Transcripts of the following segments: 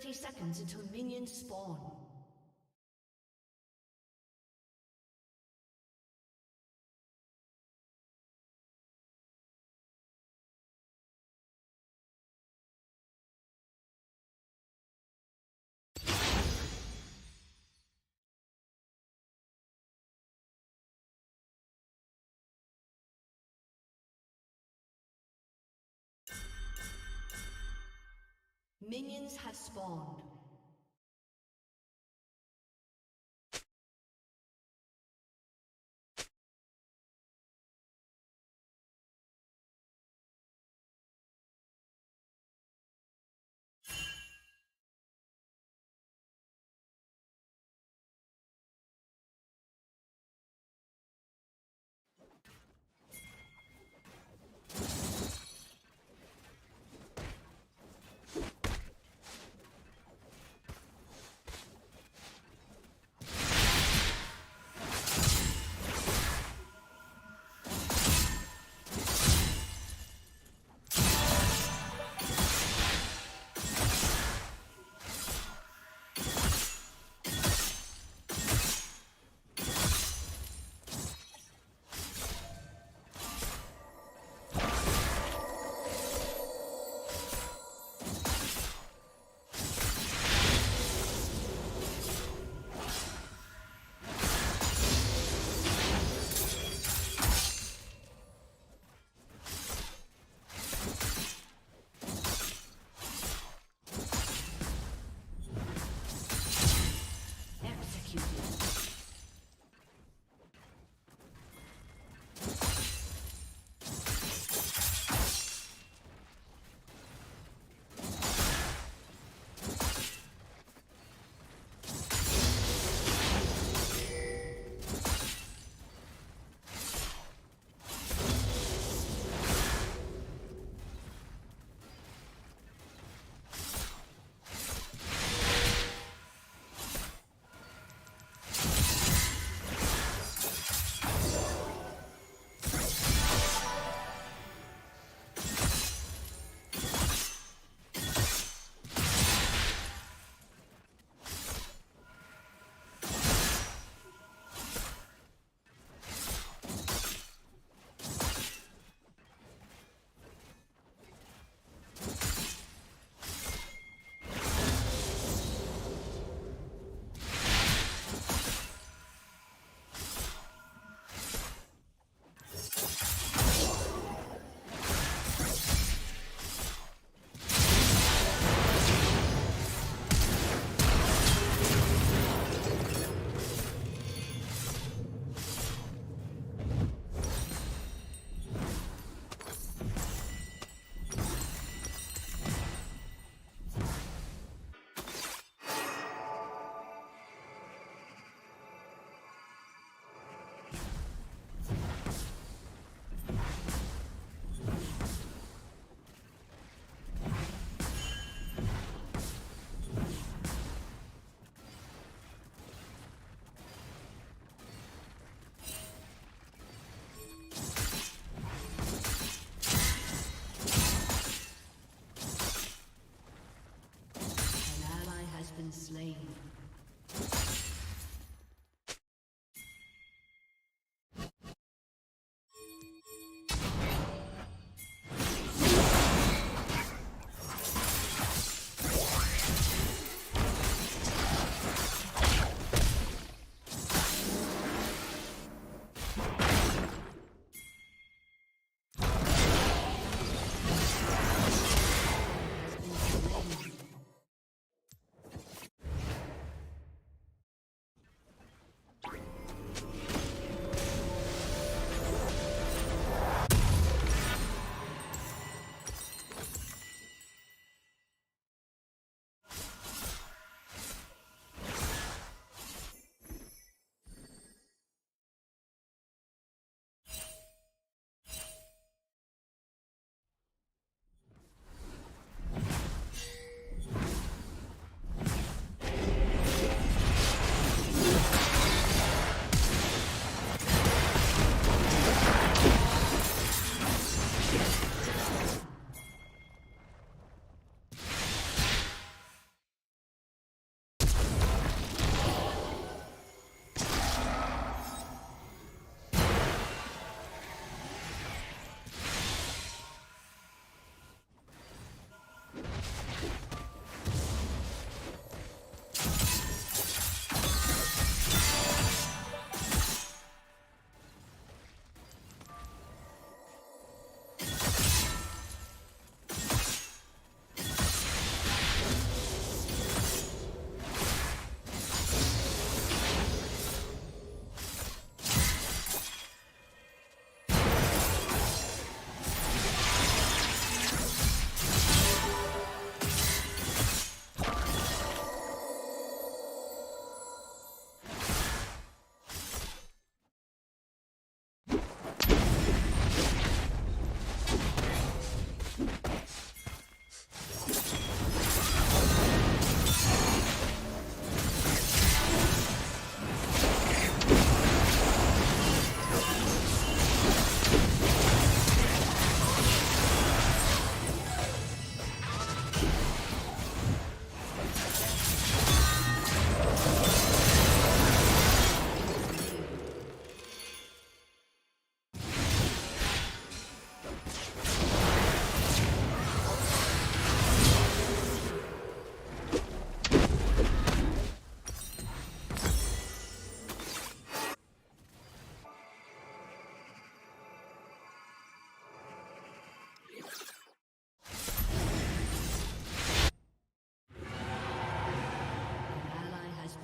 30 seconds until minions spawn. Minions have spawned.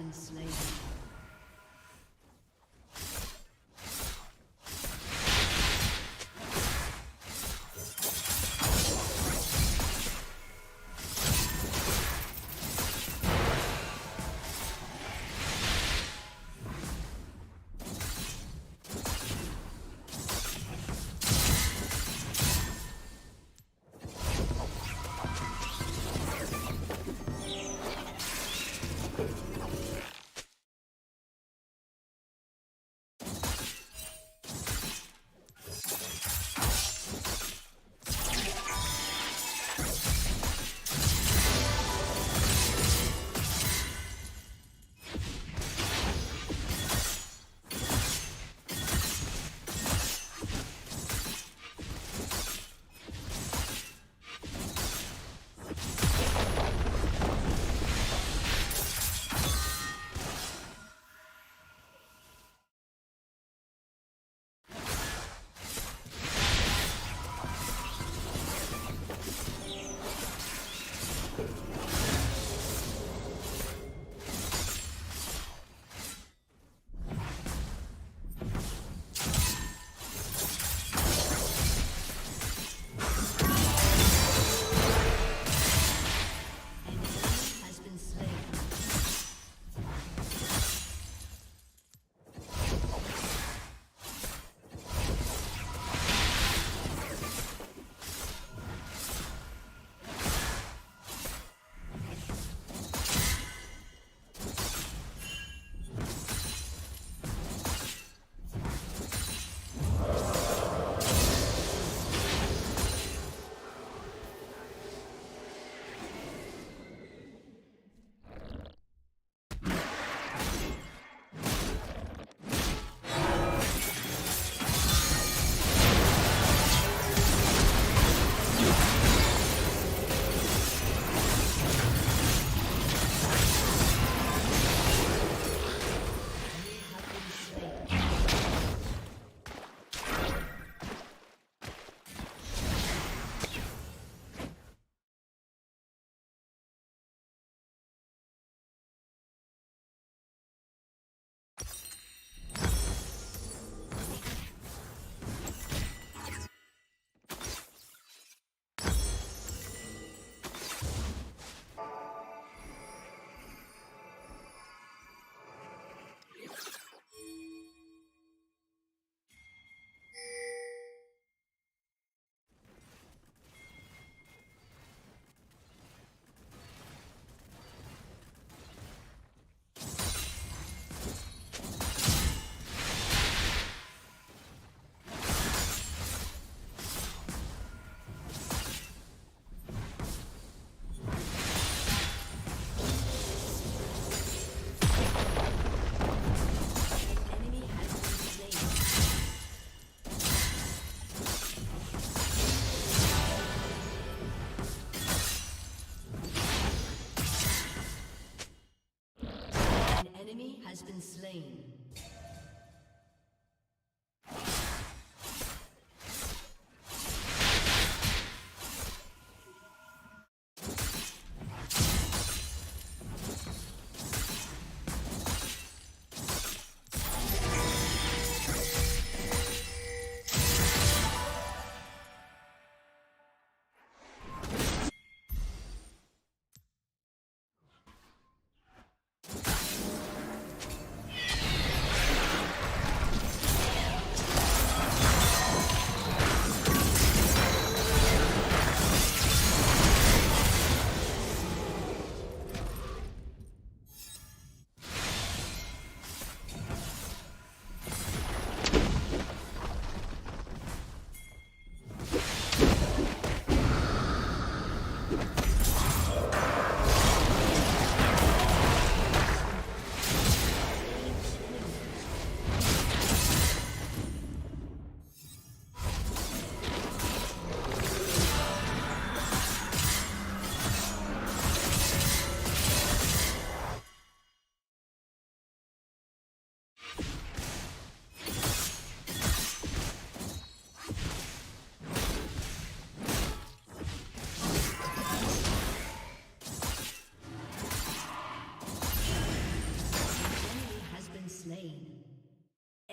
been slain.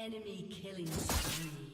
Enemy killing spree.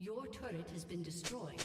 Your turret has been destroyed.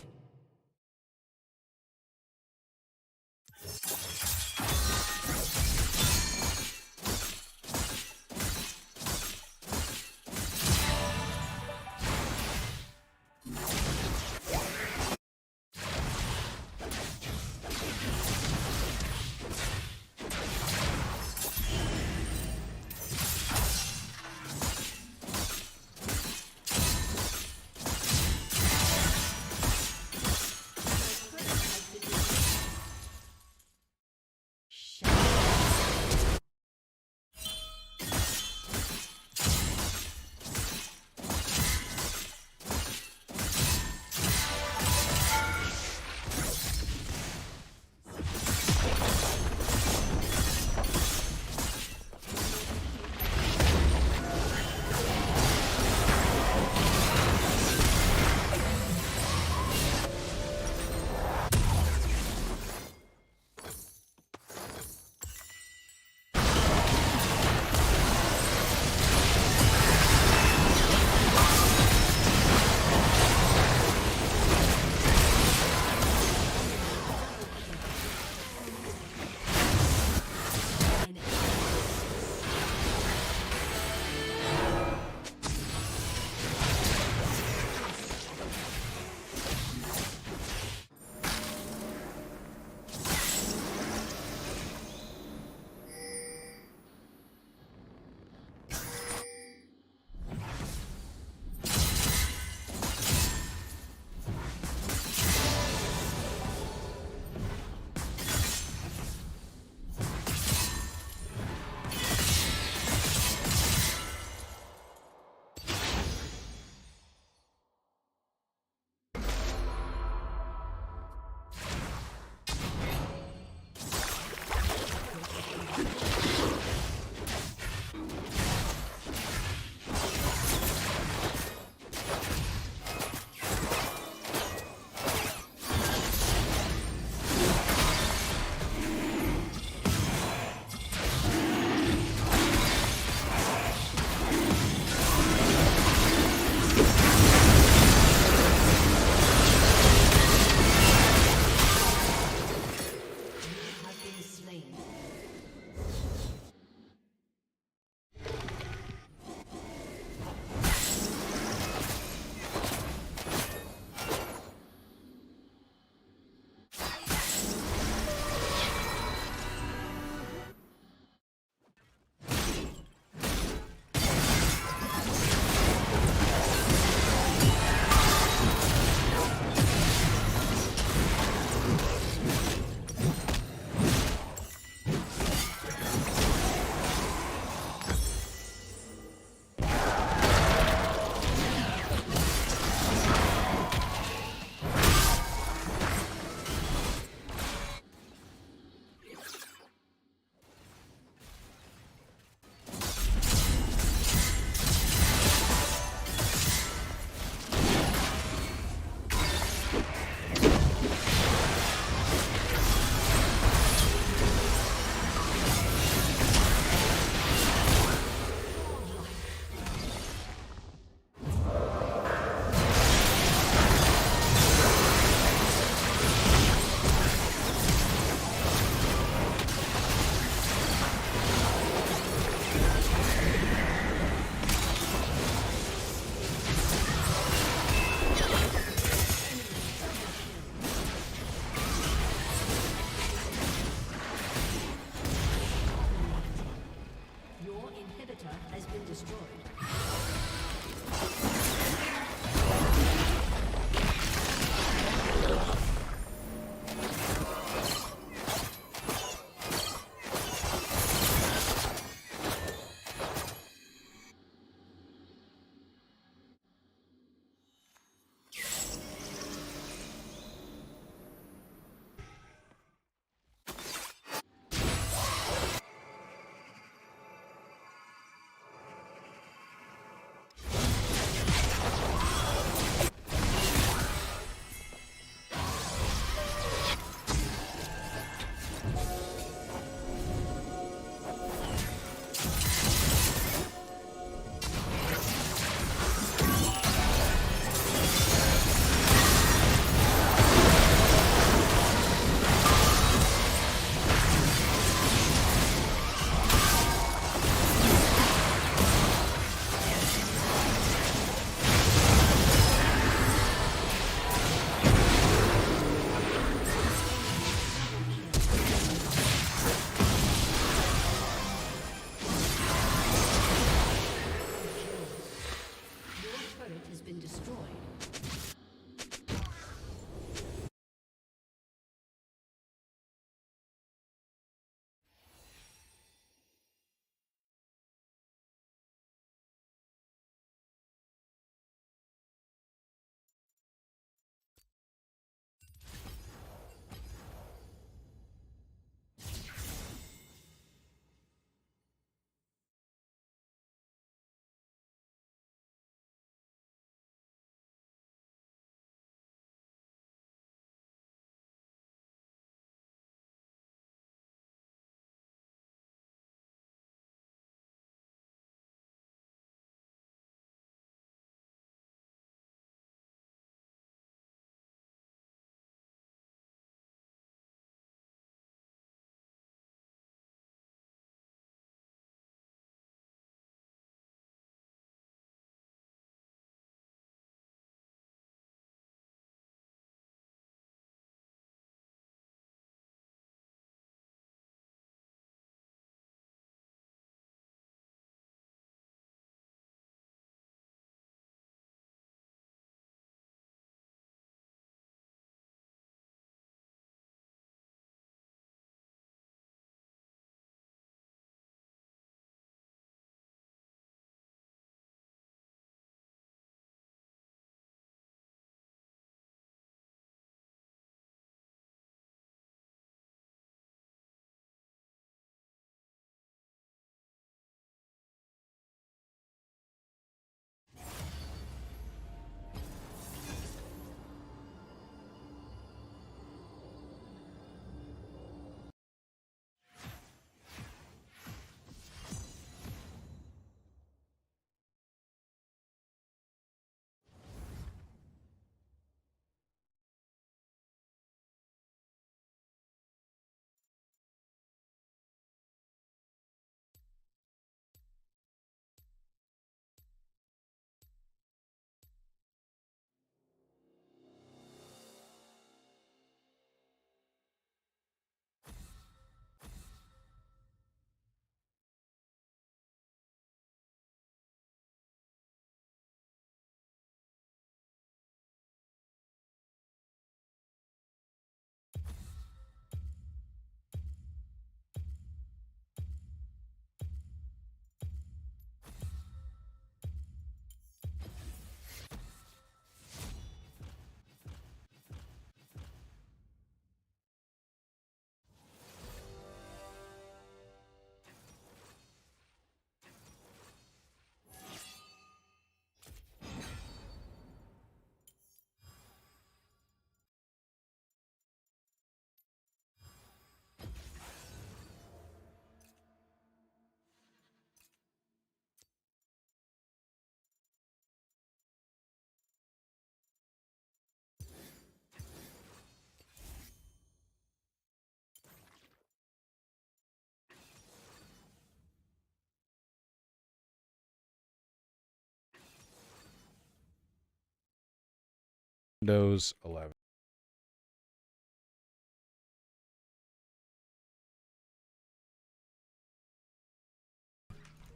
Windows 11.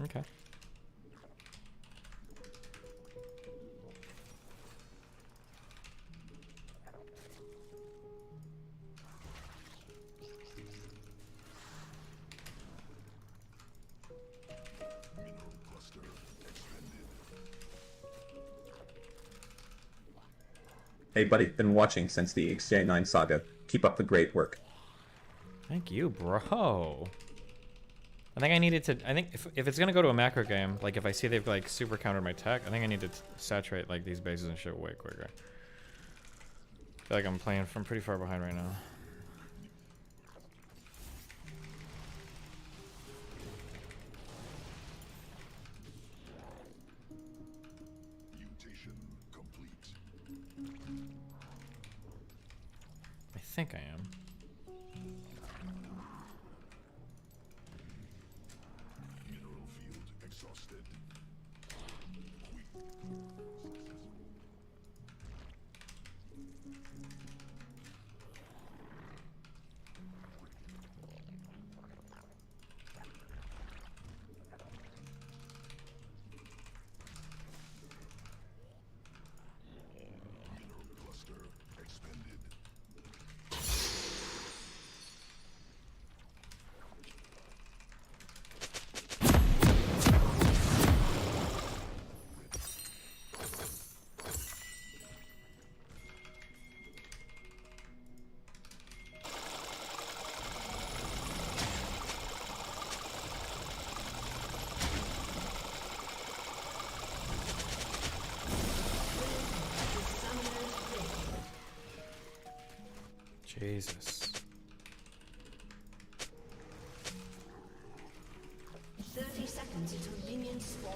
Okay. Hey, buddy, been watching since the XJ9 saga. Keep up the great work. Thank you, bro. I think I needed to. I think if it's gonna go to a macro game, like if I see they've like super countered my tech, I think I need to saturate like these bases and shit way quicker. I feel like I'm playing from pretty far behind right now. I think I am. Jesus. 30 seconds until minions spawn.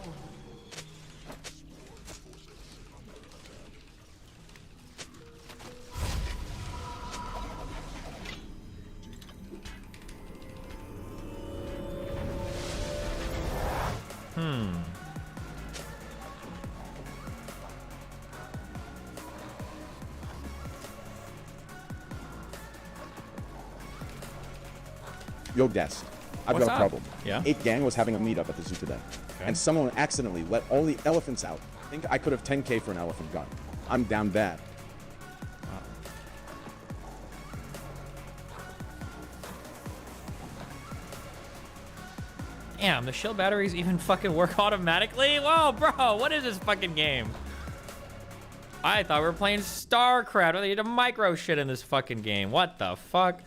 Yo, guest. I've What's got a up? problem. Yeah? 8 Gang was having a meetup at the zoo today. Okay. And someone accidentally let all the elephants out. I think I could have 10k for an elephant gun. I'm down bad. Damn, the shield batteries even fucking work automatically? Whoa, bro, what is this fucking game? I thought we were playing StarCraft. They need to micro shit in this fucking game. What the fuck?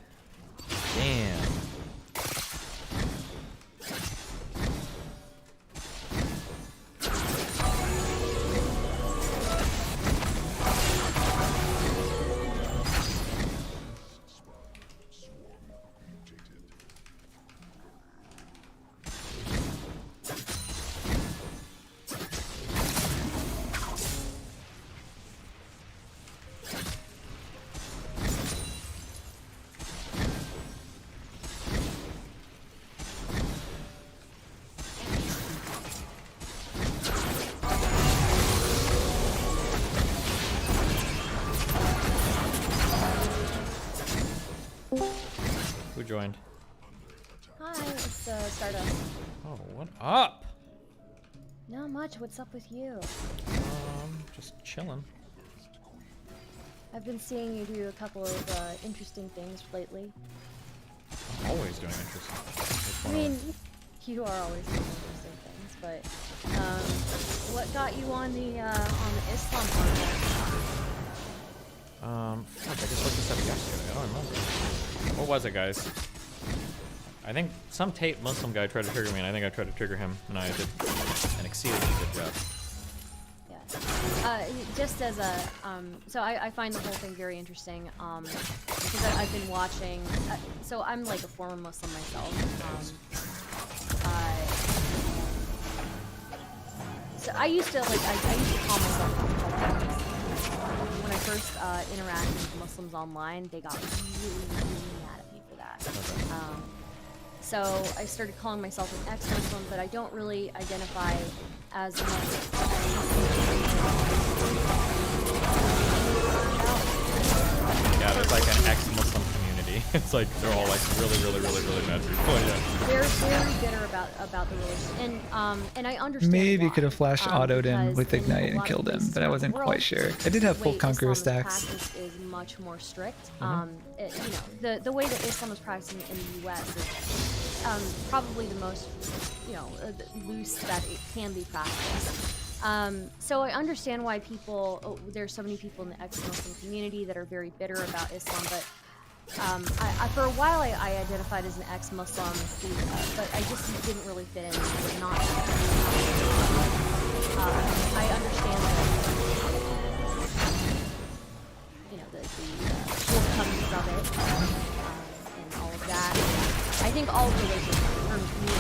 Damn. Who joined? Hi, it's Stardust. Oh, what up? Not much. What's up with you? Just chilling. I've been seeing you do a couple of interesting things lately. I'm always doing interesting. I mean, you are always doing interesting things, but what got you on the Islam podcast? Fuck, I just looked this up yesterday. I don't remember. What was it, guys? I think some Tate Muslim guy tried to trigger me, and I think I tried to trigger him, and I did an exceedingly good job. Yeah. Just as a, so I find the whole thing very interesting, because I've been watching, so I'm like a former Muslim myself. So I used to, like, I used to call myself Akali. When I first interacted with Muslims online, they got really, really mad at me for that. So I started calling myself an ex-Muslim, but I don't really identify as much as Yeah, there's like an ex-Muslim community. It's like they're all like really mad people. Yeah. They're very bitter about the religion, and I understand. Maybe why. could have flash autoed him Because with in a Ignite and lot of killed him, places but I around wasn't the quite world, sure. I did have the full way Conqueror Islam is stacks. practiced is much more strict. You know, the way that Islam is practiced in the U.S. is probably the most, you know, loose that it can be practiced. So I understand why there's so many people in the ex-Muslim community that are very bitter about Islam, but for a while I identified as an ex-Muslim, but I just didn't really fit in. Not. I understand that, you know, the shortcomings of it and all of that. I think all religions, for me,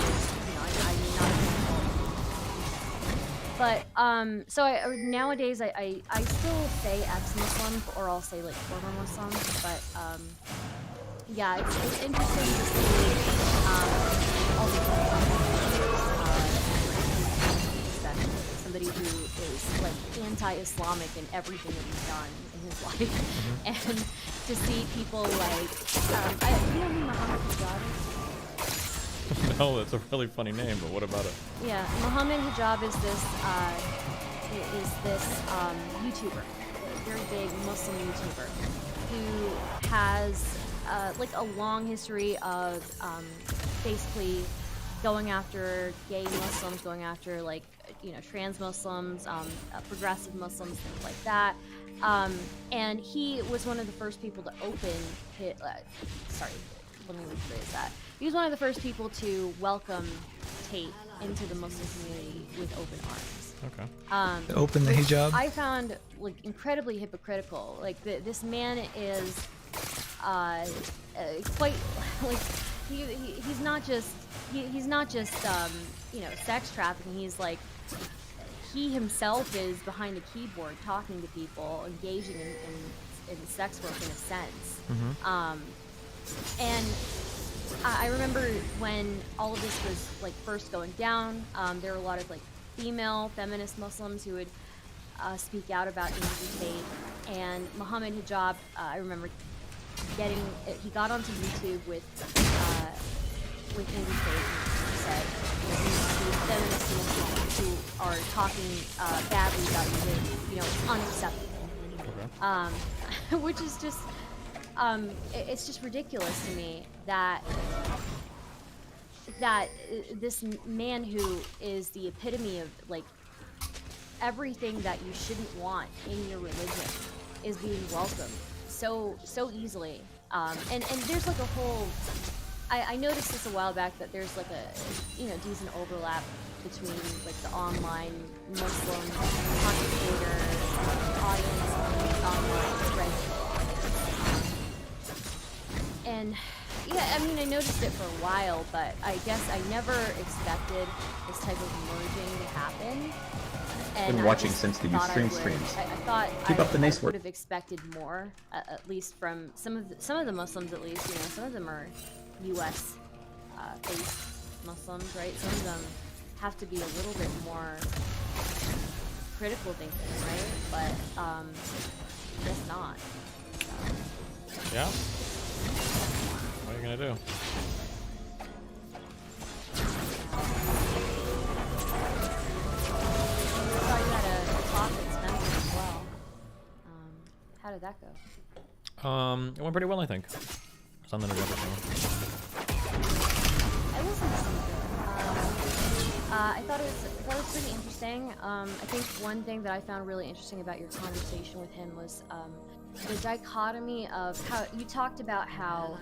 you know, I'm not a but so nowadays I still say ex-Muslim, or I'll say like former Muslim, but yeah, it's interesting to see all the especially somebody who is like anti-Islamic in everything that he's done in his life, and to see people like you know who Muhammad Hijab is? No, that's a really funny name, but what about it? Yeah, Muhammad Hijab is this YouTuber, a very big Muslim YouTuber, who has like a long history of basically going after gay Muslims, going after like, you know, trans Muslims, progressive Muslims, things like that. And he was one of the first people to open let me rephrase that. He was one of the first people to welcome Tate into the Muslim community with open arms. Okay. Open the hijab. I found like incredibly hypocritical. Like this man is quite like he's not just you know, sex trafficking. He's like, he himself is behind a keyboard talking to people, engaging in sex work in a sense. And I remember when all of this was like first going down, there were a lot of like female feminist Muslims who would speak out about Andrew Tate, and Muhammad Hijab. I remember he got onto YouTube with Andrew Tate, and he said, these feminist Muslims who are talking badly about you know, it's unacceptable. Which is just. It's just ridiculous to me that this man who is the epitome of like everything that you shouldn't want in your religion is being welcomed so easily. And there's like a whole. I noticed this a while back that there's like a, you know, decent overlap between like the online Muslim content creator audience and online Reddit. And yeah, I mean, I noticed it for a while, but I guess I never expected this type of merging to happen. And Been watching since the Ustream streams. I thought Keep up the nice would work. have expected more, at least from some of the Muslims. At least, you know, some of them are U.S. Based Muslims, right? Some of them have to be a little bit more critical thinking, right? But I guess not. So. Yeah. What are you gonna do? I saw you had a talk at Spencer as well. How did that go? It went pretty well, I think. It's on the November channel. I listened to some of it. I thought it was pretty interesting. I think one thing that I found really interesting about your conversation with him was the dichotomy of how you talked about how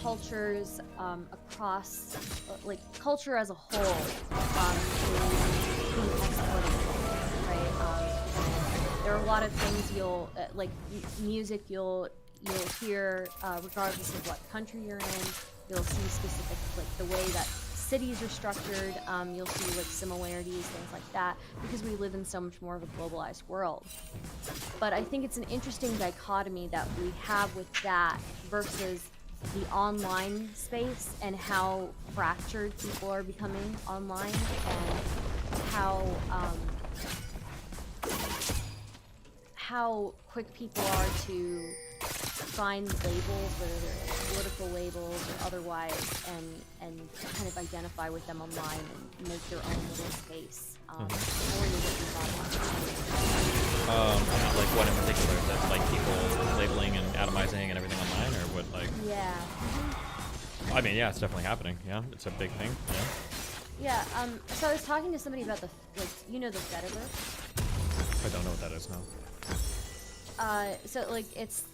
cultures across, like culture as a whole, is being exported, right? There are a lot of things you'll like music you'll hear regardless of what country you're in. You'll see specific, like the way that cities are structured. You'll see like similarities, things like that, because we live in so much more of a globalized world. But I think it's an interesting dichotomy that we have with that versus the online space and how fractured people are becoming online, and how quick people are to find labels, whether they're political labels or otherwise, and kind of identify with them online and make their own little space. Or what you thought Like what in particular? That like people labeling and atomizing and everything online, or what? Like. Yeah. I mean, yeah, it's definitely happening. Yeah, it's a big thing. Yeah. Yeah. So I was talking to somebody about the the Fediverse. I don't know what that is now. So like it's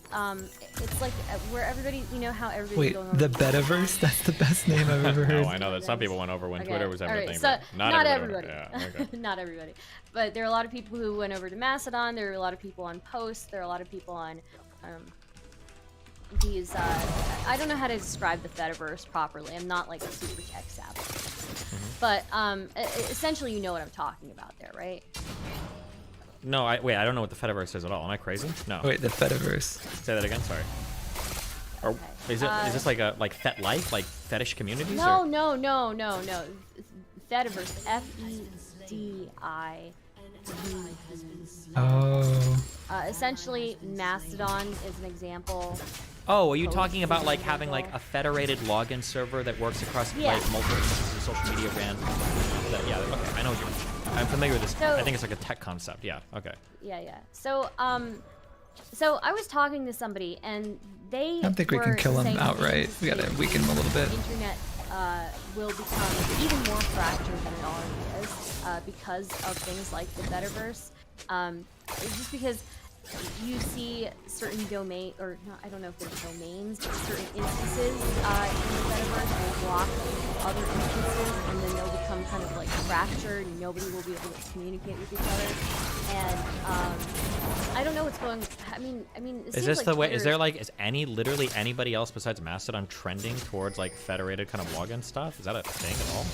like where everybody, how everybody's Wait, going over the to Betaverse? That's the best name I've ever heard. No, I know that some people went over when Okay. Twitter was All right, everything, so but not everybody. everybody. Yeah, okay. Not everybody. But there are a lot of people who went over to Mastodon. There are a lot of people on Post. There are a lot of people on these. I don't know how to describe the Fediverse properly. I'm not like a super tech savvy. But essentially, you know what I'm talking about there, right? No, I don't know what the Fediverse is at all. Am I crazy? No. Wait, the Fediverse. Say that again. Sorry. Or Okay. is this like a Fet Life, like fetish communities? No, or? no. Fediverse. F-E-D-I. Oh. Essentially, Mastodon is an example. Oh, are you talking Post about is like an having like example. a federated login server that works across Yeah. like multiple instances of social media brand? Yeah. Okay. I know what you're. I'm familiar with this. So- I think it's like a tech concept. Yeah. Okay. Yeah. So I was talking to somebody, and they I don't think we can were kill him saying outright. We gotta weaken him a little bit. The internet will become even more fractured than it already is because of things like the Fediverse. It's just because you see certain domain, or not, I don't know if they're domains, but certain instances in the Fediverse will block other instances, and then they'll become kind of like fractured, and nobody will be able to communicate with each other. And I don't know what's going. I mean, it Is seems this like the way? Is Twitter's- there like literally anybody else besides Mastodon trending towards like federated kind of login stuff? Is that a thing at all?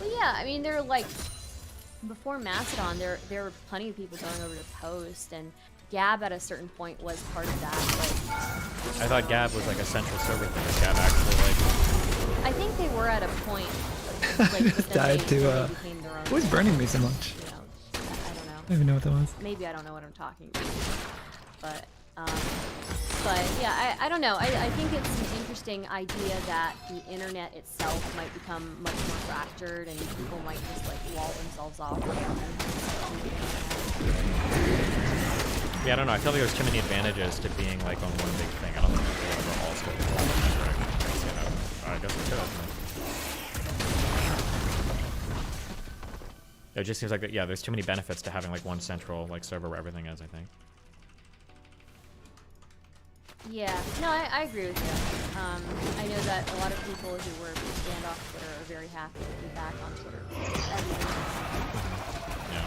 Well, yeah. I mean, they're like before Mastodon, there were plenty of people going over to Post, and Gab at a certain point was part of that. But I thought Gab was like a central server thing. Is Gab actually like? I think they were at a point. Like, but then Died they to became their own who's thing. burning me so much? You know, I don't know. I don't even know what that was. Maybe I don't know what I'm talking about. But yeah, I don't know. I think it's an interesting idea that the internet itself might become much more fractured, and people might just like wall themselves off. Yeah, I don't know. I feel like there's too many advantages to being like on one big thing. I don't think we'll ever all still I guess we could. It just seems like that. Yeah, there's too many benefits to having like one central like server where everything is. I think. Yeah, no, I agree with you. I know that a lot of people who were banned off Twitter are very happy to be back on Twitter. Yeah.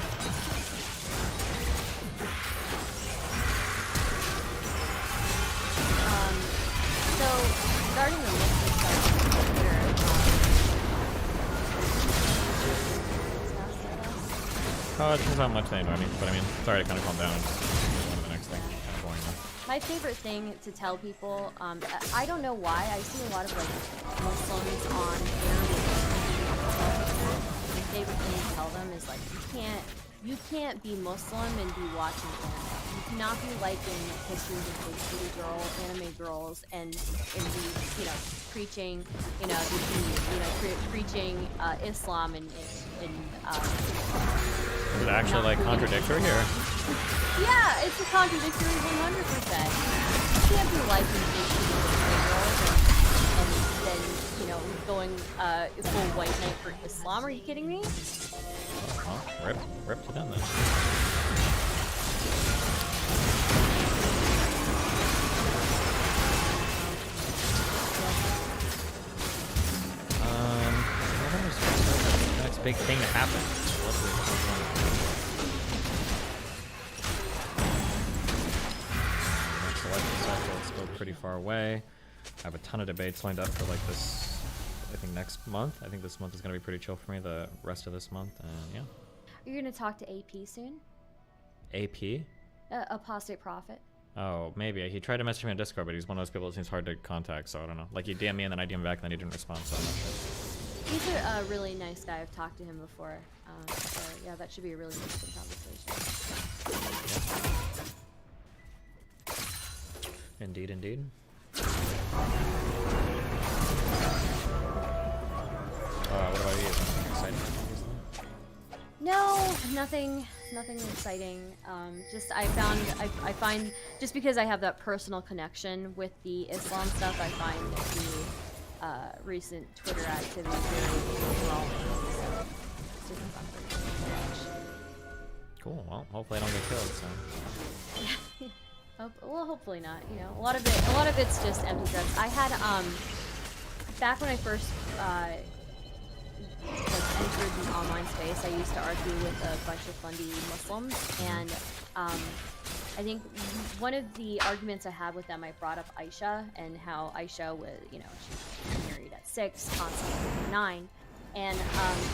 So, regarding the listing stuff on Twitter, Oh, it depends how much they know. But I mean, sorry to kind of calm down and just move on to the next thing. Kind of boring now. my favorite thing to tell people, I don't know why, I see a lot of like Muslims on Twitter. My favorite thing to tell them is like, you can't be Muslim and be watching anime. You cannot be liking pictures of big city anime girls, and be, preaching, preaching Islam and Is it actually like contradictory here? yeah, it's a contradictory 100%. You can't be liking big city anime girls and then, going full white knight for Islam. Are you kidding me? Well, rip to them then. What is the next big thing to happen? Next election cycle is still pretty far away. I have a ton of debates lined up for like this. I think next month. I think this month is gonna be pretty chill for me. The rest of this month, and yeah. Are you gonna talk to AP soon? AP? Apostate Prophet. Oh, maybe. He tried to message me on Discord, but he's one of those people that seems hard to contact, so I don't know. Like, he DM'd me and then I DM'd back and then he didn't respond, so I'm not sure. He's a really nice guy. I've talked to him before. So yeah, that should be a really interesting conversation. Indeed, indeed. What about you? Anything exciting? No, nothing exciting. Just I find just because I have that personal connection with the Islam stuff, I find the recent Twitter activity very enthralling. So it's just fun for me to watch. Cool. Well, hopefully I don't get killed. So. Well, hopefully not. You know, a lot of it's just empty threats. I had back when I first like entered the online space, I used to argue with a bunch of Fundi Muslims, and I think one of the arguments I had with them, I brought up Aisha and how Aisha was, you know, she was married at 6, constantly at 9, and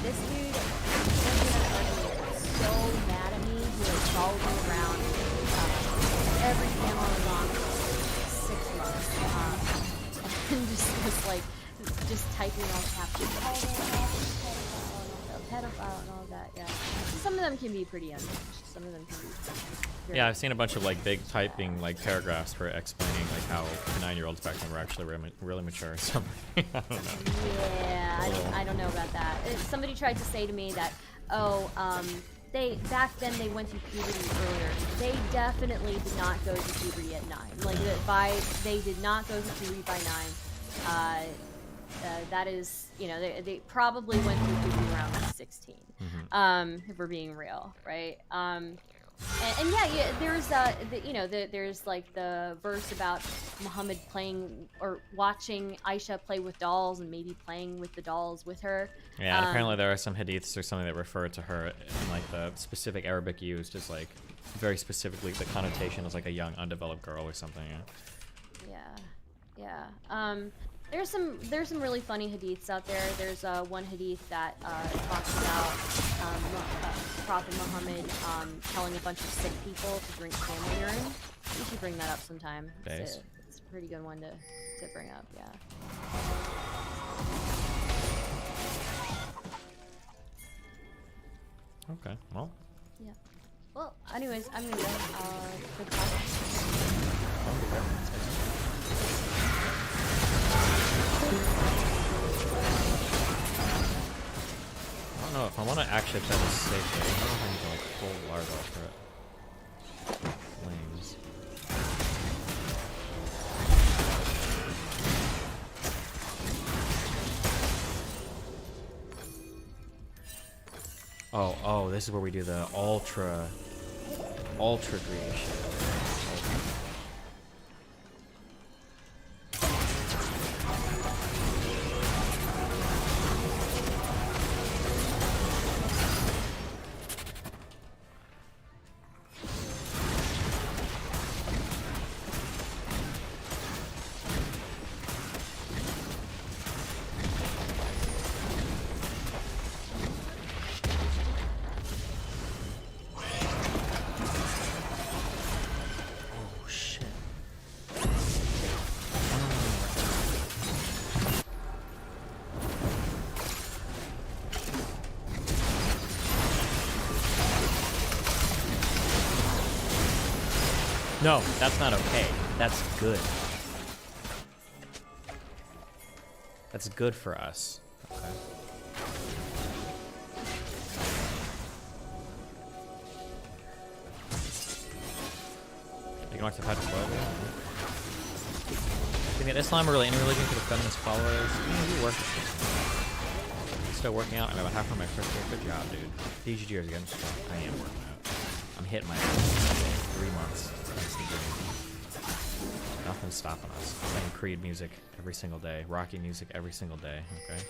this dude was so mad at me. He like followed me around every camera I was on for 6 months, and just was like just typing all captions, pedophile and all that. Yeah, some of them can be pretty unhinged. Some of them can be. Yeah, I've seen a bunch of like big typing like paragraphs for explaining like how 9-year-olds back then were actually really mature or something. I don't know. Yeah, I don't know about that. Somebody tried to say to me that, they back then they went through puberty earlier. They definitely did not go through puberty at 9. Like they did not go through puberty by 9. That is, you know, they probably went through puberty around like 16. If we're being real, right? And yeah, there's there's like the verse about Muhammad playing or watching Aisha play with dolls and maybe playing with the dolls with her. Yeah, and apparently there are some hadiths or something that refer to her in like the specific Arabic used, just like very specifically the connotation is like a young undeveloped girl or something. Yeah. There's some really funny hadiths out there. There's one hadith that talks about Prophet Muhammad telling a bunch of sick people to drink camel urine. You should bring that up sometime. It's a pretty good one to bring up. Yeah. Okay. Well. Yeah. Well, anyways, I'm gonna go. Good talk. I don't know if I want to actually play this safely. I don't know if I need to like full large off for it. Flames. Oh, this is where we do the ultra creation. No, that's not okay. That's good. That's good for us. Okay. You can watch the Patrick Boyle. I think Islam really any religion for the feminist followers. You work. Still working out. I'm about halfway my first year. Good job, dude. These years again. I am working out. I'm hitting my 3 months. Nothing's stopping us. Playing Creed music every single day, Rocky music every single day, okay?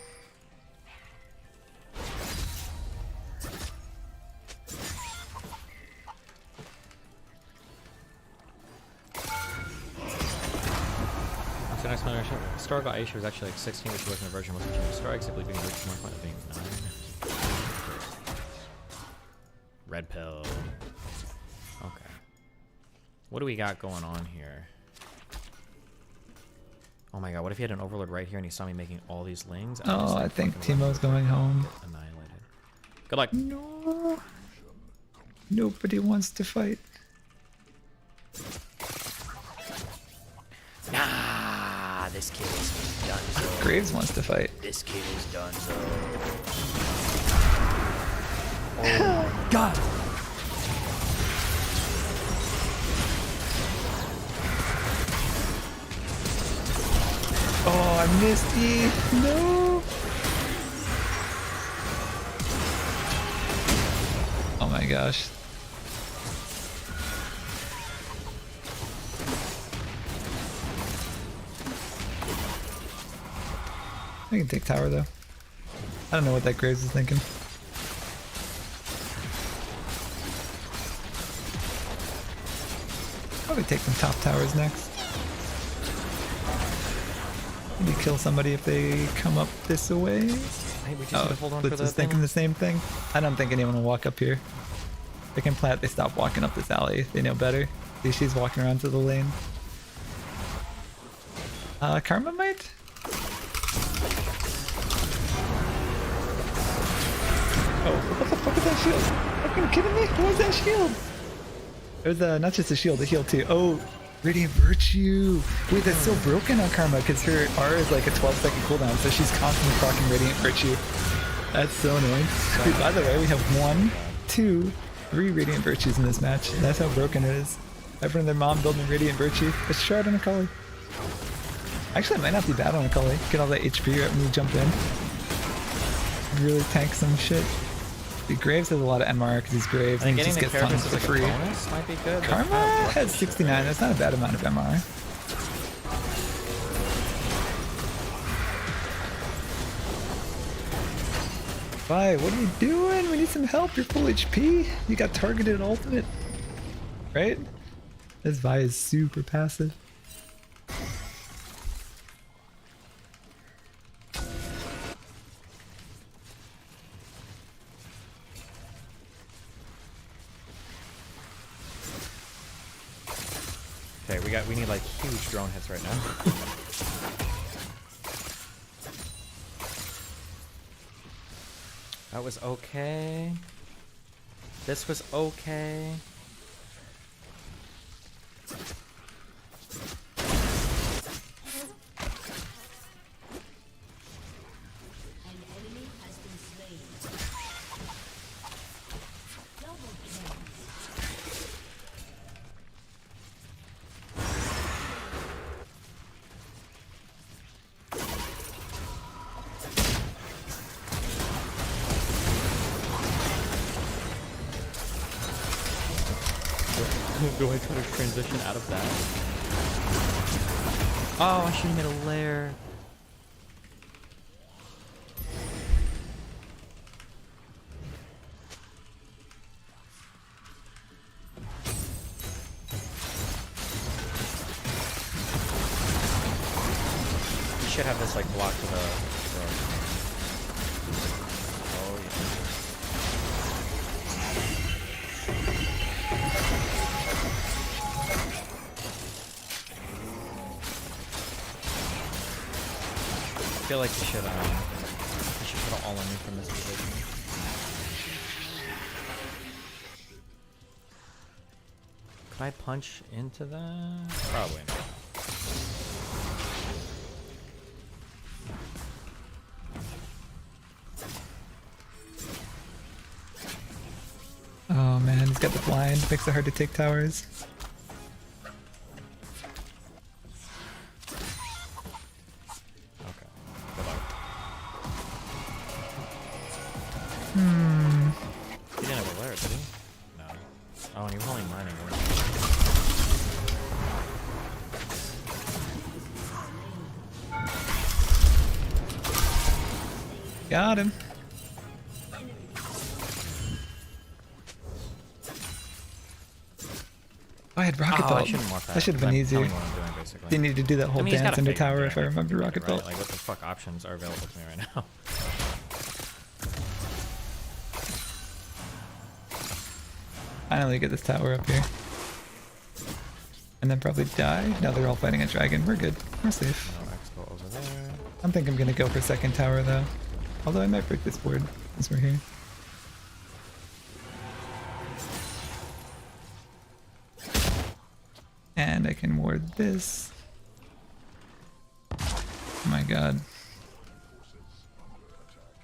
So next one, historical Aisha was actually like 16, but she wasn't a virgin, wasn't she? Historic, simply being a virgin, more fun of being 9. Red pill. Okay. What do we got going on here? Oh my god, what if he had an overlord right here and he saw me making all these lings? I think Timo's going home. Annihilated. Good luck. No. Nobody wants to fight. This kid is donezo. Graves wants to fight. This kid is donezo. Oh God. Oh, I missed E. No. Oh my gosh. I can take tower though. I don't know what that Graves is thinking. Probably take some top towers next. Maybe kill somebody if they come up this way. Hey, we just Oh, need to hold on for Blitz the is thinking thing. the same thing. I don't think anyone will walk up here. They can plant, they stop walking up this alley. They know better. See, she's walking around to the lane. Karma might? Oh, what the fuck is that shield? Are you kidding me? What was that shield? There's not just a shield, a heal too. Oh, Radiant Virtue. Wait, that's so broken on Karma because her R is like a 12-second cooldown, so she's constantly proccing Radiant Virtue. That's so annoying. Dude, by the way, we have 1, 2, 3 Radiant Virtues in this match. That's how broken it is. Everyone and their mom building Radiant Virtue. Let's shard on Akali. Actually, it might not be bad on Akali. Get all that HP right when you jump in. Really tank some shit. The Graves has a lot of MR because he's Graves I and think he getting just the gets characters tons as for like free. a bonus might be good. but Karma kind of rough has as shit. 69. That's not a bad amount of MR. Vi, what are you doing? We need some help. You're full HP. You got targeted ultimate. Right? This Vi is super passive. Okay, we need like huge drone hits right now. That was okay. This was okay. An enemy has been slain. Double kill. Do I try to transition out of that? Oh, I should have made a lair. You should have this like block to the. Oh yeah. I feel like you should put it all on me from this position. Can I punch into that? Probably not. Oh man, he's got the blind. Makes it hard to take towers. Okay. Good luck. He didn't have a lair, did he? No. Oh, and he was only mining. Got him. Oh, I had rocket Oh, belt. I shouldn't want that. That should have 'cause been I'm easier. telling what I'm doing, basically. They need to do that whole I mean, he's dance gotta into fake tower doing if I it, remember rocket right? belt. Like, what the fuck options are available to me right now? Finally get this tower up here. And then probably die. Now they're all fighting a dragon. We're good. We're safe. No expo over there. I think I'm gonna go for second tower though. Although I might break this board since we're here. And I can ward this. My god.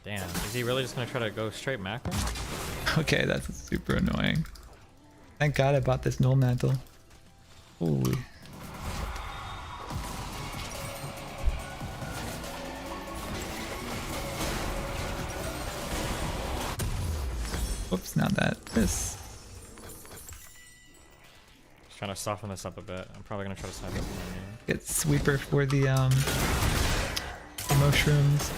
Damn, is he really just gonna try to go straight macro? Okay, that's super annoying. Thank god I bought this null mantle. Holy. Whoops, not that. This. Just trying to soften this up a bit. I'm probably gonna try to snipe this one. Get sweeper for the mushrooms.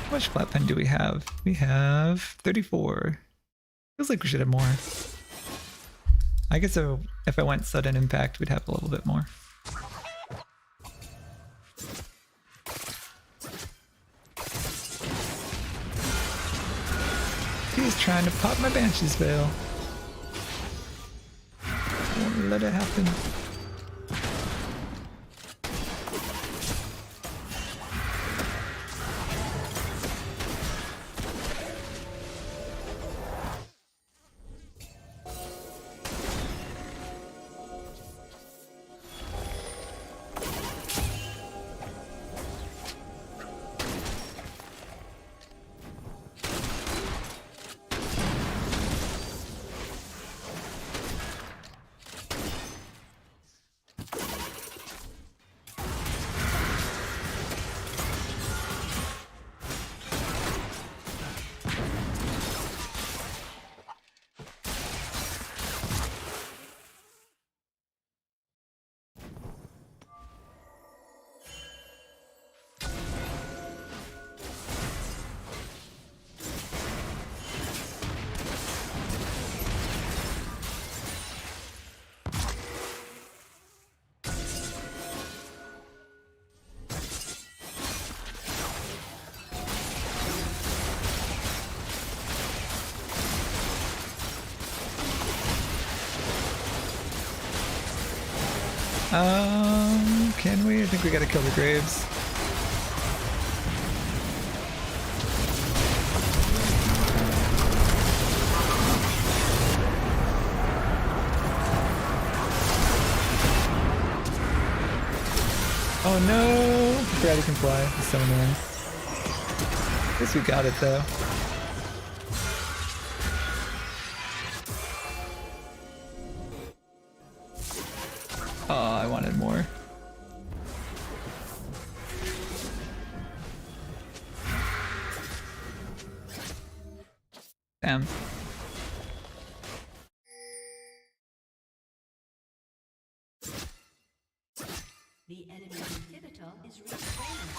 How much flat pen do we have? We have 34. Feels like we should have more. I guess if I went sudden impact, we'd have a little bit more. He's trying to pop my Banshee's veil. Won't let it happen. Can we? I think we gotta kill the Graves. Oh no! I forgot he can fly. He's so annoying. At least we got it though. Oh, I wanted more. Damn. The enemy inhibitor is respawning.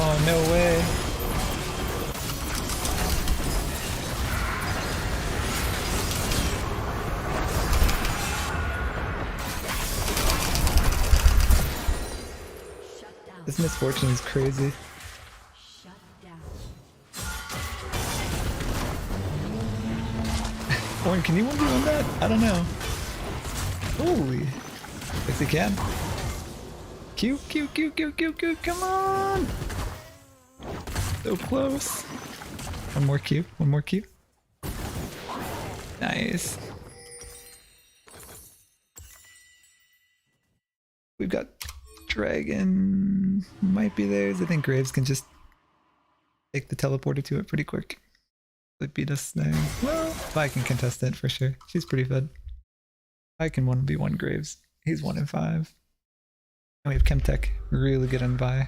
Oh, no way. Shut down. This misfortune is crazy. Shut down. Orin, can you 1v1 that? I don't know. Holy. Yes, he can. Q, Q, Q, Q, Q, Q, come on! So close. One more Q, one more Q. Nice. We've got Dragon. Might be theirs. I think Graves can just take the teleporter to it pretty quick. They beat us there. Well, I can contest it for sure. She's pretty fed. I can 1v1 Graves. He's 1 in 5. And we have Chemtech, really good on Vi.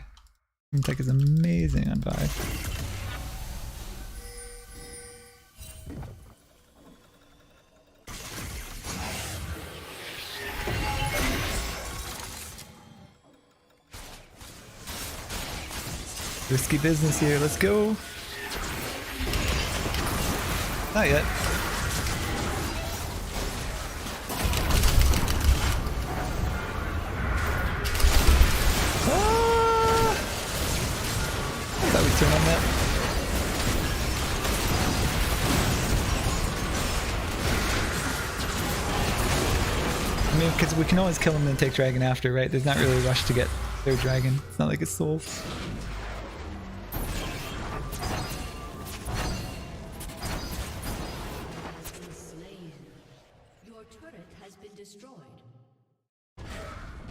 Chemtech is amazing on Vi. Risky business here, let's go. Not yet. Ah! I thought we'd turn on that. I mean, because we can always kill him and then take dragon after, right? There's not really a rush to get their dragon. It's not like it's soul. Your turret has been destroyed.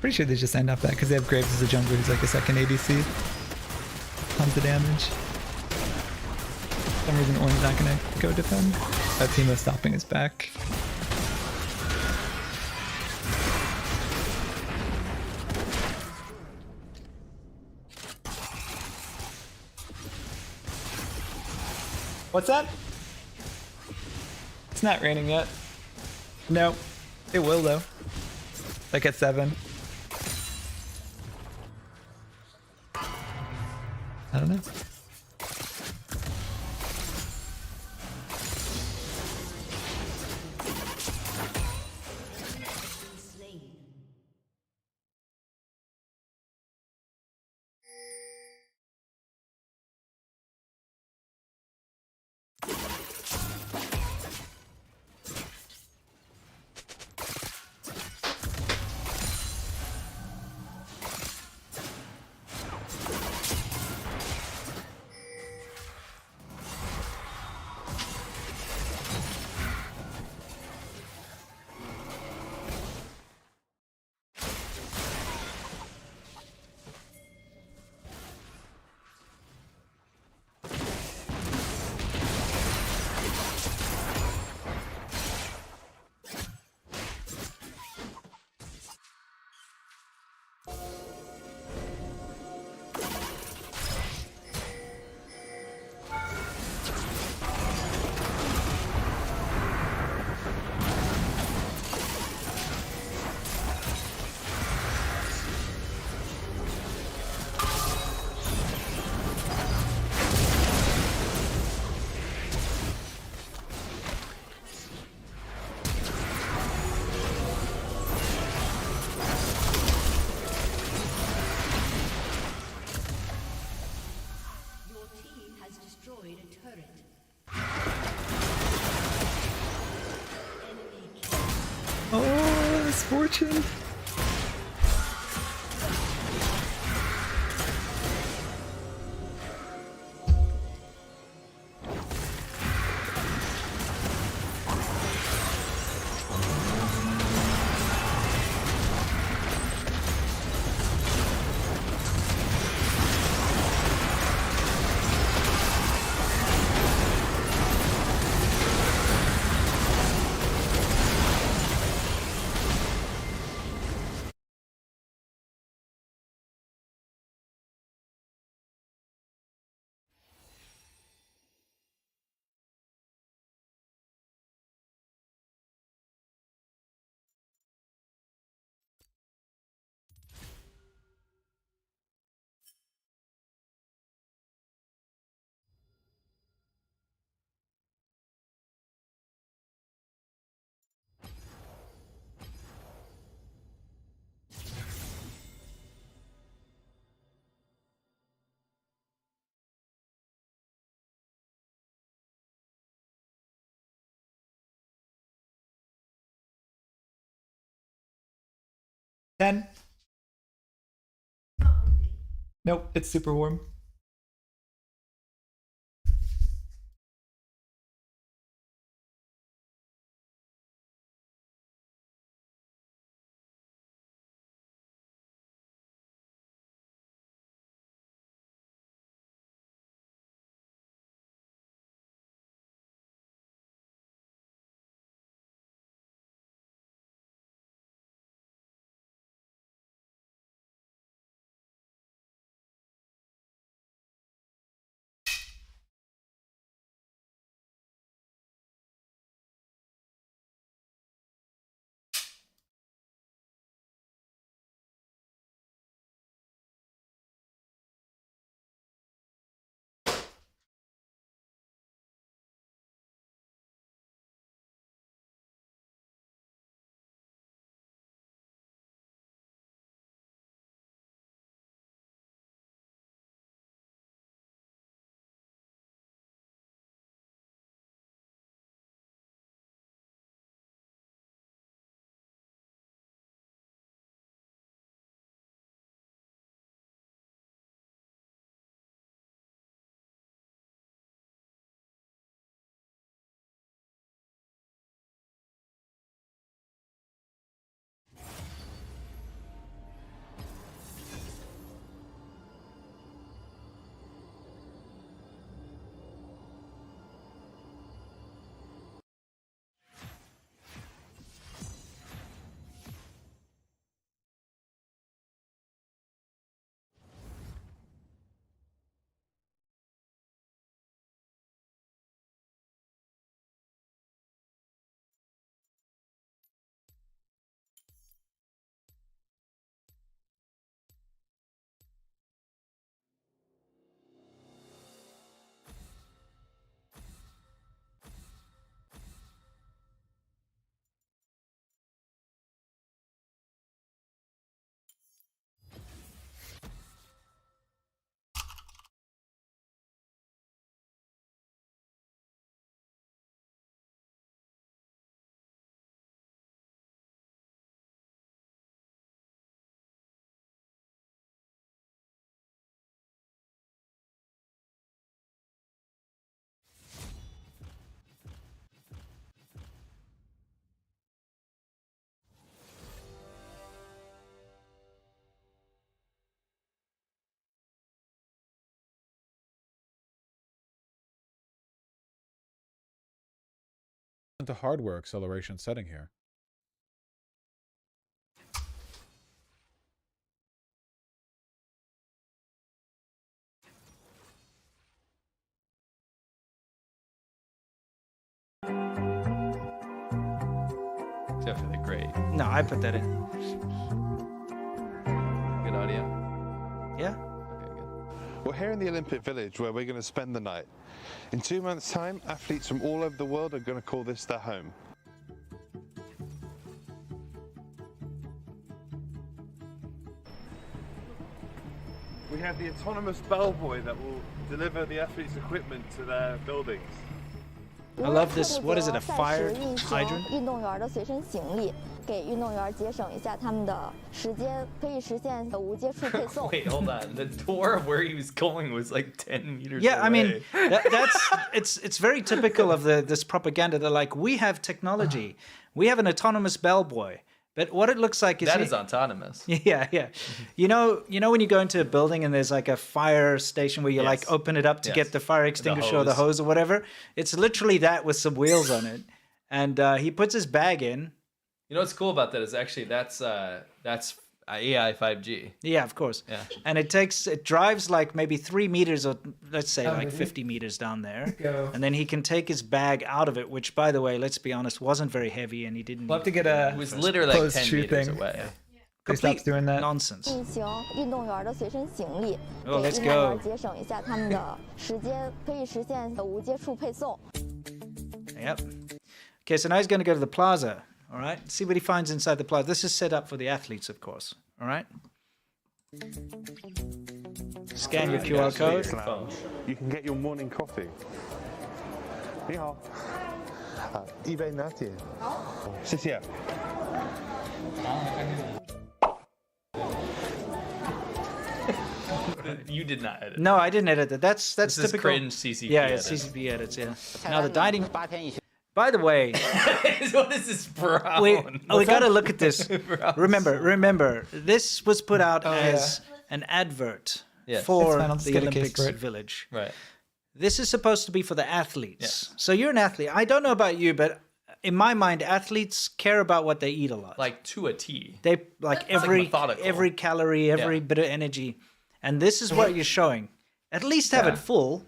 Pretty sure they just end off that because they have Graves as a jungler who's like a second ADC. Tons of damage. For some reason Orange's not gonna go defend. Timo stopping his back. What's that? It's not raining yet. No. It will though. Like at 7. I don't know. Your team has destroyed a turret. Enemy kill. Oh, this fortune. Ten. Nope, it's super warm. into hardware acceleration setting here. Definitely great. No, I put that in. Good audio. Yeah. Okay, good. We're here in the Olympic Village where we're going to spend the night. In 2 months' time, athletes from all over the world are going to call this their home. We have the autonomous bellboy that will deliver the athletes' equipment to their buildings. I love this. What is it? A fire hydrant? 运动员的随身行李，给运动员节省一下他们的时间，可以实现无接触配送。 Wait, hold on. The door of where he was going was like 10 meters Yeah, away. I mean it's very typical of this propaganda. They're like, we have technology, we have an autonomous bellboy, but what it looks like is that is autonomous. Yeah, yeah. You know when you go into a building and there's like a fire station where you like open it up to get the fire extinguisher or the hose or whatever. It's literally that with some wheels on it, and he puts his bag in. You know what's cool about that is actually that's AI 5G. Yeah, of course. Yeah. And it drives like maybe 3 meters or let's say like 50 meters down there. Go. And then he can take his bag out of it, which by the way, let's be honest, wasn't very heavy and he didn't. We'll have to get a It was literally like closed 10 shoe meters thing. away. They Complete stopped doing that. nonsense. 进行运动员的随身行李， Oh, 给 let's 运动 go. 员节省一下他们的时间，可以实现无接触配送。 Yep. Okay, so now he's going to go to the plaza. All right. See what he finds inside the plaza. This is set up for the athletes, of course. All right. Scan your QR code. You can get your morning coffee. 你好，一杯拿铁。谢谢。 You did not edit. No, I didn't edit that. That's This is typical. cringe CCP Yeah, edits. it's CCP edits. Yeah. Now the dining. By the way, What is this brown? we got to look at this. Brown. Remember, this was put out as an advert Yes. for It's fine, I'll just the get a case Olympics for it. Village. Right. This is supposed to be for the athletes. Yes. So you're an athlete. I don't know about you, but in my mind, athletes care about what they eat a lot. Like to a T. They like every methodical. calorie, every Yeah. bit of energy, and this is what you're showing. At least have it full.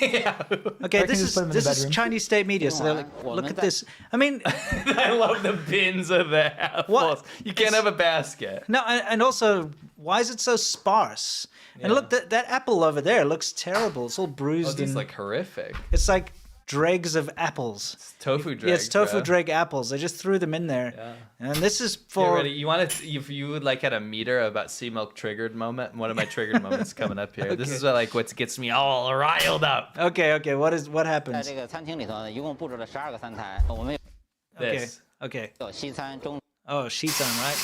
Yeah. Okay, can this just is put 'em in the this is bedroom. Chinese state media, so they're like, look at this. I mean, I love the bins of the apples. What? You can't have a basket. no, and also, why is it so sparse? And look, that apple over there looks terrible. It's all Oh, bruised these and like horrific. it's like dregs of apples. Tofu dregs. Yeah, it's tofu bro. dreg apples. They just threw them in there. Yeah. And this is Get for ready. You want to? If you would like had a meter about sea milk triggered moment, one of my triggered moments coming up here. This is what gets me all riled up. Okay, what happens? 这个餐厅里头呢，一共布置了12个餐台，我们 This. Okay. 有西餐、中 Oh, Shitan, right?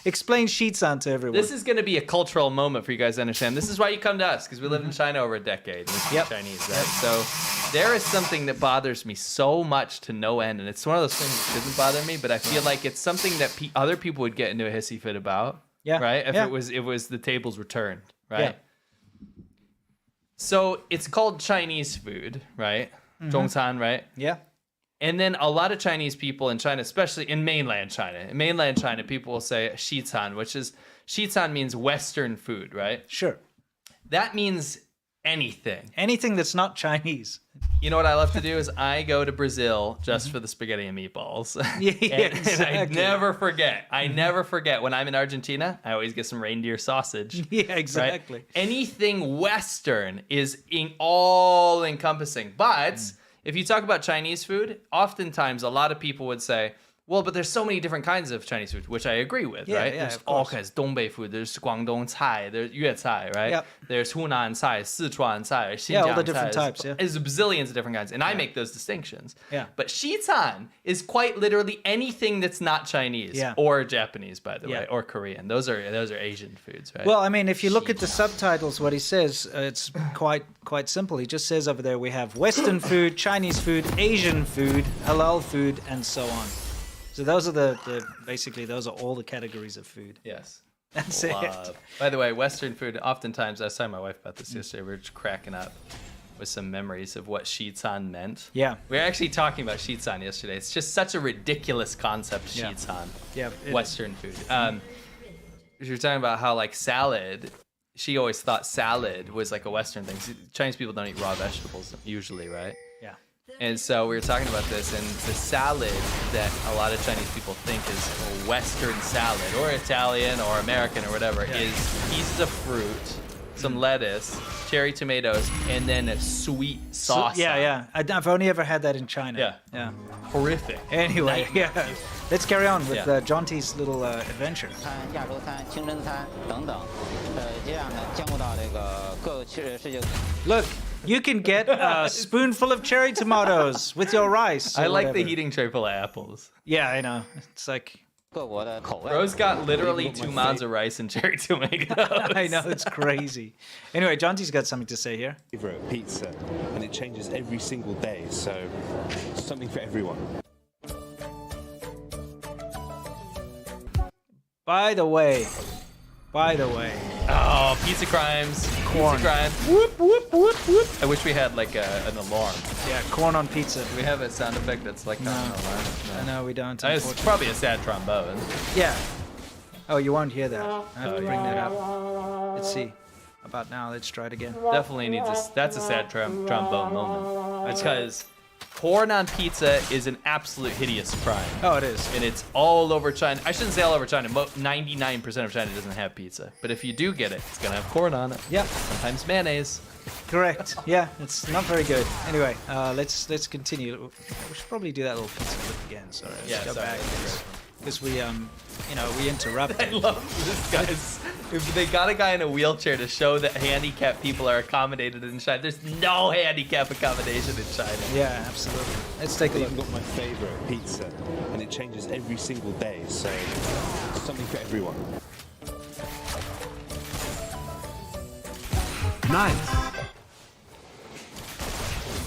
Explain Shitan to everyone. This is going to be a cultural moment for you guys to understand. This is why you come to us, because we lived in China over a decade. And we speak Chinese, right? So there is something that bothers me so much to no end, and it's one of those things that shouldn't bother me, but I feel like it's something that other people would get into a hissy fit about. Yeah. Right? If Yeah. it was the tables were turned, right? Yeah. So it's called Chinese food, right? Zhongcan, right? Yeah. And then a lot of Chinese people in China, especially in mainland China, people will say Xican, Xican means Western food, right? Sure. That means anything. Anything that's not Chinese. You know what I love to do is I go to Brazil just for the spaghetti and meatballs. Yeah, and I exactly. never forget. I never forget when I'm in Argentina, I always get some reindeer sausage. Yeah, Right? exactly. Anything Western is all encompassing. But if you talk about Chinese food, oftentimes a lot of people would say, well, but there's so many different kinds of Chinese food, which I agree with, Yeah, right? yeah, There's of all course. kinds. Dongbei food, there's Guangdong cai, there's Yue cai, right? Yep. There's Hunan cai, Sichuan cai, Xinjiang Yeah, all the different cai. types, yeah. There's bazillions of different kinds, and I make those distinctions. Yeah. But Xican is quite literally anything that's not Chinese Yeah. or Japanese, by the Yeah. way, or Korean. Those are Asian foods, right? Well, I mean, if you look at the subtitles, what he says, it's quite simple. He just says over there we have Western food, Chinese food, Asian food, halal food, and so on. So those are basically those are all the categories of food. Yes. That's it. By the way, Western food, oftentimes, I was telling my wife about this yesterday, we were just cracking up. with some memories of what Shiitsan meant. Yeah. We were actually talking about Shiitsan yesterday. It's just such a ridiculous concept, Yeah. Shiitsan. Yeah, it Western food. You were talking about how like salad, she always thought salad was like a Western thing. Chinese people don't eat raw vegetables usually, right? Yeah. And so we were talking about this, and the salad that a lot of Chinese people think is a Western salad, or Italian, or American, or whatever, is pieces of fruit, some lettuce, cherry tomatoes, and then a sweet sauce. Yeah. I've only ever had that in China. Yeah. Yeah. Horrific. Anyway, yeah. Let's carry on with Yeah. Jonty's little adventure. 餐、亚洲餐、清真餐等等，这样呢兼顾到这个各个世界。 Look, you can get a spoonful of cherry tomatoes with your rice. I or like the whatever. heating tray full of apples. Yeah, I know. It's like. 各国的口味。 Rose got literally 2 mounds of rice and cherry tomatoes. I know, it's crazy. Anyway, Jonty's got something to say here. Favorite pizza, and it changes every single day, so something for everyone. By the way. Oh, pizza crimes. Corn. Pizza crimes. Whoop, whoop, whoop, whoop. I wish we had like an alarm. Yeah, corn on pizza. Do we have a sound effect that's like an alarm? No, we don't. It's probably a sad trombone. Yeah. Oh, you won't hear that. I have to bring that up. Let's see. About now, let's try it again. Definitely needs a. That's a sad trombone moment. It's because corn on pizza is an absolute hideous crime. Oh, it is. And it's all over China. I shouldn't say all over China. 99% of China doesn't have pizza. But if you do get it, it's gonna have corn on it. Yep. Sometimes mayonnaise. Correct. Yeah, it's not very good. Anyway, let's continue. We should probably do that little pizza clip again. Sorry. Let's go back. Because we we interrupted. I love this guy's. If they got a guy in a wheelchair to show that handicapped people are accommodated in China. There's no handicap accommodation in China. Yeah, absolutely. Let's take a look. I've got my favorite pizza, and it changes every single day, so something for everyone. Nice.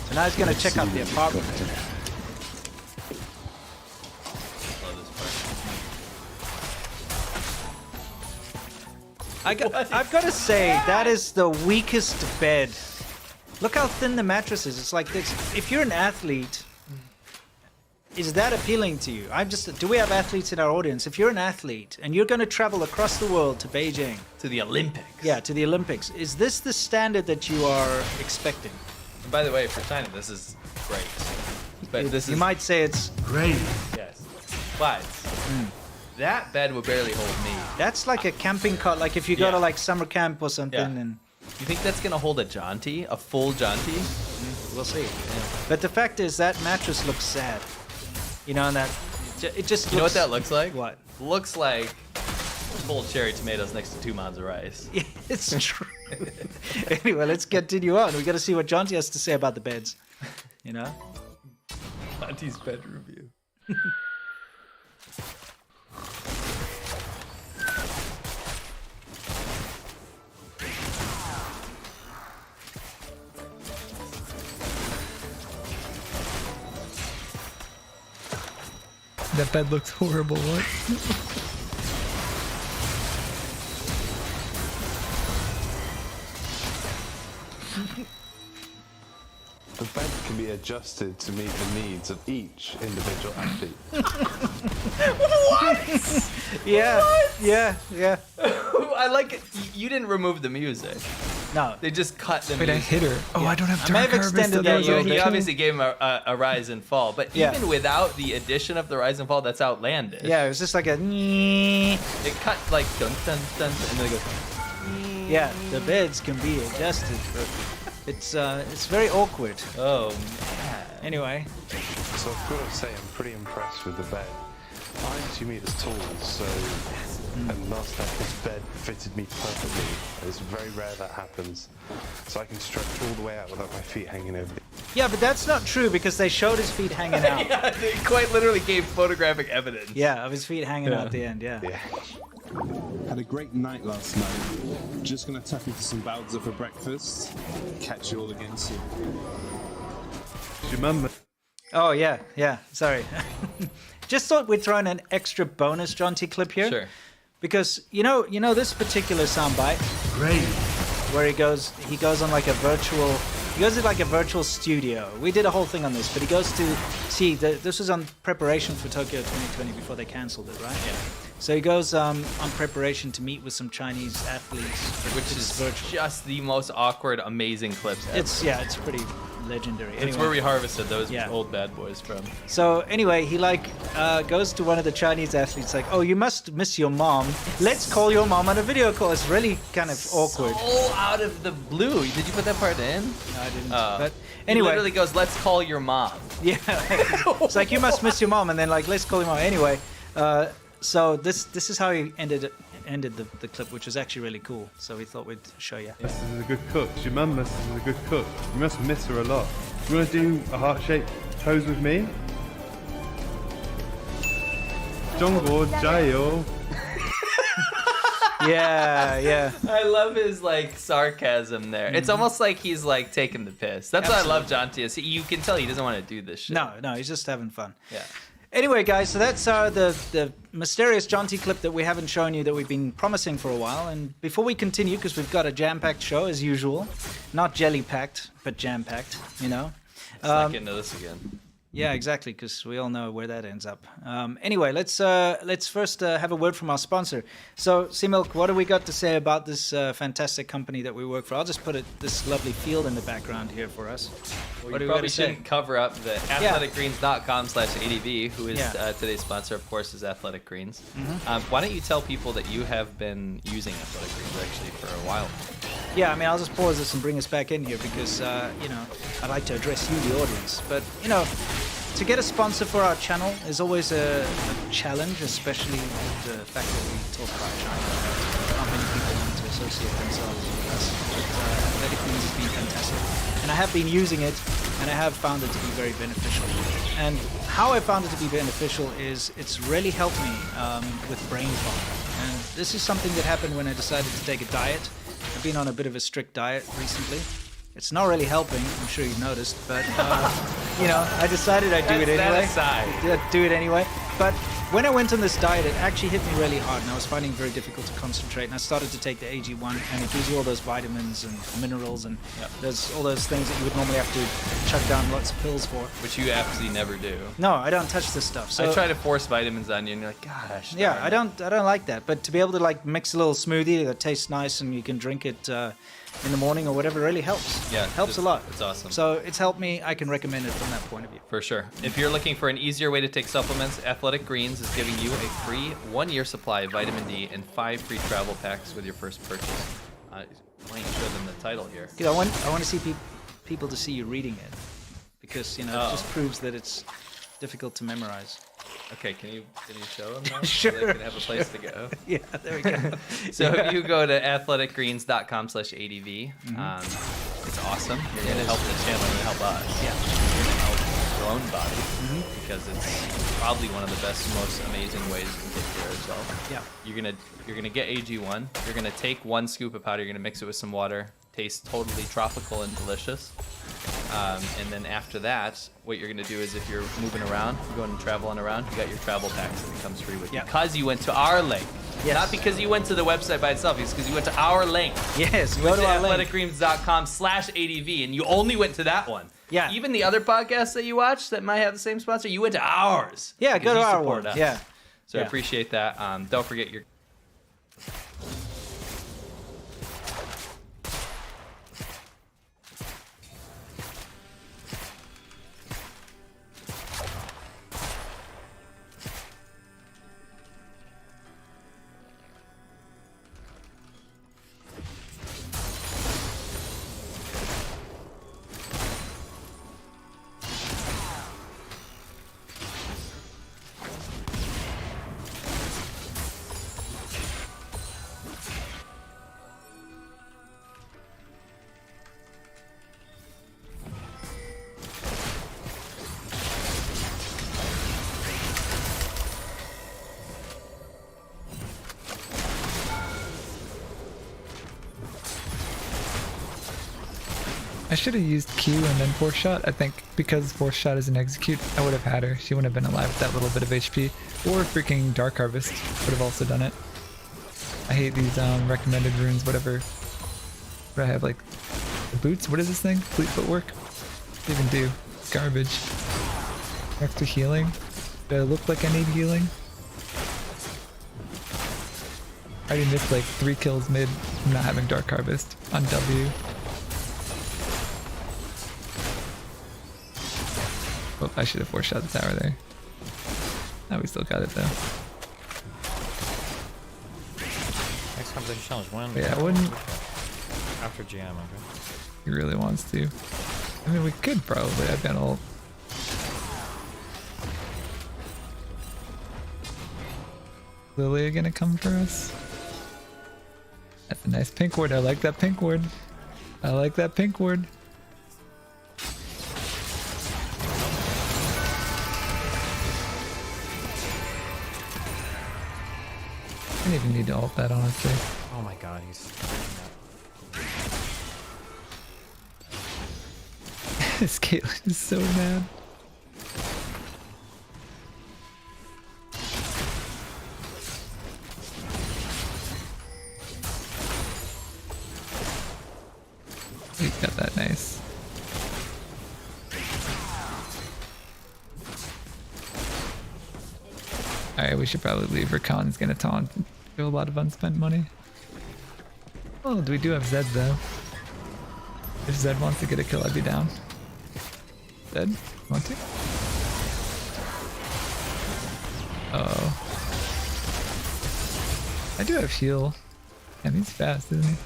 So now he's gonna check out the apartment. I've got to say, that is the weakest bed. Look how thin the mattress is. It's like this. If you're an athlete, is that appealing to you? Do we have athletes in our audience? If you're an athlete and you're going to travel across the world to Beijing. To the Olympics. Yeah, to the Olympics. Is this the standard that you are expecting? And by the way, for China, this is great. But this is. You might say it's great. Yes. But. That bed will barely hold me. That's like a camping cot, like if you go to like summer camp or something. And you think that's gonna hold a jaunty, a full jaunty? We'll see. Yeah. But the fact is that mattress looks sad. You know, and that it just. You know what that looks like? What? Looks like full cherry tomatoes next to 2 mounds of rice. Yeah, it's true. Anyway, let's continue on. We got to see what Jonty has to say about the beds. You know. Jaunty's bed review. That bed looks horrible. What? The bed can be adjusted to meet the needs of each individual athlete. What? Yeah. What? Yeah. I like it. You didn't remove the music. No. They just cut the Wait, music. I hit her. Oh, I don't have I may dark have harvest. extended that otherwise a I'd little be He bit. killed. obviously gave him a rise and fall, but Yeah. even without the addition of the rise and fall, that's outlandish. Yeah, it was just like a. It cut like dun dun dun, and then it goes. Yeah, the beds can be adjusted, but it's very awkward. Oh man. Anyway. So I've got to say, I'm pretty impressed with the bed. I'm 2 meters tall, so and last night this bed fitted me perfectly. It's very rare that happens, so I can stretch all the way out without my feet hanging over. Yeah, but that's not true because they showed his feet hanging out. Yeah, they quite literally gave photographic evidence. Yeah, of his feet hanging out at the end. Yeah. Had a great night last night. Just gonna tuck into some baozi for breakfast. Catch you all again soon. Remember. Oh yeah. Sorry. Just thought we'd throw in an extra bonus Jonty clip here. Sure. Because you know this particular soundbite. Great. Where he goes on like a virtual He goes to like a virtual studio. We did a whole thing on this, but he goes to see. This was on preparation for Tokyo 2020 before they cancelled it, right? Yeah. So he goes on preparation to meet with some Chinese athletes, which is just the most awkward, amazing clips ever. It's pretty legendary. It's Anyway. where we harvested those old bad boys from. So anyway, he goes to one of the Chinese athletes like, "Oh, you must miss your mom. Let's call your mom on a video call." It's really kind of awkward. So out of the blue. Did you put that part in? No, I didn't. But anyway, he literally goes, "Let's call your mom." Yeah, it's like you must miss your mom, and then like let's call your mom. Anyway, so this is how he ended the clip, which was actually really cool. So we thought we'd show you. This is a good cook. Your mum is a good cook. You must miss her a lot. You want to do a heart-shaped pose with me? Jongbo Jayo. Yeah. I love his like sarcasm there. It's almost like he's like taking the piss. That's what I love John T. You can tell he doesn't want to do this shit. No, he's just having fun. Yeah. Anyway, guys, so that's the mysterious Jaunty clip that we haven't shown you that we've been promising for a while. And before we continue, because we've got a jam-packed show as usual, not jelly-packed, but jam-packed, you know. Let's not get into this again. Yeah, exactly, because we all know where that ends up. Anyway, let's first have a word from our sponsor. So, C-Milk, what do we got to say about this fantastic company that we work for? I'll just put this lovely field in the background here for us. Well, what do you we probably got to say? shouldn't cover up the athleticgreens.com/ADV, who is today's sponsor, of course, is Athletic Greens. Why don't you tell people that you have been using Athletic Greens actually for a while? Yeah, I mean, I'll just pause this and bring us back in here because, you know, I'd like to address you, the audience. But, you know, to get a sponsor for our channel is always a challenge, especially with the fact that we talk about China. Not many people want to associate themselves with us. But Athletic Greens has been fantastic. And I have been using it, and I have found it to be very beneficial. And how I found it to be beneficial is it's really helped me with brain fog. And this is something that happened when I decided to take a diet. I've been on a bit of a strict diet recently. It's not really helping, I'm sure you've noticed, but, you know, I decided I'd do it anyway. I'd do it anyway. But when I went on this diet, it actually hit me really hard, and I was finding it very difficult to concentrate, and I started to take the AG1, and it gives you all those vitamins and minerals, and there's all those things that you would normally have to chuck down lots of pills for. Which you absolutely never do. No, I don't touch this stuff. So I try to force vitamins on you, and you're like, gosh. Yeah, I don't like that. But to be able to like mix a little smoothie that tastes nice, and you can drink it in the morning or whatever, really helps. Yeah, it helps a lot. It's awesome. So it's helped me. I can recommend it from that point of view. For sure. If you're looking for an easier way to take supplements, Athletic Greens is giving you a free 1-year supply of vitamin D and 5 free travel packs with your first purchase. Why don't you show them the title here? I want to see people to see you reading it, because you know it just proves that it's difficult to memorize. Okay, can you show them now? Sure. So they can have a place to go. Yeah, there we go. So if you go to athleticgreens.com/ADV, it's awesome. You're going to help the channel and help us. Yeah. You're going to help your own body because it's probably one of the best, most amazing ways you can take care of yourself. Yeah. You're gonna get AG1. You're gonna take 1 scoop of powder. You're gonna mix it with some water. Tastes totally tropical and delicious. And then after that, what you're gonna do is if you're moving around, you're going and traveling around, you got your travel packs that it comes free with. Because you went to our link. Yes. Not because you went to the website by itself, it's because you went to our link. Yes, you go went to to our link. athleticgreens.com/ADV, and you only went to that one. Yeah. Even the other podcasts that you watch that might have the same sponsor, you went to ours. Yeah, because go to you our support one. us. Yeah. So I appreciate that. Don't forget your... I should have used Q and then Force Shot. I think because Force Shot is an execute, I would have had her. She wouldn't have been alive with that little bit of HP. Or freaking Dark Harvest would have also done it. I hate these recommended runes, whatever. But I have like The boots? What is this thing? Fleet footwork? What do you even do? It's garbage. Extra healing? Do I look like I need healing? I already missed like 3 kills mid from not having Dark Harvest on W. Oh, I should have foreshot the tower there. Now we still got it though. Next competition challenge when? Yeah, I wouldn't. After GM, okay. He really wants to. I mean, we could probably. I've got ult. Lilia gonna come for us? That's a nice pink ward. I like that pink ward. I like that pink ward. I didn't even need to ult that, honestly. Oh my god, he's... This Caitlyn is so mad. We got that nice. Alright, we should probably leave. Rakan's gonna taunt and do a lot of unspent money. Oh, we do have Zed though. If Zed wants to get a kill, I'd be down. Zed, want to? Oh. I do have heal. And he's fast, isn't he?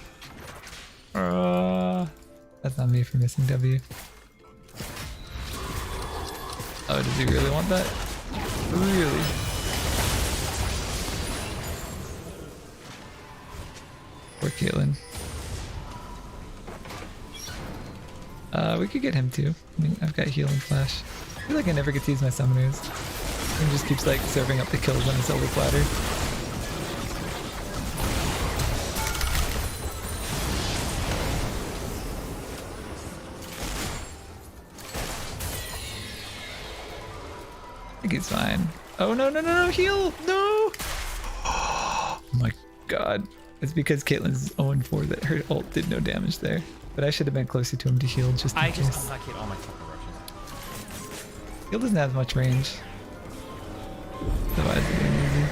That's not me for missing W. Oh, does he really want that? Really? Poor Caitlyn. We could get him too. I mean, I've got healing flash. I feel like I never get to use my summoners. He just keeps like serving up the kills on his silver platter. I think he's fine. Oh no, no, no, no, heal! No! Oh my god. It's because Caitlyn's 0-4 that her ult did no damage there. But I should have been closer to him to heal just in case. I'm not getting all my fucking rushes. Heal doesn't have much range. Otherwise it'd be easy.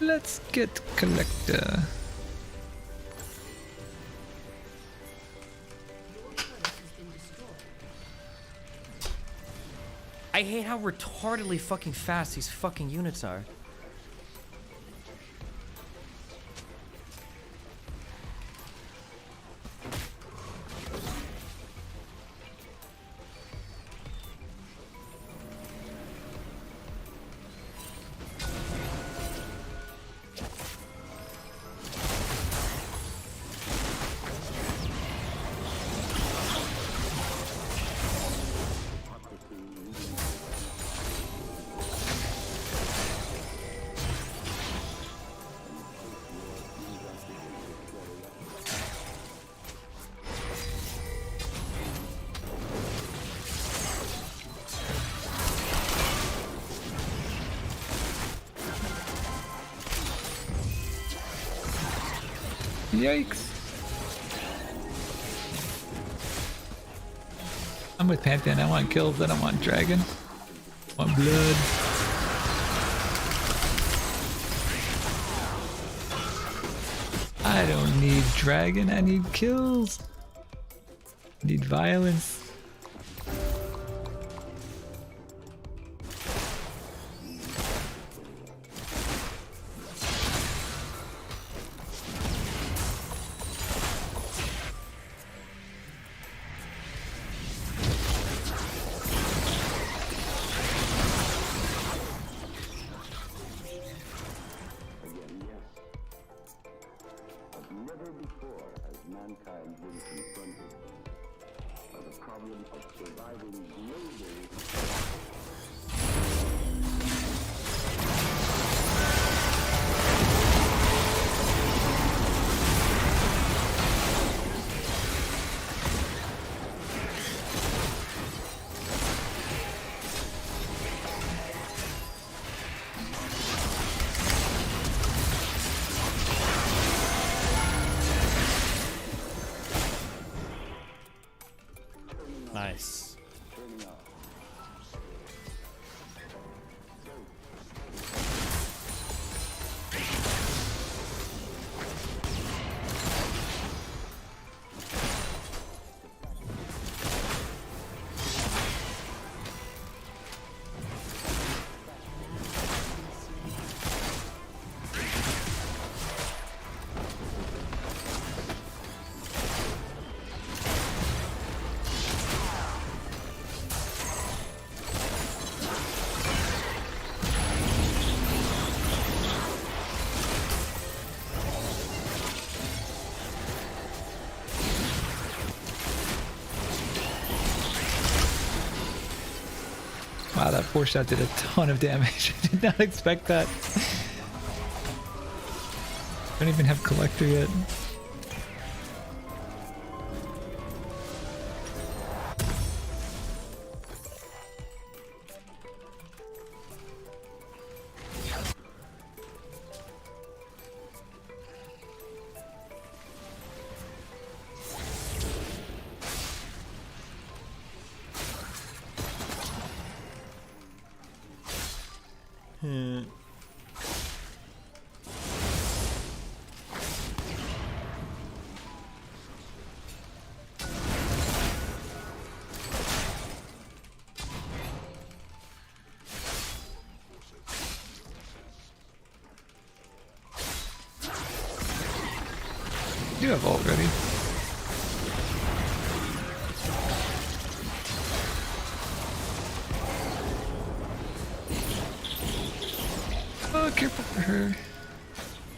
Let's get Collector. I hate how retardedly fucking fast these fucking units are. Yikes. I'm with Pantheon. I want kills. I don't want dragon. I want blood. I don't need dragon. I need kills. I need violence. Wow, that 4-shot did a ton of damage. I did not expect that. Don't even have collector yet. You have ult ready. Oh, careful for her.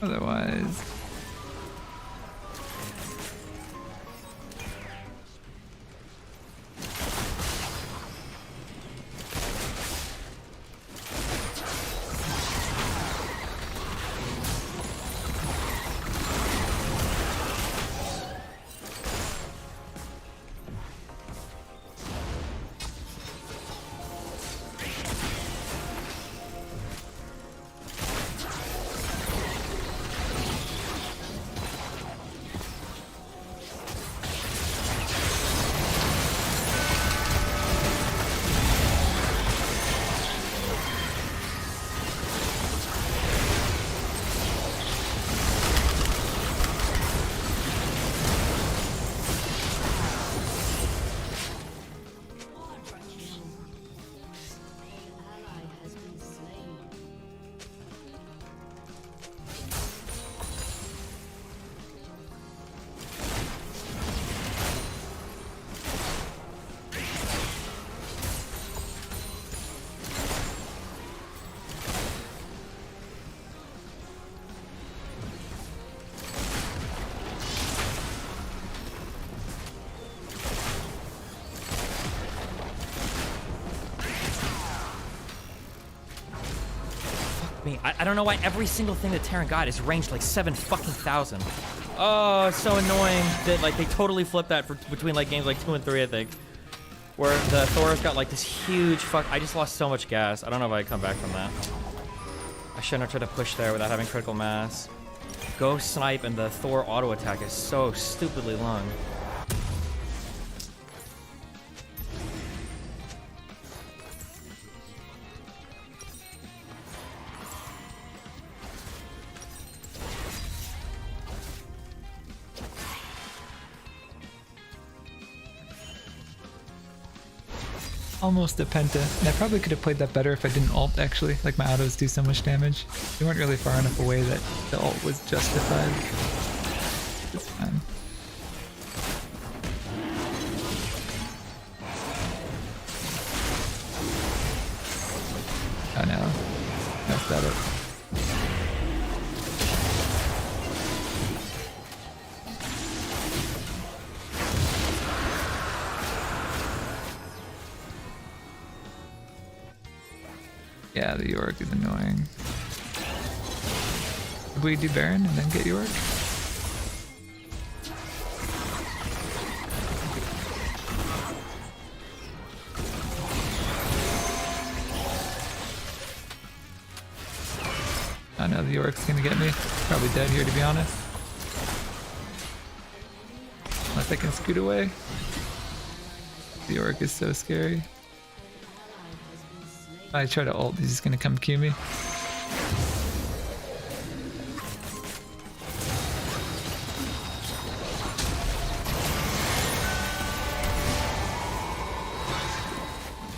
Otherwise. I don't know why every single thing that Terran got is ranged like 7,000. Oh, it's so annoying that like they totally flipped that for between like games like 2 and 3, I think, where the Thor's got like this huge fuck. I just lost so much gas. I don't know if I can come back from that. I shouldn't have tried to push there without having critical mass. Ghost snipe and the Thor auto attack is so stupidly long. Almost a penta. And I probably could have played that better if I didn't ult, actually. Like, my autos do so much damage. They weren't really far enough away that the ult was justified. It's fine. Oh no. That's about it. Yeah, the Yorick is annoying. Could we do Baron and then get Yorick? I know the Yorick's gonna get me. Probably dead here, to be honest. Unless I can scoot away. The Yorick is so scary. I try to ult, he's just gonna come Q me.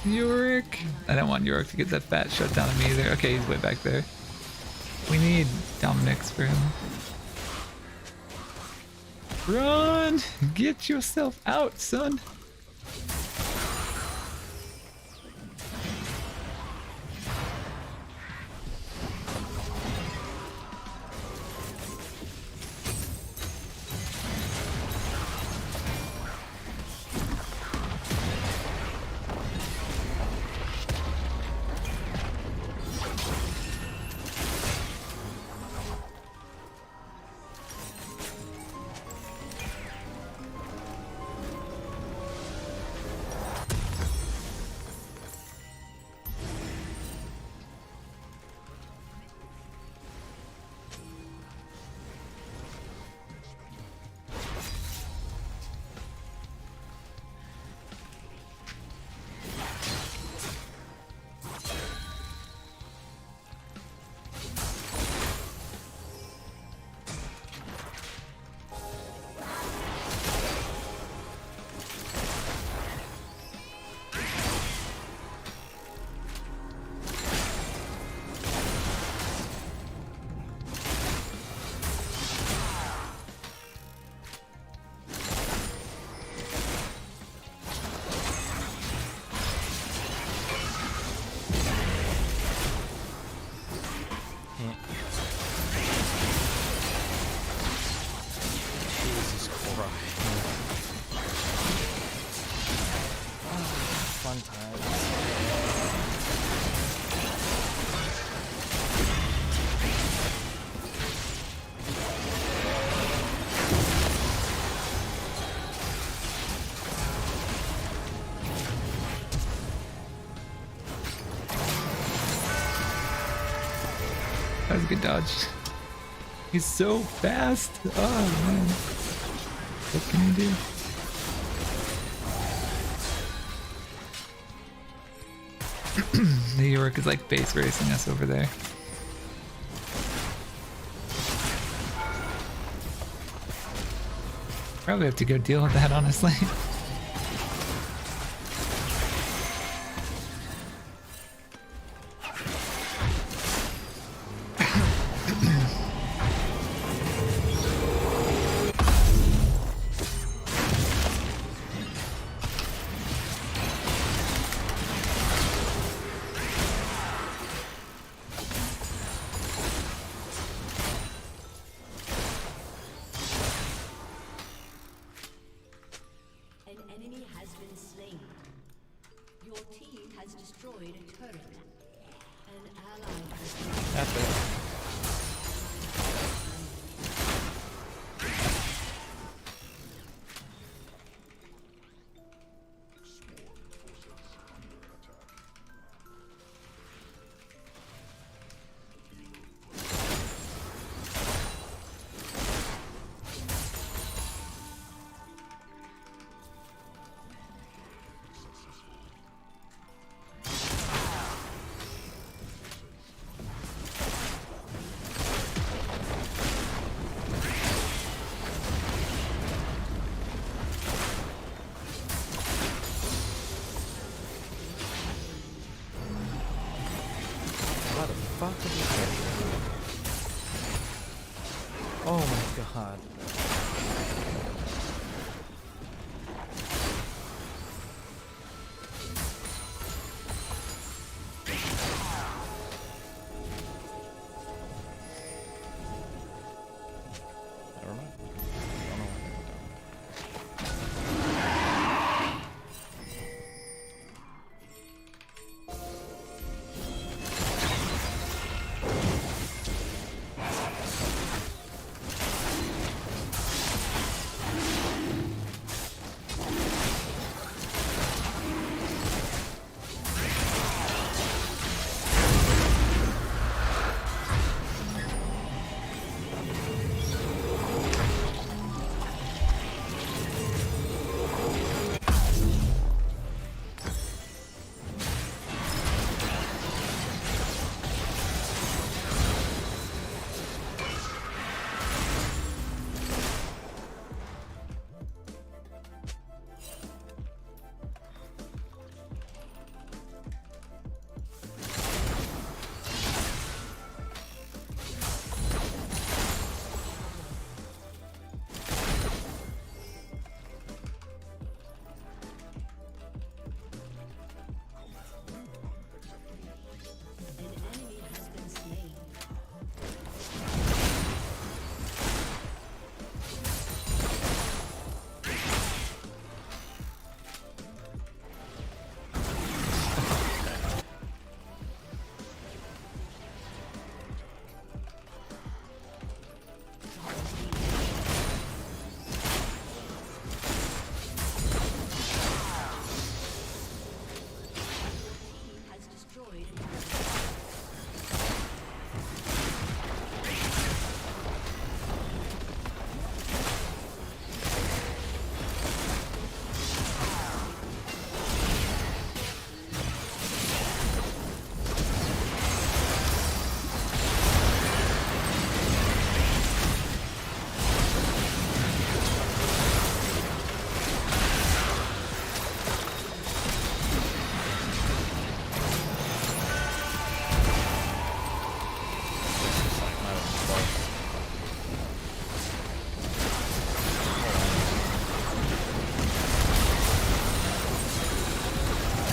Yorick! I don't want Yorick to get that fat shutdown on me either. Okay, he's way back there. We need Dominic's for him. Run! Get yourself out, son! That was a good dodge. He's so fast. Oh man. What can he do? New York is like base racing us over there. Probably have to go deal with that, honestly. Oh my god. Never mind.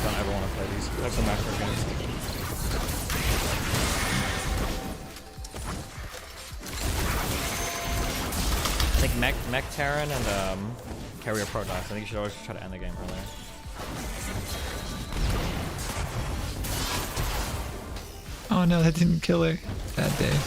Don't know what they were doing. Types of macro games. I think Mech Terran and Carrier Pro dice. I think you should always try to end the game earlier. Oh no, that didn't kill her that day.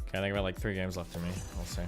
Okay, I think about like 3 games left to me. We'll see.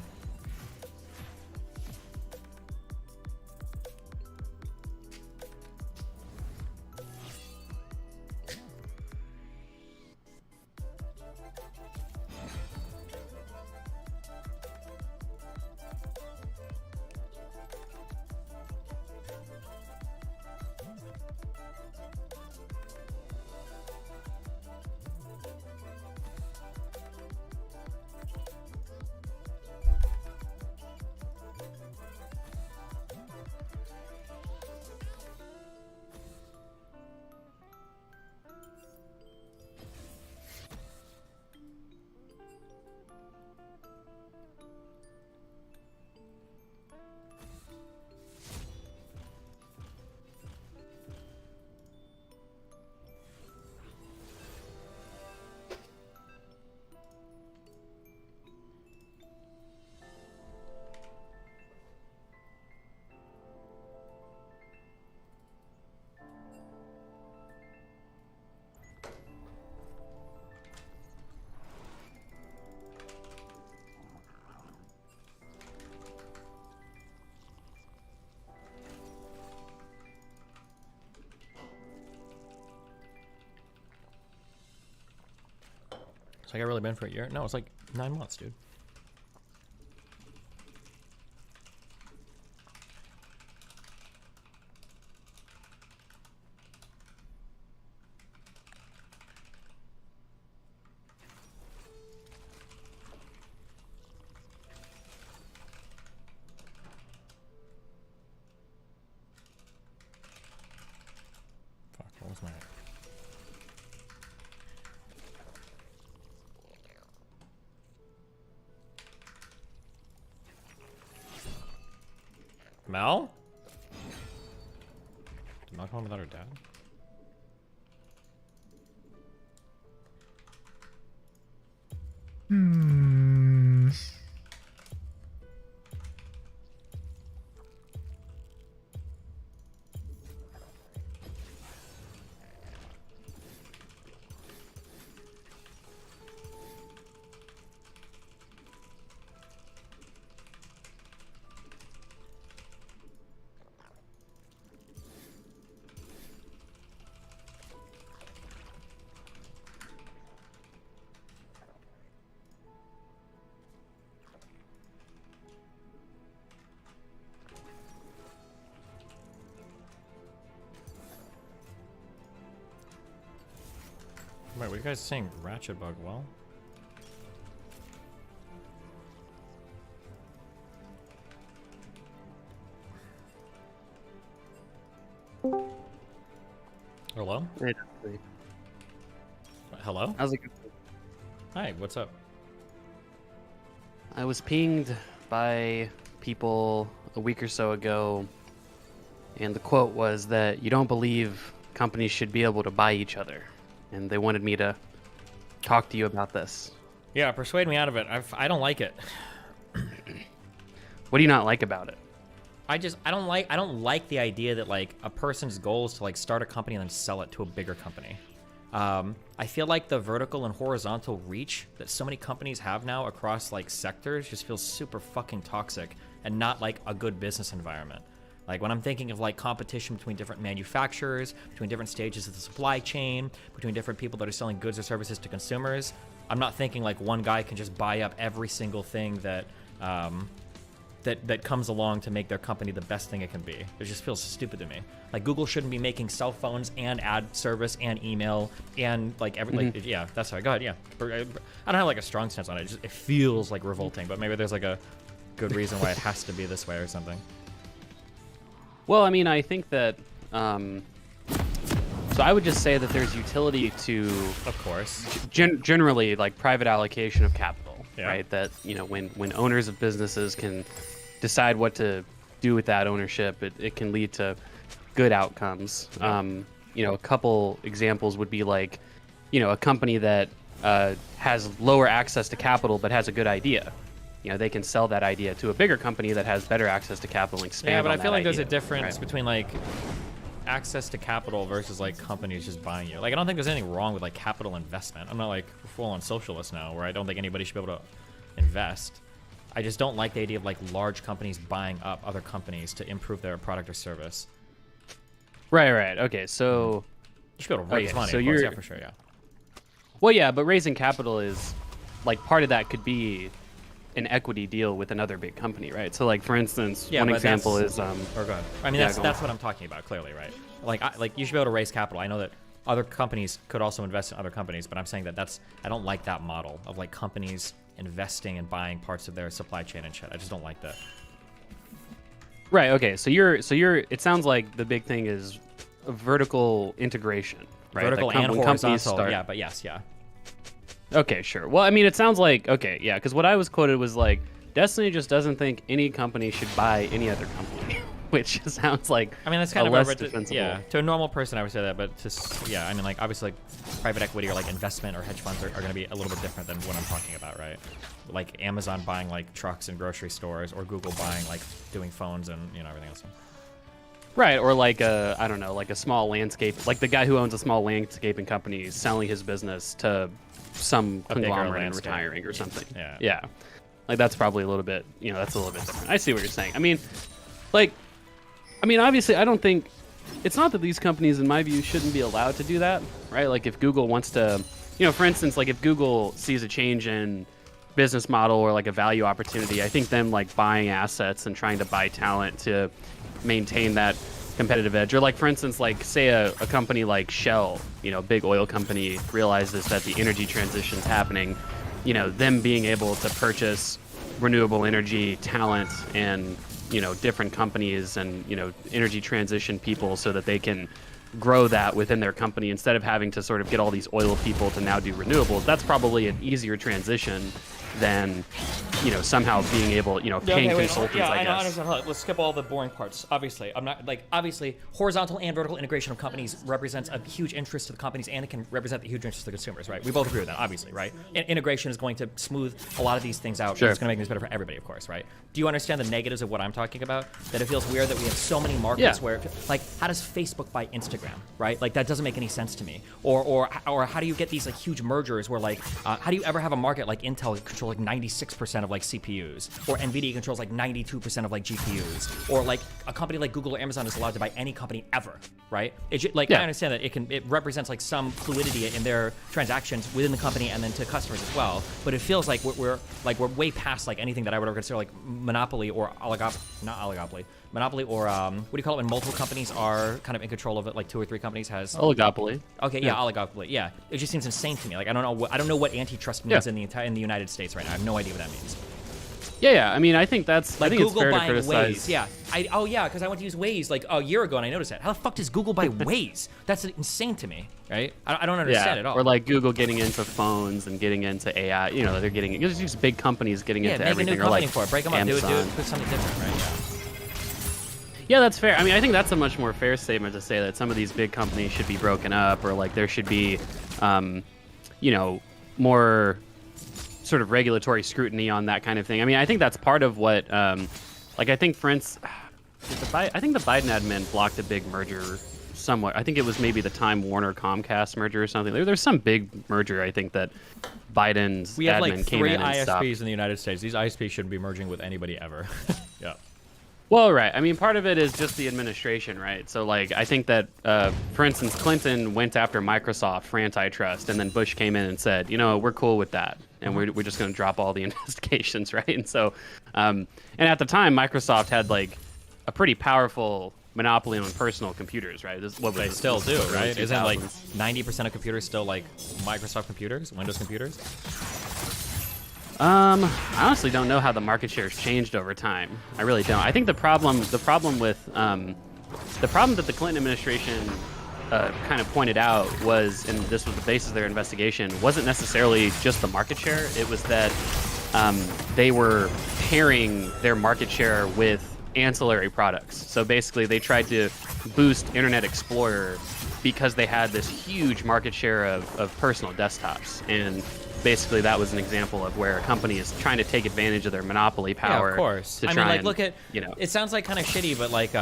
So I got really banned for a year? No, it's like 9 months, dude. Fuck, what was my... Mel? Did Mel come home without her dad? Hmm. Wait, were you guys saying Ratchet Bug well? Hello? Hey, hello? how's it going? Hi, what's up? I was pinged by people a week or so ago, and the quote was that you don't believe companies should be able to buy each other, and they wanted me to talk to you about this. Yeah, persuade me out of it. I don't like it. What do you not like about it? I don't like the idea that like a person's goal is to like start a company and then sell it to a bigger company. I feel like the vertical and horizontal reach that so many companies have now across like sectors just feels super fucking toxic and not like a good business environment. Like when I'm thinking of like competition between different manufacturers, between different stages of the supply chain, between different people that are selling goods or services to consumers, I'm not thinking like one guy can just buy up every single thing that that comes along to make their company the best thing it can be. It just feels stupid to me. Like Google shouldn't be making cell phones and ad service and email and like like yeah, that's how. Go ahead, yeah. I don't have like a strong stance on it. It feels like revolting, but maybe there's like a good reason why it has to be this way or something. Well, I mean, I think that, so I would just say that there's utility to, of course, generally like private allocation of capital, yeah. Right? That, you know, when owners of businesses can decide what to do with that ownership, it can lead to good outcomes. Yeah. You know, a couple examples would be like, you know, a company that has lower access to capital but has a good idea. You know, they can sell that idea to a bigger company that has better access to capital and expand. Yeah, but I feel like there's there's a difference between like access to capital versus like companies just buying you. Like I don't think there's anything wrong with like capital investment. I'm not like full on socialist now where I don't think anybody should be able to invest. I just don't like the idea of like large companies buying up other companies to improve their product or service. Right. Okay, so you should be able to raise money. So of course, you're, yeah, for sure, yeah. Well, yeah, but raising capital is like part of that could be an equity deal with another big company, right? So, like for instance, Yeah, one but example that's- is Or go ahead. I mean, that's what I'm talking about, clearly, right? Like you should be able to raise capital. I know that other companies could also invest in other companies, but I'm saying that I don't like that model of like companies investing and buying parts of their supply chain and shit. I just don't like that. Right. Okay. So you're. It sounds like the big thing is vertical integration, right? Vertical Like and when companies horizontal. start- Yeah, but yes, yeah. Okay, sure. Well, I mean, it sounds like okay, yeah. Because what I was quoted was like, Destiny just doesn't think any company should buy any other company, which sounds like I mean, that's kind a of less a, defensible. yeah. To a normal person, I would say that, but yeah, I mean, like obviously, like private equity or like investment or hedge funds are going to be a little bit different than what I'm talking about, right? Like Amazon buying like trucks and grocery stores, or Google buying like doing phones and everything else. Right, or like I don't know, like a small landscape, like the guy who owns a small landscaping company is selling his business to some A bigger conglomerate and landscape. retiring or something. Yeah. Yeah. Like that's probably a little bit, that's a little bit different. I see what you're saying. I mean, obviously I don't think, it's not that these companies, in my view, shouldn't be allowed to do that, right? Like if Google wants to, for instance, like if Google sees a change in business model or like a value opportunity, I think them like buying assets and trying to buy talent to maintain that competitive edge, or like for instance, like say a company like Shell, big oil company, realizes that the energy transition's happening, them being able to purchase renewable energy talent and different companies and energy transition people so that they can grow that within their company instead of having to sort of get all these oil people to now do renewables. That's probably an easier transition than somehow being able paying consultants. Yeah, I know, guess. understand. Hold on, let's skip all the boring parts. Obviously, I'm not like obviously horizontal and vertical integration of companies represents a huge interest to the companies and it can represent the huge interest to the consumers, right? We both agree with that, obviously, right? Integration is going to smooth a lot of these things out. Sure. And it's going to make things better for everybody, of course, right? Do you understand the negatives of what I'm talking about? That it feels weird that we have so many markets Yeah. where, like, how does Facebook buy Instagram, right? Like that doesn't make any sense to me. Or how do you get these like huge mergers where like how do you ever have a market like Intel control like 96% of like CPUs, or Nvidia controls like 92% of like GPUs, or like a company like Google or Amazon is allowed to buy any company ever, right? I understand that it represents like some fluidity in their transactions within the company and then to customers as well, but it feels like we're way past like anything that I would ever consider like monopoly or monopoly or what do you call it when multiple companies are kind of in control of it, like 2 or 3 companies has Oligopoly. Okay, yeah, oligopoly. Yeah, it just seems insane to me. Like I don't know what antitrust means in the United States right now. I have no idea what that means. Yeah. I mean, I think that's Like I think Google it's fair buying to criticize. Waze. Yeah, because I went to use Waze like a year ago and I noticed that. How the fuck does Google buy Waze? That's insane to me, right? I don't understand at all. Or like Google getting into phones and getting into AI. They're getting these big companies getting into make everything. a new or company like for it. Break them up. Do Amazon. it. Put something different, right? Yeah. Yeah, that's fair. I mean, I think that's a much more fair statement to say that some of these big companies should be broken up, or like there should be, more sort of regulatory scrutiny on that kind of thing. I mean, I think that's part of what, I think, for instance, I think the Biden admin blocked a big merger somewhat. I think it was maybe the Time Warner Comcast merger or something. There's some big merger, I think, that Biden's We have admin like came 3 in and stopped. ISPs in the United States. These ISPs shouldn't be merging with anybody ever. Yeah. Well, right. I mean, part of it is just the administration, right? So, like, I think that, for instance, Clinton went after Microsoft for antitrust, and then Bush came in and said, we're cool with that, and we're just going to drop all the investigations, right? And so, and at the time, Microsoft had, like, a pretty powerful monopoly on personal computers, right? They still do, right? Isn't like 2000s. 90% of computers still like Microsoft computers, Windows computers? I honestly don't know how the market share has changed over time. I really don't. I think the problem that the Clinton administration kind of pointed out was, and this was the basis of their investigation, wasn't necessarily just the market share. It was that they were pairing their market share with ancillary products. So basically, they tried to boost Internet Explorer because they had this huge market share of personal desktops, and basically that was an example of where a company is trying to take advantage of their monopoly power. Yeah, of course. To I try mean, like, and, look at, it sounds like kind of shitty, but like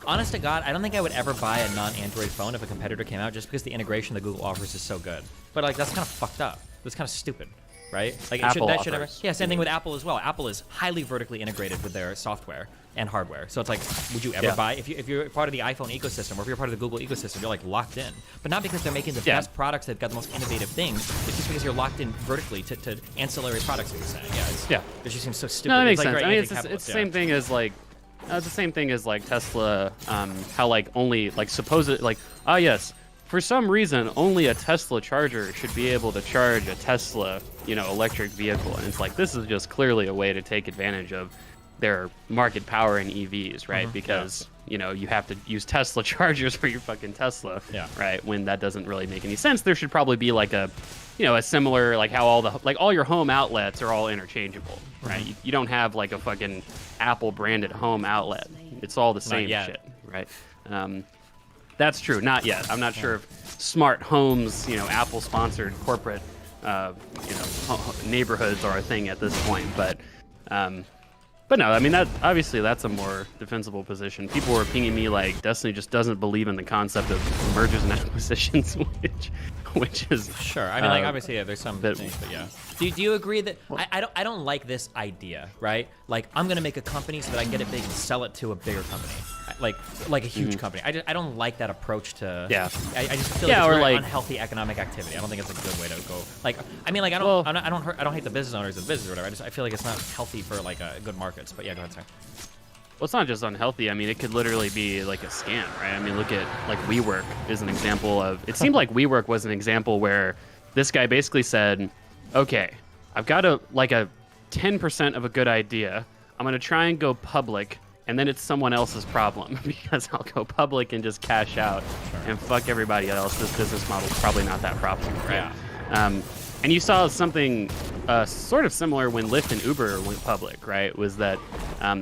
honest to God, I don't think I would ever buy a non-Android phone if a competitor came out just because the integration that Google offers is so good. But like, that's kind of fucked up. That's kind of stupid. right? Like Apple that should never. offers. Yeah, same thing with Apple as well. Apple is highly vertically integrated with their software and hardware. So it's like, would you ever buy if you're part of the iPhone ecosystem or if you're part of the Google ecosystem, you're like locked in. But not because they're making the best products, they've got the most innovative things. It's just because you're locked in vertically to ancillary products. What you're saying, it just seems so stupid. No, that makes It's like sense. very I mean, it's the anti-capitalist, same thing as like. It's the same thing as like Tesla, how like only like supposed like yes, for some reason only a Tesla charger should be able to charge a Tesla electric vehicle, and it's like this is just clearly a way to take advantage of their market power in EVs, right? Because you have to use Tesla chargers for your fucking Tesla, right? When that doesn't really make any sense. There should probably be like a a similar like how all your home outlets are all interchangeable, right? You don't have like a fucking Apple branded home outlet. It's all the same shit, right? That's true. Not yet. I'm not sure if smart homes, Apple sponsored corporate, neighborhoods are a thing at this point, but no, I mean that's a more defensible position. People were pinging me like Destiny just doesn't believe in the concept of mergers and acquisitions, which is sure. I mean, like obviously, there's some things, but yeah. Do you agree that I don't like this idea, right? Like I'm gonna make a company so that I can get it big and sell it to a bigger company, like a huge company. I don't like that approach to. Yeah. I just feel like it's very unhealthy economic activity. I don't think it's a good way to go. Like I mean, like I don't hate the business owners of the business or whatever. I feel like it's not healthy for like a good markets. But yeah, go ahead, sorry. Well, it's not just unhealthy. I mean, it could literally be like a scam, right? I mean, look at like WeWork is an example of. It seemed like WeWork was an example where this guy basically said, "Okay, I've got a 10% of a good idea. I'm gonna try and go public, and then it's someone else's problem because I'll go public and just cash out and fuck everybody else. This business model is probably not that profitable, right?" Yeah. And you saw something sort of similar when Lyft and Uber went public, right? Was that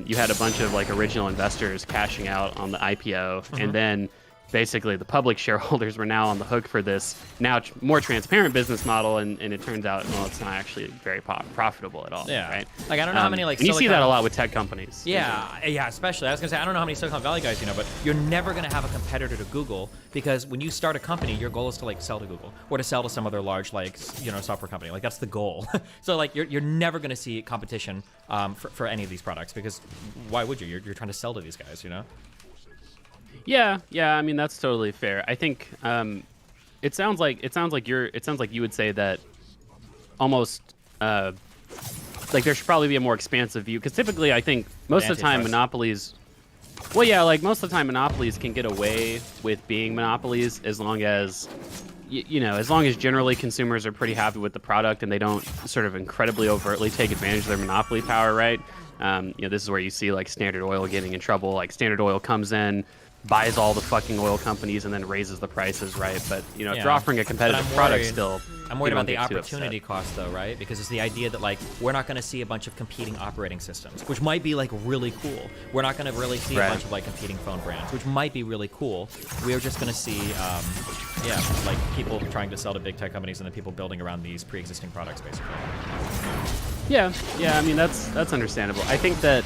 you had a bunch of like original investors cashing out on the IPO, and then basically the public shareholders were now on the hook for this now more transparent business model, and it turns out, well, it's not actually very profitable at all, right? Like I don't know how many like and you see that a lot with tech companies. Yeah, especially. I was gonna say I don't know how many Silicon Valley guys you know, but you're never gonna have a competitor to Google because when you start a company, your goal is to like sell to Google or to sell to some other large like software company. Like that's the goal. So like you're never gonna see competition for any of these products because why would you? You're trying to sell to these guys, Yeah, I mean that's totally fair. I think it sounds like you would say that almost like there should probably be a more expansive view because typically I think most of the time monopolies. Well, yeah, like most of the time monopolies can get away with being monopolies as long as as long as generally consumers are pretty happy with the product and they don't sort of incredibly overtly take advantage of their monopoly power, right? This is where you see like Standard Oil getting in trouble. Like Standard Oil comes in, buys all the fucking oil companies and then raises the prices, right? But if you're offering a competitive product still, I'm worried about the opportunity cost though, right? Because it's the idea that like we're not going to see a bunch of competing operating systems, which might be like really cool. We're not going to really see a bunch of like competing phone brands, which might be really cool. We're just going to see like people trying to sell to big tech companies and then people building around these pre-existing products basically. Yeah, I mean that's understandable. I think that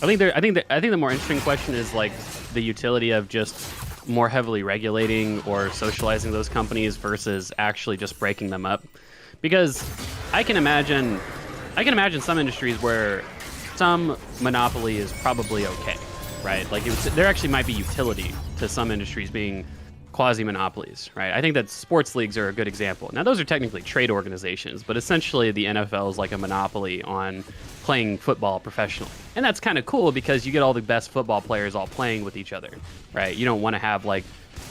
I think the more interesting question is like the utility of just more heavily regulating or socializing those companies versus actually just breaking them up, because I can imagine some industries where some monopoly is probably okay, right? Like there actually might be utility to some industries being quasi-monopolies, right? I think that sports leagues are a good example. Now, those are technically trade organizations, but essentially the NFL is like a monopoly on playing football professionally. And that's kind of cool because you get all the best football players all playing with each other, right? You don't want to have like,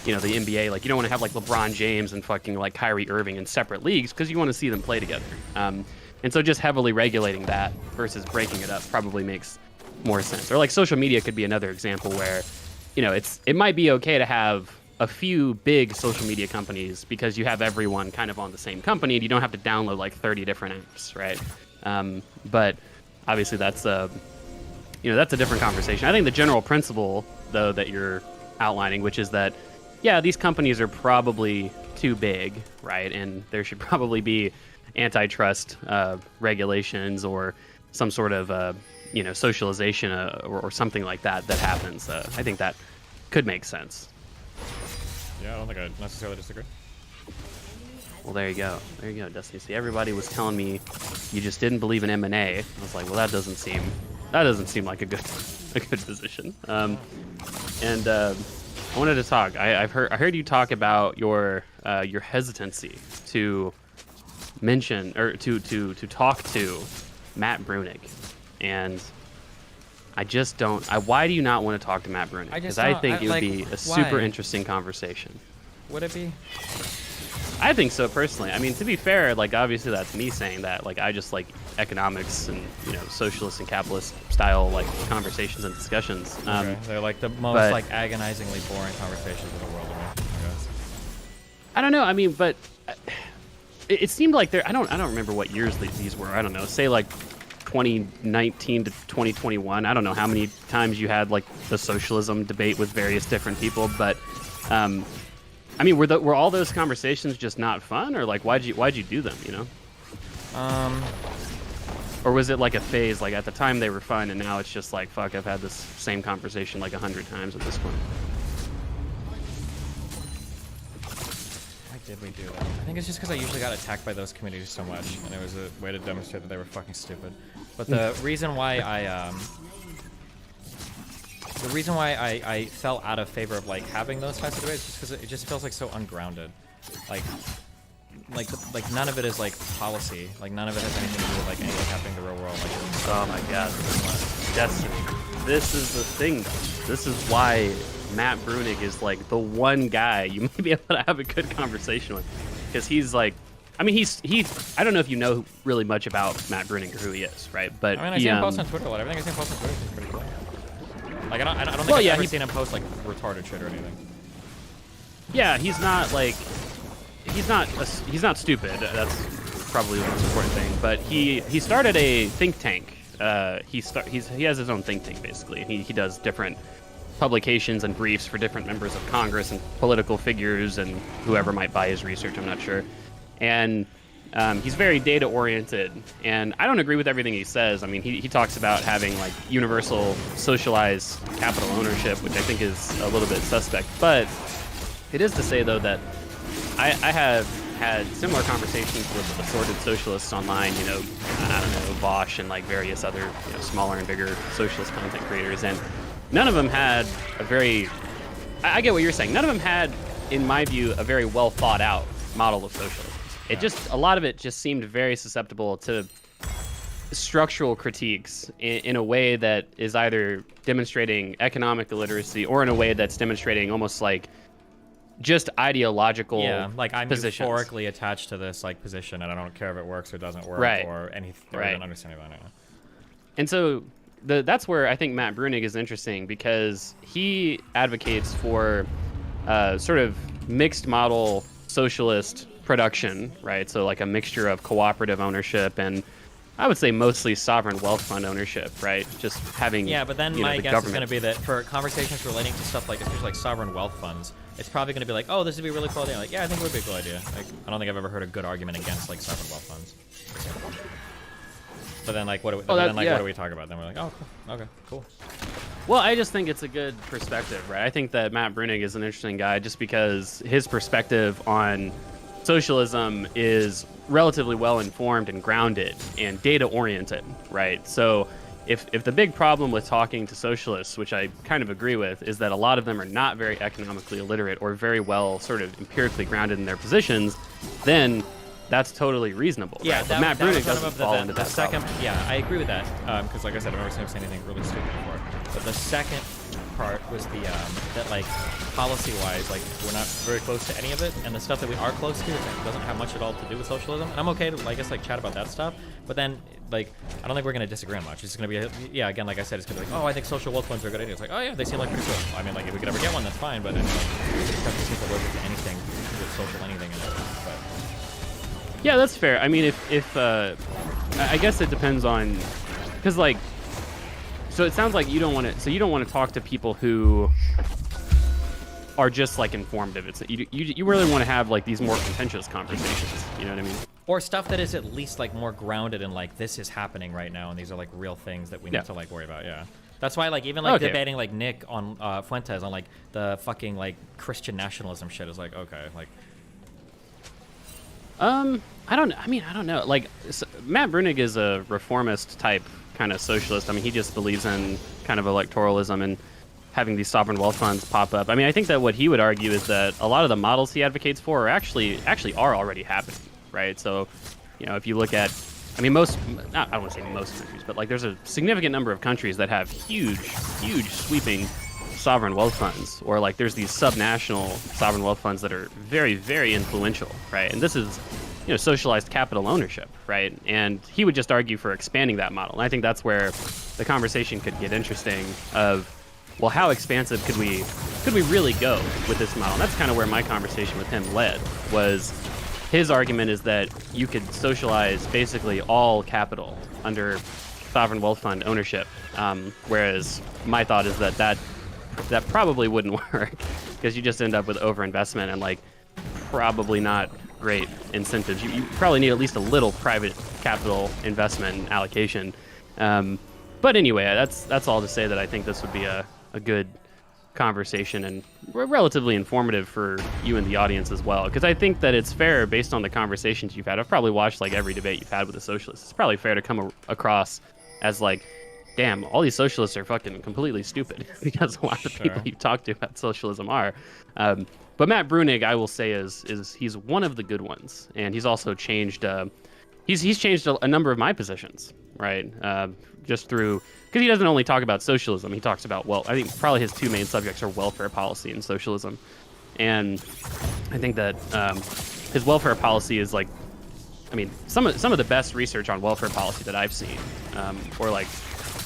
the NBA, like you don't want to have like LeBron James and fucking like Kyrie Irving in separate leagues because you want to see them play together. And so just heavily regulating that versus breaking it up probably makes more sense. Or like social media could be another example where, it might be okay to have a few big social media companies because you have everyone kind of on the same company and you don't have to download like 30 different apps, right? But obviously that's a different conversation. I think the general principle though that you're outlining, which is that these companies are probably too big, right? And there should probably be antitrust regulations or some sort of socialization or something like that happens. I think that could make sense. Yeah, I don't think I necessarily disagree. Well, there you go. There you go, Destiny. See, everybody was telling me you just didn't believe in M&A. I was like, well, that doesn't seem like a good position. I wanted to talk. I heard you talk about your hesitancy to mention or to talk to Matt Brunig, and I just don't. Why do you not want to talk to Matt Brunig? Because I think it would be a super interesting conversation. Would it be? I think so personally. I mean, to be fair, like obviously that's me saying that. Like I just like economics and socialist and capitalist style like conversations and discussions. Okay. They're like the most like agonizingly boring conversations in the world. I guess. I don't know. I mean, but it seemed like I don't remember what years these were. I don't know. Say like 2019 to 2021. I don't know how many times you had like the socialism debate with various different people, but. I mean, were all those conversations just not fun, or like why'd you do them? Or was it like a phase? Like at the time they were fun, and now it's just like fuck. I've had this same conversation like 100 times at this point. Why did we do that? I think it's just because I usually got attacked by those communities so much, and it was a way to demonstrate that they were fucking stupid. But the reason why I fell out of favor of like having those types of debates is because it just feels like so ungrounded. Like none of it is like policy. Like none of it has anything to do with like anything happening in the real world. Like, oh my god, this is the thing. This is why Matt Brunig is like the one guy you may be able to have a good conversation with, because he's like. I mean, he's. I don't know if you know really much about Matt Brunig or who he is, right? But I mean, I see him post on Twitter a lot. Everything I see him post on Twitter is pretty cool. Like I don't think I've ever seen him post like retarded shit or anything. Yeah, he's not like he's not stupid. That's probably the most important thing. But he started a think tank. He has his own think tank basically. He does different publications and briefs for different members of Congress and political figures and whoever might buy his research. I'm not sure. And he's very data oriented, and I don't agree with everything he says. I mean, he talks about having like universal socialized capital ownership, which I think is a little bit suspect. But it is to say though that I have had similar conversations with assorted socialists online. I don't know, Vosh and like various other smaller and bigger socialist content creators, and none of them had a very. I get what you're saying. None of them had, in my view, a very well thought out model of socialism. It just, a lot of it just seemed very susceptible to structural critiques in a way that is either demonstrating economic illiteracy or in a way that's demonstrating almost like just ideological like I'm positions. euphorically attached to this like position and I don't care if it works or doesn't work or anything. I don't understand about it. And so that's where I think Matt Brunig is interesting, because he advocates for sort of mixed model socialist production, right? So like a mixture of cooperative ownership and I would say mostly sovereign wealth fund ownership, right? Just having but then my guess is going to be that for conversations relating to stuff like especially like sovereign wealth funds, it's probably going to be like, oh, this would be a really cool idea. Like, yeah, I think it would be a cool idea. Like, I don't think I've ever heard a good argument against like sovereign wealth funds. But then like what do we talk about? Then we're like, oh, cool. Okay, cool. Well, I just think it's a good perspective, right? I think that Matt Brunig is an interesting guy just because his perspective on socialism is relatively well informed and grounded and data oriented, right? So if the big problem with talking to socialists, which I kind of agree with, is that a lot of them are not very economically illiterate or very well sort of empirically grounded in their positions, then that's totally reasonable. Yeah, right? But Matt Brunig doesn't fall into that second. problem. Yeah, I agree with that because, like I said, I've never seen him say anything really stupid before. But the second part was the that like policy-wise, like we're not very close to any of it, and the stuff that we are close to doesn't have much at all to do with socialism. And I'm okay to, I guess, like chat about that stuff. But then, like, I don't think we're gonna disagree on much. It's gonna be, again, like I said, it's gonna be like, oh, I think social wealth funds are a good idea. It's like, oh yeah, they seem like pretty cool. I mean, like if we could ever get one, that's fine. But I mean, like, it doesn't seem to look at anything with social anything in it. But yeah, that's fair. I mean, if I guess it depends on, because like, so it sounds like you don't want to. So you don't want to talk to people who are just like informative. It's you really want to have like these more contentious conversations. You know what I mean? Or stuff that is at least like more grounded in like this is happening right now, and these are like real things that we need to like worry about. Yeah. That's why, like, even like debating like Nick on Fuentes on like the fucking like Christian nationalism shit is like okay, like. I don't know. Like, Matt Brunig is a reformist type kind of socialist. I mean, he just believes in kind of electoralism and having these sovereign wealth funds pop up. I mean, I think that what he would argue is that a lot of the models he advocates for are actually are already happening, right? So, you know, if you look at, I mean, I don't want to say most countries, but like there's a significant number of countries that have huge sweeping sovereign wealth funds, or like there's these subnational sovereign wealth funds that are very, very influential, right? And this is, you know, socialized capital ownership, right? And he would just argue for expanding that model. And I think that's where the conversation could get interesting of, well, how expansive could we really go with this model? And that's kind of where my conversation with him led, was his argument is that you could socialize basically all capital under sovereign wealth fund ownership, whereas my thought is that probably wouldn't work, because you just end up with overinvestment and like probably not great incentives. You probably need at least a little private capital investment allocation. But anyway, that's all to say that I think this would be a good conversation and relatively informative for you and the audience as well, because I think that it's fair, based on the conversations you've had. I've probably watched like every debate you've had with the socialists. It's probably fair to come across as like, damn, all these socialists are fucking completely stupid, because a lot of people you talk to about socialism are. But Matt Brunig, I will say, is he's one of the good ones, and he's also changed. He's changed a number of my positions, right? Just through, because he doesn't only talk about socialism. He talks about, well, I think probably his two main subjects are welfare policy and socialism, and I think that his welfare policy is like, I mean, some of the best research on welfare policy that I've seen, or like,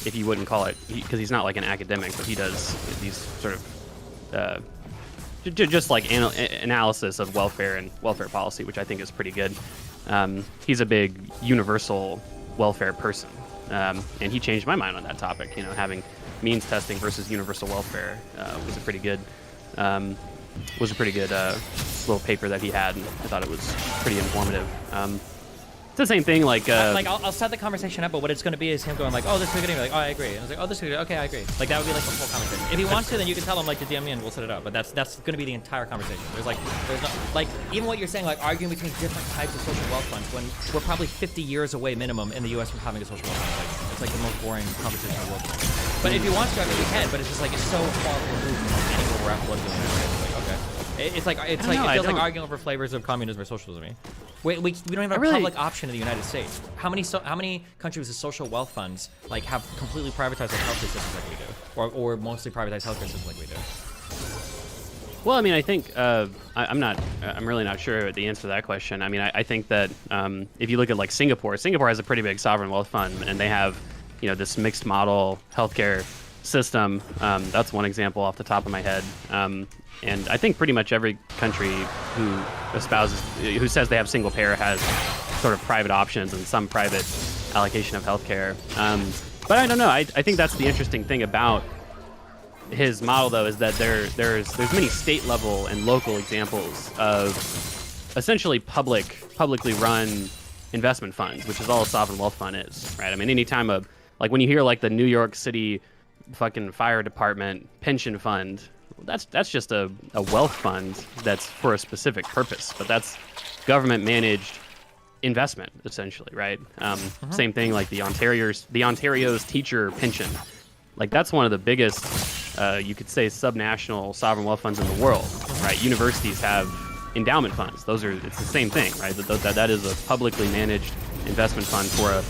if you wouldn't call it, because he's not like an academic, but he does these sort of just like analysis of welfare and welfare policy, which I think is pretty good. He's a big universal welfare person, and he changed my mind on that topic. You know, having means testing versus universal welfare was a pretty good little paper that he had, and I thought it was pretty informative. It's the same thing, like I'll set the conversation up, but what it's going to be is him going like, oh, this is good, like, oh, I agree, and I was like, oh, this is good, okay, I agree. Like, that would be like the whole conversation. If he wants to, then you can tell him like to DM me and we'll set it up. But that's going to be the entire conversation. There's no, like, even what you're saying, like arguing between different types of social wealth funds, when we're probably 50 years away minimum in the U.S. from having a social wealth fund. Like, it's like the most boring conversation in the world. But if he wants to, I mean, he can. But it's just like it's so far removed from anywhere we're at politically. Like, okay, it feels like arguing over flavors of communism or socialism. We don't even have a public option in the United States. How many countries with social wealth funds like have completely privatized like healthcare systems like we do, or mostly privatized healthcare systems like we do? Well, I mean, I think I'm really not sure the answer to that question. I mean, I think that if you look at like Singapore has a pretty big sovereign wealth fund, and they have, you know, this mixed model healthcare system. That's one example off the top of my head. And I think pretty much every country who says they have single payer has sort of private options and some private allocation of healthcare. But I don't know. I think that's the interesting thing about his model, though, is that there's many state level and local examples of essentially publicly run investment funds, which is all a sovereign wealth fund is, right? I mean, anytime like when you hear like the New York City fucking fire department pension fund, that's just a wealth fund that's for a specific purpose, but that's government managed investment essentially, right? Same thing like the Ontario's teacher pension, like that's one of the biggest you could say subnational sovereign wealth funds in the world, right? Universities have endowment funds. It's the same thing, right? That is a publicly managed investment fund for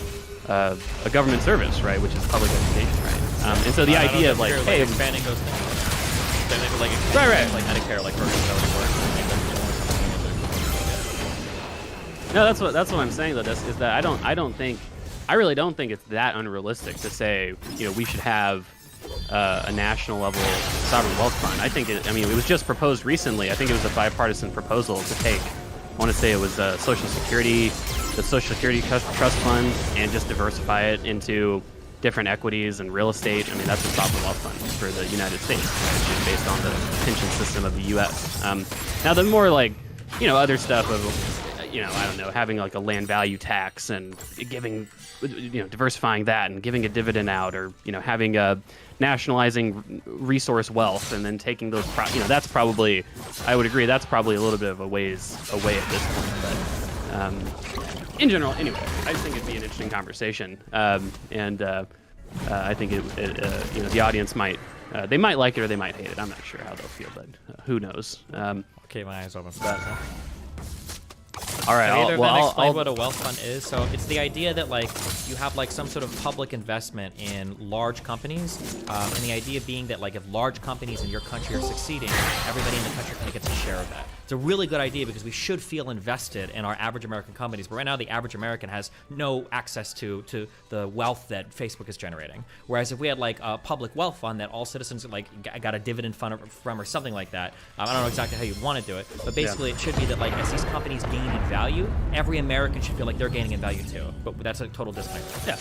a government service, right, which is public education, right? And so the idea of like, hey, expanding those things. Like, right, like Medicare, like programs that already work. No, that's what I'm saying though. Is that I really don't think it's that unrealistic to say, you know, we should have a national level sovereign wealth fund. I think it was just proposed recently. I think it was a bipartisan proposal to take, I want to say it was the Social Security Trust Fund, and just diversify it into different equities and real estate. I mean, that's a sovereign wealth fund for the United States, which is based on the pension system of the U.S. Now, the more like, you know, other stuff of, you know, I don't know, having like a land value tax and giving, you know, diversifying that and giving a dividend out, or, you know, having nationalizing resource wealth and then taking those, you know, that's probably, I would agree, that's probably a little bit of a ways away at this point. In general, anyway, I just think it'd be an interesting conversation, and I think the audience might they might like it or they might hate it. I'm not sure how they'll feel, but who knows? I'll keep my eyes open for that. All right, Can either of them explain I'll what a wealth fund is? So it's the idea that like you have like some sort of public investment in large companies, and the idea being that like if large companies in your country are succeeding, everybody in the country kind of gets a share of that. It's a really good idea because we should feel invested in our average American companies, but right now the average American has no access to the wealth that Facebook is generating. Whereas if we had like a public wealth fund that all citizens like got a dividend fund from or something like that, I don't know exactly how you'd want to do it, but basically it should be that like as these companies gain in value, every American should feel like they're gaining in value too. But that's a total disconnect. Yeah,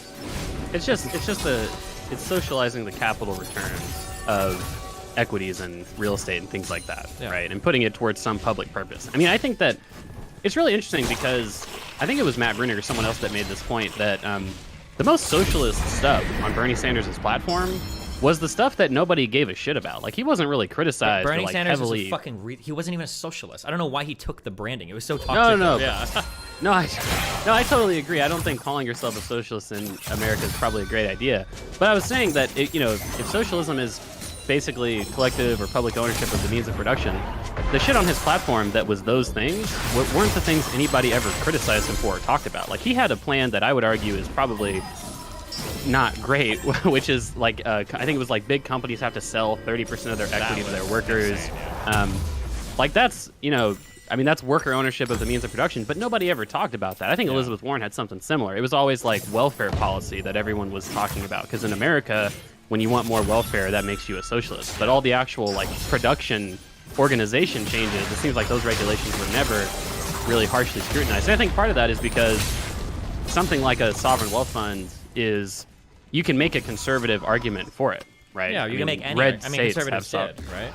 it's socializing the capital returns of equities and real estate and things like that, right? And putting it towards some public purpose. I mean, I think that it's really interesting because I think it was Matt Bruner or someone else that made this point that the most socialist stuff on Bernie Sanders' platform was the stuff that nobody gave a shit about. Like, he wasn't really criticized. Bernie or, like, Sanders heavily... was a fucking he wasn't even a socialist. I don't know why he took the branding. It was so toxic. No. Yeah. No, I totally agree. I don't think calling yourself a socialist in America is probably a great idea. But I was saying that, if socialism is basically collective or public ownership of the means of production, the shit on his platform that was those things weren't the things anybody ever criticized him for or talked about. Like, he had a plan that I would argue is probably not great, which is like, I think it was like big companies have to sell 30% of their equity to their workers. Like, that's, that's worker ownership of the means of production, but nobody ever talked about that. I think Elizabeth Warren had something similar. It was always like welfare policy that everyone was talking about, because in America, when you want more welfare, that makes you a socialist. But all the actual like production organization changes, it seems like those regulations were never really harshly scrutinized. And I think part of that is because something like a sovereign wealth fund is, you can make a conservative argument for it, right? Yeah, you can make any. Conservatives did, right?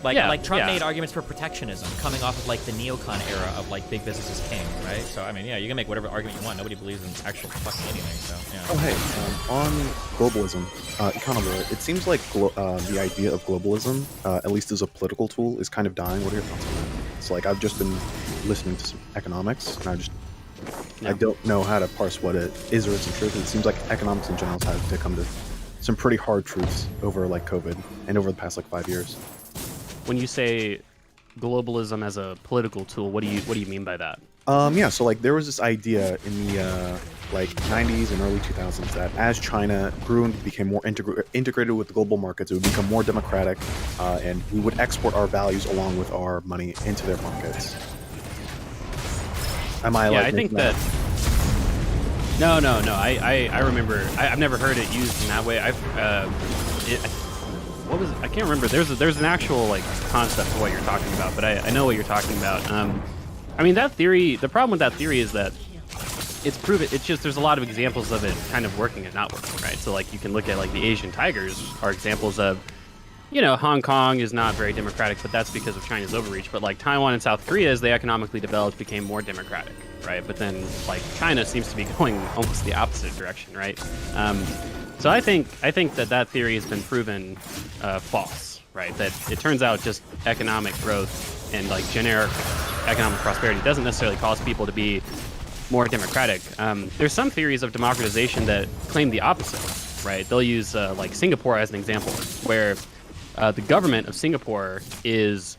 Like Trump made arguments for protectionism, coming off of like the neocon era of like big business is king, right? So I mean, you can make whatever argument you want. Nobody believes in actual fucking anything. So yeah. Oh hey, on globalism, Economist, it seems like the idea of globalism, at least as a political tool, is kind of dying. What are your thoughts on that? It's like I've just been listening to some economics, and I don't know how to parse what it is or isn't truth. It seems like economics in general has had to come to some pretty hard truths over like COVID and over the past like 5 years. When you say globalism as a political tool, what do you mean by that? So like there was this idea in the like 90s and early 2000s that as China grew and became more integrated with the global markets, it would become more democratic, and we would export our values along with our money into their markets. Am I? Yeah, I think that. No. I remember. I've never heard it used in that way. What was it? I can't remember. There's an actual like concept of what you're talking about, but I know what you're talking about. I mean, that theory. The problem with that theory is that it's proven. It's just there's a lot of examples of it kind of working and not working, right? So like you can look at like the Asian tigers are examples of, Hong Kong is not very democratic, but that's because of China's overreach. But like Taiwan and South Korea, as they economically developed, became more democratic, right? But then like China seems to be going almost the opposite direction, right? So I think that theory has been proven false, right? That it turns out just economic growth and like generic economic prosperity doesn't necessarily cause people to be more democratic. There's some theories of democratization that claim the opposite, right? They'll use like Singapore as an example, where the government of Singapore is,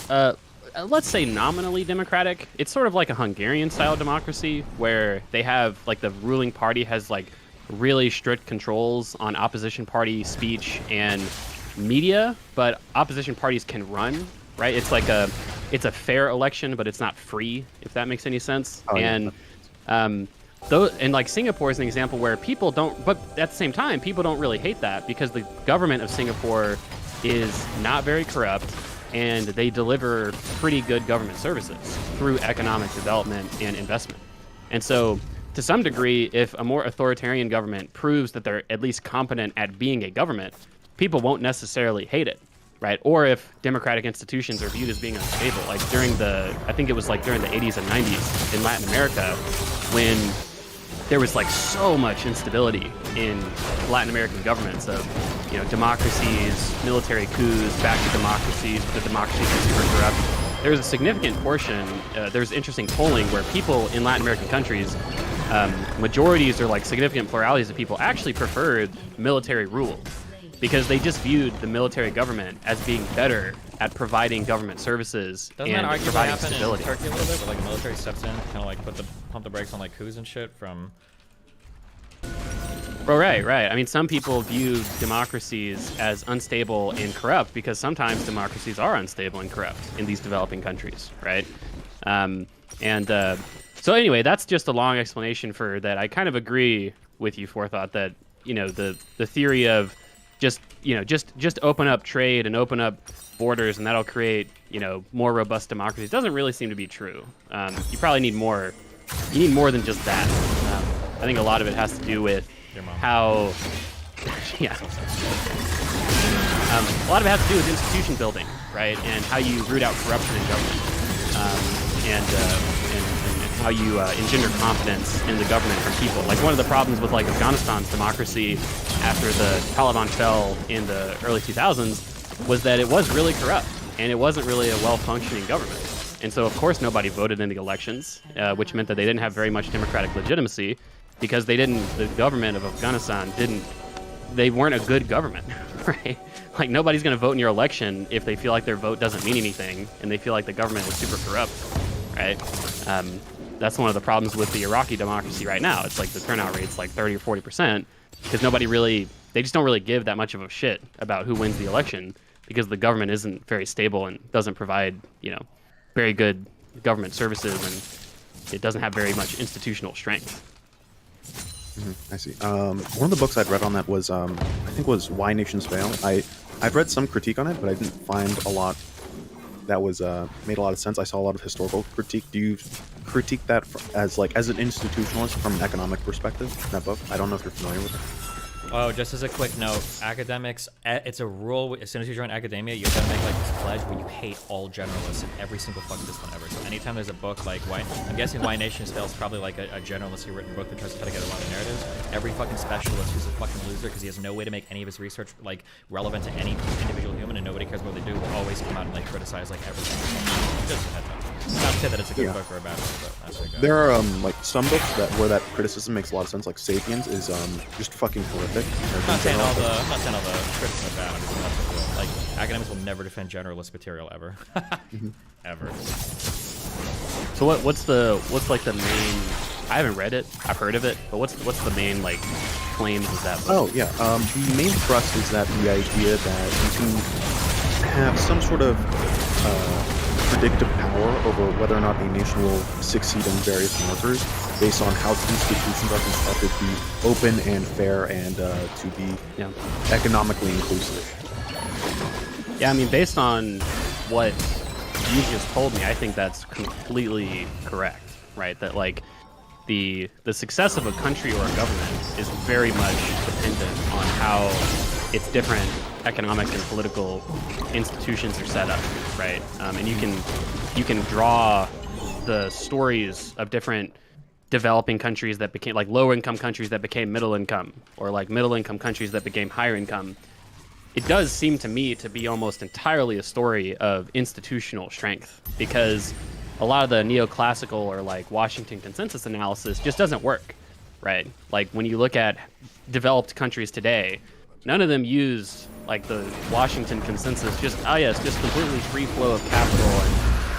let's say, nominally democratic. It's sort of like a Hungarian-style democracy, where they have like the ruling party has like really strict controls on opposition party speech and media, but opposition parties can run, right? It's like it's a fair election, but it's not free, if that makes any sense. And like Singapore is an example where people don't, but at the same time, people don't really hate that because the government of Singapore is not very corrupt and they deliver pretty good government services through economic development and investment. And so to some degree, if a more authoritarian government proves that they're at least competent at being a government, people won't necessarily hate it, right? Or if democratic institutions are viewed as being unstable, like during the 80s and 90s in Latin America, when there was like so much instability in Latin American governments of, democracies, military coups, back to democracies, but the democracies are super corrupt. there's a significant portion, there's interesting polling where people in Latin American countries, majorities or like significant pluralities of people actually preferred military rule because they just viewed the military government as being better at providing government services Doesn't and that arguably providing happen stability. in Turkey a little bit? Where, like the military steps in, kind of like pump the brakes on like coups and shit from. Well, right. I mean, some people view democracies as unstable and corrupt because sometimes democracies are unstable and corrupt in these developing countries, right? So anyway, that's just a long explanation for that. I kind of agree with you, Forethought, that the theory of just open up trade and open up borders and that'll create more robust democracies doesn't really seem to be true. You probably need more. You need more than just that. I think a lot of it has to do with how, yeah. A lot of it has to do with institution building, right? And how you root out corruption in government, and how you engender confidence in the government from people. Like one of the problems with like Afghanistan's democracy after the Taliban fell in the early 2000s was that it was really corrupt and it wasn't really a well-functioning government. And so of course nobody voted in the elections, which meant that they didn't have very much democratic legitimacy because the government of Afghanistan they weren't a good government, right? Like nobody's going to vote in your election if they feel like their vote doesn't mean anything and they feel like the government is super corrupt, right? That's one of the problems with the Iraqi democracy right now. It's like the turnout rate's like 30 or 40% because they just don't really give that much of a shit about who wins the election because the government isn't very stable and doesn't provide, very good government services and it doesn't have very much institutional strength. I see. One of the books I'd read on that was, I think was Why Nations Fail. I've read some critique on it, but I didn't find a lot that was made a lot of sense. I saw a lot of historical critique. Do you critique that as an institutionalist from an economic perspective in that book? I don't know if you're familiar with it. Oh, just as a quick note, academics, it's a rule, as soon as you join academia, you gotta make like this pledge where you hate all generalists in every single fucking discipline ever. So anytime there's a book like I'm guessing Why Nations Fail is probably like a generalistly written book that tries to cut together a lot of narratives. Every fucking specialist who's a fucking loser because he has no way to make any of his research like relevant to any individual human and nobody cares what they do will always come out and like criticize like everything. Just a heads up. Not to say that it's a good book or a bad book, but that's like there are like some books where that criticism makes a lot of sense. Like *Sapiens* is just fucking horrific. I'm not saying all the criticism are bad. I'm just not like academics will never defend generalist material ever, ever. So what's like the main? I haven't read it. I've heard of it, but what's the main like claims of that book? Oh yeah, the main thrust is that the idea that you can have some sort of predictive power over whether or not a nation will succeed in various markers based on how institutions are constructed to be open and fair and to be economically inclusive. Yeah, I mean, based on what you just told me, I think that's completely correct, right? That like the success of a country or a government is very much dependent on how its different economic and political institutions are set up, right? And you can draw the stories of different developing countries that became like low-income countries that became middle income, or like middle-income countries that became higher income. It does seem to me to be almost entirely a story of institutional strength, because a lot of the neoclassical or like Washington consensus analysis just doesn't work, right? Like when you look at developed countries today, none of them use like the Washington consensus, just completely free flow of capital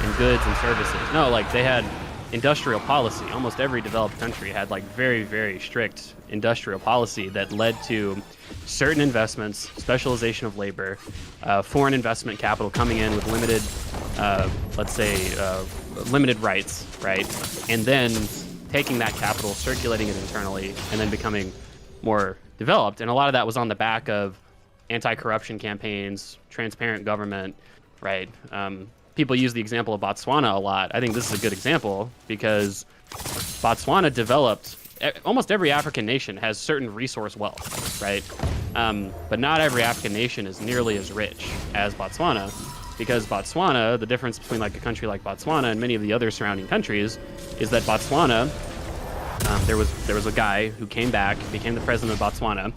and goods and services. No, like they had industrial policy. Almost every developed country had like very, very strict industrial policy that led to certain investments, specialization of labor, foreign investment capital coming in with limited, limited rights, right? And then taking that capital, circulating it internally, and then becoming more developed. And a lot of that was on the back of anti-corruption campaigns, transparent government, right? People use the example of Botswana a lot. I think this is a good example because Botswana developed, almost every African nation has certain resource wealth, right? But not every African nation is nearly as rich as Botswana, because Botswana, the difference between like a country like Botswana and many of the other surrounding countries is that Botswana, there was a guy who came back, became the president of Botswana.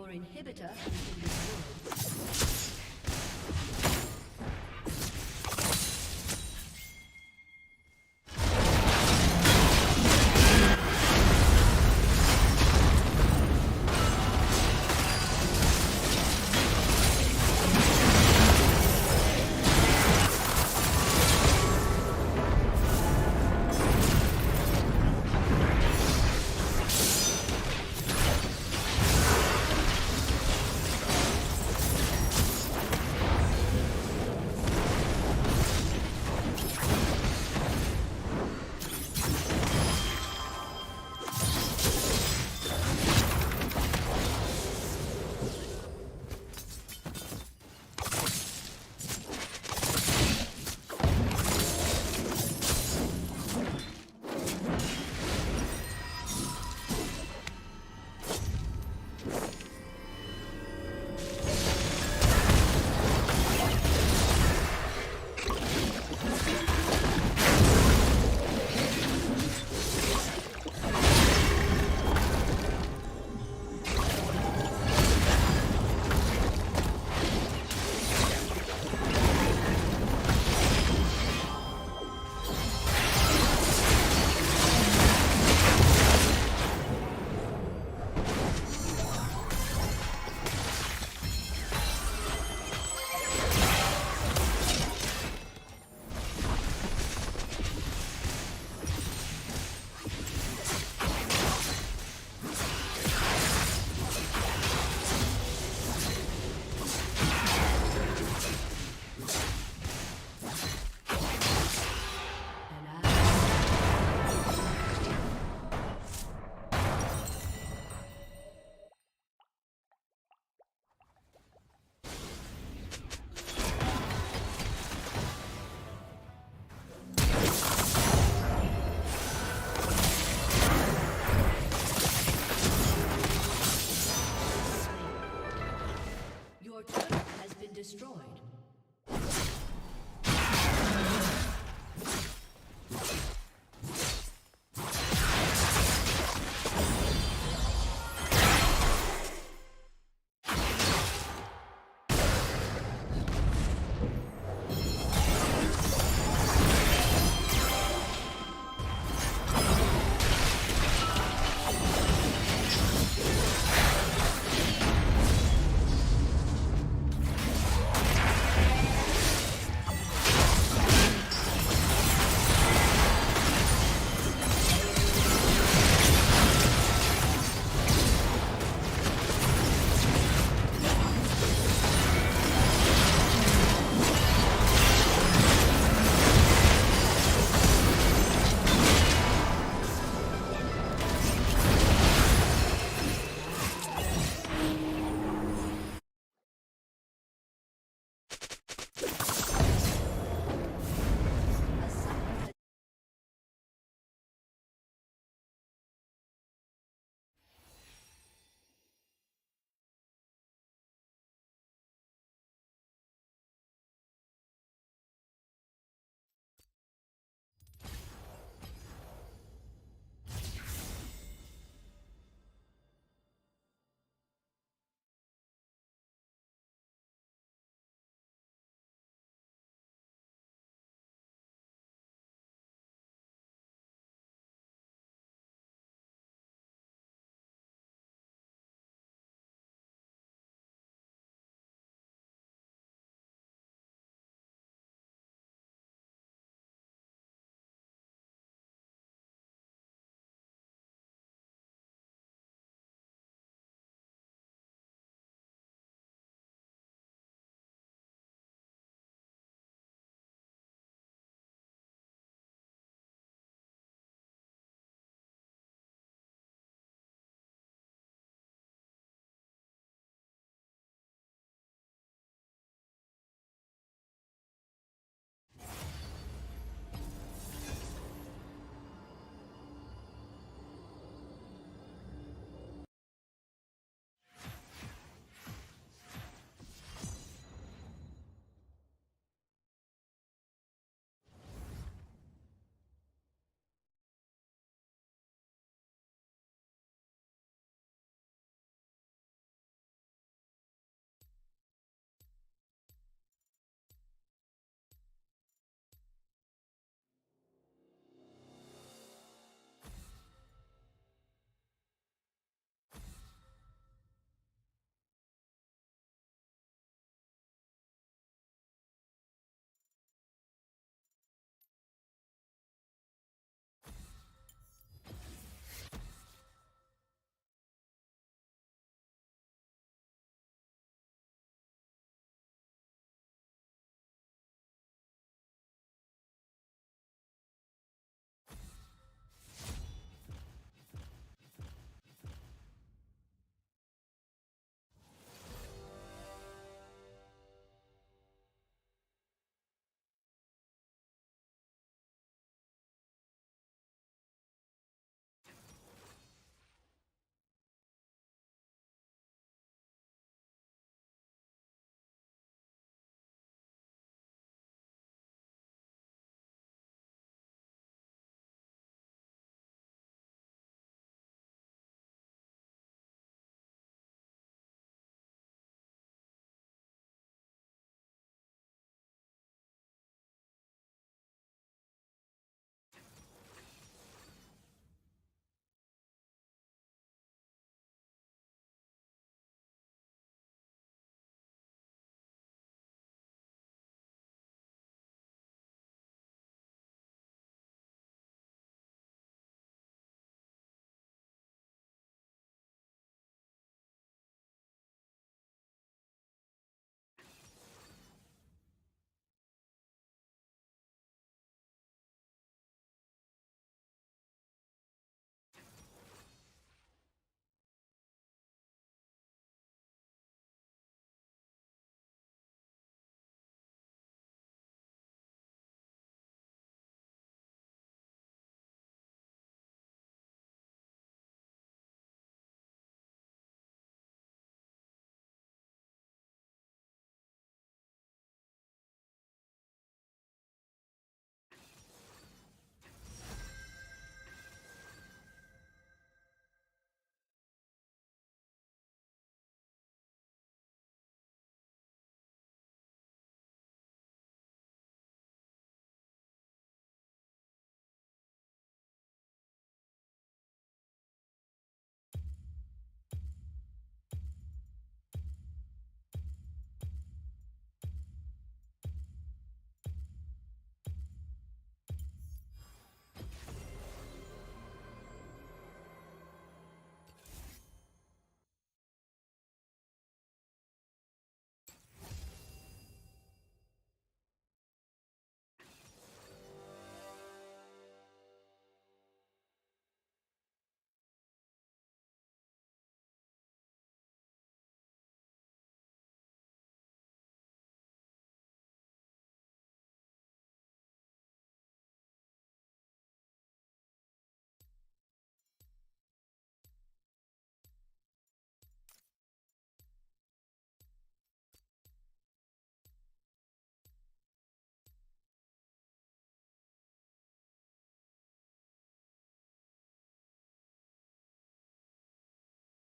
Your inhibitor has been destroyed.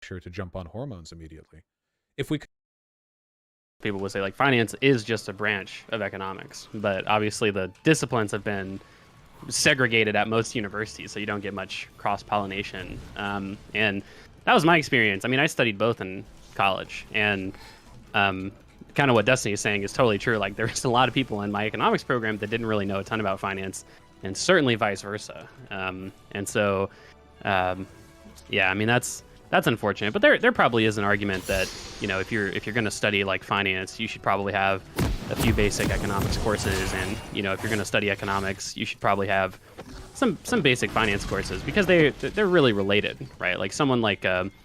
sure to jump on hormones immediately. If we people would say like finance is just a branch of economics, but obviously the disciplines have been segregated at most universities, so you don't get much cross-pollination. And that was my experience. I mean, I studied both in college, and kind of what Destiny is saying is totally true. Like, there's a lot of people in my economics program that didn't really know a ton about finance, and certainly vice versa. And so, yeah, I mean, that's unfortunate. But there probably is an argument that, you know, if you're going to study like finance, you should probably have a few basic economics courses, and you know, if you're going to study economics, you should probably have some basic finance courses, because they're really related, right? Like someone like for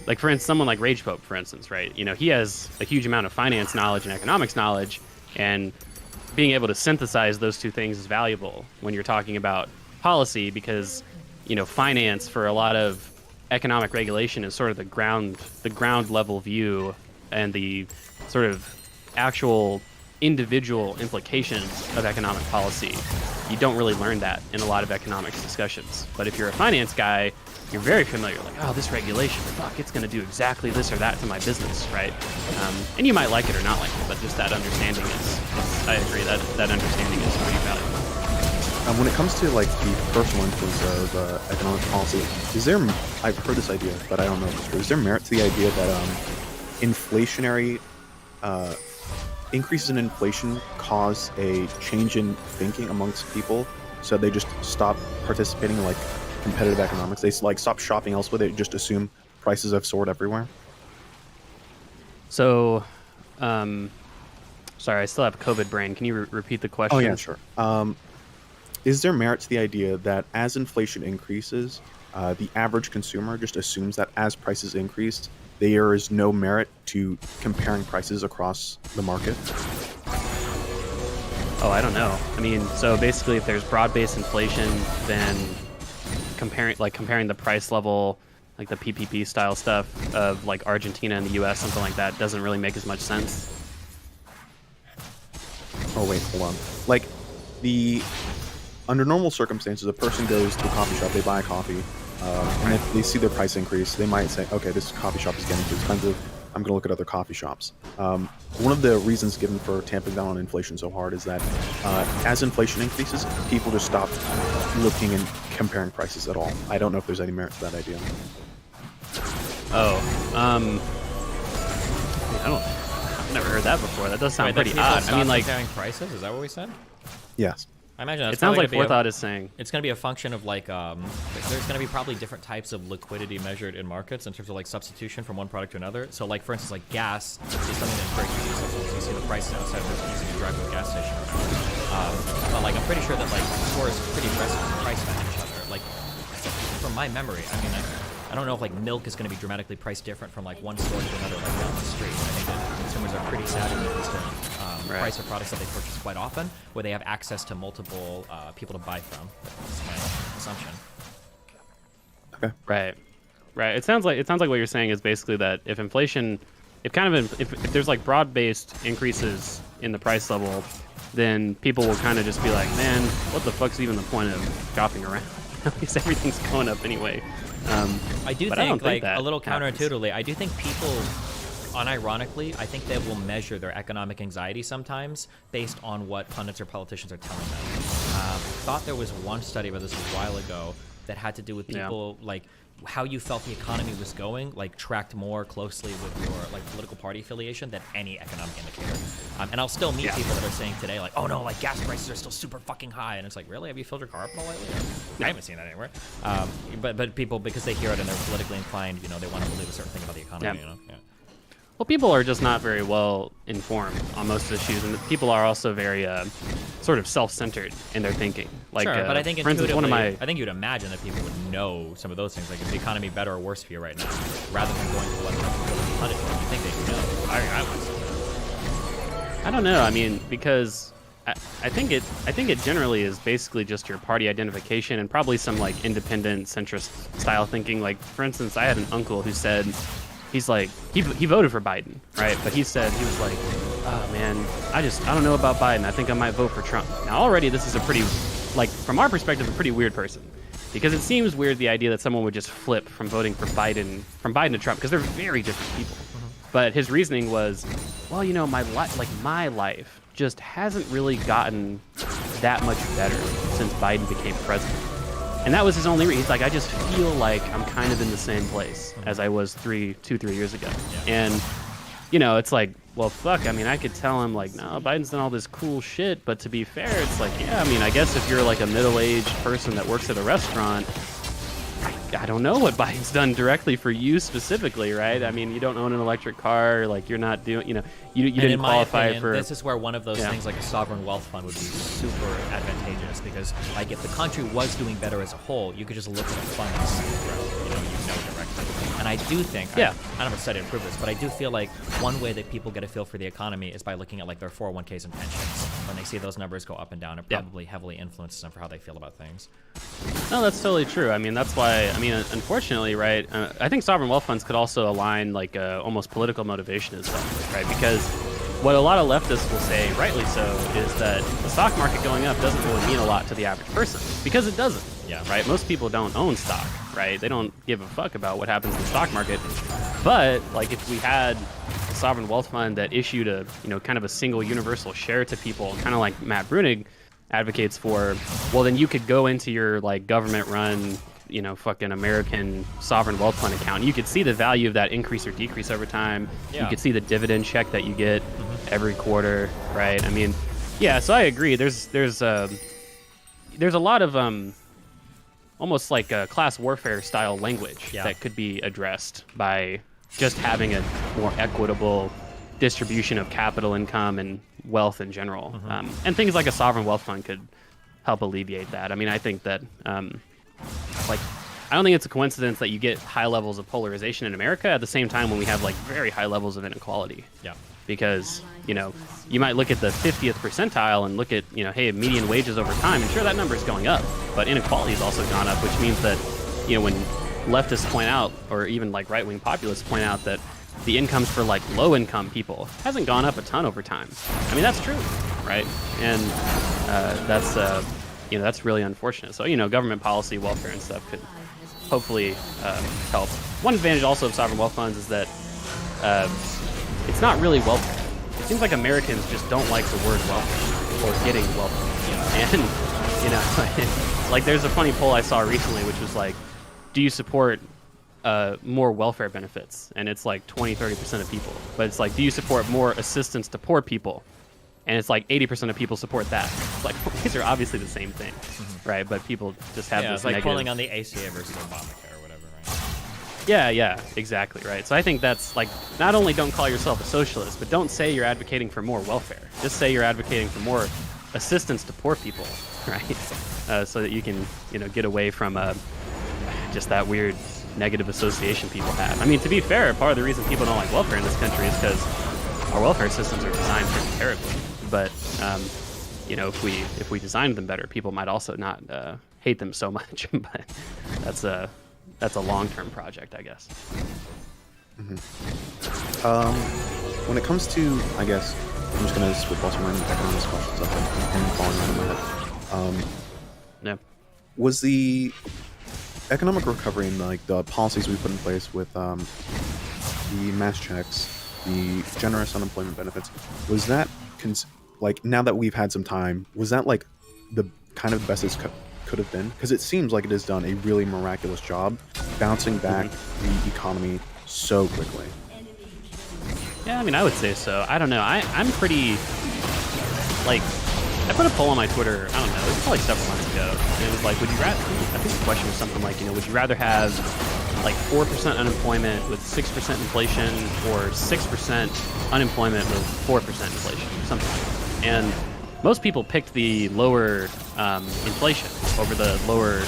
instance, someone like Rage Pope, for instance, right? You know, he has a huge amount of finance knowledge and economics knowledge, and being able to synthesize those two things is valuable when you're talking about policy, because, you know, finance for a lot of economic regulation is sort of the ground level view, and the sort of actual individual implications of economic policy. You don't really learn that in a lot of economics discussions. But if you're a finance guy, you're very familiar, like, oh, this regulation, fuck, it's going to do exactly this or that to my business, right? And you might like it or not like it, but just that understanding is I agree, that understanding is pretty valuable. When it comes to like the personal influence of economic policy, I've heard this idea, but I don't know if it's true. Is there merit to the idea that inflationary increases in inflation cause a change in thinking amongst people, so they just stop participating in like competitive economics? They like stop shopping elsewhere. They just assume prices have soared everywhere. So, sorry, I still have COVID brain. Can you repeat the question? Oh yeah, sure. Is there merit to the idea that as inflation increases, the average consumer just assumes that as prices increase, there is no merit to comparing prices across the market? Oh, I don't know. I mean, so basically, if there's broad-based inflation, then comparing the price level, like the PPP style stuff of like Argentina and the U.S., something like that, doesn't really make as much sense. Oh wait, hold on. Like under normal circumstances, a person goes to a coffee shop, they buy a coffee, and if they see their price increase, they might say, okay, this coffee shop is getting too expensive, I'm going to look at other coffee shops. One of the reasons given for tamping down on inflation so hard is that as inflation increases, people just stop looking and comparing prices at all. I don't know if there's any merit to that idea. I've never heard that before. That does sound pretty odd. I mean, like comparing prices. Is that what we said? Yes. I imagine it sounds like Forethought is saying it's going to be a function of like there's going to be probably different types of liquidity measured in markets in terms of like substitution from one product to another. So like for instance, like gas is something that's very easy to substitute. You see the prices outside, it's easy to drive to a gas station. But like I'm pretty sure that like stores pretty aggressively price match each other. Like from my memory, I mean I don't know if like milk is going to be dramatically priced different from like one store to another like down the street. I think that consumers are pretty savvy when it comes to price of products that they purchase quite often, where they have access to multiple people to buy from. That's my assumption. Okay. Right. It sounds like what you're saying is basically that if inflation, if there's like broad-based increases in the price level, then people will kind of just be like, man, what the fuck's even the point of shopping around? At least everything's going up anyway. I do think, like, a little counterintuitively, I do think people, unironically, I think they will measure their economic anxiety sometimes based on what pundits or politicians are telling them. Thought there was one study about this a while ago that had to do with people, like, how you felt the economy was going, like, tracked more closely with your, like, political party affiliation than any economic indicator. And I'll still meet people that are saying today, like, oh no, like, gas prices are still super fucking high. And it's like, really? Have you filled your car up all lately? I haven't seen that anywhere. But people, because they hear it and they're politically inclined, you know, they want to believe a certain thing about the economy, you know? Yeah. Well, people are just not very well informed on most issues, and people are also very sort of self-centered in their thinking. Like, sure, but I think for instance, I think you'd imagine that people would know some of those things. Like, is the economy better or worse for you right now? Rather than going to what the pundits you think they know. I don't know. I mean, because I think it generally is basically just your party identification and probably some like independent centrist style thinking. Like, for instance, I had an uncle who said, he's like, he voted for Biden, right? But he said, he was like, oh man, I don't know about Biden. I think I might vote for Trump. Now already this is a pretty, like, from our perspective, a pretty weird person. because it seems weird the idea that someone would just flip from voting for Biden to Trump, because they're very different people. But his reasoning was, well, you know, my life just hasn't really gotten that much better since Biden became president. And that was his only reason. He's like, I just feel like I'm kind of in the same place as I was 3 years ago. And, you know, it's like, well, fuck, I mean, I could tell him, like, no, Biden's done all this cool shit, but to be fair, it's like, yeah, I mean, I guess if you're, like, a middle-aged person that works at a restaurant, I don't know what Biden's done directly for you specifically, right? I mean, you don't own an electric car, like, you're not doing, you know, you didn't qualify for... This is where one of those things like a sovereign wealth fund would be super advantageous, because, like, if the country was doing better as a whole, you could just look at a fund and see, you know directly. And I do think, I never studied to prove this, but I do feel like one way that people get a feel for the economy is by looking at, like, their 401ks and pensions. When they see those numbers go up and down, it probably heavily influences them for how they feel about things. No, that's totally true. I mean, that's why, I mean, unfortunately, right, I think sovereign wealth funds could also align, like, almost political motivation as well, right? Because what a lot of leftists will say, rightly so, is that the stock market going up doesn't really mean a lot to the average person, because it doesn't, right? Most people don't own stock, right? They don't give a fuck about what happens in the stock market. But, like, if we had a sovereign wealth fund that issued a, you know, kind of a single universal share to people, kind of like Matt Brunig advocates for, well, then you could go into your, like, government-run, you know, fucking American sovereign wealth fund account. And you could see the value of that increase or decrease over time. You could see the dividend check that you get every quarter, right? I mean, yeah. So I agree. There's a lot of almost like a class warfare style language that could be addressed by just having a more equitable distribution of capital income and wealth in general. And things like a sovereign wealth fund could help alleviate that. I mean, I think that, like, I don't think it's a coincidence that you get high levels of polarization in America at the same time when we have, like, very high levels of inequality. Because, you know, you might look at the 50th percentile and look at, you know, hey, median wages over time, and sure, that number is going up, but inequality has also gone up, which means that, you know, when leftists point out, or even, like, right-wing populists point out that the incomes for, like, low-income people hasn't gone up a ton over time. I mean, that's true, right? And that's, you know, that's really unfortunate. So, you know, government policy, welfare, and stuff could hopefully help. One advantage also of sovereign wealth funds is that it's not really welfare. It seems like Americans just don't like the word welfare or getting welfare. And, you know, like, there's a funny poll I saw recently, which was like, do you support more welfare benefits? And it's like 20-30% of people. But it's like, do you support more assistance to poor people? And it's like 80% of people support that. It's like, well, these are obviously the same thing, right? But people just have this it's like negative... polling on the ACA versus Obamacare or whatever, right? Yeah, exactly, right? So I think that's, like, not only don't call yourself a socialist, but don't say you're advocating for more welfare. Just say you're advocating for more assistance to poor people, right? So that you can, you know, get away from just that weird negative association people have. I mean, to be fair, part of the reason people don't like welfare in this country is because our welfare systems are designed pretty terribly. But, you know, if we designed them better, people might also not hate them so much. But that's a long-term project, I guess. When it comes to, I guess, I'm just going to spitball some random economics questions up and falling out of my head. Yeah. Was the economic recovery and, like, the policies we put in place with the mass checks, the generous unemployment benefits, was that, like, now that we've had some time, was that, like, the kind of best it could have been? Because it seems like it has done a really miraculous job bouncing back the economy so quickly. Yeah, I mean, I would say so. I don't know. I'm pretty, like, I put a poll on my Twitter, I don't know, it was like several months ago, and it was like, would you rather, I think the question was something like, you know, would you rather have, like, 4% unemployment with 6% inflation, or 6% unemployment with 4% inflation, or something like that. And most people picked the lower inflation over the lower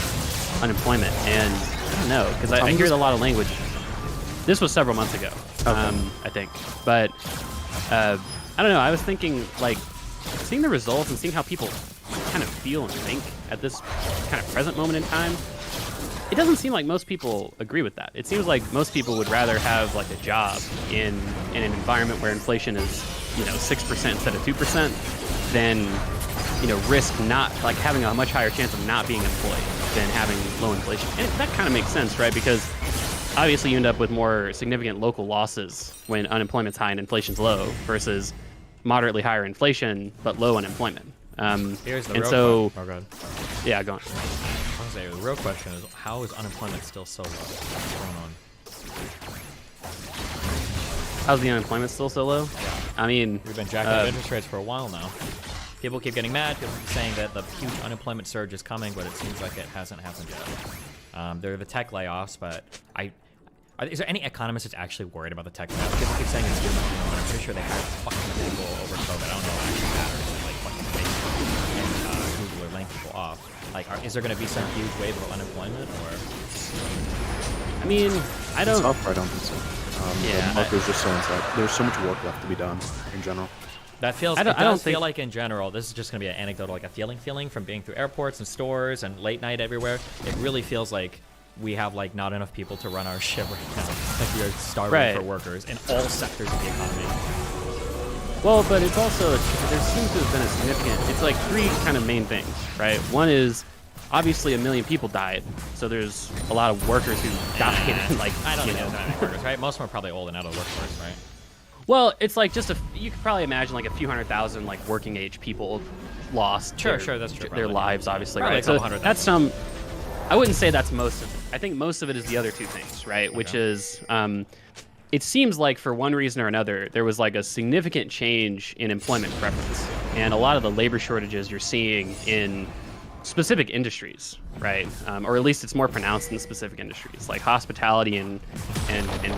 unemployment, and I don't know, because I hear a lot of language. This was several months ago, I think, but I don't know, I was thinking, like, seeing the results and seeing how people kind of feel and think at this kind of present moment in time, it doesn't seem like most people agree with that. It seems like most people would rather have, like, a job in an environment where inflation is, you know, 6% instead of 2% than, you know, risk not, like, having a much higher chance of not being employed. than having low inflation. And that kind of makes sense, right? Because obviously you end up with more significant local losses when unemployment's high and inflation's low versus moderately higher inflation but low unemployment. Here's the and real so, question. Oh, God. Yeah, go on. I was gonna say, the real question is, how is unemployment still so low? What's going on? How's the unemployment still so low? Yeah. I mean, we've been jacking up interest rates for a while now. People keep getting mad. People keep saying that the huge unemployment surge is coming, but it seems like it hasn't happened yet. There are the tech layoffs, but is there any economist that's actually worried about the tech layoffs? People keep saying it's doom and gloom, and I'm pretty sure they hired fucking people over COVID. I don't know if it actually matters. Like fucking Facebook and Google are laying people off. Like, is there going to be some huge wave of unemployment, or? I mean, I don't. It's tough, I don't think so. The market's just so inside. There's so much work left to be done in general. That feels. I don't feel like in general. This is just going to be an anecdotal, like a feeling from being through airports and stores and late night everywhere. It really feels like we have like not enough people to run our shit right now. Like we are starving for workers in all sectors of the economy. Well, but it's also, there seems to have been a significant, it's like three kind of main things, right? One is, obviously 1 million people died, so there's a lot of workers who died. Like, I don't think there's that many workers, right? Most of them are probably old and out of the workforce, right? Well, it's like just you could probably imagine like a few 100,000 like working age people lost Sure, that's true. their lives, obviously, Probably right? a couple So 100,000. that's some, I wouldn't say that's most of it. I think most of it is the other two things, right? Which is, it seems like for one reason or another, there was like a significant change in employment preference. And a lot of the labor shortages you're seeing in specific industries, right? Or at least it's more pronounced in specific industries, like hospitality and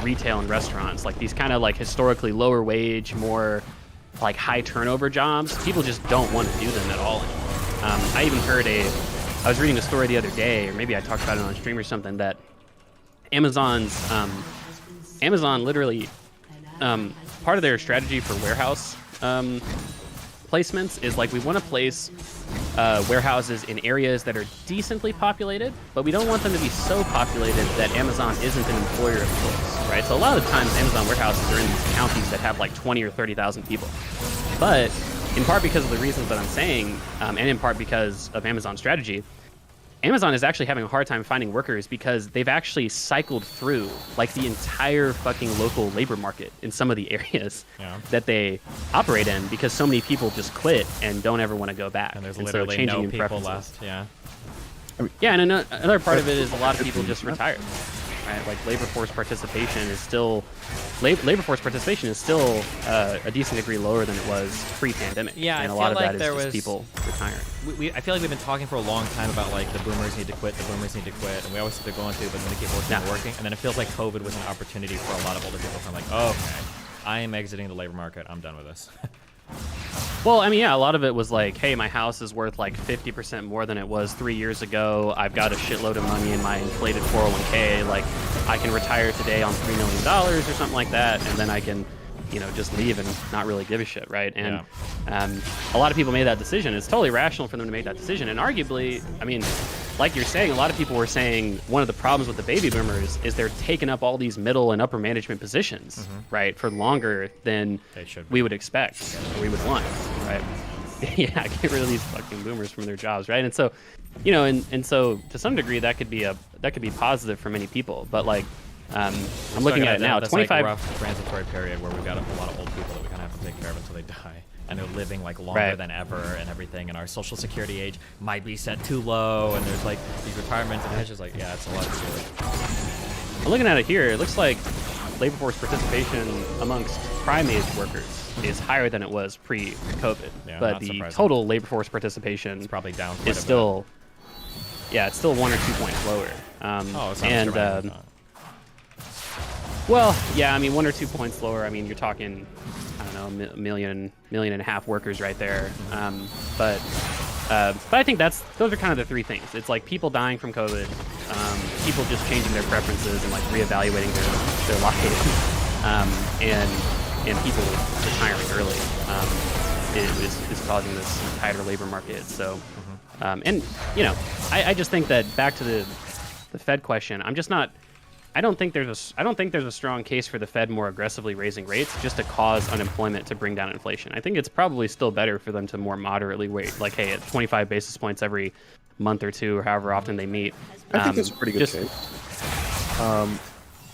retail and restaurants, like these kind of like historically lower wage, more like high turnover jobs. People just don't want to do them at all anymore. I even heard I was reading a story the other day, or maybe I talked about it on stream or something, that Amazon literally, part of their strategy for warehouse placements is like, we want to place warehouses in areas that are decently populated, but we don't want them to be so populated that Amazon isn't an employer of choice, right? So a lot of the times Amazon warehouses are in these counties that have like 20 or 30,000 people. But in part because of the reasons that I'm saying, and in part because of Amazon's strategy, Amazon is actually having a hard time finding workers because they've actually cycled through like the entire fucking local labor market in some of the areas that they operate in, because so many people just quit and don't ever want to go back. And there's so literally changing no in people preferences. left. Yeah. Yeah, and another part of it is a lot of people just retired. Right? Like labor force participation is still a decent degree lower than it was pre-pandemic. Yeah, and I a lot feel of like that there is just was people retiring. I feel like we've been talking for a long time about like the boomers need to quit, and we always say they're going to, but then they keep working and working, and then it feels like COVID was an opportunity for a lot of older people to like, oh, okay, I am exiting the labor market. I'm done with this. Well, I mean, yeah, a lot of it was like, hey, my house is worth like 50% more than it was 3 years ago. I've got a shitload of money in my inflated 401k. Like, I can retire today on $3 million or something like that, and then I can, just leave and not really give a shit, right? And a lot of people made that decision. It's totally rational for them to make that decision. And arguably, I mean, like you're saying, a lot of people were saying one of the problems with the baby boomers is they're taking up all these middle and upper management positions, right, for longer than we would expect or we would want, right? Yeah, get rid of these fucking boomers from their jobs, right? And so, and so to some degree that could be positive for many people, but like, I'm looking at it now. 25 like rough transitory period where we've got a lot of old people that we kind of have to take care of until they die, and they're living like longer than ever and everything, and our social security age might be set too low, and there's like these retirements, and it's just like, yeah, it's a lot to do with. I'm looking at it here. It looks like labor force participation amongst prime age workers is higher than it was pre-COVID, but the total labor force participation is probably down. Is still, it's still 1 or 2 points lower. Well, yeah, I mean, 1 or 2 points lower. I mean, you're talking, I don't know, a million and a half workers right there. But I think those are kind of the three things. It's like people dying from COVID, people just changing their preferences and like reevaluating their lives, and people retiring early is causing this tighter labor market. So, and I just think that back to the Fed question, I don't think there's a strong case for the Fed more aggressively raising rates just to cause unemployment to bring down inflation. I think it's probably still better for them to more moderately rate, like, hey, at 25 basis points every month or two, or however often they meet. I think that's a pretty good take.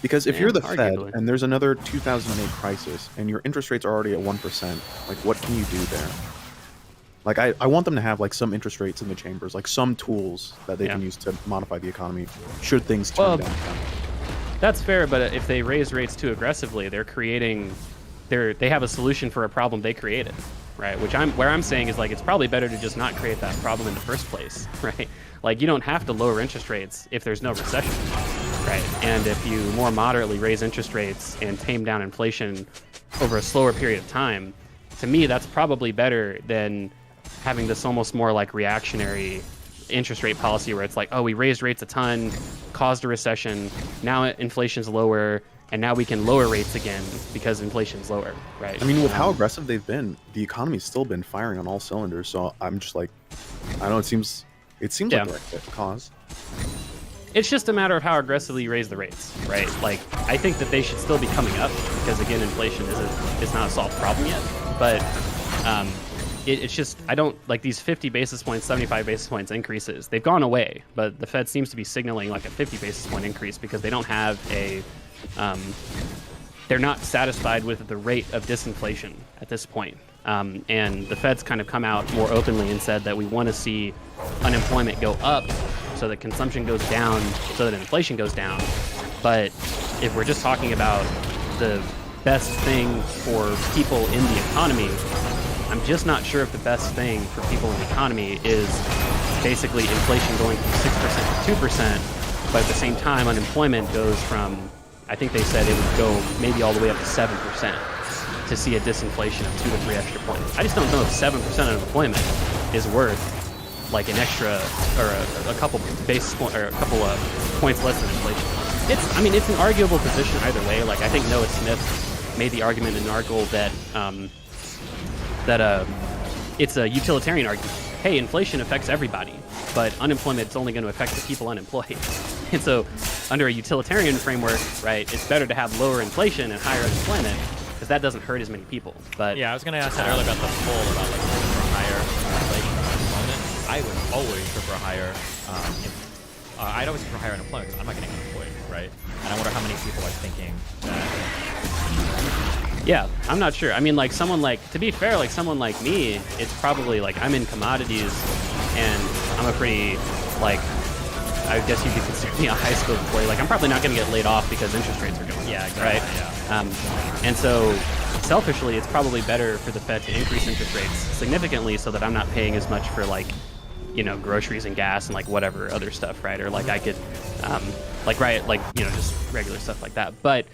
Because if Yeah, you're the arguably. Fed and there's another 2008 crisis and your interest rates are already at 1%, like what can you do there? Like I want them to have like some interest rates in the chambers, like some tools that they can use to modify the economy should things turn down. That's fair, but if they raise rates too aggressively, they have a solution for a problem they created, right? Where I'm saying is like it's probably better to just not create that problem in the first place, right? Like you don't have to lower interest rates if there's no recession, right? And if you more moderately raise interest rates and tame down inflation over a slower period of time, to me that's probably better than having this almost more like reactionary interest rate policy where it's like, oh, we raised rates a ton, caused a recession, now inflation's lower, and now we can lower rates again because inflation's lower, right? I mean, with how aggressive they've been, the economy's still been firing on all cylinders. So I'm just like, I don't know. It seems like the right cause. It's just a matter of how aggressively you raise the rates, right? Like, I think that they should still be coming up because again, inflation is not a solved problem yet. But it's just, I don't like these 50 basis points, 75 basis points increases. They've gone away, but the Fed seems to be signaling like a 50 basis point increase because they don't have they're not satisfied with the rate of disinflation at this point. And the Fed's kind of come out more openly and said that we want to see unemployment go up so that consumption goes down, so that inflation goes down. But if we're just talking about the best thing for people in the economy, I'm just not sure if the best thing for people in the economy is basically inflation going from 6% to 2%, but at the same time unemployment goes from, I think they said it would go maybe all the way up to 7% to see a disinflation of 2 to 3 extra points. I just don't know if 7% unemployment is worth like an extra or a couple basis point or a couple points less than inflation. It's an arguable position either way. Like I think Noah Smith made the argument in an article that it's a utilitarian argument. Hey, inflation affects everybody, but unemployment is only going to affect the people unemployed. And so under a utilitarian framework, right, it's better to have lower inflation and higher unemployment because that doesn't hurt as many people. But yeah, I was going to ask that earlier about the poll about like for higher inflation and unemployment. I would always prefer higher. I'd always prefer higher unemployment because I'm not getting unemployed, right? And I wonder how many people are thinking that. Yeah, I'm not sure. I mean, like someone like, to be fair, like someone like me, it's probably like I'm in commodities and I'm a pretty, like, I guess you could consider me a high school employee. Like I'm probably not going to get laid off because interest rates are going up, exactly, right? Yeah. And so selfishly, it's probably better for the Fed to increase interest rates significantly so that I'm not paying as much for like, you know, groceries and gas and like whatever other stuff, right? Or like I could, just regular stuff like that. But,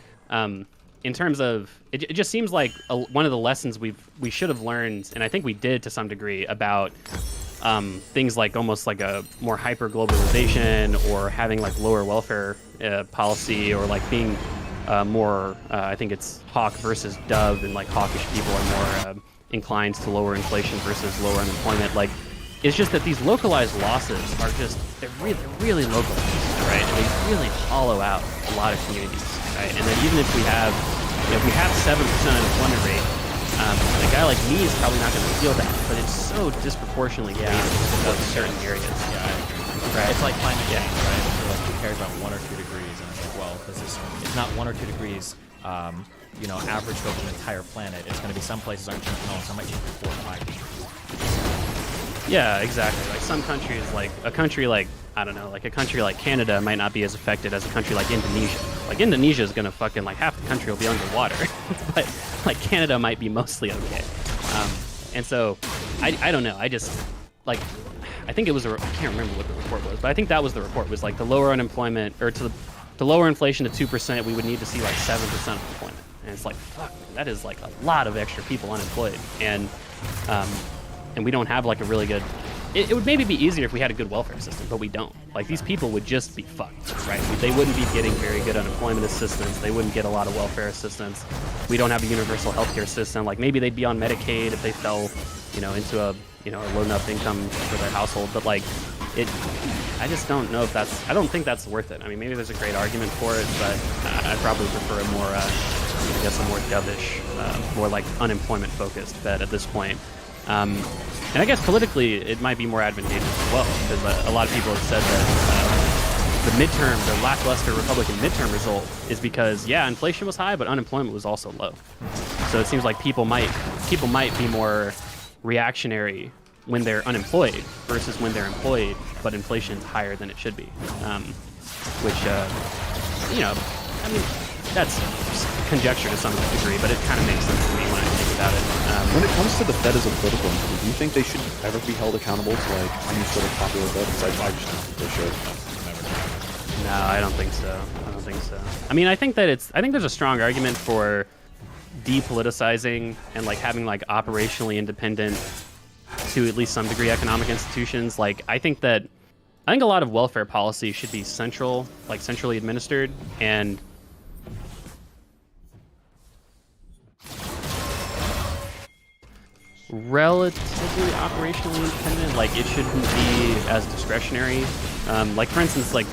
in terms of, it just seems like one of the lessons we should have learned, and I think we did to some degree, about things like almost like a more hyper globalization or having like lower welfare policy or like being more, I think it's hawk versus dove, and like hawkish people are more inclined to lower inflation versus lower unemployment. Like it's just that these localized losses are just, they're really localized, right? And they really hollow out a lot of communities, right? And then even if we have 7% unemployment rate, a guy like me is probably not going to feel that, but it's so disproportionately weighted in certain areas. Yeah, right. It's like climate change, right? So like who cares about 1 or 2 degrees? And it's like, well, it's not 1 or 2 degrees, average over the entire planet. It's going to be some places aren't changing at all, some might change 4 or 5 degrees. Yeah, exactly. Like some countries, like a country like, I don't know, like a country like Canada might not be as affected as a country like Indonesia. Like Indonesia is gonna fucking, like half the country will be underwater, but like Canada might be mostly okay. And so, I don't know. I just like, I think it was I can't remember what the report was, but I think that was the report. Was like the lower unemployment or to lower inflation to 2%, we would need to see like 7% unemployment. And it's like, fuck, that is like a lot of extra people unemployed, and we don't have like a really good. It would maybe be easier if we had a good welfare system, but we don't. Like these people would just be fucked, right? They wouldn't be getting very good unemployment assistance. They wouldn't get a lot of welfare assistance. We don't have a universal healthcare system. Like maybe they'd be on Medicaid if they fell, into a low enough income for their household. But like I just don't know if I don't think that's worth it. I mean, maybe there's a great argument for it, but I'd probably prefer a more, a more dovish, more like unemployment focused Fed at this point. And I guess politically, it might be more advantageous as well, because a lot of people have said that the lackluster Republican midterm result is because, yeah, inflation was high, but unemployment was also low. So it seems like people might be more reactionary when they're unemployed versus when they're employed, but inflation's higher than it should be. Which, you know, I mean, that's conjecture to some degree, but it kind of makes sense to me when I think about it. When it comes to the Fed as a political entity, do you think they should ever be held accountable to like any sort of popular vote? Because I just don't think they should. No, I don't think so. I mean, I think there's a strong argument for depoliticizing and like having like operationally independent to at least some degree economic institutions. Like I think a lot of welfare policy should be centrally administered and relatively operationally independent. Like it shouldn't be as discretionary. Like for instance, like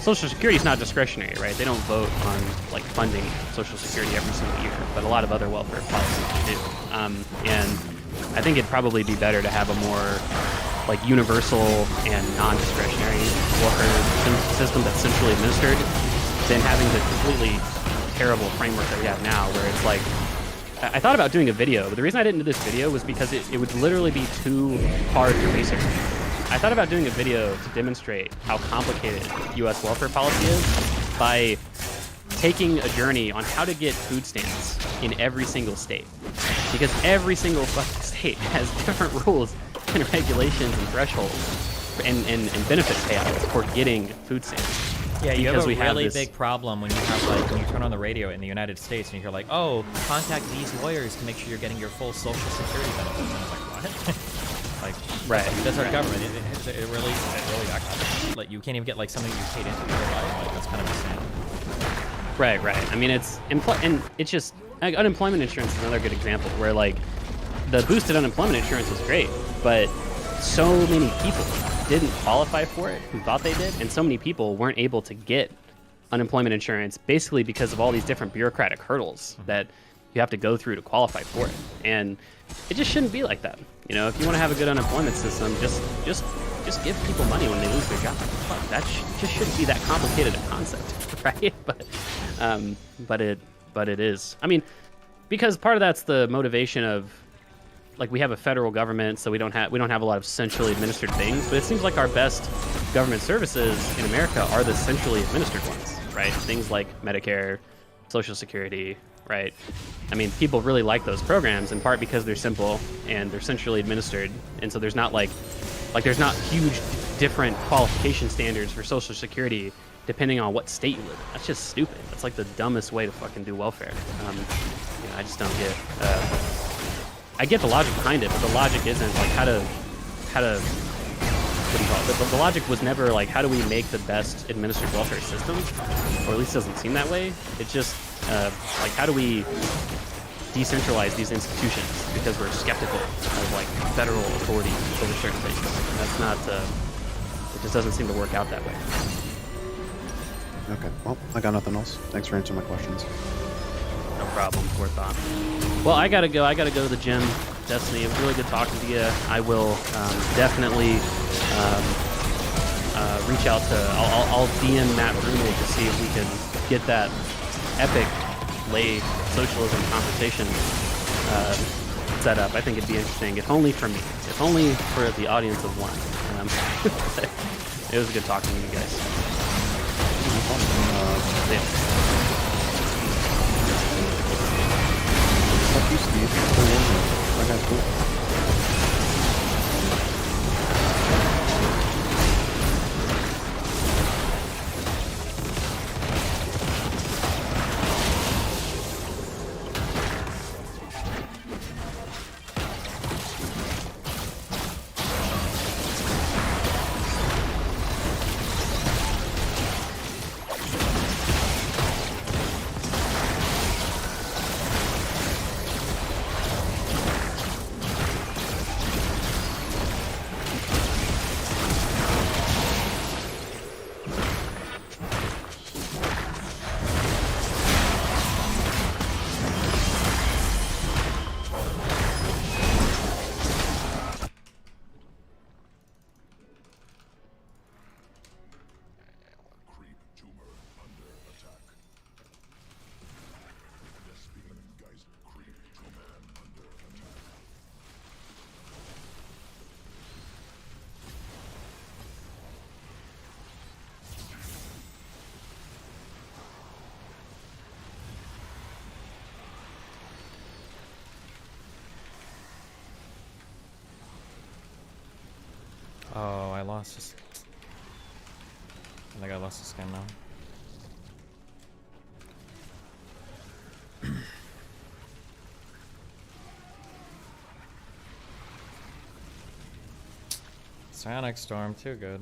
Social Security is not discretionary, right? They don't vote on like funding Social Security every single year, but a lot of other welfare policies do. And I think it'd probably be better to have a more like universal and non-discretionary welfare system that's centrally administered than having the completely terrible framework that we have now, where it's like, I thought about doing a video, but the reason I didn't do this video was because it would literally be too hard to research. I thought about doing a video to demonstrate how complicated U.S. welfare policy is by taking a journey on how to get food stamps in every single state. Because every single fucking state has different rules and regulations and thresholds and benefit payouts for getting food stamps. Yeah, you Because have we a have really this- big problem when you have like when you turn on the radio in the United States and you hear like, oh, contact these lawyers to make sure you're getting your full Social Security benefits. And I was like, what? Like, Right, that's our right. government. It really that complicated. Like, you can't even get like something you paid into in your life. Like, that's kind of insane. Right. I mean, and it's just like, unemployment insurance is another good example where like the boosted unemployment insurance was great, but so many people didn't qualify for it who thought they did, and so many people weren't able to get unemployment insurance basically because of all these different bureaucratic hurdles that you have to go through to qualify for it. And it just shouldn't be like that. You know, if you want to have a good unemployment system, just give people money when they lose their job. Fuck, that just shouldn't be that complicated a concept, right? But it is. I mean, because part of that's the motivation of like we have a federal government, so we don't have a lot of centrally administered things. But it seems like our best government services in America are the centrally administered ones, right? Things like Medicare, Social Security, right? I mean, people really like those programs in part because they're simple and they're centrally administered, and so there's not there's not huge different qualification standards for Social Security depending on what state you live in. That's just stupid. That's like the dumbest way to fucking do welfare. You know, I just don't get. I get the logic behind it, but the logic isn't like how to what do you call it? The logic was never like how do we make the best administered welfare system, or at least it doesn't seem that way. It's just like how do we decentralize these institutions because we're skeptical of like federal authority over certain things. And that's not. It just doesn't seem to work out that way. Okay, well, I got nothing else. Thanks for answering my questions. No problem, Forthon. Well, I gotta go to the gym. Destiny, it was really good talking to you. I will definitely reach out to. I'll DM Matt Bruno to see if we can get that epic lay socialism conversation set up. I think it'd be interesting, if only for me, if only for the audience of one. It was good talking to you guys. Fuck you, Steve. That guy's cool. lost this. I think I lost this game now. Sonic Storm, too good.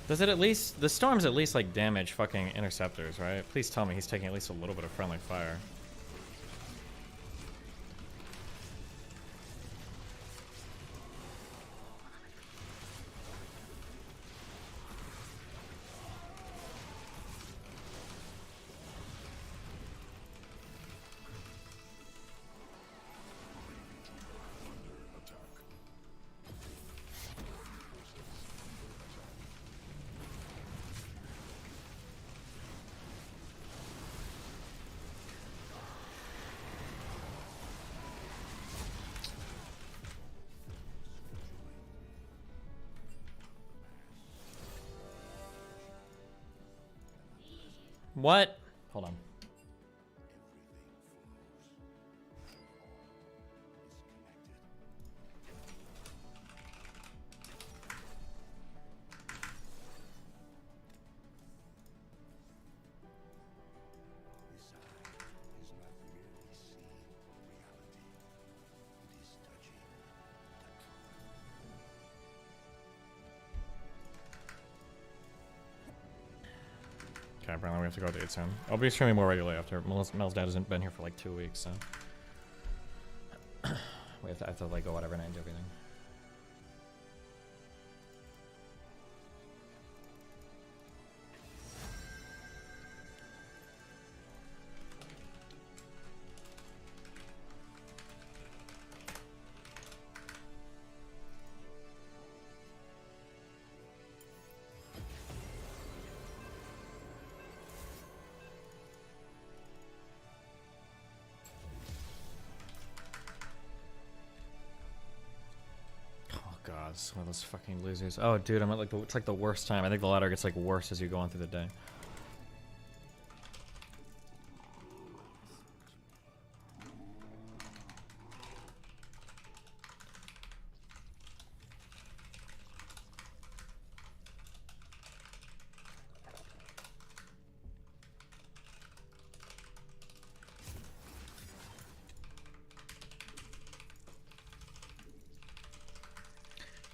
Does it at least... The storms at least, like, damage fucking interceptors, right? Please tell me he's taking at least a little bit of friendly fire. What? Hold on. Okay, apparently we have to go to 8 soon. I'll be streaming more regularly after. Mel's dad hasn't been here for like 2 weeks, so I have to like go out every night and do everything. It's one of those fucking losers. Oh, dude, I'm at like it's like the worst time. I think the ladder gets like worse as you go on through the day.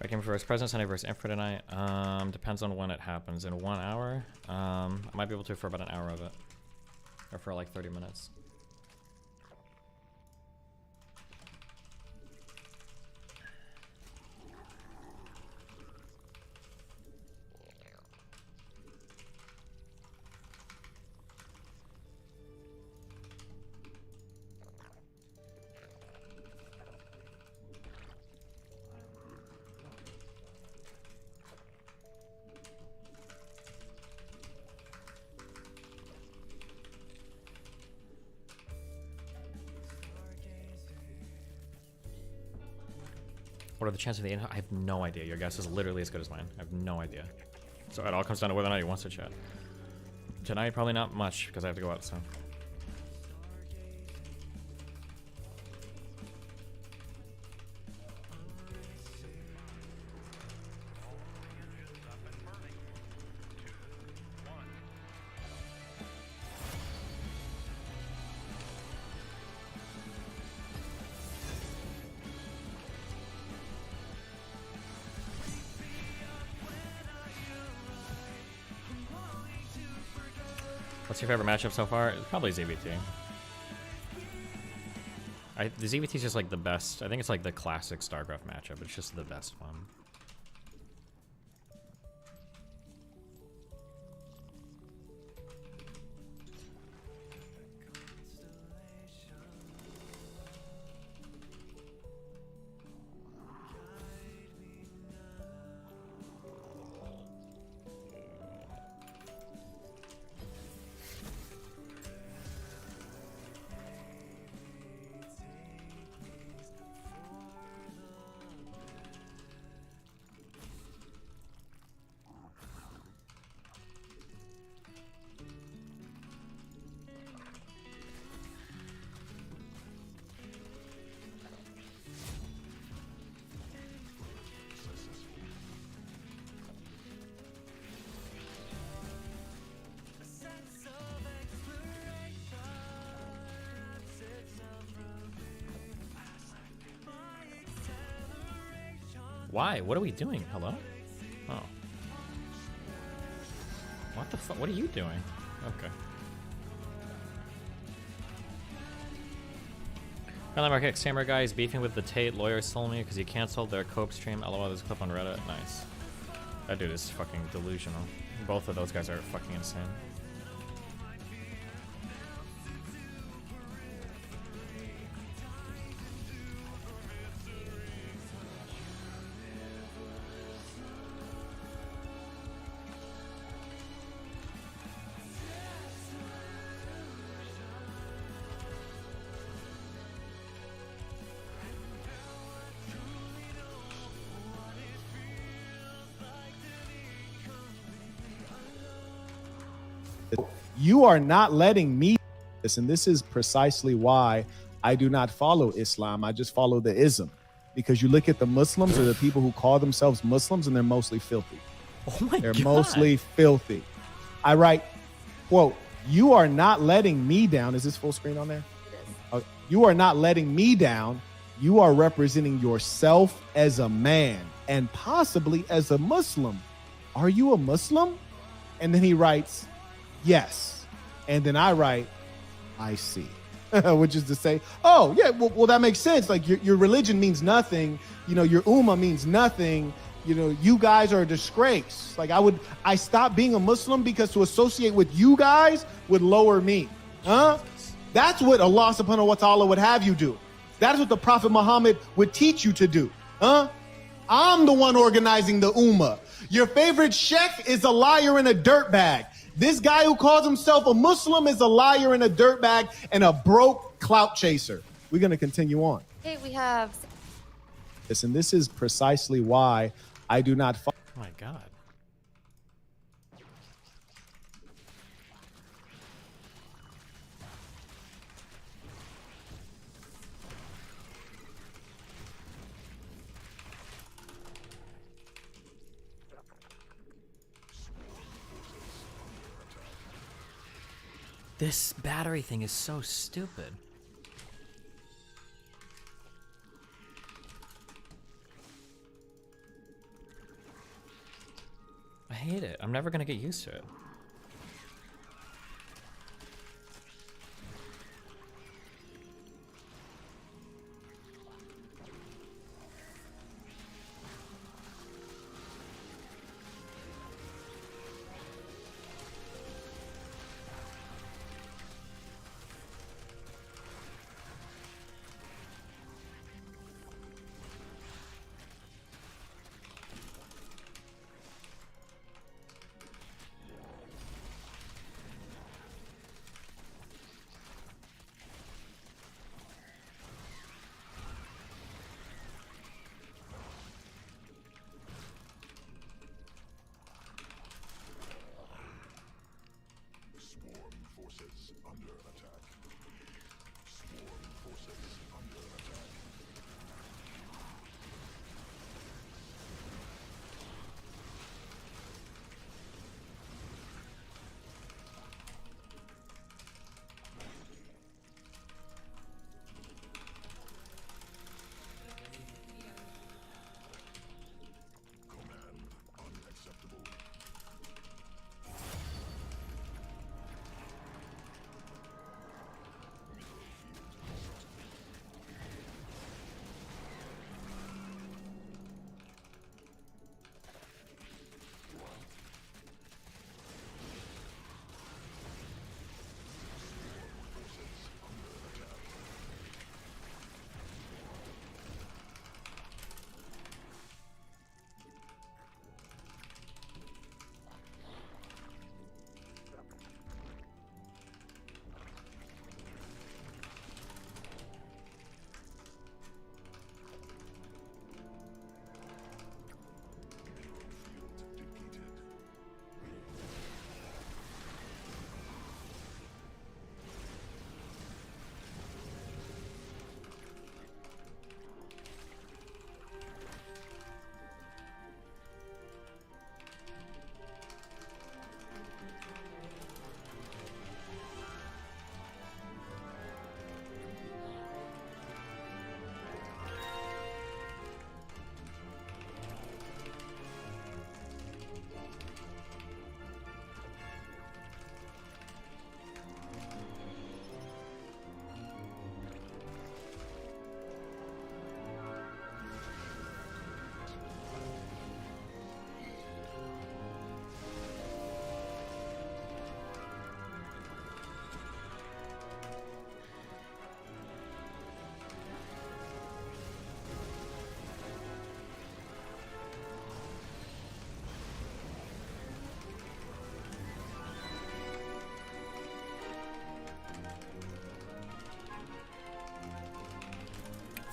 I came for Vice President Sunday versus Emperor tonight. Depends on when it happens. In 1 hour? I might be able to for about an hour of it. Or for like 30 minutes. What are the chances of the I have no idea. Your guess is literally as good as mine. I have no idea. So it all comes down to whether or not he wants to chat. Tonight, probably not much because I have to go out, so. What's your favorite matchup so far? It's probably ZVT. The ZVT is just like the best. I think it's like the classic StarCraft matchup. It's just the best one. Why? What are we doing? Hello? Oh. What the fuck? What are you doing? Okay. Friendly Market Samurai guy is beefing with the Tate lawyers told me because he canceled their Cope stream. LOL, there's a clip on Reddit. Nice. That dude is fucking delusional. Both of those guys are fucking insane. You are not letting me this, and this is precisely why I do not follow Islam. I just follow the ism, because you look at the Muslims or the people who call themselves Muslims, and they're mostly filthy. Oh my They're God. mostly filthy. I write, quote, "You are not letting me down." Is this full screen on there? You are not letting me down. You are representing yourself as a man and possibly as a Muslim. Are you a Muslim? And then he writes, yes. And then I write, I see. Which is to say, oh, yeah, well, that makes sense. Like, your religion means nothing. You know, your ummah means nothing. You know, you guys are a disgrace. Like, I stopped being a Muslim because to associate with you guys would lower me. Huh? That's what Allah subhanahu wa ta'ala would have you do. That is what the Prophet Muhammad would teach you to do. Huh? I'm the one organizing the ummah. Your favorite sheikh is a liar and a dirtbag. This guy who calls himself a Muslim is a liar and a dirtbag and a broke clout chaser. We're going to continue on. Okay, we have... And this is precisely why I do not... Oh my God. This battery thing is so stupid. I hate it. I'm never gonna get used to it.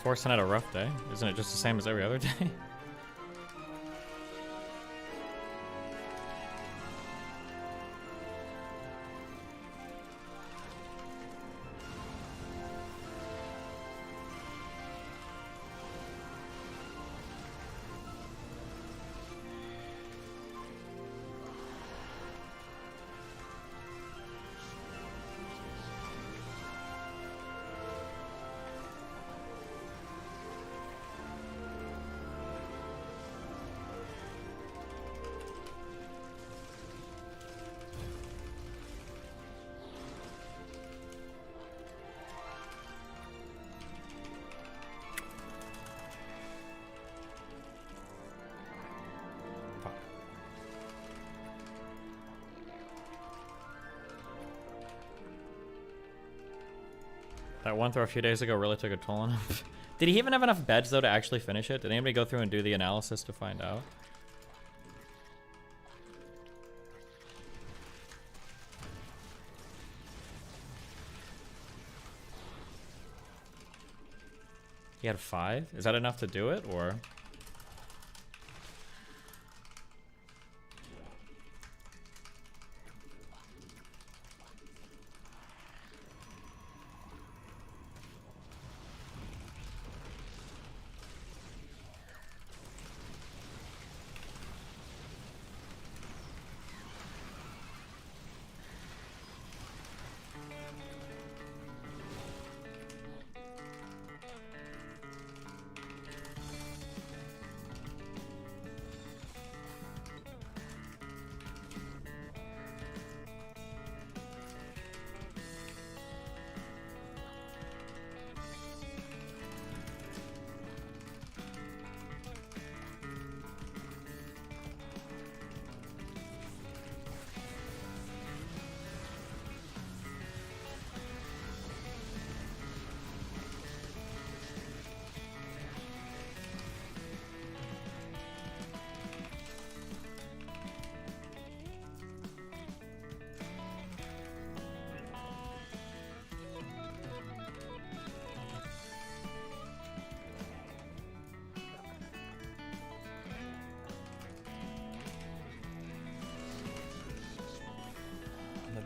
Forcing out a rough day? Isn't it just the same as every other day? That one throw a few days ago really took a toll on him. Did he even have enough beds, though, to actually finish it? Did anybody go through and do the analysis to find out? He had 5? Is that enough to do it, or...?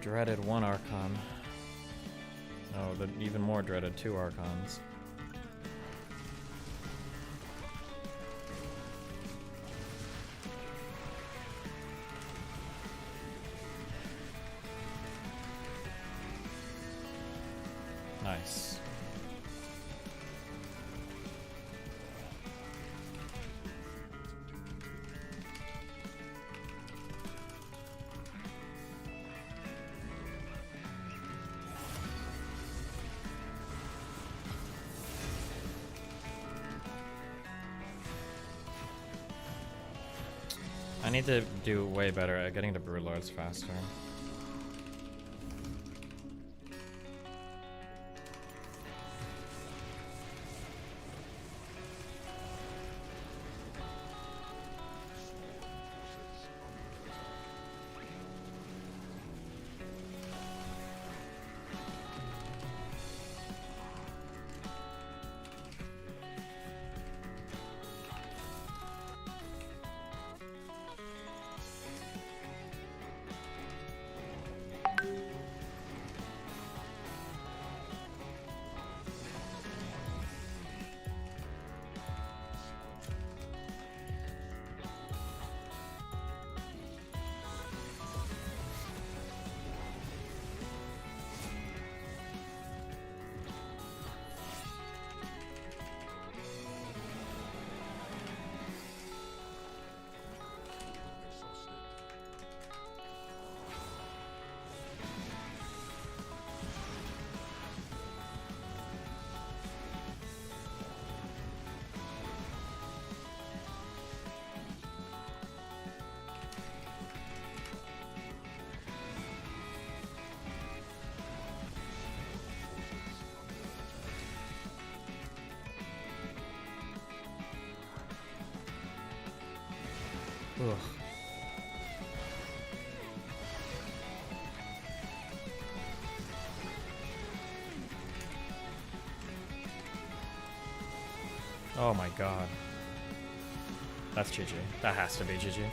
Dreaded 1 Archon. No, the even more dreaded 2 Archons. Nice. I need to do way better at getting to Broodlords faster. Ugh. Oh my god. That's GG. That has to be GG.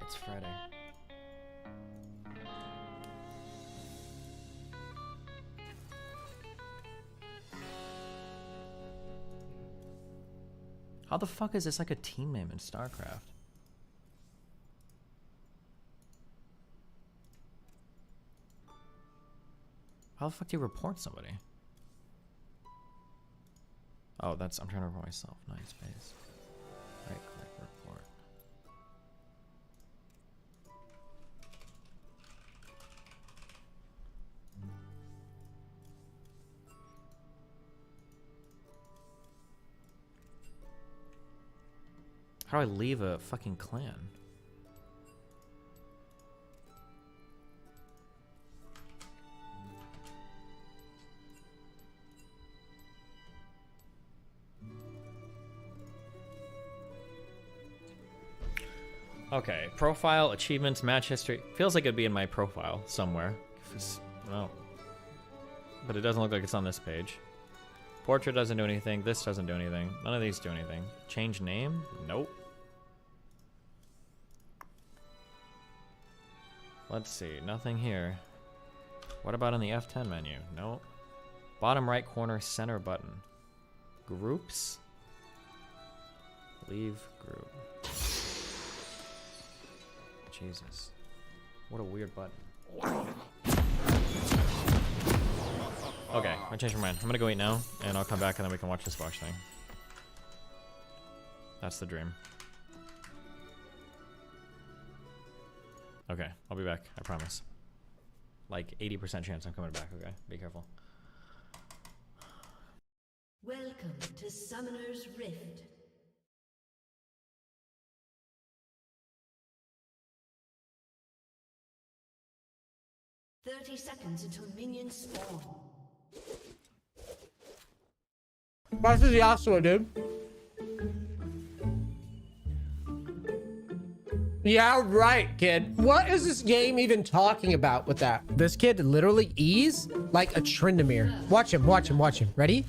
It's Friday. How the fuck is this like a team name in StarCraft? How the fuck do you report somebody? Oh, I'm trying to report myself. Nice space. Right click, report. How do I leave a fucking clan? Okay, profile, achievements, match history. Feels like it'd be in my profile somewhere. No. But it doesn't look like it's on this page. Portrait doesn't do anything. This doesn't do anything. None of these do anything. Change name? Nope. Let's see. Nothing here. What about in the F10 menu? Nope. Bottom right corner center button. Groups? Leave group. Jesus. What a weird button. Okay, I changed my mind. I'm gonna go eat now, and I'll come back and then we can watch this watch thing. That's the dream. Okay, I'll be back. I promise. Like 80% chance I'm coming back, okay? Be careful. Welcome to Summoner's Rift. "30 seconds until minions spawn." This is Yasuo, dude. Yeah, right, kid. What is this game even talking about with that? This kid literally E's like a Tryndamere. Watch him, watch him, watch him. Ready?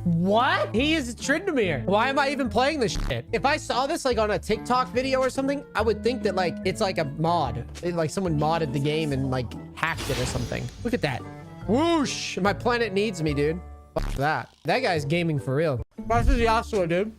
What? He is Tryndamere. Why am I even playing this shit? If I saw this like on a TikTok video or something, I would think that like it's like a mod. Like someone modded the game and like hacked it or something. Look at that. Whoosh. My planet needs me, dude. Fuck that. That guy's gaming for real. This is Yasuo, dude.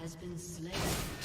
has been slain.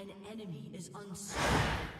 An enemy is unstoppable.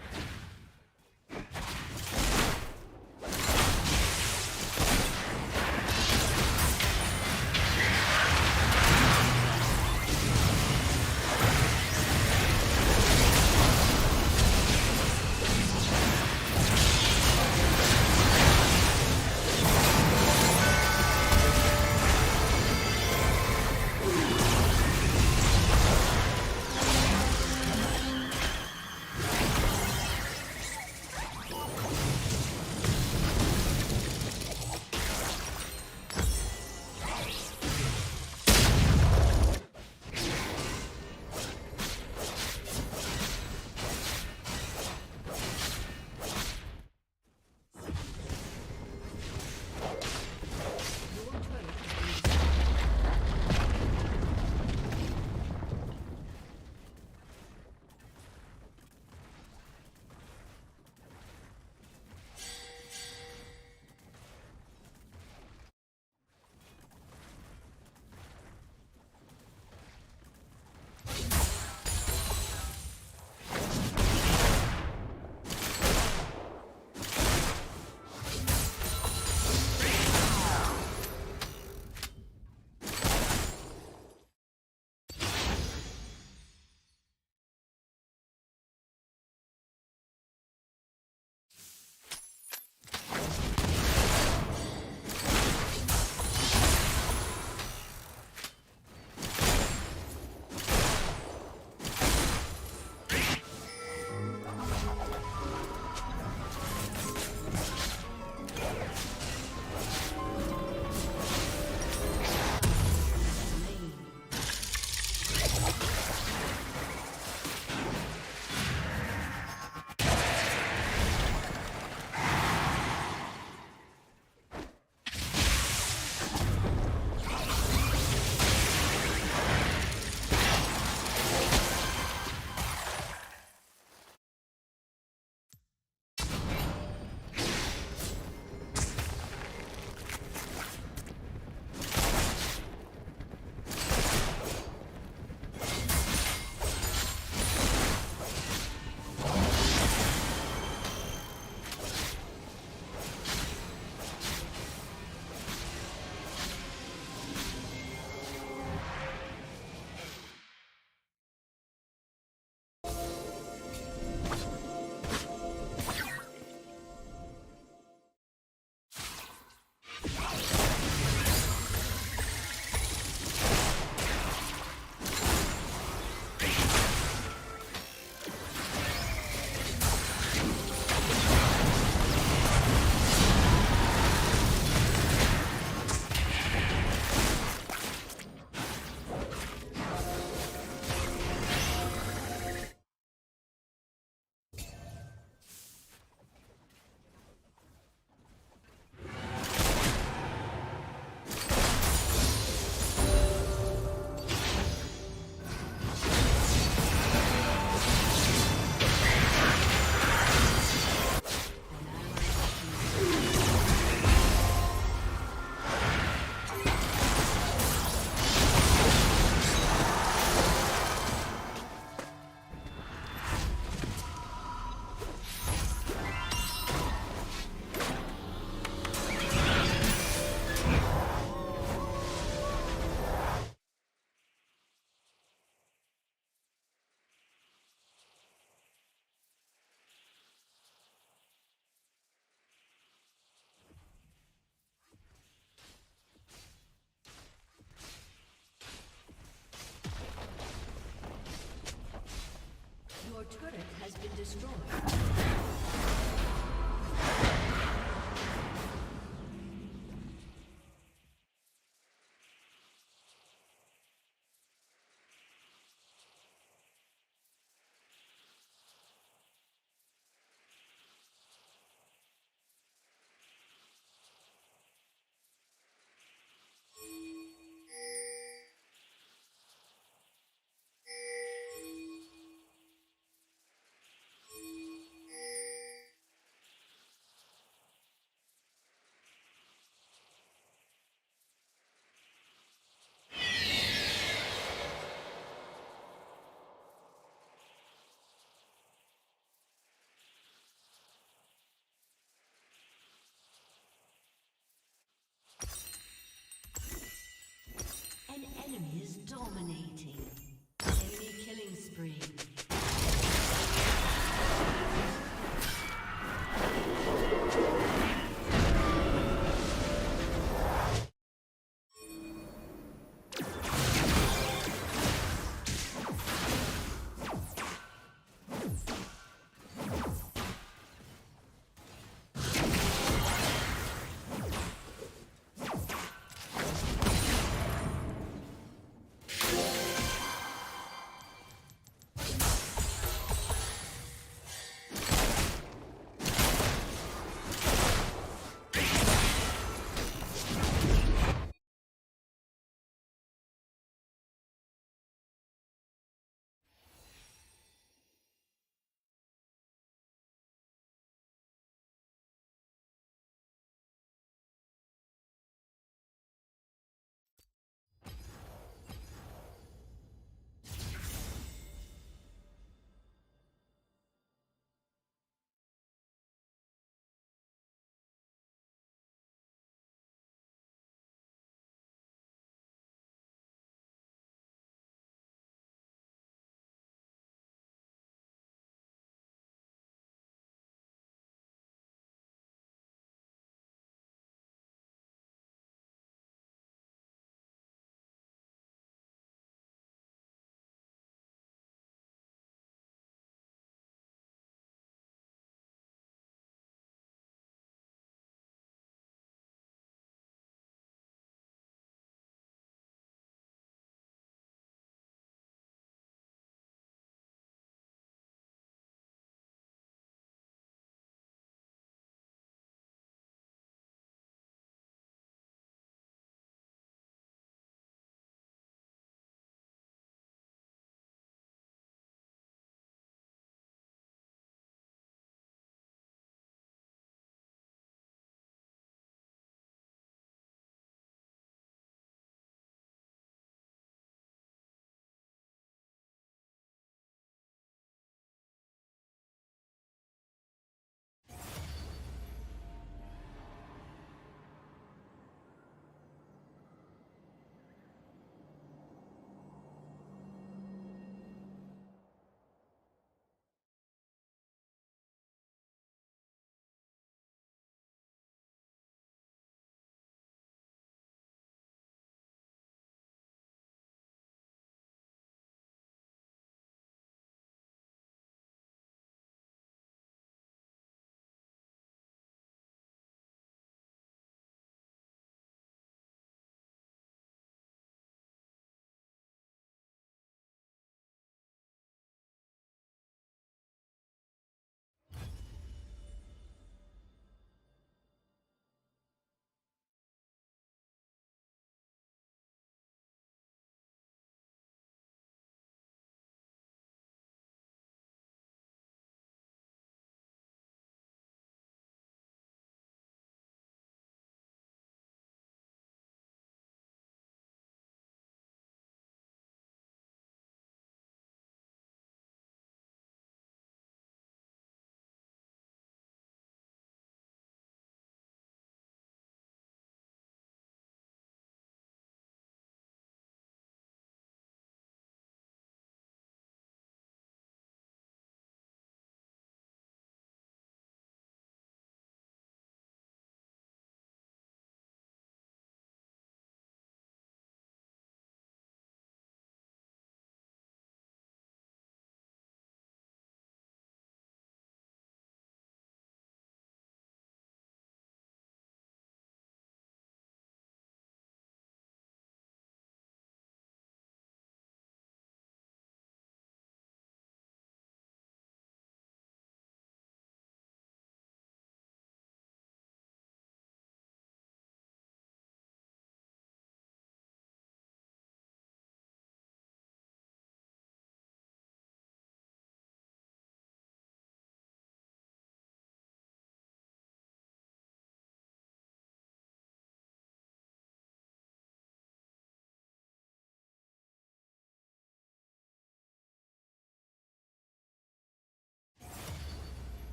Your turret has been destroyed.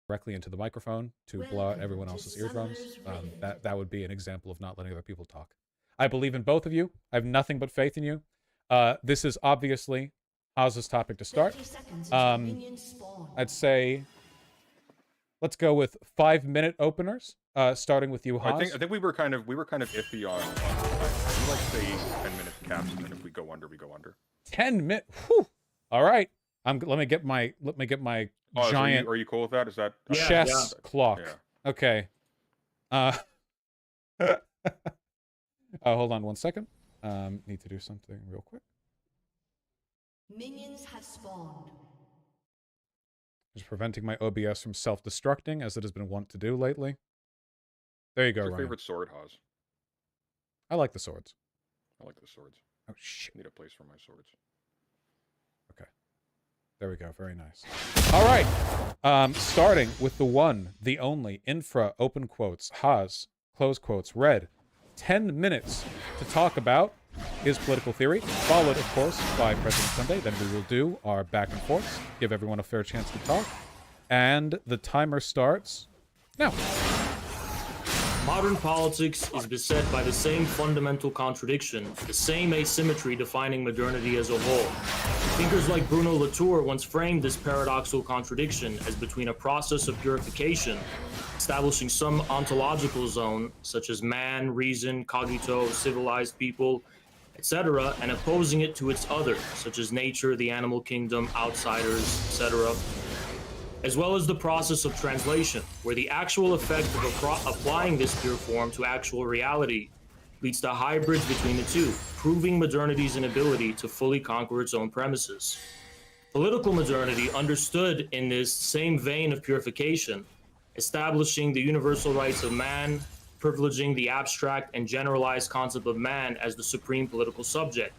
directly into the microphone to blow out everyone else's eardrums. That would be an example of not letting other people talk. I believe in both of you. I have nothing but faith in you. This is obviously Oz's topic to start. I'd say let's go with 5-minute openers, starting with you, Haas. I think we were kind of iffy on time. We like say 10-minute caps, and then if we go under, we go under. 10 minutes. All right. Let me get my giant. Are you cool with that? Is that chess clock? Yeah. Okay. Hold on 1 second. Need to do something real quick. Minions have spawned. Just preventing my OBS from self-destructing, as it has been wont to do lately. There you go, What's your Ryan. favorite sword, Haas? I like the swords. I like the swords. Oh, shit. Need a place for my swords. Okay. There we go. Very nice. All right. Starting with the one, the only, infra, open quotes, Haas, close quotes, red. 10 minutes to talk about his political theory, followed, of course, by President Sunday. Then we will do our back and forths, give everyone a fair chance to talk. And the timer starts now. Modern politics is beset by the same fundamental contradiction, the same asymmetry defining modernity as a whole. Thinkers like Bruno Latour once framed this paradoxical contradiction as between a process of purification, establishing some ontological zone, such as man, reason, cogito, civilized people, etc., and opposing it to its other, such as nature, the animal kingdom, outsiders, etc., as well as the process of translation, where the actual effect of applying this pure form to actual reality leads to hybrids between the two, proving modernity's inability to fully conquer its own premises. Political modernity, understood in this same vein of purification, establishing the universal rights of man, privileging the abstract and generalized concept of man as the supreme political subject,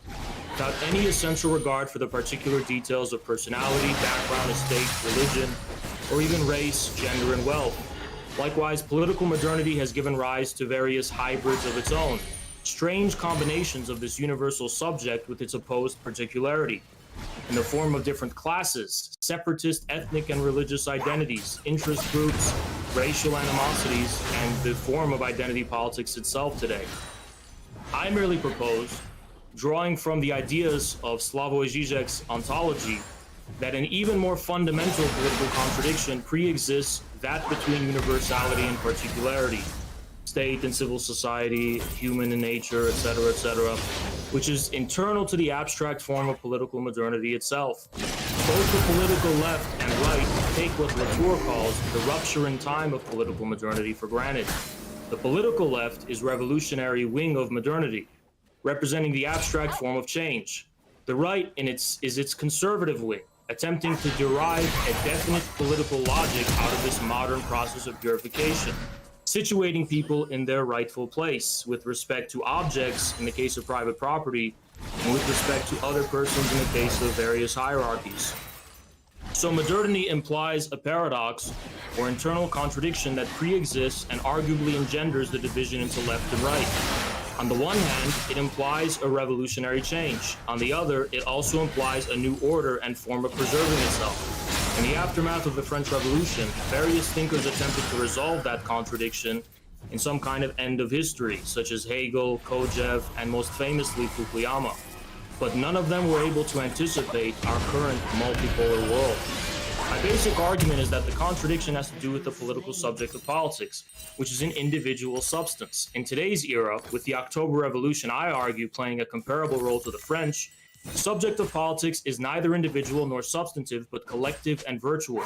without any essential regard for the particular details of personality, background, estate, religion, or even race, gender, and wealth. Likewise, political modernity has given rise to various hybrids of its own, strange combinations of this universal subject with its opposed particularity, in the form of different classes, separatist ethnic and religious identities, interest groups, racial animosities, and the form of identity politics itself today. I merely propose, drawing from the ideas of Slavoj Žižek's ontology, that an even more fundamental political contradiction pre-exists that between universality and particularity, state and civil society, human and nature, etc., which is internal to the abstract form of political modernity itself. Both the political left and right take what Latour calls the rupture in time of political modernity for granted. The political left is revolutionary wing of modernity, representing the abstract form of change. The right is its conservative wing, attempting to derive a definite political logic out of this modern process of purification, situating people in their rightful place with respect to objects in the case of private property, and with respect to other persons in the case of various hierarchies. So modernity implies a paradox or internal contradiction that pre-exists and arguably engenders the division into left and right. On the one hand, it implies a revolutionary change. On the other, it also implies a new order and form of preserving itself. In the aftermath of the French Revolution, various thinkers attempted to resolve that contradiction in some kind of end of history, such as Hegel, Kojève, and most famously Fukuyama. But none of them were able to anticipate our current multipolar world. My basic argument is that the contradiction has to do with the political subject of politics, which is an individual substance. In today's era, with the October Revolution, I argue, playing a comparable role to the French, the subject of politics is neither individual nor substantive, but collective and virtual.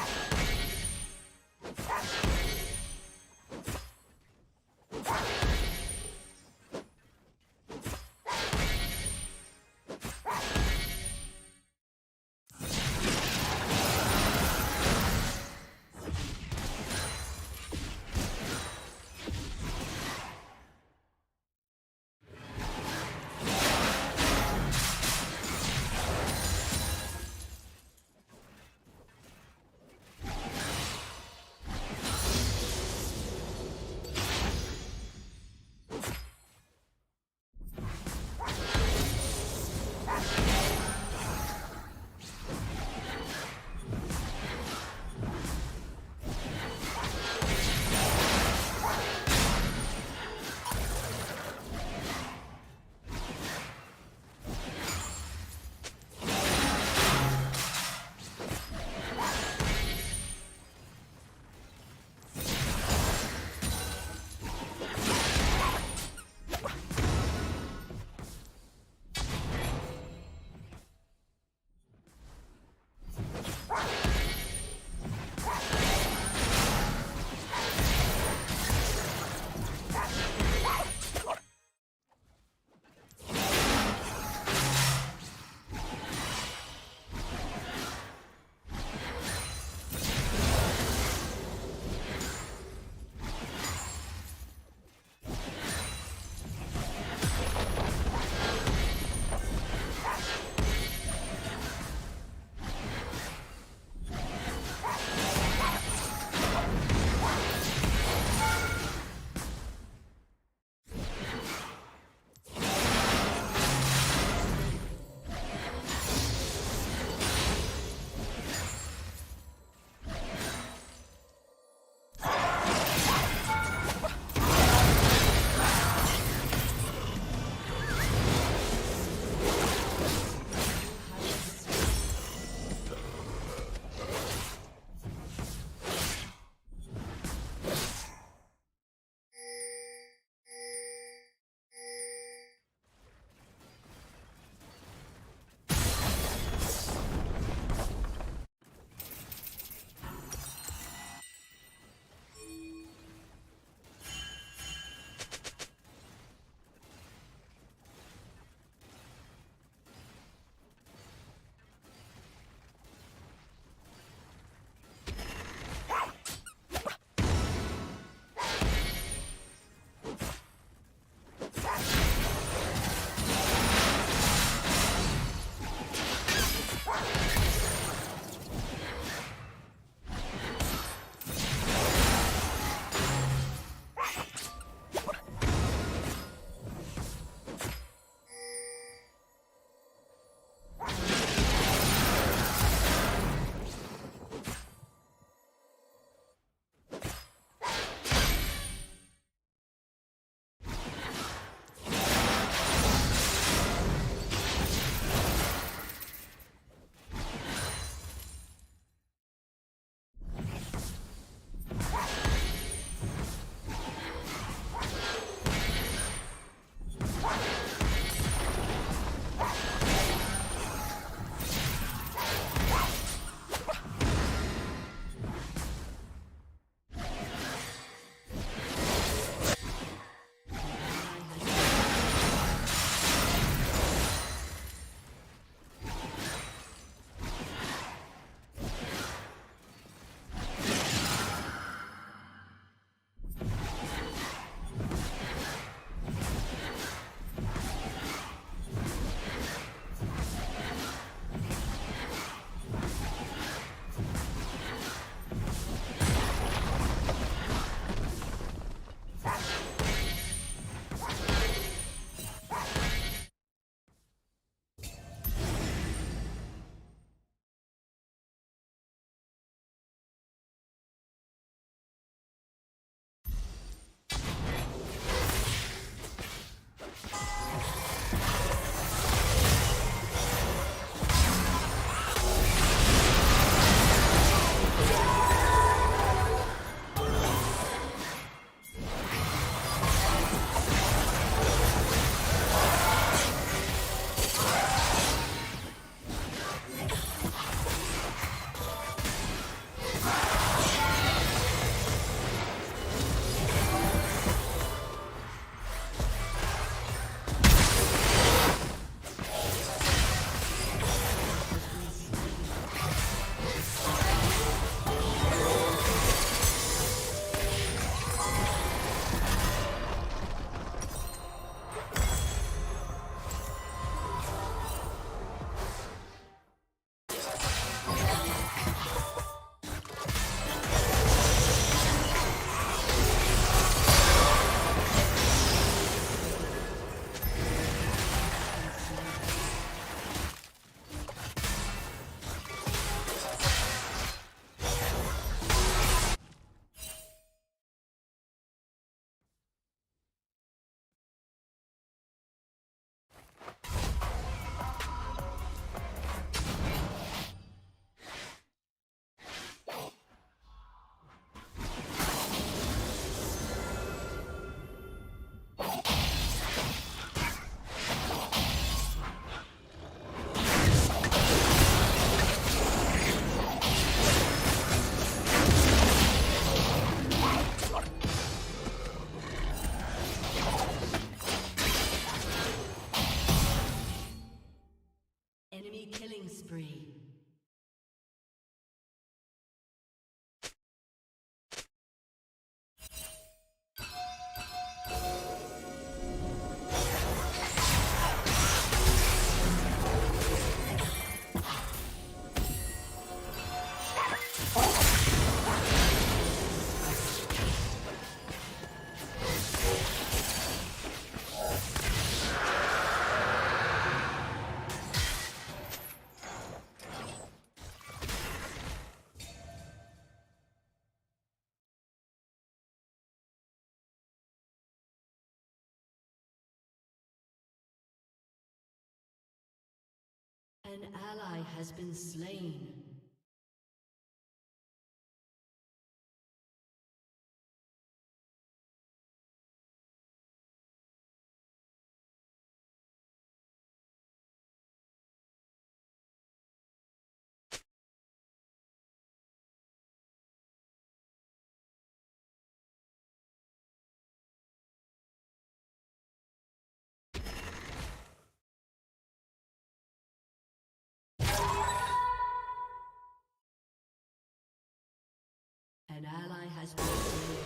spree. An ally has been slain. An ally has been slain.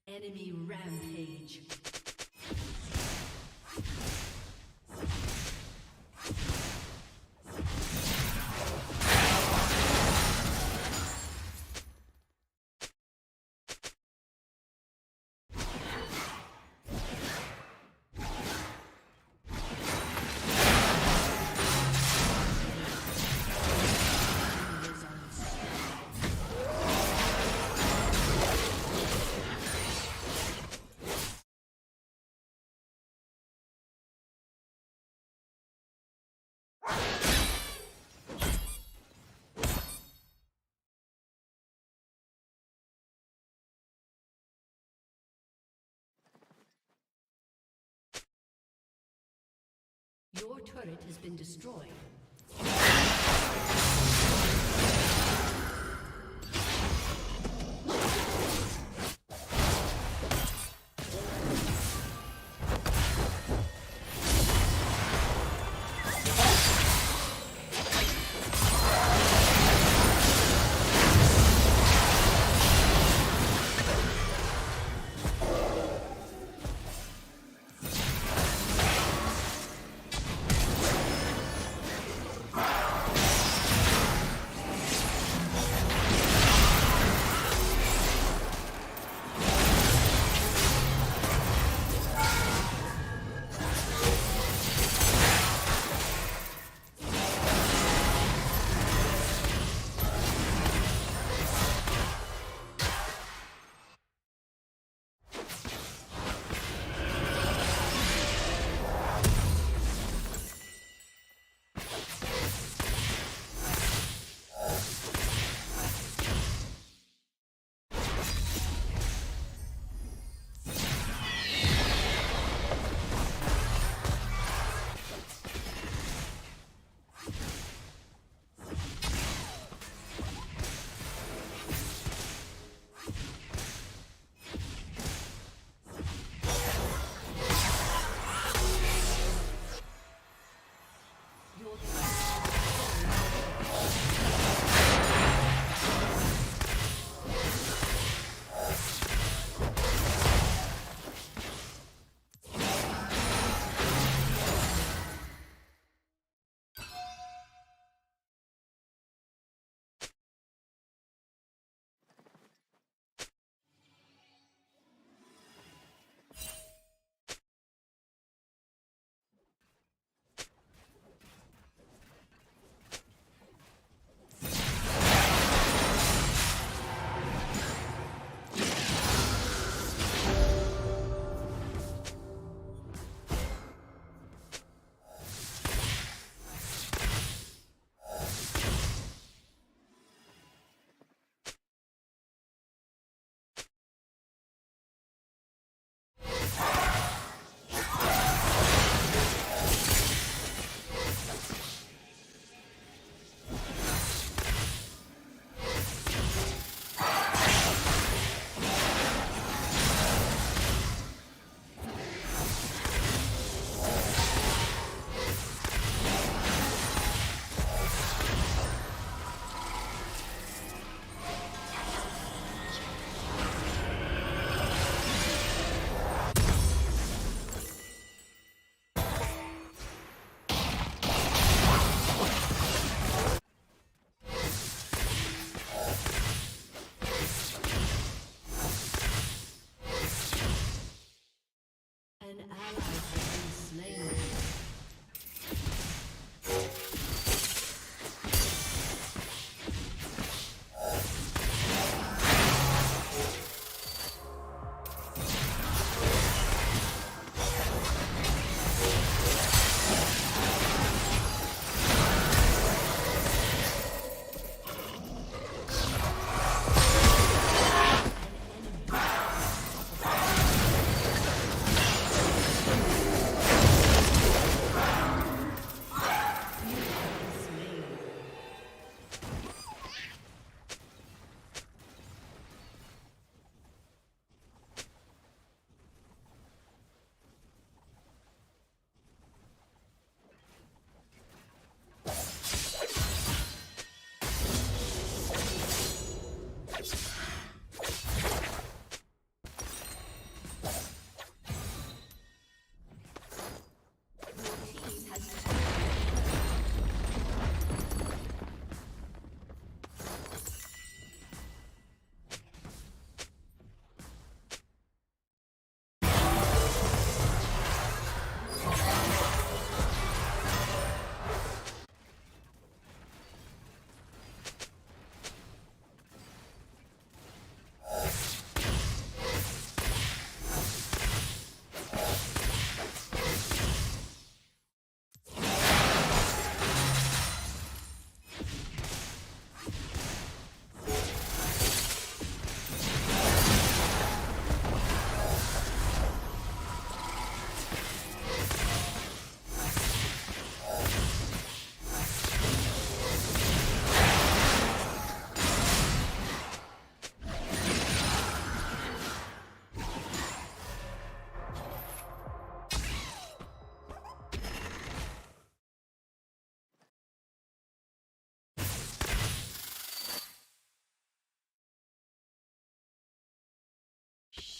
Enemy rampage. Your turret has been destroyed.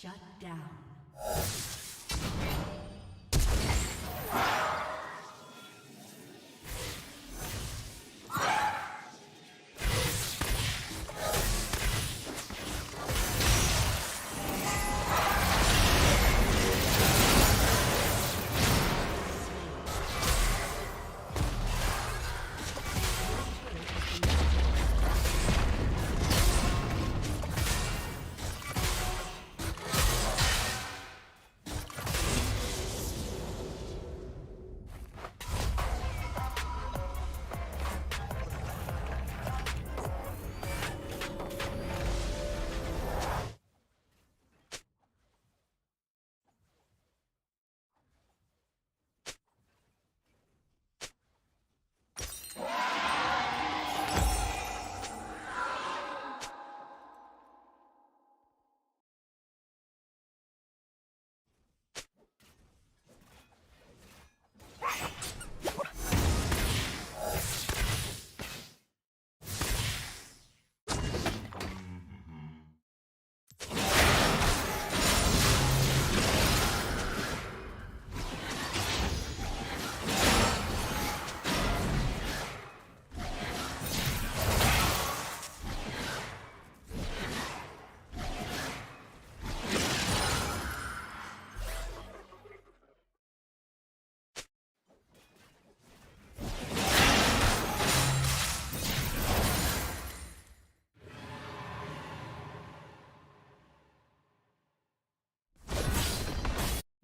Shut down.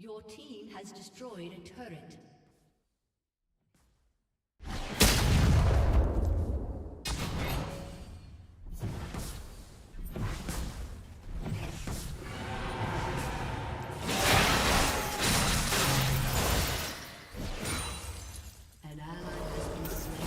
Your team has destroyed a turret. An ally has been slain.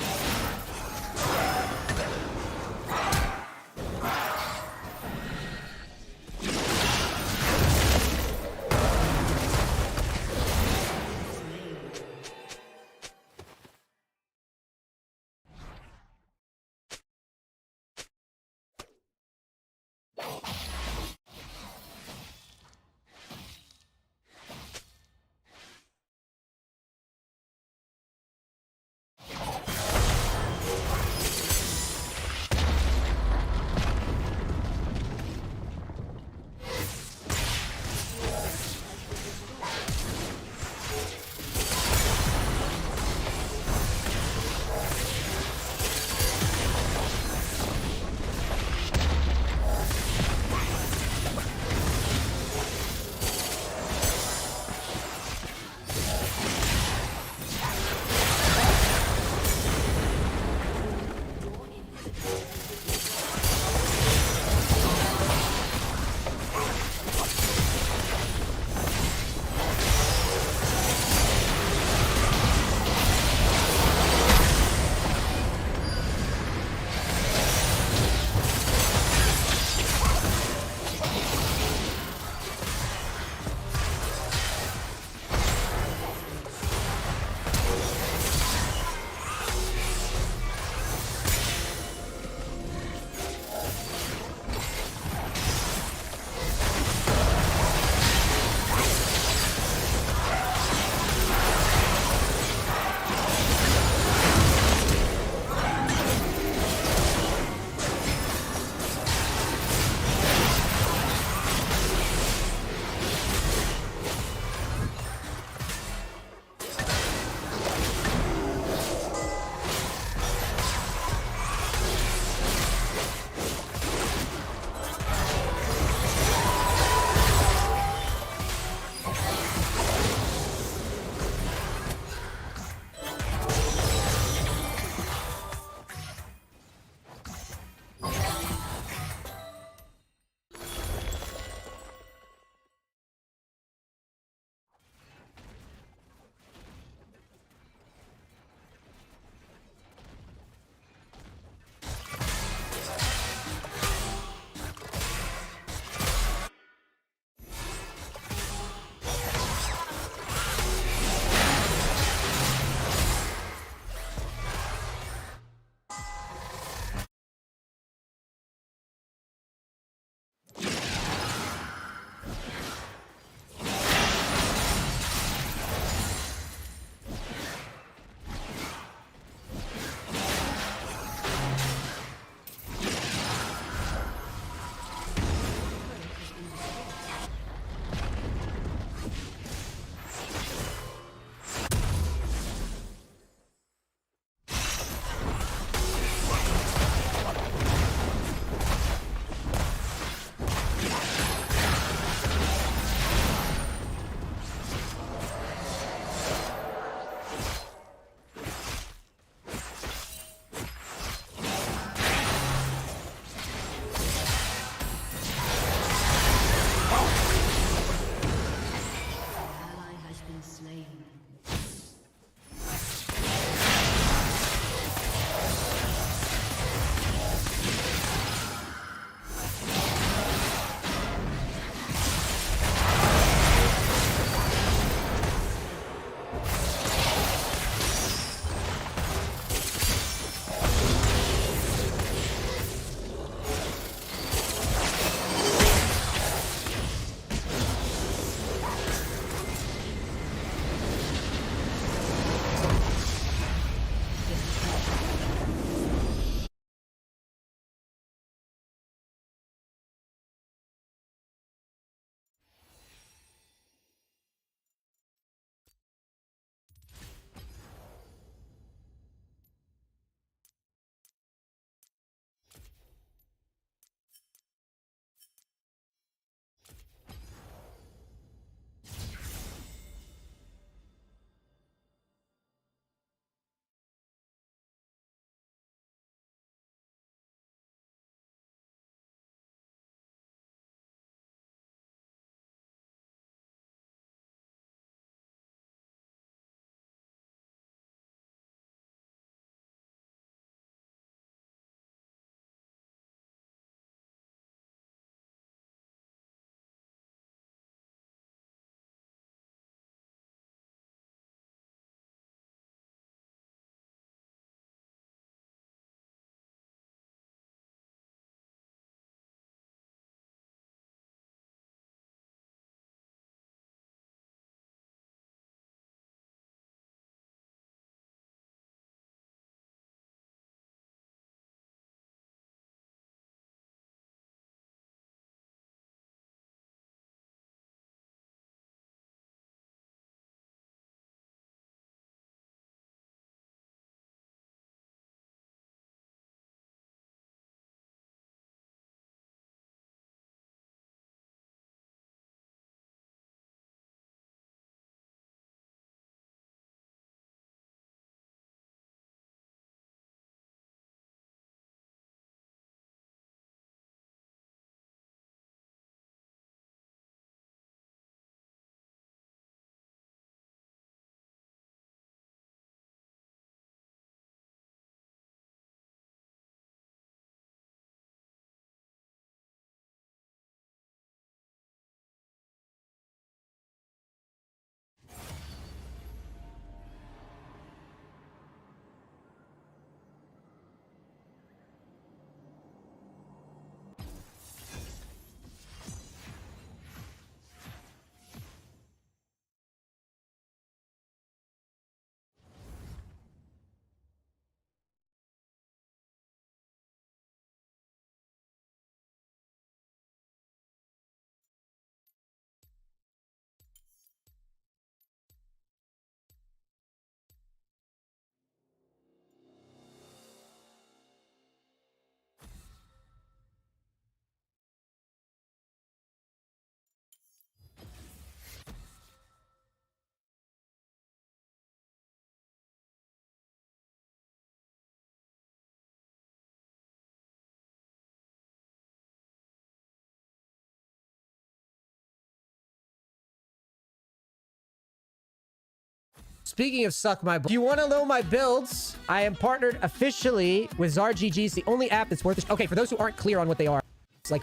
speaking of suck my... If you want to know my builds, I am partnered officially with ZarGG. It's the only app that's worth it. Okay, for those who aren't clear on what they are, it's like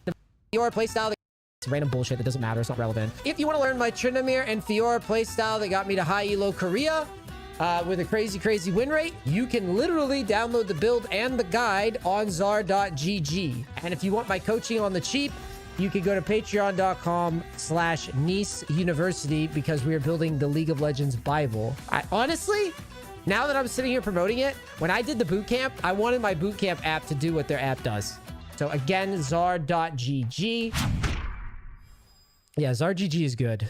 the Fiora playstyle. It's random bullshit that doesn't matter. It's not relevant. If you want to learn my Tryndamere and Fiora playstyle that got me to high elo Korea with a crazy win rate, you can literally download the build and the guide on zar.gg. And if you want my coaching on the cheap, you can go to patreon.com/Nice University because we are building the League of Legends Bible. Honestly, now that I'm sitting here promoting it, when I did the bootcamp, I wanted my bootcamp app to do what their app does. So again, zar.gg. Yeah, ZarGG is good.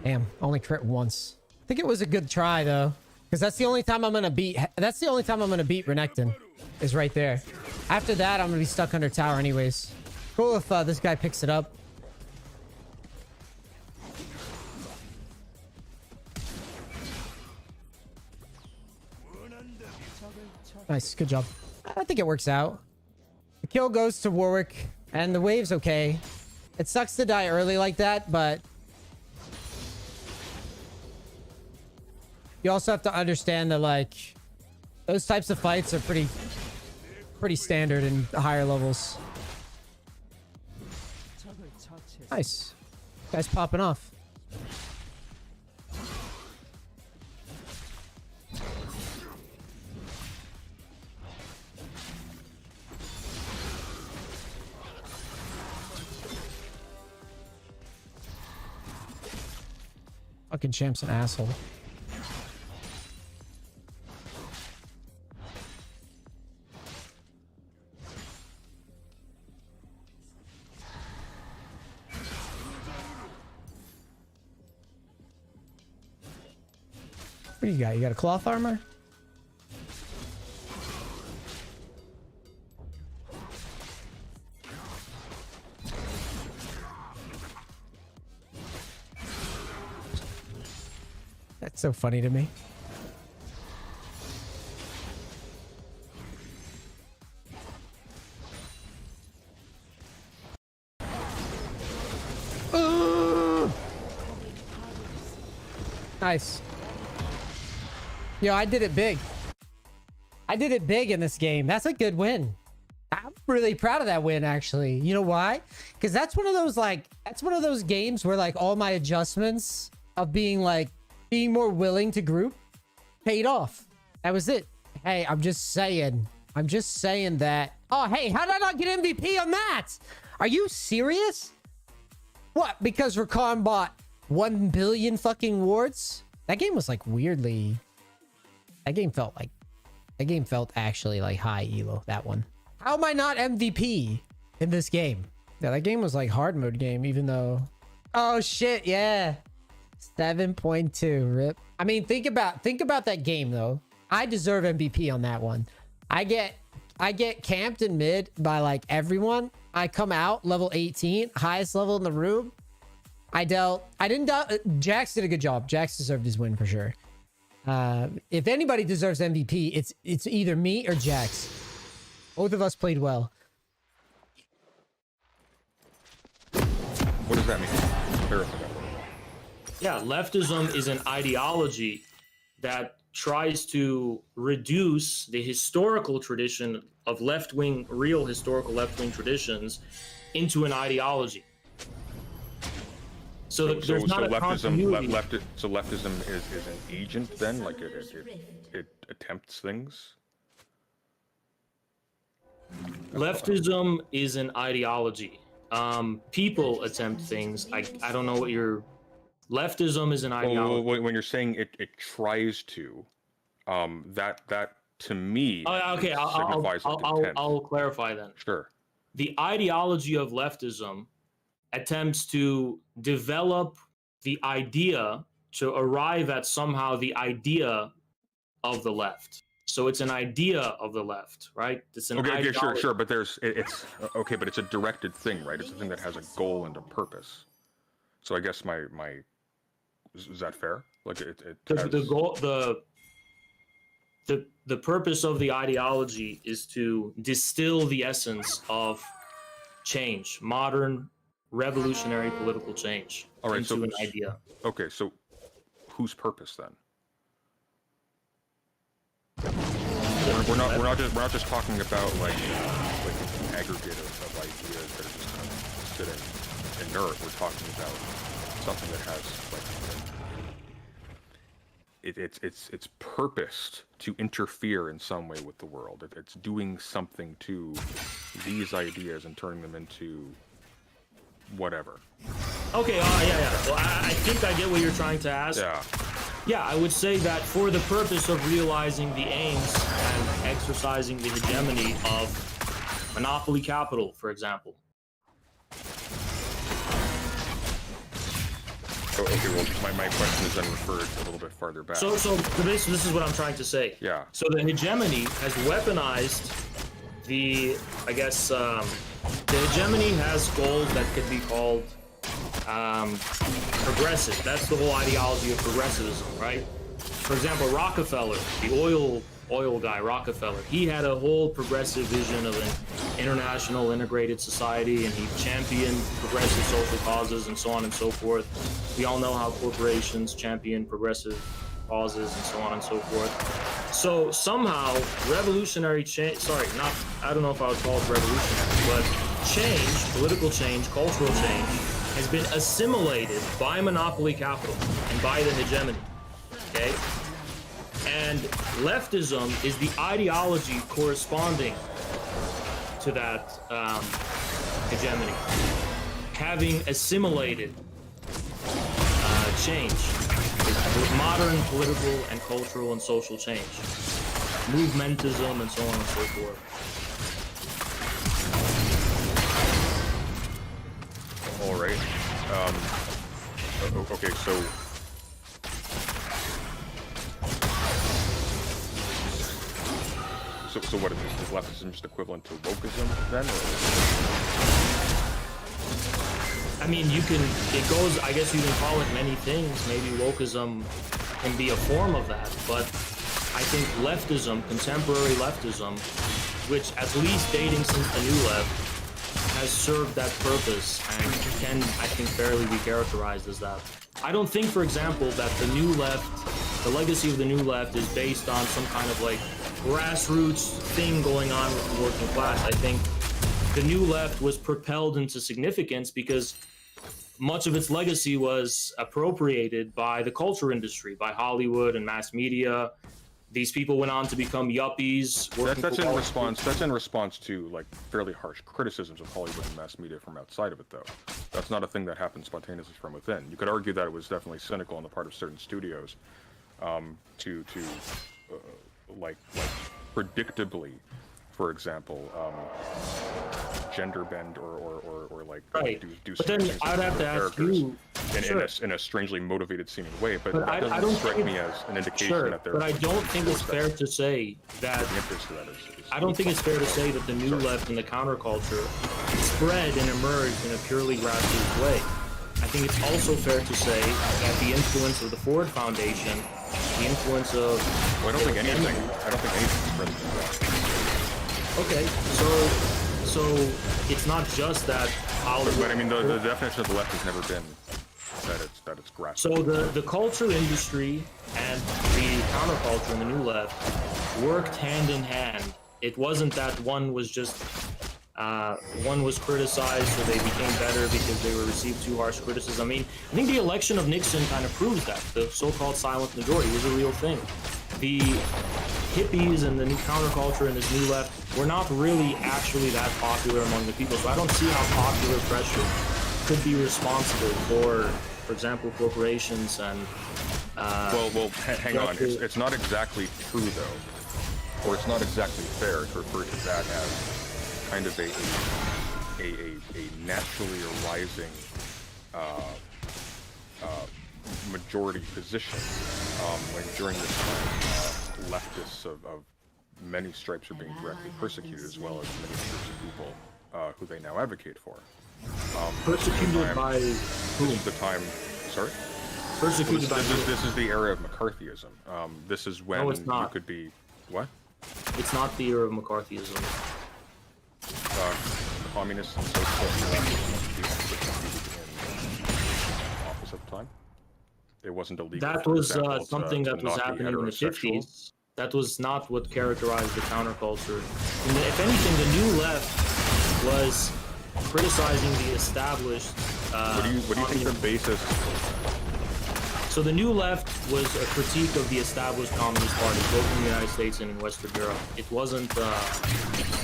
Damn, only crit once. I think it was a good try though. Because that's the only time I'm gonna beat Renekton. Is right there. After that, I'm gonna be stuck under tower anyways. Cool if this guy picks it up. Nice, good job. I think it works out. The kill goes to Warwick, and the wave's okay. It sucks to die early like that, but you also have to understand that, like, those types of fights are pretty standard in the higher levels. Nice. Guy's popping off. Fucking champ's an asshole. What do you got? You got a cloth armor? That's so funny to me. Nice. Yo, I did it big. I did it big in this game. That's a good win. I'm really proud of that win, actually. You know why? Because that's one of those, like, that's one of those games where, like, all my adjustments of being more willing to group paid off. That was it. Hey, I'm just saying that. Oh, hey, how did I not get MVP on that? Are you serious? What? Because Rakan bought 1 billion fucking wards? That game was like weirdly. That game felt actually like high elo, that one. How am I not MVP in this game? Yeah, that game was like hard mode game, even though. Oh shit, yeah. 7.2 rip. I mean, think about that game though. I deserve MVP on that one. I get camped in mid by like everyone. I come out level 18, highest level in the room. Jax did a good job. Jax deserved his win for sure. If anybody deserves MVP, it's either me or Jax. Both of us played well. What does that mean? Clarify that. Yeah, leftism is an ideology that tries to reduce the historical tradition of left-wing, real historical left-wing traditions into an ideology. So there's not a continuity. So leftism is an agent then, like it attempts things. Leftism is an ideology. People attempt things. I don't know what your leftism is an ideology. Well, when you're saying it tries to, that to me okay, I'll clarify then. Sure. The ideology of leftism attempts to develop the idea to arrive at somehow the idea of the left. So it's an idea of the left, right? It's an Okay, ideology. sure, but it's okay, but it's a directed thing, right? It's a thing that has a goal and a purpose. So I guess is that fair? Like The purpose of the ideology is to distill the essence of change, modern revolutionary political change, into an idea. Okay, so whose purpose then? We're not just talking about like an aggregate of ideas that are just kind of sitting inert. We're talking about something that has it's purposed to interfere in some way with the world. It's doing something to these ideas and turning them into whatever. Okay, yeah. Well, I think I get what you're trying to ask. Yeah. Yeah, I would say that for the purpose of realizing the aims and exercising the hegemony of monopoly capital, for example. Okay, well, my question is then referred a little bit farther back. So this is what I'm trying to say. Yeah. So the hegemony has weaponized the, I guess, the hegemony has goals that could be called progressive. That's the whole ideology of progressivism, right? For example, Rockefeller, the oil guy, Rockefeller, he had a whole progressive vision of an international integrated society, and he championed progressive social causes and so on and so forth. We all know how corporations champion progressive causes and so on and so forth. So somehow revolutionary change, I don't know if I would call it revolutionary, but change, political change, cultural change, has been assimilated by monopoly capital and by the hegemony, okay? And leftism is the ideology corresponding to that hegemony, having assimilated change, modern political and cultural and social change, movementism and so on and so forth. All right. Okay, so what is this? Is leftism just equivalent to wokeism then, I mean, I guess you can call it many things. Maybe wokeism can be a form of that, but I think leftism, contemporary leftism, which at least dating since the New Left, has served that purpose and can, I think, fairly be characterized as that. I don't think, for example, that the New Left, the legacy of the New Left is based on some kind of like grassroots thing going on with the working class. I think the New Left was propelled into significance because much of its legacy was appropriated by the culture industry, by Hollywood and mass media. These people went on to become yuppies. That's in response to like fairly harsh criticisms of Hollywood and mass media from outside of it, though. That's not a thing that happened spontaneously from within. You could argue that it was definitely cynical on the part of certain studios to like predictably, for example, gender bend or like do but then I'd have to ask you in a strangely motivated seeming way, but that I doesn't don't strike think me as an indication that they're. But I don't think it's fair to say that. I don't think it's fair to say that the New Left and the counterculture spread and emerged in a purely grassroots way. I think it's also fair to say that the influence of the Ford Foundation, the influence of. Well, I don't think anything spread through that. Okay, so it's not just that Hollywood. But I mean, the definition of the left has never been that it's grassroots. So the culture industry and the counterculture in the New Left worked hand in hand. It wasn't that one was just one was criticized so they became better because they received too harsh criticism. I mean, I think the election of Nixon kind of proves that the so-called silent majority was a real thing. The hippies and the new counterculture and this New Left were not really actually that popular among the people. So I don't see how popular pressure could be responsible for example, corporations and. Well, hang on. It's not exactly true though, or it's not exactly fair to refer to that as kind of a naturally arising majority position. Like during this time, leftists of many stripes are being directly persecuted, as well as many groups of people who they now advocate for. Persecuted by whom? This is the time. Sorry. Persecuted by whom? This is the era of McCarthyism. This is when No, it's not. you could be what? It's not the era of McCarthyism. The communists and socialists in office at the time. It wasn't illegal. That for was example, something to that was not be happening in the heterosexual. 50s. That was not what characterized the counterculture. And if anything, the New Left was criticizing the established. What do you think the basis? So the New Left was a critique of the established communist parties, both in the United States and in Western Europe. It wasn't.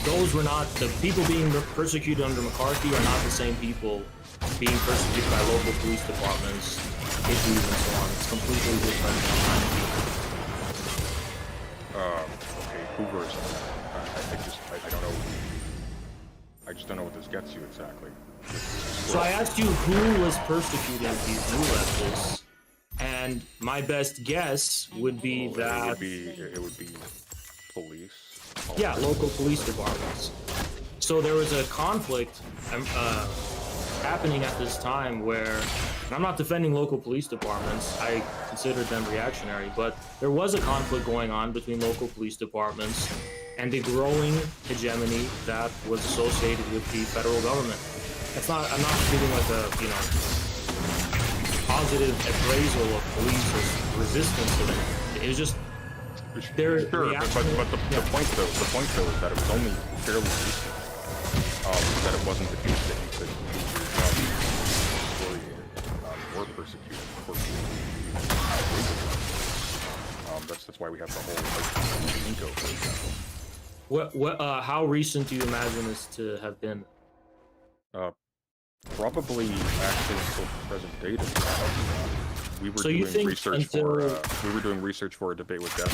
Those were not the people being persecuted under McCarthy are not the same people being persecuted by local police departments, issues, and so on. It's completely different. Okay, Hoover's. I don't know. I just don't know what this gets you exactly. So I asked you who was persecuting these New Leftists, and my best guess would be that it would be police. Yeah, local police departments. So there was a conflict happening at this time where, and I'm not defending local police departments, I considered them reactionary, but there was a conflict going on between local police departments and the growing hegemony that was associated with the federal government. I'm not giving like a, positive appraisal of police's resistance to them. It was just their reaction. But the point though is that it was only fairly recent that it wasn't the case that you could were persecuted for that's why we have the whole Inco, for example. How recent do you imagine this to have been? Probably actually until present date. We were So you doing think research for a debate with Death.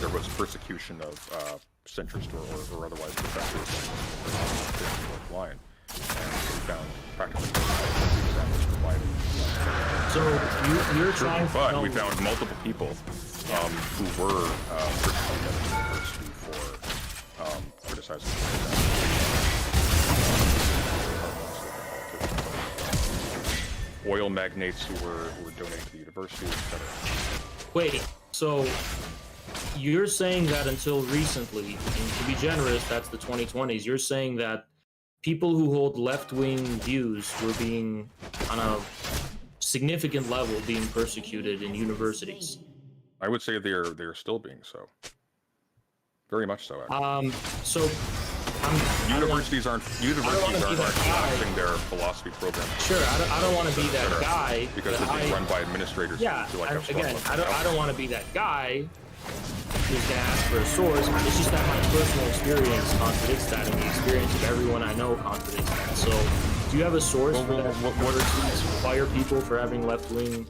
There was persecution of centrist or otherwise professors line, and we found practically no examples provided. So you're trying to but we found multiple people who were persecuted at the university for criticizing oil magnates who were donating to the university, etc. Wait, so you're saying that until recently, and to be generous, that's the 2020s, you're saying that people who hold left-wing views were being, on a significant level, being persecuted in universities? I would say they're still being so. Very much so, actually. Universities aren't advancing their philosophy program. Sure, I don't want to be that guy. Because they're being run by administrators. Yeah, who have again, I don't want to be that guy who's going to ask for a source. It's just that my personal experience contradicts that, and the experience of everyone I know contradicts that. So, do you have a source for that? What fire people for having left-wing?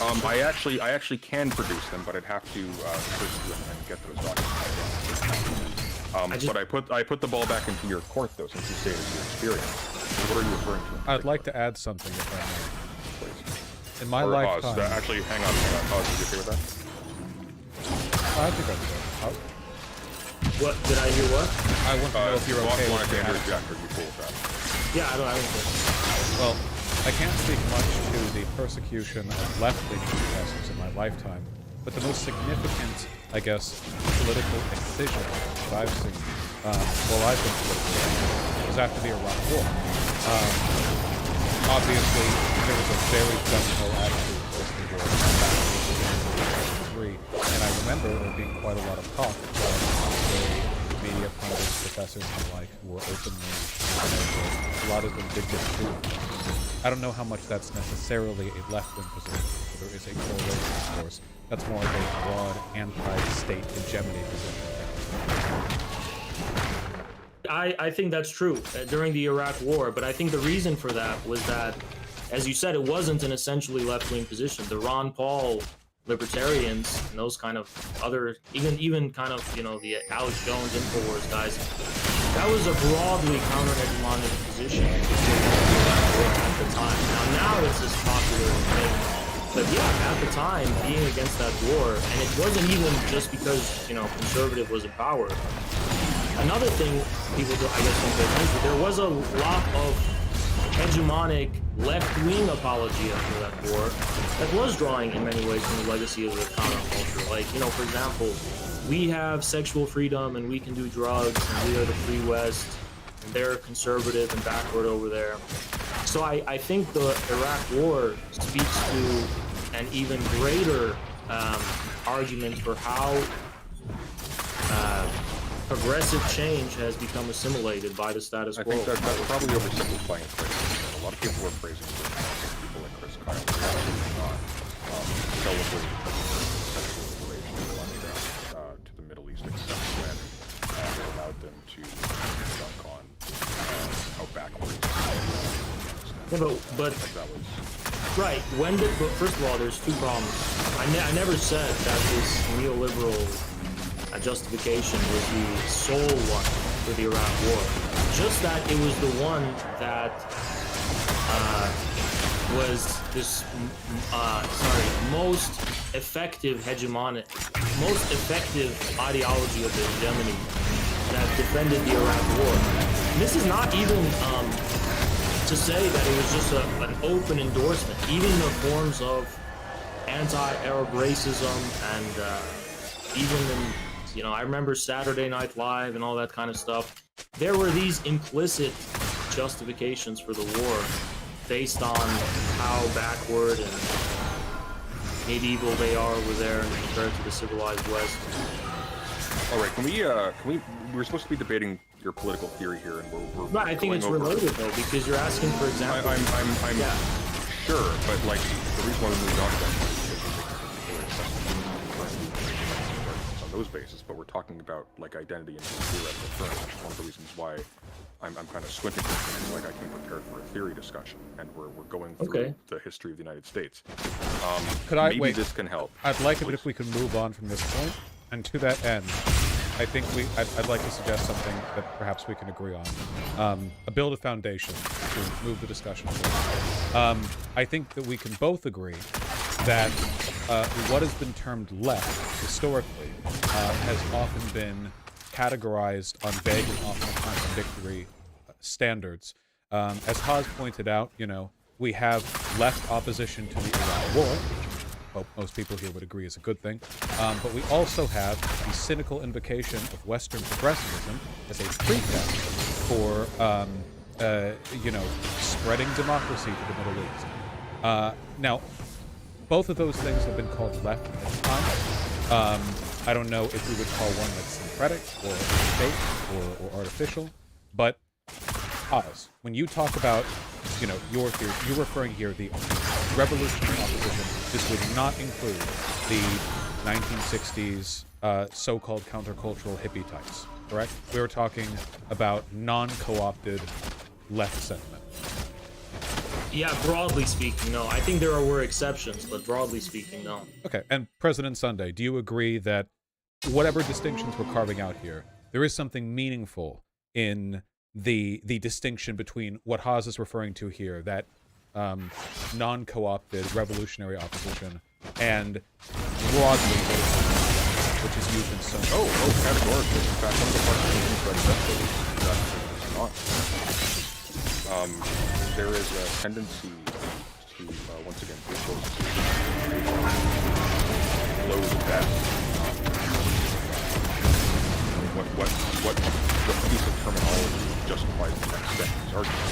I actually can produce them, but I'd have to search them and get those documents. But I put the ball back into your court though, since you say it's your experience. So what are you referring to? I'd like to add something if I may. Please. In my lifetime. Actually, hang on. Pause. Are you okay with that? I think I'm good. What did I hear? What? I want to know if you're okay with the interject. Are you cool with that? Yeah, I don't think. Well, I can't speak much to the persecution of left-wing protesters in my lifetime, but the most significant, I guess, political incision that I've seen while I've been politically active was after the Iraq War. Obviously, there was a very gung-ho attitude towards the war back in 2003, and I remember there being quite a lot of talk about the media pundits, professors, and the like, who were openly, a lot of them did get sued. I don't know how much that's necessarily a left-wing position, but there is a correlation, of course. That's more of a broad anti-state hegemony position. I think that's true during the Iraq War, but I think the reason for that was that, as you said, it wasn't an essentially left-wing position. The Ron Paul libertarians and those kind of other, even kind of, the Alex Jones, InfoWars guys, that was a broadly counter-hegemonic position at the time. Now it's this popular thing, but yeah, at the time, being against that war, and it wasn't even just because, you know, conservative was in power. Another thing people, I guess, don't pay attention to, there was a lot of hegemonic left-wing apology after that war that was drawing in many ways from the legacy of the counterculture. Like, you know, for example, we have sexual freedom and we can do drugs and we are the free West and they're conservative and backward over there. So I think the Iraq war speaks to an even greater argument for how progressive change has become assimilated by the status quo. I think that's probably oversimplifying it quite a bit. A lot of people are praising people like Chris Kyle. They're absolutely not celebrating sexual liberation in Russia to the Middle East, except when it allowed them to dunk on how backwards. Yeah, but that was right. When did? But first of all, there's two problems. I never said that this neoliberal justification was the sole one for the Iraq War. Just that it was the one that was this most effective most effective ideology of the hegemony that defended the Iraq War. And this is not even to say that it was just an open endorsement. Even the forms of anti-Arab racism and even in, you know, I remember Saturday Night Live and all that kind of stuff. There were these implicit justifications for the war based on how backward and medieval they are over there compared to the civilized West. all right. Can we? We're supposed to be debating your political theory here, and we're Right, I think it's related though, because you're asking for example. I'm yeah. sure, but like the reason why we moved on to that is on those bases, but we're talking about like identity and theoretical terms, which is one of the reasons why I'm kind of squinting at things. Like I came prepared for a theory discussion, and we're going through the history of the United States. Could I maybe wait? this can help. I'd like it if we could move on from this point, and to that end, I think I'd like to suggest something that perhaps we can agree on. Build a foundation to move the discussion forward. I think that we can both agree that what has been termed left historically has often been categorized on vague and often contradictory standards. As Haas pointed out, you know, we have left opposition to the Iraq War, well, most people here would agree is a good thing. But we also have the cynical invocation of Western progressivism as a pretext for, you know, spreading democracy to the Middle East. Now, both of those things have been called left at times. I don't know if we would call one that's syncretic or fake or artificial, but Haas, when you talk about, you know, your theory, you're referring here the revolutionary opposition. This would not include the 1960s so-called countercultural hippie types, correct? We were talking about non-co-opted left sentiment. Yeah, broadly speaking, no. I think there were exceptions, but broadly speaking, no. Okay, and President Sunday, do you agree that whatever distinctions we're carving out here, there is something meaningful in the distinction between what Haas is referring to here, that non-co-opted revolutionary opposition, and broadly, which is used in so many. Oh, categorically. In fact, one of the parts of the that there is a tendency to once again low the best. What piece of terminology justifies the next sentence argument?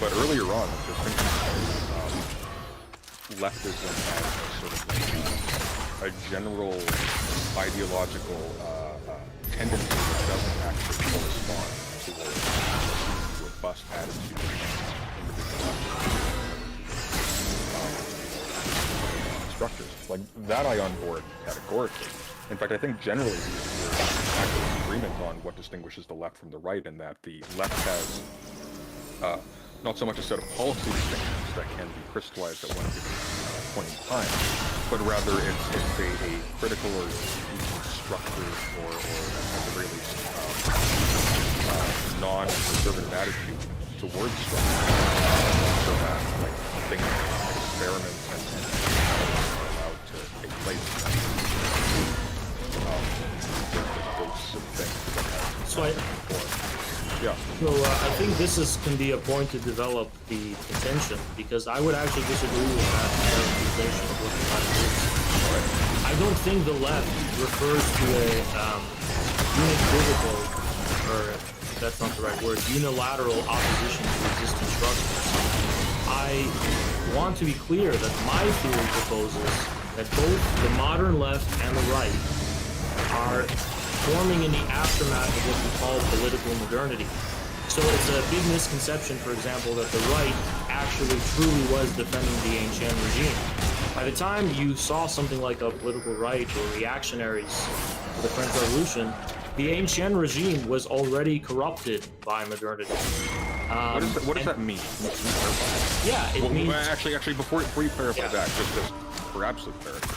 But earlier on, just thinking leftism as sort of a general ideological tendency that doesn't actually correspond to a robust attitude structures. Like that I on board categorically. In fact, I think generally we're actually in agreement on what distinguishes the left from the right, and that the left has not so much a set of policy distinctions that can be crystallized at one given point in time, but rather it's a critical or constructive or at the very least non-conservative attitude towards structure. So that like things, experiments, and are allowed to take place. Those sort of things that have So I, yeah. So I think this can be a point to develop the contention, because I would actually disagree with that characterization of what the left is. I don't think the left refers to a unequivocal, or if that's not the right word, unilateral opposition to existing structures. I want to be clear that my theory proposes that both the modern left and the right are forming in the aftermath of what we call political modernity. So it's a big misconception, for example, that the right actually truly was defending the ancient regime. By the time you saw something like a political right or reactionaries to the French Revolution, the ancient regime was already corrupted by modernity. What does that mean? Yeah, it means... Actually, before you clarify that, just for absolute clarity,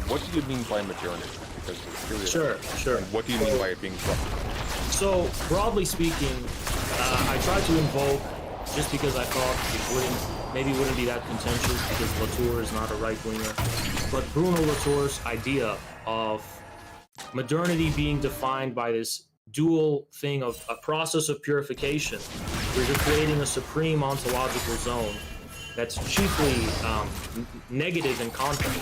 what do you mean by modernity? Because it's Sure. And what do you mean by it being corrupted? So, broadly speaking, I tried to invoke, just because I thought it wouldn't be that contentious, because Latour is not a right-winger, but Bruno Latour's idea of modernity being defined by this dual thing of a process of purification, where you're creating a supreme ontological zone that's chiefly negative in content,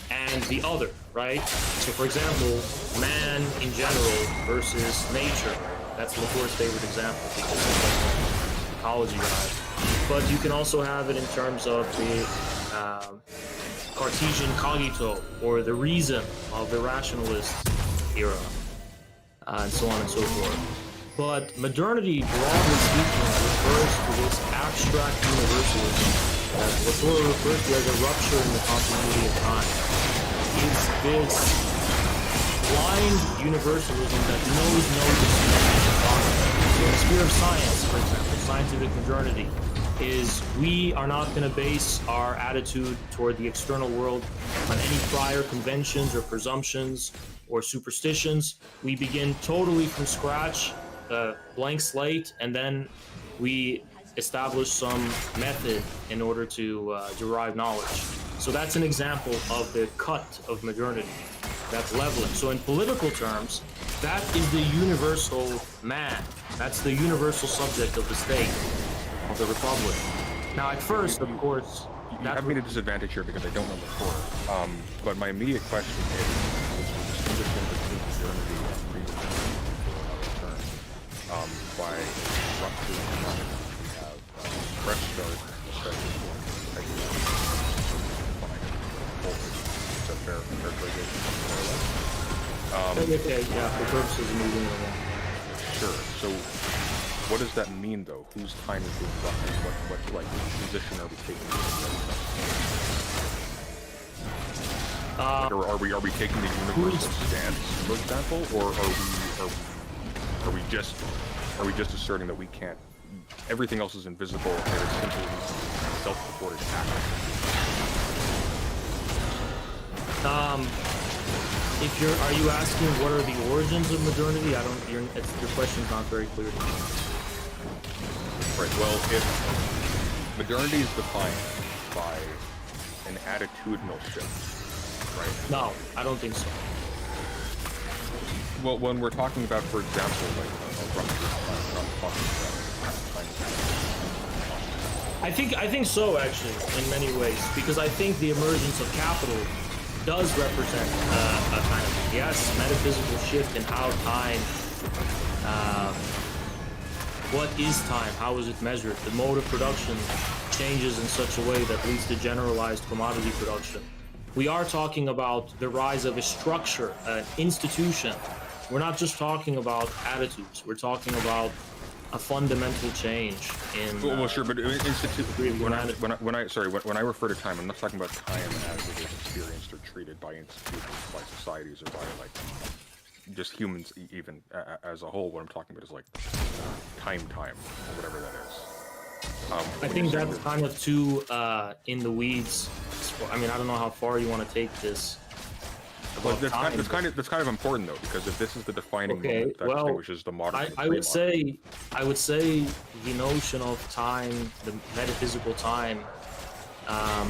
and the other, right? So, for example, man in general versus nature. That's Latour's favorite example because he's an ecology guy. But you can also have it in terms of the Cartesian cogito, or the reason of the rationalist era, and so on and so forth. But modernity, broadly speaking, refers to this abstract universalism that Latour refers to as a rupture in the continuity of time. It's this blind universalism that knows no distinction in content. So in the sphere of science, for example, scientific modernity is we are not going to base our attitude toward the external world on any prior conventions or presumptions or superstitions. We begin totally from scratch, blank slate, and then we establish some method in order to derive knowledge. So that's an example of the cut of modernity. That's leveling. So in political terms, that is the universal man. That's the universal subject of the state, of the republic. Now, at first, of course... You have me at a disadvantage here because I don't know before. But my immediate question is distinguishing between modernity and pre-modernity, for another term, by rupture and modernity. We have fresh start, especially for it's a fair characterization. Okay, yeah, for purposes of moving along. Sure. So, what does that mean, though? Whose time is being ruptured? What position are we taking? Are we taking the universal stance, for example, or are we just asserting that we can't? Everything else is invisible, and it's simply self-supported action. Are you asking what are the origins of modernity? Your question's not very clear to me. Right. Well, if modernity is defined by an attitudinal shift, right? No, I don't think so. Well, when we're talking about, for example, like a rupture, I think so, actually, in many ways, because I think the emergence of capital does represent a kind of, yes, metaphysical shift in how time, what is time, how is it measured? The mode of production changes in such a way that leads to generalized commodity production. We are talking about the rise of a structure, an institution. We're not just talking about attitudes, we're talking about a fundamental change in. Well, sure, but when I refer to time, I'm not talking about time as it is experienced or treated by institutions, by societies, or by like just humans, even as a whole. What I'm talking about is like time, or whatever that is. I think that's kind of too in the weeds. I mean, I don't know how far you want to take this. But about that's time. kind of important though, because if this is the defining moment that distinguishes the modern from the I would pre-modern. say the notion of time, the metaphysical time, I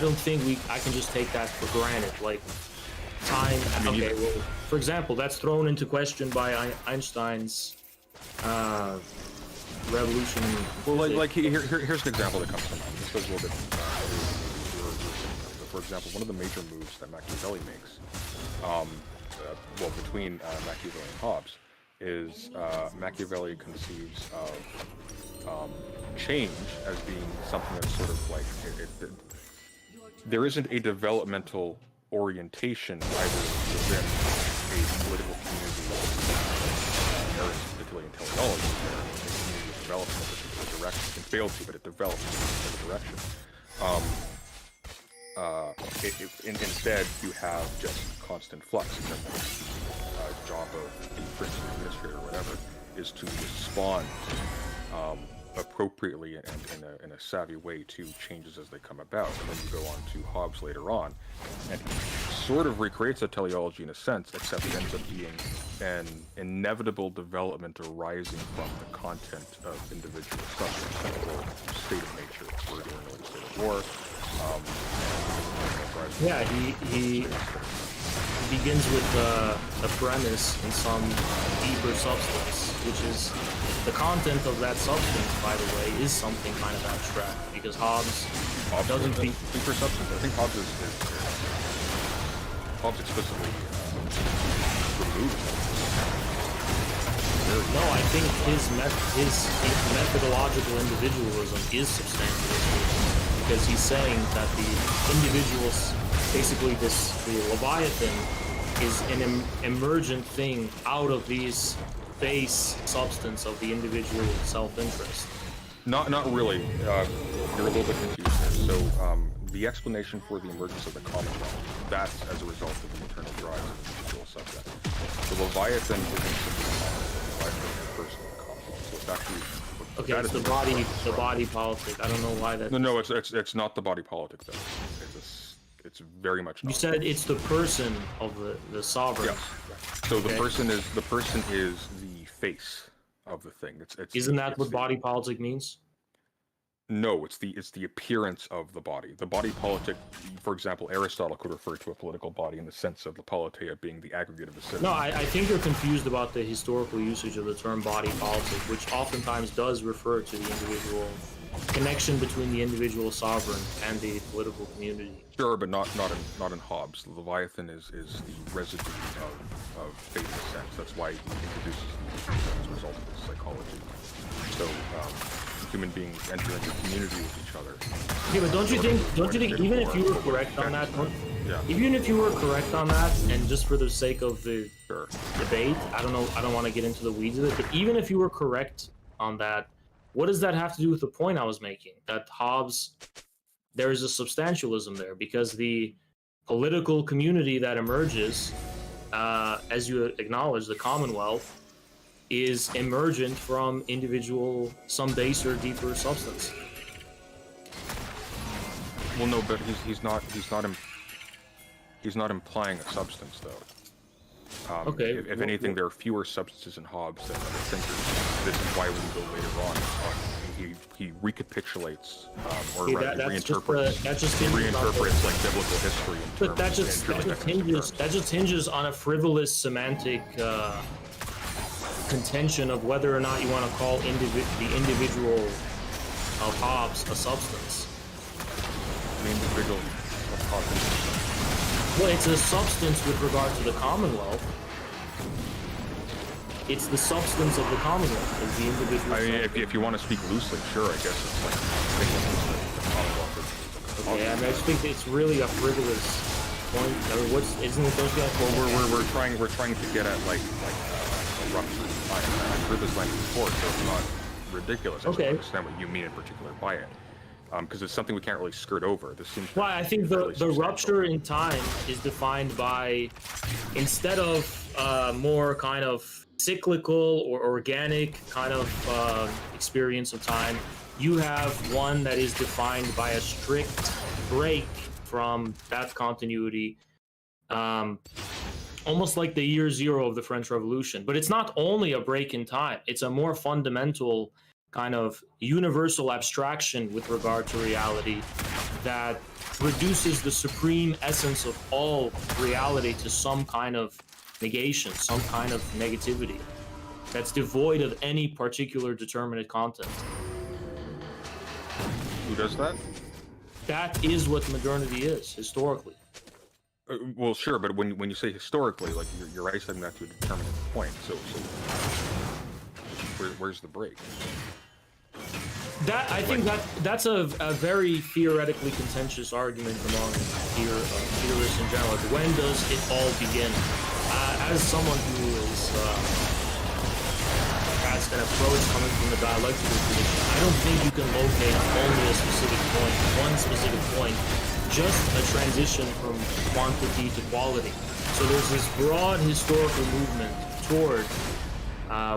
don't think I can just take that for granted. Like time. Okay, well, for example, that's thrown into question by Einstein's revolution. Well, here's an example that comes to mind. This goes a little bit. For example, one of the major moves that Machiavelli makes, between Machiavelli and Hobbes, is Machiavelli conceives of change as being something that's sort of like there isn't a developmental orientation either within a political community, Aristotelian teleology, where a community develops in a particular direction. It can fail to, but it develops in a particular direction. Instead, you have just constant flux, except the job of the principal administrator or whatever is to respond appropriately and in a savvy way to changes as they come about. And then you go on to Hobbes later on, and he sort of recreates a teleology in a sense, except it ends up being an inevitable development arising from the content of individual subjects, or state of nature. We're dealing with a state of war. Yeah, he begins with a premise and some deeper substance, which is the content of that substance, by the way, is something kind of abstract, because Hobbes doesn't think deeper substance. I think Hobbes Hobbes explicitly removes No, I think his methodological individualism is substantialism, because he's saying that the individuals, basically the Leviathan, is an emergent thing out of these base substance of the individual self-interest. Not really. You're a little bit confused there. So the explanation for the emergence of the Commonwealth, that's as a result of the internal drive of the individual subject. The Leviathan isn't simply the Leviathan is a person in the Commonwealth. So it's actually okay. It's the body politic. I don't know why that. No, it's not the body politic though. It's very much. You said it's the person of the sovereign. Yeah. So the person is the face of the thing. Isn't that what body politic means? No, it's the appearance of the body. The body politic, for example, Aristotle could refer to a political body in the sense of the politeia being the aggregate of the citizens. No, I think you're confused about the historical usage of the term body politic, which oftentimes does refer to the individual connection between the individual sovereign and the political community. Sure, but not in Hobbes. The Leviathan is the residue of fate in a sense. That's why he introduces the as a result of his psychology. So human beings enter into community with each other. Yeah, but don't you think even if you were correct on that, even if you were correct on that, and just for the sake of the debate, I don't want to get into the weeds of it, but even if you were correct on that, what does that have to do with the point I was making? That Hobbes, there is a substantialism there, because the political community that emerges, as you acknowledge, the Commonwealth, is emergent from some baser, deeper substance. Well, no, but he's not implying a substance though. Okay. If anything, there are fewer substances in Hobbes than other thinkers. This is why when you go later on, he recapitulates or reinterprets like biblical history. But that just hinges on a frivolous semantic contention of whether or not you want to call the individual of Hobbes a substance. The individual of Hobbes. Well, it's a substance with regard to the Commonwealth. It's the substance of the Commonwealth, as the individual. I mean, if you want to speak loosely, sure, I guess it's like the Commonwealth. Okay, I mean, I think it's really a frivolous point. I mean, isn't it those guys? Well, we're trying to get at like a rupture. I've heard this language before, so it's not ridiculous. I just don't understand what you mean in particular by it. Because it's something we can't really skirt over. This seems. Well, I think the rupture in time is defined by, instead of more kind of cyclical or organic kind of experience of time, you have one that is defined by a strict break from that continuity almost like the year zero of the French Revolution. But it's not only a break in time, it's a more fundamental kind of universal abstraction with regard to reality that reduces the supreme essence of all reality to some kind of negation, some kind of negativity that's devoid of any particular determinate content. Who does that? That is what modernity is, historically. Well, sure, but when you say historically, like you're isolating that to a determinate point. So where's the break? That I think that's a very theoretically contentious argument among theorists in general. Like, when does it all begin? As someone who has an approach coming from the dialectical tradition, I don't think you can locate only a specific point, one specific point, just a transition from quantity to quality. So there's this broad historical movement toward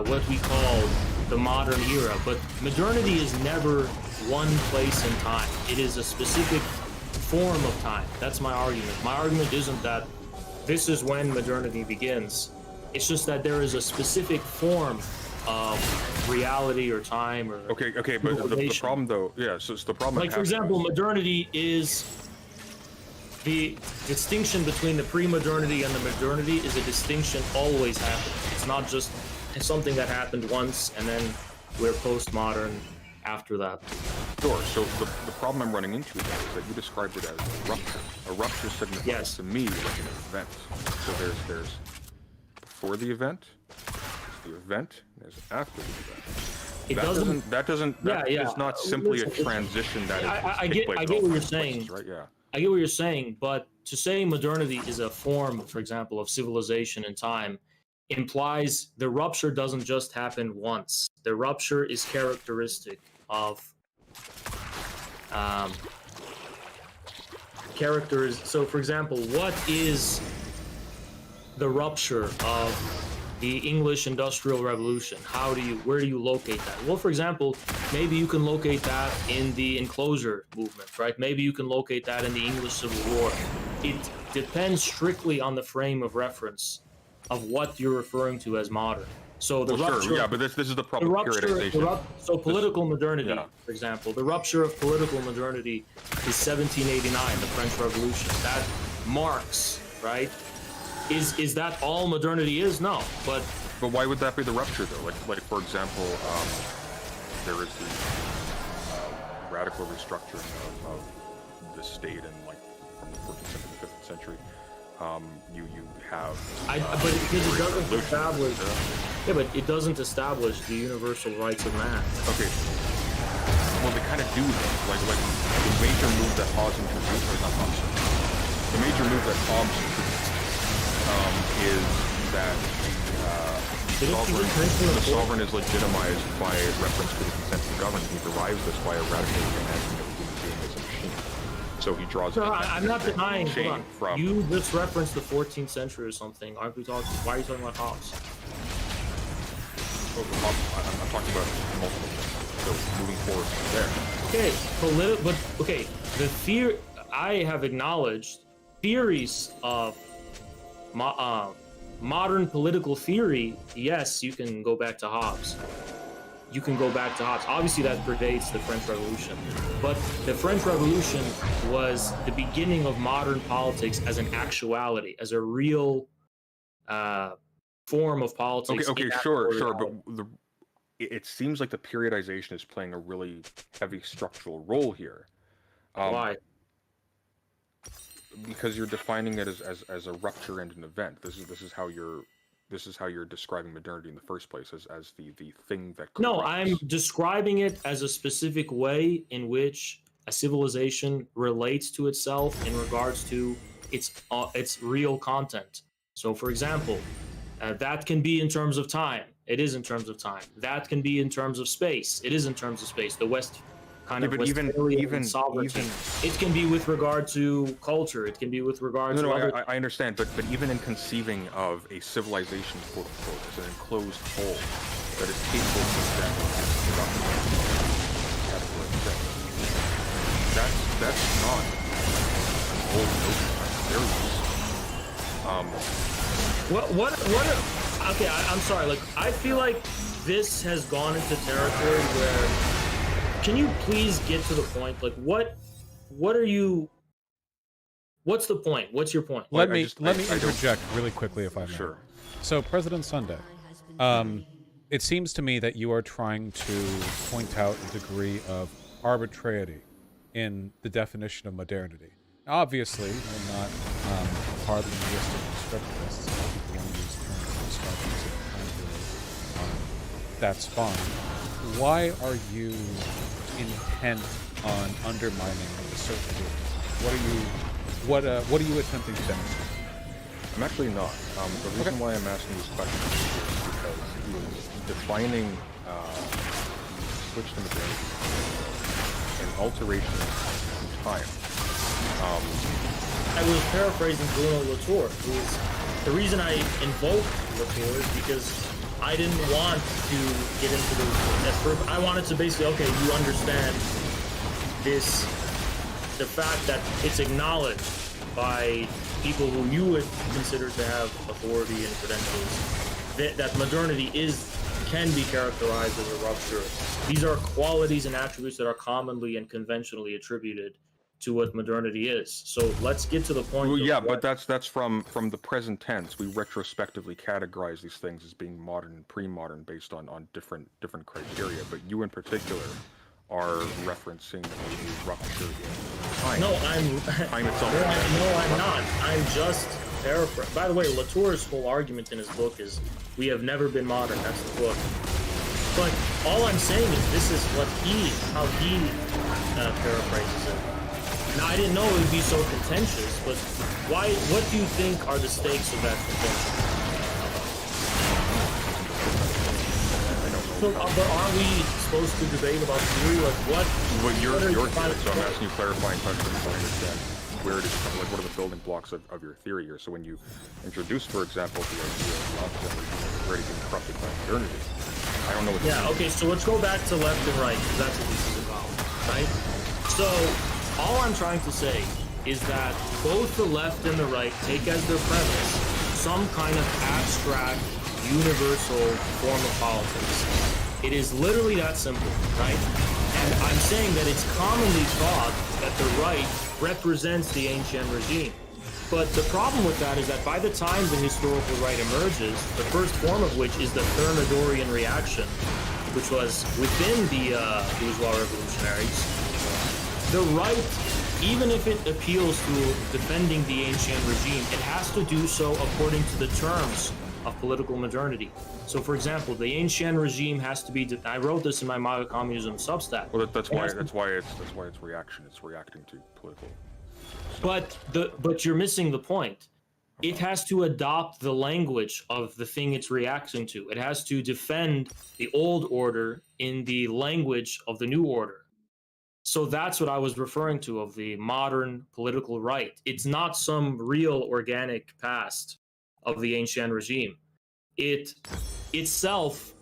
what we call the modern era, but modernity is never one place in time. It is a specific form of time. That's my argument. My argument isn't that this is when modernity begins. It's just that there is a specific form of reality or time or okay, but the problem though, yeah, so it's the problem. Like, for example, modernity is the distinction between the pre-modernity and the modernity is a distinction always happening. It's not just something that happened once and then we're postmodern after that. Sure. So the problem I'm running into is that you described it as a rupture. A rupture signifies to me like an event. So there's before the event, there's the event, and there's after the event. That is not simply a transition that is I get what you're saying. Right? Yeah. I get what you're saying, but to say modernity is a form, for example, of civilization and time implies the rupture doesn't just happen once. The rupture is characteristic of characters. So, for example, what is the rupture of the English Industrial Revolution? Where do you locate that? Well, for example, maybe you can locate that in the enclosure movement, right? Maybe you can locate that in the English Civil War. It depends strictly on the frame of reference of what you're referring to as modern. So the rupture, sure, yeah, but this is the problem. So political modernity, for example, the rupture of political modernity is 1789, the French Revolution. That marks, right? Is that all modernity is? No, but why would that be the rupture though? Like for example, there is the radical restructuring of the state in like from the 14th century to the 5th century. You have. But it doesn't establish. Yeah, but it doesn't establish the universal rights of man. Okay. Well, they kind of do though. Like the major move that Hobbes introduced, or not Hobbes. The major move that Hobbes introduced is that the sovereign is legitimized by reference to the consent of the governed. He derives this by a radical reimagining of the human being as a machine. So he draws. I'm not denying. From you just referenced the 14th century or something. Aren't we talking? Why are you talking about Hobbes? I'm talking about multiple things. So moving forward from there. Okay, the fear I have acknowledged theories of modern political theory. Yes, you can go back to Hobbes. Obviously, that predates the French Revolution. But the French Revolution was the beginning of modern politics as an actuality, as a real form of politics. Okay, sure. But it seems like the periodization is playing a really heavy structural role here. Why? Because you're defining it as a rupture and an event. This is how you're describing modernity in the first place, as the thing that corrupts. No, I'm describing it as a specific way in which a civilization relates to itself in regards to its real content. So, for example, that can be in terms of time. It is in terms of time. That can be in terms of space. It is in terms of space. The West kind of Westphalian sovereignty. It can be with regard to culture. It can be with regard to other... I understand, but even in conceiving of a civilization, quote unquote, as an enclosed whole that is capable of extending that's not an old notion. That's very useful. Okay, I'm sorry. Like, I feel like this has gone into territory where. Can you please get to the point? Like, what are you? What's the point? What's your point? Let me interject really quickly, if I may. Sure. So, President Sunday, it seems to me that you are trying to point out a degree of arbitrarity in the definition of modernity. Obviously, we're not hard linguistic descriptivists. People want to use terms to describe things in time period. That's fine. Why are you intent on undermining the certainty? What are you attempting to demonstrate? I'm actually not. The reason why I'm asking these questions is because he was defining switch to modernity an alteration in time. I was paraphrasing Bruno Latour. The reason I invoked Latour is because I didn't want to get into I wanted to basically, okay, you understand the fact that it's acknowledged by people who you would consider to have authority and credentials that modernity can be characterized as a rupture. These are qualities and attributes that are commonly and conventionally attributed to what modernity is. So let's get to the point. Well, yeah, but that's from the present tense. We retrospectively categorize these things as being modern and pre-modern based on different criteria. But you in particular are referencing a rupture in time. No, time itself. No, I'm not. I'm just paraphrasing. By the way, Latour's whole argument in his book is we have never been modern. That's the book. But all I'm saying is this is how he paraphrases it. Now, I didn't know it would be so contentious, but what do you think are the stakes of that contention? So, but aren't we supposed to debate about theory? Like what? Well, your theory, so I'm asking you clarifying questions to understand where it is, like what are the building blocks of your theory here. So when you introduce, for example, the idea of opposite already being corrupted by modernity, I don't know what. Yeah. Okay. So let's go back to left and right because that's what this is about, right? So all I'm trying to say is that both the left and the right take as their premise some kind of abstract, universal form of politics. It is literally that simple, right? And I'm saying that it's commonly thought that the right represents the ancient regime. But the problem with that is that by the time the historical right emerges, the first form of which is the Thermidorian reaction, which was within the bourgeois revolutionaries, the right, even if it appeals to defending the ancient regime, it has to do so according to the terms of political modernity. So, for example, the ancient regime has to be. I wrote this in my MAGA Communism Substack. Well, that's why it's reaction. It's reacting to political. But you're missing the point. It has to adopt the language of the thing it's reacting to. It has to defend the old order in the language of the new order. So that's what I was referring to of the modern political right. It's not some real organic past of the ancient regime. It itself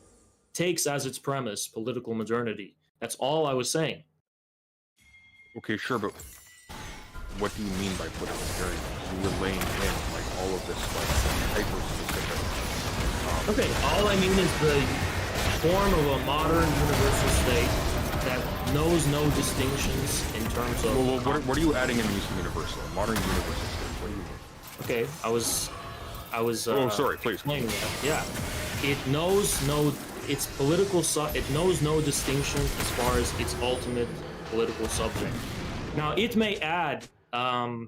takes as its premise political modernity. That's all I was saying. Okay, sure, but what do you mean by political modernity? You were laying in like all of this like hyper-specific. Okay, all I mean is the form of a modern universal state that knows no distinctions in terms of. Well, what are you adding in using universal? Modern universal state. What do you mean? Okay, I was. Oh, sorry, please. Explaining that. Yeah, it knows no. Its political. It knows no distinction as far as its ultimate political subject. Now, it may add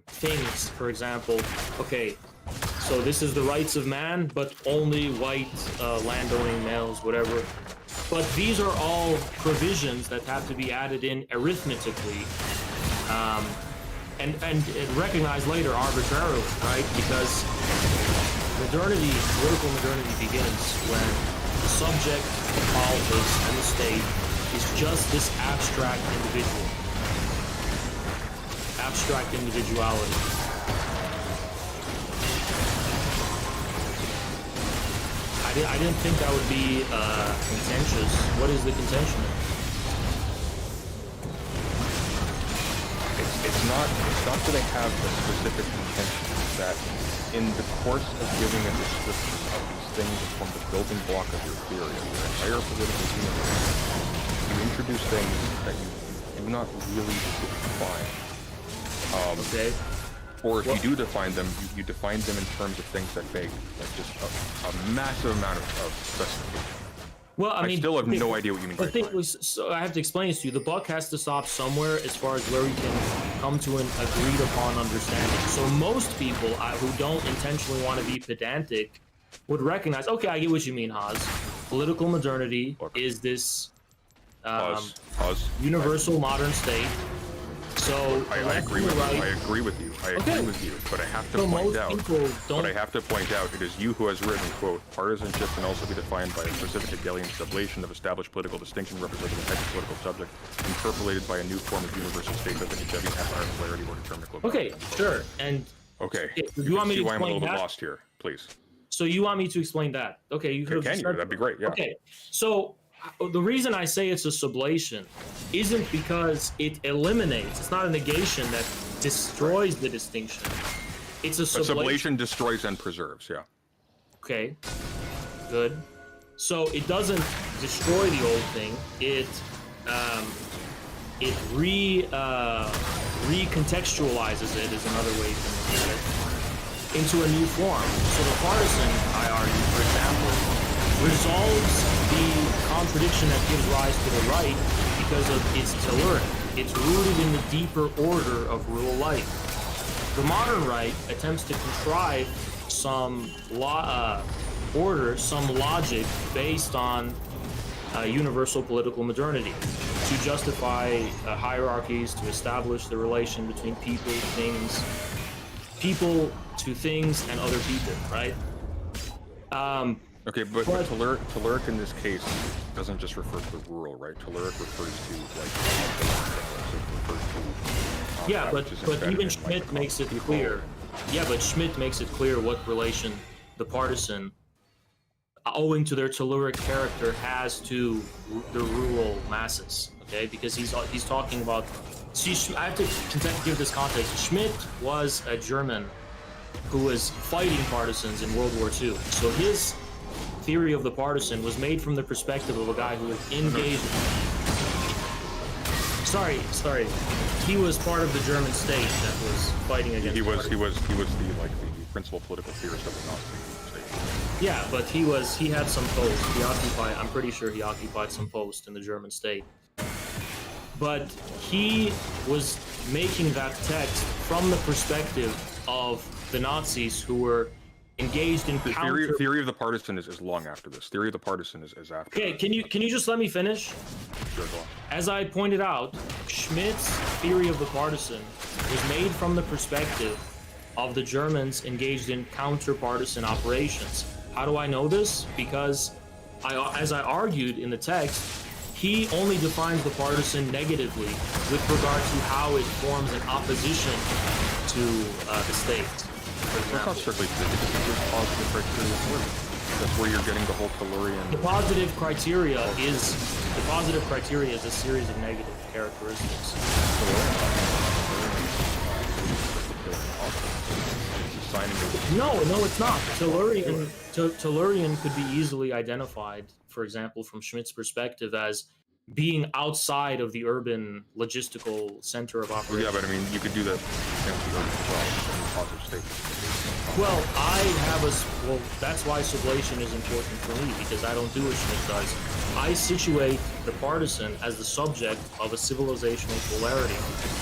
things. For example, okay, so this is the rights of man, but only white landowning males, whatever. But these are all provisions that have to be added in arithmetically, and recognized later arbitrarily, right? Because modernity, political modernity, begins when the subject, the politics, and the state is just this abstract individual, abstract individuality. I didn't think that would be contentious. What is the contention? It's not that I have a specific intention. It's that in the course of giving a description of these things that form the building block of your theory, of your entire political universe, you introduce things that you do not really define. Okay. Or if you do define them, you define them in terms of things that beg like just a massive amount of specification. Well, I mean, still have no idea what you mean by the thing was, so I have to explain this to you. The buck has to stop somewhere as far as where we can come to an agreed upon understanding. So most people who don't intentionally want to be pedantic would recognize, okay, I get what you mean, Haas. Political modernity is this universal modern state. So I agree with you. I agree with you. I agree with you. But I have to point out. But I have to point out, it is you who has written, quote, partisanship can also be defined by a specific Hegelian sublation of established political distinction representing a type of political subject, interpolated by a new form of universal state that the Hegelian empire polarity or determinate global. Okay, sure. And okay, you want me to see why I'm a explain little bit that? lost here, please. So you want me to explain that? Okay, you could. Can you? That'd be great. Yeah. Okay, so the reason I say it's a sublation isn't because it eliminates. It's not a negation that destroys the distinction. It's a sublation. A sublation destroys and preserves. Yeah. Okay. Good. So it doesn't destroy the old thing. It recontextualizes it, is another way to look at it, into a new form. So the partisan, I argue, for example, resolves the contradiction that gives rise to the right because of its telluric. It's rooted in the deeper order of real life. The modern right attempts to contrive some order, some logic based on universal political modernity to justify hierarchies, to establish the relation between people to things and other people, right? Okay, but telluric in this case doesn't just refer to the rural, right? Telluric refers to yeah, but even Schmidt makes it clear. Yeah, but Schmidt makes it clear what relation the partisan, owing to their telluric character, has to the rural masses. Okay, because he's talking about. See, I have to give this context. Schmidt was a German who was fighting partisans in World War II. So his theory of the partisan was made from the perspective of a guy who was engaged. Sorry. He was part of the German state that was fighting against. He was the principal political theorist of the Nazi state. Yeah, but he had some post. I'm pretty sure he occupied some post in the German state. But he was making that text from the perspective of the Nazis who were engaged in theory of the partisan is long after this. Theory of the partisan is after. Okay, can you just let me finish? Sure, go on. As I pointed out, Schmidt's theory of the partisan was made from the perspective of the Germans engaged in counter-partisan operations. How do I know this? Because as I argued in the text, he only defines the partisan negatively with regard to how it forms an opposition to the state. That's not strictly positive criteria. That's where you're getting the whole Tellurian. The positive criteria is a series of negative characteristics. No, it's not. Tellurian could be easily identified, for example, from Schmidt's perspective, as being outside of the urban logistical center of operations. Yeah, but I mean, you could do that against the urban as well, in the positive state. Well, that's why sublation is important for me, because I don't do what Schmidt does. I situate the partisan as the subject of a civilizational polarity,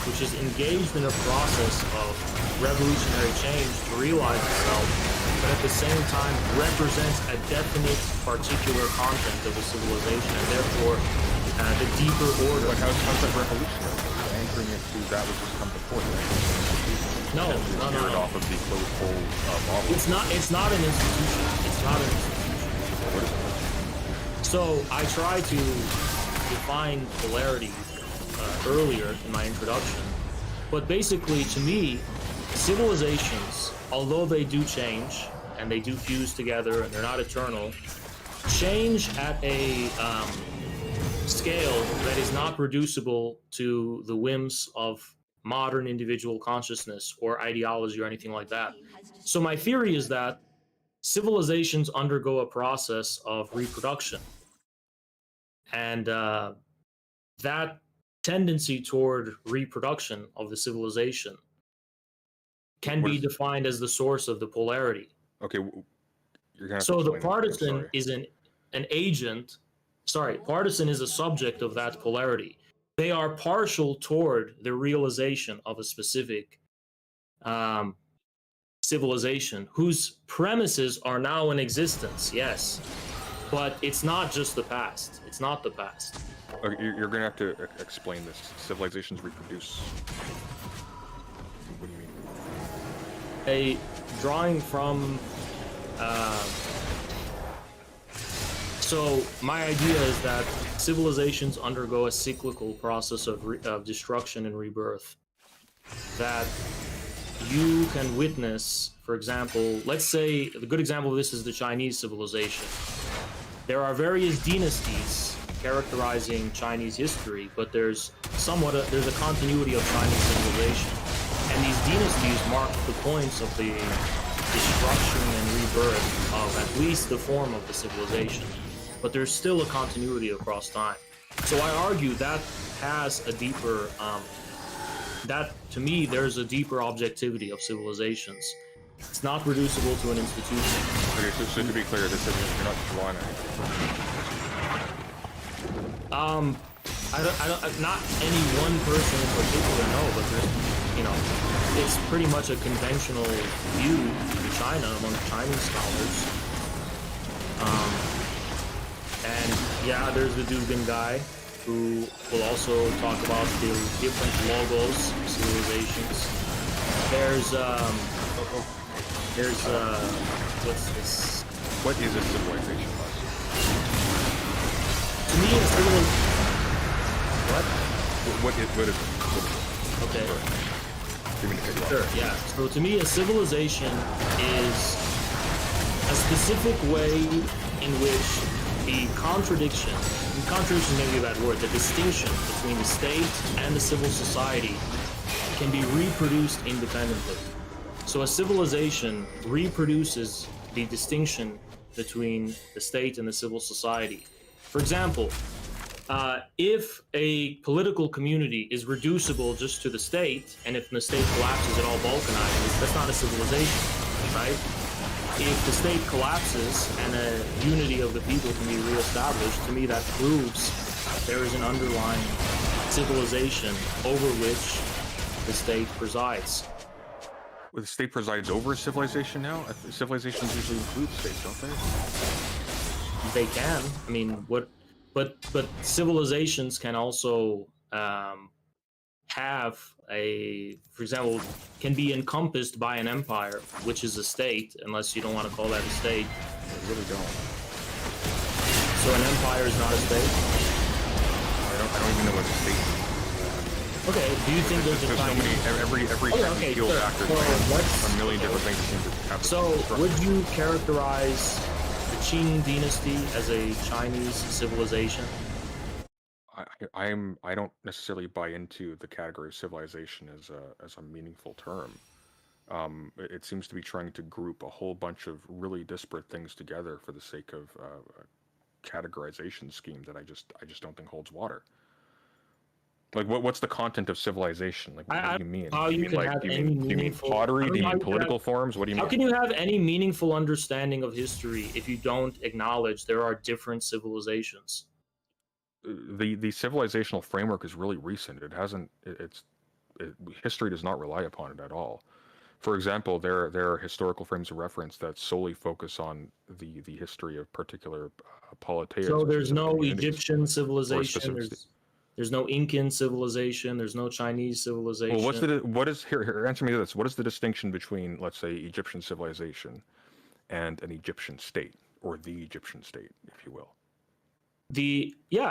which is engaged in a process of revolutionary change to realize itself, but at the same time represents a definite particular content of a civilization, and therefore the deeper order. Like how's that revolutionary? Anchoring it to that which has come before, right? No. Off of the closed hole model. It's not an institution. It's not an institution. So I try to define polarity earlier in my introduction, but basically, to me, civilizations, although they do change and they do fuse together and they're not eternal, change at a scale that is not reducible to the whims of modern individual consciousness or ideology or anything like that. So my theory is that civilizations undergo a process of reproduction, and that tendency toward reproduction of the civilization can be defined as the source of the polarity. Okay, you're gonna have So to the explain that. I'm partisan sorry. is an agent. Sorry, partisan is a subject of that polarity. They are partial toward the realization of a specific civilization whose premises are now in existence. Yes, but it's not just the past. It's not the past. Okay, you're gonna have to explain this. Civilizations reproduce. What do you mean? A drawing from. So my idea is that civilizations undergo a cyclical process of destruction and rebirth. That you can witness, for example, let's say the good example of this is the Chinese civilization. There are various dynasties characterizing Chinese history, but there's a continuity of Chinese civilization, and these dynasties mark the points of the destruction and rebirth of at least the form of the civilization. But there's still a continuity across time. So I argue that has a deeper, that to me, there's a deeper objectivity of civilizations. It's not reducible to an institution. Okay, so to be clear, this isn't, you're not drawing anything. I don't, not any one person in particular, no, but there's, it's pretty much a conventional view in China among Chinese scholars. And yeah, there's the Dugan guy who will also talk about the different logos of civilizations. What's this? What is a civilization? To me, a civilization. What is it? Okay. Sure. Sure, yeah. So to me, a civilization is a specific way in which the contradiction may be a bad word, the distinction between the state and the civil society can be reproduced independently. So a civilization reproduces the distinction between the state and the civil society. For example, if a political community is reducible just to the state, and if the state collapses, it all balkanizes, that's not a civilization, right? If the state collapses and a unity of the people can be reestablished, to me that proves there is an underlying civilization over which the state presides. Well, the state presides over a civilization now? Civilizations usually include states, don't they? They can. I mean, but civilizations can also have for example, can be encompassed by an empire, which is a state, unless you don't want to call that a state. I really don't. So an empire is not a state? I don't even know what a state is. Okay, do you think there's a so many, every field sure. factor So a million different things that seem to have. So would you characterize the Qing dynasty as a Chinese civilization? I don't necessarily buy into the category of civilization as a meaningful term. It seems to be trying to group a whole bunch of really disparate things together for the sake of a categorization scheme that I just don't think holds water. Like what's the content of civilization? Like what do you mean? How you can have any meaningful... Do you mean pottery? Do you mean political forms? What do you mean? How can you have any meaningful understanding of history if you don't acknowledge there are different civilizations? The civilizational framework is really recent. It hasn't. History does not rely upon it at all. For example, there are historical frames of reference that solely focus on the history of particular polities. So there's no Egyptian civilization. There's no Incan civilization. There's no Chinese civilization. Well, here? Answer me this. What is the distinction between, let's say, Egyptian civilization and an Egyptian state, or the Egyptian state, if you will?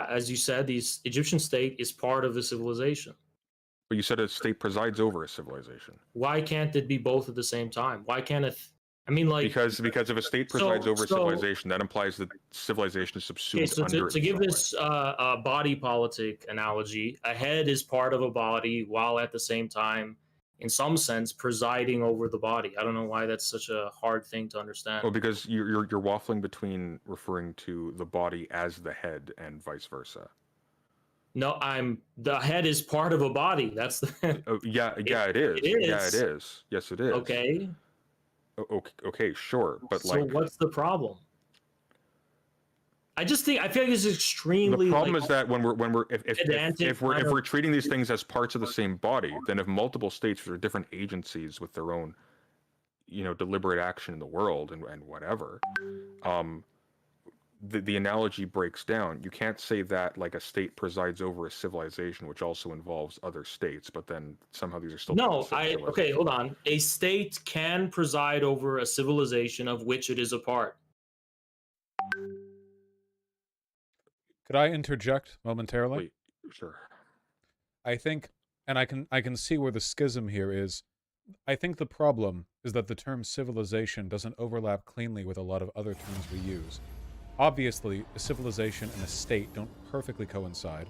As you said, the Egyptian state is part of the civilization. But you said a state presides over a civilization. Why can't it be both at the same time? Why can't I mean, like because if a state presides over so- civilization, that implies that civilization is subsumed okay. So under to it in give some way. this body politic analogy, a head is part of a body while at the same time, in some sense, presiding over the body. I don't know why that's such a hard thing to understand. Well, because you're waffling between referring to the body as the head and vice versa. No, the head is part of a body. That's the Oh, yeah, it is. It is. Yeah, it is. Yes, it is. Okay. Okay, sure, but So like, what's the problem? I feel like this is extremely. the problem like, is that when we're pedantic if we're kind of- treating these things as parts of the same body, then if multiple states are different agencies with their own, deliberate action in the world and whatever, the analogy breaks down. You can't say that like a state presides over a civilization, which also involves other states, but then somehow these are still No, part of the okay, hold on. A state can preside over a civilization of which it is a part. Could I interject momentarily? Wait, sure. I think, and I can see where the schism here is. I think the problem is that the term civilization doesn't overlap cleanly with a lot of other terms we use. Obviously, a civilization and a state don't perfectly coincide.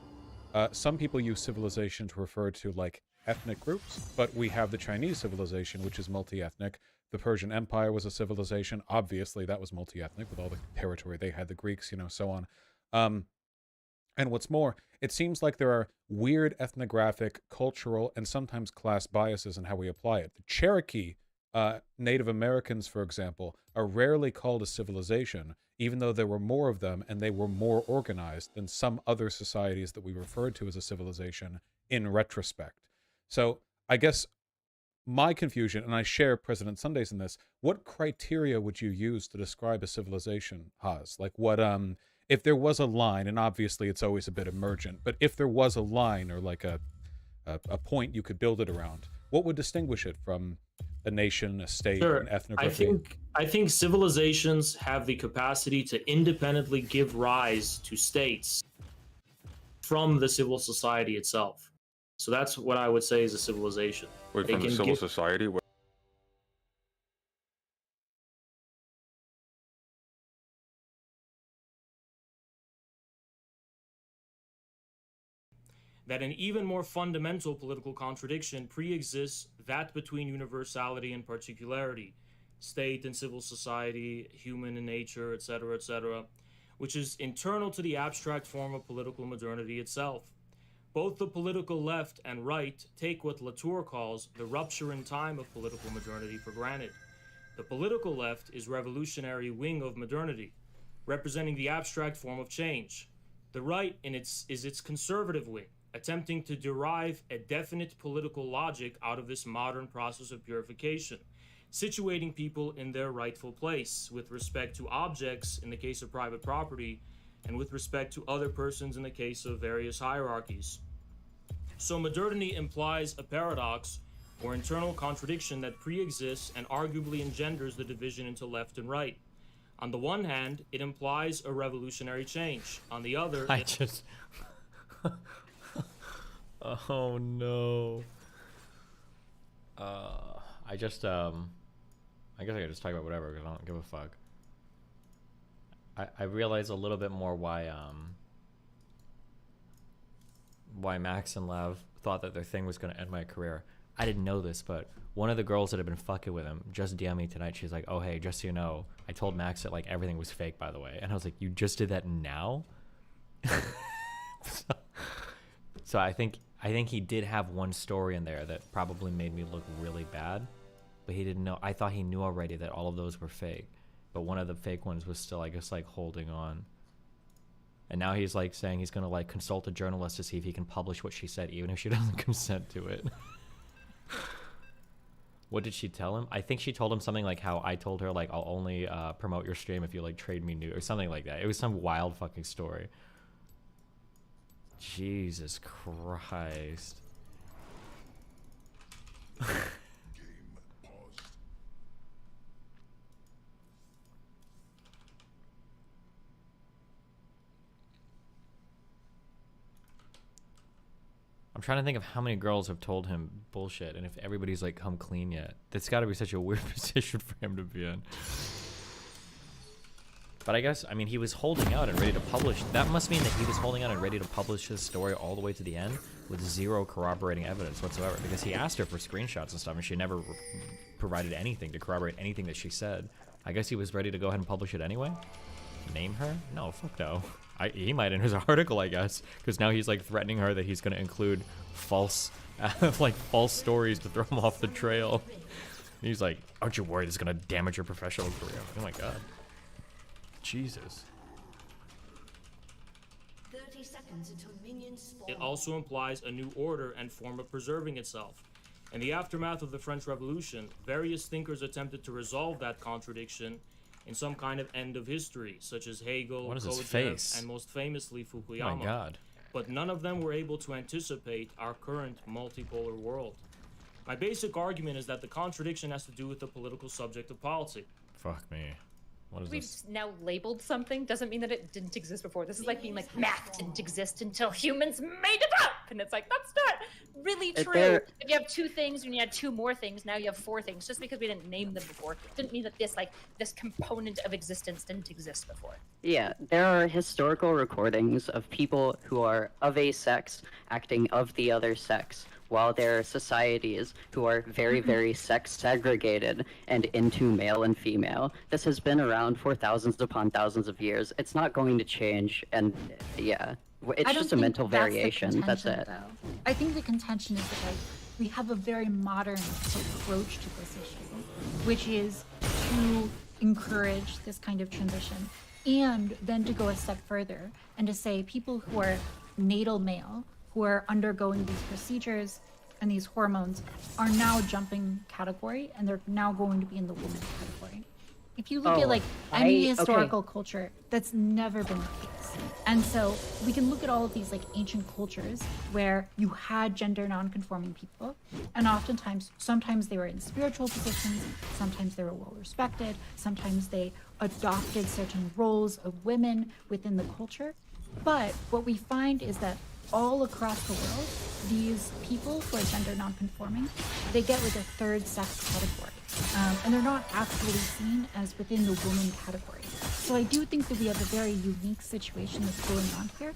Some people use civilization to refer to, like, ethnic groups, but we have the Chinese civilization, which is multi-ethnic. The Persian Empire was a civilization. Obviously, that was multi-ethnic with all the territory they had, the Greeks, so on. And what's more, it seems like there are weird ethnographic, cultural, and sometimes class biases in how we apply it. The Cherokee Native Americans, for example, are rarely called a civilization, even though there were more of them and they were more organized than some other societies that we referred to as a civilization in retrospect. So I guess my confusion, and I share President Sunday's in this, what criteria would you use to describe a civilization, Haas? Like what, if there was a line, and obviously it's always a bit emergent, but if there was a line or like a point you could build it around, what would distinguish it from a nation, a state, an ethnography? I think civilizations have the capacity to independently give rise to states from the civil society itself. So that's what I would say is a civilization. Wait, They from the can civil give- society? that an even more fundamental political contradiction pre-exists that between universality and particularity, state and civil society, human and nature, etc., which is internal to the abstract form of political modernity itself. Both the political left and right take what Latour calls the rupture in time of political modernity for granted. The political left is revolutionary wing of modernity, representing the abstract form of change. The right is its conservative wing, attempting to derive a definite political logic out of this modern process of purification, situating people in their rightful place with respect to objects in the case of private property, and with respect to other persons in the case of various hierarchies. So modernity implies a paradox or internal contradiction that pre-exists and arguably engenders the division into left and right. On the one hand, it implies a revolutionary change. On the other, Oh no. I guess I could just talk about whatever because I don't give a fuck. I realize a little bit more why Max and Lev thought that their thing was gonna end my career. I didn't know this, but one of the girls that had been fucking with him just DM'd me tonight. She's like, "Oh hey, just so you know, I told Max that like everything was fake, by the way." And I was like, "You just did that now?" So I think he did have one story in there that probably made me look really bad, but he didn't know. I thought he knew already that all of those were fake, but one of the fake ones was still, I guess, like holding on. And now he's like saying he's gonna like consult a journalist to see if he can publish what she said, even if she doesn't consent to it. What did she tell him? I think she told him something like how I told her like I'll only promote your stream if you like trade me nude or something like that. It was some wild fucking story. Jesus Christ. I'm trying to think of how many girls have told him bullshit, and if everybody's like come clean yet. That's got to be such a weird position for him to be in. But I guess, I mean, he was holding out and ready to publish. That must mean that he was holding out and ready to publish his story all the way to the end with zero corroborating evidence whatsoever. Because he asked her for screenshots and stuff, and she never provided anything to corroborate anything that she said. I guess he was ready to go ahead and publish it anyway? Name her? No, fuck no. He might in his article, I guess, because now he's like threatening her that he's going to include false, false stories to throw him off the trail. And he's like, aren't you worried it's going to damage your professional career? Oh my god. Jesus. 30 seconds until minions spawn. It also implies a new order and form of preserving itself. In the aftermath of the French Revolution, various thinkers attempted to resolve that contradiction in some kind of end of history, such as Hegel, What is his Kojève, face? and most famously Fukuyama. Oh my god. But none of them were able to anticipate our current multipolar world. My basic argument is that the contradiction has to do with the political subject of policy. Fuck me. What is We've this? now labeled something doesn't mean that it didn't exist before. This is like being like, math didn't exist until humans made it up. And it's like, that's not really true. If you have two things and you had two more things, now you have four things. Just because we didn't name them before didn't mean that this component of existence didn't exist before. Yeah, there are historical recordings of people who are of a sex acting of the other sex, while there are societies who are very, very sex segregated and into male and female. This has been around for thousands upon thousands of years. It's not going to change, and yeah, it's just a mental variation. That's it. Though. I think the contention is that we have a very modern approach to this issue, which is to encourage this kind of transition, and then to go a step further and to say people who are natal male, who are undergoing these procedures and these hormones, are now jumping category, and they're now going to be in the woman category. If you look at any historical culture, that's never been the case. And so we can look at all of these ancient cultures where you had gender non-conforming people, and sometimes they were in spiritual positions, sometimes they were well respected, sometimes they adopted certain roles of women within the culture. But what we find is that all across the world, these people who are gender non-conforming, they get a third sex category. And they're not actually seen as within the woman category. So I do think that we have a very unique situation that's going on here.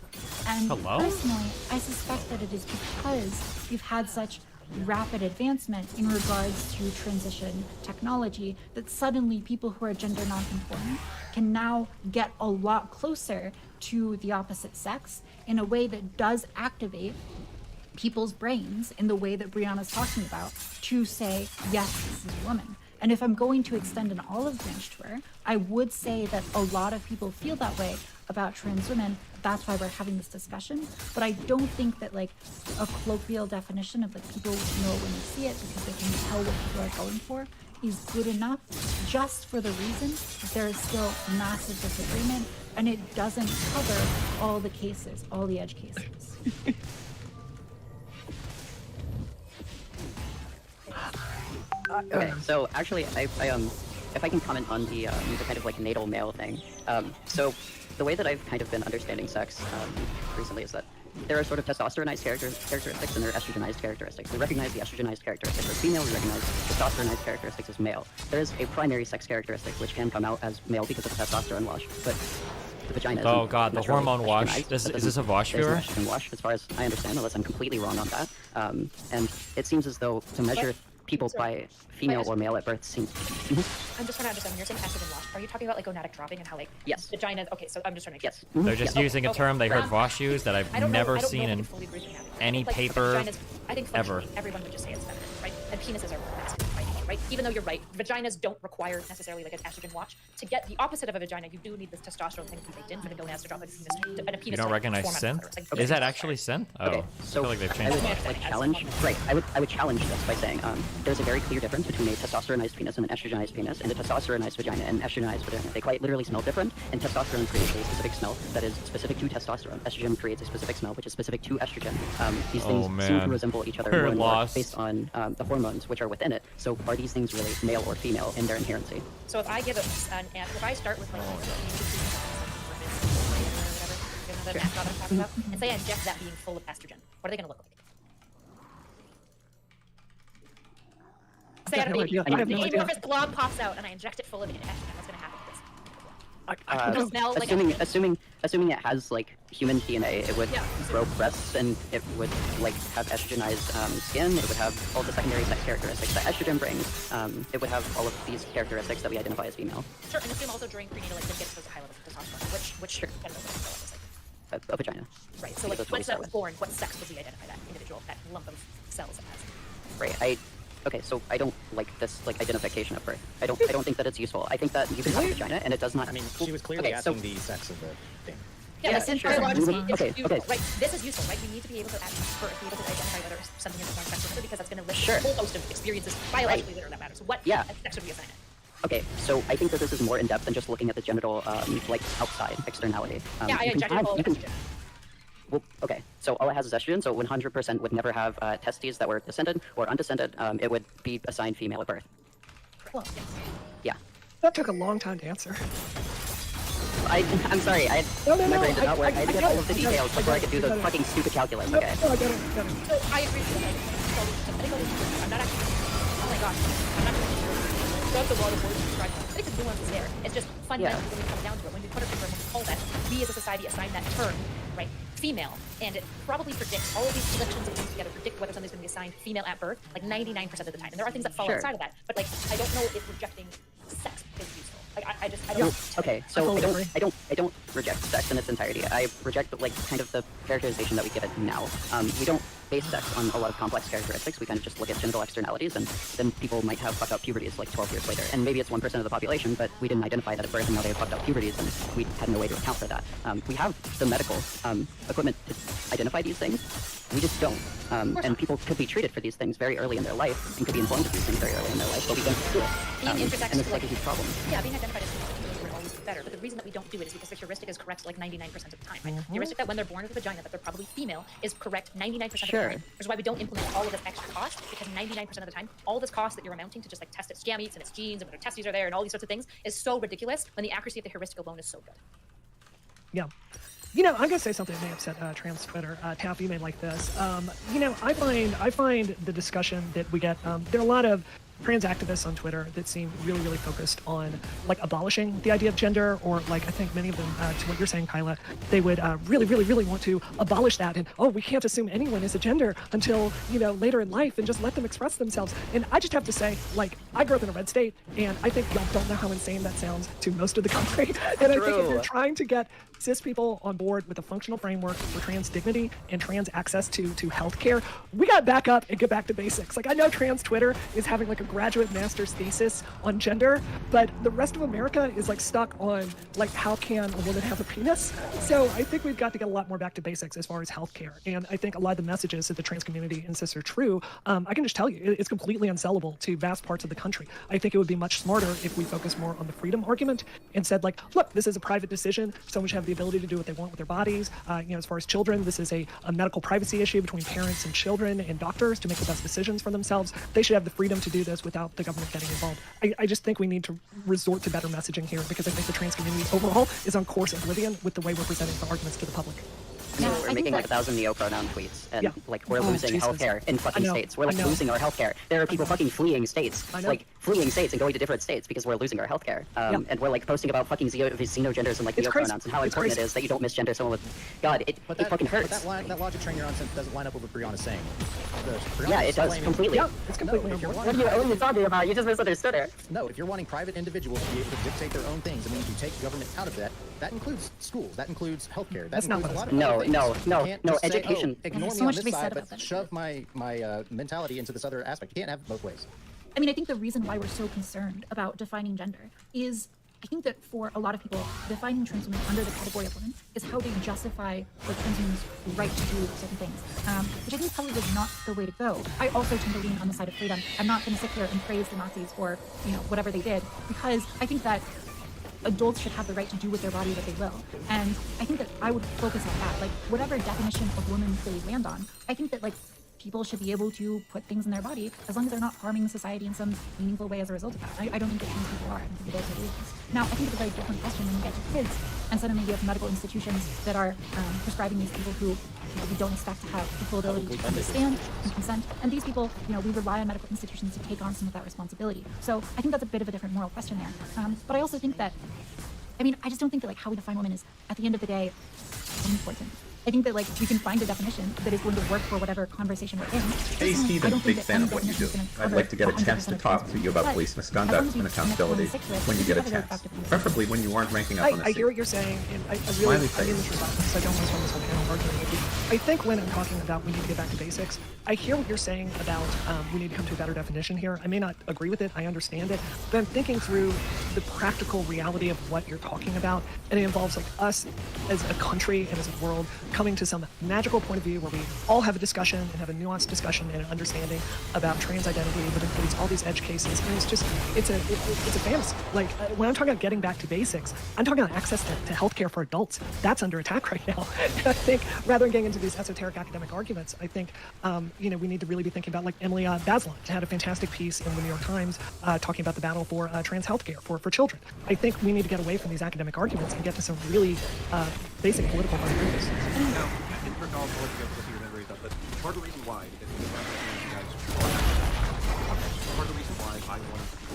And personally, I suspect that it is because we've had such rapid advancement in regards to transition technology that suddenly people who are gender non-conforming can now get a lot closer to the opposite sex in a way that does activate people's brains in the way that Brianna's talking about to say, yes, this is a woman. And if I'm going to extend an olive branch to her, I would say that a lot of people feel that way about trans women. That's why we're having this discussion. But I don't think that a colloquial definition of people know when they see it because they can tell what people are going for is good enough, just for the reason that there is still massive disagreement and it doesn't cover all the cases, all the edge cases. Okay, so actually, if I can comment on the kind of natal male thing. So the way that I've kind of been understanding sex recently is that there are sort of testosteronized characteristics and there are estrogenized characteristics. We recognize the estrogenized characteristics as female, we recognize testosteronized characteristics as male. There is a primary sex characteristic which can come out as male because of the testosterone wash, but the vagina Oh god, the hormone wash. Is this a wash viewer? There's an estrogen wash, as far as I understand, unless I'm completely wrong on that. And it seems as though to measure people by female or male at birth seems... I'm just trying to understand, when you're saying estrogen wash, are you talking about gonadic dropping and how yes, vaginas, okay, so I'm just trying to... Yes. They're just using a term they heard Vosh use that I've never seen in any paper I think ever. Everyone would just say it's feminine, right? And penises are masculine by nature, right? Even though you're right, vaginas don't require necessarily an estrogen watch. To get the opposite of a vagina, you do need this testosterone thing to be baked in for the gonads to drop a penis. And a penis You don't recognize synth? Is that actually synth? Oh, Okay, so I feel like they've changed I would challenge. Right, I would challenge this by saying there's a very clear difference between a testosteronized penis and an estrogenized penis, and a testosteronized vagina and estrogenized vagina. They quite literally smell different, and testosterone creates a specific smell that is specific to testosterone. Estrogen creates a specific smell which is specific to estrogen. These things seem to resemble each other more and more based on the hormones which are within it. So are these things really male or female in their inherency? So if I give if I start with and say I inject that being full of estrogen, what are they going to look like? Say I had a baby. I have The no idea. amorphous blob pops out, and I inject it full of estrogen. What's gonna happen with this? Assuming it has like human DNA, it would grow breasts and it would like have estrogenized skin. It would have all the secondary sex characteristics that estrogen brings. It would have all of these characteristics that we identify as female. Sure, and assume also during prenatal, like, it gets those high levels of testosterone. Which gender would it grow up as? A vagina. Right. So like once that was born, what sex would we identify that individual, that lump of cells as? Right. Okay, so I don't like this like identification of birth. I don't think that it's useful. I think that you can have a vagina and it does not. I mean, she was clearly asking the sex of the thing. Yeah, Yeah, since sure. biologically, Okay, it's useful, okay. right? This is useful, right? We need to be able to, at birth, be able to identify whether something is a sex or not, because that's going to list Sure. a whole host of experiences biologically that matter. So what sex would we assign it? Okay, so I think that this is more in depth than just looking at the genital, like outside externality. Yeah, I injected all of estrogen. Well, okay, so all it has is estrogen, so 100% would never have testes that were descended or undescended. It would be assigned female at birth. Well, Yeah. That took a long time to answer. I'm sorry, No, my brain did not work. I had to get all of the I get it, details before I could do the fucking stupid calculus, okay? No, I get it. So I agree with you. I'm not actually. Oh my gosh. I'm not really sure. That's a lot of words to describe. I think the nuance is there. It's just fundamentally when we come down to it, when we put a finger and we call that, we as a society assign that term, right? Female, and it probably predicts all of these collections of things together, predict whether something's going to be assigned female at birth, like 99% of the time. And there are things that fall Sure. outside of that, but like I don't know if rejecting sex is useful. Like I don't. Okay, so I don't reject sex in its entirety. I reject like kind of the characterization that we give it now. We don't base sex on a lot of complex characteristics. We kind of just look at genital externalities, and then people might have fucked up puberties like 12 years later. And maybe it's 1% of the population, but we didn't identify that at birth, and now they have fucked up puberties, and we had no way to account for that. We have the medical equipment to identify these things. We just don't. And people could be treated for these things very early in their life, and could be informed of these things very early in their life, but we don't do it. Being intersex And it's like a huge problem. Yeah, being identified as female would always be better. But the reason that we don't do it is because the heuristic is correct like 99% of the time. Right? The heuristic that when they're born with a vagina that they're probably female is correct 99% of the Sure. time. Which is why we don't implement all of this extra cost, because 99% of the time, all this cost that you're amounting to just like test its gametes and its genes and whether testes are there and all these sorts of things is so ridiculous when the accuracy of the heuristic alone is so good. Yeah. You know, I'm gonna say something that may upset trans Twitter. Taff, you may like this. You know, I find the discussion that we get. There are a lot of trans activists on Twitter that seem really, really focused on like abolishing the idea of gender, or like I think many of them, to what you're saying, Kyla, they would really, really, really want to abolish that. And we can't assume anyone is a gender until later in life, and just let them express themselves. And I just have to say, like, I grew up in a red state, and I think y'all don't know how insane that sounds to most of the country. And I think if you're trying to get cis people on board with a functional framework for trans dignity and trans access to healthcare, we got to back up and get back to basics. Like, I know trans Twitter is having like a graduate master's thesis on gender, but the rest of America is like stuck on like, how can a woman have a penis? So I think we've got to get a lot more back to basics as far as healthcare. And I think a lot of the messages that the trans community insists are true. I can just tell you, it's completely unsellable to vast parts of the country. I think it would be much smarter if we focus more on the freedom argument and said, like, look, this is a private decision. Someone should have the ability to do what they want with their bodies. As far as children, this is a medical privacy issue between parents and children and doctors to make the best decisions for themselves. They should have the freedom to do this without the government getting involved. I just think we need to resort to better messaging here, because I think the trans community overall is on course oblivion with the way we're presenting the arguments to the public. Yeah, we're making like 1,000 neo-pronoun tweets, and like we're losing Jesus. healthcare in fucking I know, states. We're like I know. losing our healthcare. There are people fucking fleeing states, I know. like fleeing states and going to different states because we're losing our healthcare. And we're like posting about fucking xenogenders and like It's neo-pronouns crazy. and how It's important crazy. it is that you don't misgender someone with. God, it fucking hurts. But that logic train you're on doesn't line up with what Brianna's saying. Yeah, it does completely. It's completely. What are you talking about? You just misunderstood her. No, if you're wanting private individuals to be able to dictate their own things, I mean, if you take government out of that, that includes schools, that includes healthcare. That's not includes what a lot of it's- No, other things. no, You can't no, just say, education. "Oh, ignore There's me so on much to this be said side, about but that. shove my mentality into this other aspect. You can't have it both ways. I mean, I think the reason why we're so concerned about defining gender is, I think that for a lot of people, defining trans women under the category of women is how they justify like trans women's right to do certain things, which I think probably is not the way to go. I also tend to lean on the side of freedom. I'm not going to sit here and praise the Nazis for whatever they did, because I think that adults should have the right to do with their body what they will. And I think that I would focus on that. Like, whatever definition of women they land on, I think that like people should be able to put things in their body as long as they're not harming society in some meaningful way as a result of that. I don't think that trans people are. I think they're aliens. Now, I think it's a very different question when you get to kids. And suddenly we have medical institutions that are prescribing these people who we don't expect to have the full ability to understand and consent. And these people, we rely on medical institutions to take on some of that responsibility. So I think that's a bit of a different moral question there. But I also think that, I just don't think that how we define women is, at the end of the day, important. I think that we can find a definition that is going to work for whatever conversation we're in. Hey Stephen, big fan of what you do. I'd like to get a chance to talk to you about police misconduct and accountability when you get a chance. Preferably when you aren't ranking up on the I hear what you're saying, and I really mean this respect, because I don't want to spend this whole panel arguing with you. I think when I'm talking about we need to get back to basics, I hear what you're saying about we need to come to a better definition here. I may not agree with it, I understand it, but I'm thinking through the practical reality of what you're talking about, and it involves us as a country and as a world coming to some magical point of view where we all have a discussion and have a nuanced discussion and an understanding about trans identity that includes all these edge cases. And it's a fantasy. When I'm talking about getting back to basics, I'm talking about access to healthcare for adults. That's under attack right now. I think rather than getting into these esoteric academic arguments, I think we need to really be thinking about Emily Bazelon had a fantastic piece in the New York Times talking about the battle for trans healthcare for children. I think we need to get away from these academic arguments and get to some really basic political fundamentals. I didn't recall all of your memory stuff, but part of the reason why, because you guys, part of the reason why I wanted to be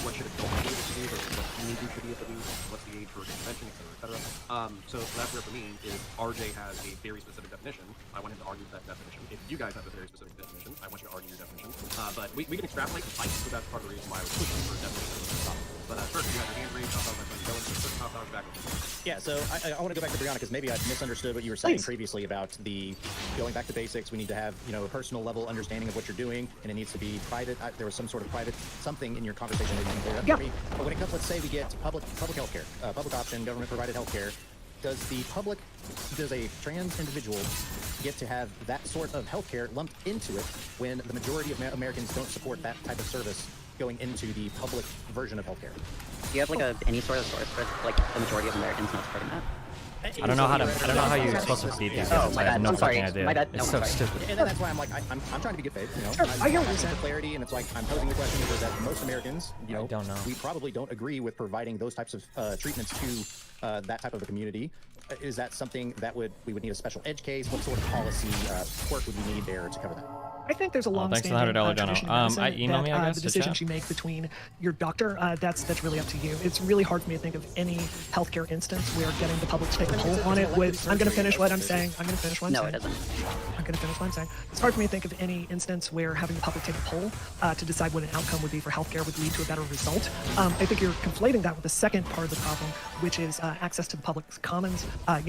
what should adults be able to do versus what teenagers should be able to do, what's the age for convention, etc. So that's where for me is RJ has a very specific definition. I want him to argue that definition. If you guys have a very specific definition, I want you to argue your definition. But we can extrapolate the fight, so that's part of the reason why I was pushing for a definition of this topic. But first, you have your hand raised, I'll go into the top hours back. Yeah, so I want to go back to Brianna because maybe I misunderstood what you were saying previously about the going back to basics. We need to have a personal level understanding of what you're doing, and it needs to be private. There was some sort of private something in your conversation that didn't clear up for me. But when it comes, let's say we get public healthcare, public option, government provided healthcare. Does a trans individual get to have that sort of healthcare lumped into it when the majority of Americans don't support that type of service going into the public version of healthcare? Do you have any sort of source for the majority of Americans not supporting that? I don't know how you're supposed to beat these guys. I have no fucking idea. It's so stupid. And that's why I'm trying to be good faith. I hear what you're saying. For clarity, and it's I'm posing the question because that most Americans, I don't know. We probably don't agree with providing those types of treatments to that type of a community. Is that something that we would need a special edge case? What sort of policy work would we need there to cover that? I think there's a long-standing tradition in medicine that the decisions you make between your doctor, that's really up to you. It's really hard for me to think of any healthcare instance where getting the public to take a poll on it would... I'm going to finish what I'm saying. I'm going to finish what I'm saying. No, it doesn't. I'm going to finish what I'm saying. It's hard for me to think of any instance where having the public take a poll to decide what an outcome would be for healthcare would lead to a better result. I think you're conflating that with the second part of the problem, which is access to the public commons,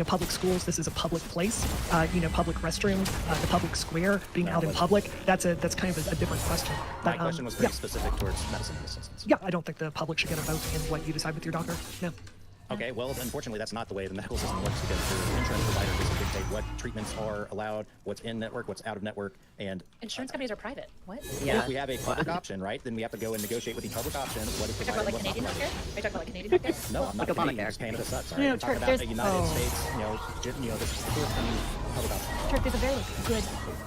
public schools. This is a public place, public restrooms, the public square, being out in public. That's kind of a different question. My question was pretty specific towards medicine in this instance. Yeah, I don't think the public should get a vote in what you decide with your doctor. No. Okay, well, unfortunately, that's not the way the medical system works because the insurance provider gets to dictate what treatments are allowed, what's in network, what's out of network, and insurance companies are private. What? Yeah. If we have a public option, right, then we have to go and negotiate with the public option. What is provided? Are you talking about Canadian healthcare? Are you talking about Canadian healthcare? No, I'm not Canadian. Just Canada sucks. Sorry. I'm talking about the United States. This is forthcoming public option. Sure, there's a very good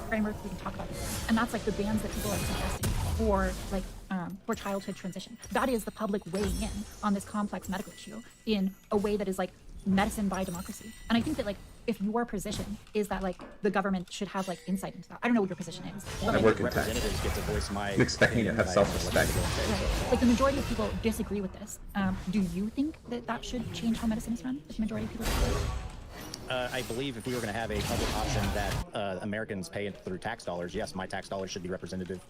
framework we can talk about this, and that's the bans that people are suggesting for childhood transition. That is the public weighing in on this complex medical issue in a way that is medicine by democracy. And I think that if your position is that the government should have insight into that. I don't know what your position is. I work in tech. I'm expecting you to have self-respect. Right. The majority of people disagree with this. Do you think that should change how medicine is run? If the majority of people disagree? I believe if we were going to have a public option that Americans pay through tax dollars, yes, my tax dollars should be represented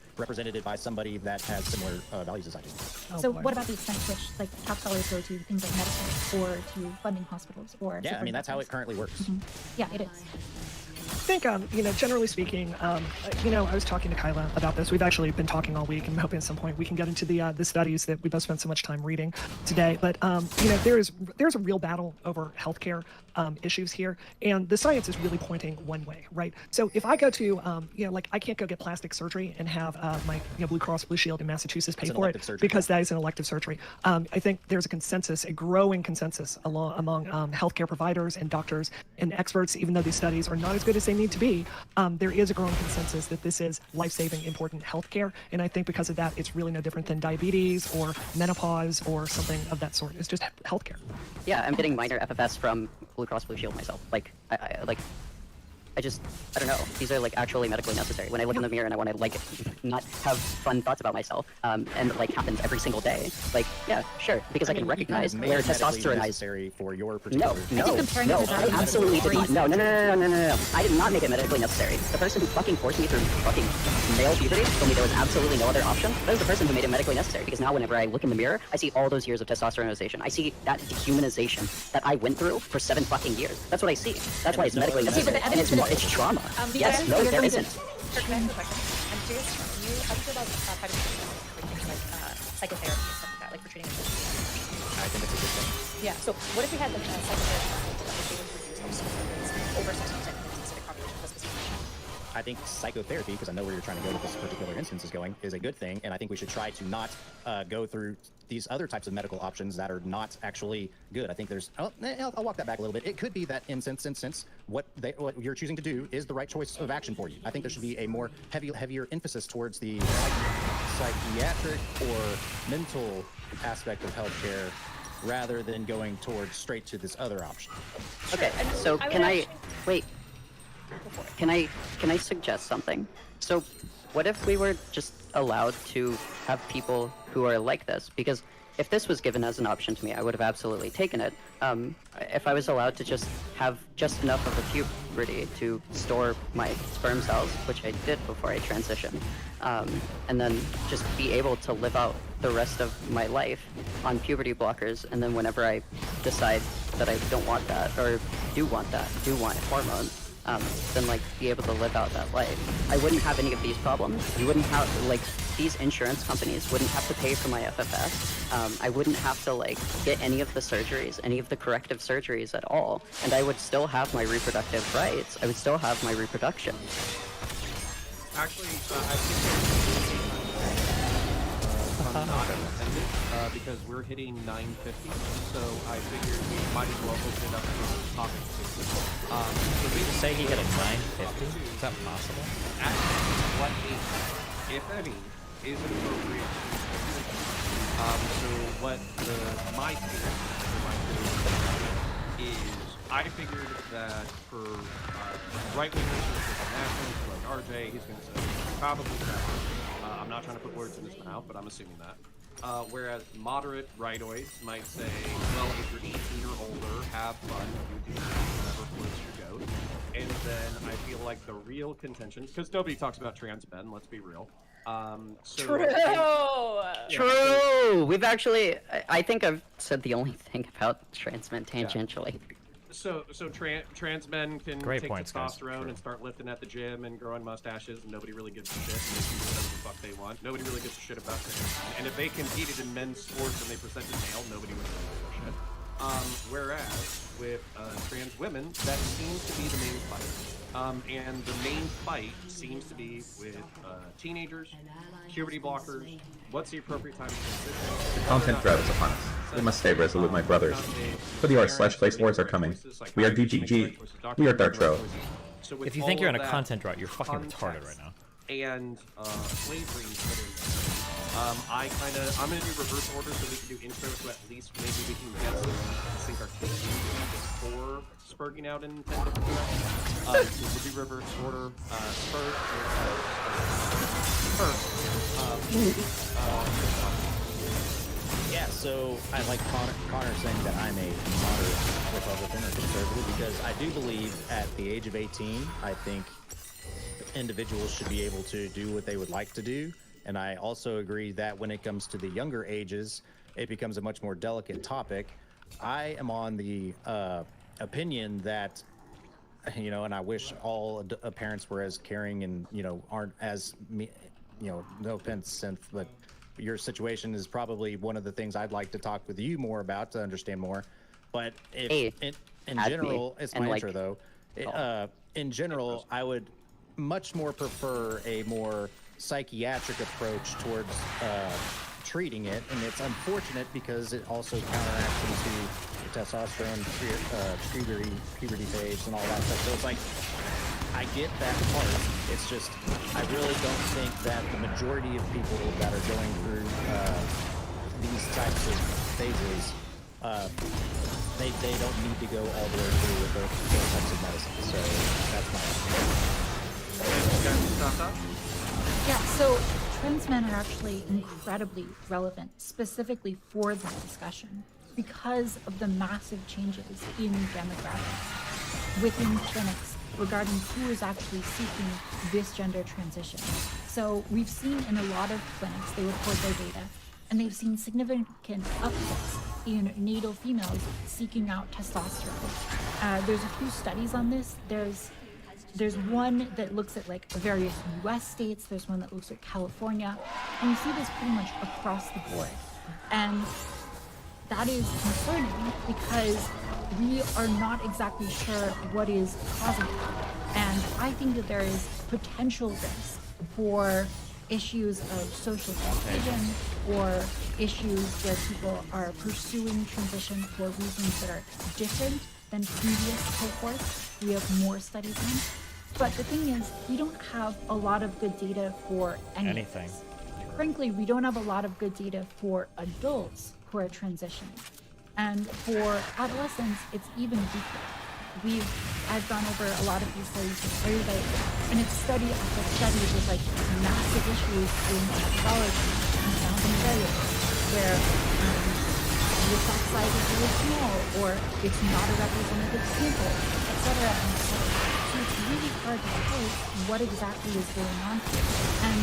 by somebody that has similar values as I do. So what about the extent to which tax dollars go to things like medicine or to funding hospitals or... Yeah, I mean, that's how it currently works. Mm-hmm. Yeah, it is. I think, generally speaking, I was talking to Kyla about this. We've actually been talking all week, and I'm hoping at some point we can get into the studies that we both spent so much time reading today. But, there's a real battle over healthcare issues here, and the science is really pointing one way, right? So if I go to, I can't go get plastic surgery and have my Blue Cross Blue Shield in Massachusetts pay for it because that is an elective surgery. I think there's a growing consensus among healthcare providers and doctors and experts, even though these studies are not as good as they need to be, there is a growing consensus that this is life-saving, important healthcare. And I think because of that, it's really no different than diabetes or menopause or something of that sort. It's just healthcare. Yeah, I'm getting minor FFS from Blue Cross Blue Shield myself. Like, I don't know. These are like actually medically necessary. When I look in the mirror and I want to like not have fun thoughts about myself, and it like happens every single day. Like, yeah, sure, because I can recognize where testosterone necessary for your particular. No, I absolutely did not. No. I did not make it medically necessary. The person who fucking forced me through fucking male puberty told me there was absolutely no other option. That was the person who made it medically necessary. Because now whenever I look in the mirror, I see all those years of testosteronization. I see that dehumanization that I went through for 7 fucking years. That's what I see. That's why it's medically necessary. And it's trauma. Yes, no, there isn't. Kirk, can I ask a question? I'm curious, how do you feel about private things like psychotherapy and stuff like that, like for treating anxiety? I think it's a good thing. Yeah, so what if we had like a psychotherapy that was able to reduce over 60% of the specific population for specific condition? I think psychotherapy, because I know where you're trying to go with this particular instance is going, is a good thing, and I think we should try to not go through these other types of medical options that are not actually good. I think there's, I'll walk that back a little bit. It could be that in instance, what you're choosing to do is the right choice of action for you. I think there should be a more heavier emphasis towards the psychiatric or mental aspect of healthcare rather than going towards straight to this other option. Okay, so can I wait? Can I suggest something? So, what if we were just allowed to have people who are like this? Because if this was given as an option to me, I would have absolutely taken it. If I was allowed to just have just enough of a puberty to store my sperm cells, which I did before I transitioned, and then just be able to live out the rest of my life on puberty blockers, and then whenever I decide that I don't want that, or do want hormones, then like be able to live out that life. I wouldn't have any of these problems. You wouldn't have, like, these insurance companies wouldn't have to pay for my FFS. I wouldn't have to like get any of the surgeries, any of the corrective surgeries at all. And I would still have my reproductive rights. I would still have my reproduction. Actually, I think not intended, because we're hitting 9:50, so I figured we might as well open it up to topics. Did we just say he hit a 950? Is that possible? Actually, what if any, is appropriate. So what my theory is, I figured that for right-wingers like nationalists like RJ, he's going to say probably that. I'm not trying to put words in his mouth, but I'm assuming that. Whereas moderate rightoids might say, well, if you're 18 or older, have fun, you do whatever floats your goat. And then I feel like the real contention, because nobody talks about trans men, let's be real. True! We've actually, I think I've said the only thing about trans men tangentially. Yeah. So trans men can take testosterone and start lifting at the gym and growing mustaches, and nobody really gives a shit. And they can do whatever the fuck they want. Nobody really gives a shit about trans men. And if they competed in men's sports and they presented male, nobody would really give a shit. Whereas with trans women, that seems to be the main fight. And the main fight seems to be with teenagers, puberty blockers. What's the appropriate time to transition? The content drought is upon us. We must stay resolute, my brothers. For the r/place wars are coming. We are DGG. We are Dartro. If you think you're in a content drought, you're fucking retarded right now. And slavery I'm gonna do reverse order so we can do intro, so at least maybe we can get some sync our team before spurging out in 10 different directions. So we'll do reverse order. Yeah, so I like Connor saying that I'm a moderate Republican or conservative, because I do believe at the age of 18, I think individuals should be able to do what they would like to do. And I also agree that when it comes to the younger ages, it becomes a much more delicate topic. I am on the opinion that, you know, and I wish all parents were as caring and, you know, aren't as, you know, no offense, Synth, but your situation is probably one of the things I'd like to talk with you more about to understand more. But if, in general, it's my intro though. In general, I would much more prefer a more psychiatric approach towards treating it, and it's unfortunate because it also counteracts into the testosterone puberty phase and all that stuff. So it's like I get that part. It's just, I really don't think that the majority of people that are going through these types of phases, they don't need to go all the way through with those types of medicine. So that's my opinion. Yeah, so trans men are actually incredibly relevant, specifically for this discussion, because of the massive changes in demographics within clinics regarding who is actually seeking this gender transition. So we've seen in a lot of clinics, they report their data, and they've seen significant upticks in natal females seeking out testosterone. There's a few studies on this. There's one that looks at like various US states, there's one that looks at California, and we see this pretty much across the board. And that is concerning because we are not exactly sure what is causing it. And I think that there is potential risk for issues of social contagion or issues where people are pursuing transition for reasons that are different than previous cohorts. We have more studies on. But the thing is, we don't have a lot of good data for anything. Frankly, we don't have a lot of good data for adults who are transitioning. And for adolescents, it's even weaker. I've gone over a lot of these studies with everybody, and it's study after study with like massive issues in methodology and founding variables, where the effect size is really small, or it's not a representative sample, etc. So it's really hard to tell what exactly is going on here. And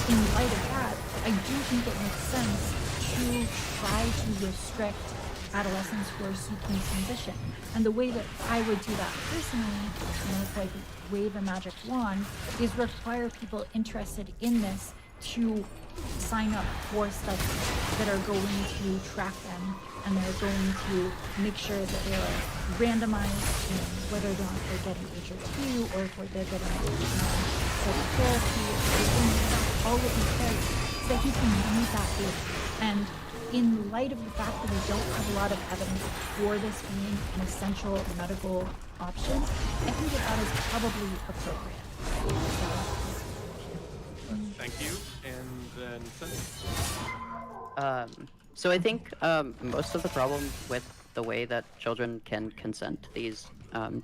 in light of that, I do think it makes sense to try to restrict adolescents who are seeking transition. And the way that I would do that personally, if I could wave a magic wand, is require people interested in this to sign up for studies that are going to track them, and they're going to make sure that they are randomized in whether or not they're getting HRT or if they're getting psychotherapy, all of these things, so that you can use that data. And in light of the fact that we don't have a lot of evidence for this being an essential medical option, I think that is probably appropriate. Thank you. And then So I think most of the problem with the way that children can consent to these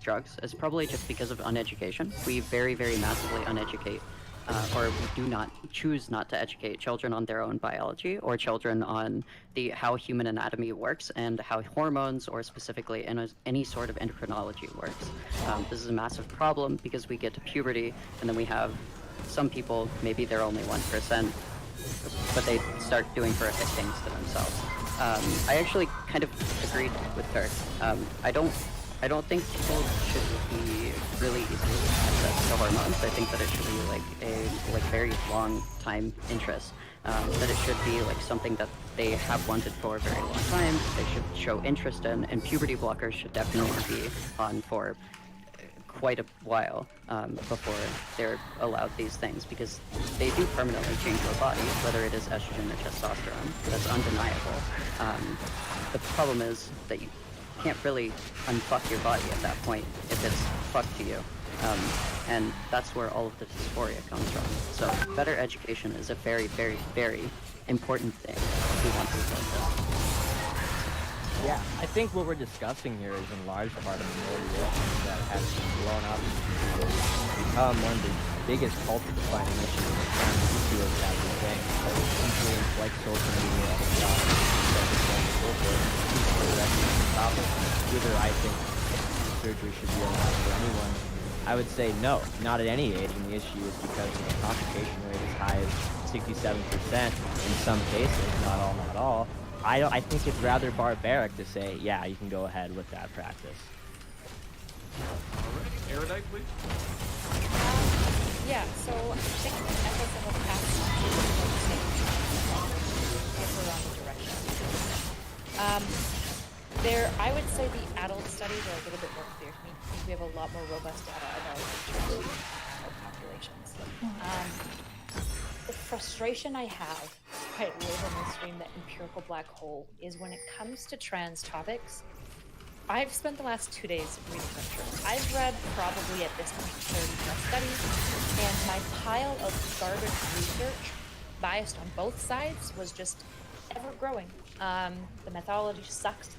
drugs is probably just because of uneducation. We very, very massively uneducate, or we do not choose not to educate children on their own biology, or children on how human anatomy works and how hormones, or specifically any sort of endocrinology works. This is a massive problem because we get to puberty and then we have some people, maybe they're only 1%, but they start doing horrific things to themselves. I actually kind of agreed with Kirk. I don't think people should be really easily access to hormones. I think that it should be like a very long time interest. That it should be like something that they have wanted for a very long time. They should show interest in, and puberty blockers should definitely be on for quite a while before they're allowed these things, because they do permanently change your body, whether it is estrogen or testosterone. That's undeniable. The problem is that you can't really unfuck your body at that point if it's fucked to you. And that's where all of the dysphoria comes from. So better education is a very, very, very important thing if we want to resolve this. Yeah, I think what we're discussing here is in large part a minority issue that has been blown up and become one of the biggest culture-defining issues in terms of the type of thing. Influence like social media, so forth, whether I think surgery should be allowed for anyone. I would say no, not at any age, and the issue is because the complication rate is high as 67% in some cases, not all. I think it's rather barbaric to say, yeah, you can go ahead with that practice. Alrighty, Erudite, please. Yeah, so I think as I said, we'll pass if we're wrong direction. I would say the adult studies are a little bit more clear to me. I think we have a lot more robust data about adult populations. The frustration I have, I live on the stream, that empirical black hole, is when it comes to trans topics, I've spent the last 2 days reading literature. I've read probably at this point 30 plus studies, and my pile of garbage research, biased on both sides, was just ever growing. The methodology sucks.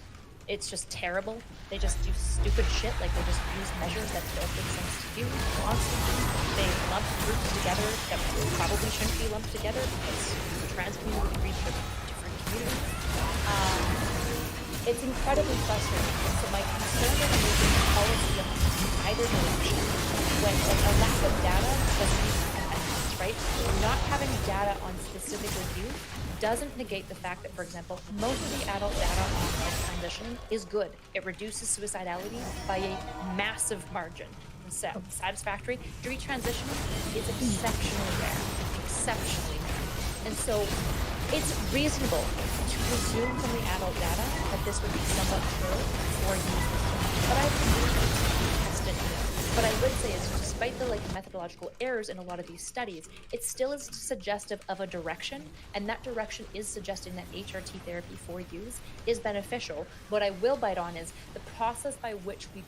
It's just terrible. They just do stupid shit, like they just use measures that don't make sense to do constantly. They lump groups together that probably shouldn't be lumped together because the trans community reach a different community. It's incredibly frustrating. And so my concern is moving policy in either direction when a lack of data doesn't mean evidence, right? Not having data on specifically youth doesn't negate the fact that, for example, most of the adult data on life transition is good. It reduces suicidality by a massive margin. Satisfactory. Retransitioning is exceptionally rare. Exceptionally rare. And so it's reasonable to presume from the adult data that this would be somewhat true for youth. But I test it. What I would say is, despite the methodological errors in a lot of these studies, it still is suggestive of a direction, and that direction is suggesting that HRT therapy for youth is beneficial. What I will bite on is the process by which we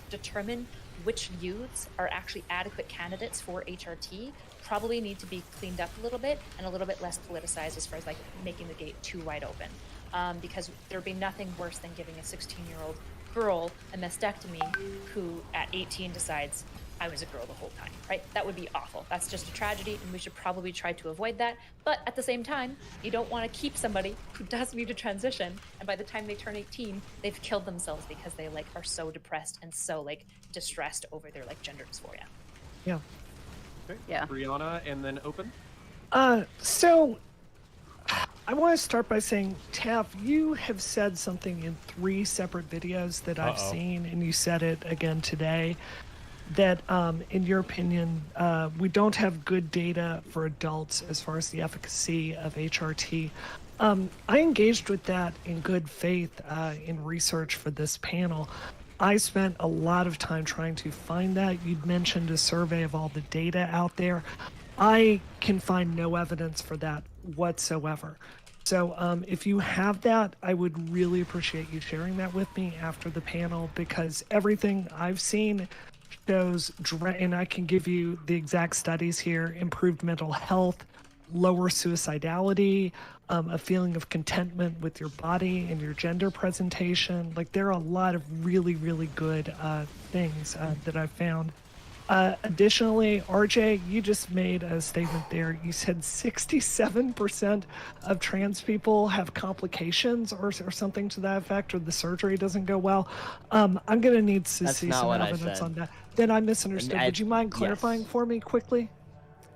determine which youths are actually adequate candidates for HRT probably need to be cleaned up a little bit and a little bit less politicized as far as making the gate too wide open. Because there'd be nothing worse than giving a 16-year-old girl a mastectomy who at 18 decides I was a girl the whole time, right? That would be awful. That's just a tragedy, and we should probably try to avoid that. But at the same time, you don't want to keep somebody who does need to transition, and by the time they turn 18, they've killed themselves because they are so depressed and so distressed over their gender dysphoria. Yeah. Okay. Yeah. Brianna, and then Open. So I want to start by saying, Taff, you have said something in 3 separate videos that I've seen, and you said it again today, that in your opinion, we don't have good data for adults as far as the efficacy of HRT. I engaged with that in good faith in research for this panel. I spent a lot of time trying to find that. You'd mentioned a survey of all the data out there. I can find no evidence for that whatsoever. So if you have that, I would really appreciate you sharing that with me after the panel, because everything I've seen shows, and I can give you the exact studies here, improved mental health, lower suicidality, a feeling of contentment with your body and your gender presentation. There are a lot of really, really good things that I've found. Additionally, RJ, you just made a statement there. You said 67% of trans people have complications or something to that effect, or the surgery doesn't go well. I'm going to need to see some evidence on that. Then I misunderstood. Would you mind clarifying for me quickly?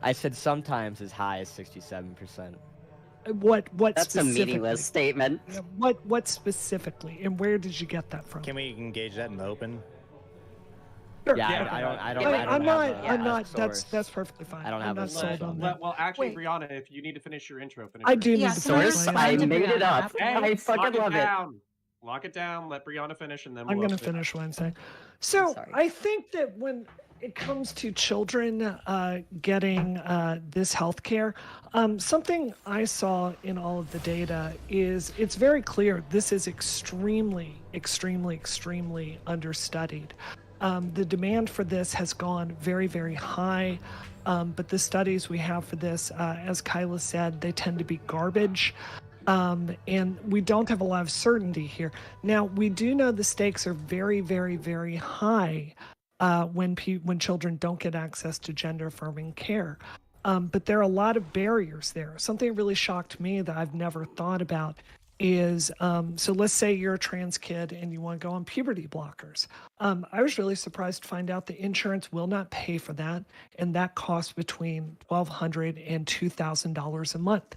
I said sometimes as high as 67%. What That's a meaningless statement. Yeah, what specifically, and where did you get that from? Can we engage that in the open? Sure. Yeah, I'm not. That's perfectly fine. I don't have I'm a not sold on that. Well, actually, Brianna, if you need to finish your intro, finish I your do need intro. to finish my I made it up. Hey, I fucking love it. Lock it down. Let Brianna finish, and then I'm we'll going to finish what I'm saying. So I think that when it comes to children getting this health care, something I saw in all of the data is it's very clear this is extremely, extremely, extremely understudied. The demand for this has gone very, very high, but the studies we have for this, as Kyla said, they tend to be garbage. And we don't have a lot of certainty here. Now, we do know the stakes are very, very, very high when children don't get access to gender-affirming care. But there are a lot of barriers there. Something that really shocked me that I've never thought about is, so let's say you're a trans kid and you want to go on puberty blockers. I was really surprised to find out the insurance will not pay for that, and that costs between $1,200 and $2,000 a month.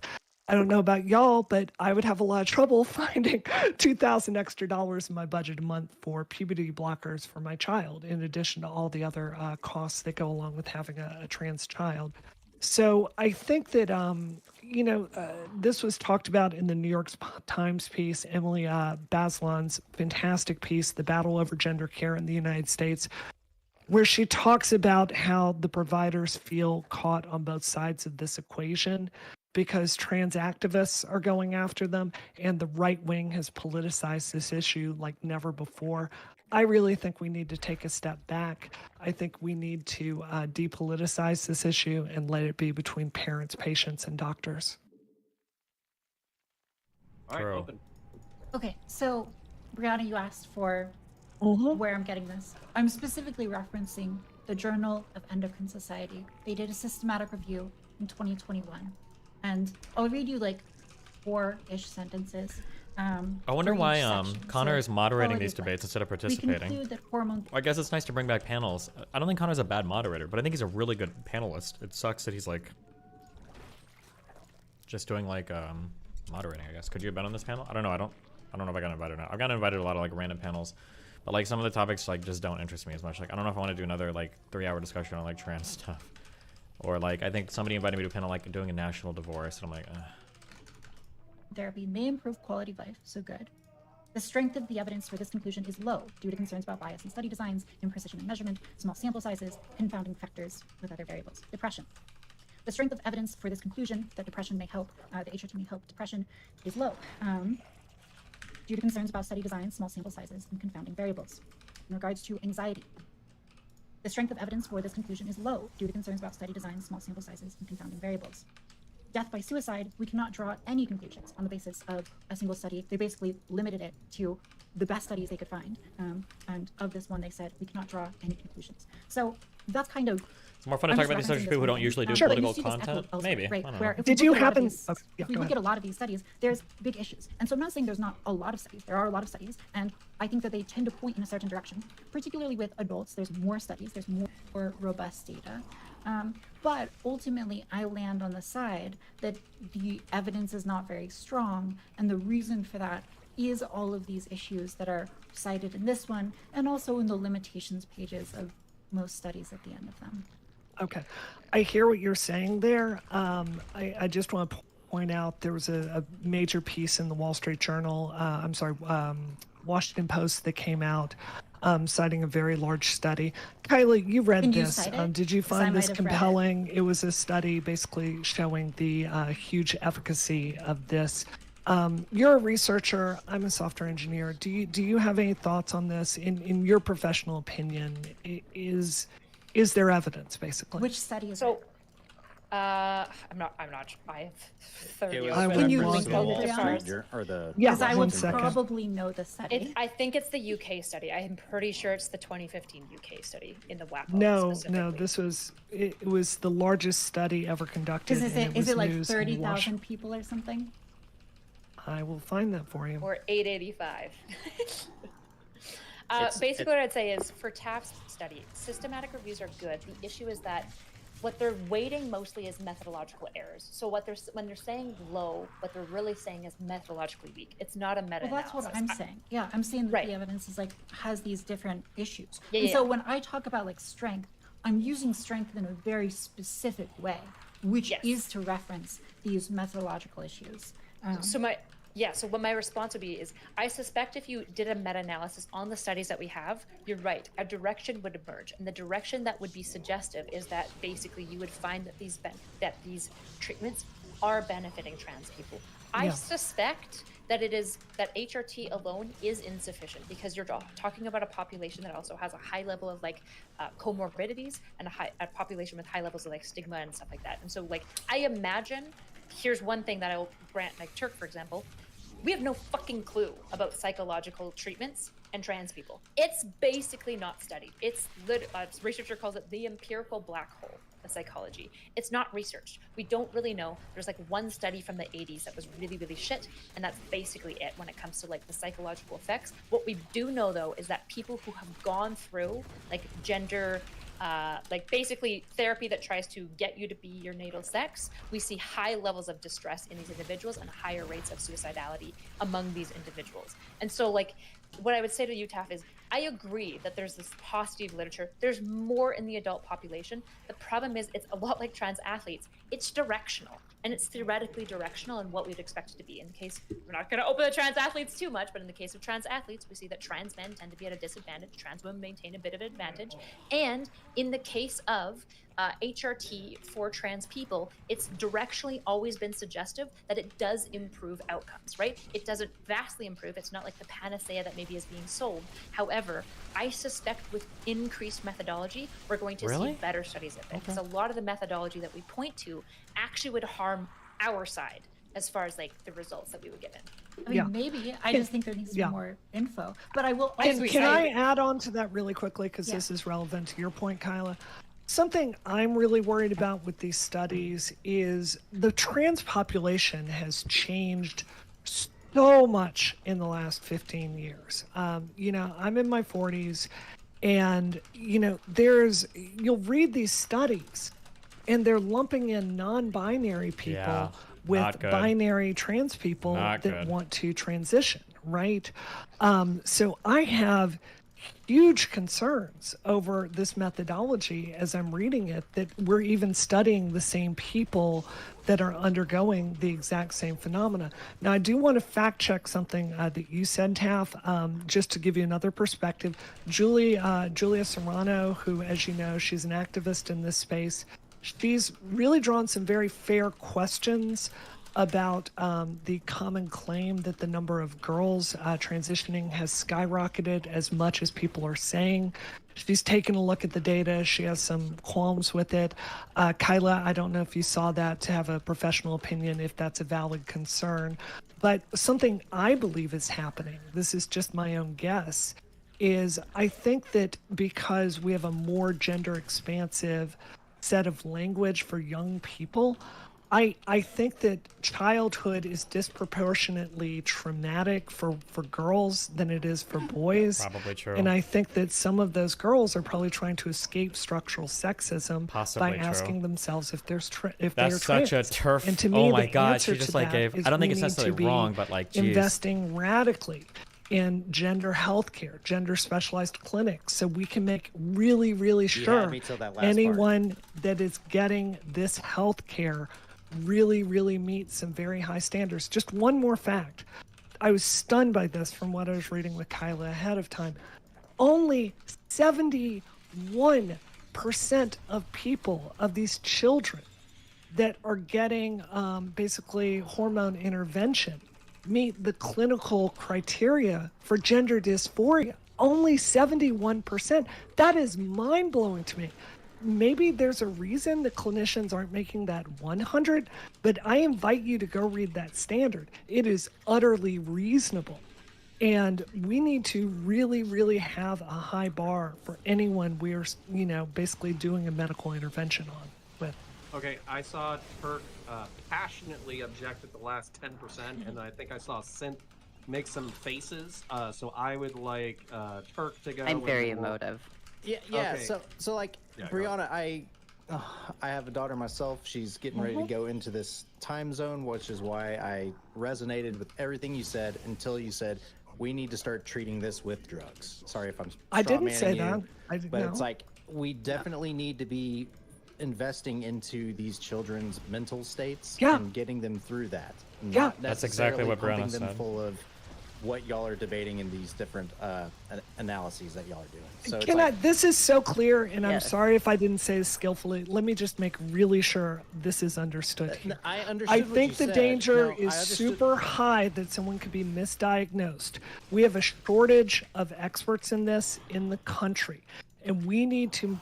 I don't know about y'all, but I would have a lot of trouble finding $2,000 extra in my budget a month for puberty blockers for my child, in addition to all the other costs that go along with having a trans child. So I think that, this was talked about in the New York Times piece, Emily Bazelon's fantastic piece, The Battle Over Gender Care in the United States, where she talks about how the providers feel caught on both sides of this equation. because trans activists are going after them and the right wing has politicized this issue like never before. I really think we need to take a step back. I think we need to depoliticize this issue and let it be between parents, patients, and doctors. All right, open. Okay, so Brianna, you asked for where I'm getting this. I'm specifically referencing the Journal of Endocrine Society. They did a systematic review in 2021. And I'll read you like 4-ish sentences. I wonder why Connor is moderating these quality of debates instead of We participating. conclude that hormone I guess it's nice to bring back panels. I don't think Connor's a bad moderator, but I think he's a really good panelist. It sucks that he's like just doing like moderating, I guess. Could you have been on this panel? I don't know. I don't know if I got invited or not. I've gotten invited to a lot of like random panels, but like some of the topics like just don't interest me as much. Like I don't know if I want to do another like 3-hour discussion on like trans stuff, or like I think somebody invited me to a panel like doing a national divorce, and I'm like, therapy may improve quality of life, so good. The strength of the evidence for this conclusion is low due to concerns about bias in study designs, imprecision in measurement, small sample sizes, confounding factors with other variables. Depression. The strength of evidence for this conclusion that depression may help, the HRT may help depression, is low due to concerns about study designs, small sample sizes, and confounding variables. In regards to anxiety, the strength of evidence for this conclusion is low due to concerns about study designs, small sample sizes, and confounding variables. Death by suicide, we cannot draw any conclusions on the basis of a single study. They basically limited it to the best studies they could find. And of this one, they said we cannot draw any conclusions. So that's kind of... it's more fun to talk about these subjects people who don't usually do Sure, political but you see this content. elsewhere, Maybe. right? I don't Where know. if we Did you look at a lot of happen? these- Oh, yeah, if we go look ahead. at a lot of these studies, there's big issues. And so I'm not saying there's not a lot of studies. There are a lot of studies, and I think that they tend to point in a certain direction. Particularly with adults, there's more studies, there's more robust data. But ultimately, I land on the side that the evidence is not very strong, and the reason for that is all of these issues that are cited in this one, and also in the limitations pages of most studies at the end of them. Okay. I hear what you're saying there. I just want to point out there was a major piece in the Wall Street Journal, Washington Post that came out citing a very large study. Kylie, you read Can you this. cite it? Did you 'Cause I find might this have read it. compelling? It was a study basically showing the huge efficacy of this. You're a researcher. I'm a software engineer. Do you have any thoughts on this? In your professional opinion, is there evidence basically? Which study is So, I'm not. I have 30 It was open. Can you referenced link to the over Wall to Street honest? or the Yeah, Because I would one second. probably know the study. I think it's the UK study. I am pretty sure it's the 2015 UK study in the WAPO. No, specifically. this was it was the largest study ever conducted. Is and it was like news in 30,000 people or something? I will find that for you. Or 885. It's- Basically, what I'd say is for TAF's study, systematic reviews are good. The issue is that what they're weighting mostly is methodological errors. So when they're saying low, what they're really saying is methodologically weak. It's not a meta-analysis. Well, that's what I'm saying. Yeah, I'm saying that Right. the evidence is like has these different issues. Yeah, and yeah, so yeah. when I talk about like strength, I'm using strength in a very specific way, which Yes. is to reference these methodological issues. So what my response would be is, I suspect if you did a meta-analysis on the studies that we have, you're right, a direction would emerge. And the direction that would be suggestive is that basically you would find that these treatments are benefiting trans people. I suspect that that HRT alone is insufficient because you're talking about a population that also has a high level of like comorbidities and a population with high levels of like stigma and stuff like that. And so like, I imagine, here's one thing that I will grant, like Turk, for example, we have no fucking clue about psychological treatments and trans people. It's basically not studied. It's researcher calls it the empirical black hole of psychology. It's not researched. We don't really know. There's like one study from the 80s that was really, really shit, and that's basically it when it comes to like the psychological effects. What we do know though is that people who have gone through like gender like basically therapy that tries to get you to be your natal sex, we see high levels of distress in these individuals and higher rates of suicidality among these individuals. And so like what I would say to you, Taff, is I agree that there's this paucity of literature. There's more in the adult population. The problem is it's a lot like trans athletes. It's directional. and it's theoretically directional in what we'd expect it to be. In the case, we're not going to open the trans athletes too much, but in the case of trans athletes, we see that trans men tend to be at a disadvantage, trans women maintain a bit of an advantage, and in the case of HRT for trans people, it's directionally always been suggestive that it does improve outcomes, right? It doesn't vastly improve. It's not like the panacea that maybe is being sold. However, I suspect with increased methodology, we're going to see better studies of it. Because a lot of the methodology that we point to actually would harm our side as far as like the results that we would get in. I mean, maybe. I just think there needs to be more info. But I will also Can I add on to that really quickly? Because this is relevant to your point, Kyla. Something I'm really worried about with these studies is the trans population has changed so much in the last 15 years. You know, I'm in my 40s, and, you know, you'll read these studies, and they're lumping in non-binary people with binary trans people that want to transition, right? So I have huge concerns over this methodology as I'm reading it, that we're even studying the same people that are undergoing the exact same phenomena. Now, I do want to fact check something that you said, Taff, just to give you another perspective. Julia Serrano, who, as you know, she's an activist in this space, she's really drawn some very fair questions about the common claim that the number of girls transitioning has skyrocketed as much as people are saying. She's taken a look at the data. She has some qualms with it. Kyla, I don't know if you saw that, to have a professional opinion if that's a valid concern. But something I believe is happening, this is just my own guess, is I think that because we have a more gender expansive set of language for young people, I think that childhood is disproportionately traumatic for girls than it is for boys. Probably true. And I think that some of those girls are probably trying to escape structural sexism by asking themselves if That's they're trans. such a turf. And to me, oh my the God, answer she just to like that gave. is I don't think we it's need necessarily to be wrong, but like, geez. investing radically in gender healthcare, gender specialized clinics, so we can make really, really sure me till that last anyone that is getting this healthcare really, really meets some very high standards. Just one more fact. I was stunned by this from what I was reading with Kyla ahead of time. Only 71% of people, of these children that are getting basically hormone intervention, meet the clinical criteria for gender dysphoria. Only 71%. That is mind-blowing to me. Maybe there's a reason the clinicians aren't making that 100, but I invite you to go read that standard. It is utterly reasonable. And we need to really, really have a high bar for anyone we're, you know, basically doing a medical intervention on with. Okay, I saw Turk passionately object at the last 10%, and I think I saw Synth make some faces. So I would like Turk to go. I'm very emotive. Yeah. Okay. So like, Yeah, Brianna, I have a daughter myself. She's getting ready to go into this time zone, which is why I resonated with everything you said until you said we need to start treating this with drugs. Sorry if I'm. I didn't say you, that. I didn't but know. it's like we definitely need to be investing into these children's mental states and getting them through that. Not That's exactly what pumping Brianna them said. full of what y'all are debating in these different analyses that y'all are doing. So it's Can like, this is so clear, and Yeah. I'm sorry if I didn't say this skillfully. Let me just make really sure this is understood here. I understood I what think you the said. danger No, I is understood- super high that someone could be misdiagnosed. We have a shortage of experts in this in the country, and we need to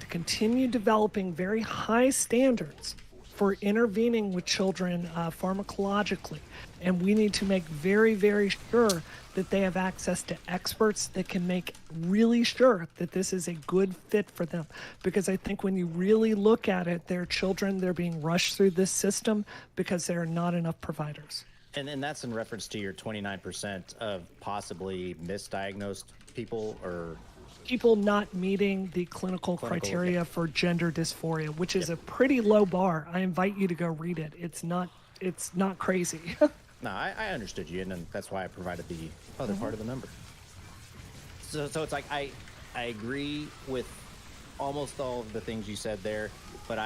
continue developing very high standards for intervening with children pharmacologically, and we need to make very, very sure that they have access to experts that can make really sure that this is a good fit for them. Because I think when you really look at it, they're children, they're being rushed through this system because there are not enough providers. And that's in reference to your 29% of possibly misdiagnosed people or people not meeting the clinical criteria for gender dysphoria, which is a pretty low bar. I invite you to go read it. It's not crazy. No, I understood you, and then that's why I provided the other part of the number. So it's like I agree with almost all of the things you said there, but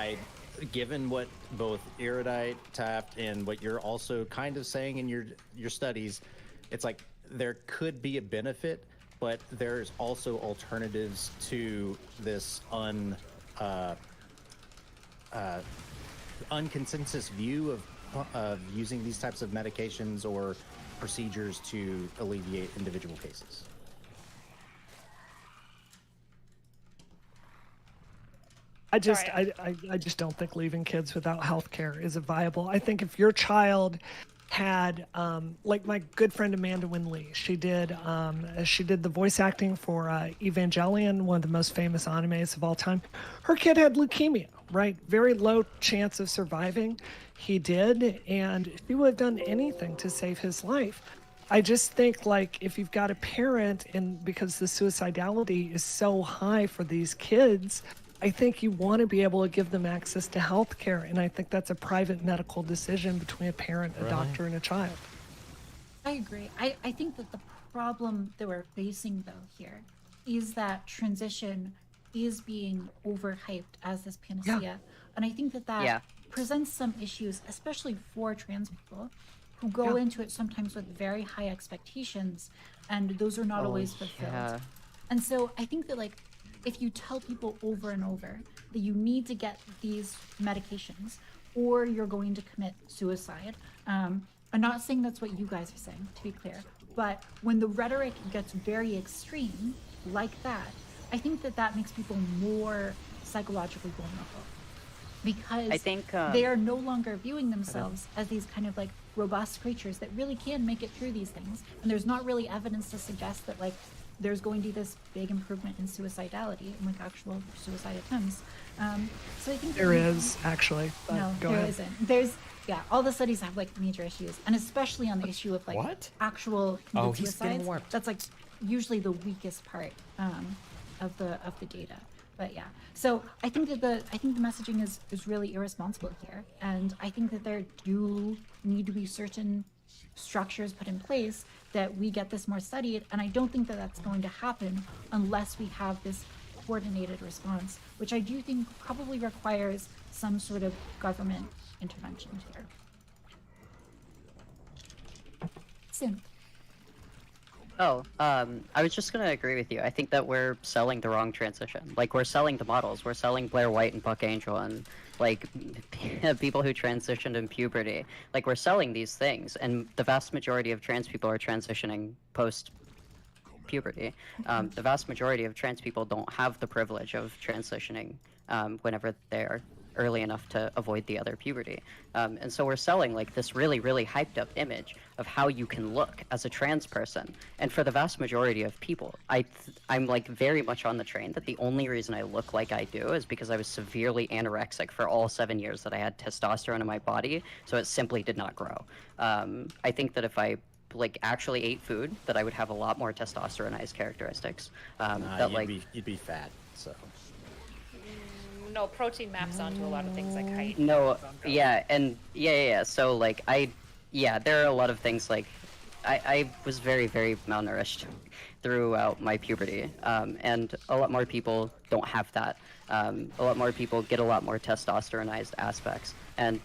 given what both Erudite, Taft, and what you're also kind of saying in your studies, it's like there could be a benefit, but there's also alternatives to this unconsensus view of using these types of medications or procedures to alleviate individual cases. I just don't think leaving kids without health care is viable. I think if your child had like my good friend Amanda Winley, she did the voice acting for Evangelion, one of the most famous animes of all time. Her kid had leukemia, right? Very low chance of surviving. He did, and she would have done anything to save his life. I just think, like, if you've got a parent, and because the suicidality is so high for these kids, I think you want to be able to give them access to health care. And I think that's a private medical decision between a parent, a doctor, and a child. I agree. I think that the problem that we're facing, though, here is that transition is being overhyped as this panacea. Yeah. And I think that presents some issues, especially for trans people who go into it sometimes with very high expectations, and those are not always fulfilled. And so I think that, like, if you tell people over and over that you need to get these medications or you're going to commit suicide, I'm not saying that's what you guys are saying, to be clear, but when the rhetoric gets very extreme like that, I think that makes people more psychologically vulnerable, because I think they are no longer viewing themselves as these kind of like robust creatures that really can make it through these things, and there's not really evidence to suggest that like there's going to be this big improvement in suicidality and like actual suicide attempts. So I think there is actually. No, there isn't. There's all the studies have like major issues, and especially on the issue of like actual suicides. That's like usually the weakest part of the data. But yeah, so I think that the messaging is really irresponsible here, and I think that there do need to be certain structures put in place that we get this more studied, and I don't think that that's going to happen unless we have this coordinated response, which I do think probably requires some sort of government intervention here. Soon. I was just gonna agree with you. I think that we're selling the wrong transition. Like, we're selling the models. We're selling Blair White and Buck Angel and, like, people who transitioned in puberty. Like, we're selling these things, and the vast majority of trans people are transitioning post-puberty. The vast majority of trans people don't have the privilege of transitioning whenever they're early enough to avoid the other puberty. And so we're selling like this really, really hyped up image of how you can look as a trans person. And for the vast majority of people, I'm like very much on the train that the only reason I look like I do is because I was severely anorexic for all 7 years that I had testosterone in my body, so it simply did not grow. I think that if I like actually ate food, that I would have a lot more testosteronized characteristics. You'd be fat, so. No, protein maps onto a lot of things like height. No, yeah. So like there are a lot of things like I was very, very malnourished throughout my puberty, and a lot more people don't have that. A lot more people get a lot more testosteronized aspects, and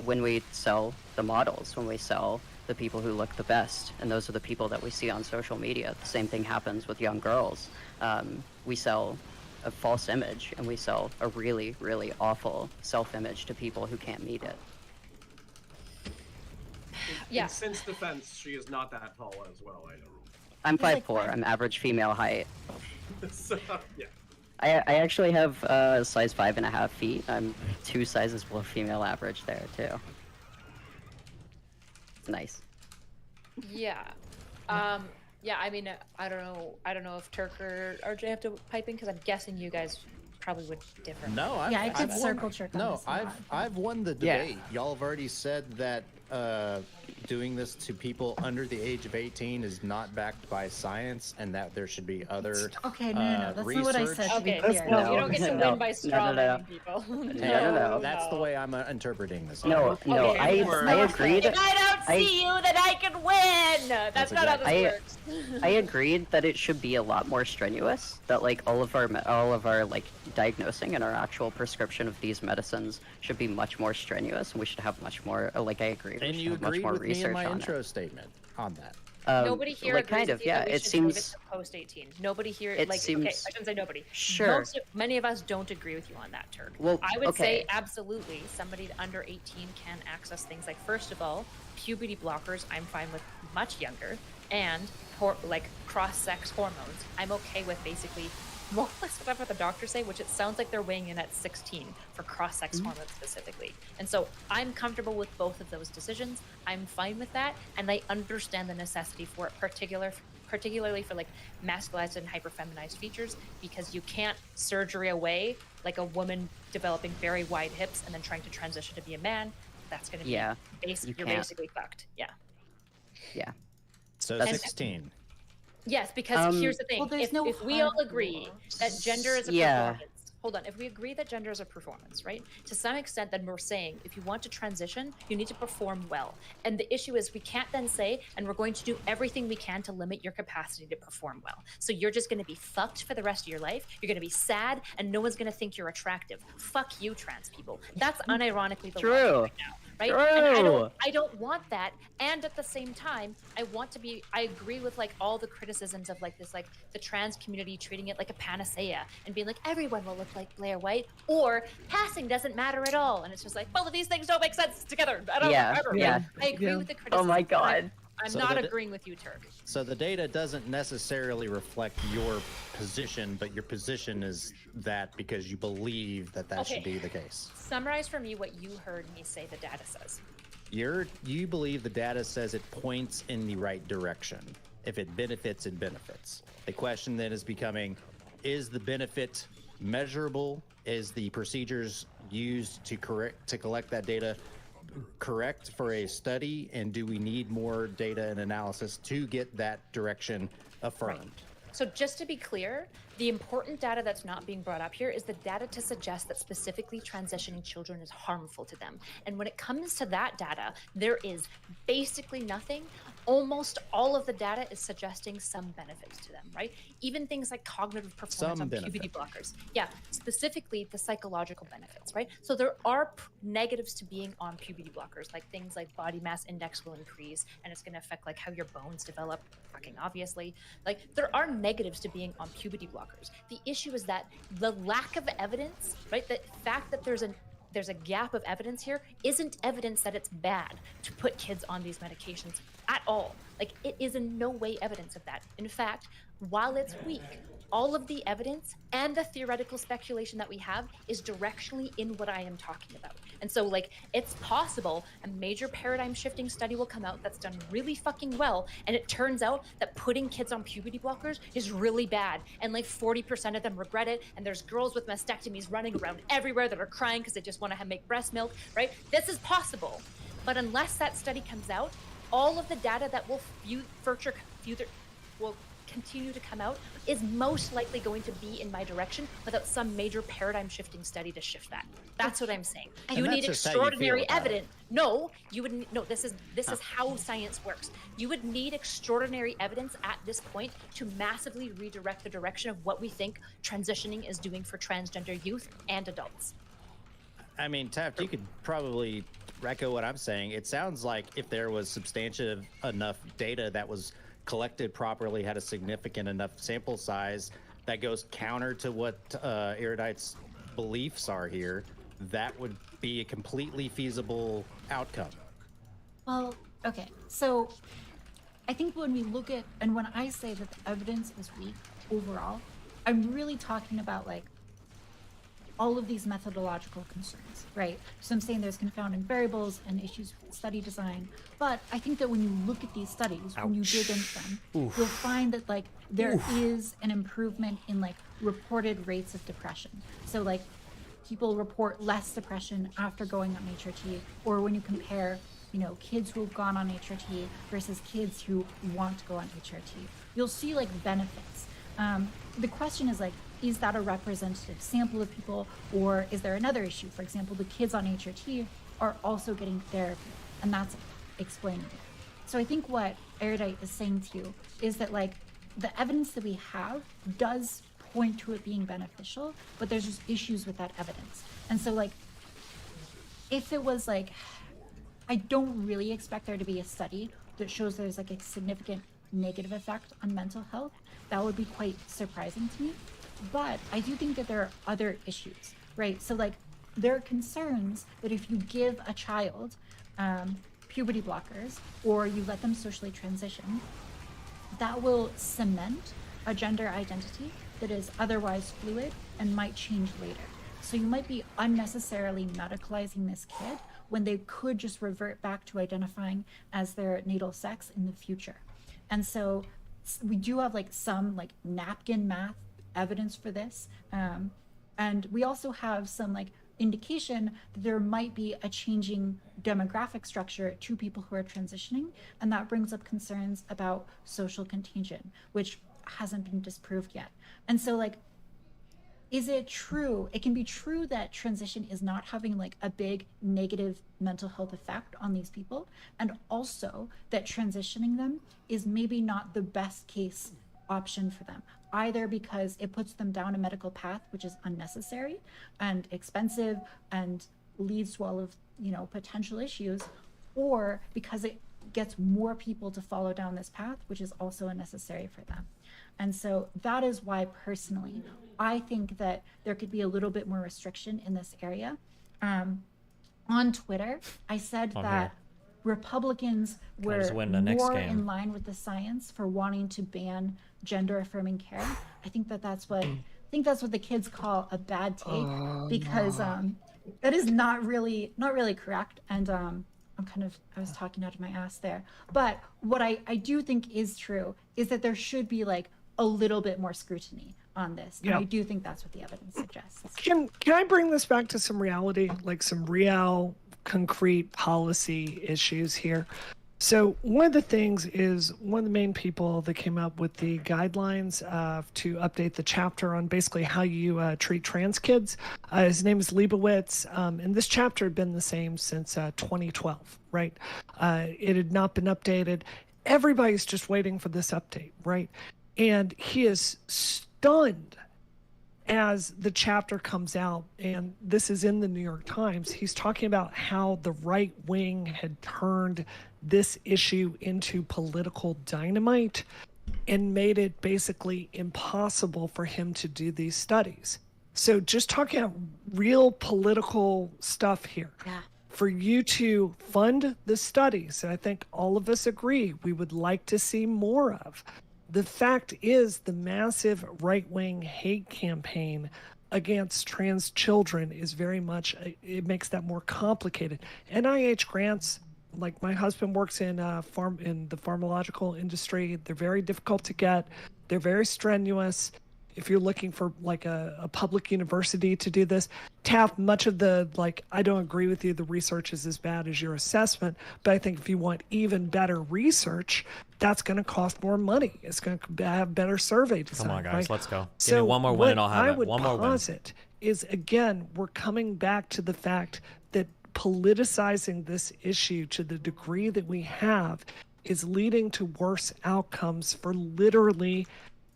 when we sell the models, when we sell the people who look the best, and those are the people that we see on social media, the same thing happens with young girls. We sell a false image, and we sell a really, really awful self-image to people who can't meet it. In Sin's defense, she is not that tall as well, I know. I'm 5'4", I'm average female height. So, yeah. I actually have size 5.5 feet. I'm 2 sizes below female average there, too. It's nice. Yeah. Yeah, I mean, I don't know if Turk or RJ have to pipe in, because I'm guessing you guys probably would differ. No, I could circle jerk on No, this a lot. I've won the debate. Y'all have already said that doing this to people under the age of 18 is not backed by science, and that there should be other Okay, no, that's research. not what I said. To be Okay, clear. no, you don't get to win by strawmanning people. No. That's the way I'm interpreting this. No, Okay, I agreed. If I don't see you, then I can win. That's not how this works. I agreed that it should be a lot more strenuous. That like all of our like diagnosing and our actual prescription of these medicines should be much more strenuous, and we should have much more. Like I agree. And you agreed with me in my intro statement on that. Nobody here like agrees kind with of, you yeah. that we It should move seems. to post 18. Nobody here, It like, seems- okay, I shouldn't say nobody. Sure. Many of us don't agree with you on that, Turk. Well, I would okay. say absolutely somebody under 18 can access things like, first of all, puberty blockers, I'm fine with much younger, and like cross-sex hormones. I'm okay with basically more or less whatever the doctors say, which it sounds like they're weighing in at 16 for cross-sex hormones specifically. And so I'm comfortable with both of those decisions. I'm fine with that, and I understand the necessity for it, particularly for like masculized and hyperfeminized features, because you can't surgery away like a woman developing very wide hips and then trying to transition to be a man. That's going to be You you're can't. basically fucked. Yeah. Yeah. So That's- 16. Yes, because here's the thing. Well, there's if, no if we all agree that gender is a Yeah. performance, hold on. If we agree that gender is a performance, right? To some extent, then we're saying if you want to transition, you need to perform well. And the issue is we can't then say, and we're going to do everything we can to limit your capacity to perform well. So you're just going to be fucked for the rest of your life. You're going to be sad, and no one's going to think you're attractive. Fuck you, trans people. That's unironically the logic True. right now. Right? True. And I don't want that. And at the same time, I agree with like all the criticisms of like this, like the trans community treating it like a panacea and being like, everyone will look like Blair White, or passing doesn't matter at all. And it's just like, both of these things don't make sense together at all. Yeah, Ever. yeah. I agree with the criticism. Oh my god. I'm So not the- agreeing with you, Turk. So the data doesn't necessarily reflect your position, but your position is that because you believe that that should Okay. be the case. Summarize for me what you heard me say the data says. You believe the data says it points in the right direction. If it benefits, it benefits. The question then is becoming, is the benefit measurable? Is the procedures used to collect that data correct for a study? And do we need more data and analysis to get that direction affirmed? So just to be clear, the important data that's not being brought up here is the data to suggest that specifically transitioning children is harmful to them. And when it comes to that data, there is basically nothing. Almost all of the data is suggesting some benefits to them, right? Even things like cognitive performance Some on benefit. puberty blockers. Yeah, specifically the psychological benefits, right? So there are negatives to being on puberty blockers, like things like body mass index will increase, and it's going to affect like how your bones develop, fucking obviously. Like there are negatives to being on puberty blockers. The issue is that the lack of evidence, right? The fact that there's a gap of evidence here isn't evidence that it's bad to put kids on these medications at all. Like it is in no way evidence of that. In fact, while it's weak, all of the evidence and the theoretical speculation that we have is directionally in what I am talking about. And so like it's possible a major paradigm shifting study will come out that's done really fucking well, and it turns out that putting kids on puberty blockers is really bad, and like 40% of them regret it, and there's girls with mastectomies running around everywhere that are crying because they just want to make breast milk, right? This is possible. But unless that study comes out, all of the data that will continue to come out is most likely going to be in my direction without some major paradigm shifting study to shift that. That's what I'm saying. And You that's need just how you feel extraordinary about it. evidence. No, you would no. This is how science works. You would need extraordinary evidence at this point to massively redirect the direction of what we think transitioning is doing for transgender youth and adults. I mean, Taft, you could probably echo what I'm saying. It sounds like if there was substantive enough data that was collected properly, had a significant enough sample size that goes counter to what Erudite's beliefs are here, that would be a completely feasible outcome. Well, okay. So I think when we look at, and when I say that the evidence is weak overall, I'm really talking about like all of these methodological concerns, right? So I'm saying there's confounding variables and issues with study design. But I think that when you look at these studies, when you dig into them, Oof. you'll find that like there Oof. is an improvement in like reported rates of depression. So like people report less depression after going on HRT, or when you compare you know, kids who have gone on HRT versus kids who want to go on HRT. You'll see like benefits. The question is like, is that a representative sample of people, or is there another issue? For example, the kids on HRT are also getting therapy, and that's explaining it. So I think what Erudite is saying to you is that like the evidence that we have does point to it being beneficial, but there's just issues with that evidence. And so like, if it was like, I don't really expect there to be a study that shows there's like a significant negative effect on mental health. That would be quite surprising to me. But I do think that there are other issues, right? So like, there are concerns that if you give a child puberty blockers or you let them socially transition, that will cement a gender identity that is otherwise fluid and might change later. So you might be unnecessarily medicalizing this kid when they could just revert back to identifying as their natal sex in the future. And so we do have like some like napkin math evidence for this. And we also have some like indication that there might be a changing demographic structure to people who are transitioning. And that brings up concerns about social contagion, which hasn't been disproved yet. And so like, is it true? It can be true that transition is not having like a big negative mental health effect on these people. And also that transitioning them is maybe not the best case option for them, either because it puts them down a medical path, which is unnecessary and expensive and leads to all of, you know, potential issues, or because it gets more people to follow down this path, which is also unnecessary for them. And so that is why personally, I think that there could be a little bit more restriction in this area. On Twitter, I said that Republicans were more in line with the science for wanting to ban gender affirming care. I think that that's what the kids call a bad take, because that is not really correct. And I was talking out of my ass there. But what I do think is true is that there should be like a little bit more scrutiny on this. And I do think that's what the evidence suggests. Can I bring this back to some reality, like some real concrete policy issues here? So one of the things is one of the main people that came up with the guidelines to update the chapter on basically how you treat trans kids. His name is Leibowitz, and this chapter had been the same since 2012, right? It had not been updated. Everybody's just waiting for this update, right? And he is stunned as the chapter comes out, and this is in the New York Times. He's talking about how the right wing had turned this issue into political dynamite and made it basically impossible for him to do these studies. So just talking about real political stuff here. Yeah. For you to fund the studies, and I think all of us agree we would like to see more of. The fact is, the massive right-wing hate campaign against trans children is very much, it makes that more complicated. NIH grants, like my husband works in the pharmacological industry, they're very difficult to get. They're very strenuous. If you're looking for like a public university to do this, Taft, much of the, like, I don't agree with you, the research is as bad as your assessment, but I think if you want even better research, that's going to cost more money. It's going to have better survey design. Come on, guys, right? let's go. So give me one more win and I'll have I it. would One more win. posit is, again, we're coming back to the fact that politicizing this issue to the degree that we have is leading to worse outcomes for literally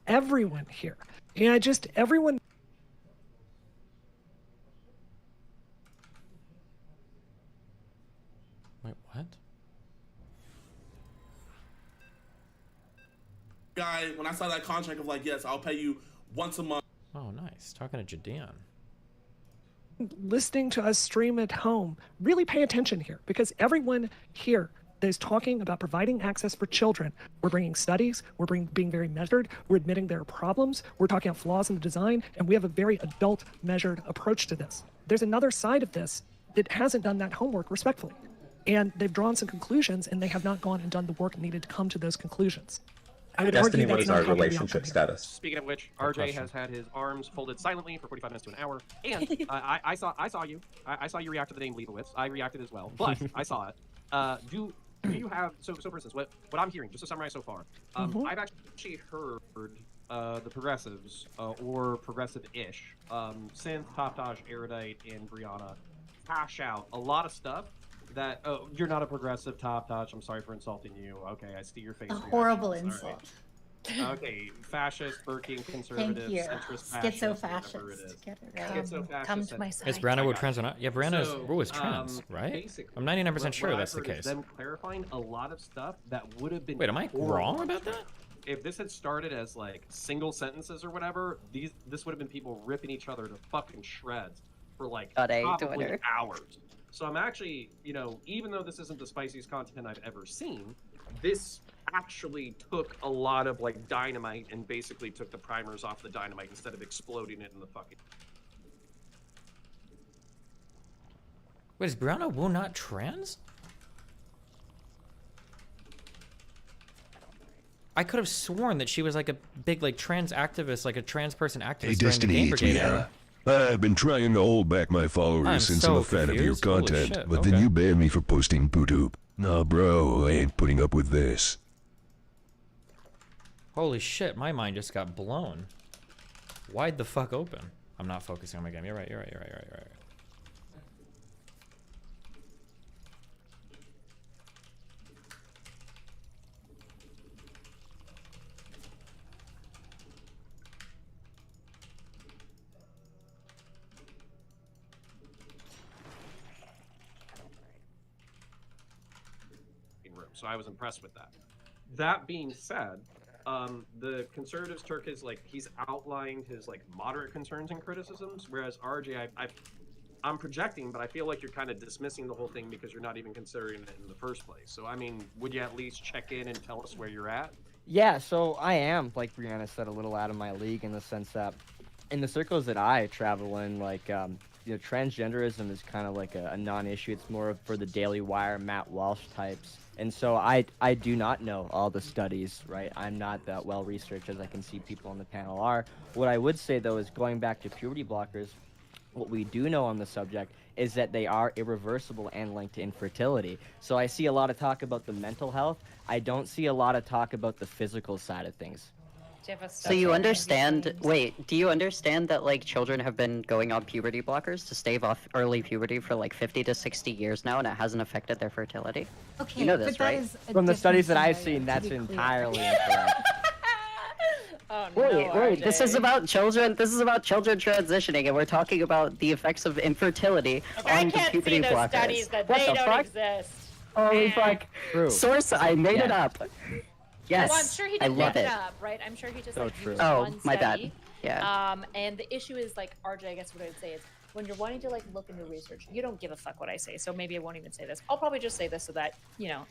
everyone here. And everyone. Wait, what? Guy, when I saw that contract of like, yes, I'll pay you once a month. Oh, nice. Talking to Jadian. Listening to us stream at home, really pay attention here, because everyone here that is talking about providing access for children, we're bringing studies, we're being very measured, we're admitting there are problems, we're talking about flaws in the design, and we have a very adult, measured approach to this. There's another side of this that hasn't done that homework respectfully, and they've drawn some conclusions, and they have not gone and done the work needed to come to those conclusions. I would Destiny, argue what is our relationship status? Speaking of which, RJ has had his arms folded silently for 45 minutes to an hour, and I saw you. I saw you react to the name Leibowitz. I reacted as well, but I saw it. Do you have so for instance, what I'm hearing, just to summarize so far, I've actually heard the progressives or progressive-ish, Synth, Top Dodge, Erudite, and Brianna hash out a lot of stuff that you're not a progressive, Top Dodge. I'm sorry for insulting you. Okay, I see your face. A horrible insult. Right. Okay, fascist, Burking, conservative, Thank you. centrist, fascist, whatever it is. Get it right. Come to my side. Is Brianna Wu trans or not? Yeah, Brianna's Wu is trans, right? Basically, I'm 99% what sure I've that's the heard is case. them clarifying a lot of stuff that would have been. Wait, am I wrong about that? If this had started as like single sentences or whatever, this would have been people ripping each other to fucking shreds for like probably hours. So I'm actually, even though this isn't the spiciest content I've ever seen, this actually took a lot of like dynamite and basically took the primers off the dynamite instead of exploding it in the fucking. Wait, is Brianna Wu not trans? I could have sworn that she was like a big like trans activist, like a trans person activist Hey, during the Destiny, Game it's Brigade me. era. I've been trying to hold back my followers I'm since so I'm a fan of your confused. Holy content, shit, but then okay. you banned me for posting PooTube. Nah, bro, I ain't putting up with this. Holy shit, my mind just got blown. Wide the fuck open. I'm not focusing on my game. You're right. Room. So I was impressed with that. That being said, the conservatives Turk is like he's outlined his like moderate concerns and criticisms, whereas RJ, I'm projecting, but I feel like you're kind of dismissing the whole thing because you're not even considering it in the first place. So I mean, would you at least check in and tell us where you're at? Yeah, so I am, like Brianna said, a little out of my league in the sense that in the circles that I travel in, like, transgenderism is kind of like a non-issue. It's more for the Daily Wire, Matt Walsh types. And so I do not know all the studies, right? I'm not that well researched as I can see people on the panel are. What I would say, though, is going back to puberty blockers, what we do know on the subject is that they are irreversible and linked to infertility. So I see a lot of talk about the mental health. I don't see a lot of talk about the physical side of things. So you understand, wait, do you understand that like children have been going on puberty blockers to stave off early puberty for like 50 to 60 years now and it hasn't affected their fertility? Okay, you know this, but that right? is a From the studies that different I've scenario, seen, to that's be clear. entirely incorrect. Oh, Wait, this is about children. This is about children transitioning, and we're talking about the effects of infertility Okay, I on can't puberty see those blockers. studies that What they the don't fuck? exist. Holy fuck! True. Source, I made it Yeah. up. Yes, Well, I'm sure he I didn't love make it it. up, right? I'm sure he just So like true. used Oh, one my bad. study. Yeah. And the issue is like RJ. I guess what I would say is when you're wanting to like look into research, you don't give a fuck what I say. So maybe I won't even say this. I'll probably just say this so that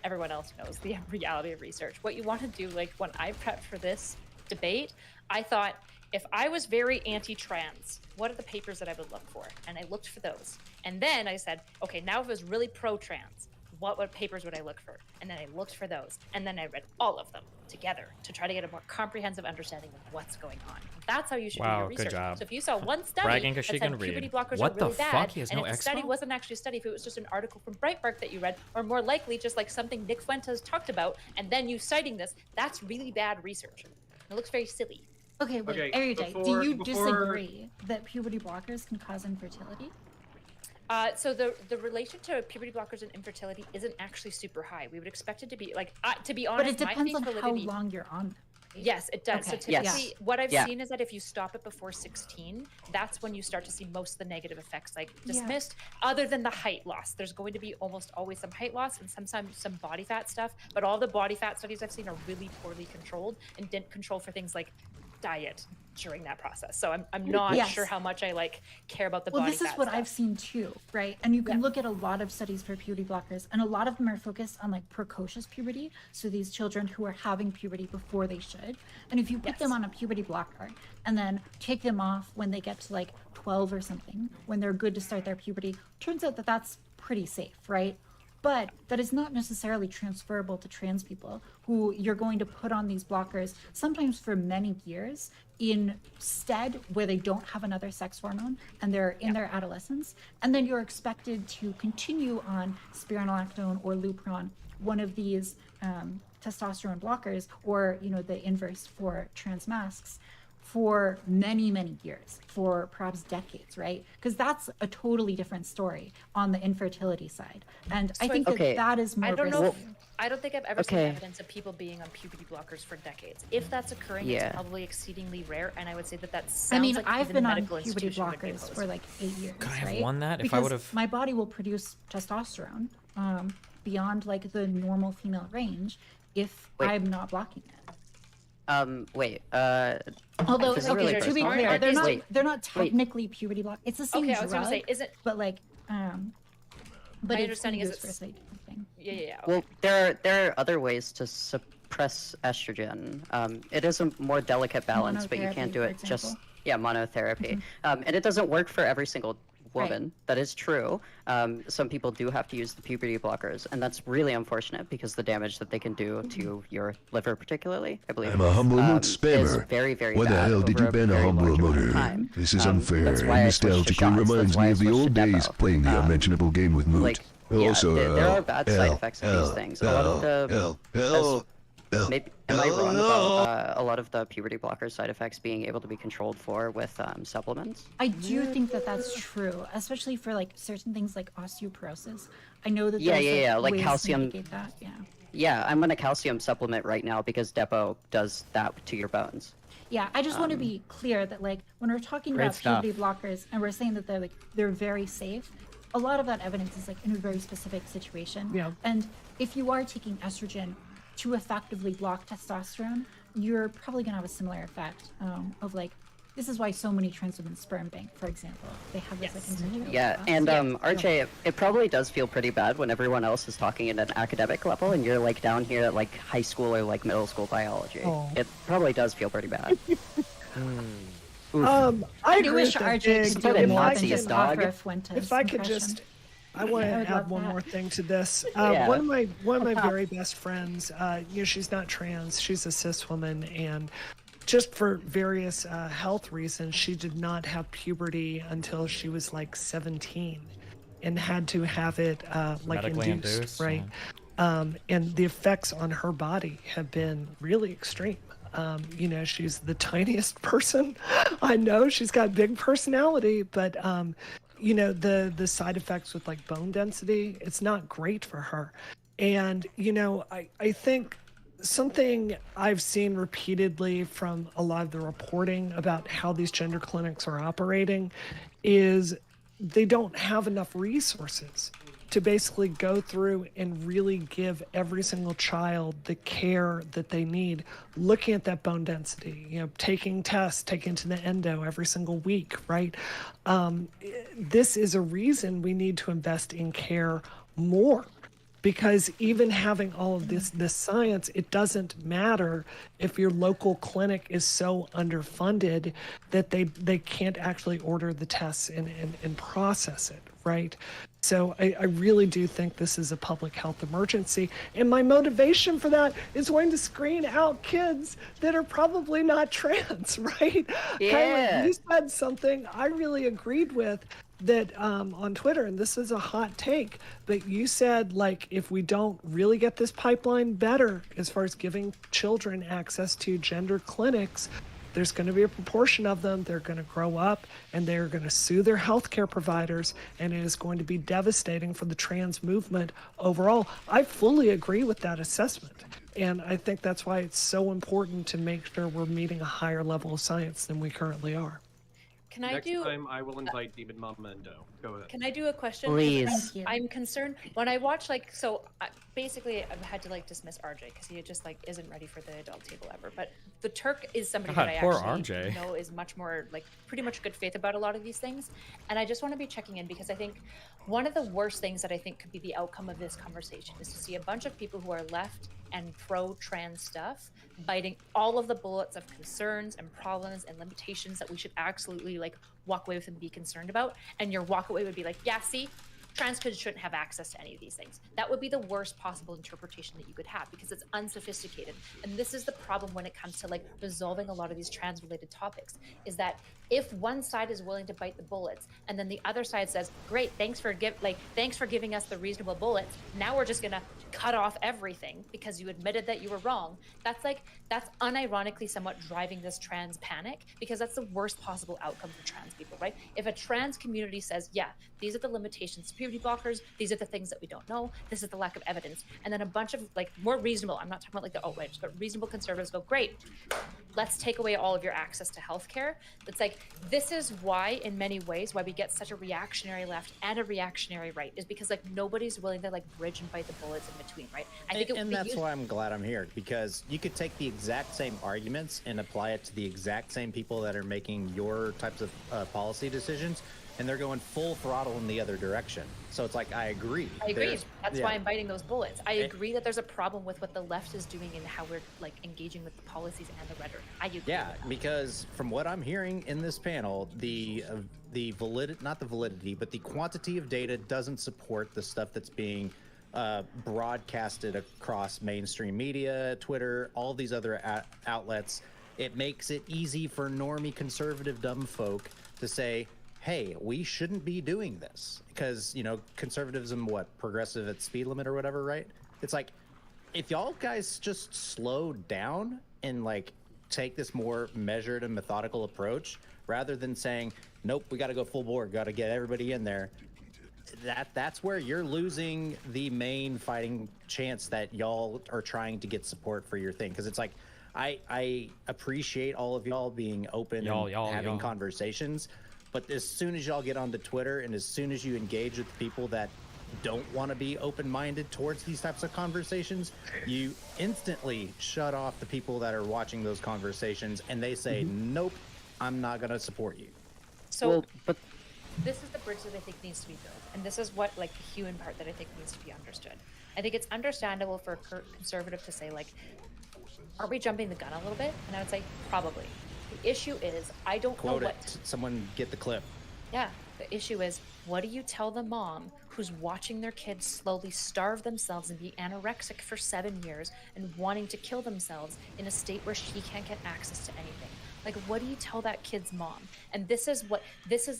everyone else knows the reality of research. What you want to do, like when I prepped for this debate, I thought if I was very anti-trans, what are the papers that I would look for? And I looked for those. And then I said, okay, now if it was really pro-trans, what papers would I look for? And then I looked for those. And then I read all of them together to try to get a more comprehensive understanding of what's going on. That's how you should do Wow, your good research. job. So if you saw one study Bragging 'cause that she said can read. puberty blockers What are the really fuck? bad, He has and no if the study expo? wasn't actually a study, if it was just an article from Breitbart that you read, or more likely just like something Nick Fuentes talked about, and then you citing this, that's really bad research. It looks very silly. Okay, wait, Okay, Erudite, before- do you before- disagree that puberty blockers can cause infertility? So the relation to puberty blockers and infertility isn't actually super high. We would expect it to be like, to be honest, But it depends my on how validity- long you're on them. right? Yes, it does. So Okay. typically, Yes. what I've Yeah. seen is that if you stop it before 16, that's when you start to see most of the negative effects like dismissed, other than the height loss. There's going to be almost always some height loss and sometimes some body fat stuff, but all the body fat studies I've seen are really poorly controlled and didn't control for things like diet during that process. So I'm not Yes. sure how much I like care about the Well, body this is fat what stuff. I've seen too, right? And you can look at a lot of studies for puberty blockers, and a lot of them are focused on like precocious puberty. So these children who are having puberty before they should. And if you put them on a puberty blocker and then take them off when they get to like 12 or something, when they're good to start their puberty, turns out that that's pretty safe, right? But that is not necessarily transferable to trans people who you're going to put on these blockers sometimes for many years instead where they don't have another sex hormone and they're in their adolescence. And then you're expected to continue on spironolactone or Lupron, one of these testosterone blockers, or, you know, the inverse for trans masks, for many, many years, for perhaps decades, right? Because that's a totally different story on the infertility side. And I think that is more I don't know. risky. I don't think I've ever seen evidence of people being on puberty blockers for decades. If that's occurring, it's probably exceedingly rare, and I would say that sounds like I've even been a on medical puberty institution would be blockers opposed. for like 8 years. Could I have right? won that if I Because would've- my body will produce testosterone beyond like the normal female range if I'm not blocking it. Although, this is really to be personal. clear, they're not Wait. technically puberty block. It's the same Okay, I drug. was gonna say, is it? But like, but My it's understanding is used for a it's slightly different thing. Yeah. Well, there are other ways to suppress estrogen. It is a more delicate balance, but you can't do Monotherapy, it for just example. monotherapy. And it doesn't work for every single woman. That is true. Some people do have to use the puberty blockers, and that's really unfortunate because the damage that they can do to your liver, particularly, I believe, I'm a humble emote is spammer. very, very Why the bad hell did over you a ban a very humble large amount of emoter? time. This is That's unfair why and I switched to nostalgically shots. reminds That's why me I of the switched old to days Depo. playing the unmentionable game with Moot. Like, yeah, Also, there are bad side effects of these things. A lot of the maybe, am I wrong about a lot of the puberty blocker side effects being able to be controlled for with supplements? I do think that that's true, especially for like certain things like osteoporosis. I know that there's like ways calcium. to mitigate that. Yeah. Yeah, I'm on a calcium supplement right now because Depo does that to your bones. Yeah, I just want to be clear that like when we're talking Great about stuff. puberty blockers and we're saying that they're very safe, a lot of that evidence is like in a very specific situation. Yeah. And if you are taking estrogen to effectively block testosterone, you're probably gonna have a similar effect of like, this is why so many trans women sperm bank, for example. They have this like intentional Yeah, block. and RJ, it probably does feel pretty bad when everyone else is talking at an academic level and you're like down here at like high school or like middle school biology. Oh. It probably does feel pretty bad. I I do agree wish with RJ Big. could do If it I more can than just just- Opera Fuentes If I could impression. just, I want to I would add love one that. more thing to this. Yeah. One of my very best friends, she's not trans, she's a cis woman, and just for various health reasons, she did not have puberty until she was like 17, and had to have it like Medically induced, induced, right? And the effects on her body have been really extreme. She's the tiniest person I know. She's got big personality, but the side effects with like bone density, it's not great for her. And I think something I've seen repeatedly from a lot of the reporting about how these gender clinics are operating is they don't have enough resources to basically go through and really give every single child the care that they need, looking at that bone density, taking tests, taking to the endo every single week, right? This is a reason we need to invest in care more, because even having all of this science, it doesn't matter if your local clinic is so underfunded that they can't actually order the tests and process it, right? So I really do think this is a public health emergency. And my motivation for that is going to screen out kids that are probably not trans, right? Yeah. Kylie, you said something I really agreed with that on Twitter, and this is a hot take, but you said, like, if we don't really get this pipeline better as far as giving children access to gender clinics, there's going to be a proportion of them, they're going to grow up and they're going to sue their healthcare providers, and it is going to be devastating for the trans movement overall. I fully agree with that assessment. And I think that's why it's so important to make sure we're meeting a higher level of science than we currently are. Can I Next do? time, I will invite Demon Mama and Do. Go ahead. Can I do a question? Please. Thank you. I'm concerned when I watch basically I've had to like dismiss RJ because he just like isn't ready for the adult table ever. But the Turk is somebody God, that I poor actually RJ. know is much more like pretty much good faith about a lot of these things. And I just want to be checking in because I think one of the worst things that I think could be the outcome of this conversation is to see a bunch of people who are left and pro-trans stuff biting all of the bullets of concerns and problems and limitations that we should absolutely like walk away with and be concerned about. And your walk away would be like, yeah, see, trans kids shouldn't have access to any of these things. That would be the worst possible interpretation that you could have because it's unsophisticated. And this is the problem when it comes to like resolving a lot of these trans related topics, is that if one side is willing to bite the bullets and then the other side says, great, thanks for giving us the reasonable bullets, now we're just gonna cut off everything because you admitted that you were wrong. That's unironically somewhat driving this trans panic, because that's the worst possible outcome for trans people, right? If a trans community says, yeah, these are the limitations of puberty blockers, these are the things that we don't know, this is the lack of evidence, and then a bunch of like more reasonable, I'm not talking about like the outrage, but reasonable conservatives go, great, let's take away all of your access to healthcare. It's like, this is why, in many ways, why we get such a reactionary left and a reactionary right, is because like nobody's willing to like bridge and bite the bullets in between, right? I think and that's why I'm glad I'm here, because you could take the exact same arguments and apply it to the exact same people that are making your types of policy decisions, and they're going full throttle in the other direction. So it's like, I agree. That's why I'm biting those bullets. I agree that there's a problem with what the left is doing and how we're like engaging with the policies and the rhetoric. I agree. Yeah, because from what I'm hearing in this panel, the validity, but the quantity of data doesn't support the stuff that's being broadcasted across mainstream media, Twitter, all these other outlets. It makes it easy for normie conservative dumb folk to say, hey, we shouldn't be doing this because, you know, conservatism, progressive at speed limit or whatever, right? It's like, if y'all guys just slow down and like take this more measured and methodical approach rather than saying, nope, we got to go full board, got to get everybody in there. That's where you're losing the main fighting chance that y'all are trying to get support for your thing. Because it's like, I appreciate all of y'all being open and having conversations. But as soon as y'all get onto Twitter and as soon as you engage with people that don't want to be open-minded towards these types of conversations, you instantly shut off the people that are watching those conversations, and they say, nope, I'm not going to support you. So this is the bridge that I think needs to be built. And this is what like the human part that I think needs to be understood. I think it's understandable for a conservative to say like, are we jumping the gun a little bit? And I would say probably. The issue is, I don't know what... Someone get the clip. Yeah. The issue is, what do you tell the mom who's watching their kids slowly starve themselves and be anorexic for 7 years and wanting to kill themselves in a state where she can't get access to anything? Like, what do you tell that kid's mom? And this is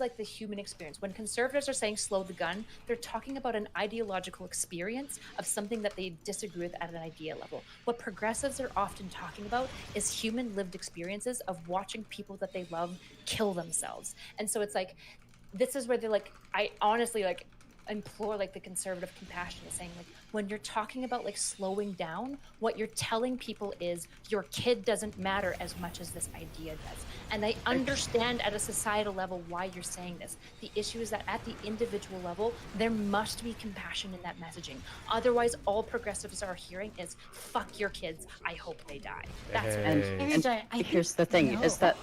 like the human experience. When conservatives are saying slow the gun, they're talking about an ideological experience of something that they disagree with at an idea level. What progressives are often talking about is human lived experiences of watching people that they love kill themselves. And so it's like, this is where they're like, I honestly like implore like the conservative compassion is saying like, when you're talking about like slowing down, what you're telling people is your kid doesn't matter as much as this idea does. And I understand at a societal level why you're saying this. The issue is that at the individual level, there must be compassion in that messaging. Otherwise, all progressives are hearing is fuck your kids, I hope they die. That's and here's the thing is that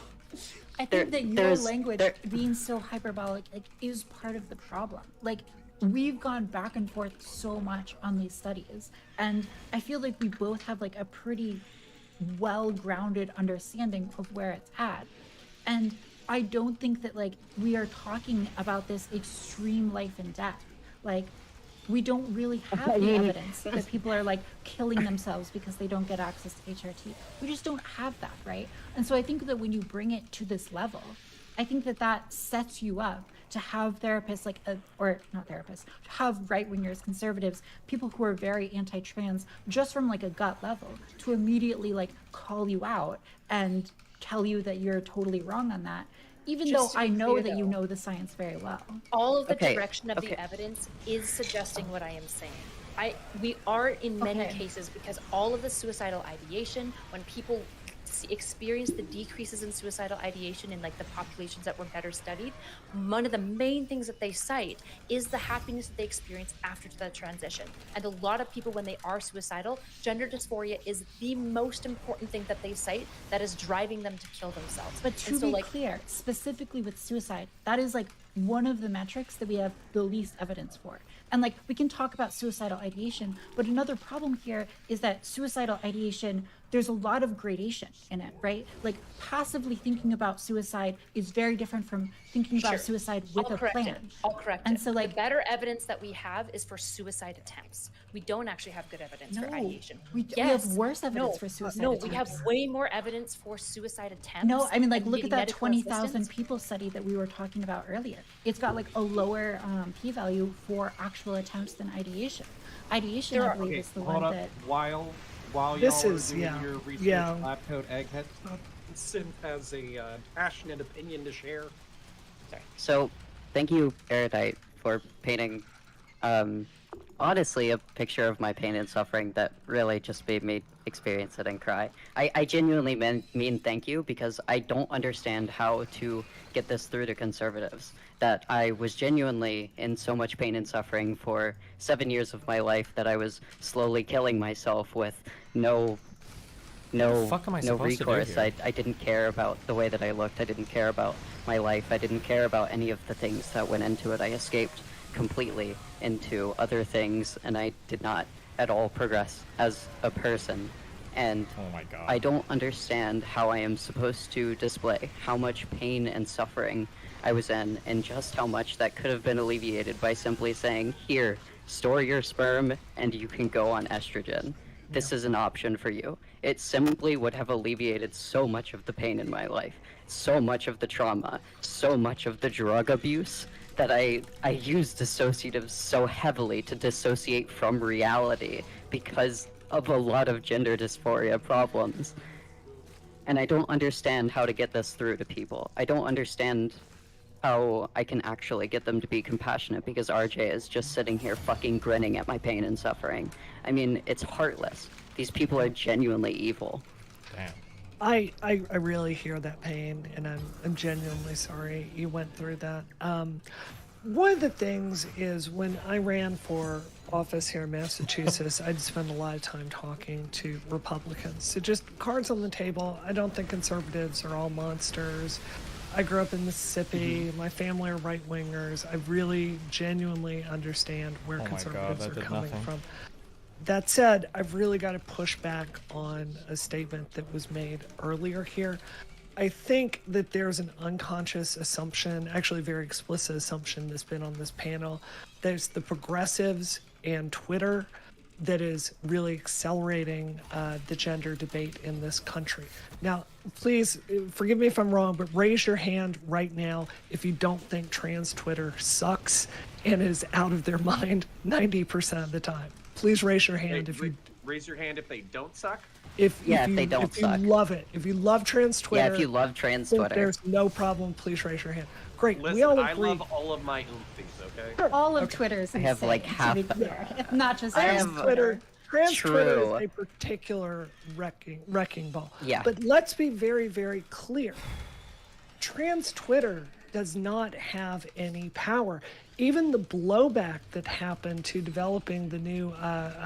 I think that your language being so hyperbolic is part of the problem. Like, we've gone back and forth so much on these studies, and I feel like we both have like a pretty well-grounded understanding of where it's at. And I don't think that like we are talking about this extreme life and death. Like, we don't really have the evidence that people are like killing themselves because they don't get access to HRT. We just don't have that, right? And so I think that when you bring it to this level, I think that that sets you up to have therapists like, or not therapists, to have right-wingers, conservatives, people who are very anti-trans, just from like a gut level, to immediately like call you out and tell you that you're totally wrong on that. Even though I know that you know the science very well. All of the direction of the evidence is suggesting what I am saying. We are in many cases, because all of the suicidal ideation, when people experience the decreases in suicidal ideation in like the populations that were better studied, one of the main things that they cite is the happiness that they experience after the transition. And a lot of people, when they are suicidal, gender dysphoria is the most important thing that they cite that is driving them to kill themselves. But to be clear, specifically with suicide, that is like one of the metrics that we have the least evidence for. And like, we can talk about suicidal ideation, but another problem here is that suicidal ideation there's a lot of gradation in it, right? Like passively thinking about suicide is very different from thinking about suicide with a plan. I'll correct And it. so, like, the better evidence that we have is for suicide attempts. We don't actually have good evidence for ideation. we have worse evidence for suicide No, we have attempts. way more evidence for suicide attempts. No, I mean, like, and look at needing that medical 20,000 assistance. people study that we were talking about earlier. It's got like a lower p-value for actual attempts than ideation. Ideation, I believe, is the one that. While This y'all are is- doing yeah, your research, yeah. Lab Coat Egghead Sim has a passionate opinion to share. Sorry. So, thank you, Erudite, for painting, honestly, a picture of my pain and suffering that really just made me experience it and cry. I genuinely mean thank you, because I don't understand how to get this through to conservatives. That I was genuinely in so much pain and suffering for 7 years of my life that I was slowly killing myself with no fuck am I supposed to do recourse. here? I didn't care about the way that I looked. I didn't care about my life. I didn't care about any of the things that went into it. I escaped completely into other things, and I did not at all progress as a person. And oh my God. I don't understand how I am supposed to display how much pain and suffering I was in, and just how much that could have been alleviated by simply saying, here, store your sperm and you can go on estrogen. This is an option for you. It simply would have alleviated so much of the pain in my life, so much of the trauma, so much of the drug abuse, that I use dissociatives so heavily to dissociate from reality because of a lot of gender dysphoria problems. And I don't understand how to get this through to people. I don't understand how I can actually get them to be compassionate, because RJ is just sitting here fucking grinning at my pain and suffering. I mean, it's heartless. These people are genuinely evil. Damn. I really hear that pain, and I'm genuinely sorry you went through that. One of the things is when I ran for office here in Massachusetts, I'd spend a lot of time talking to Republicans. So just cards on the table. I don't think conservatives are all monsters. I grew up in Mississippi. My family are right-wingers. I really genuinely understand where conservatives are coming from. That said, I've really got to push back on a statement that was made earlier here. I think that there's an unconscious assumption, actually a very explicit assumption that's been on this panel. There's the progressives and Twitter that is really accelerating the gender debate in this country. Now, please forgive me if I'm wrong, but raise your hand right now if you don't think trans Twitter sucks and is out of their mind 90% of the time. Please raise your hand if you raise your hand if they don't suck. If they don't suck. You love it. If you love trans Twitter. Yeah, if you love trans Twitter. There's no problem. Please raise your hand. Great. Listen, we all I agree. love all of my oompies, okay? All of Twitter is I have, like, half- to be clear. It's not just I trans have- Twitter. Trans Twitter True. is a particular wrecking ball. Yeah. But let's be very, very clear. Trans Twitter does not have any power. Even the blowback that happened to developing the new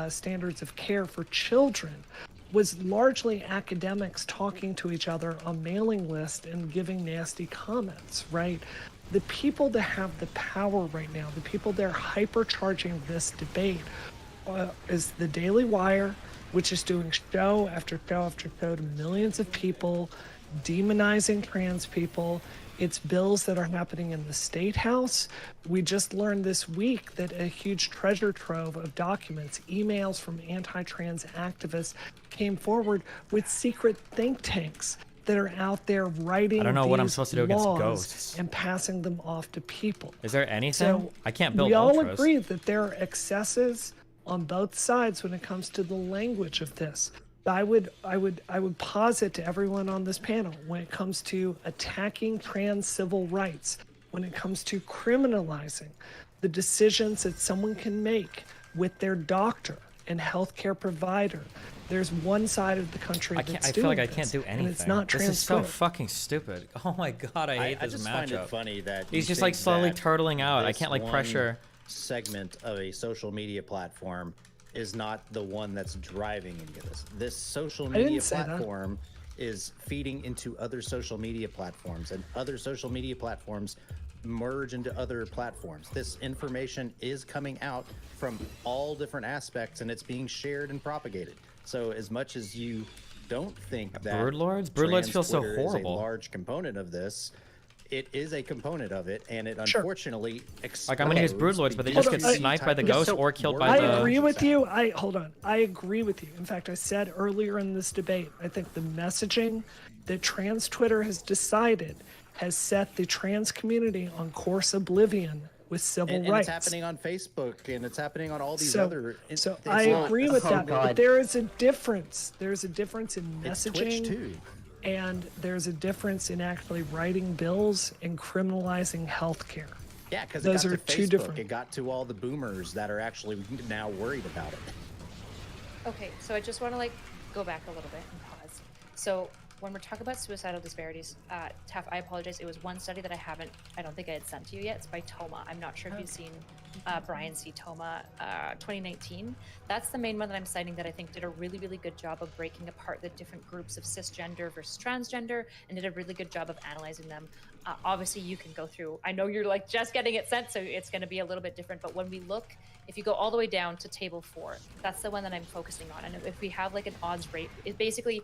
standards of care for children was largely academics talking to each other on mailing lists and giving nasty comments, right? The people that have the power right now, the people that are hypercharging this debate is the Daily Wire, which is doing show after show after show to millions of people, demonizing trans people. It's bills that are happening in the State House. We just learned this week that a huge treasure trove of documents, emails from anti-trans activists came forward with secret think tanks that are out there writing I don't know what I'm these supposed to do against laws ghosts. and passing them off to people. Is there anything? So I can't build we all ultras. agree that there are excesses on both sides when it comes to the language of this. I would posit to everyone on this panel, when it comes to attacking trans civil rights, when it comes to criminalizing the decisions that someone can make with their doctor and healthcare provider, there's one side of the country that's I doing feel like I this, can't do anything. and it's not this trans is so Twitter. fucking stupid. Oh my god, I hate I this just matchup. find it funny that he's you just like think slowly that turtling out. I this can't like one pressure. segment of a social media platform is not the one that's driving any of this. This social I didn't media say that. platform is feeding into other social media platforms, and other social media platforms merge into other platforms. This information is coming out from all different aspects, and it's being shared and propagated. So as much as you don't think that Broodlords? Broodlords feel so trans Twitter is horrible. a large component of this. It is a component of it, and it Sure. unfortunately explodes. Like, I'm gonna use Broodlords, but they just get sniped by the ghost or killed by I the... agree with you. Hold on. I agree with you. In fact, I said earlier in this debate, I think the messaging that trans Twitter has decided has set the trans community on course oblivion with civil And rights. it's happening on Facebook, and it's happening on all these So- other. So it's I not- agree with oh, that, God. but there is a difference. There's a difference in It's Twitch messaging, too. and there's a difference in actually writing bills and criminalizing healthcare. Yeah, because those it got are to two Facebook. different. It got to all the boomers that are actually now worried about it. Okay, so I just want to like go back a little bit and pause. So when we're talking about suicidal disparities, Taff, I apologize. It was one study that I don't think I had sent to you yet. It's by Toma. I'm not sure if you've seen Brian C. Toma, 2019. That's the main one that I'm citing that I think did a really, really good job of breaking apart the different groups of cisgender versus transgender and did a really good job of analyzing them. Obviously, you can go through. I know you're like just getting it sent, so it's going to be a little bit different. But when we look, if you go all the way down to table 4, that's the one that I'm focusing on. And if we have like an odds rate, it basically,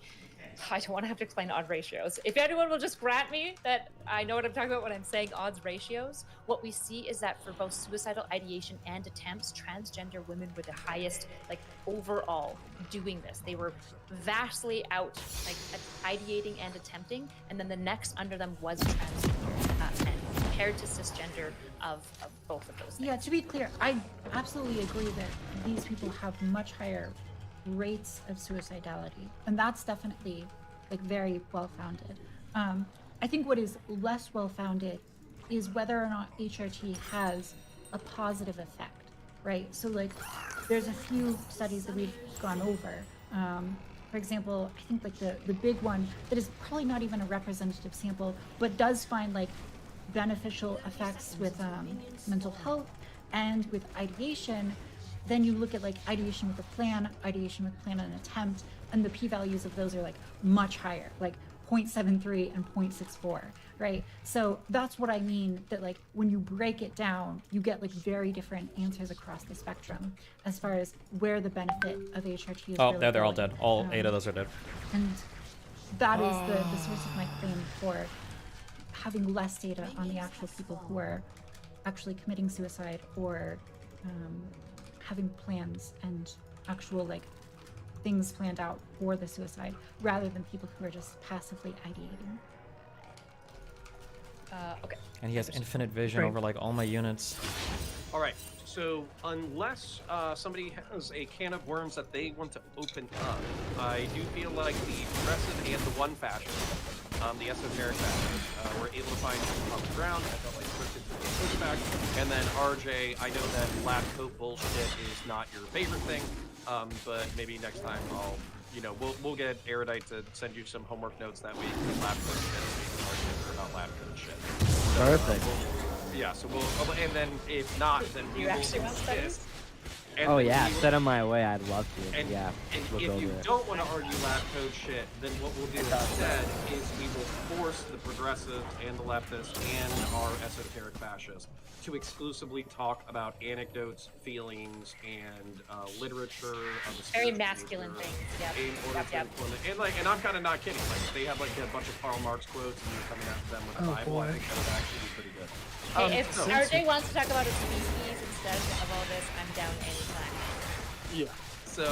I don't want to have to explain odd ratios. If anyone will just grant me that I know what I'm talking about when I'm saying odds ratios, what we see is that for both suicidal ideation and attempts, transgender women were the highest, like overall, doing this. They were vastly out, like ideating and attempting, and then the next under them was transgender men compared to cisgender of both of those things. Yeah, to be clear, I absolutely agree that these people have much higher rates of suicidality, and that's definitely like very well founded. I think what is less well founded is whether or not HRT has a positive effect, right? So like there's a few studies that we've gone over. For example, I think like the big one that is probably not even a representative sample, but does find like beneficial effects with mental health and with ideation. Then you look at like ideation with a plan, ideation with plan and attempt, and the p-values of those are like much higher, like 0.73 and 0.64, right? So that's what I mean, that like when you break it down, you get like very different answers across the spectrum as far as where the benefit of HRT is. Oh, really they're all going. dead. All 8 of those are dead. And that is the source of my claim for having less data on the actual people who are actually committing suicide or having plans and actual like things planned out for the suicide rather than people who are just passively ideating. Okay. And he has infinite vision over like all my units. All right. So unless somebody has a can of worms that they want to open up, I do feel like the progressive and the one fashion, the esoteric fashion, were able to find some common ground. I felt like Chris did pushback. And then RJ, I know that lab coat bullshit is not your favorite thing, but maybe next time we'll get Erudite to send you some homework notes that week. Lab coat shit, about lab coat shit. So, Perfect. Yeah, so and then if not, then we You will actually want studies? insist. And Oh then yeah, we will- send them my way. I'd love to. And, Yeah, and look if over you it. don't want to argue lab code shit, then what we'll do instead is we will force the progressives and the leftists and our esoteric fascists to exclusively talk about anecdotes, feelings, and literature of the Very spiritual masculine nature things. Yep. in order to implement. And I'm kind of not kidding. Like, if they have like a bunch of Karl Marx quotes and you're coming after them with a Bible, I think that would actually be pretty good. Hey, if so- RJ wants to talk about a species instead of all this, I'm down anytime. Yeah. So,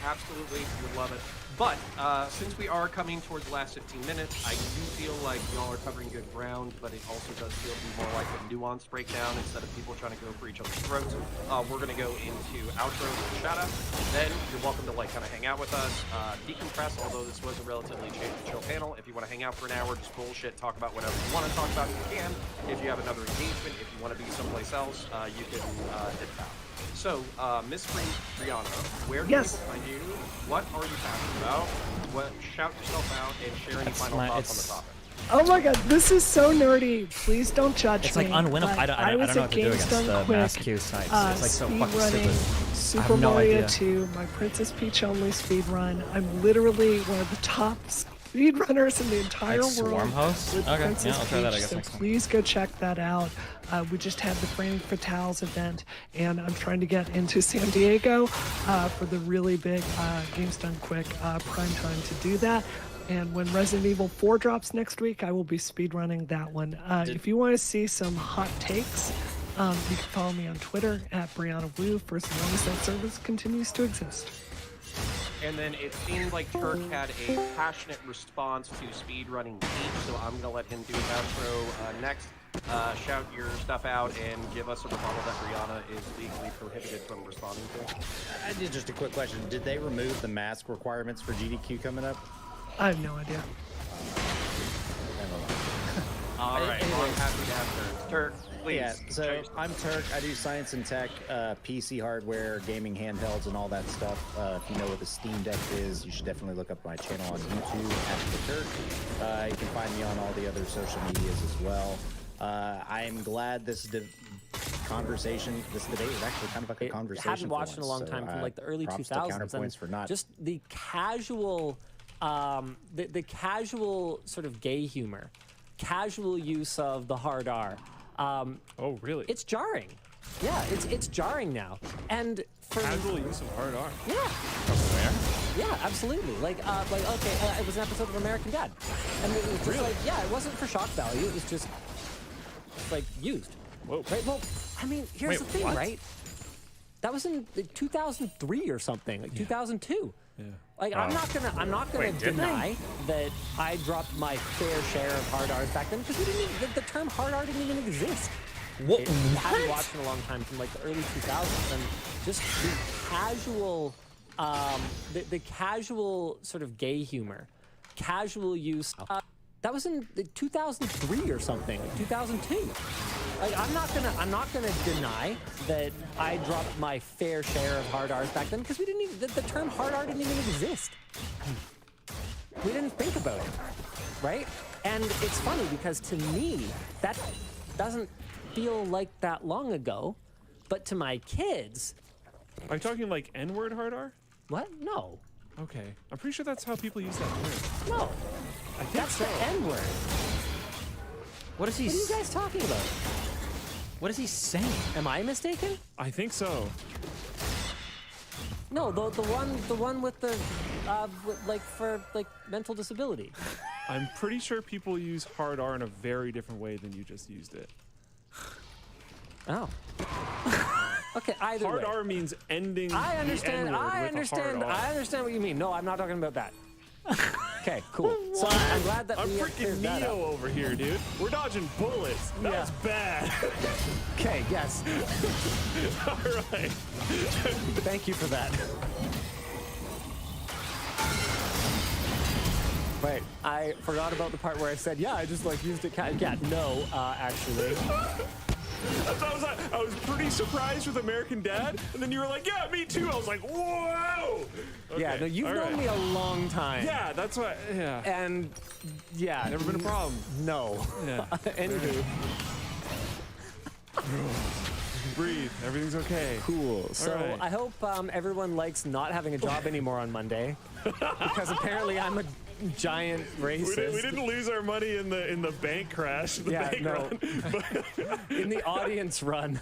absolutely, would love it. But, since we are coming towards the last 15 minutes, I do feel like y'all are covering good ground, but it also does feel to be more like a nuanced breakdown instead of people trying to go for each other's throats. We're going to go into outros and shout out. Then, you're welcome to, like, kind of hang out with us, decompress, although this was a relatively chill panel. If you want to hang out for an hour, just bullshit, talk about whatever you want to talk about, you can. If you have another engagement, if you want to be someplace else, you can dip out. So, Miss Brianna, where can people find you? What are you passionate about? Shout yourself out and share any final thoughts on the topic. Oh my god, this is so nerdy. Please don't judge It's me. like unwinnable. but I don't was know at what to do Games against Done the Quick, mass Q snipes. It's like so fucking speedrunning stupid. I Super have no Mario idea. 2, my Princess Peach only speedrun. I'm literally one of the top speedrunners in the entire Like world. swarm hosts? with Okay, Princess yeah, I'll try that, I Peach, guess, so next time. please go check that out. We just had the Frank Fatales event, and I'm trying to get into San Diego for the really big Games Done Quick prime time to do that. And when Resident Evil 4 drops next week, I will be speedrunning that one. If you want to see some hot takes, you can follow me on Twitter at Brianna Wu for as long as that service continues to exist. And then it seemed like Turk had a passionate response to speedrunning Peach, so I'm gonna let him do his outro next. Shout your stuff out and give us a rebuttal that Brianna is legally prohibited from responding to. I did just a quick question. Did they remove the mask requirements for GDQ coming up? I have no idea. All right, well, I'm happy to have Turk. Turk, please. Yeah, so I'm Turk. I do science and tech, PC hardware, gaming handhelds, and all that stuff. If you know what the Steam Deck is, you should definitely look up my channel on YouTube at The Turk. You can find me on all the other social medias as well. I am glad this debate was actually kind of like a conversation. I hadn't watched in a long time, from like the early 2000s. Counterpoints for not just the casual, the casual sort of gay humor, casual use of the hard R. Oh, really? It's jarring. Yeah, it's jarring now. And for Casual use of hard R. Yeah. Yeah, absolutely. Like okay, it was an episode of American Dad, and it was just like, yeah, it wasn't for shock value. It was just like used. Whoa. Right. Well, I mean, here's Wait, the thing, what? right? That was in 2003 or something, like 2002. Yeah. Like I'm not gonna Wait, didn't deny that I dropped my fair share of hard R's back then, because we didn't even, the term hard R didn't even exist. What? I haven't watched in a long time, from like the early 2000s, and just the casual, the casual sort of gay humor, casual use. That was in 2003 or something, like 2002. Like I'm not gonna deny that I dropped my fair share of hard R's back then, because we didn't even, the term hard R didn't even exist. We didn't think about it, right? And it's funny because to me that doesn't feel like that long ago, but to my kids. Are you talking like N-word hard R? What? No. Okay. I'm pretty sure that's how people use that word. No. I think That's so. the N-word. What is he? What are you guys talking about? What is he saying? Am I mistaken? I think so. No, the one with the like for like mental disability. I'm pretty sure people use hard R in a very different way than you just used it. Oh. Okay, either hard way. R means ending I understand. the N-word I with understand. a hard R. I understand what you mean. No, I'm not talking about that. Okay, cool. So I'm glad that I'm we freaking cleared that Neo up. over here, dude. We're dodging bullets. That Yeah. was bad. Okay, yes. All right. Thank you for that. Wait, I forgot about the part where I said, yeah, I just like used it. Yeah, no, actually. I was pretty surprised with American Dad, and then you were like, yeah, me too. I was like, whoa. Okay, Yeah, no, you've all known right. me a long time. Yeah, that's what. Yeah. And yeah, Never been a problem. No. Yeah. Anywho. Breathe. Everything's okay. Cool. So right. I hope everyone likes not having a job anymore on Monday, because apparently I'm a giant racist. We didn't lose our money in the bank crash. The Yeah, bank no. run, but In the audience run.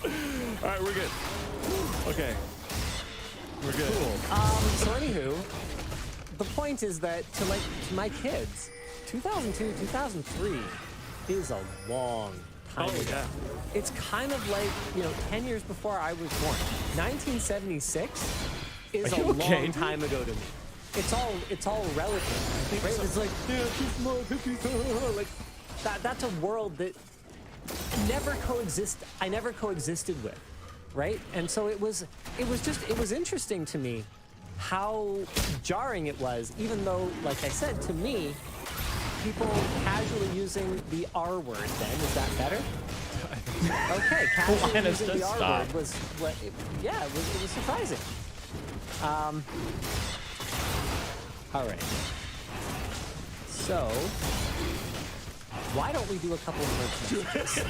all right, we're good. Okay. We're good. Cool. So anywho, the point is that to my kids, 2002, 2003 is a long time ago. Yeah. It's kind of like, 10 years before I was born. 1976 is Are a you okay, long dude? time ago to me. It's all relative. Right? It's like, yeah, kiss my cookies. Like that's a world that I never coexisted with. Right? And so it was interesting to me how jarring it was, even though, like I said, to me, people casually using the R word then, is that better? Okay, casually Linus, using the just R stop. word was, it was surprising. All right. So, why don't we do a couple of merchandise?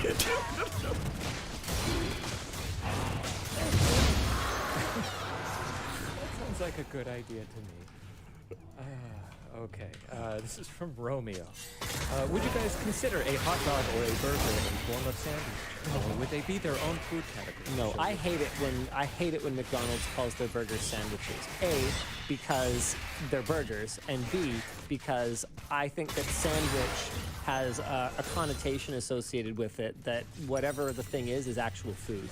Sounds like a good idea to me. Okay, this is from Romeo. Would you guys consider a hot dog or a burger a form of sandwich? Or would they be their own food category? No, I hate it when McDonald's calls their burgers sandwiches. A, because they're burgers, and B, because I think that sandwich has a connotation associated with it that whatever the thing is actual food.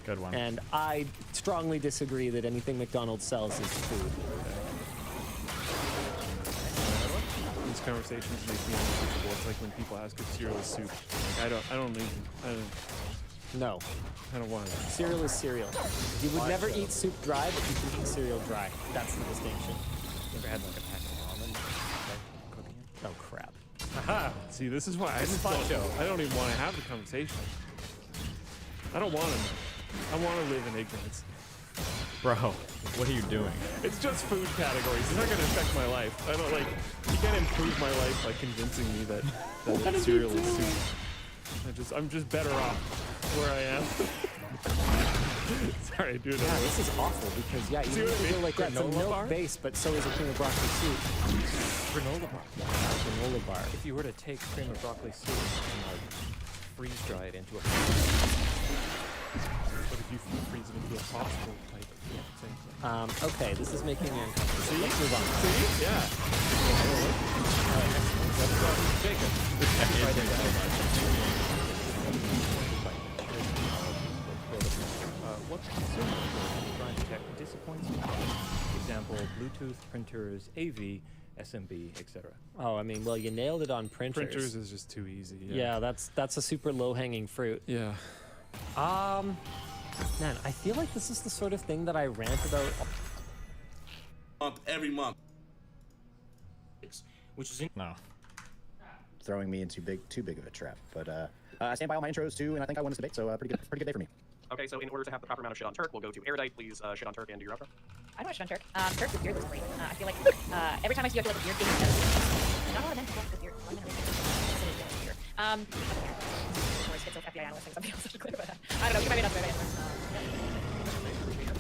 Good one. And I strongly disagree that anything McDonald's sells is food. These conversations make me uncomfortable. It's like when people ask if cereal is soup. Like, I don't No. I don't want it. Cereal is cereal. You would never eat soup dry, but you can eat cereal dry. That's the distinction. You ever had like a pack of almonds like cooking it? Oh crap. Aha! See, this is why I just I don't even want to have the conversation. I don't want to. I want to live in ignorance. Bro, what are you doing? It's just food categories. It's not going to affect my life. I don't like. You can't improve my life by convincing me that cereal is soup. I'm just better off where I am. Sorry, dude. Yeah, this is awful because you feel like that's a milk base, but so is a cream of broccoli soup. Granola bar. Granola bar. If you were to take cream of broccoli soup and like freeze dry it into a but if you freeze it into a possible type of same thing. Okay, this is making me uncomfortable. See? Let's move on. See? Yeah. That's Jacob. what consumer trying to tech disappoints you? Example, Bluetooth, printers, AV, SMB, etc. Oh, I mean, well, you nailed it on printers. Printers is just too easy. Yeah, that's a super low-hanging fruit. Yeah. Man, I feel like this is the sort of thing that I rant about every month. Which is no. Throwing me into too big of a trap. But I stand by all my intros too, and I think I won this debate, so pretty good day for me. Okay, so in order to have the proper amount of shit on Turk, we'll go to Erudite. Please shit on Turk and do your outro. I don't shit on Turk. Turk with beard looks great. I feel like every time I see you, I feel like a beard game. Not a lot of men with beard. I'm gonna make it beard. FBI analyst thinks something else I should clear, but I don't know. You might be enough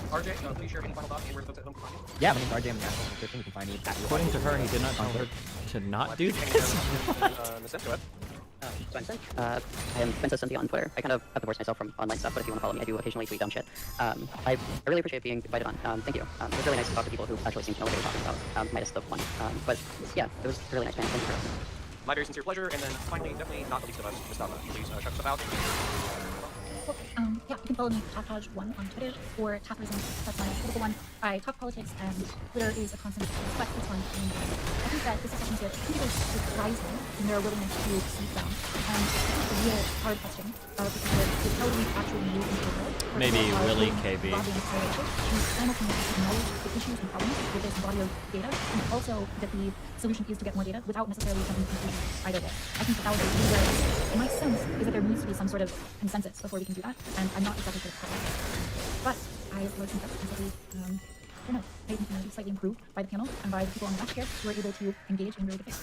for RJ, please share any final thoughts and where the folks at home can find you. Yeah, my name's RJ. I'm a national subscription. You can find me at According to her, he did not tell her to not do this. I am Princess Cynthia on Twitter. I kind of have divorced myself from online stuff, but if you want to follow me, I do occasionally tweet dumb shit. I really appreciate being invited on. Thank you. It was really nice to talk to people who actually seem to know what they were talking about, minus the one. But yeah, it was really nice, man. Thank you for listening. My very sincere pleasure, and then finally, definitely not the least of us, Mustafa. Please check stuff out. Yeah, you can follow me, TapDodge1 on Twitter, or Taperism, that's my political one. I talk politics, and Twitter is a constant reflect this one. And I think that this discussion is good. I think it is surprising in their willingness to speak down. And it's a real hard question, because how do we actually move into the world? Maybe Willie KB. And simultaneously acknowledge the issues and problems with this body of data, and also that the solution is to get more data without necessarily coming to conclusions either way. I think that would be where, in my sense, is that there needs to be some sort of consensus before we can do that, and I'm not exactly sure how. But I would think that's simply, I don't know, I think maybe slightly improved by the panel and by the people on the left here who were able to engage in really good ways.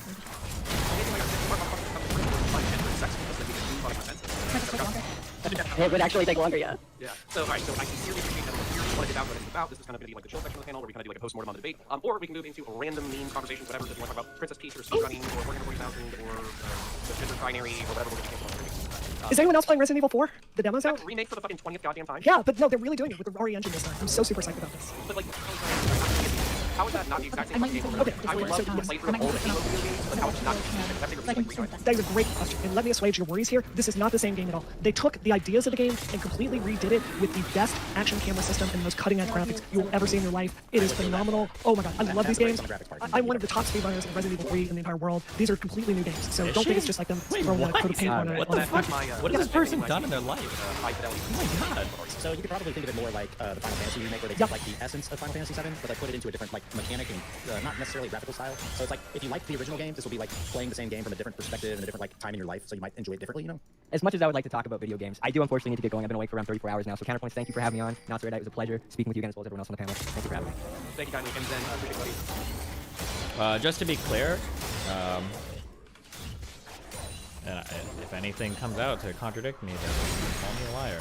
It would actually take longer, yeah. Yeah. So, all right. So I sincerely appreciate that you wanted it out what it's about. This is kind of going to be like the chill section of the panel, where we kind of do like a post-mortem on the debate, or we can move into a random meme conversation, whatever. If you want to talk about Princess Peach or speedrunning or Warhammer 40,000 or the gender binary or whatever we're going to talk about. Is anyone else playing Resident Evil 4? The demo's out? Remake for the fucking 20th goddamn time. Yeah, but no, they're really doing it with the RE engine this time. I'm so super psyched about this. But like, how is that not the exact same game? Okay, I would love to play through all the Halo games, but how is it not the exact That is a great question, and let me assuage your worries here. This is not the same game at all. They took the ideas of the game and completely redid it with the best action camera system and the most cutting-edge graphics you'll ever see in your life. It is phenomenal. Oh my god, I love these games. I'm one of the top speedrunners of Resident Evil 3 in the entire world. These are completely new games, so don't think it's just like them throwing a coat of paint on it. What the fuck? What has this person done in their life? Oh my god. So you could probably think of it more like the Final Fantasy remake, where they took like the essence of Final Fantasy 7, but they put it into a different like mechanic and not necessarily graphical style. So it's like if you like the original game, this will be like playing the same game from a different perspective and a different like time in your life, so you might enjoy it differently, you know? As much as I would like to talk about video games, I do unfortunately need to get going. I've been awake for around 34 hours now. So Counterpoints, thank you for having me on. Not It was a pleasure speaking with you again as well as everyone else on the panel. Thank you for having me. Thank you kindly, and then appreciate buddy. Just to be clear, if anything comes out to contradict me, then call me a liar.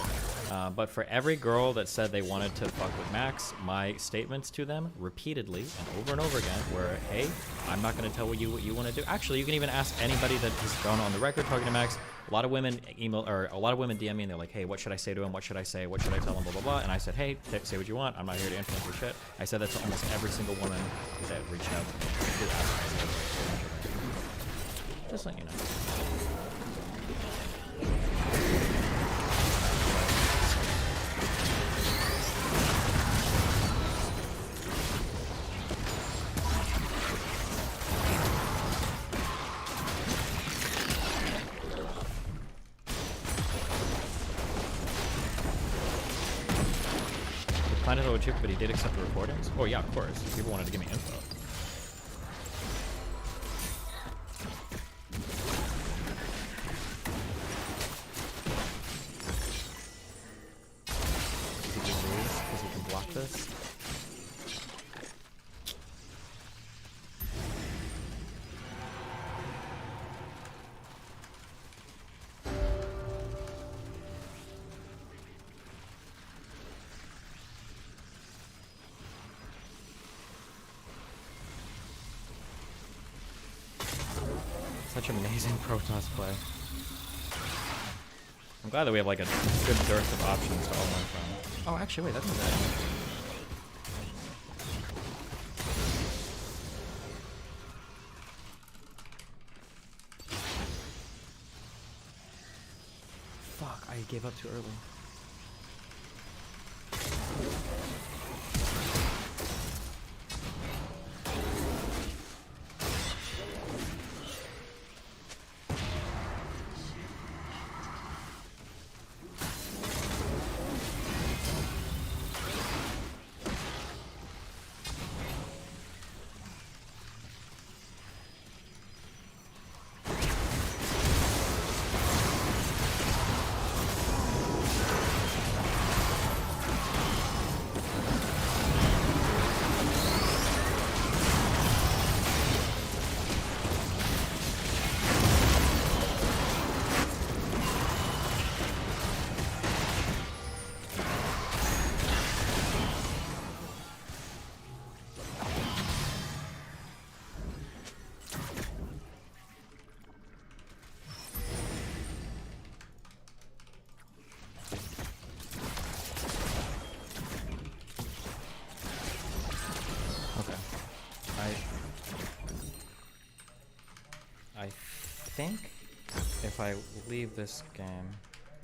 But for every girl that said they wanted to fuck with Max, my statements to them repeatedly and over again were, hey, I'm not going to tell you what you want to do. Actually, you can even ask anybody that has gone on the record talking to Max. A lot of women DM me and they're like, hey, what should I say to him? What should I say? What should I tell him? Blah, blah, blah. And I said, hey, say what you want. I'm not here to influence your shit. I said that to almost every single woman that reached out to ask. Just letting you know. Find out what chip, but he did accept the recordings. Oh yeah, of course. People wanted to give me info. Did you lose because he can block this? Such amazing Protoss play. I'm glad that we have like a good dearth of options to all learn from. Oh, actually, wait, that's not bad. Fuck, I gave up too early. I think if I leave this game,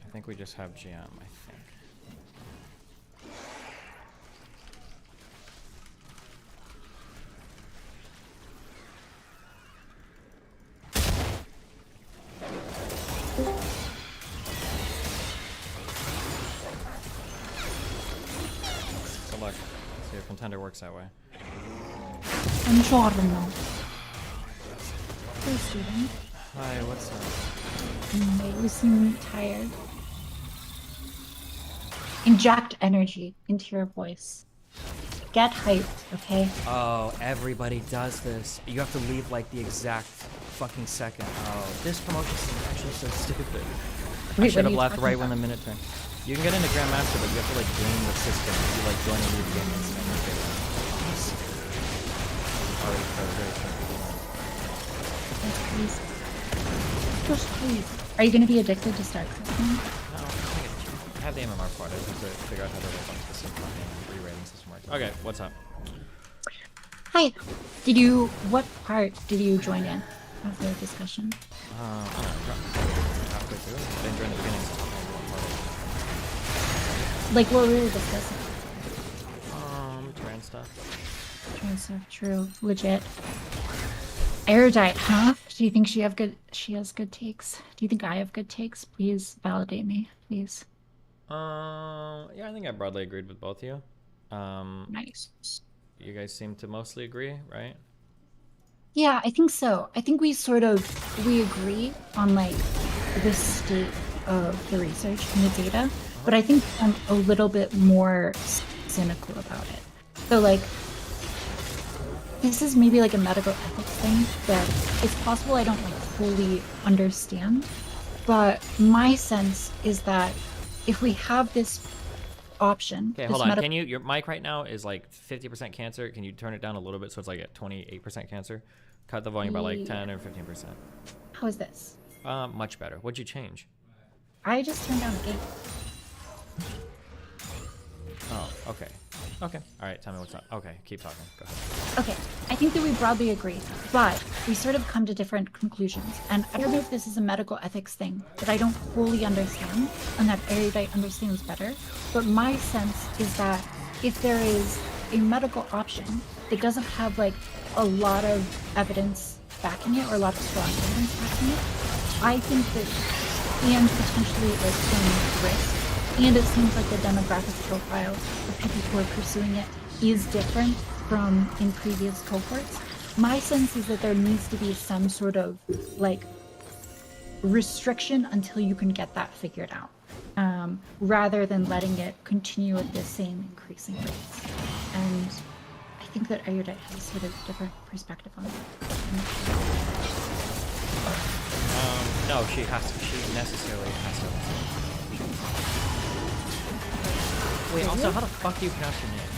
I think we just have GM, I think. Good luck. See if contender works that way. Buongiorno. Hey, Steven. Hi, what's up? You seem tired. Inject energy into your voice. Get hyped, okay? Oh, everybody does this. You have to leave like the exact fucking second. Oh, this promotion is actually so stupid. I should have left right when the minute turned. You can get into Grandmaster, but you have to like game the system. You like join a new game and already very That's crazy. Just please. Are you gonna be addicted to Stark System? No, I have the MMR part. I just have to figure out how to like the system and re-rating system works. Okay, what's up? Hi. What part did you join in of the discussion? I don't know, halfway through. I didn't join the beginning, so I don't know what part of it. Like, what were we discussing? Trans stuff. Trans stuff, true. Legit. Erudite, huh? Do you think she has good takes? Do you think I have good takes? Please validate me, please. Yeah, I think I broadly agreed with both of you. Nice. You guys seem to mostly agree, right? Yeah, I think so. I think we agree on like the state of the research and the data, but I think I'm a little bit more cynical about it. So like, this is maybe like a medical ethics thing that it's possible I don't like fully understand, but my sense is that if we have this option, Okay, hold on. Can you? Your mic right now is like 50% cancer. Can you turn it down a little bit so it's like at 28% cancer? Cut the volume by like 10 or 15%. How is this? Much better. What'd you change? I just turned down the gate. Oh, okay. Okay. All right. Tell me what's up. Okay. Keep talking. Go ahead. Okay, I think that we broadly agree, but we sort of come to different conclusions. And I don't know if this is a medical ethics thing that I don't fully understand and that Erudite understands better. But my sense is that if there is a medical option that doesn't have like a lot of evidence backing it or a lot of strong evidence backing it, I think that, and potentially like some risk, and it seems like the demographic profile of people who are pursuing it is different from in previous cohorts. My sense is that there needs to be some sort of like restriction until you can get that figured out, rather than letting it continue at the same increasing rates. And I think that Erudite has a sort of different perspective on that. No, she necessarily has to. Wait, also, how the fuck do you pronounce your name?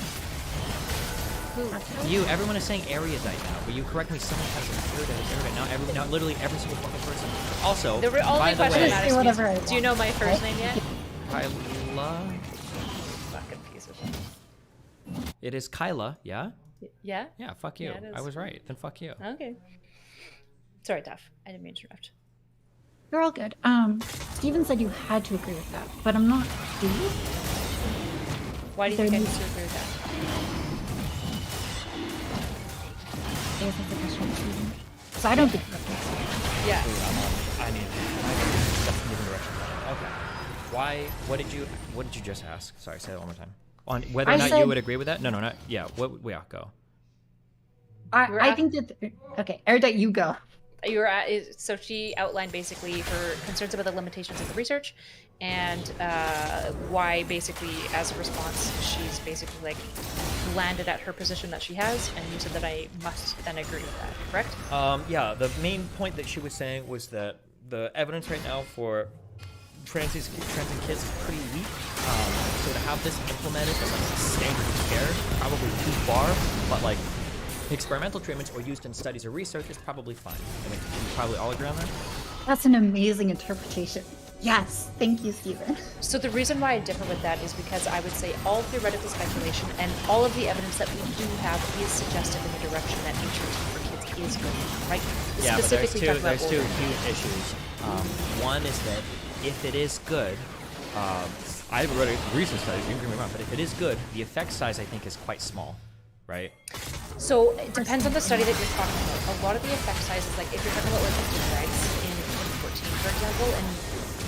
Who? You, everyone is saying Erudite now, but you correct me so many times as Erudite. Now literally every single fucking person. Also, The only question that matters is, do you know my first name yet? Kyla? Fucking piece of shit. It is Kyla, yeah? Yeah? Yeah, fuck you. Yeah, it is. I was right. Then fuck you. Okay. Sorry, Duff. I didn't mean to interrupt. You're all good. Steven said you had to agree with that, but I'm not. Do you? Why do you think I need to agree with that? I guess that's a question for Steven. So I don't think that's Yeah. I mean, that's the moving direction. Okay. Why? What did you just ask? Sorry, say that one more time. On whether or not you would agree with that? No, not. Yeah. Yeah. Go. I think that. Okay, Erudite, you go. So she outlined basically her concerns about the limitations of the research and why basically as a response she's basically like landed at her position that she has, and you said that I must then agree with that, correct? Yeah, the main point that she was saying was that the evidence right now for trans kids is pretty weak. So to have this implemented as like a standard of care is probably too far, but like experimental treatments or used in studies or research is probably fine. I mean, you probably all agree on that? That's an amazing interpretation. Yes, thank you, Steven. So the reason why I differ with that is because I would say all theoretical speculation and all of the evidence that we do have is suggestive in the direction that HRT for kids is going, right? Yeah, but there's two older. huge issues. One is that if it is good, I've read recent studies, you can get me wrong, but if it is good, the effect size I think is quite small, right? So it depends on the study that you're talking about. A lot of the effect sizes, like if you're talking about like the DeVries in 2014, for example, and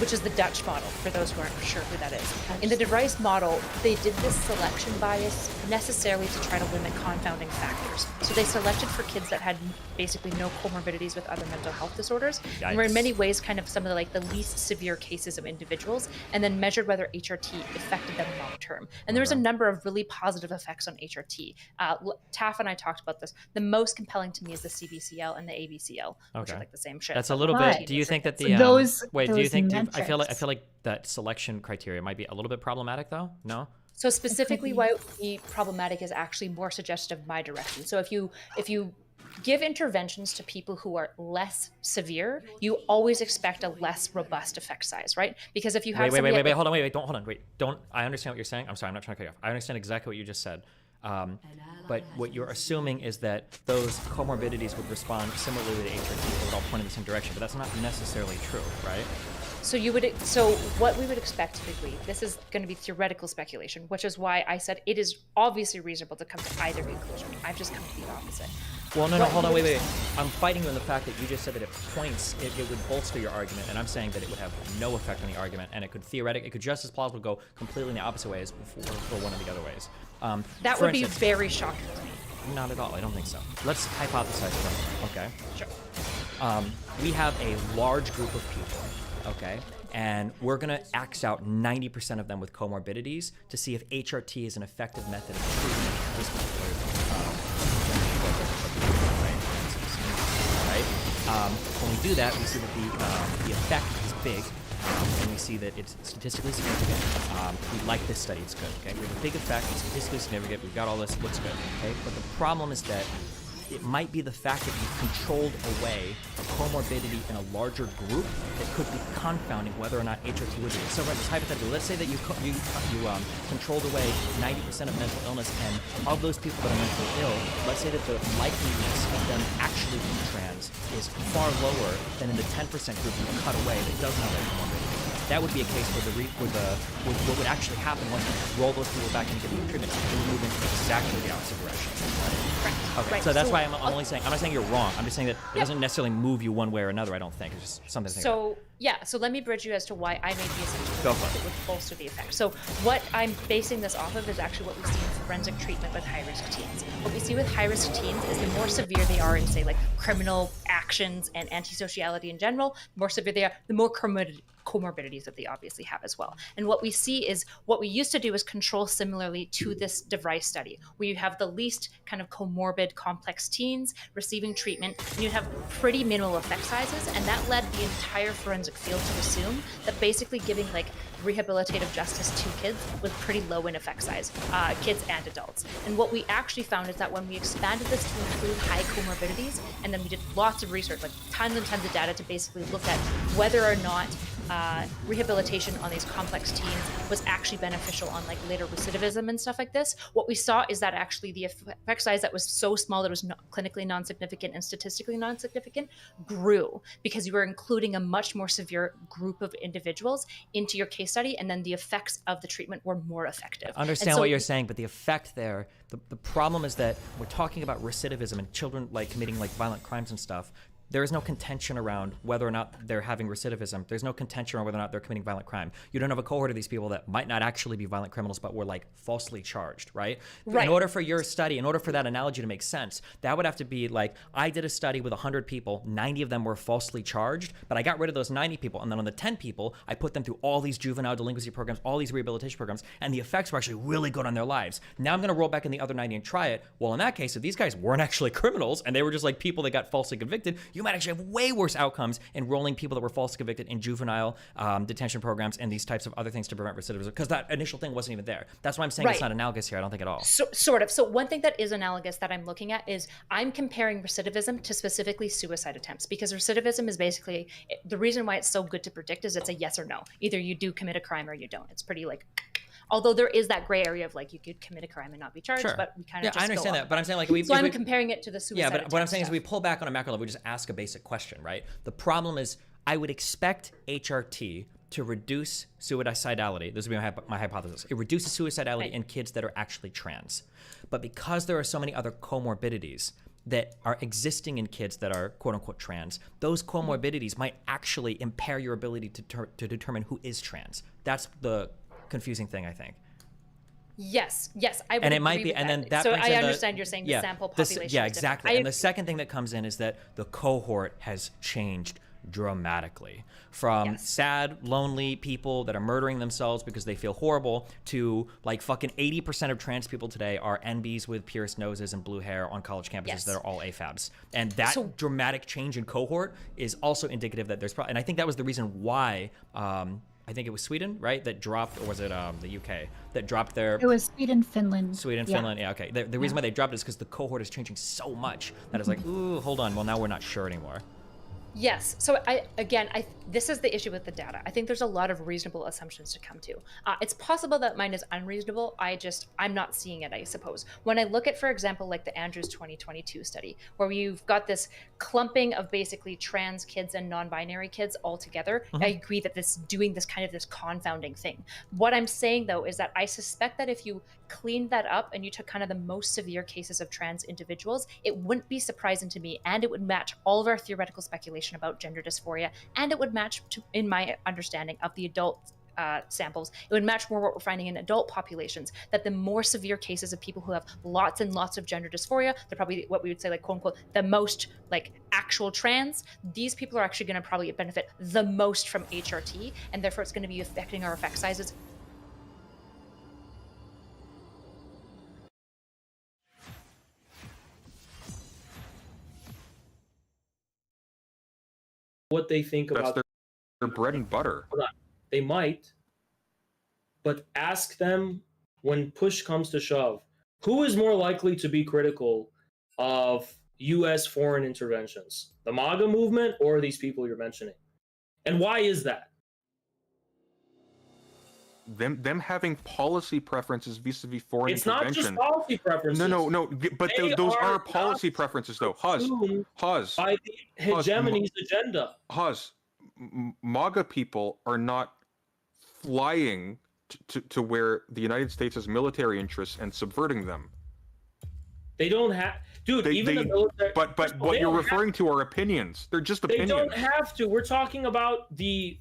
which is the Dutch model, for those who aren't sure who that is. In the DeVries model, they did this selection bias necessarily to try to limit confounding factors. So they selected for kids that had basically no comorbidities with other mental health disorders, and were in many ways kind of some of the least severe cases of individuals, and then measured whether HRT affected them long term. And there was a number of really positive effects on HRT. Taff and I talked about this. The most compelling to me is the CBCL and the ABCL, which are like the same shit. That's a little bit. Do you think that the do you think? I feel like that selection criteria might be a little bit problematic, though. No. So specifically, why it would be problematic is actually more suggestive of my direction. So if you give interventions to people who are less severe, you always expect a less robust effect size, right? Because if you have wait, hold on, don't. I understand what you're saying. I'm sorry, I'm not trying to cut you off. I understand exactly what you just said. But what you're assuming is that those comorbidities would respond similarly to HRT, they would all point in the same direction, but that's not necessarily true, right? So what we would expect typically, this is going to be theoretical speculation, which is why I said it is obviously reasonable to come to either conclusion. I've just come to the opposite. Well, no, hold on, wait. I'm fighting you on the fact that you just said that it would bolster your argument, and I'm saying that it would have no effect on the argument, and it could just as plausibly go completely in the opposite ways for one of the other ways. That would be very shocking to me. Not at all. I don't think so. Let's hypothesize for okay? Sure. We have a large group of people, okay? And we're going to axe out 90% of them with comorbidities to see if HRT is an effective method of treatment this particular right? When we do that, we see that the effect is big. And we see that it's statistically significant. We like this study, it's good, okay? We have a big effect, it's statistically significant, we've got all this, looks good, okay? But the problem is that it might be the fact that you've controlled away a comorbidity in a larger group that could be confounding whether or not HRT would do it. So right, this hypothetical, let's say that you controlled away 90% of mental illness, and of those people that are mentally ill, let's say that the likeliness of them actually being trans is far lower than in the 10% group you cut away that doesn't have that comorbidity. That would be a case where what would actually happen once we roll those people back and give them treatment, they would move in exactly the opposite direction. Okay, Right. so that's So why I'm only saying, I'm not saying you're wrong. I'm just saying that it doesn't necessarily move you one way or another, I don't think. It's just something to think about. So let me bridge you as to why I made the assumption Go that for it. it would bolster the effect. So what I'm basing this off of is actually what we see in forensic treatment with high-risk teens. What we see with high-risk teens is the more severe they are in, say, like criminal actions and antisociality in general, the more severe they are, the more comorbidities that they obviously have as well. And what we see is what we used to do is control similarly to this DeVries study, where you have the least kind of comorbid complex teens receiving treatment, and you have pretty minimal effect sizes, and that led the entire forensic field to assume that basically giving like rehabilitative justice to kids was pretty low in effect size, kids and adults. And what we actually found is that when we expanded this to include high comorbidities, and then we did lots of research, like tons and tons of data to basically look at whether or not rehabilitation on these complex teens was actually beneficial on like later recidivism and stuff like this. What we saw is that actually the effect size that was so small that it was clinically non-significant and statistically non-significant grew because you were including a much more severe group of individuals into your case study, and then the effects of the treatment were more effective. I understand what you're saying, but the effect there, the problem is that we're talking about recidivism and children like committing like violent crimes and stuff. There is no contention around whether or not they're having recidivism. There's no contention around whether or not they're committing violent crime. You don't have a cohort of these people that might not actually be violent criminals, but were like falsely charged, right? In order for your study, in order for that analogy to make sense, that would have to be like, I did a study with 100 people, 90 of them were falsely charged, but I got rid of those 90 people. And then on the 10 people, I put them through all these juvenile delinquency programs, all these rehabilitation programs, and the effects were actually really good on their lives. Now I'm going to roll back in the other 90 and try it. Well, in that case, if these guys weren't actually criminals and they were just like people that got falsely convicted, you might actually have way worse outcomes enrolling people that were falsely convicted in juvenile detention programs and these types of other things to prevent recidivism, because that initial thing wasn't even there. That's why I'm saying it's not analogous here. I don't think at all. Sort of. So one thing that is analogous that I'm looking at is I'm comparing recidivism to specifically suicide attempts, because recidivism is basically, the reason why it's so good to predict is it's a yes or no. Either you do commit a crime or you don't. It's pretty like, although there is that gray area of like you could commit a crime and not be charged, but we kind of just I understand go that, on. but I'm saying like I'm comparing it to the suicide. Yeah, but what I'm saying stuff. is we pull back on a macro level, we just ask a basic question, right? The problem is I would expect HRT to reduce suicidality. This would be my hypothesis. It reduces suicidality in kids that are actually trans. But because there are so many other comorbidities that are existing in kids that are quote unquote trans, those comorbidities might actually impair your ability to determine who is trans. That's the confusing thing, I think. Yes, I would and it might agree be, with and that. then that So brings I in understand you're saying the sample population. Yeah, is exactly. different. And the second thing that comes in is that the cohort has changed dramatically from sad, lonely people that are murdering themselves because they feel horrible to like fucking 80% of trans people today are NBs with pierced noses and blue hair on college campuses that are all AFABs. And that dramatic change in cohort is also indicative that there's and I think that was the reason why I think it was Sweden, right, that dropped, or was it the UK that dropped their... It was Sweden, Finland. Finland, yeah, okay. The reason why they dropped it is because the cohort is changing so much that it's like, ooh, hold on, well, now we're not sure anymore. Yes. So this is the issue with the data. I think there's a lot of reasonable assumptions to come to. It's possible that mine is unreasonable. I'm not seeing it, I suppose. When I look at, for example, like the Andrews 2022 study, where you've got this clumping of basically trans kids and non-binary kids all together, I agree that this doing this kind of this confounding thing. What I'm saying though is that I suspect that if you cleaned that up and you took kind of the most severe cases of trans individuals, it wouldn't be surprising to me, and it would match all of our theoretical speculation about gender dysphoria, and it would match in my understanding of the adult samples, it would match more what we're finding in adult populations, that the more severe cases of people who have lots and lots of gender dysphoria, they're probably what we would say like quote unquote the most like actual trans, these people are actually going to probably benefit the most from HRT, and therefore it's going to be affecting our effect sizes. What they think about their bread and butter. Hold on. They might. But ask them when push comes to shove, who is more likely to be critical of U.S. foreign interventions? The MAGA movement or these people you're mentioning? And why is that? Them having policy preferences vis-a-vis foreign It's not intervention. just policy preferences. No. But They those are not policy preferences, though. Huz. by the hegemony's agenda. MAGA people are not flying to where the United States has military interests and subverting them. They don't have, dude. Even the military. But what you're referring to are opinions. They're just opinions. They don't have to. We're talking about the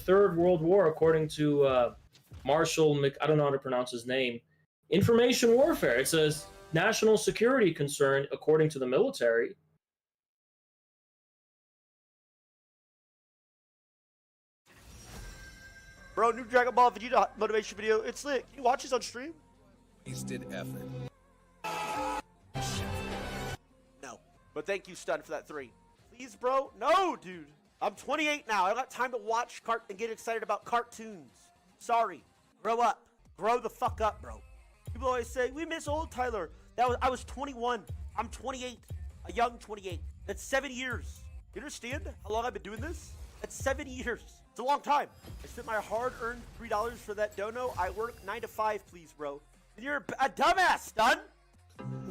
Third World War, according to Marshall I don't know how to pronounce his name. Information warfare. It's a national security concern, according to the military. Bro, new Dragon Ball Vegeta motivation video. It's lit. Can you watch this on stream? Wasted effort. No. But thank you, Stun, for that 3. Please, bro. No, dude. I'm 28 now. I don't got time to watch and get excited about cartoons. Sorry. Grow up. Grow the fuck up, bro. People always say, we miss old Tyler. I was 21. I'm 28. A young 28. That's 7 years. You understand how long I've been doing this? That's 7 years. It's a long time. I spent my hard-earned $3 for that dono. I work 9 to 5, please, bro. And you're a dumbass, Stun.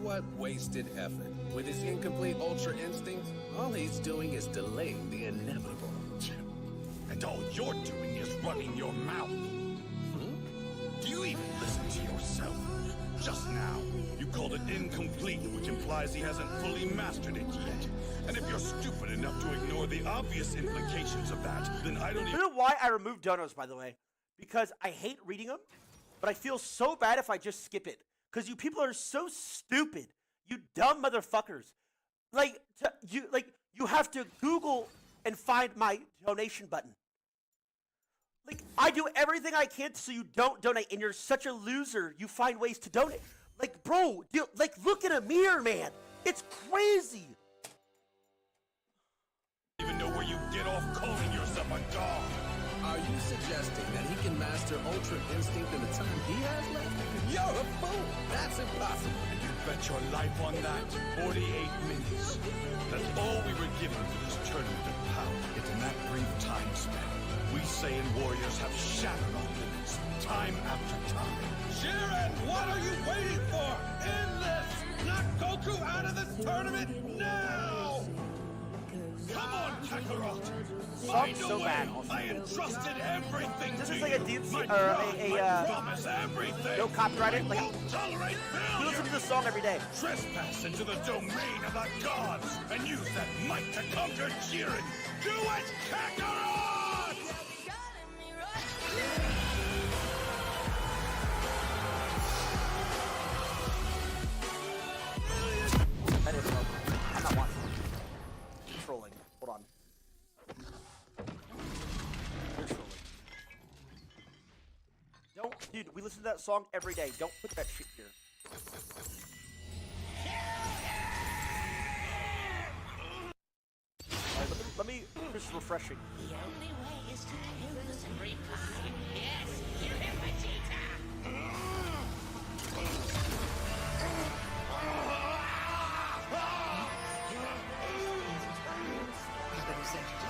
What wasted effort. With his incomplete Ultra Instinct, all he's doing is delaying the inevitable. And all you're doing is running your mouth. Do you even listen to yourself? Just now, you called it incomplete, which implies he hasn't fully mastered it yet. And if you're stupid enough to ignore the obvious implications of that, then I don't even... You know why I removed donos, by the way? Because I hate reading them, but I feel so bad if I just skip it. Because you people are so stupid. You dumb motherfuckers. You have to Google and find my donation button. Like, I do everything I can so you don't donate, and you're such a loser. You find ways to donate. Like, bro, look in a mirror, man. It's crazy. Even know where you get off calling yourself a dog. Are you suggesting that he can master Ultra Instinct in the time he has left? You're a fool. That's impossible. And you bet your life on that. 48 minutes. That's all we were given for this tournament of power. Yet in that brief time span, we Saiyan warriors have shattered our limits, time after time. Jiren, what are you waiting for? End this! Knock Goku out of this tournament now! Come on, Kakarot! Find so a way! bad also. I entrusted everything This to is like a you. DLC My or I promise everything. no copyrighted. Like, Won't tolerate we listen to this song every day. Trespass into the domain of the gods and use that might to conquer Jiren. Do it, Kakarot! I'm not watching. I'm trolling. Hold on. You're trolling. Dude, we listen to that song every day. Don't put that shit here. Alright, let me just refreshing. The only way is to kill this repine. Yes, kill him, Vegeta.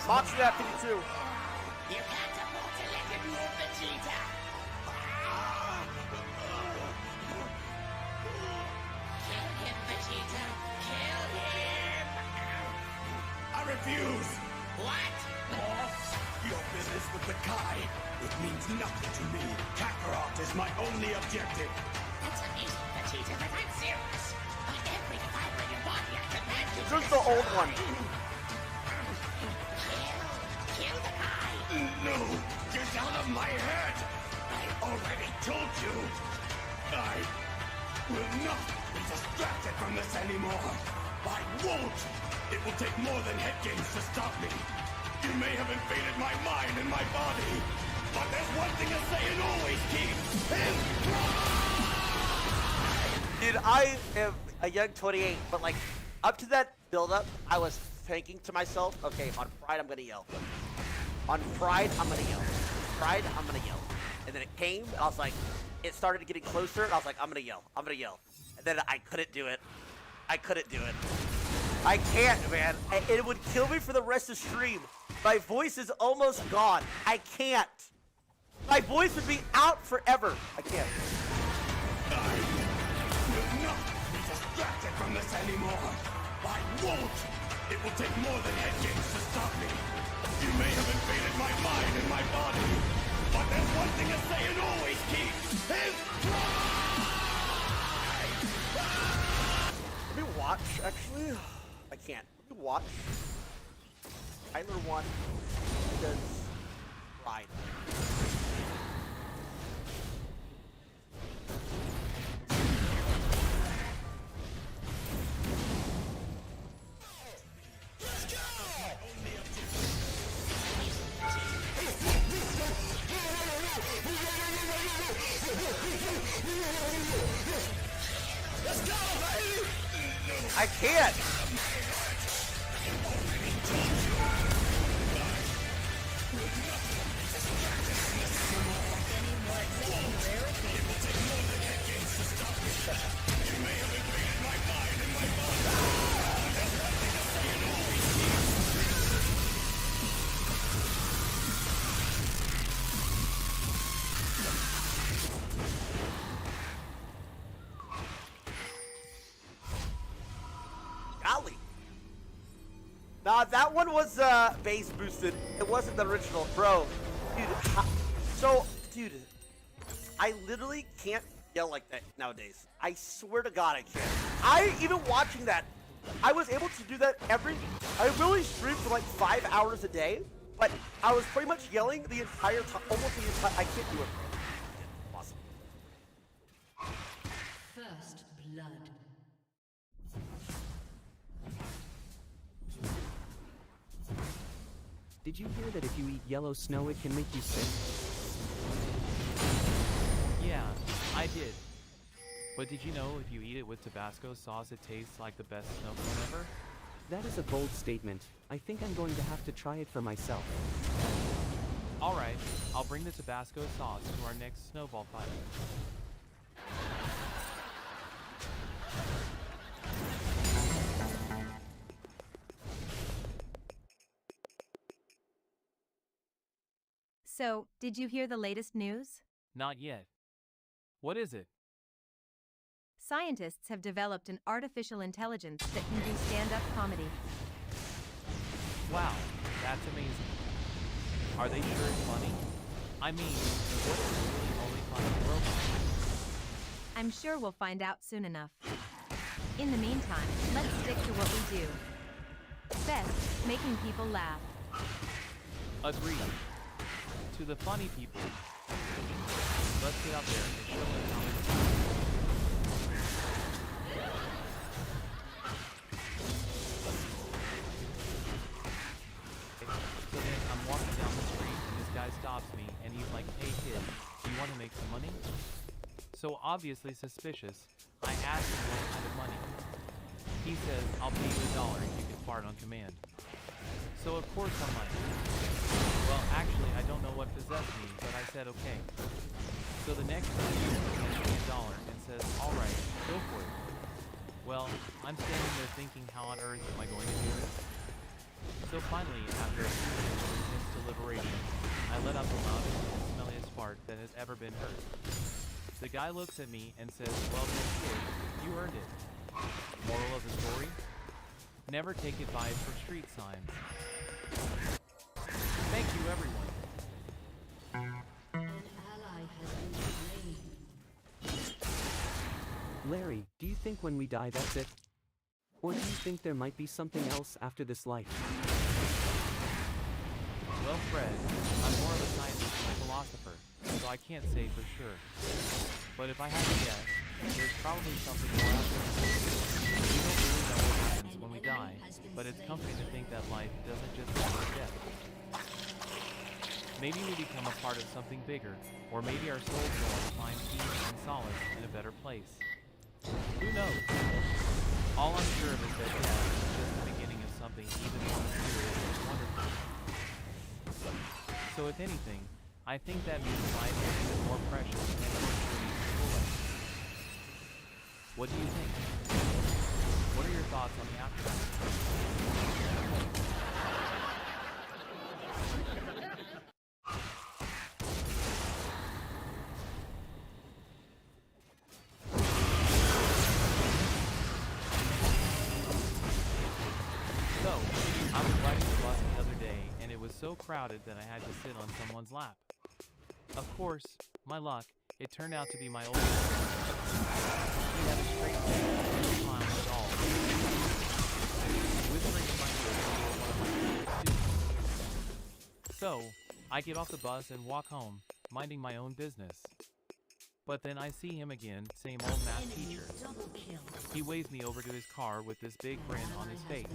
Box that 52. You can't afford to let him live, Vegeta. Kill him, Vegeta. Kill him. I refuse! What? Your business with the Kai, it means nothing to me. Kakarot is my only objective. That's amazing, Vegeta, but I'm serious. By every fiber in your body, I command you. This is the old one. Kill the Kai. No! Get out of my head! I already told you! I will not be distracted from this anymore! I won't! It will take more than head games to stop me! You may have invaded my mind and my body, but there's one thing a Saiyan always keeps! His pride! Dude, I am a young 28, but like, up to that build-up, I was thinking to myself, okay, on Pride I'm gonna yell. On Pride, I'm gonna yell. Pride, I'm gonna yell. And then it came, and I was like, it started getting closer, and I was like, I'm gonna yell. I'm gonna yell. And then I couldn't do it. I couldn't do it. I can't, man. It would kill me for the rest of the stream. My voice is almost gone. I can't. My voice would be out forever. I can't. I will not be distracted from this anymore. I won't. It will take more than head games to stop me. You may have invaded my mind and my body, but there's one thing a Saiyan always keeps: his pride! Let me watch, actually. I can't. Let me watch. Tyler won because Pride. Let's go, baby! I can't. Golly. Nah, that one was base boosted. It wasn't the original, bro. Dude, dude, I literally can't yell like that nowadays. I swear to God, I can't. Even watching that, I was able to do that I really streamed for like 5 hours a day, but I was pretty much yelling the entire time, almost the entire. I can't do it, bro. Awesome. First blood. Did you hear that if you eat yellow snow, it can make you sick? Yeah, I did. But did you know if you eat it with Tabasco sauce, it tastes like the best snow cone ever? That is a bold statement. I think I'm going to have to try it for myself. Alright, I'll bring the Tabasco sauce to our next snowball fight. So, did you hear the latest news? Not yet. What is it? Scientists have developed an artificial intelligence that can do stand-up comedy. Wow, that's amazing. Are they sure it's funny? I mean, what is really only funny robots? I'm sure we'll find out soon enough. In the meantime, let's stick to what we do. Best, making people laugh. Agreed. To the funny people, let's get out there and show them how it's done. So then I'm walking down the street and this guy stops me and he's like, "Hey kid, do you want to make some money?" So obviously suspicious, I ask him what kind of money. He says, "I'll pay you $1 if you can fart on command." So of course I'm like, well, actually, I don't know what possessed me, but I said okay. So the next time he hands me $1 and says, alright, go for it. Well, I'm standing there thinking, how on earth am I going to do this? So finally, after a few minutes of intense deliberation, I let out the loudest and smelliest fart that has ever been heard. The guy looks at me and says, well then kid, you earned it. Moral of the story? Never take advice from street signs. Thank you, everyone. An ally has been slain. Larry, do you think when we die that's it? Or do you think there might be something else after this life? Well, Fred, I'm more of a scientist than a philosopher, so I can't say for sure. But if I had to guess, there's probably something more out there. We don't really know what happens when we die, but it's comforting to think that life doesn't just end with death. Maybe we become a part of something bigger, or maybe our souls go on to find peace and solace in a better place. Who knows? All I'm sure of is that death is just the beginning of something even more mysterious and wonderful. So if anything, I think that means life is even more precious than it was for these bullets. What do you think? What are your thoughts on the aftermath? So, I was riding the bus the other day, and it was so crowded that I had to sit on someone's lap. Of course, my luck, it turned out to be my old friend. He had a straight face, and smile was all. Whispering in my ear that you were one of my favorite students. So, I get off the bus and walk home, minding my own business. But then I see him again, same old math teacher. He waves me over to his car with this big grin on his face.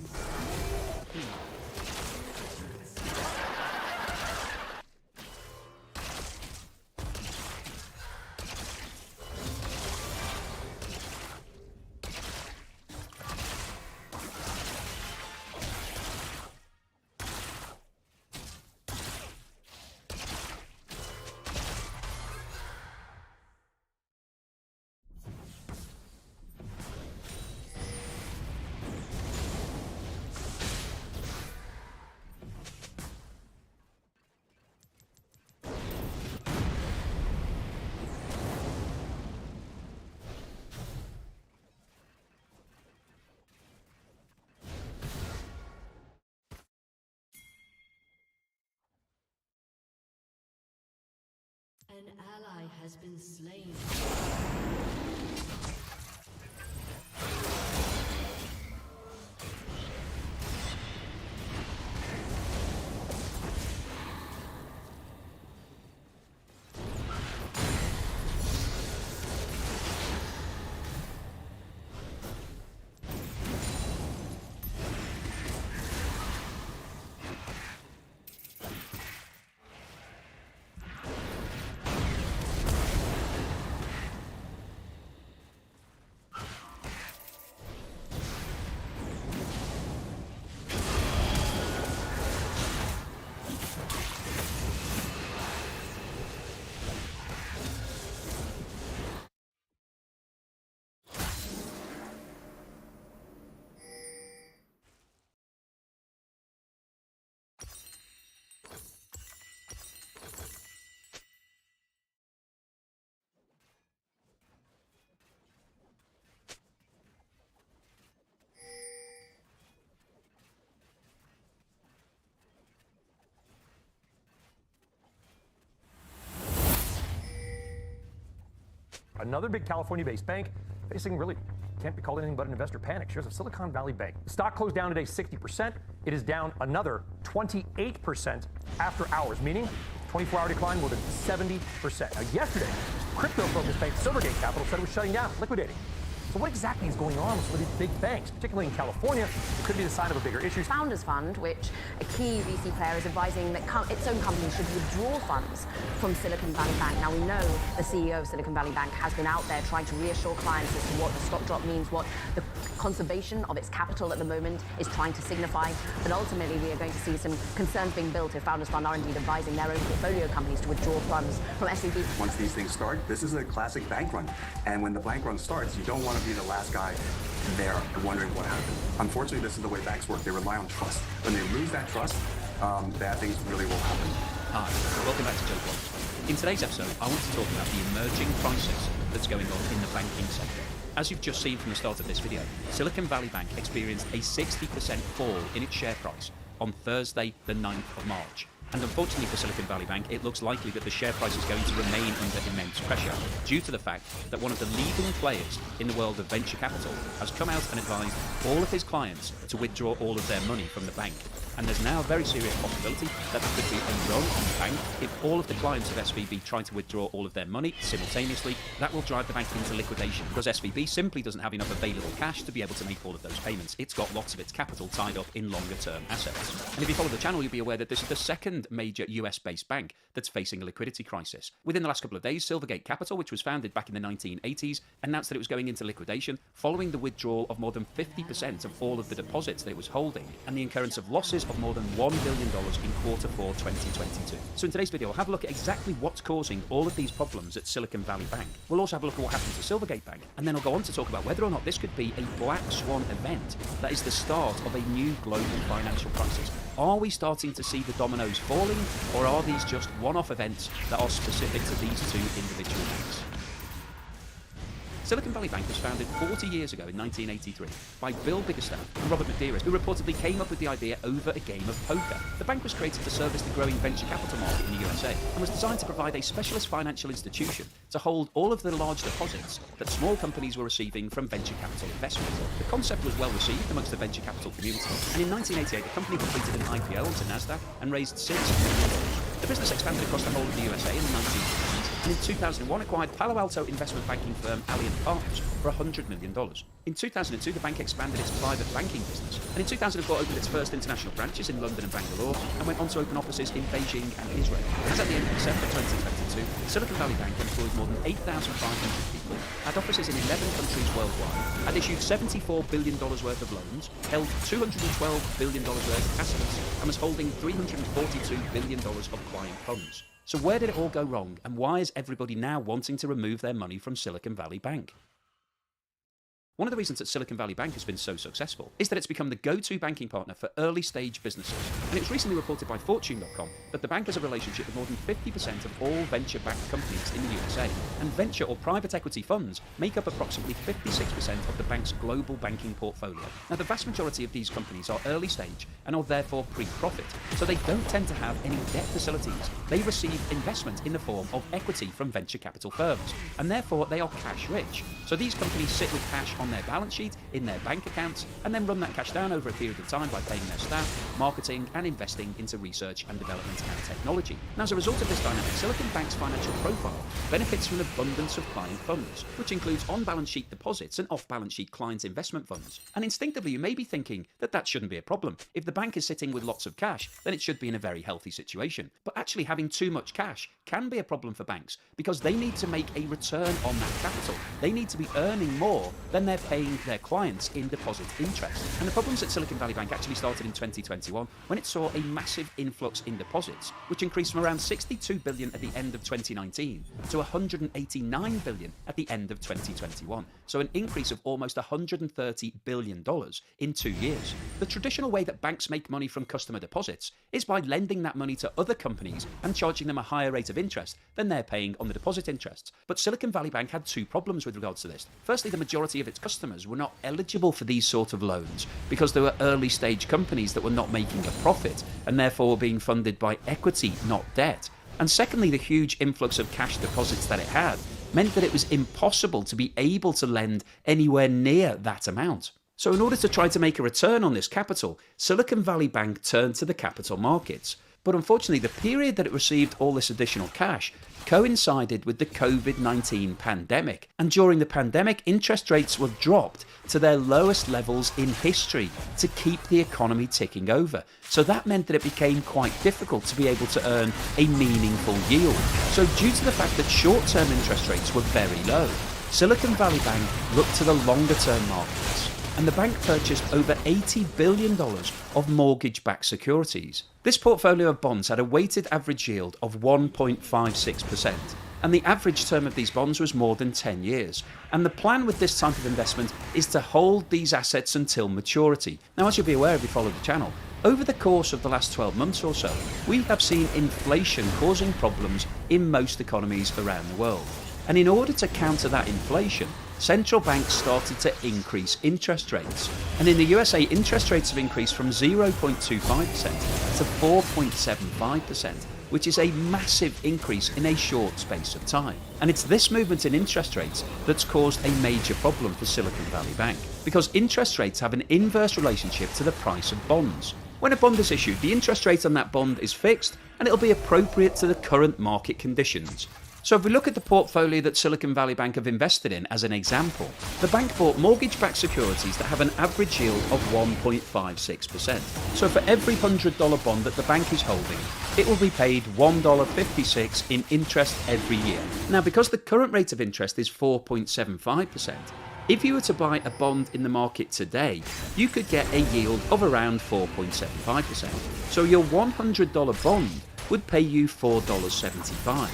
An ally has been slain. Another big California-based bank facing really can't be called anything but an investor panic. Shares of Silicon Valley Bank. The stock closed down today 60%. It is down another 28% after hours, meaning 24-hour decline more than 70%. Now, yesterday, crypto-focused bank Silvergate Capital said it was shutting down, liquidating. So what exactly is going on with some of these big banks, particularly in California? It could be the sign of a bigger issue. Founders Fund, which a key VC player is advising that its own company should withdraw funds from Silicon Valley Bank. Now, we know the CEO of Silicon Valley Bank has been out there trying to reassure clients as to what the stock drop means, what the conservation of its capital at the moment is trying to signify. But ultimately, we are going to see some concerns being built if Founders Fund are indeed advising their own portfolio companies to withdraw funds from SVB. Once these things start, this is a classic bank run. And when the bank run starts, you don't want to be the last guy there wondering what happened. Unfortunately, this is the way banks work. They rely on trust. When they lose that trust, bad things really will happen. Hi, welcome back to Joe Blogs. In today's episode, I want to talk about the emerging crisis that's going on in the banking sector. As you've just seen from the start of this video, Silicon Valley Bank experienced a 60% fall in its share price on Thursday, the 9th of March. And unfortunately for Silicon Valley Bank, it looks likely that the share price is going to remain under immense pressure due to the fact that one of the leading players in the world of venture capital has come out and advised all of his clients to withdraw all of their money from the bank. And there's now a very serious possibility that there could be a run on the bank. If all of the clients of SVB try to withdraw all of their money simultaneously, that will drive the bank into liquidation because SVB simply doesn't have enough available cash to be able to make all of those payments. It's got lots of its capital tied up in longer term assets. And if you follow the channel, you'll be aware that this is the second second major US-based bank that's facing a liquidity crisis. Within the last couple of days, Silvergate Capital, which was founded back in the 1980s, announced that it was going into liquidation following the withdrawal of more than 50% of all of the deposits that it was holding and the incurrence of losses of more than $1 billion in Q4 2022. So in today's video, we'll have a look at exactly what's causing all of these problems at Silicon Valley Bank. We'll also have a look at what happened to Silvergate Bank, and then I'll go on to talk about whether or not this could be a black swan event that is the start of a new global financial crisis. Are we starting to see the dominoes falling, or are these just one-off events that are specific to these two individual banks? Silicon Valley Bank was founded 40 years ago in 1983 by Bill Biggerstaff and Robert McDearest, who reportedly came up with the idea over a game of poker. The bank was created to service the growing venture capital market in the USA and was designed to provide a specialist financial institution to hold all of the large deposits that small companies were receiving from venture capital investment. The concept was well received amongst the venture capital community, and in 1988 the company completed an IPO onto NASDAQ and raised $6 million. The business expanded across the whole of the USA in the 1950s, and in 2001 acquired Palo Alto investment banking firm Alliant Partners for $100 million. In 2002, the bank expanded its private banking business, and in 2004 opened its first international branches in London and Bangalore, and went on to open offices in Beijing and Israel. As at the end of December 2022, Silicon Valley Bank employed more than 8,500 people, had offices in 11 countries worldwide, had issued $74 billion worth of loans, held $212 billion worth of assets, and was holding $342 billion of client funds. So where did it all go wrong, and why is everybody now wanting to remove their money from Silicon Valley Bank? One of the reasons that Silicon Valley Bank has been so successful is that it's become the go-to banking partner for early-stage businesses. And it was recently reported by Fortune.com that the bank has a relationship with more than 50% of all venture-backed companies in the USA. And venture or private equity funds make up approximately 56% of the bank's global banking portfolio. Now, the vast majority of these companies are early-stage and are therefore pre-profit, so they don't tend to have any debt facilities. They receive investment in the form of equity from venture capital firms, and therefore they are cash-rich. So these companies sit with cash on their balance sheet, in their bank accounts, and then run that cash down over a period of time by paying their staff, marketing, and investing into research and development and technology. Now, as a result of this dynamic, Silicon Bank's financial profile benefits from an abundance of client funds, which includes on-balance sheet deposits and off-balance sheet client investment funds. And instinctively, you may be thinking that that shouldn't be a problem. If the bank is sitting with lots of cash, then it should be in a very healthy situation. But actually, having too much cash can be a problem for banks because they need to make a return on that capital. They need to be earning more than they're paying their clients in deposit interest. And the problems at Silicon Valley Bank actually started in 2021 when it saw a massive influx in deposits, which increased from around 62 billion at the end of 2019 to 189 billion at the end of 2021. So an increase of almost $130 billion in 2 years. The traditional way that banks make money from customer deposits is by lending that money to other companies and charging them a higher rate of interest than they're paying on the deposit interests. But Silicon Valley Bank had two problems with regards to this. Firstly, the majority of its customers were not eligible for these sort of loans because they were early stage companies that were not making a profit and therefore were being funded by equity, not debt. And secondly, the huge influx of cash deposits that it had meant that it was impossible to be able to lend anywhere near that amount. So in order to try to make a return on this capital, Silicon Valley Bank turned to the capital markets. But unfortunately, the period that it received all this additional cash coincided with the COVID-19 pandemic. And during the pandemic, interest rates were dropped to their lowest levels in history to keep the economy ticking over. So that meant that it became quite difficult to be able to earn a meaningful yield. So due to the fact that short-term interest rates were very low, Silicon Valley Bank looked to the longer-term markets. And the bank purchased over $80 billion of mortgage-backed securities. This portfolio of bonds had a weighted average yield of 1.56%, and the average term of these bonds was more than 10 years. And the plan with this type of investment is to hold these assets until maturity. Now, as you'll be aware if you follow the channel, over the course of the last 12 months or so, we have seen inflation causing problems in most economies around the world. And in order to counter that inflation, central banks started to increase interest rates. And in the USA, interest rates have increased from 0.25% to 4.75%, which is a massive increase in a short space of time. And it's this movement in interest rates that's caused a major problem for Silicon Valley Bank, because interest rates have an inverse relationship to the price of bonds. When a bond is issued, the interest rate on that bond is fixed, and it'll be appropriate to the current market conditions. So if we look at the portfolio that Silicon Valley Bank have invested in as an example, the bank bought mortgage-backed securities that have an average yield of 1.56%. So for every $100 bond that the bank is holding, it will be paid $1.56 in interest every year. Now, because the current rate of interest is 4.75%, if you were to buy a bond in the market today, you could get a yield of around 4.75%. So your $100 bond would pay you $4.75.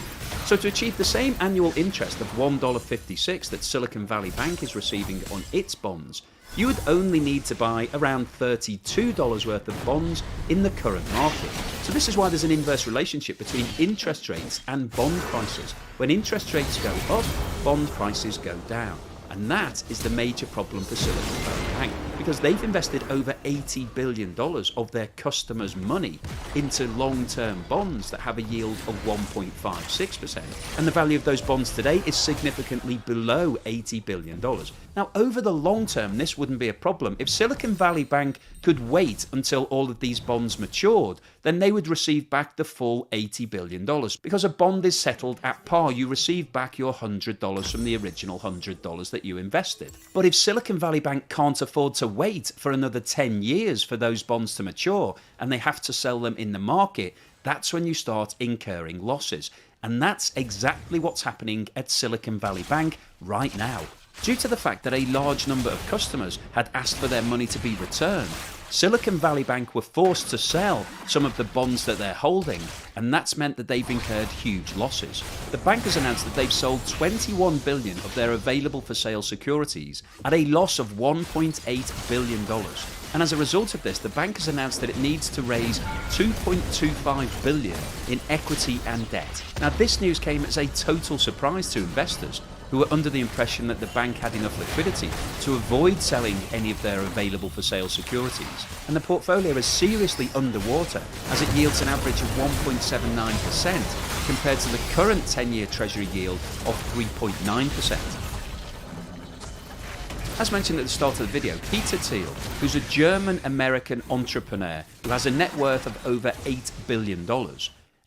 So to achieve the same annual interest of $1.56 that Silicon Valley Bank is receiving on its bonds, you would only need to buy around $32 worth of bonds in the current market. So this is why there's an inverse relationship between interest rates and bond prices. When interest rates go up, bond prices go down. And that is the major problem for Silicon Valley Bank, because they've invested over $80 billion of their customers' money into long-term bonds that have a yield of 1.56%. And the value of those bonds today is significantly below $80 billion. Now, over the long term, this wouldn't be a problem. If Silicon Valley Bank could wait until all of these bonds matured, then they would receive back the full $80 billion. Because a bond is settled at par, you receive back your $100 from the original $100 that you invested. But if Silicon Valley Bank can't afford to wait for another 10 years for those bonds to mature, and they have to sell them in the market, that's when you start incurring losses. And that's exactly what's happening at Silicon Valley Bank right now. Due to the fact that a large number of customers had asked for their money to be returned, Silicon Valley Bank were forced to sell some of the bonds that they're holding, and that's meant that they've incurred huge losses. The bank has announced that they've sold $21 billion of their available for sale securities at a loss of $1.8 billion. And as a result of this, the bank has announced that it needs to raise $2.25 billion in equity and debt. Now, this news came as a total surprise to investors, who were under the impression that the bank had enough liquidity to avoid selling any of their available for sale securities. And the portfolio is seriously underwater, as it yields an average of 1.79% compared to the current 10-year Treasury yield of 3.9%. As mentioned at the start of the video, Peter Thiel, who's a German-American entrepreneur who has a net worth of over $8 billion,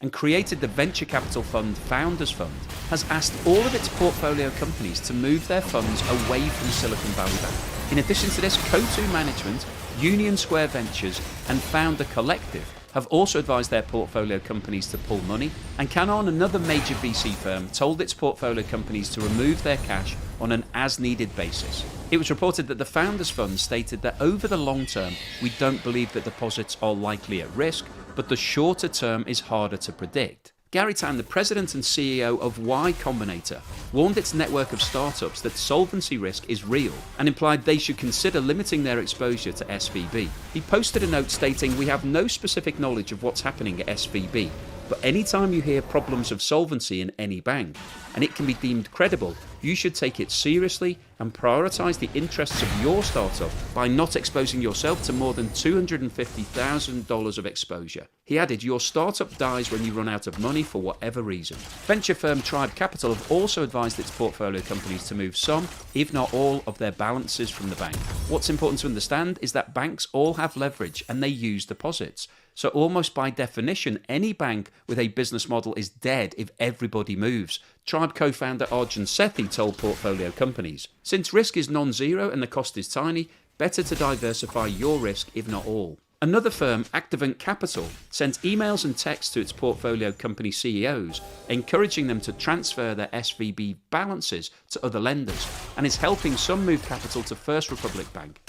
and created the venture capital fund Founders Fund, has asked all of its portfolio companies to move their funds away from Silicon Valley Bank. In addition to this, Coatue Management, Union Square Ventures, and Founder Collective have also advised their portfolio companies to pull money, and Canon, another major VC firm, told its portfolio companies to remove their cash on an as-needed basis. It was reported that the Founders Fund stated that over the long term, we don't believe that deposits are likely at risk, but the shorter term is harder to predict. Gary Tan, the president and CEO of Y Combinator, warned its network of startups that solvency risk is real and implied they should consider limiting their exposure to SVB. He posted a note stating, "We have no specific knowledge of what's happening at SVB, but anytime you hear problems of solvency in any bank, and it can be deemed credible, you should take it seriously and prioritize the interests of your startup by not exposing yourself to more than $250,000 of exposure." He added, "Your startup dies when you run out of money for whatever reason." Venture firm Tribe Capital have also advised its portfolio companies to move some, if not all, of their balances from the bank. What's important to understand is that banks all have leverage and they use deposits. So almost by definition, any bank with a business model is dead if everybody moves. Tribe co-founder Arjun Sethi told portfolio companies, "Since risk is non-zero and the cost is tiny, better to diversify your risk if not all." Another firm, Activant Capital, sent emails and texts to its portfolio company CEOs, encouraging them to transfer their SVB balances to other lenders, and is helping some move capital to First Republic Bank.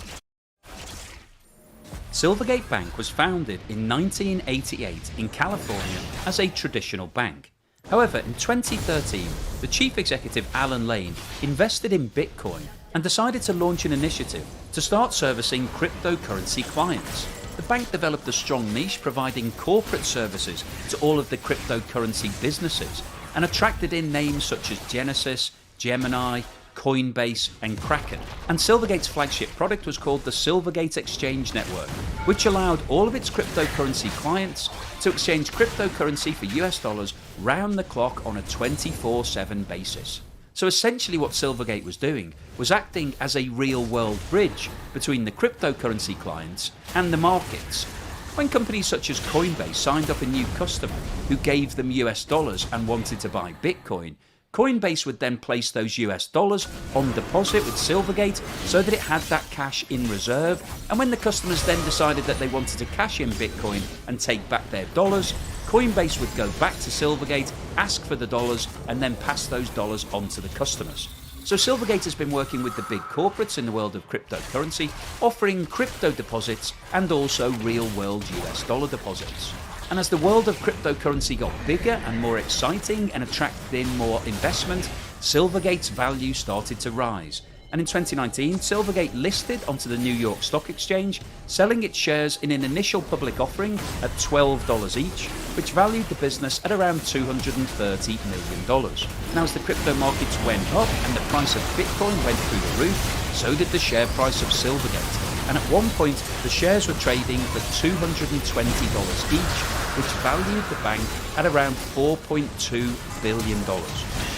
Silvergate Bank was founded in 1988 in California as a traditional bank. However, in 2013, the chief executive Alan Lane invested in Bitcoin and decided to launch an initiative to start servicing cryptocurrency clients. The bank developed a strong niche providing corporate services to all of the cryptocurrency businesses and attracted in names such as Genesis, Gemini, Coinbase and Kraken. And Silvergate's flagship product was called the Silvergate Exchange Network, which allowed all of its cryptocurrency clients to exchange cryptocurrency for US dollars round the clock on a 24/7 basis. So essentially what Silvergate was doing was acting as a real-world bridge between the cryptocurrency clients and the markets. When companies such as Coinbase signed up a new customer who gave them US dollars and wanted to buy Bitcoin, Coinbase would then place those US dollars on deposit with Silvergate so that it had that cash in reserve, and when the customers then decided that they wanted to cash in Bitcoin and take back their dollars, Coinbase would go back to Silvergate, ask for the dollars, and then pass those dollars on to the customers. So Silvergate has been working with the big corporates in the world of cryptocurrency, offering crypto deposits and also real-world US dollar deposits. And as the world of cryptocurrency got bigger and more exciting and attracted in more investment, Silvergate's value started to rise. And in 2019, Silvergate listed onto the New York Stock Exchange, selling its shares in an initial public offering at $12 each, which valued the business at around $230 million. Now, as the crypto markets went up and the price of Bitcoin went through the roof, so did the share price of Silvergate. And at one point, the shares were trading for $220 each, which valued the bank at around $4.2 billion.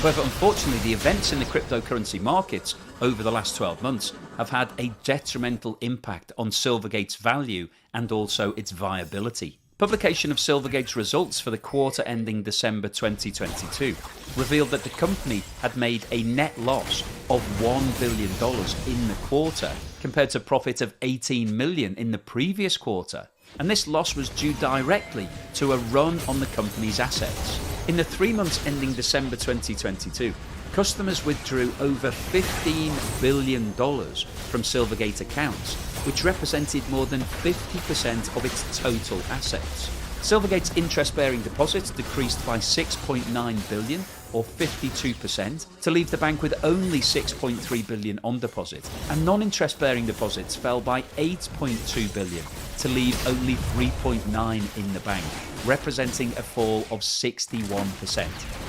However, unfortunately, the events in the cryptocurrency markets over the last 12 months have had a detrimental impact on Silvergate's value and also its viability. Publication of Silvergate's results for the quarter ending December 2022 revealed that the company had made a net loss of $1 billion in the quarter, compared to profit of $18 million in the previous quarter. And this loss was due directly to a run on the company's assets. In the 3 months ending December 2022, customers withdrew over $15 billion from Silvergate accounts, which represented more than 50% of its total assets. Silvergate's interest-bearing deposits decreased by $6.9 billion, or 52%, to leave the bank with only $6.3 billion on deposit, and non-interest-bearing deposits fell by $8.2 billion to leave only $3.9 in the bank, representing a fall of 61%.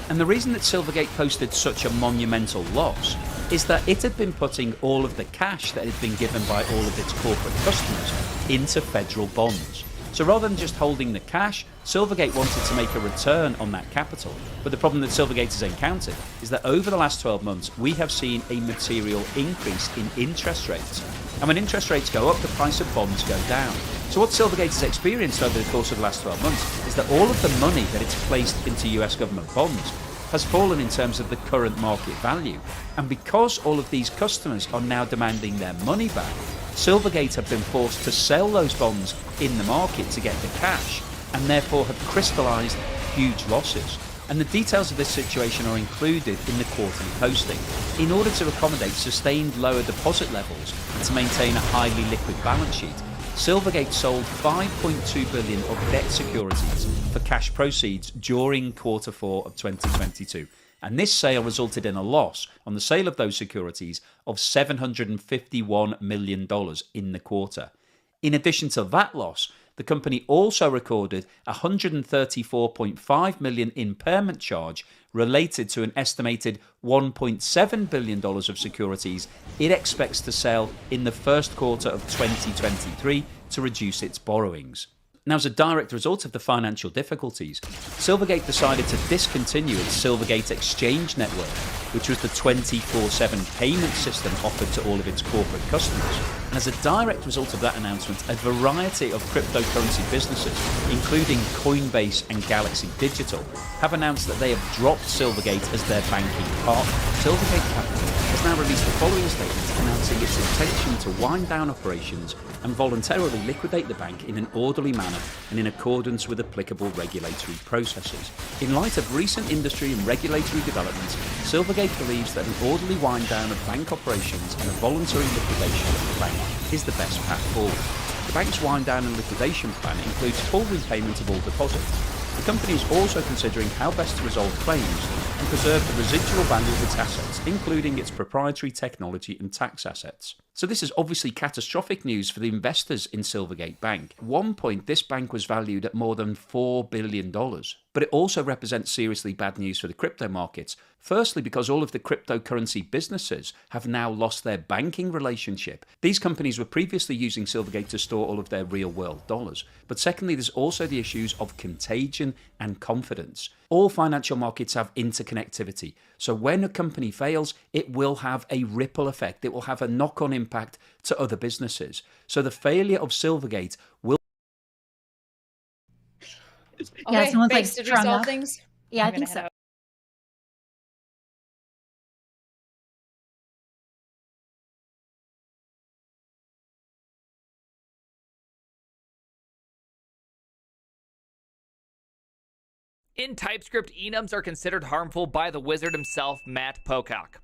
And the reason that Silvergate posted such a monumental loss is that it had been putting all of the cash that had been given by all of its corporate customers into federal bonds. So rather than just holding the cash, Silvergate wanted to make a return on that capital. But the problem that Silvergate has encountered is that over the last 12 months, we have seen a material increase in interest rates. And when interest rates go up, the price of bonds go down. So what Silvergate has experienced over the course of the last 12 months is that all of the money that it's placed into US government bonds has fallen in terms of the current market value. And because all of these customers are now demanding their money back, Silvergate have been forced to sell those bonds in the market to get the cash, and therefore have crystallised huge losses. And the details of this situation are included in the quarterly posting. In order to accommodate sustained lower deposit levels and to maintain a highly liquid balance sheet, Silvergate sold $5.2 billion of debt securities for cash proceeds during Q4 of 2022. And this sale resulted in a loss on the sale of those securities of $751 million in the quarter. In addition to that loss, the company also recorded a $134.5 million impairment charge related to an estimated $1.7 billion of securities it expects to sell in the first quarter of 2023 to reduce its borrowings. Now, as a direct result of the financial difficulties, Silvergate decided to discontinue its Silvergate Exchange Network, which was the 24/7 payment system offered to all of its corporate customers. And as a direct result of that announcement, a variety of cryptocurrency businesses, including Coinbase and Galaxy Digital, have announced that they have dropped Silvergate as their banking partner. Silvergate Capital has now released the following statement announcing its intention to wind down operations and voluntarily liquidate the bank in an orderly manner and in accordance with applicable regulatory processes. In light of recent industry and regulatory developments, Silvergate believes that an orderly wind down of bank operations and a voluntary liquidation of the bank is the best path forward. The bank's wind down and liquidation plan includes full repayment of all deposits. The company is also considering how best to resolve claims and preserve the residual value of its assets, including its proprietary technology and tax assets. So this is obviously catastrophic news for the investors in Silvergate Bank. At one point, this bank was valued at more than $4 billion. But it also represents seriously bad news for the crypto markets. Firstly, because all of the cryptocurrency businesses have now lost their banking relationship. These companies were previously using Silvergate to store all of their real-world dollars. But secondly, there's also the issues of contagion and confidence. All financial markets have interconnectivity. So when a company fails, it will have a ripple effect. It will have a knock-on impact to other businesses. So the failure of Silvergate will Yeah, someone's like Base, did we strung solve up. things? Yeah, I'm I gonna think head so. out. In TypeScript, enums are considered harmful by the wizard himself, Matt Pocock.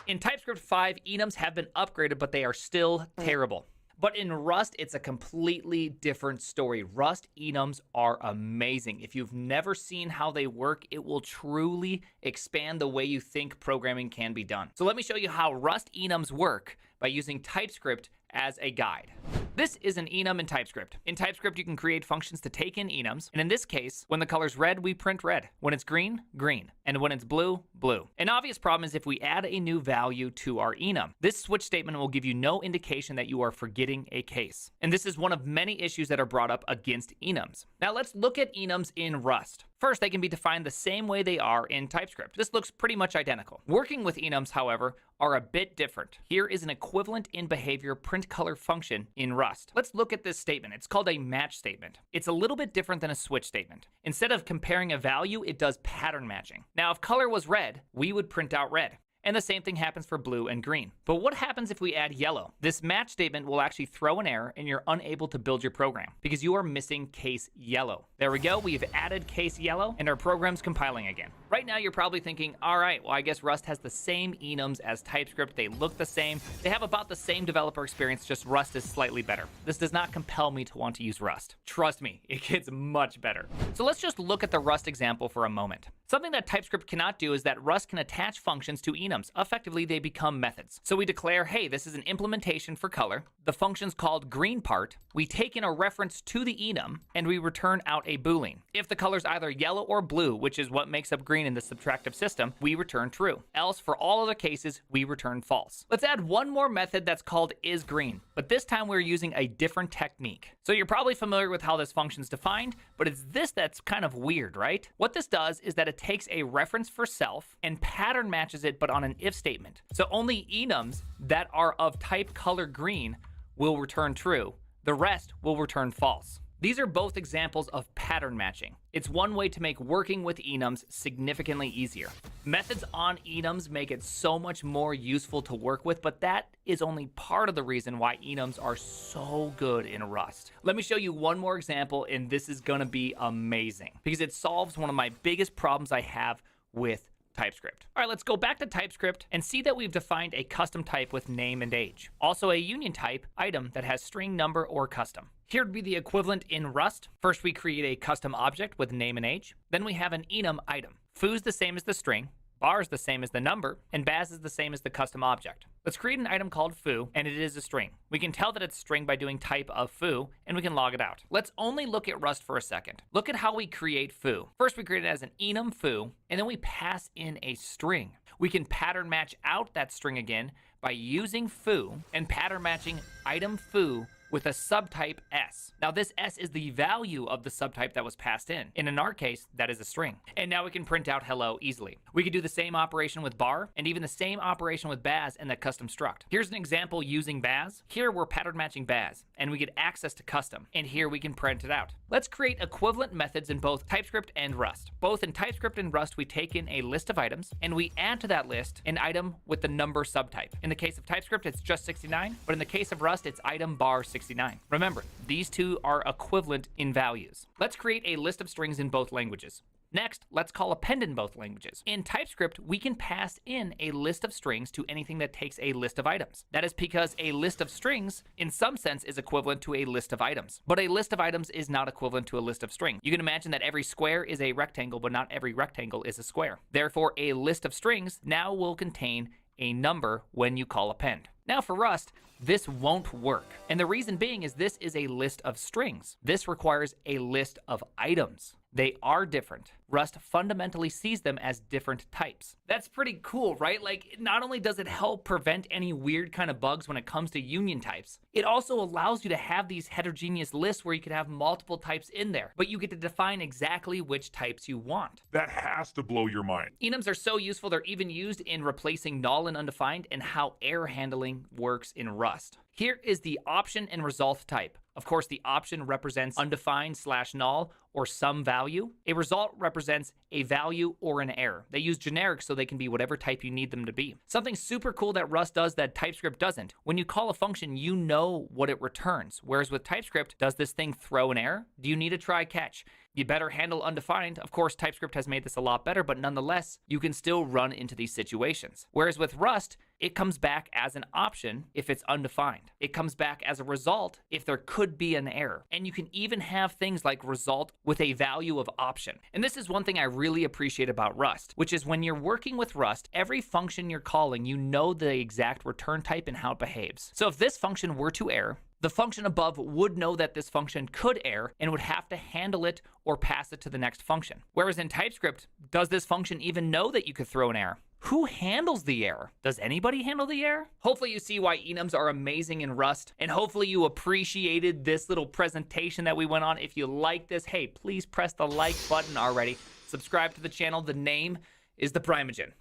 In TypeScript 5, enums have been upgraded, but they are still terrible. But in Rust, it's a completely different story. Rust enums are amazing. If you've never seen how they work, it will truly expand the way you think programming can be done. So let me show you how Rust enums work by using TypeScript as a guide. This is an enum in TypeScript. In TypeScript, you can create functions to take in enums. And in this case, when the color's red, we print red. When it's green, green. And when it's blue, blue. An obvious problem is if we add a new value to our enum. This switch statement will give you no indication that you are forgetting a case. And this is one of many issues that are brought up against enums. Now let's look at enums in Rust. First, they can be defined the same way they are in TypeScript. This looks pretty much identical. Working with enums, however, are a bit different. Here is an equivalent in behavior print color function in Rust. Let's look at this statement. It's called a match statement. It's a little bit different than a switch statement. Instead of comparing a value, it does pattern matching. Now, if color was red, we would print out red. And the same thing happens for blue and green. But what happens if we add yellow? This match statement will actually throw an error and you're unable to build your program because you are missing case yellow. There we go, we've added case yellow and our program's compiling again. Right now you're probably thinking, all right, well I guess Rust has the same enums as TypeScript. They look the same. They have about the same developer experience, just Rust is slightly better. This does not compel me to want to use Rust. Trust me, it gets much better. So let's just look at the Rust example for a moment. Something that TypeScript cannot do is that Rust can attach functions to enums. Effectively, they become methods. So we declare, hey, this is an implementation for color. The function's called green part. We take in a reference to the enum, and we return out a boolean. If the color's either yellow or blue, which is what makes up green in the subtractive system, we return true. Else, for all other cases, we return false. Let's add one more method that's called isGreen, but this time we're using a different technique. So you're probably familiar with how this function's defined, but it's this that's kind of weird, right? What this does is that it takes a reference for self and pattern matches it, but on an if statement. So only enums that are of type color green will return true. The rest will return false. These are both examples of pattern matching. It's one way to make working with enums significantly easier. Methods on enums make it so much more useful to work with, but that is only part of the reason why enums are so good in Rust. Let me show you one more example, and this is gonna be amazing because it solves one of my biggest problems I have with TypeScript. All right, let's go back to TypeScript and see that we've defined a custom type with name and age. Also a union type item that has string, number, or custom. Here would be the equivalent in Rust. First, we create a custom object with name and age. Then we have an enum item. Foo is the same as the string. Bar is the same as the number, and Baz is the same as the custom object. Let's create an item called foo, and it is a string. We can tell that it's string by doing type of foo, and we can log it out. Let's only look at Rust for a second. Look at how we create foo. First, we create it as an enum foo, and then we pass in a string. We can pattern match out that string again by using foo and pattern matching item foo with a subtype S. Now this S is the value of the subtype that was passed in. And in our case, that is a string. And now we can print out hello easily. We could do the same operation with bar and even the same operation with Baz and that custom struct. Here's an example using Baz. Here we're pattern matching Baz and we get access to custom. And here we can print it out. Let's create equivalent methods in both TypeScript and Rust. Both in TypeScript and Rust, we take in a list of items and we add to that list an item with the number subtype. In the case of TypeScript, it's just 69, but in the case of Rust, it's item bar 69. Remember, these two are equivalent in values. Let's create a list of strings in both languages. Next, let's call append in both languages. In TypeScript, we can pass in a list of strings to anything that takes a list of items. That is because a list of strings, in some sense, is equivalent to a list of items. But a list of items is not equivalent to a list of strings. You can imagine that every square is a rectangle, but not every rectangle is a square. Therefore, a list of strings now will contain a number when you call append. Now for Rust, this won't work. And the reason being is this is a list of strings. This requires a list of items. They are different. Rust fundamentally sees them as different types. That's pretty cool, right? Like, not only does it help prevent any weird kind of bugs when it comes to union types, it also allows you to have these heterogeneous lists where you could have multiple types in there, but you get to define exactly which types you want. That has to blow your mind. Enums are so useful, they're even used in replacing null and undefined and how error handling works in Rust. Here is the option and result type. Of course, the option represents undefined/null or some value. A result represents a value or an error. They use generic so they can be whatever type you need them to be. Something super cool that Rust does that TypeScript doesn't. When you call a function, you know what it returns. Whereas with TypeScript, does this thing throw an error? Do you need a try catch? You better handle undefined. Of course, TypeScript has made this a lot better, but nonetheless, you can still run into these situations. Whereas with Rust, it comes back as an option if it's undefined. It comes back as a result if there could be an error. And you can even have things like result with a value of option. And this is one thing I really appreciate about Rust, which is when you're working with Rust, every function you're calling, you know the exact return type and how it behaves. So if this function were to error, the function above would know that this function could err and would have to handle it or pass it to the next function. Whereas in TypeScript, does this function even know that you could throw an error? Who handles the error? Does anybody handle the error? Hopefully you see why enums are amazing in Rust, and hopefully you appreciated this little presentation that we went on. If you like this, hey, please press the like button already. Subscribe to the channel. The name is The Primogen.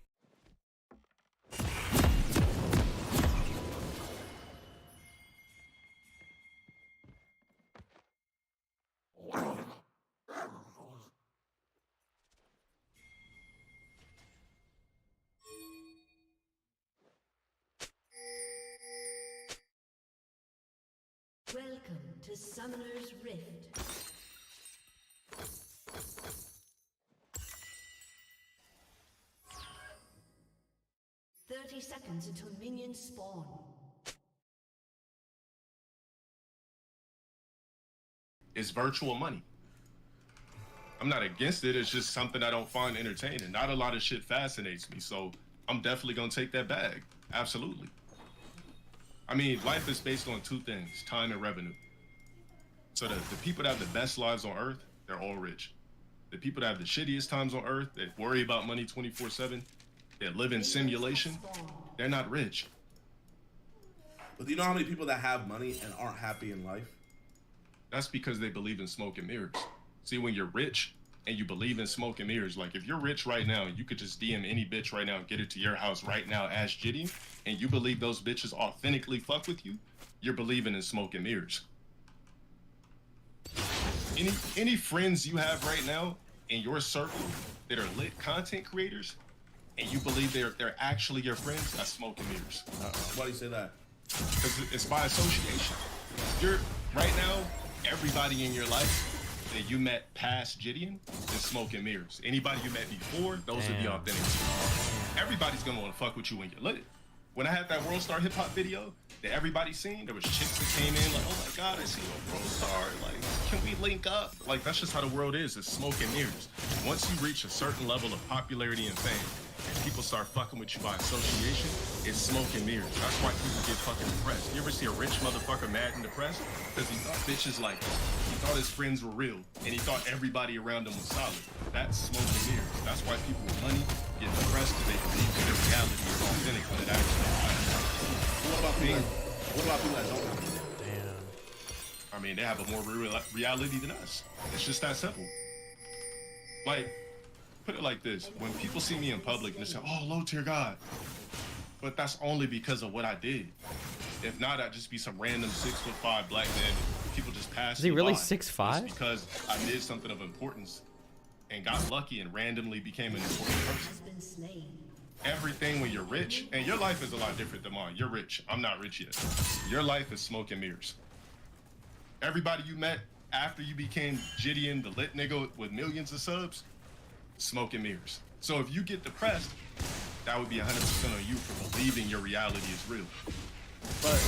Welcome to Summoner's Rift. Seconds until minions spawn. It's virtual money. I'm not against it. It's just something I don't find entertaining. Not a lot of shit fascinates me, so I'm definitely gonna take that bag. Absolutely. I mean, life is based on two things, time and revenue. So the people that have the best lives on earth, they're all rich. The people that have the shittiest times on earth, that worry about money 24/7, that live in simulation, they're not rich. But do you know how many people that have money and aren't happy in life? That's because they believe in smoke and mirrors. See, when you're rich and you believe in smoke and mirrors, like if you're rich right now, you could just DM any bitch right now and get it to your house right now as Gideon, and you believe those bitches authentically fuck with you, you're believing in smoke and mirrors. Any friends you have right now in your circle that are lit content creators, and you believe they're actually your friends, that's smoke and mirrors. Why do you say that? Because it's by association. You're right now, everybody in your life that you met past Gideon is smoke and mirrors. Anybody you met before, those are the authentic. Everybody's gonna want to fuck with you when you're lit. When I had that World Star hip hop video that everybody seen, there was chicks that came in like, oh my god, I see you World Star, like, can we link up? Like, that's just how the world is, it's smoke and mirrors. Once you reach a certain level of popularity and fame, and people start fucking with you by association, it's smoke and mirrors. That's why people get fucking depressed. You ever see a rich motherfucker mad and depressed? Because he thought bitches like him. He thought his friends were real, and he thought everybody around him was solid. That's smoke and mirrors. That's why people with money get depressed, because they believe that their reality is authentic when it actually is. What about people that don't have money? Damn. I mean, they have a more real reality than us. It's just that simple. Like, put it like this, when people see me in public and they say, oh, low tier God, but that's only because of what I did. If not, I'd just be some random 6'5" black man. People just pass Is he really by 6'5"? just because I did something of importance and got lucky and randomly became an important person. Everything when you're rich, and your life is a lot different than mine. You're rich, I'm not rich yet. Your life is smoke and mirrors. Everybody you met after you became Gideon, the lit nigga with millions of subs, smoke and mirrors. So if you get depressed, that would be 100% on you for believing your reality is real. But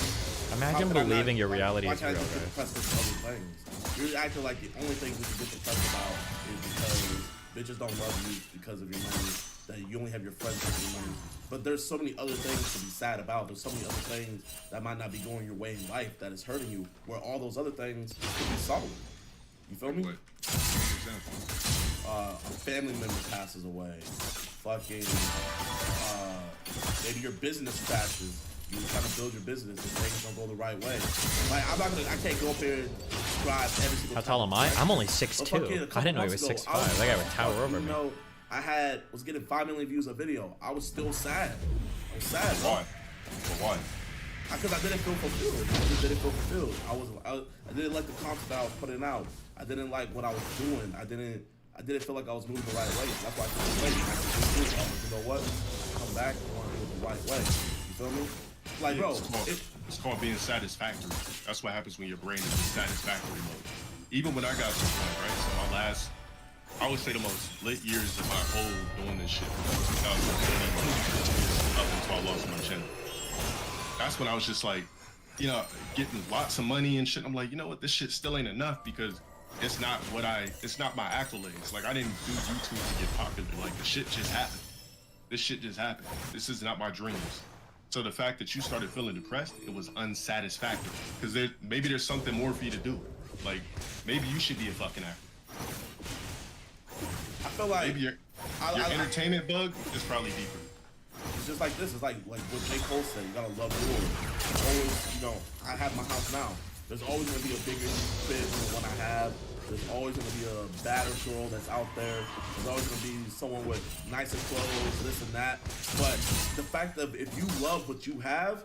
imagine believing your reality is real, guys. guys. Other things. You're acting like the only thing we can get depressed about is because bitches don't love you because of your money, that you only have your friends because of your money. But there's so many other things to be sad about. There's so many other things that might not be going your way in life that is hurting you, where all those other things could be solved. You feel me? A family member passes away. Fucking, maybe your business crashes. You trying to build your business and things don't go the right way. Like, I can't go up here and describe every single. How tall am I? I'm only 6'2". I didn't know he was 6'5". That guy would tower over me. Know, I was getting 5 million views a video. I was still sad. I was sad. Why? For what? Because I didn't feel fulfilled. I just didn't feel fulfilled. I didn't like the content I was putting out. I didn't like what I was doing. I didn't feel like I was moving the right way. That's why I took the way. I was, you know what? Come back, I want to do it the right way. You feel me? Like, bro, it's called being satisfactory. That's what happens when your brain is in satisfactory mode. Even when I got to the point, right? So my last, I would say the most lit years of my whole doing this shit, 2020 up until I lost my channel. That's when I was just like, you know, getting lots of money and shit. I'm like, you know what? This shit still ain't enough because it's not my accolades. Like, I didn't do YouTube to get popular. Like, the shit just happened. This shit just happened. This is not my dreams. So the fact that you started feeling depressed, it was unsatisfactory. Because maybe there's something more for you to do. Like, maybe you should be a fucking actor. I feel like maybe your entertainment bug is probably deeper. It's just like this. It's like what J. Cole said. You gotta love the Lord. Always, you know, I have my house now. There's always gonna be a bigger fish than the one I have. There's always gonna be a badder girl that's out there. There's always gonna be someone with nicer clothes, this and that. But the fact of if you love what you have,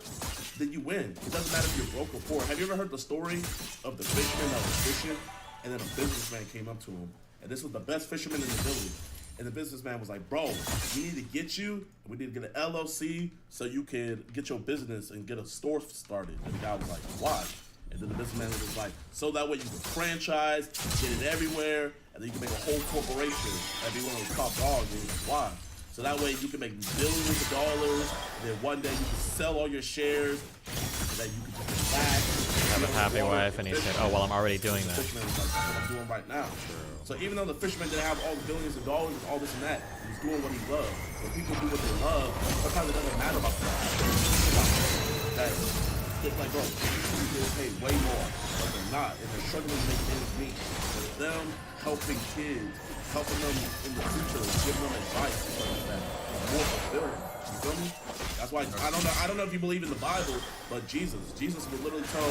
then you win. It doesn't matter if you're broke or poor. Have you ever heard the story of the fisherman that was fishing, and then a businessman came up to him, and this was the best fisherman in the village. And the businessman was like, bro, we need to get you, we need to get an LLC so you can get your business and get a store started. And the guy was like, why? And then the businessman was like, so that way you can franchise, get it everywhere, and then you can make a whole corporation and be one of the top dogs. And he was like, why? So that way you can make billions of dollars, and then one day you can sell all your shares, and then you can just relax. Have a happy wife, and he said, oh, well, I'm already doing that. The fisherman was like, that's what I'm doing right now. So even though the fisherman didn't have all the billions of dollars and all this and that, he was doing what he loved. When people do what they love, sometimes it doesn't matter about that. It's like, bro, you get paid way more, but they're not, and they're struggling to make ends meet. But them helping kids, helping them in the future, giving them advice, like that, more fulfilling. You feel me? That's why I don't know if you believe in the Bible, but Jesus would literally tell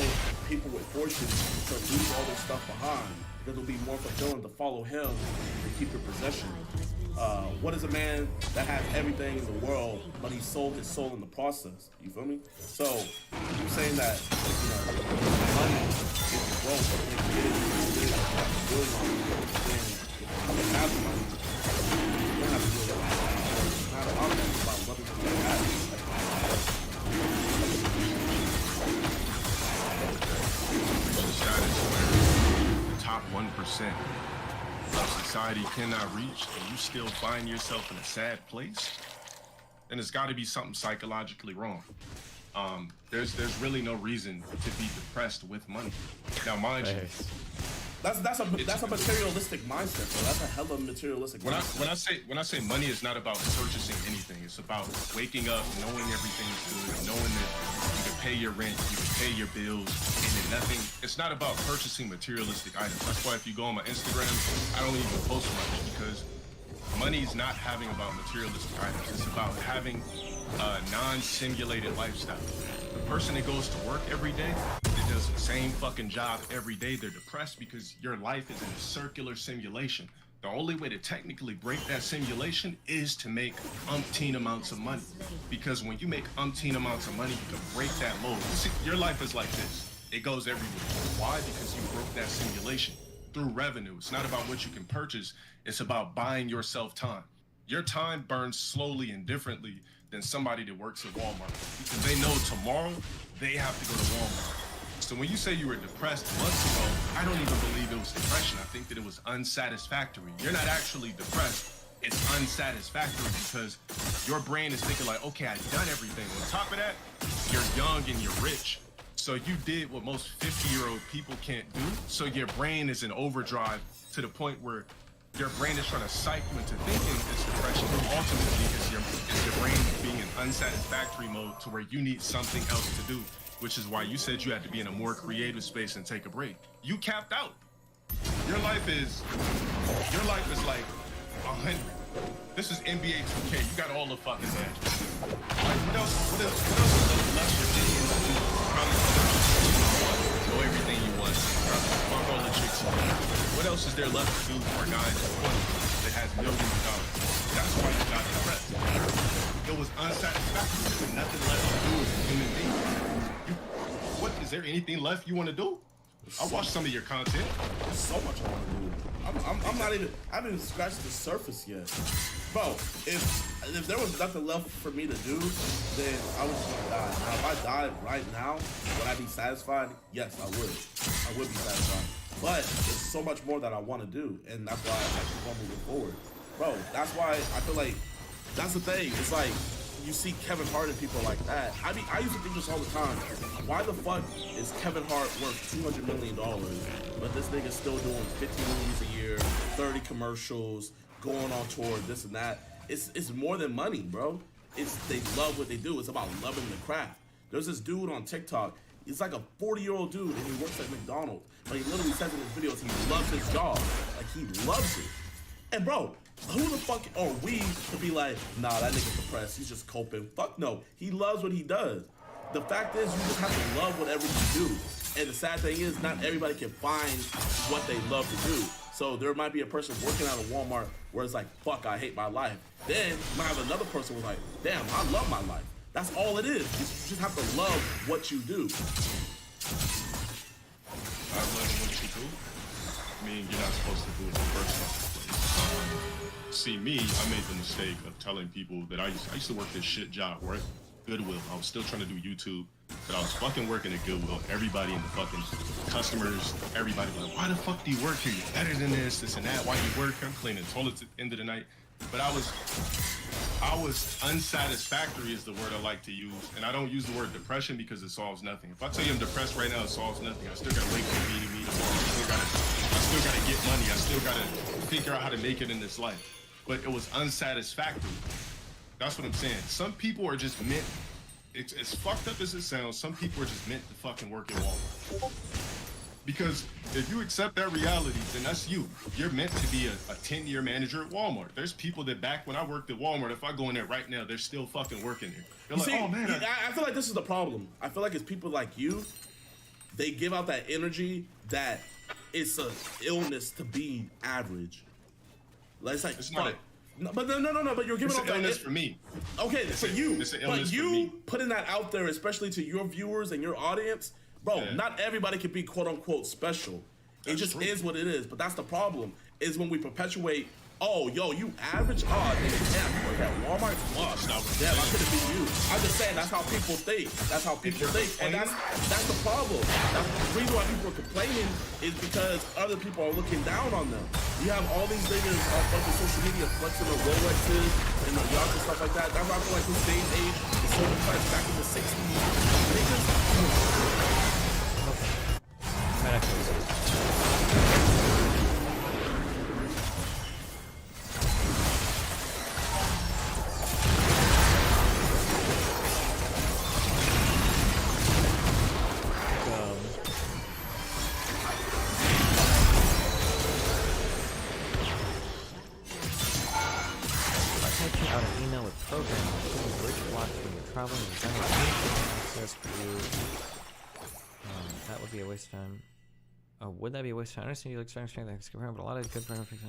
people with fortunes to leave all their stuff behind because it'll be more fulfilling to follow him and keep your possession. What is a man that has everything in the world, but he sold his soul in the process? You feel me? So you're saying that, you know, money is the growth, but when you get it, then if you have the money, you don't have to do it. It's not about loving what you have. The top 1% of society cannot reach, and you still find yourself in a sad place, then it's got to be something psychologically wrong. There's really no reason to be depressed with money. Now, mind you, that's a materialistic mindset, bro. That's a hella materialistic mindset. When I say money is not about purchasing anything, it's about waking up, knowing everything's good, knowing that you can pay your rent, you can pay your bills, and then nothing. It's not about purchasing materialistic items. That's why if you go on my Instagram, I don't even post much, because money is not having about materialistic items. It's about having a non-simulated lifestyle. The person that goes to work every day, that does the same fucking job every day, they're depressed because your life is in a circular simulation. The only way to technically break that simulation is to make umpteen amounts of money. Because when you make umpteen amounts of money, you can break that mold. See, your life is like this. It goes everywhere. Why? Because you broke that simulation through revenue. It's not about what you can purchase. It's about buying yourself time. Your time burns slowly and differently than somebody that works at Walmart, because they know tomorrow they have to go to Walmart. So when you say you were depressed months ago, I don't even believe it was depression. I think that it was unsatisfactory. You're not actually depressed. It's unsatisfactory because your brain is thinking like, okay, I've done everything. On top of that, you're young and you're rich. So you did what most 50-year-old people can't do. So your brain is in overdrive to the point where your brain is trying to psych you into thinking it's depression, but ultimately it's your brain being in unsatisfactory mode to where you need something else to do, which is why you said you had to be in a more creative space and take a break. You capped out. Your life is like 100. This is NBA 2K. You got all the fucking badges. Like, what else is left for Gideon to do? Know everything you want. Fuck all the tricks you want. What else is there left to do for a guy that's 20 that has millions of dollars? That's why you got depressed. It was unsatisfactory. There was nothing left to do as a human being. Is there anything left you want to do? I watched some of your content. There's so much I want to do. I'm not even. I haven't even scratched the surface yet, bro. If there was nothing left for me to do, then I would just die. Now, if I died right now, would I be satisfied? Yes, I would. I would be satisfied. But there's so much more that I want to do, and that's why I keep on moving forward, bro. That's why I feel like that's the thing. It's like you see Kevin Hart and people like that. I mean, I used to think this all the time. Why the fuck is Kevin Hart worth $200 million, but this nigga's still doing 50 movies a year, 30 commercials, going on tour, this and that? It's more than money, bro. They love what they do. It's about loving the craft. There's this dude on TikTok. He's like a 40-year-old dude, and he works at McDonald's. But he literally says in his videos he loves his job. Like, he loves it. And bro, who the fuck are we to be like, nah, that nigga's depressed, he's just coping? Fuck no, he loves what he does. The fact is, you just have to love whatever you do. And the sad thing is, not everybody can find what they love to do. So there might be a person working at a Walmart where it's like, fuck, I hate my life. Then you might have another person who's like, damn, I love my life. That's all it is. You just have to love what you do. I love what you do. I mean, you're not supposed to do it in the first place. See me, I made the mistake of telling people that I used to work this shit job, right? Goodwill. I was still trying to do YouTube, but I was fucking working at Goodwill. Everybody in the fucking customers, everybody was like, why the fuck do you work here? You're better than this and that. Why you work here? I'm cleaning toilets at the end of the night. But I was unsatisfactory is the word I like to use. And I don't use the word depression because it solves nothing. If I tell you I'm depressed right now, it solves nothing. I still gotta wake up and eat tomorrow. I still gotta get money. I still gotta figure out how to make it in this life. But it was unsatisfactory. That's what I'm saying. Some people are just meant, it's as fucked up as it sounds, some people are just meant to fucking work at Walmart. Because if you accept that reality, then that's you. You're meant to be a 10-year manager at Walmart. There's people that back when I worked at Walmart, if I go in there right now, they're still fucking working here. They're like, oh man. I feel like this is the problem. I feel like it's people like you, they give out that energy that it's an illness to be average. Like, it's like, it's not but no, but you're giving off that illness for me. Okay, it's for you. It's an illness but you for me. Putting that out there, especially to your viewers and your audience, bro, Yeah. not everybody can be quote unquote special. It just is what it is. But that's the problem, is when we perpetuate, oh, yo, you average? Oh, nigga, damn, you work at Walmart? Fuck. Damn, I could have been you. I'm just saying, that's how people think. That's how people think. And that's the problem. That's the reason why people are complaining is because other people are looking down on them. You have all these niggas on fucking social media flexing the Rolexes and the yachts and stuff like that. That's why I feel like this day and age is so much back in the 60s. Out an email with programs, including bridge blocks when you're traveling and general access for you. That would be a waste of time. Oh, would that be a waste of time? I understand you like strength, but a lot of good benefits.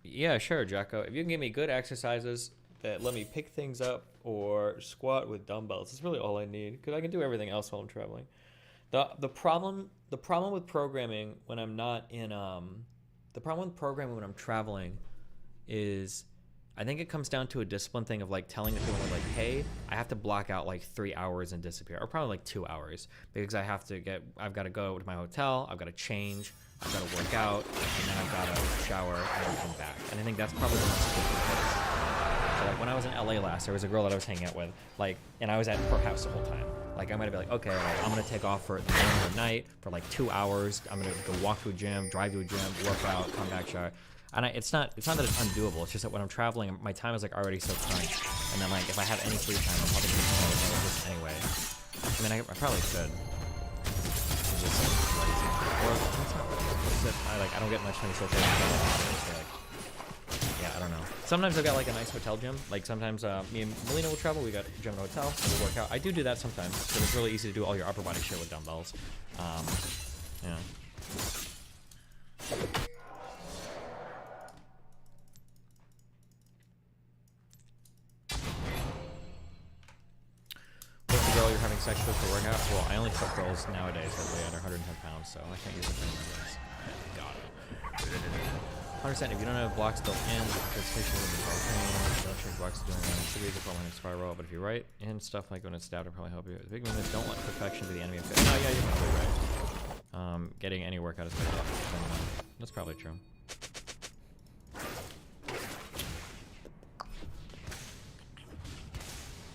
Yeah, sure, Jacko. If you can give me good exercises that let me pick things up or squat with dumbbells, that's really all I need, because I can do everything else while I'm traveling. The problem with programming when I'm not in the problem with programming when I'm traveling is I think it comes down to a discipline thing of like telling the people like, hey, I have to block out like 3 hours and disappear, or probably like 2 hours, because I've got to go to my hotel, I've got to change, I've got to work out, and then I've got to shower and then come back. And I think that's probably the most difficult case. So like when I was in LA last, there was a girl that I was hanging out with, like, and I was at her house the whole time. Like I might be like, okay, like, I'm gonna take off for the morning or night for like 2 hours. I'm gonna go walk to a gym, drive to a gym, work out, come back, shower. And it's not that it's undoable. It's just that when I'm traveling, my time is like already so crunched. And then like if I have any free time, I'll probably do something like this anyway. I mean, I probably should. I'm just like lazy. Or that's not really. It's just, I don't get much money social media. Like, yeah, I don't know. Sometimes I've got like a nice hotel gym. Like sometimes me and Melina will travel. We got a gym and a hotel. We'll work out. I do that sometimes because it's really easy to do all your upper body shit with dumbbells. Yeah. What's the girl you're having sex with the workout. Well, I only fuck girls nowadays that weigh under 110 pounds, so I can't use it for any memories. Got it. 100%. If you don't have blocks built in, participation will be called training. Don't change blocks to doing that. Should be the problem in spiral, but if you write in stuff like when it's stabbed, it'll probably help you. The big movements don't let perfection be the enemy of good. Oh yeah, you're probably right. Getting any workout is better. That's probably true.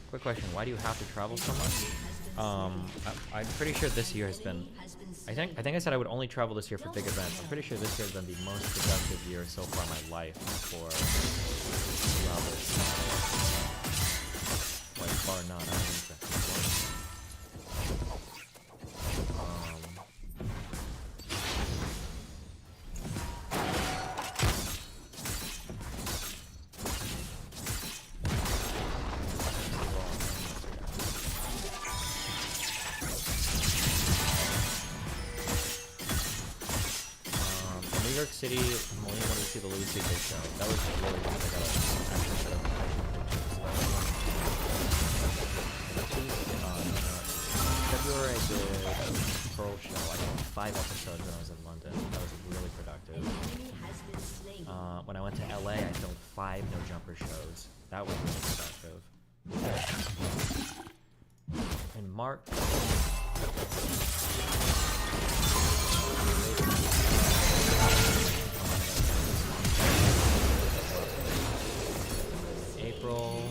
Quick question, why do you have to travel so much? I'm pretty sure this year has been... I think I said I would only travel this year for big events. I'm pretty sure this year has been the most productive year so far in my life for travels. Like, bar none. I don't think that's New York City, Molina wanted to see the Louis C.K. show. That was really good. I got an action set up. February I did a Pearl show. I did 5 episodes when I was in London. That was really productive. When I went to LA, I filmed 5 no jumper shows. That was really productive. In March. April,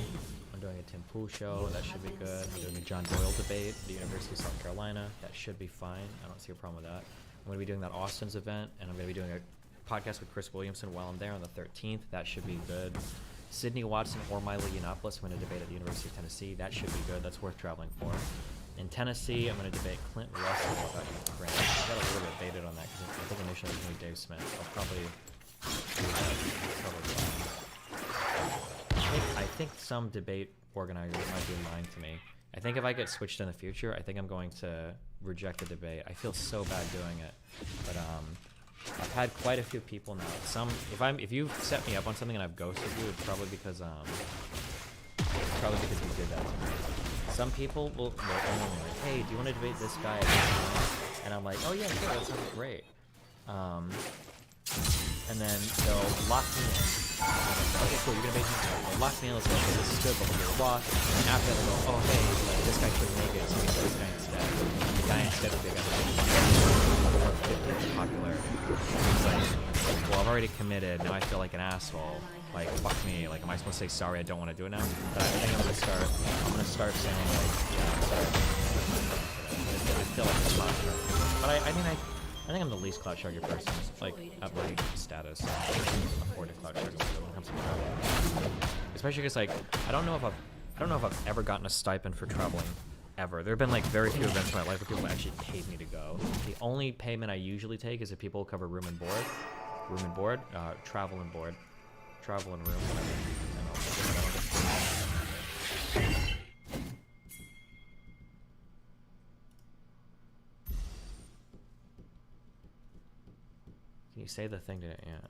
I'm doing a Tim Pool show. That should be good. I'm doing a John Doyle debate at the University of South Carolina. That should be fine. I don't see a problem with that. I'm going to be doing that Austin's event, and I'm going to be doing a podcast with Chris Williamson while I'm there on the 13th. That should be good. Sydney Watson or Milo Yiannopoulos, I'm going to debate at the University of Tennessee. That should be good. That's worth traveling for. In Tennessee, I'm going to debate Clint Russell about Ukraine. I got a little bit baited on that because I think initially it was going to be Dave Smith. I'll probably I think some debate organizers might be lying to me. I think if I get switched in the future, I think I'm going to reject the debate. I feel so bad doing it, but I've had quite a few people now. If you set me up on something and I've ghosted you, it's probably because you did that to me. Some people will only like, hey, do you want to debate this guy? And I'm like, oh yeah, sure, that sounds great. And then they'll lock me in. Okay, cool, you're gonna debate me. They'll lock me in, let's go, okay, this is good, but we'll get locked. And after that, they'll go, oh hey, like, this guy couldn't make it, so we do this guy instead. And the guy instead will be a guy that's popular. It's like, well, I've already committed, now I feel like an asshole. Like, fuck me, like, am I supposed to say sorry, I don't want to do it now? But I think I'm gonna start saying, like, yeah, I'm sorry. I feel like it's clout sharking. But I think I'm the least clout sharking person, like, at my status. I can afford to clout shark when it comes to travel. Especially because, like, I don't know if I've ever gotten a stipend for traveling. Ever. There have been like very few events in my life where people actually paid me to go. The only payment I usually take is if people cover room and board. Travel and board. Travel and room, Can you say the thing to it? Yeah.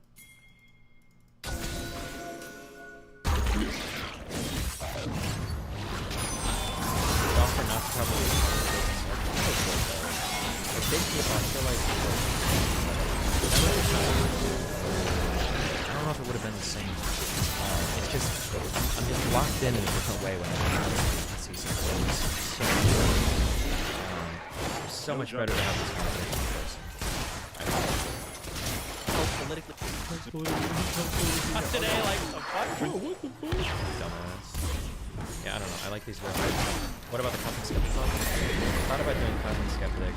Offer not to travel with big people, I feel like I don't know if it would have been the same. It's just I'm just locked in a different way when I see something. It's so much better to have this conversation in person. Today, like, the fuck? What the fuck? Dumbass. Yeah, I don't know. I like these words. What about the Company Skeptic Club? I thought about doing Company Skeptic.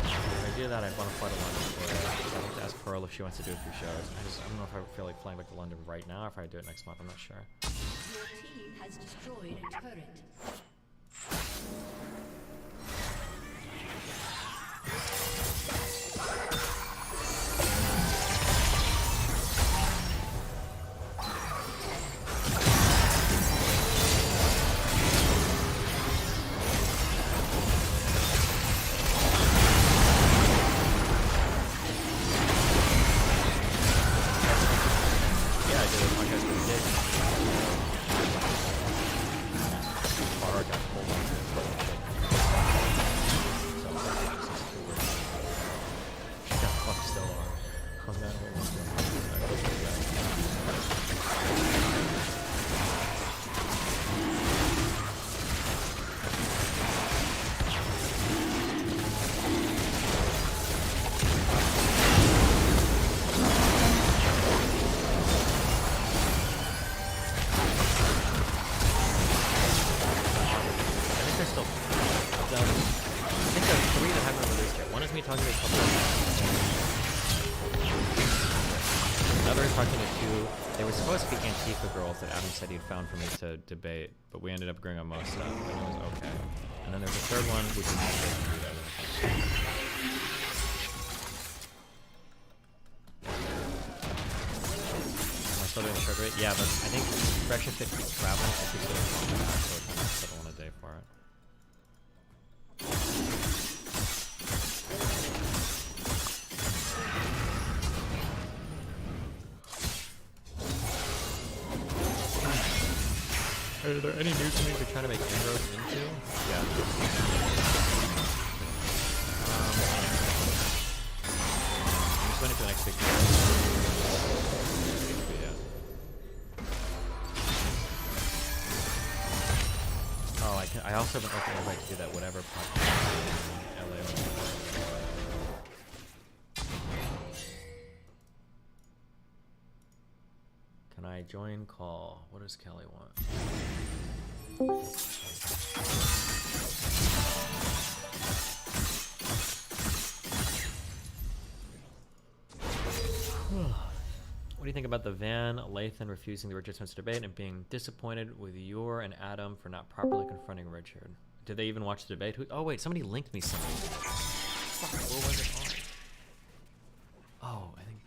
If I do that, I'd want to fly to London for it. I'd like to ask Pearl if she wants to do a few shows. I don't know if I feel like flying back to London right now or if I do it next month. I'm not sure. Your team has destroyed a turret. Far Talking to a couple another is talking to two. They were supposed to be Antifa girls that Adam said he'd found for me to debate, but we ended up agreeing on most stuff, and it was okay. And then there's a third one, which is Am I still doing short rate? Yeah, but I think Fresh Fit keeps traveling, so it keeps getting longer now, so I kind of settle on a day for it. Are there any new things you're trying to make inroads into? Yeah. I'm just waiting for the next big Oh, I also have an open invite to do that whatever podcast in LA. Can I join call? What does Kelly want? What do you think about the Van Lathan refusing the Richard Spencer debate and being disappointed with Yor and Adam for not properly confronting Richard? Did they even watch the debate? Oh wait, somebody linked me something. Fuck, what was it on? Oh, I think.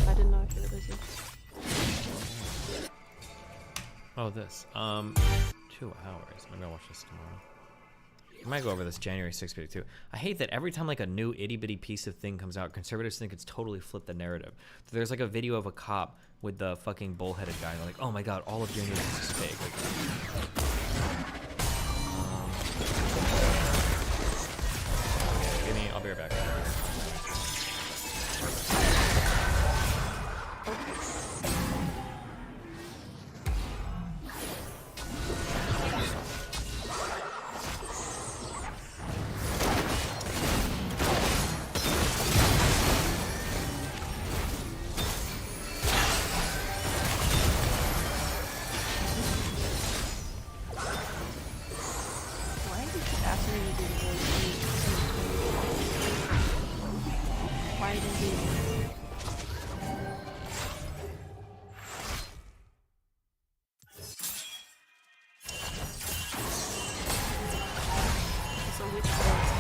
I didn't know if you were busy. Oh, this. 2 hours. Maybe I'll watch this tomorrow. I might go over this January 652. I hate that every time like a new itty bitty piece of thing comes out, conservatives think it's totally flipped the narrative. There's like a video of a cop with the fucking bullheaded guy. And they're like, oh my god, all of January 6 is fake. Like, I'll be right back. Why did you ask me to do the voice? Why did you? So which voice?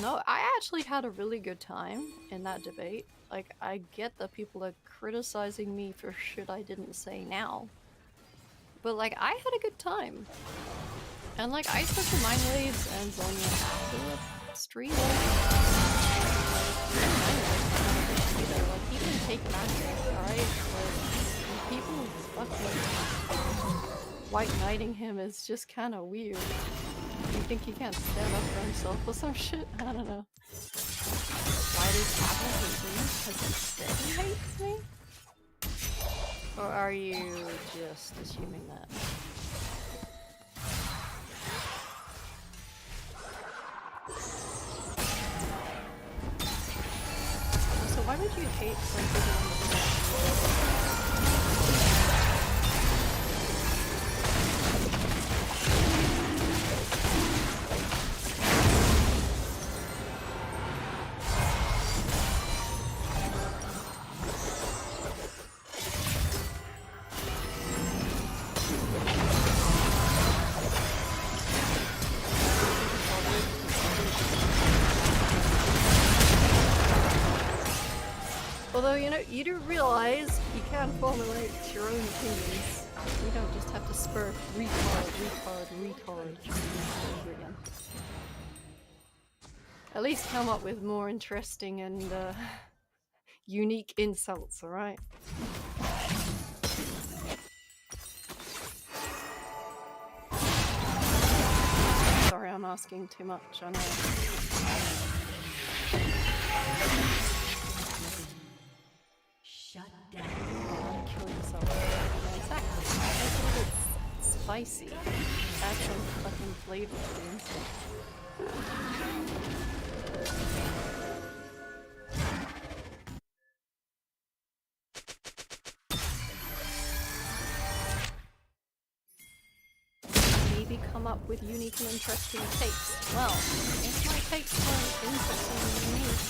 No, I actually had a really good time in that debate. Like, I get that people are criticizing me for shit I didn't say now. But, like, I had a good time. And, like, I took the Mind Waves and Zonya after the stream. Like, he can take magic, alright? Like, people fucking white knighting him is just kind of weird. You think he can't stand up for himself or some shit? I don't know. Why did his application because he said he hates me? Or are you just assuming that? So why would you hate something? Although, you know, you do realize you can formulate your own opinions. You don't just have to spur retard again. At least come up with more interesting and unique insults, alright? Sorry, I'm asking too much, I know. Shut down. Kill yourself. Exactly. Make it a bit spicy. Add some fucking flavor to the insult. Maybe come up with unique and interesting takes. Well, if my takes weren't interesting and unique,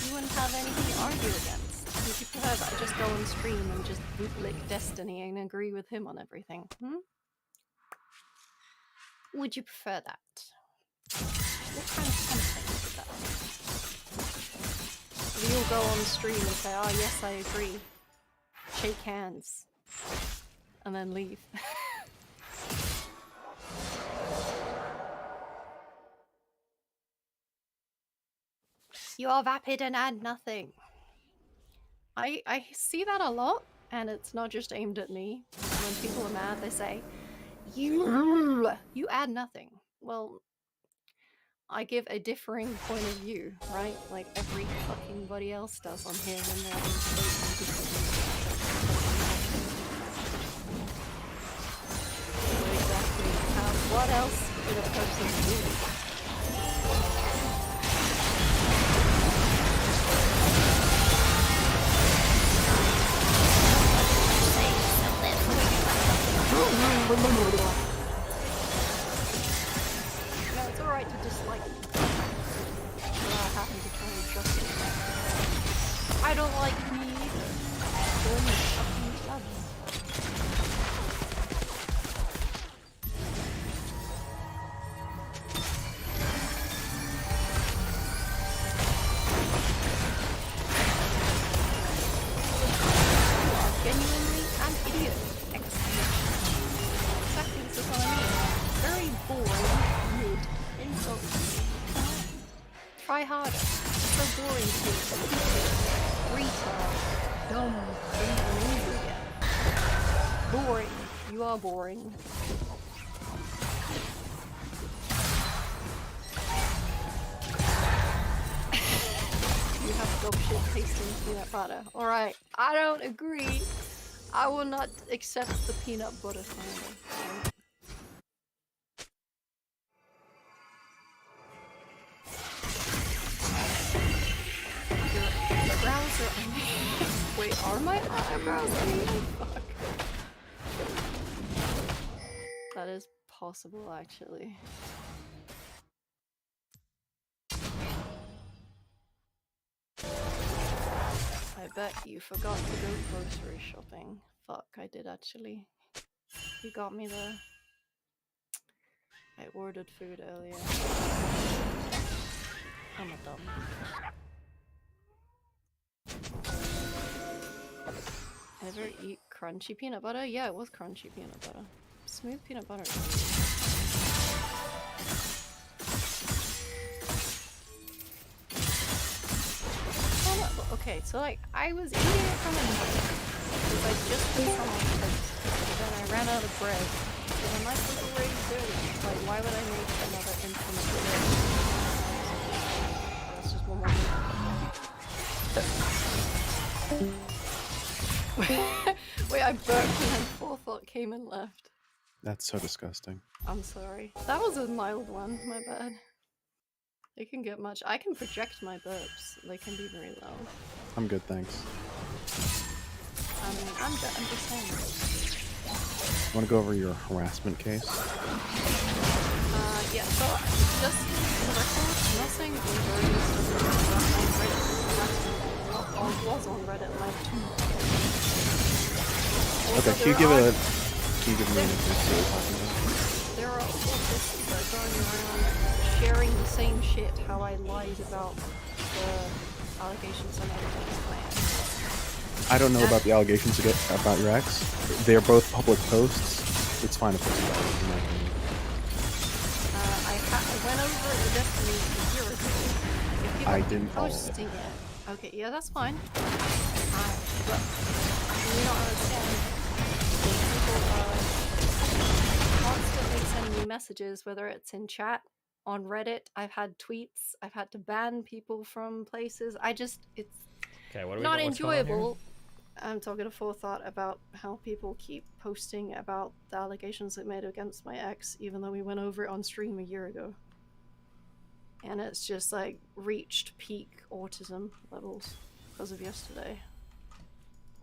you wouldn't have anything to argue against. Would you prefer that I just go on stream and just bootlick Destiny and agree with him on everything? Would you prefer that? What kind of content is that? We all go on stream and say, oh yes, I agree. Shake hands. And then leave. You are vapid and add nothing. I see that a lot, and it's not just aimed at me. When people are mad, they say, you add nothing. Well, I give a differing point of view, right? Like every fucking body else does on here when they're exactly. What else could a person do? No, it's alright to dislike me. Without having to try and justify. I don't like me either. Go and fucking love me. Genuinely an idiot. Exactly, this is what I mean. Very boring, rude, insulting. Try harder. So boring to retard. Dumb. Boring. You are boring. You have dog shit tasting peanut butter. Alright, I don't agree. I will not accept the peanut butter standard. Your eyebrows are uneven. Wait, are my eyebrows uneven? Fuck. That is possible, actually. I bet you forgot to go grocery shopping. Fuck, I did actually. You got me the... I ordered food earlier. I'm a dumb. Ever eat crunchy peanut butter? Yeah, it was crunchy peanut butter. Smooth peanut butter. Okay, so like, I was eating it from a knife. Because I just put some on toast. And then I ran out of bread. So the knife was already dirty. Like, why would I make another infinite bread? That's just one more thing. Wait, I burped and then forethought came and left. That's so disgusting. I'm sorry. That was a mild one, my bad. They can get much. I can project my burps. They can be very loud. I'm good, thanks. I'm just saying. Want to go over your harassment case? Yeah, so just for the record, I'm not saying the majority of stuff on Reddit was on Reddit like 2. Okay, can you give me an example of what you're talking about? There are autists that are going around sharing the same shit how I lied about the allegations I made against my ex. I don't know about the allegations about your ex. They're both public posts. It's fine if it's about it, in my opinion. I went over the Destiny a year ago. If people I keep didn't follow it. posting it. Okay, yeah, that's fine. But you don't understand. People are constantly sending me messages, whether it's in chat, on Reddit. I've had tweets. I've had to ban people from places. It's Okay, what are we not doing? What's going on here? enjoyable. I'm talking to Forethought about how people keep posting about the allegations they made against my ex, even though we went over it on stream a year ago. And it's just like reached peak autism levels because of yesterday.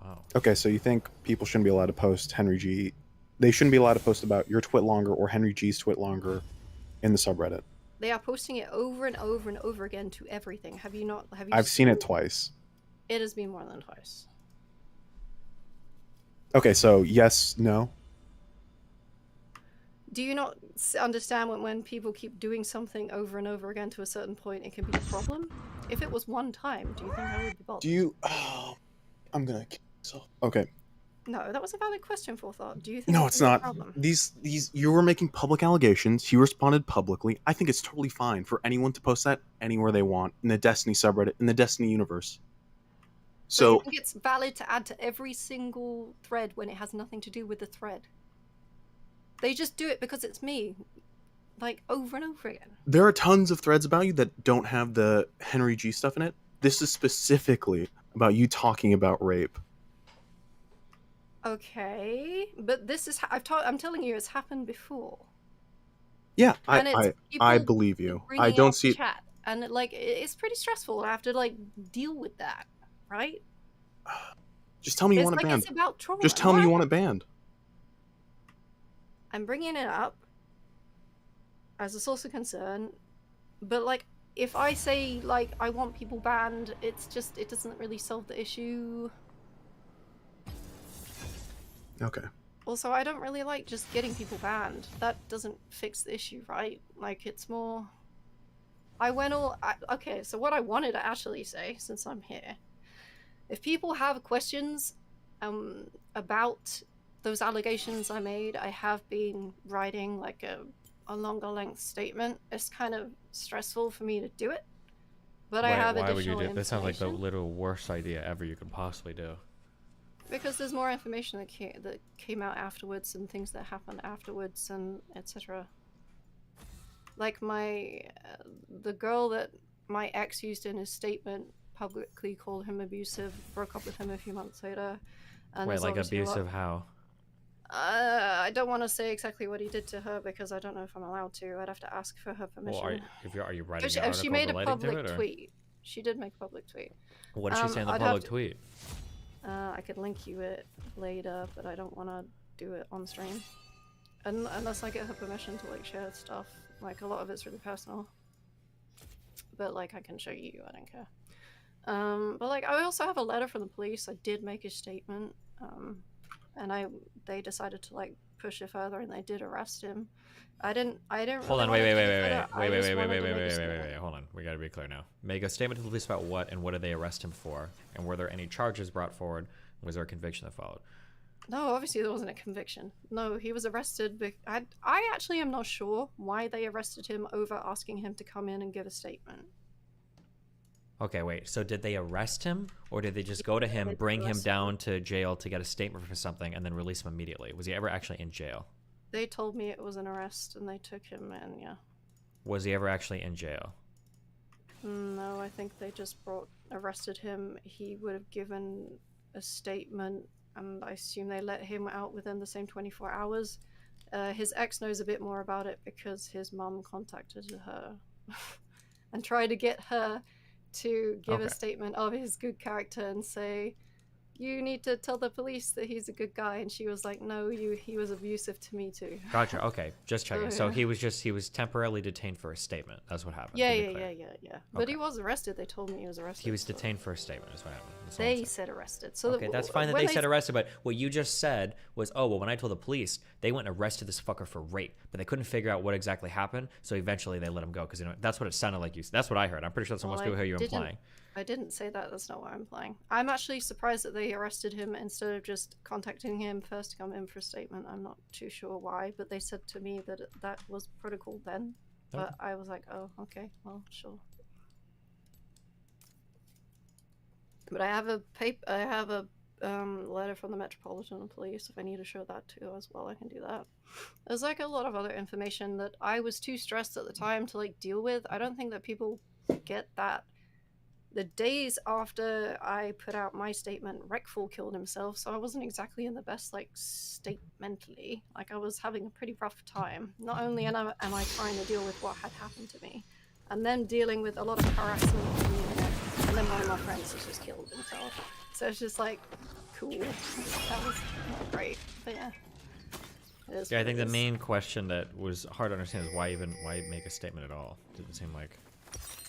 Wow. Okay, so you think people shouldn't be allowed to post Henry G. They shouldn't be allowed to post about your twit longer or Henry G's twit longer in the subreddit. They are posting it over and over and over again to everything. Have you not? Have you? I've seen it twice. It has been more than twice. Okay, so yes, no. Do you not understand when people keep doing something over and over again to a certain point, it can be a problem? If it was one time, do you think I would be bothered? Do you? Oh, I'm gonna kill myself. Okay. No, that was a valid question, Forethought. Do you think No, it it's would be a not. problem? These you were making public allegations. He responded publicly. I think it's totally fine for anyone to post that anywhere they want in the Destiny subreddit, in the Destiny universe. So you So think it's valid to add to every single thread when it has nothing to do with the thread? They just do it because it's me, like over and over again. there are tons of threads about you that don't have the Henry G stuff in it. This is specifically about you talking about rape. Okay, but this is I'm telling you, it's happened before. Yeah, And it's I people believe you. Bringing I don't out see it. chat, and it's pretty stressful. I have to like deal with that, right? Just tell me you It's want like it banned. it's about trauma. Just tell me you Why? want it banned. I'm bringing it up as a source of concern, but like if I say like I want people banned, it doesn't really solve the issue. Okay. Also, I don't really like just getting people banned. That doesn't fix the issue, right? Like it's more. Okay, so what I wanted to actually say, since I'm here, if people have questions about those allegations I made, I have been writing like a longer length statement. It's kind of stressful for me to do it, but I have Why additional would you do it? That sounds like the information. little worst idea ever you could possibly do. Because there's more information that came out afterwards and things that happened afterwards and etc. Like the girl that my ex used in his statement publicly called him abusive, broke up with him a few months later. And Wait, there's like obviously a lot- abusive how? I don't want to say exactly what he did to her because I don't know if I'm allowed to. I'd have to ask for her permission. Well, are you writing If an article she made a relating public to it, or? tweet. She did make a public tweet. What did she say in the I'd have public to- tweet? I could link you it later, but I don't want to do it on stream. Unless I get her permission to like share stuff. Like a lot of it's really personal. But like I can show you, I don't care. But like I also have a letter from the police. I did make a statement. And they decided to like push it further and they did arrest him. I didn't Hold on, wait, wait. hold on. We gotta be clear now. Make a statement to the police about what, and what did they arrest him for? And were there any charges brought forward? Was there a conviction that followed? No, obviously there wasn't a conviction. No, he was arrested. I actually am not sure why they arrested him over asking him to come in and give a statement. Okay, wait. So did they arrest him, or did they just go to him, bring him down to jail to get a statement for something, and then release him immediately? Was he ever actually in jail? They told me it was an arrest and they took him in, yeah. Was he ever actually in jail? No, I think they just arrested him. He would have given a statement, and I assume they let him out within the same 24 hours. His ex knows a bit more about it because his mum contacted her and tried to get her to give a Okay. statement of his good character and say, you need to tell the police that he's a good guy. And she was like, no, he was abusive to me too. Gotcha. Okay, just checking. So yeah. he was temporarily detained for a statement. That's what happened. Yeah, to be yeah, clear. yeah. But Okay. he was arrested. They told me he was arrested. He was so- detained for a statement. Is what happened. That's all I'm They saying. said arrested. So Okay, that's fine that when they said arrested, but what you just said was, oh, well, when I told the police, they went and arrested this fucker for rape, but they couldn't figure out what exactly happened, so eventually they let him go, because that's what it sounded like you said. That's what I heard. I'm pretty sure that's Well, almost who you're implying. I didn't say that. That's not what I'm implying. I'm actually surprised that they arrested him instead of just contacting him first to come in for a statement. I'm not too sure why, but they said to me that that was protocol then. Okay. But I was like, oh, okay, well, sure. But I have a letter from the Metropolitan Police. If I need to show that too as well, I can do that. There's like a lot of other information that I was too stressed at the time to like deal with. I don't think that people get that. The days after I put out my statement, Wreckful killed himself, so I wasn't exactly in the best like state mentally. Like I was having a pretty rough time. Not only am I trying to deal with what had happened to me, and then dealing with a lot of harassment on the internet, and then one of my friends has just killed himself. So it's just like, cool. That was not great, but yeah. It is Yeah, I what think it the is. main question that was hard to understand is why make a statement at all? Didn't seem like.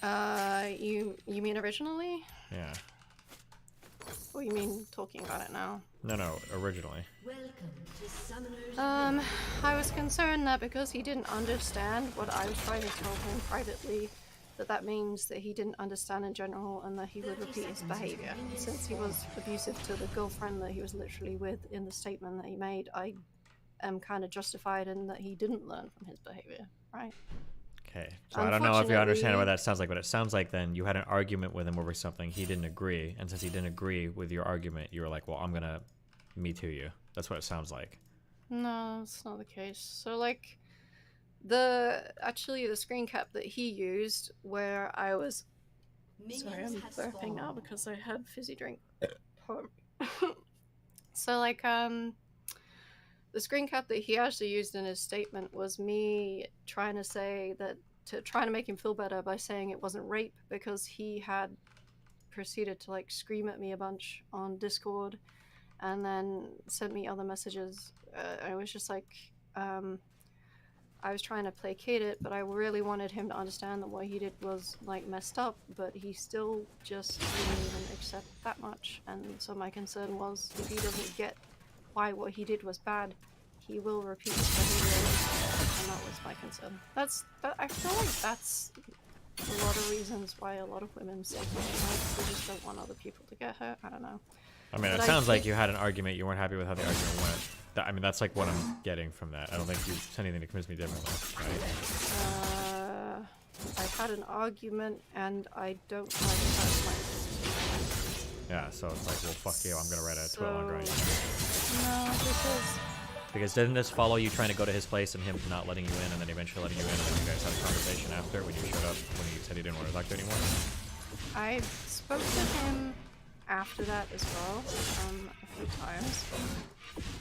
You mean originally? Yeah. Or you mean talking about it now? No, originally. I was concerned that because he didn't understand what I was trying to tell him privately, that means that he didn't understand in general and that he would repeat his behavior. Since he was abusive to the girlfriend that he was literally with in the statement that he made, I am kind of justified in that he didn't learn from his behavior, right? Okay, so I don't know if you understand what that sounds like, but it sounds like then you had an argument with him over something, he didn't agree, and since he didn't agree with your argument, you were like, well, I'm gonna Me Too you. That's what it sounds like. No, it's not the case. So like, the screen cap that he used where I was... Sorry, I'm burping now because I had fizzy drink. So like, the screen cap that he actually used in his statement was me trying to say that, trying to make him feel better by saying it wasn't rape, because he had proceeded to like scream at me a bunch on Discord and then sent me other messages. I was just like, I was trying to placate it, but I really wanted him to understand that what he did was like messed up, but he still just didn't even accept that much. And so my concern was, if he doesn't get why what he did was bad, he will repeat his behavior, and that was my concern. I feel like that's a lot of reasons why a lot of women say things like they just don't want other people to get hurt. I don't know. I mean, But it sounds like think- you had an argument, you weren't happy with how the argument went. I mean, that's like what I'm getting from that. I don't think you said anything to convince me differently, right? I had an argument, and I don't like that my Yeah, so it's like, well, fuck you, I'm gonna write a Twitter longer on you. No, Because didn't this follow you trying to go to his place and him not letting you in, and then eventually letting you in, and then you guys had a conversation after when you showed up, when he said he didn't want to talk to you anymore? I spoke to him after that as well, a few times.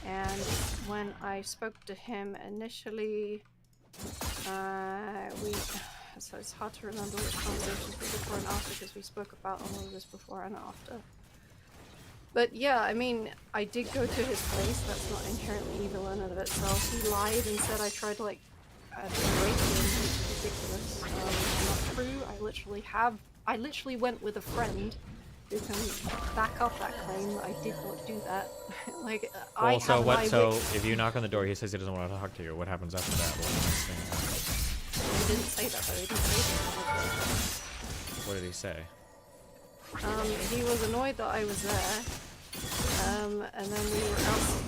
And when I spoke to him initially, so it's hard to remember which conversations were before and after, because we spoke about all of this before and after. But yeah, I mean, I did go to his place. That's not inherently evil in and of itself. He lied and said I tried to like break him, which is ridiculous. Not true. I literally went with a friend who can back up that claim. I did not do that. Like, I Well, so have what? my So wit- if you knock on the door, he says he doesn't want to talk to you. What happens after that? What's the next thing that happens? He didn't say that though. He didn't say that. What did he say? He was annoyed that I was there. And then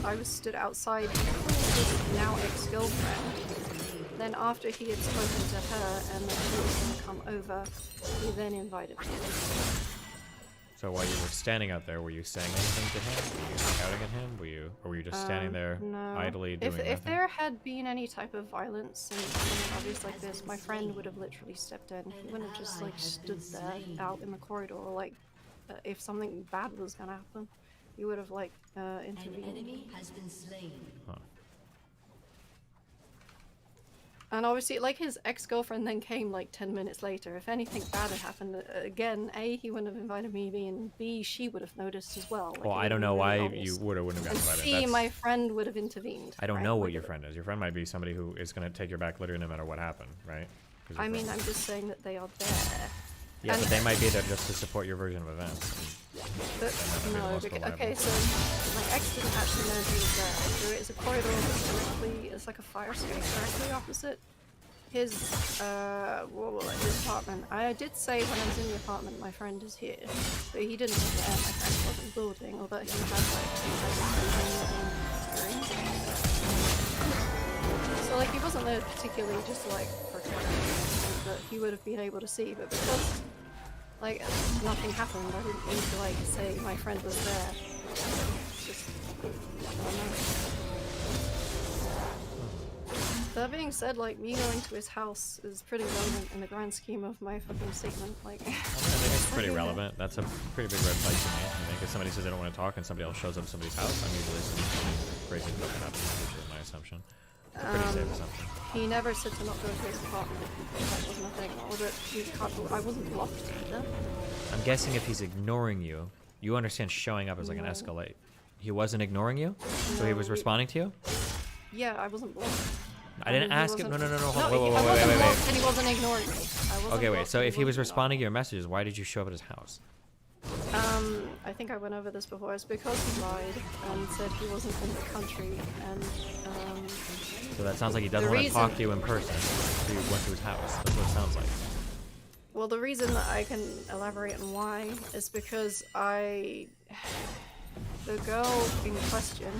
I was stood outside his now ex-girlfriend. Then after he had spoken to her and that he was going to come over, he then invited me. So while you were standing out there, were you saying anything to him? Were you shouting at him? Or were you just standing there No. idly doing nothing? If there had been any type of violence and something obvious like this, my friend would have literally stepped in. He wouldn't have just like stood there out in the corridor. Like, if something bad was gonna happen, he would have like intervened. An enemy has been slain. Huh. And obviously, like, his ex-girlfriend then came like 10 minutes later. If anything bad had happened, again, A, he wouldn't have invited me, and B, she would have noticed as well. Like, Well, I don't know why you wouldn't have gotten invited. C, my friend would have intervened. I don't right? know what your friend is. Your friend might be somebody who is going to take your back literally no matter what happened, right? I mean, I'm just saying that they are there. Yeah, And- but they might be there just to support your version of events. But, no, because, okay, so my ex didn't actually know he was there. There is a corridor that's directly, it's like a fire escape directly opposite his, his apartment. I did say when I was in the apartment, my friend is here, but he didn't know that my friend wasn't building, or that he had like, so like he wasn't there particularly just like protect me, but he would have been able to see, but because like nothing happened, I didn't need to like say my friend was there. It's just, I don't know. That being said, like, me going to his house is pretty relevant in the grand scheme of my fucking statement. Like, I think it's pretty relevant. That's a pretty big red flag to me. I think if somebody says they don't want to talk and somebody else shows up at somebody's house, I'm usually assuming crazy stuff can happen. That's usually my assumption. It's a pretty safe assumption. he never said to not go to his apartment. That wasn't a thing. Or that he can't, I wasn't blocked either. I'm guessing if he's ignoring you, you understand showing up as like an No. escalate. He wasn't ignoring you? So he was No, responding to you? Yeah, I wasn't blocked. I didn't mean, he ask him. No, wasn't- hold on. I Wait. wasn't blocked and he wasn't ignoring me. I wasn't Okay, wait. blocked So and if he was wasn't responding to your messages, why did you show up at his house? I think I went over this before. It's because he lied and said he wasn't in the country, and So that sounds like he doesn't The want to talk reason- to you in person. So you went to his house. That's what it sounds like. well, the reason that I can elaborate on why is because the girl in question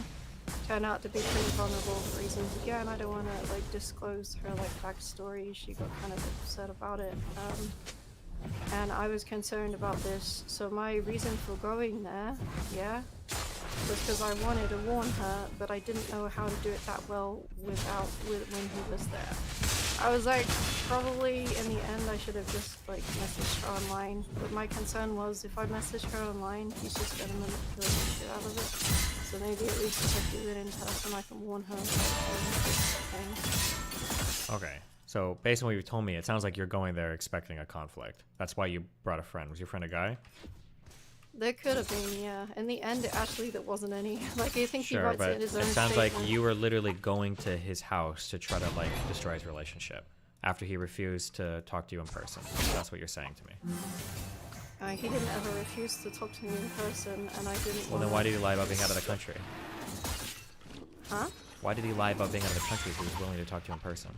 turned out to be pretty vulnerable for reasons. Again, I don't want to like disclose her like backstory. She got kind of upset about it. And I was concerned about this, so my reason for going there, yeah, was because I wanted to warn her, but I didn't know how to do it that well when he was there. I was like, probably in the end I should have just like messaged her online, but my concern was if I message her online, he's just gonna manipulate the shit out of it. So maybe at least if I do it in person, I can warn her about things. Okay. So based on what you told me, it sounds like you're going there expecting a conflict. That's why you brought a friend. Was your friend a guy? There could have been, yeah. In the end, actually, there wasn't any. Like, I think he Sure, writes but it in his own it sounds like statement. you were literally going to his house to try to like destroy his relationship after he refused to talk to you in person. That's what you're saying to me. He didn't ever refuse to talk to me in person, and I didn't. Well, then why did he lie about being out of the country? Huh? Why did he lie about being out of the country if he was willing to talk to you in person?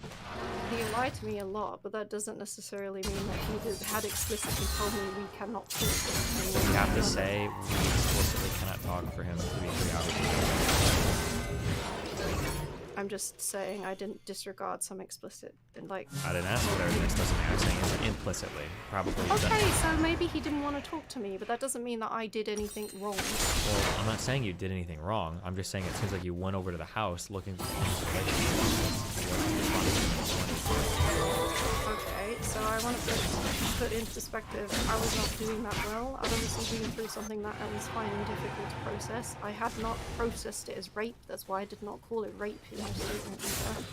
He lied to me a lot, but that doesn't necessarily mean that he had explicitly told me we cannot talk. You have to say we explicitly cannot talk for him to be 3 hours. I'm just saying I didn't disregard some explicit and like. I didn't ask if there was an explicit thing. I was saying it implicitly. Probably. Okay, so maybe he didn't want to talk to me, but that doesn't mean that I did anything wrong. Well, I'm not saying you did anything wrong. I'm just saying it seems like you went over to the house looking for Okay, so I want to put in perspective, I was not doing that well. I was obviously been through something that I was finding difficult to process. I had not processed it as rape, that's why I did not call it rape in my statement either.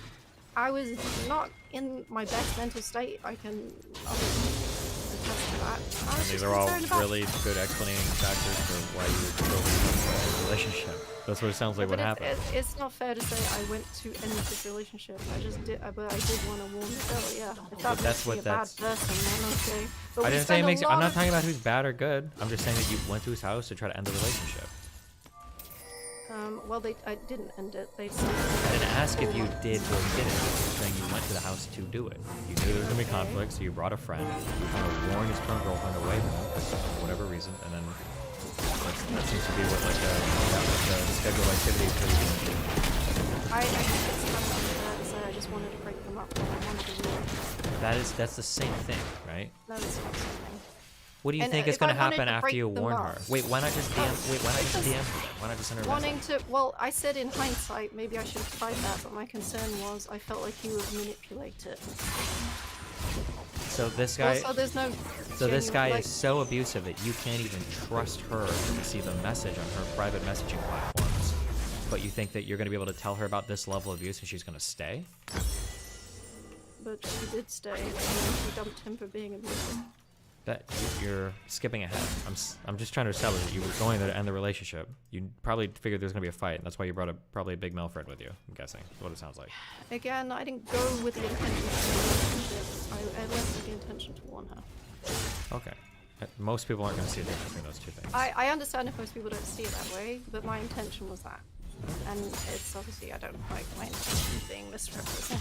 I was not in my best mental state, I can obviously attest to that. I was And these just are all concerned about- really good explaining factors for why you were still in a relationship. That's what it sounds like But what happened. it's not fair to say I went to end this relationship. I just did, but I did want to warn the girl, yeah. If that that's makes me what a bad that's- person, then okay. But I we didn't say it spend a makes you. I'm lot not of- talking about who's bad or good. I'm just saying that you went to his house to try to end the relationship. Well, I didn't end it. They said. I didn't ask if you did or didn't. I'm saying you went to the house to do it. You knew there was gonna be conflict, so you brought a friend. You kind of warned his current girlfriend away from him for whatever reason, and then that seems to be what like the scheduled activities for you. I think it's kind of unfair to say I just wanted to break them up. I wanted to do it. That's the same thing, right? No, it's not something. What do you And think is if I going to wanted happen to after break you them warn her? up- Wait, why not just DM? Wait, why not just Because DM her then? Why not just send her a wanting message? to, well, I said in hindsight, maybe I should have tried that, but my concern was I felt like he would manipulate it. So this guy. Also, there's no. So this genuine- guy like, is so abusive that you can't even trust her to receive a message on her private messaging platforms. But you think that you're going to be able to tell her about this level of abuse and she's going to stay? But she did stay, and then she dumped him for being abusive. That you're skipping ahead. I'm just trying to establish that you were going there to end the relationship. You probably figured there's going to be a fight, and that's why you brought probably a big male friend with you. I'm guessing. That's what it sounds like. Again, I didn't go with the intention to be a relationship. I went with the intention to warn her. Okay. Most people aren't going to see a difference between those two things. I understand if most people don't see it that way, but my intention was that. And it's obviously, I don't like my intention being misrepresented.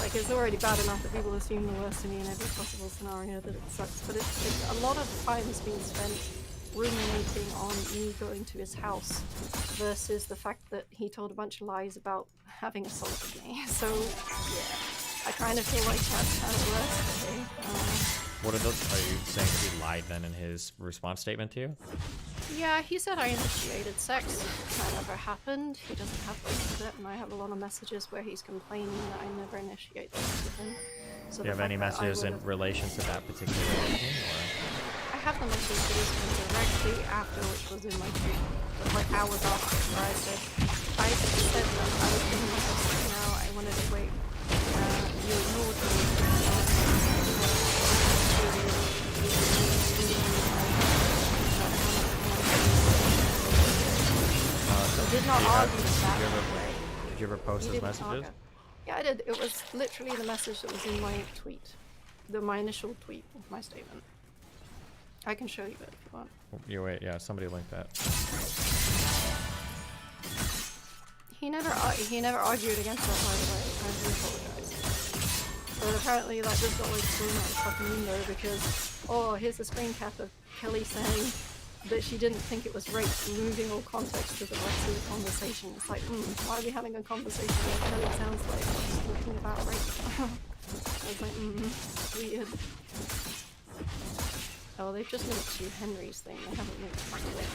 Like, it's already bad enough that people assume the worst of me in every possible scenario, that it sucks. But it's a lot of time has been spent ruminating on me going to his house versus the fact that he told a bunch of lies about having assaulted me. So, yeah, I kind of feel like that's kind of worse today. What are those? Are you saying that he lied then in his response statement to you? Yeah, he said I initiated sex. That never happened. He doesn't have proof of it, and I have a lot of messages where he's complaining that I never initiate sex with him. So Do you have any messages in relation to that particular thing? I have the messages directly after, which was in my tweet, but like hours after, where I said that I was giving myself now, I wanted to wait. You ignored me. I did not argue that. Did you ever post those messages? Yeah, I did. It was literally the message that was in my tweet. My initial tweet with my statement. I can show you it if you want. You wait, yeah, somebody linked that. He never argued against that, by the way. I do apologize. But apparently that just got like thrown out the fucking window because, oh, here's a screen cap of Kelly saying that she didn't think it was rape, removing all context to the rest of the conversation. It's like, why are we having a conversation where Kelly sounds like she's talking about rape? I was like, weird. Oh, they've just linked to Henry's thing. They haven't linked to it.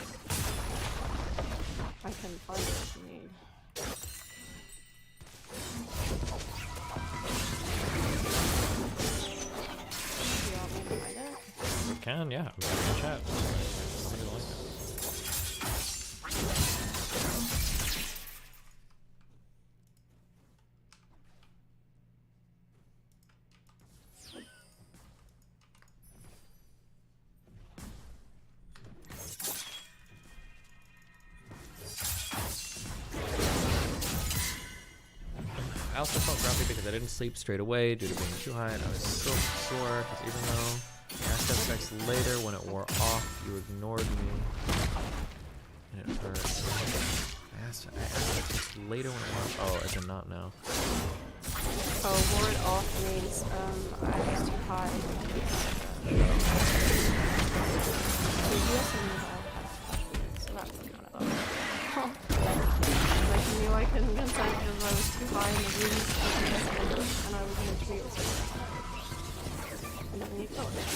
I can find it if you need. We can, yeah. We can chat. Somebody will link it. I also felt grumpy because I didn't sleep straight away due to being too high, and I was so sore because even though I asked to have sex later when it wore off, you ignored me. And it hurt. I asked to have sex later when it wore off. Oh, I did not know. Oh, wore it off means I was too high. So that was kind of like you knew I couldn't consent because I was too high in the room and I was in a tree or something. And then you killed it.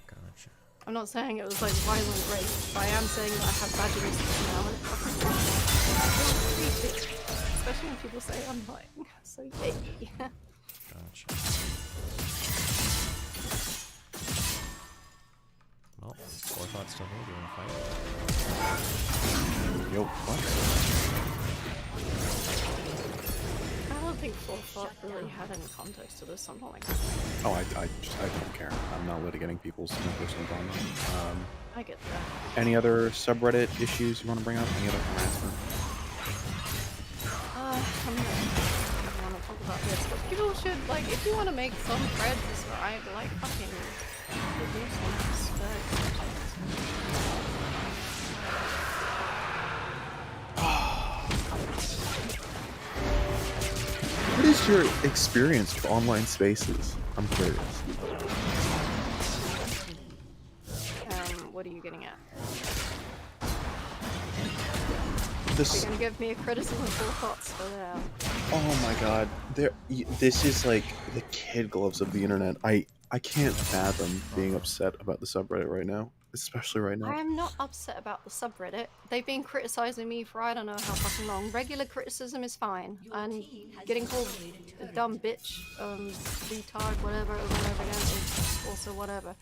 Gotcha. I'm not saying it was like violent rape, but I am saying that I have vaginismus now and it fucking creepy. Especially when people say I'm lying. So yay. Gotcha. Well, Forethought still here. Do you want to fight? Yo, what? I don't think Forethought really had any context to this, something like that. Oh, I don't care. I'm not litigating people's personal drama. I get that. Any other subreddit issues you want to bring up? Any other harassment? I mean, I don't want to talk about this, but people should, like, if you want to make some threads, right, like, fucking do some respect. What is your experience with online spaces? I'm curious. What are you getting at? This... You're gonna give me a criticism of Forethoughts for that. Oh my god, this is like the kid gloves of the internet. I can't fathom being upset about the subreddit right now, especially right I now. am not upset about the subreddit. They've been criticizing me for I don't know how fucking long. Regular criticism is fine, and getting called a dumb bitch, retard, whatever, over and over again is also whatever.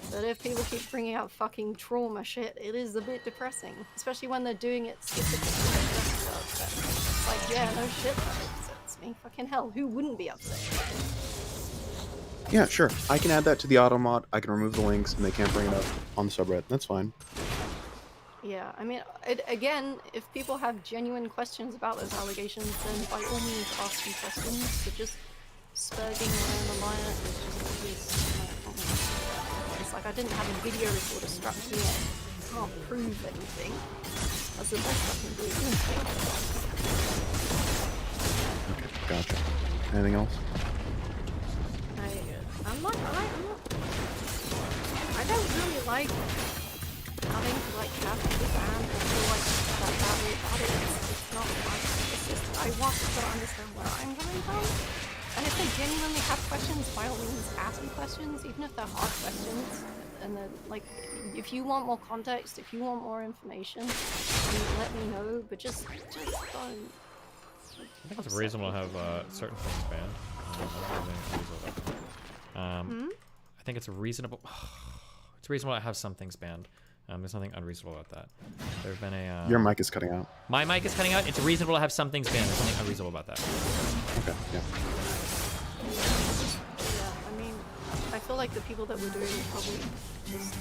But if people keep bringing out fucking trauma shit, it is a bit depressing, especially when they're doing it specifically like Jess does. It's like, yeah, no shit, that upsets me. Fucking hell, who wouldn't be upset? Yeah, sure. I can add that to the auto mod. I can remove the links, and they can't bring it up on the subreddit. That's fine. Yeah, I mean, again, if people have genuine questions about those allegations, then by all means ask them questions. But just spurging around the line is just obvious. It's like I didn't have a video recorder strapped to me. I can't prove anything. That's the best I can do. Okay, gotcha. Anything else? I don't really like having to like have the band or feel like that badly about it. It's not like, it's just, I want people to understand where I'm coming from. And if they genuinely have questions, by all means ask me questions, even if they're hard questions. And then, like, if you want more context, if you want more information, then let me know, but just don't. I think it's reasonable to have certain things banned. I think it's reasonable. It's reasonable to have some things banned. There's nothing unreasonable about that. There's been a. Your mic is cutting out. My mic is cutting out. It's reasonable to have some things banned. There's nothing unreasonable about that. Okay. Yeah. Yeah, I mean, I feel like the people that we're doing probably just.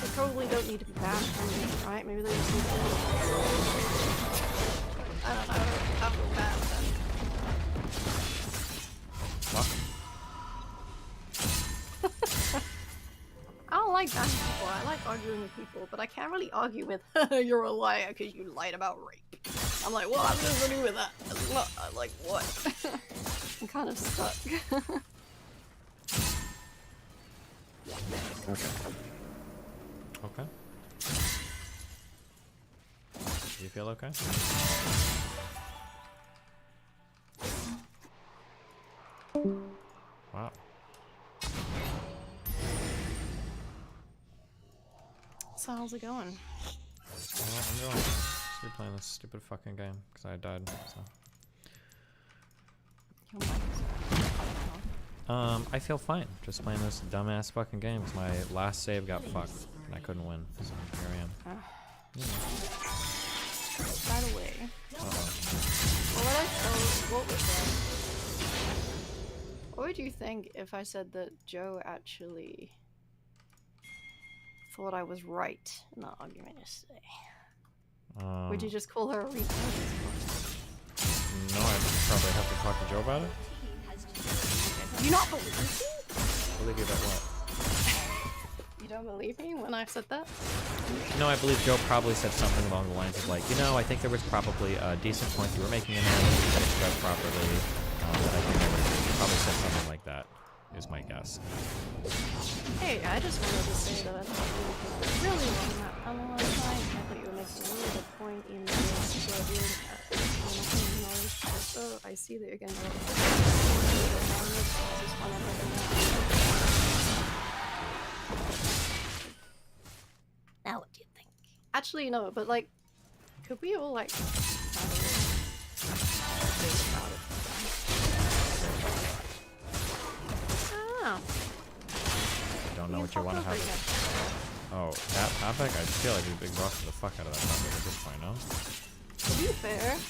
They probably don't need to be banned from me, right? Maybe they just need to. I don't know. I feel bad then. I don't like banning people. I like arguing with people, but I can't really argue with you're a liar because you lied about rape. I'm like, well, I'm just agree with that. That's not, I'm like, what? I'm kind of stuck. Okay. Okay. Do you feel okay? Wow. So how's it going? Well, I'm going to keep playing this stupid fucking game because I died. So. I feel fine just playing this dumbass fucking game because my last save got fucked and I couldn't win. So here I am. By the way, what would you think if I said that Joe actually thought I was right in that argument yesterday? Would you just call her a retard? No, I'd probably have to talk to Joe about it. Do you not believe me? Believe you about what? You don't believe me when I said that? No, I believe Joe probably said something along the lines of like, you know, I think there was probably a decent point you were making in there, but you didn't judge properly. I think I would probably said something like that, is my guess. Hey, I just wanted to say that I thought you were really wrong that panel last night. I thought you were making a really good point in this review knowledge. Also, I see that you're getting a lot of just want to let you know. Now what do you think? Actually, no, but like, could we all like have a think about it? I don't know. I don't know what you want to have. Oh, that topic? I feel like we've exhausted the fuck out of that topic at this point, no? To be fair,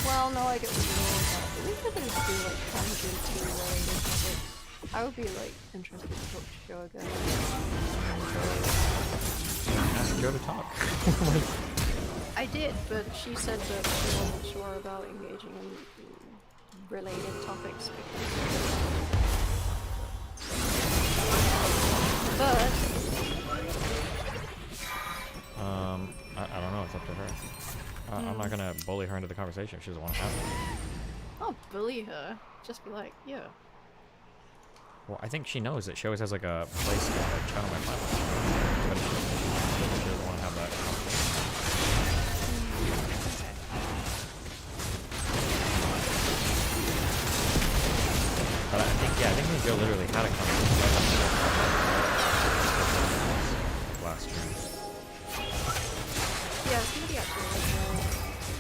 well, no, I get what you're saying about it. We could do like tangent related topics. I would be like interested to talk to Joe again. Ask Joe to talk. I did, but she said that she wasn't sure about engaging in related topics but I don't know, it's up to her. I'm not gonna bully her into the conversation if she doesn't want to have it. I'll bully her. Just be like, yeah. Well, I think she knows that she always has like a place to like chat on my platform. But she doesn't want to have that conversation. But I think, yeah, I think me and Joe literally had a conversation last year. Yeah, somebody actually like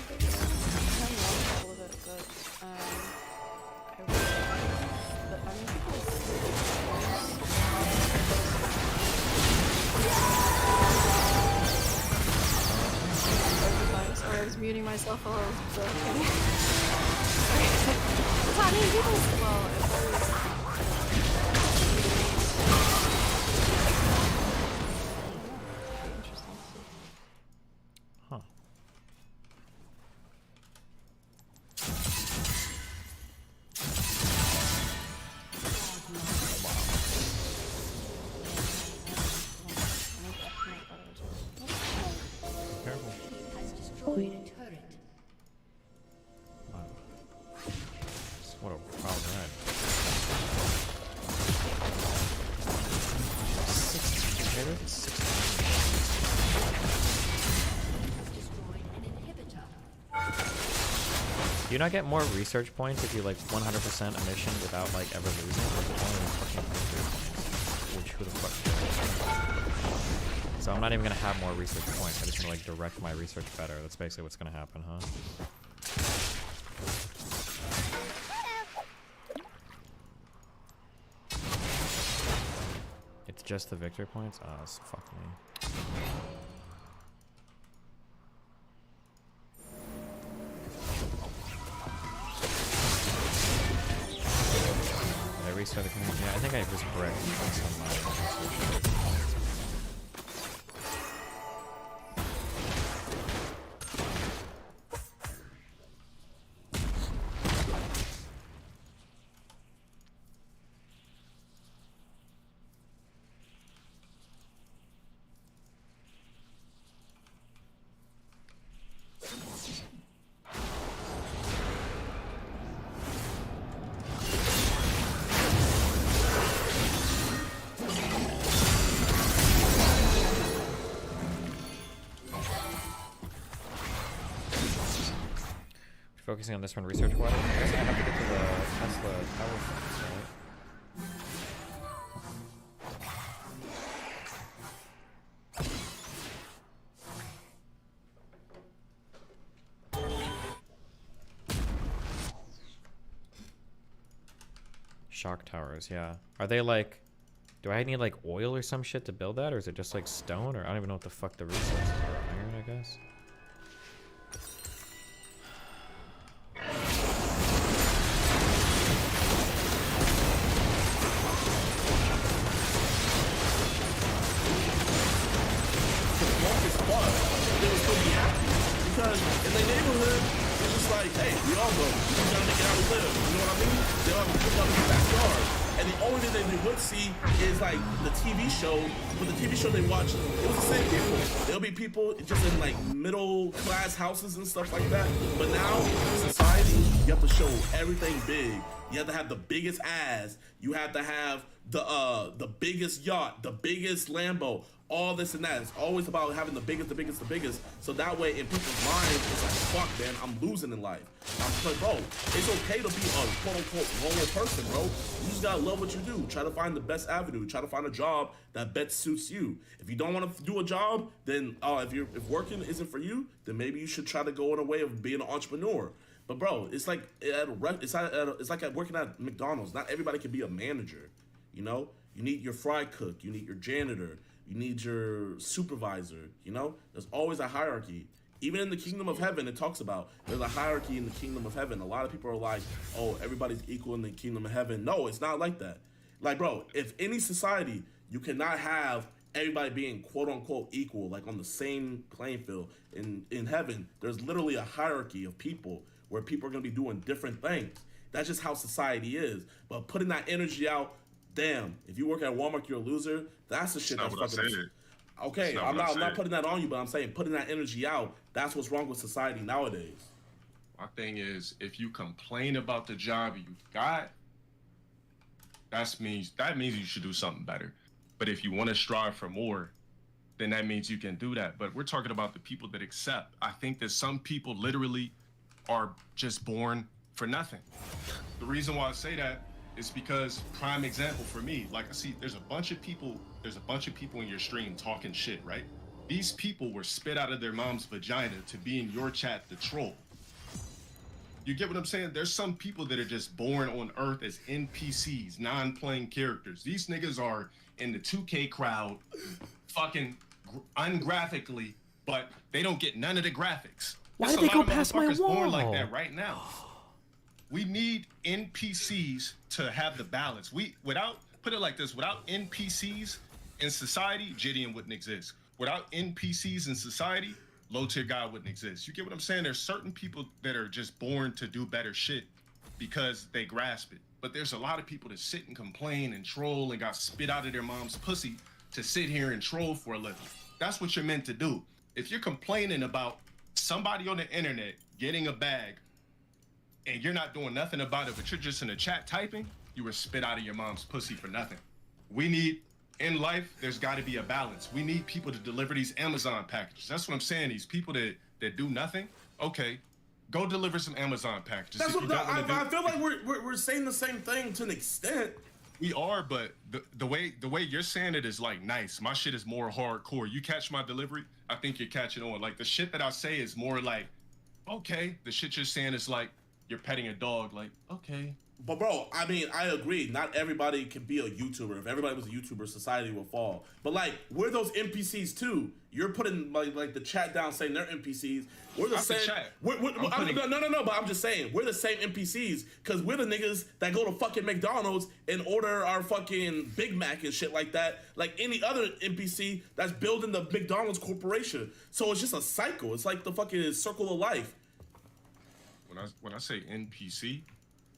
I haven't watched all of it, but I really but I mean sorry, I was muting myself while I was joking. So, I mean, people, well, if I was... Interesting to see. Huh. Careful. Has destroyed a turret. Wow. What a wild ride. 60. Do you not get more research points if you like 100% a mission without like ever losing? Or is it only fucking points? Which who the fuck cares? So I'm not even gonna have more research points. I just wanna like direct my research better. That's basically what's gonna happen, huh? It's just the victory points? Oh, fuck me. Did I restart the community? Yeah, I think I just bricked on my focusing on this one research-wise. I guess I have to get to the Tesla tower first, right? Shock towers, yeah. Are they like... Do I need like oil or some shit to build that? Or is it just like stone? Or I don't even know what the fuck the resources are. Iron, I guess? Because in their neighborhood, it's just like, hey, we all go. We gotta make it how we live. You know what I mean? They all have to put up in the backyard. And the only thing they would see is like the TV show. But the TV show they watch, it was the same people. There'll be people just in like middle class houses and stuff like that. But now, in society, you have to show everything big. You have to have the biggest ass. You have to have the biggest yacht, the biggest Lambo, all this and that. It's always about having the biggest. So that way, in people's minds, it's like, fuck, man, I'm losing in life. I'm like, bro, it's okay to be a quote-unquote normal person, bro. You just gotta love what you do. Try to find the best avenue. Try to find a job that best suits you. If you don't want to do a job, then if working isn't for you, then maybe you should try to go in a way of being an entrepreneur. But bro, it's like it's like at working at McDonald's. Not everybody can be a manager. You know, you need your fry cook, you need your janitor, you need your supervisor. You know, there's always a hierarchy. Even in the kingdom of heaven, it talks about there's a hierarchy in the kingdom of heaven. A lot of people are like, oh, everybody's equal in the kingdom of heaven. No, it's not like that. Like, bro, if any society, you cannot have everybody being quote unquote equal, like on the same playing field. In heaven, there's literally a hierarchy of people where people are gonna be doing different things. That's just how society is. But putting that energy out, damn, if you work at Walmart, you're a loser. That's the shit that's fucking. Okay, I'm not putting that on you, but I'm saying putting that energy out, that's what's wrong with society nowadays. My thing is, if you complain about the job you got, that means you should do something better. But if you want to strive for more, then that means you can do that. But we're talking about the people that accept. I think that some people literally are just born for nothing. The reason why I say that It's because, prime example for me, like I see there's a bunch of people in your stream talking shit, right? These people were spit out of their mom's vagina to be in your chat to troll. You get what I'm saying? There's some people that are just born on Earth as NPCs, non-playing characters. These niggas are in the 2K crowd, fucking ungraphically, but they don't get none of the graphics. Why There's did a they lot go of past my motherfuckers born like wall? that right now. We need NPCs to have the balance. Without NPCs in society, Gideon wouldn't exist. Without NPCs in society, low tier guy wouldn't exist. You get what I'm saying? There's certain people that are just born to do better shit because they grasp it. But there's a lot of people that sit and complain and troll and got spit out of their mom's pussy to sit here and troll for a living. That's what you're meant to do. If you're complaining about somebody on the internet getting a bag and you're not doing nothing about it, but you're just in the chat typing, you were spit out of your mom's pussy for nothing. In life, there's got to be a balance. We need people to deliver these Amazon packages. That's what I'm saying. These people that do nothing, okay, go deliver some Amazon packages. That's what I feel like we're saying the same thing to an extent. We are, but the way you're saying it is like nice. My shit is more hardcore. You catch my delivery, I think you're catching on. Like the shit that I say is more like, okay. The shit you're saying is like you're petting a dog. Like, okay. But bro, I mean, I agree. Not everybody can be a YouTuber. If everybody was a YouTuber, society would fall. But like, we're those NPCs too. You're putting like the chat down saying they're NPCs. We're the same. No. But I'm just saying we're the same NPCs because we're the niggas that go to fucking McDonald's and order our fucking Big Mac and shit like that. Like any other NPC that's building the McDonald's corporation. So it's just a cycle. It's like the fucking circle of life. When I say NPC,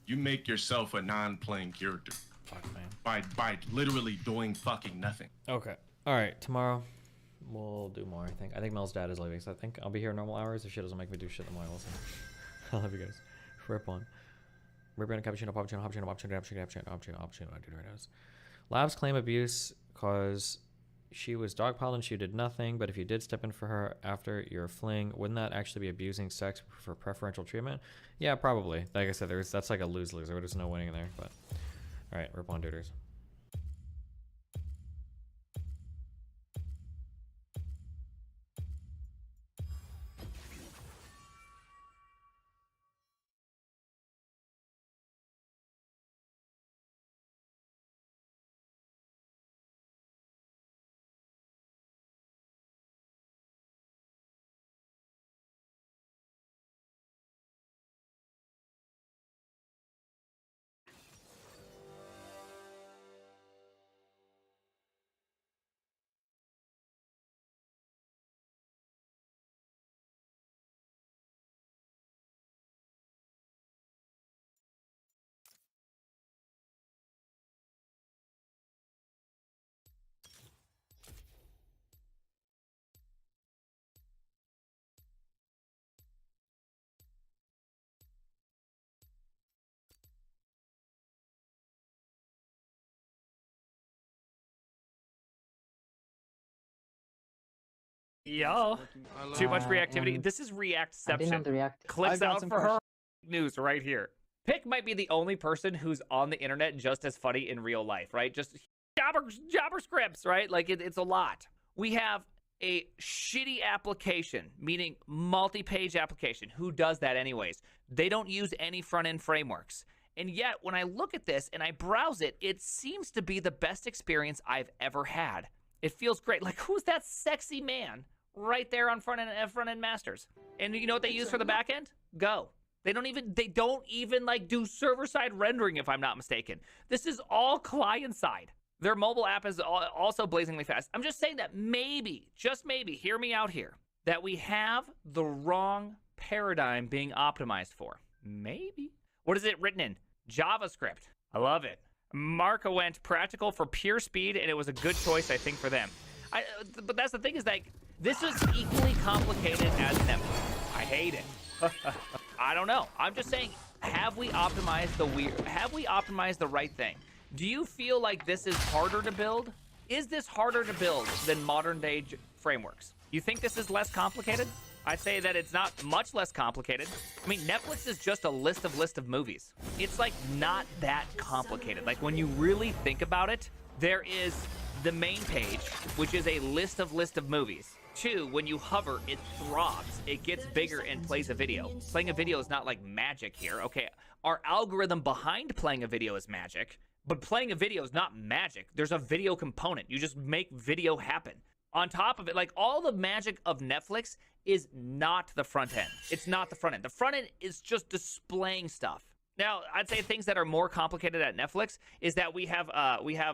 you make yourself a non-playing character. Fuck, man. By literally doing fucking nothing. Okay. All right. Tomorrow we'll do more. I think Mel's dad is leaving, so I think I'll be here normal hours. If shit doesn't make me do shit, then we'll see. I love you guys. Rip on. Rip on cappuccino, opportunity. Labs claim abuse cause she was dogpiled and she did nothing. But if you did step in for her after your fling, wouldn't that actually be abusing sex for preferential treatment? Yeah, probably. Like I said, that's like a lose-lose. There's no winning there. But all right, rip on duders. Yo, too much reactivity. This is Reactception. Clicks out for her news right here. Pick might be the only person who's on the internet just as funny in real life, right? Just jobber scripts, right? Like it's a lot. We have a shitty application, meaning multi-page application. Who does that anyways? They don't use any front-end frameworks. And yet, when I look at this and I browse it, it seems to be the best experience I've ever had. It feels great. Like, who's that sexy man right there on front-end masters? And you know what they use for the back end? Go. They don't even like do server-side rendering, if I'm not mistaken. This is all client-side. Their mobile app is also blazingly fast. I'm just saying that maybe, just maybe, hear me out here, that we have the wrong paradigm being optimized for. Maybe. What is it written in? JavaScript. I love it. Marco went practical for pure speed, and it was a good choice, I think, for them. But that's the thing is, like, this is equally complicated as Tempo. I hate it. I don't know. I'm just saying, have we optimized the right thing? Do you feel like this is harder to build? Is this harder to build than modern day frameworks? You think this is less complicated? I'd say that it's not much less complicated. I mean, Netflix is just a list of movies. It's like not that complicated. Like when you really think about it, there is the main page, which is a list of movies. 2, when you hover, it throbs. It gets bigger and plays a video. Playing a video is not like magic here. Okay, our algorithm behind playing a video is magic, but playing a video is not magic. There's a video component. You just make video happen. On top of it, like all the magic of Netflix is not the front end. It's not the front end. The front end is just displaying stuff. Now, I'd say things that are more complicated at Netflix is that we have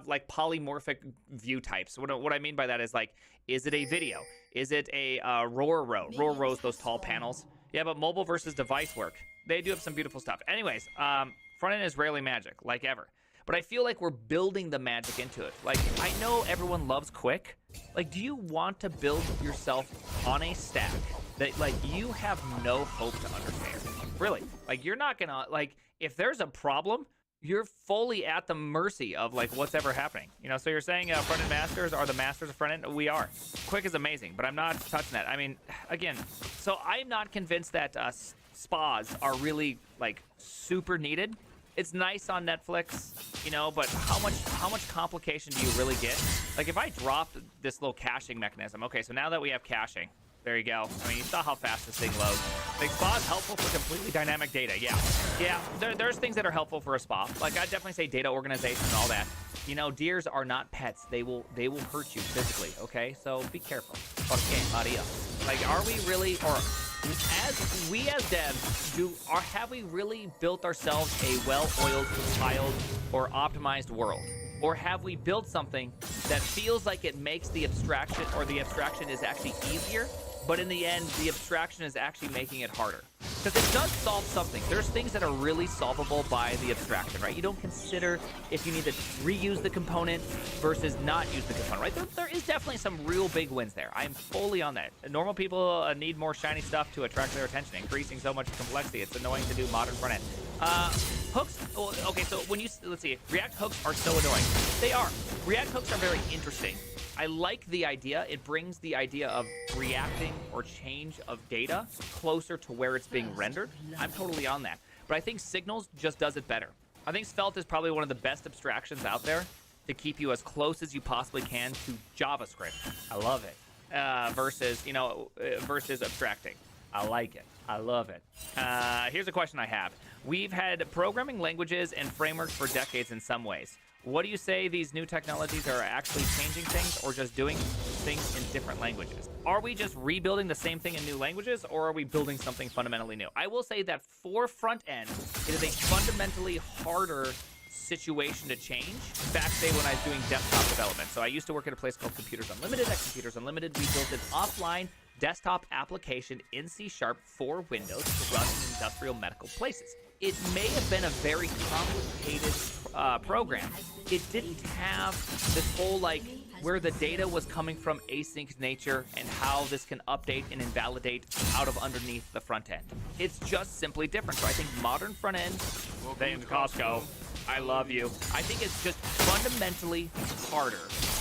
like polymorphic view types. What I mean by that is like, is it a video? Is it a roar row? Roar rows, those tall panels. Yeah, but mobile versus device work. They do have some beautiful stuff. Anyways, front end is rarely magic, like ever. But I feel like we're building the magic into it. Like, I know everyone loves quick. Like, do you want to build yourself on a stack that, like, you have no hope to understand? Really? Like, you're not gonna, like, if there's a problem, you're fully at the mercy of, like, what's ever happening. You know, so you're saying front-end masters are the masters of front-end? We are. Quick is amazing, but I'm not touching that. I mean, again, so I'm not convinced that spas are really, like, super needed. It's nice on Netflix, you know, but how much complication do you really get? Like, if I dropped this little caching mechanism, okay, so now that we have caching, there you go. I mean, you saw how fast this thing loads. Like, spa is helpful for completely dynamic data, yeah. There's things that are helpful for a spa. Like, I'd definitely say data organization and all that. You know, deers are not pets. They will hurt you physically, okay? So be careful. Okay, Maria. Like, are we really, or as devs, have we really built ourselves a well-oiled, tiled, or optimized world? Or have we built something that feels like it makes the abstraction, or the abstraction is actually easier, but in the end, the abstraction is actually making it harder? Because it does solve something. There's things that are really solvable by the abstraction, right? You don't consider if you need to reuse the component versus not use the component, right? There is definitely some real big wins there. I'm fully on that. Normal people need more shiny stuff to attract their attention, increasing so much complexity. It's annoying to do modern front end. Hooks, okay, so when you, let's see, React hooks are so annoying. They are. React hooks are very interesting. I like the idea. It brings the idea of reacting or change of data closer to where it's being rendered. I'm totally on that. But I think Signals just does it better. I think Svelte is probably one of the best abstractions out there to keep you as close as you possibly can to JavaScript. I love it. Versus abstracting. I like it. I love it. Here's a question I have. We've had programming languages and frameworks for decades in some ways. What do you say these new technologies are actually changing things or just doing things in different languages? Are we just rebuilding the same thing in new languages, or are we building something fundamentally new? I will say that for front end, it is a fundamentally harder situation to change. Back, say, when I was doing desktop development. So I used to work at a place called Computers Unlimited. At Computers Unlimited, we built an offline desktop application in C# for Windows to run in industrial medical places. It may have been a very complicated program. It didn't have this whole, like, where the data was coming from async nature and how this can update and invalidate out of underneath the front end. It's just simply different. So I think modern front end, thanks Costco, I love you. I think it's just fundamentally harder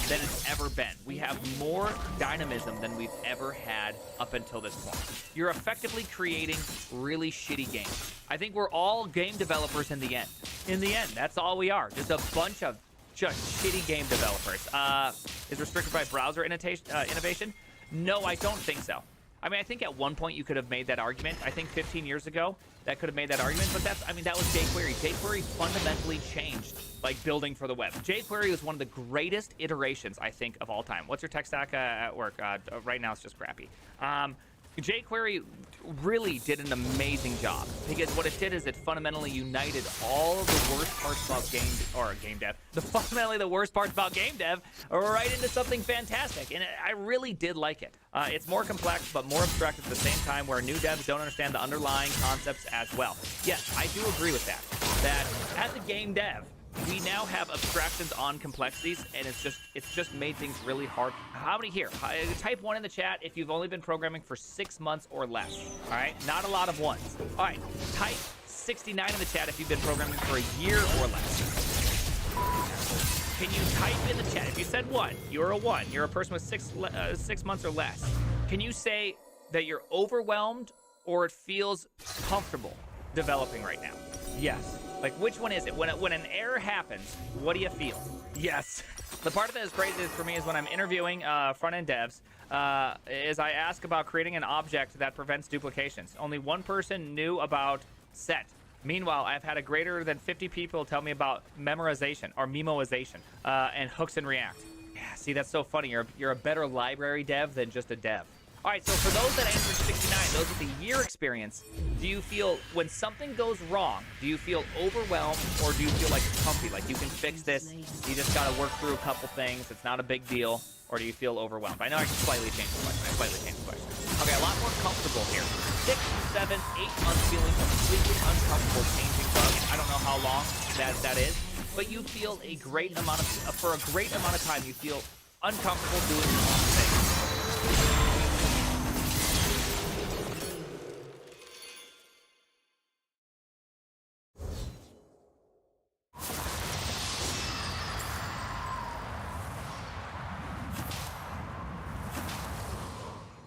than it's ever been. We have more dynamism than we've ever had up until this point. You're effectively creating really shitty games. I think we're all game developers in the end. In the end, that's all we are. Just a bunch of just shitty game developers. Is restricted by browser innovation? No, I don't think so. I mean, I think at one point you could have made that argument. I think 15 years ago, that could have made that argument, but that was jQuery. jQuery fundamentally changed, like, building for the web. jQuery was one of the greatest iterations, I think, of all time. What's your tech stack at work? Right now, it's just crappy. jQuery really did an amazing job, because what it did is it fundamentally united all of the worst parts about game dev, fundamentally the worst parts about game dev, right into something fantastic, and I really did like it. It's more complex, but more abstract at the same time, where new devs don't understand the underlying concepts as well. Yes, I do agree with that. That as a game dev, we now have abstractions on complexities, and it's just made things really hard. How many here? Type 1 in the chat if you've only been programming for 6 months or less. All right, not a lot of ones. All right, type 69 in the chat if you've been programming for a year or less. Can you type in the chat? If you said 1, you're a 1. You're a person with 6 months or less. Can you say that you're overwhelmed or it feels comfortable developing right now? Yes. Like, which one is it? When an error happens, what do you feel? Yes. The part that is crazy for me is when I'm interviewing front-end devs, is I ask about creating an object that prevents duplications. Only one person knew about set. Meanwhile, I've had a greater than 50 people tell me about memorization or memoization and hooks in React. Yeah, see, that's so funny. You're a better library dev than just a dev. All right, so for those that answered 69, those with the year experience, do you feel when something goes wrong, do you feel overwhelmed or do you feel like it's comfy? Like you can fix this, you just got to work through a couple things, it's not a big deal, or do you feel overwhelmed? I know I can slightly change the question. Okay, a lot more comfortable here. 6, 7, 8 months feeling completely uncomfortable changing bugs. I don't know how long that is, but you feel a great amount of, for a great amount of time, you feel uncomfortable doing the wrong thing.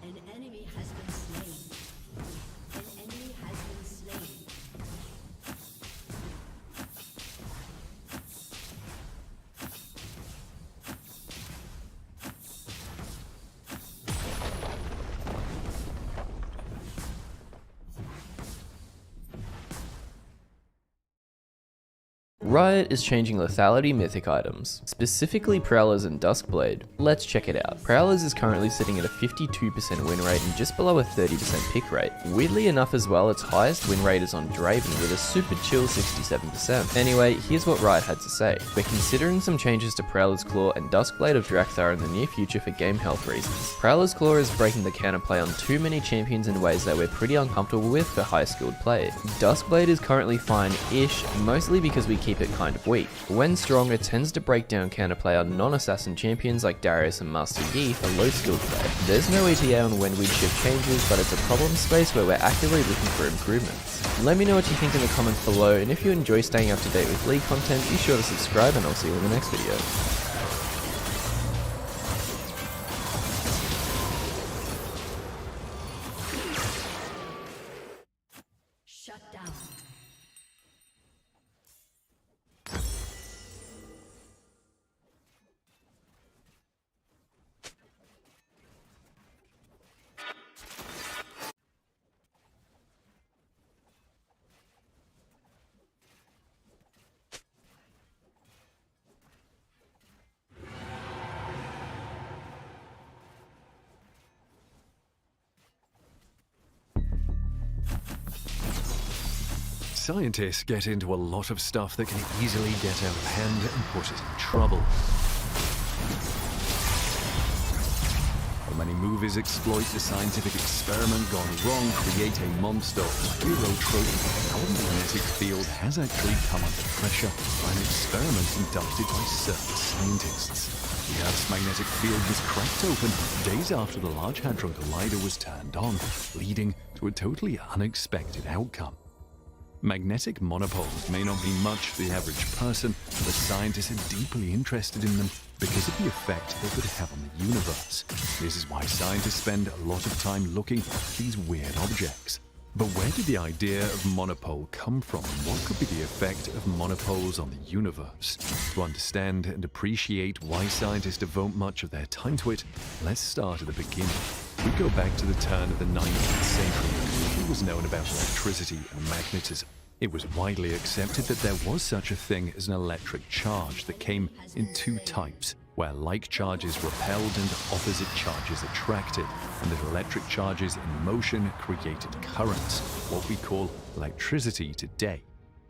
An enemy has been slain. An enemy has been slain. Riot is changing lethality mythic items, specifically Prowlers and Duskblade. Let's check it out. Prowlers is currently sitting at a 52% win rate and just below a 30% pick rate. Weirdly enough as well, its highest win rate is on Draven with a super chill 67%. Anyway, here's what Riot had to say. We're considering some changes to Prowler's Claw and Duskblade of Drakthar in the near future for game health reasons. Prowler's Claw is breaking the counterplay on too many champions in ways that we're pretty uncomfortable with for high skilled play. Duskblade is currently fine-ish, mostly because we keep it kind of weak. When strong, it tends to break down counterplay on non-assassin champions like Darius and Master Yi for low skilled play. There's no ETA on when we'd shift changes, but it's a problem space where we're actively looking for improvements. Let me know what you think in the comments below, and if you enjoy staying up to date with League content, be sure to subscribe and I'll see you in the next video. Shut down. Scientists get into a lot of stuff that can easily get out of hand and put us in trouble. How many movies exploit the scientific experiment gone wrong, create a monster or hero trope? Our magnetic field has actually come under pressure by an experiment conducted by certain scientists. The Earth's magnetic field was cracked open days after the Large Hadron Collider was turned on, leading to a totally unexpected outcome. Magnetic monopoles may not be much to the average person, but scientists are deeply interested in them because of the effect they could have on the universe. This is why scientists spend a lot of time looking at these weird objects. But where did the idea of monopole come from, and what could be the effect of monopoles on the universe? To understand and appreciate why scientists devote much of their time to it, let's start at the beginning. We go back to the turn of the 19th century. Little was known about electricity and magnetism. It was widely accepted that there was such a thing as an electric charge that came in two types, where like charges repelled and opposite charges attracted, and that electric charges in motion created currents, what we call electricity today.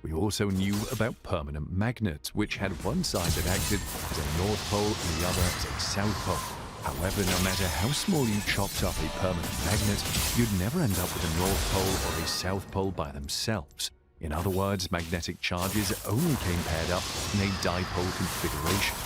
We also knew about permanent magnets, which had one side that acted as a north pole and the other as a south pole. However, no matter how small you chopped up a permanent magnet, you'd never end up with a north pole or a south pole by themselves. In other words, magnetic charges only came paired up in a dipole configuration.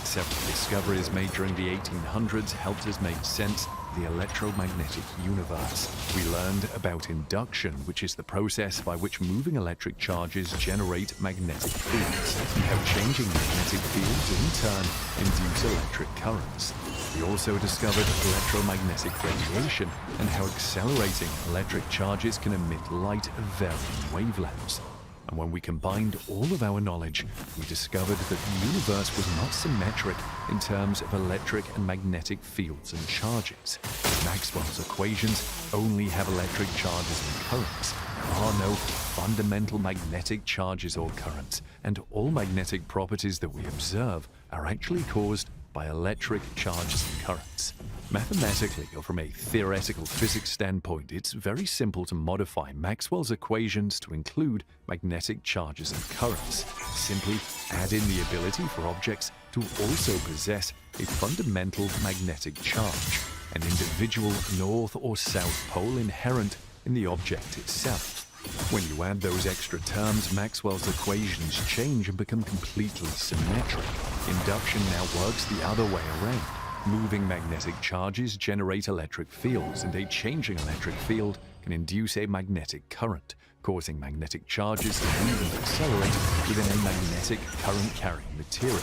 Several discoveries made during the 1800s helped us make sense of the electromagnetic universe. We learned about induction, which is the process by which moving electric charges generate magnetic fields, and how changing magnetic fields in turn induce electric currents. We also discovered electromagnetic radiation and how accelerating electric charges can emit light of varying wavelengths. And when we combined all of our knowledge, we discovered that the universe was not symmetric in terms of electric and magnetic fields and charges. Maxwell's equations only have electric charges and currents. There are no fundamental magnetic charges or currents, and all magnetic properties that we observe are actually caused by electric charges and currents. Mathematically, or from a theoretical physics standpoint, it's very simple to modify Maxwell's equations to include magnetic charges and currents. Simply add in the ability for objects to also possess a fundamental magnetic charge, an individual north or south pole inherent in the object itself. When you add those extra terms, Maxwell's equations change and become completely symmetric. Induction now works the other way around. Moving magnetic charges generate electric fields, and a changing electric field can induce a magnetic current, causing magnetic charges to move and accelerate within a magnetic current-carrying material.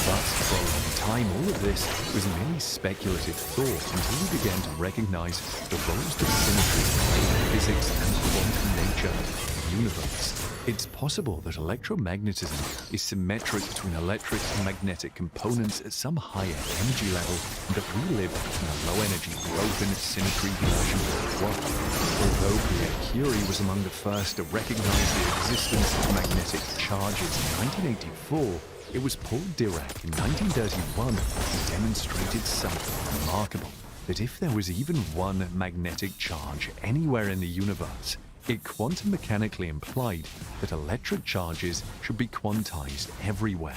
But for a long time, all of this was merely speculative thought until we began to recognize the roles that symmetry play in physics and quantum nature of the universe. It's possible that electromagnetism is symmetric between electric and magnetic components at some higher energy level, and that we live in a low-energy growth and symmetry version of the world. Although Pierre Curie was among the first to recognize the existence of magnetic charges in 1984, it was Paul Dirac in 1931 who demonstrated something remarkable, that if there was even one magnetic charge anywhere in the universe, it quantum mechanically implied that electric charges should be quantized everywhere.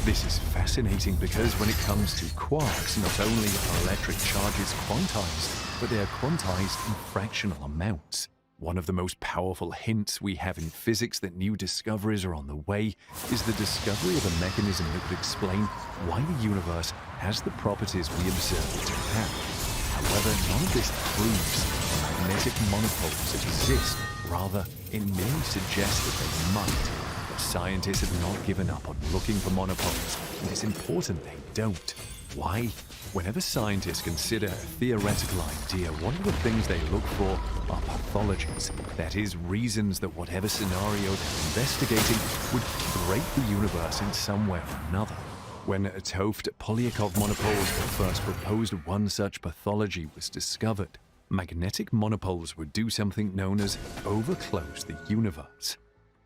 This is fascinating because when it comes to quarks, not only are electric charges quantized, but they are quantized in fractional amounts. One of the most powerful hints we have in physics that new discoveries are on the way is the discovery of a mechanism that could explain why the universe has the properties we observe it to have. However, none of this proves that magnetic monopoles exist. Rather, it merely suggests that they might. But scientists have not given up on looking for monopoles, and it's important they don't. Why? Whenever scientists consider a theoretical idea, one of the things they look for are pathologies. That is, reasons that whatever scenario they're investigating would break the universe in some way or another. When 't Houft-Polyakov monopoles were first proposed, one such pathology was discovered. Magnetic monopoles would do something known as overclose the universe.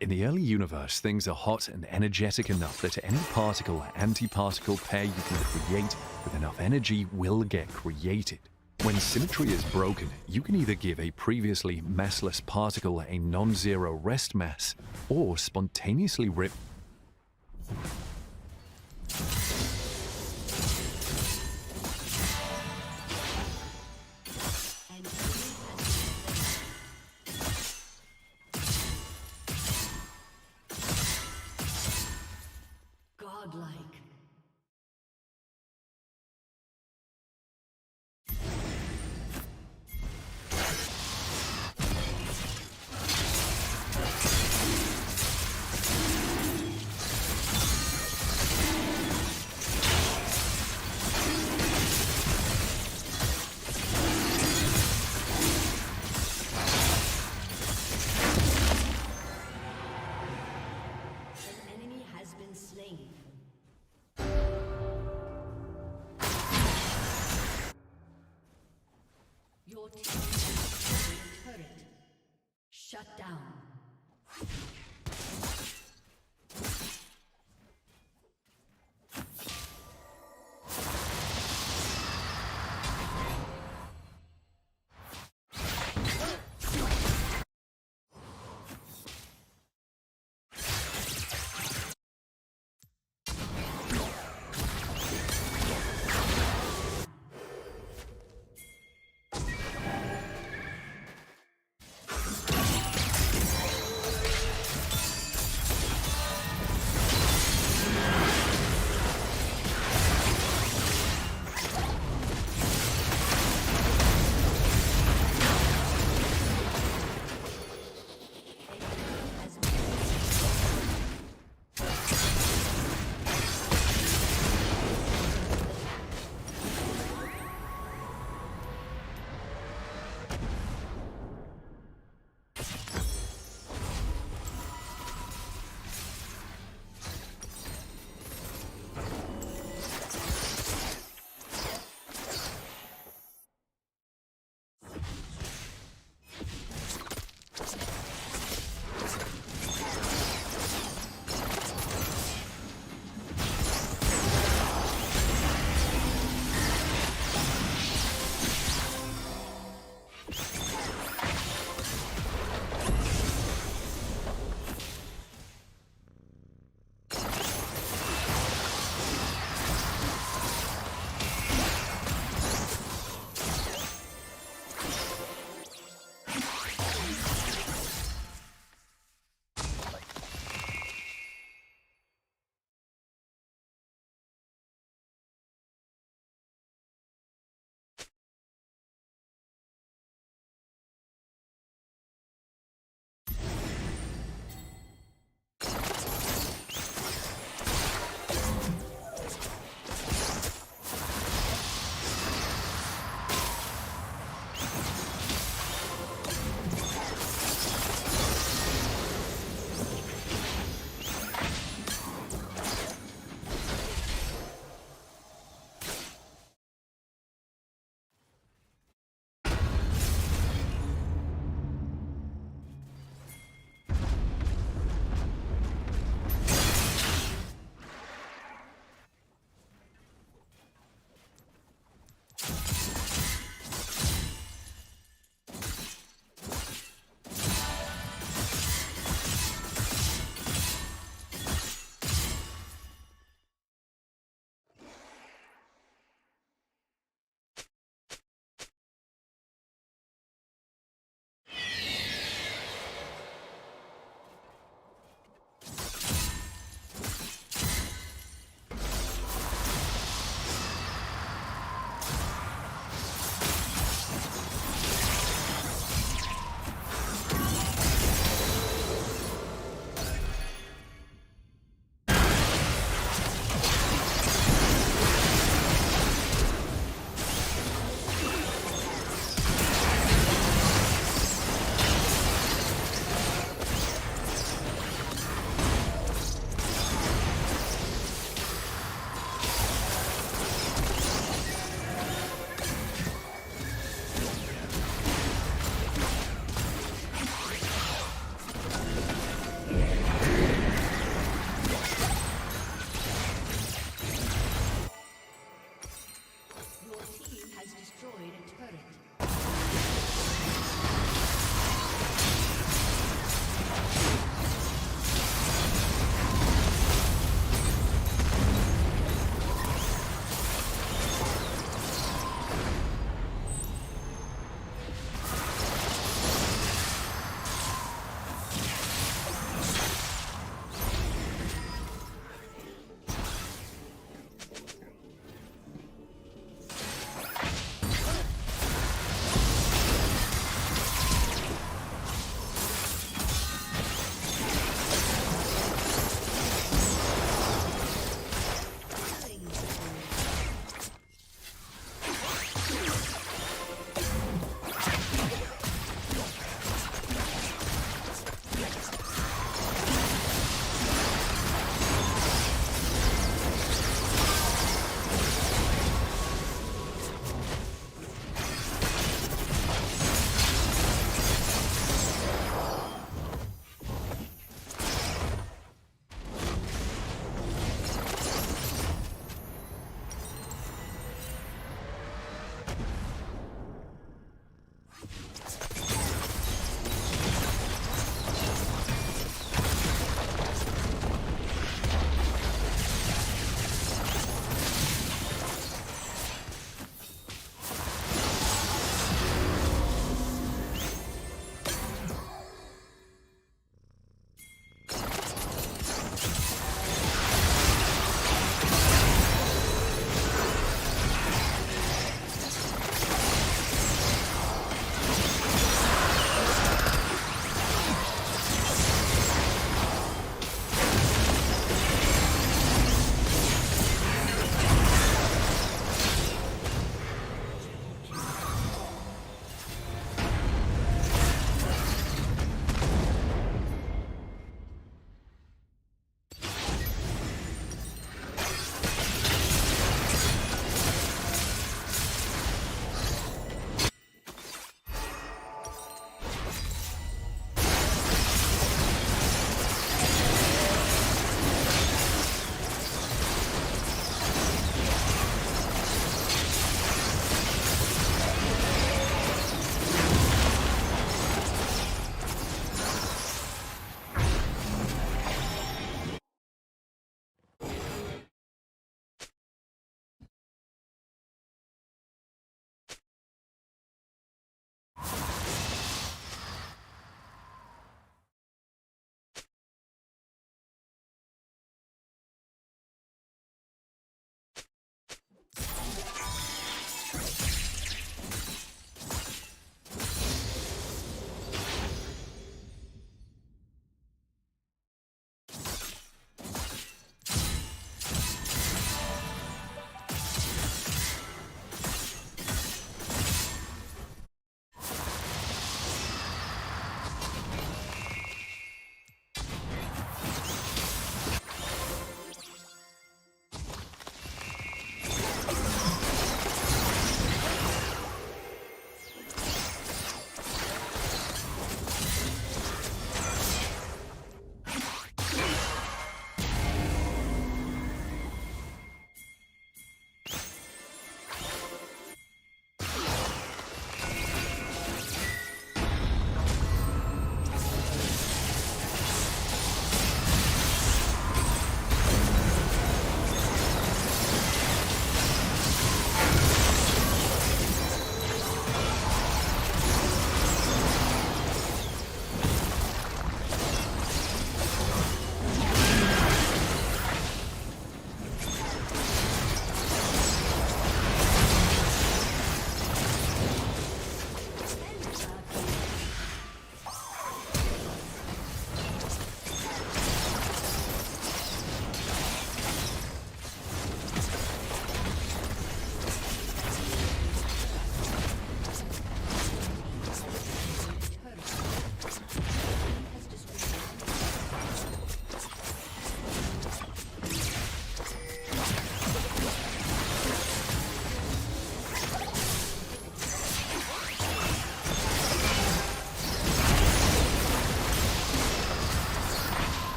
In the early universe, things are hot and energetic enough that any particle or antiparticle pair you can create with enough energy will get created. When symmetry is broken, you can either give a previously massless particle a non-zero rest mass, or spontaneously rip Godlike. Your team has a turret. Shut down.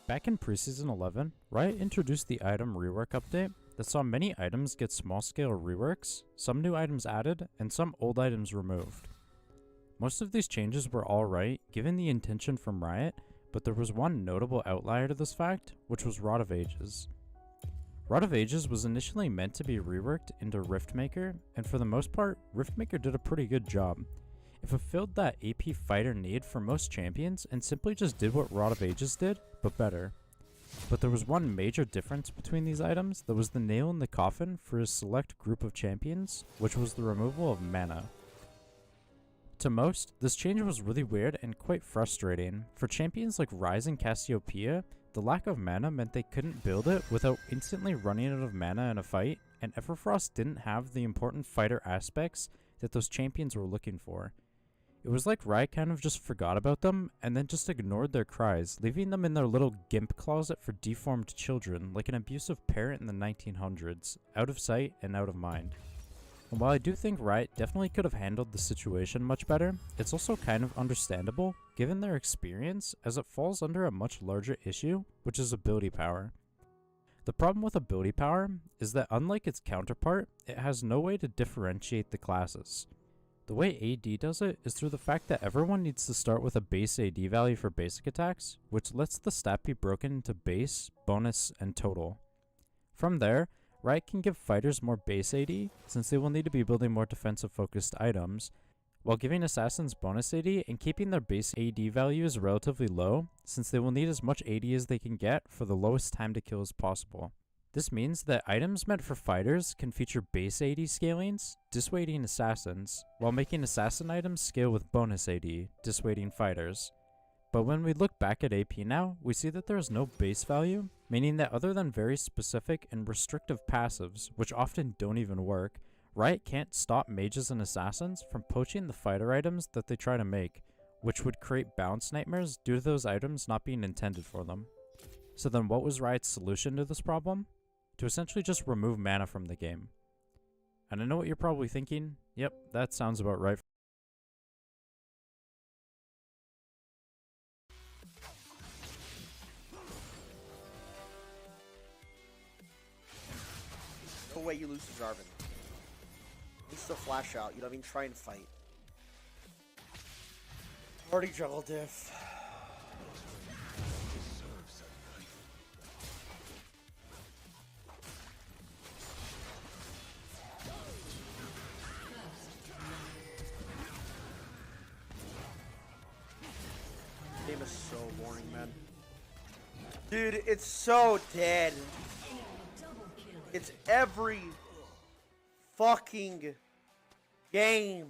Back in preseason 11, Riot introduced the item rework update that saw many items get small-scale reworks, some new items added, and some old items removed. Most of these changes were alright, given the intention from Riot, but there was one notable outlier to this fact, which was Rod of Ages. Rod of Ages was initially meant to be reworked into Riftmaker, and for the most part, Riftmaker did a pretty good job. It fulfilled that AP fighter need for most champions and simply just did what Rod of Ages did, but better. But there was one major difference between these items that was the nail in the coffin for a select group of champions, which was the removal of mana. To most, this change was really weird and quite frustrating. For champions like Ryze and Cassiopeia, the lack of mana meant they couldn't build it without instantly running out of mana in a fight, and Everfrost didn't have the important fighter aspects that those champions were looking for. It was like Riot kind of just forgot about them, and then just ignored their cries, leaving them in their little gimp closet for deformed children, like an abusive parent in the 1900s, out of sight and out of mind. And while I do think Riot definitely could have handled the situation much better, it's also kind of understandable, given their experience, as it falls under a much larger issue, which is ability power. The problem with ability power is that unlike its counterpart, it has no way to differentiate the classes. The way AD does it is through the fact that everyone needs to start with a base AD value for basic attacks, which lets the stat be broken into base, bonus, and total. From there, Riot can give fighters more base AD, since they will need to be building more defensive focused items, while giving assassins bonus AD and keeping their base AD values relatively low, since they will need as much AD as they can get for the lowest time to kill as possible. This means that items meant for fighters can feature base AD scalings, dissuading assassins, while making assassin items scale with bonus AD, dissuading fighters. But when we look back at AP now, we see that there is no base value, meaning that other than very specific and restrictive passives, which often don't even work, Riot can't stop mages and assassins from poaching the fighter items that they try to make, which would create bounce nightmares due to those items not being intended for them. So then what was Riot's solution to this problem? To essentially just remove mana from the game. And I know what you're probably thinking, yep, that sounds about right. No way you lose to Jarvan. He's still flash out. You don't even try and fight. Already jungle diff. Game is so boring, man. Dude, it's so dead. It's every fucking game.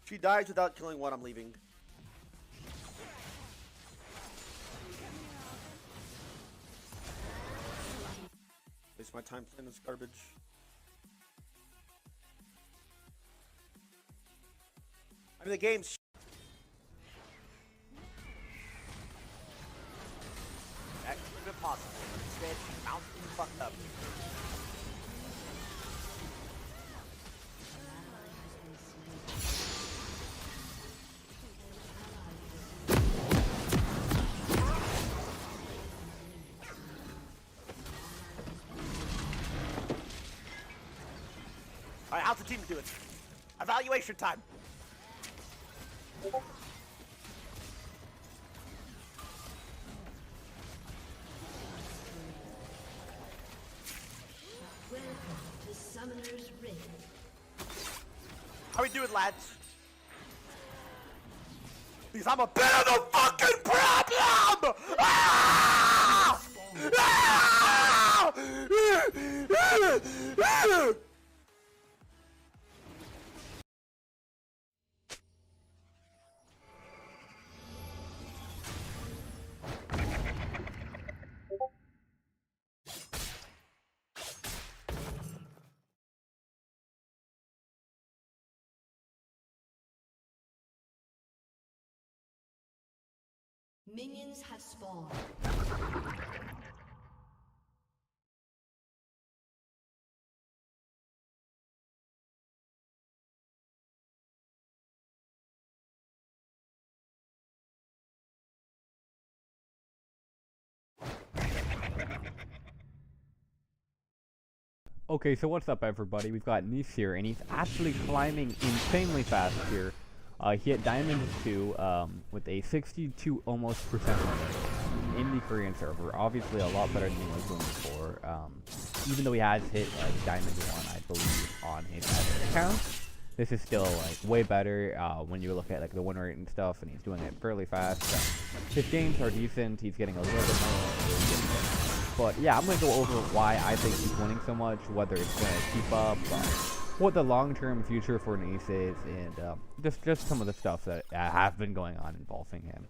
She dies without killing one, I'm leaving. Waste my time playing this garbage. I mean, the game's that could have been possible, but instead she bounced and fucked up. Alright, how's the team doing? Evaluation time. Welcome to Summoner's Rift. How we doing, lads? Because I'm a bit of the fucking problem! Ah! Ah! Minions have spawned. Okay, so what's up everybody? We've got Nice here, and he's actually climbing insanely fast here. He hit Diamond 2 with a 62 almost percent in the Korean server. Obviously a lot better than he was doing before. Even though he has hit Diamond 1, I believe, on his other account. This is still like way better when you look at like the win rate and stuff, and he's doing it fairly fast. His games are decent. He's getting a little bit more. But yeah, I'm going to go over why I think he's winning so much, whether it's going to keep up, what the long-term future for Nice is, and just some of the stuff that have been going on involving him.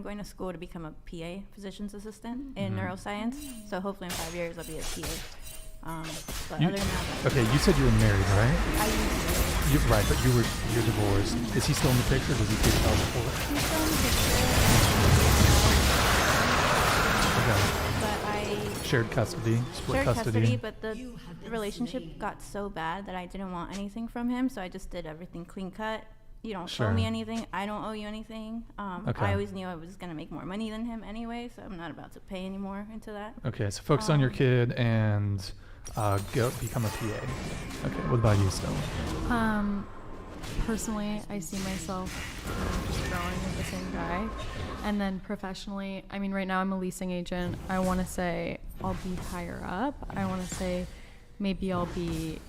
I'm going to school to become a PA, physician's assistant, in neuroscience. So hopefully in 5 years I'll be a PA. But other than that, Okay, you said you were married, right? I used to be. Right, but you're divorced. Is he still in the picture? Does he take child support? He's still in the picture. Okay. But I Shared custody, split shared custody. but the relationship got so bad that I didn't want anything from him, so I just did everything clean cut. You don't Sure. owe me anything. I don't owe you anything. Okay. I always knew I was gonna make more money than him anyway, so I'm not about to pay any more into that. Okay, so focus on your kid and go become a PA. Okay, what about you, Stella? Personally, I see myself just growing with the same guy. And then professionally, I mean, right now I'm a leasing agent. I want to say I'll be higher up. I want to say maybe I'll be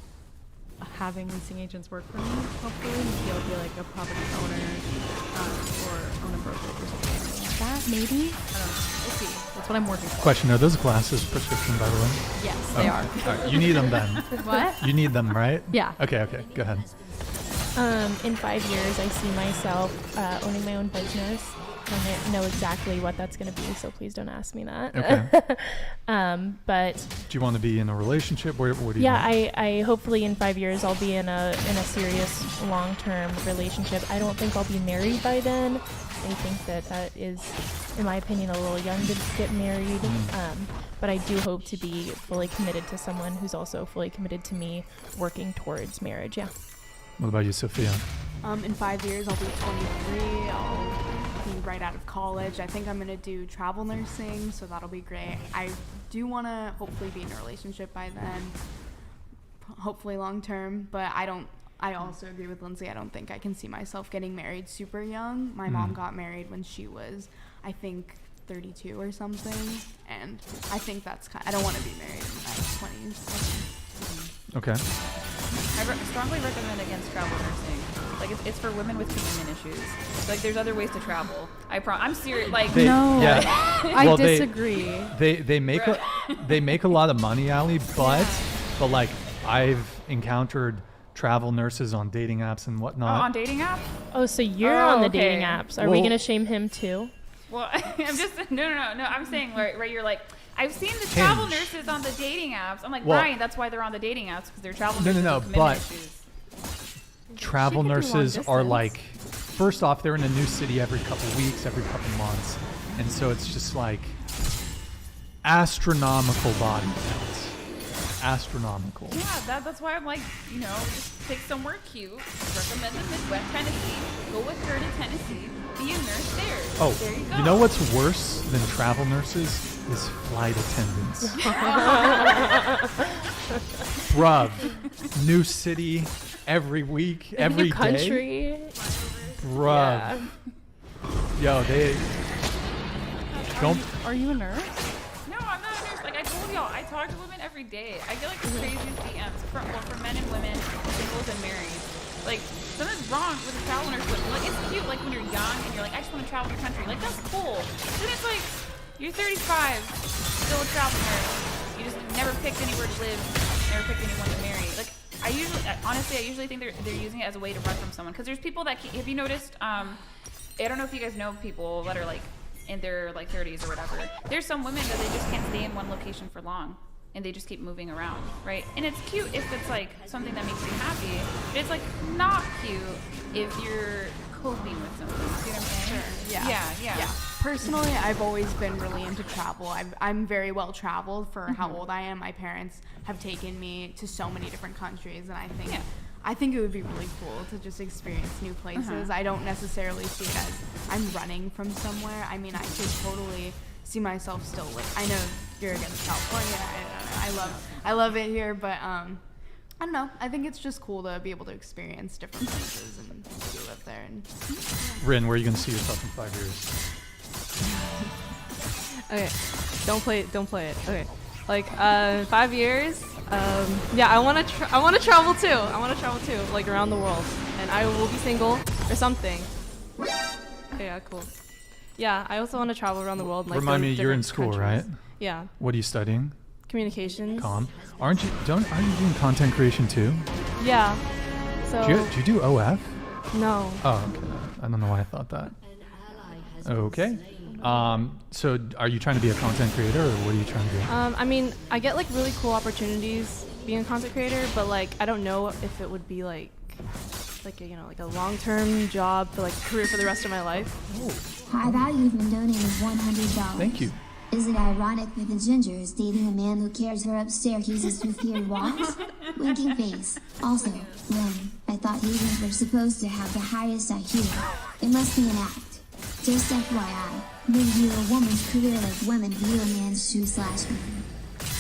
having leasing agents work for me, hopefully. Maybe I'll be like a property owner or own a brokerage or something like that, maybe. I don't know. We'll see. That's what I'm working for. Question, are those glasses prescription, by the way? Yes, they are. All right, you need them then. What? You need them, right? Yeah. Okay, go ahead. In 5 years, I see myself owning my own business. I know exactly what that's going to be, so please don't ask me that. Okay. But Do you want to be in a relationship? What do you yeah, want? I hopefully in 5 years I'll be in a serious long-term relationship. I don't think I'll be married by then. I think that is, in my opinion, a little young to get married. But I do hope to be fully committed to someone who's also fully committed to me, working towards marriage. Yeah. What about you, Sophia? In 5 years, I'll be 23. I'll be right out of college. I think I'm going to do travel nursing, so that'll be great. I do want to hopefully be in a relationship by then, hopefully long term, but I also agree with Lindsay. I don't think I can see myself getting married super young. My mom got married when she was, I think, 32 or something, and I think that's I don't want to be married in my 20s. Okay. I strongly recommend against travel nursing. Like, it's for women with commitment issues. Like, there's other ways to travel. I'm serious. Like, No. Yeah. I Well, disagree. They make a lot of money, Allie, but like I've encountered travel nurses on dating apps and whatnot. on dating apps? Oh, so you're on the dating apps. Are we Well- going to shame him too? Well, I'm just no. I'm saying right. You're like, I've seen the travel Hinge. nurses on the dating apps. I'm like, Well- Brian, that's why they're on the dating apps, because they're travel No, nurses. no, with commitment but issues. travel She could do long nurses are distance. like, first off, they're in a new city every couple weeks, every couple months, and so it's just like astronomical body counts. Astronomical. Yeah, that's why I'm like, just pick somewhere cute. Recommend the Midwest, Tennessee. Go with her to Tennessee. Be a nurse there. Oh, there you go. you know what's worse than travel nurses is flight attendants. Bruv, new city every week, every New day. country. Bruv. Yo, they don't. Are you a nurse? No, I'm not a nurse. Like I told y'all, I talk to women every day. I get like the craziest DMs from men and women, singles and married. Like something's wrong with a travel nurse. Like it's cute, like when you're young and you're like, I just want to travel the country. Like that's cool. Then it's like you're 35, still a travel nurse. You just never picked anywhere to live, never picked anyone to marry. Like I usually think they're using it as a way to run from someone. Because there's people that have you noticed? I don't know if you guys know people that are like in their like 30s or whatever. There's some women that they just can't stay in one location for long. And they just keep moving around, right? And it's cute if it's like something that makes you happy, but it's like not cute if you're coping with something. See what I'm saying? Sure. Yeah. Personally, I've always been really into travel. I'm very well traveled for how old I am. My parents have taken me to so many different countries, and I think it would be really cool to just experience new places. I don't necessarily see it as I'm running from somewhere. I mean, I could totally see myself still I know you're against California. I love it here, but I don't know. I think it's just cool to be able to experience different places and you live there. And Rin, where are you going to see yourself in 5 years? Okay, don't play it. Okay, like 5 years. Yeah, I want to travel too. Like around the world, and I will be single or something. Yeah, cool. Yeah, I also want to travel around the world. And, like, Remind go to me, you're in different school, countries. right? Yeah. What are you studying? Communications. Aren't you doing content creation too? Yeah. So. Do you do OF? No. Oh, okay. I don't know why I thought that. Okay. So are you trying to be a content creator, or what are you trying to do? I mean, I get like really cool opportunities being a content creator, but like I don't know if it would be like a, you know, like a long-term job for like career for the rest of my life. High Value's been donating $100. Thank you. Is it ironic that the ginger is dating a man who carries her up staircases through feared walls? Winking face. Also, Ren, I thought humans were supposed to have the highest IQ. It must be an act. Just FYI, men view a woman's career like women view a man's shoe/man.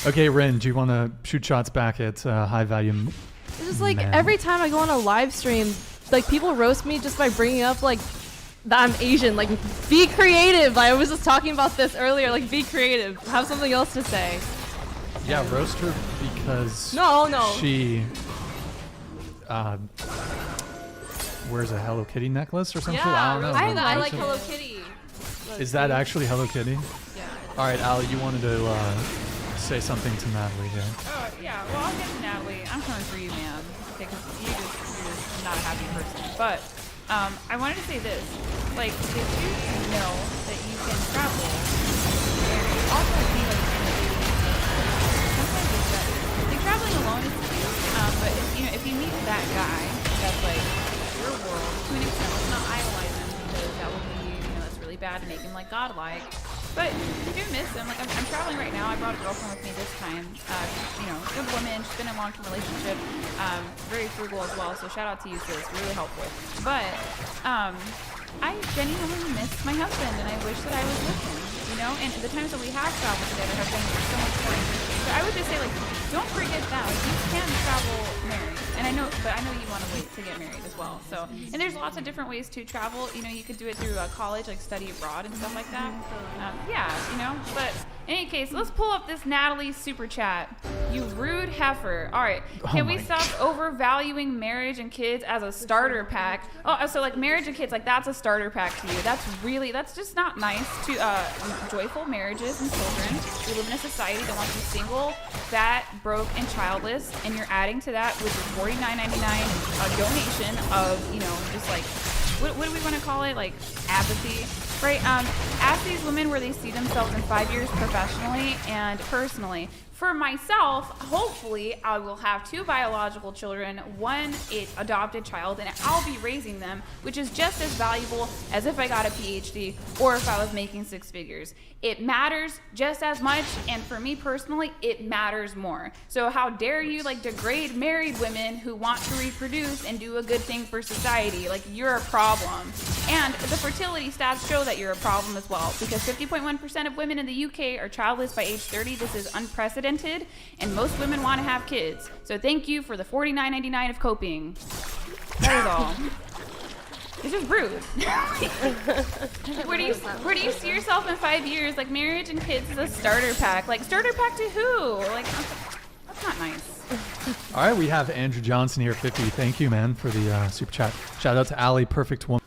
Okay, Rin, do you want to shoot shots back at High Value? It's just like Man. every time I go on a live stream, like people roast me just by bringing up like that I'm Asian. Like, be creative. I was just talking about this earlier. Like, be creative. Have something else to say. Yeah, roast her because No. she wears a Hello Kitty necklace or something. I don't know. I like Hello Kitty. Is that actually Hello Kitty? Yeah. All right, Ali, you wanted to say something to Natalie here. Oh, yeah. Well, I'll get to Natalie. I'm coming for you, man. Okay, because you're just not a happy person. But I wanted to say this. Like, did you know that you can travel and also be like sometimes it's better. Like, traveling alone is cute, but if, you know, if you meet that guy that's like your world, to an extent, let's not idolize him because that would be, you know, that's really bad to make him like godlike. But you do miss him. Like, I'm traveling right now. I brought a girlfriend with me this time. You know, good woman. She's been in a long-term relationship. Very frugal as well. So shout out to you, sis. Really helpful. But I genuinely miss my husband, and I wish that I was with him. You know, and the times that we have traveled together have been so much more interesting. So I would just say, like, don't forget that. Like, you can travel married, and I know you want to wait to get married as well. So, and there's lots of different ways to travel. You know, you could do it through college, like study abroad and stuff like that. Yeah, you know. But in any case, let's pull up this Natalie super chat. You rude heifer. All right, can we stop overvaluing marriage and kids as a starter pack? Oh, so like marriage and kids, like that's a starter pack to you. That's just not nice to joyful marriages and children. We live in a society that wants you single, fat, broke, and childless, and you're adding to that with your $49.99 donation of, you know, just like, what do we want to call it? Like apathy, right? Ask these women where they see themselves in 5 years professionally and personally. For myself, hopefully, I will have 2 biological children, 1 adopted child, and I'll be raising them, which is just as valuable as if I got a PhD or if I was making 6 figures. It matters just as much, and for me personally, it matters more. So how dare you like degrade married women who want to reproduce and do a good thing for society? Like, you're a problem. And the fertility stats show that you're a problem as well, because 50.1% of women in the UK are childless by age 30. This is unprecedented, and most women want to have kids. So thank you for the $49.99 of coping. That is all. It's just rude. Where do you see yourself in 5 years? Like, marriage and kids is a starter pack. Like, starter pack to who? Like, that's not nice. All right, we have Andrew Johnson here, 50. Thank you, man, for the super chat. Shout out to Ali, perfect woman.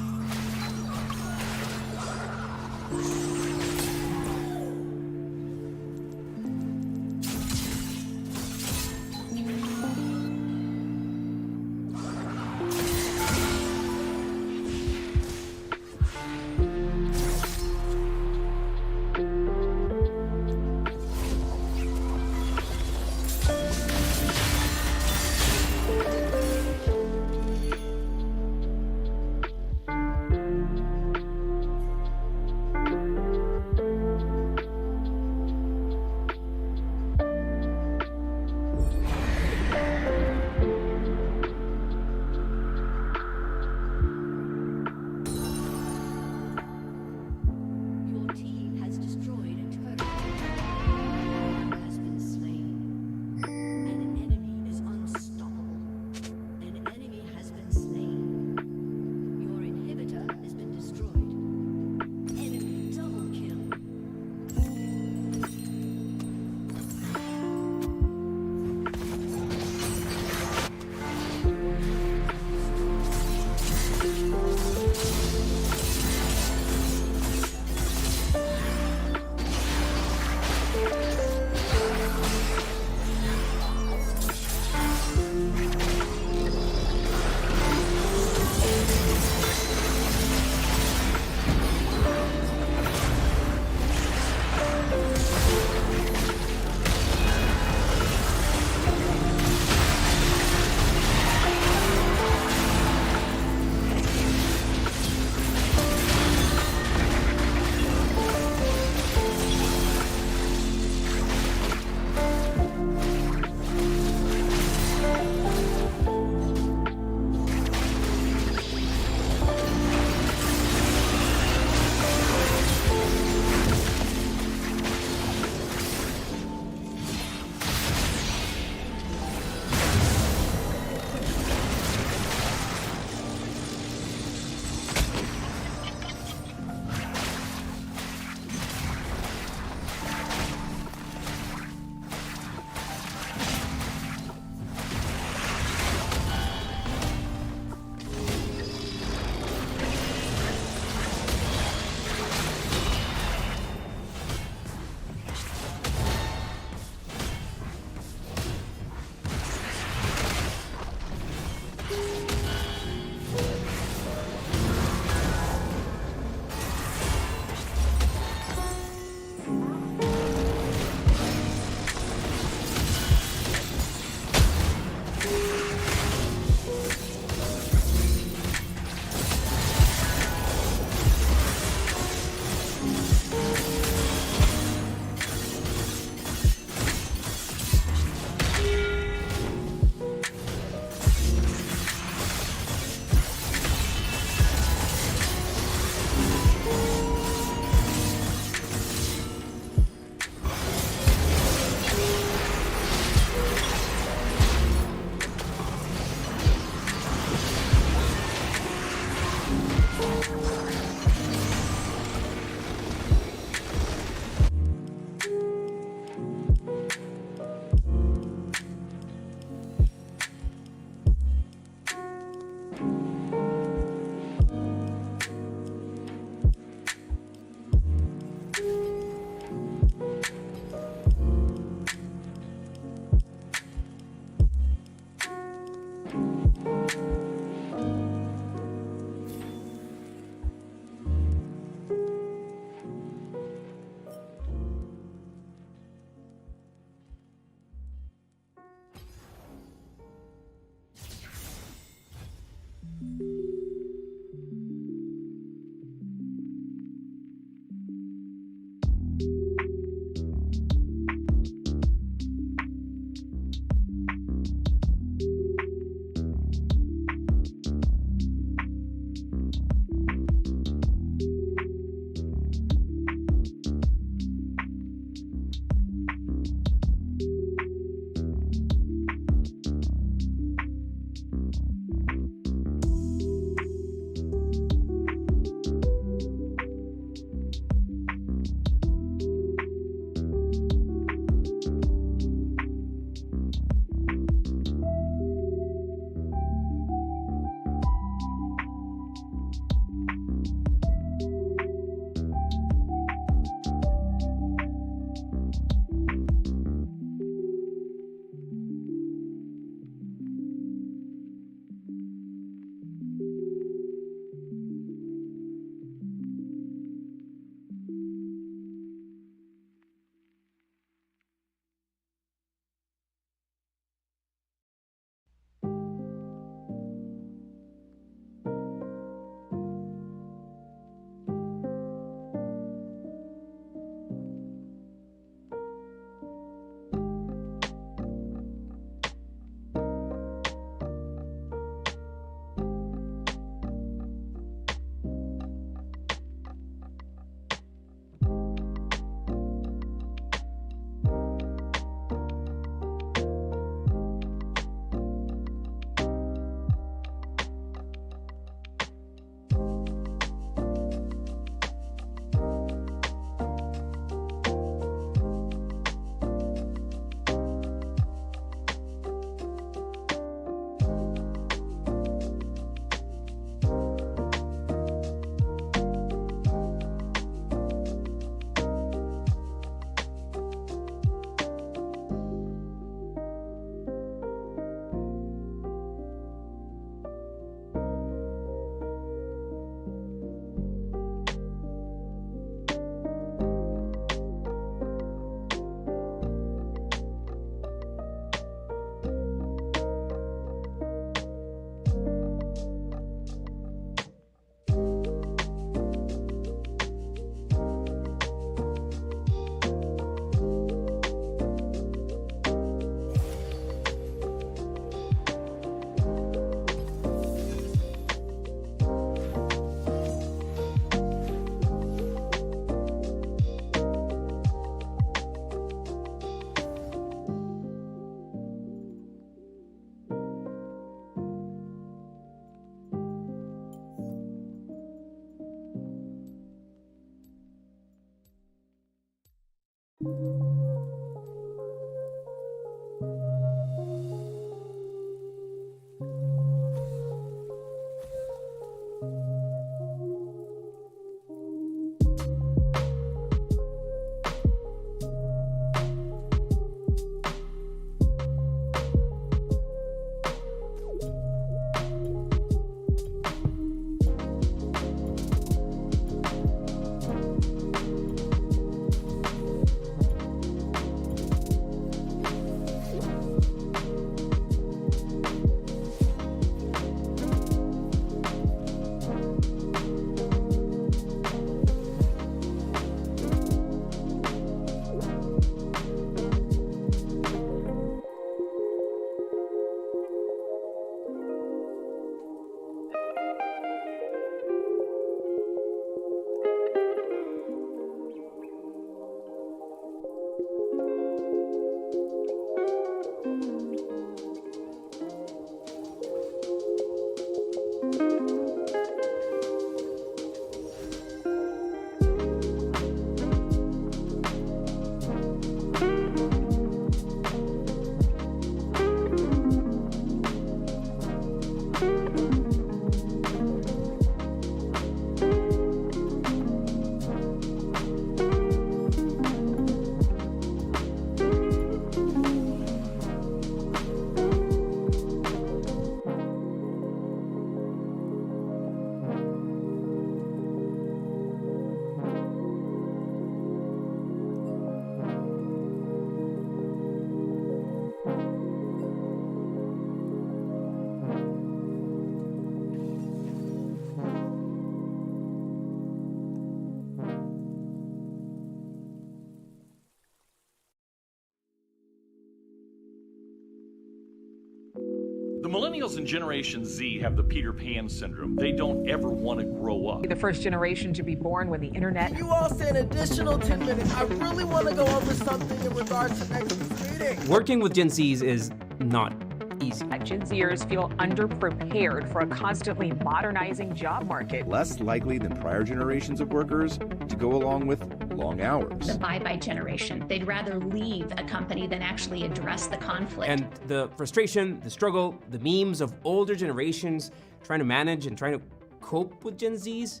The millennials and Generation Z have the Peter Pan syndrome. They don't ever want to grow up. The first generation to be born when the internet. You all say an additional 10 minutes. I really want to go over something in regards to next week's meeting. Working with Gen Zs is not easy. Gen Zers feel underprepared for a constantly modernizing job market. Less likely than prior generations of workers to go along with long hours. The bye-bye generation. They'd rather leave a company than actually address the conflict. And the frustration, the struggle, the memes of older generations trying to manage and trying to cope with Gen Zs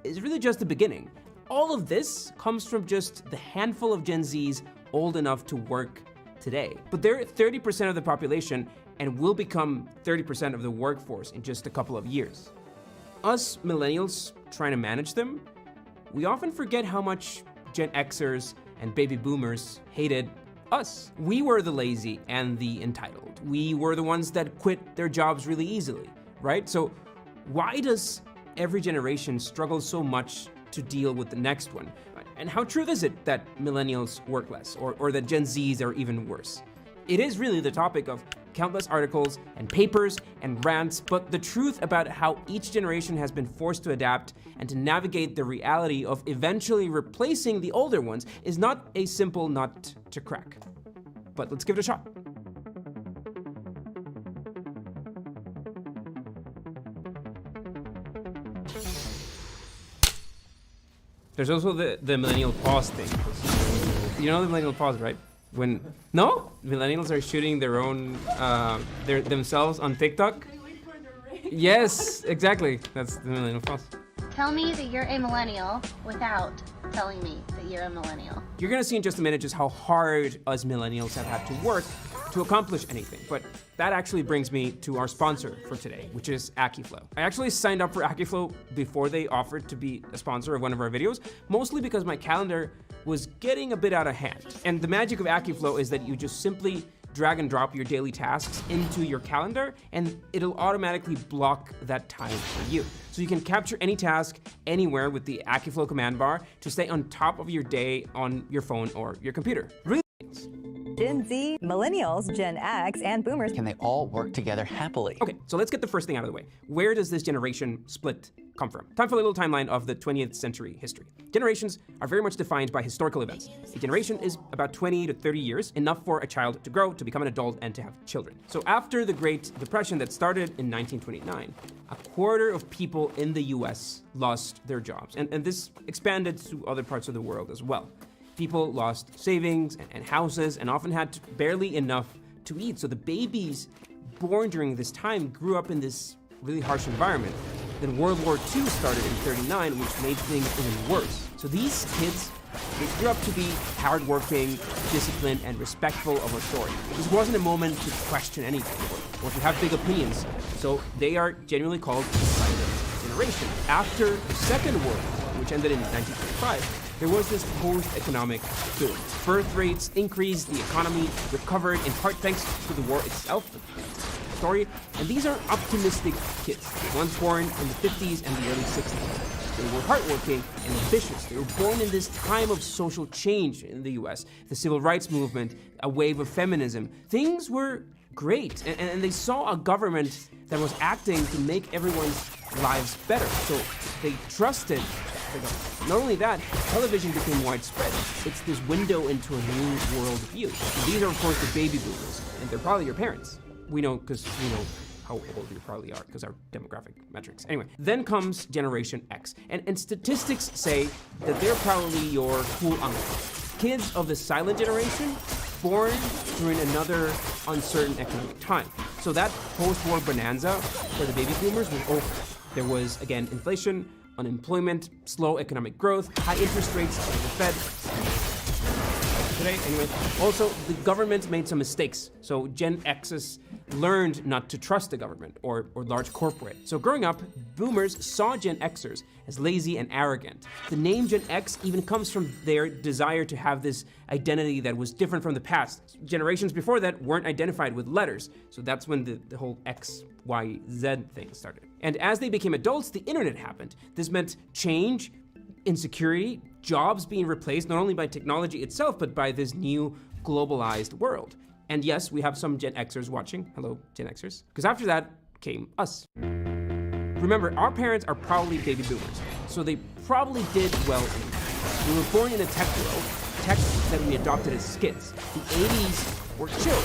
is really just the beginning. All of this comes from just the handful of Gen Zs old enough to work today. But they're 30% of the population and will become 30% of the workforce in just a couple of years. Us millennials trying to manage them, we often forget how much Gen Xers and baby boomers hated us. We were the lazy and the entitled. We were the ones that quit their jobs really easily, right? So why does every generation struggle so much to deal with the next one? And how true is it that millennials work less or that Gen Zs are even worse? It is really the topic of countless articles and papers and rants, but the truth about how each generation has been forced to adapt and to navigate the reality of eventually replacing the older ones is not a simple nut to crack. But let's give it a shot. There's also the millennial pause thing. You know the millennial pause, right? When millennials are shooting their own themselves on TikTok. Yes, exactly. That's the millennial pause. Tell me that you're a millennial without telling me that you're a millennial. You're gonna see in just a minute just how hard us millennials have had to work to accomplish anything. But that actually brings me to our sponsor for today, which is AkiFlow. I actually signed up for AkiFlow before they offered to be a sponsor of one of our videos, mostly because my calendar was getting a bit out of hand. And the magic of AkiFlow is that you just simply drag and drop your daily tasks into your calendar and it'll automatically block that time for you. So you can capture any task anywhere with the AkiFlow command bar to stay on top of your day on your phone or your computer. Really? Gen Z, millennials, Gen X, and boomers. Can they all work together happily? Okay, so let's get the first thing out of the way. Where does this generation split come from? Time for a little timeline of the 20th century history. Generations are very much defined by historical events. A generation is about 20 to 30 years, enough for a child to grow, to become an adult, and to have children. So after the Great Depression that started in 1929, a quarter of people in the US lost their jobs, and this expanded to other parts of the world as well. People lost savings and houses and often had barely enough to eat. So the babies born during this time grew up in this really harsh environment. Then World War II started in 1939, which made things even worse. So these kids, they grew up to be hardworking, disciplined, and respectful of authority. This wasn't a moment to question anything or to have big opinions. So they are generally called the silent generation. After the Second World War, which ended in 1945, there was this post-economic boom. Birth rates increased, the economy recovered, in part thanks to the war itself, the story. And these are optimistic kids, the ones born in the 50s and the early 60s. They were hardworking and ambitious. They were born in this time of social change in the US, the civil rights movement, a wave of feminism. Things were great, and they saw a government that was acting to make everyone's lives better. So they trusted the government. Not only that, television became widespread. It's this window into a new world view. And these are, of course, the baby boomers, and they're probably your parents. We know because we know how old you probably are because our demographic metrics. Anyway, then comes Generation X. And statistics say that they're probably your cool uncle. Kids of the silent generation, born during another uncertain economic time. So that post-war bonanza for the baby boomers was over. There was, again, inflation, unemployment, slow economic growth, high interest rates by the Fed. Today, anyway. Also, the government made some mistakes. So Gen X's learned not to trust the government or large corporate. So growing up, boomers saw Gen Xers as lazy and arrogant. The name Gen X even comes from their desire to have this identity that was different from the past. Generations before that weren't identified with letters. So that's when the whole X, Y, Z thing started. And as they became adults, the internet happened. This meant change, insecurity, jobs being replaced not only by technology itself, but by this new globalized world. And yes, we have some Gen Xers watching. Hello, Gen Xers. Because after that came us. Remember, our parents are probably baby boomers, so they probably did well in it. We were born in a tech world, tech that we adopted as kids. The 80s were chill.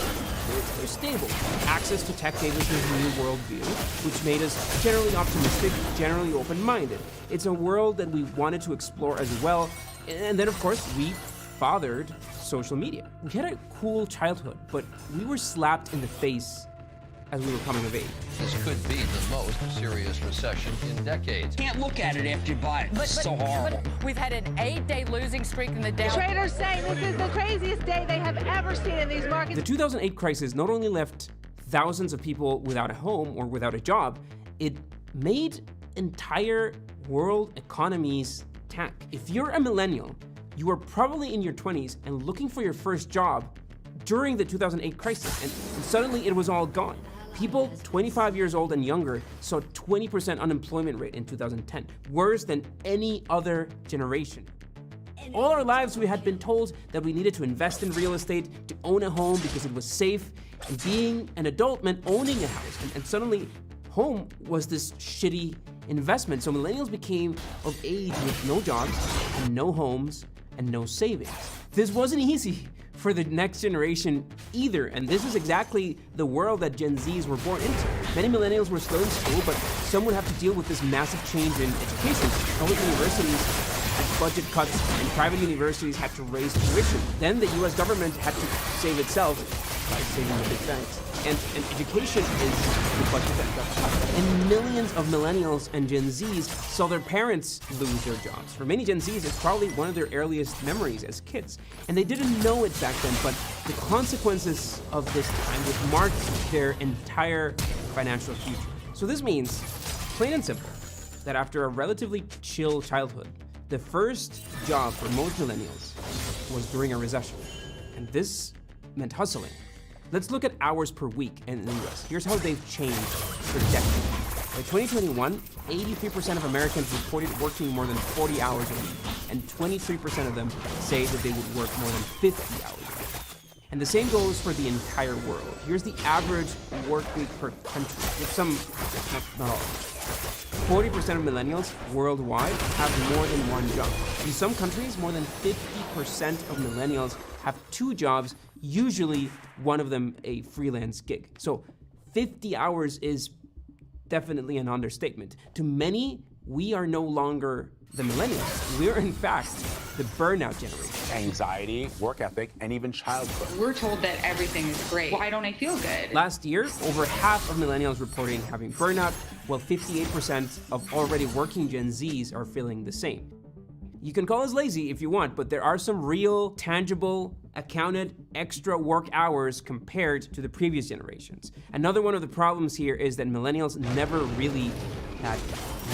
They're stable. Access to tech gave us this new worldview, which made us generally optimistic, generally open-minded. It's a world that we wanted to explore as well. And then, of course, we fathered social media. We had a cool childhood, but we were slapped in the face as we were coming of age. This could be the most serious recession in decades. Can't look at it after you buy it. It's so horrible. But we've had an 8-day losing streak in the Dow. Traders say this is the craziest day they have ever seen in these markets. The 2008 crisis not only left thousands of people without a home or without a job, it made entire world economies tank. If you're a millennial, you are probably in your 20s and looking for your first job during the 2008 crisis, and suddenly it was all gone. People 25 years old and younger saw 20% unemployment rate in 2010, worse than any other generation. All our lives we had been told that we needed to invest in real estate, to own a home because it was safe, and being an adult meant owning a house, and suddenly home was this shitty investment. So millennials became of age with no jobs, and no homes, and no savings. This wasn't easy for the next generation either, and this is exactly the world that Gen Zs were born into. Many millennials were still in school, but some would have to deal with this massive change in education. Public universities had budget cuts, and private universities had to raise tuition. Then the US government had to save itself by saving the big banks. And education is the budget that got cut. And millions of millennials and Gen Zs saw their parents lose their jobs. For many Gen Zs, it's probably one of their earliest memories as kids. And they didn't know it back then, but the consequences of this time would mark their entire financial future. So this means, plain and simple, that after a relatively chill childhood, the first job for most millennials was during a recession. And this meant hustling. Let's look at hours per week in the US. Here's how they've changed for decades. By 2021, 83% of Americans reported working more than 40 hours a week, and 23% of them say that they would work more than 50 hours a week. And the same goes for the entire world. Here's the average work week per country, with some, not all. 40% of millennials worldwide have more than one job. In some countries, more than 50% of millennials have two jobs, usually one of them a freelance gig. So 50 hours is definitely an understatement. To many, we are no longer the millennials. We're in fact the burnout generation. Anxiety, work ethic, and even childhood. We're told that everything is great. Why don't I feel good? Last year, over half of millennials reporting having burnout, while 58% of already working Gen Zs are feeling the same. You can call us lazy if you want, but there are some real, tangible, accounted extra work hours compared to the previous generations. Another one of the problems here is that millennials never really had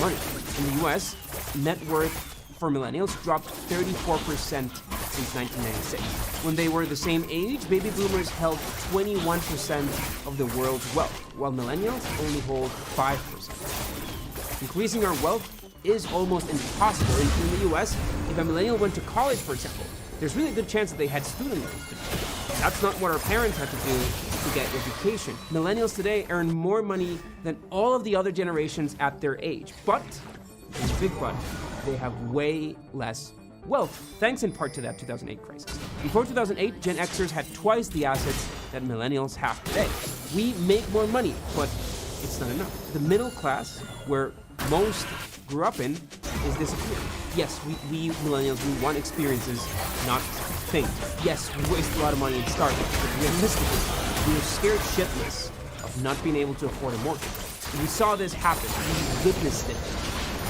money. In the US, net worth for millennials dropped 34% since 1996. When they were the same age, baby boomers held 21% of the world's wealth, while millennials only hold 5%. Increasing our wealth is almost impossible. In the US, if a millennial went to college, for example, there's really a good chance that they had student loans. That's not what our parents had to do to get education. Millennials today earn more money than all of the other generations at their age, but, and big but, they have way less wealth, thanks in part to that 2008 crisis. Before 2008, Gen Xers had twice the assets that millennials have today. We make more money, but it's not enough. The middle class, where most grew up in, is disappearing. Yes, we millennials, we want experiences, not things. Yes, we waste a lot of money in Starbucks, but realistically, we are scared shitless of not being able to afford a mortgage. We saw this happen. We witnessed it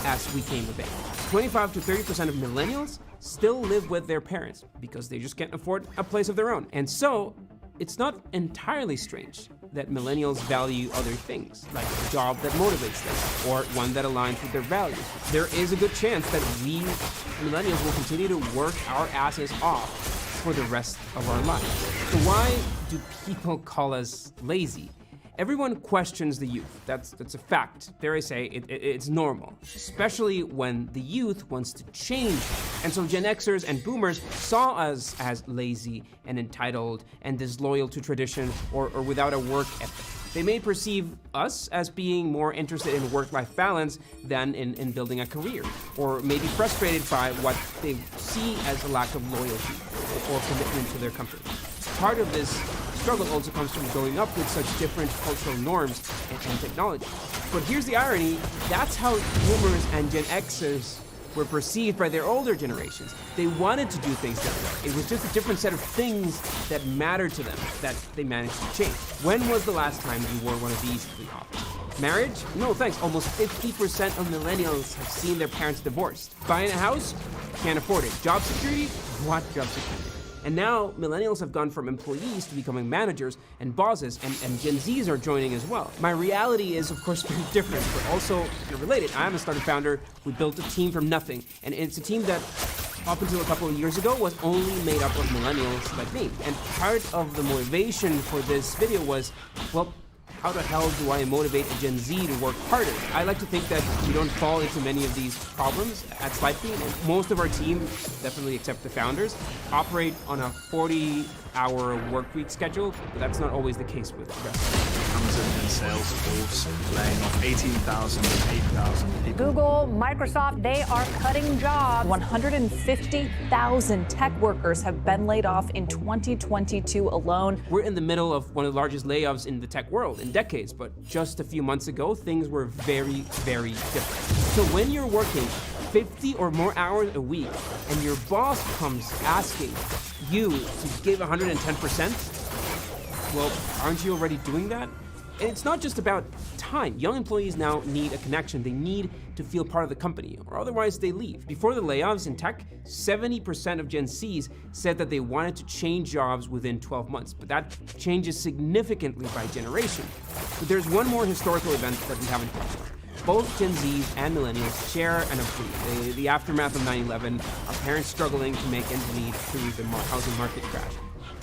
as we came of age. 25 to 30% of millennials still live with their parents because they just can't afford a place of their own. And so, it's not entirely strange that millennials value other things, like a job that motivates them, or one that aligns with their values. There is a good chance that we millennials will continue to work our asses off for the rest of our lives. So why do people call us lazy? Everyone questions the youth. That's a fact. Dare I say, it's normal, especially when the youth wants to change. And so Gen Xers and Boomers saw us as lazy and entitled and disloyal to tradition or without a work ethic. They may perceive us as being more interested in work-life balance than in building a career, or maybe frustrated by what they see as a lack of loyalty or commitment to their company. Part of this struggle also comes from growing up with such different cultural norms and technology. But here's the irony, that's how Boomers and Gen Xers were perceived by their older generations. They wanted to do things that way. It was just a different set of things that mattered to them that they managed to change. When was the last time you wore one of these to the office? Marriage? No thanks. Almost 50% of millennials have seen their parents divorced. Buying a house? Can't afford it. Job security? What job security? And now, millennials have gone from employees to becoming managers and bosses, and Gen Zs are joining as well. My reality is, of course, very different, but also related. I am a startup founder. We built a team from nothing, and it's a team that, up until a couple of years ago, was only made up of millennials like me. And part of the motivation for this video was, well, how the hell do I motivate a Gen Z to work harder? I like to think that we don't fall into many of these problems at Slidebean, and most of our team, definitely except the founders, operate on a 40-hour work week schedule, but that's not always the case with the rest. Amazon and Salesforce laying off 18,000 to 8,000 people. Google, Microsoft, they are cutting jobs. 150,000 tech workers have been laid off in 2022 alone. We're in the middle of one of the largest layoffs in the tech world in decades, but just a few months ago, things were very, very different. So when you're working 50 or more hours a week and your boss comes asking you to give 110%, well, aren't you already doing that? And it's not just about time. Young employees now need a connection. They need to feel part of the company, or otherwise they leave. Before the layoffs in tech, 70% of Gen Zs said that they wanted to change jobs within 12 months, but that changes significantly by generation. But there's one more historical event that we haven't touched on. Both Gen Zs and millennials share an affinity. The aftermath of 9/11, our parents struggling to make ends meet through the housing market crash.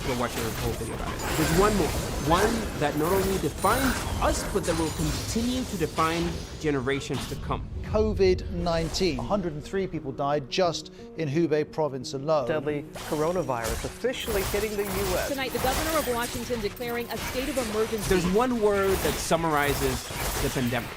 Go watch your whole video about it. There's one more. One that not only defines us, but that will continue to define generations to come. COVID-19. 103 people died just in Hubei province alone. Deadly coronavirus officially hitting the U.S. Tonight, the governor of Washington declaring a state of emergency. There's one word that summarizes the pandemic: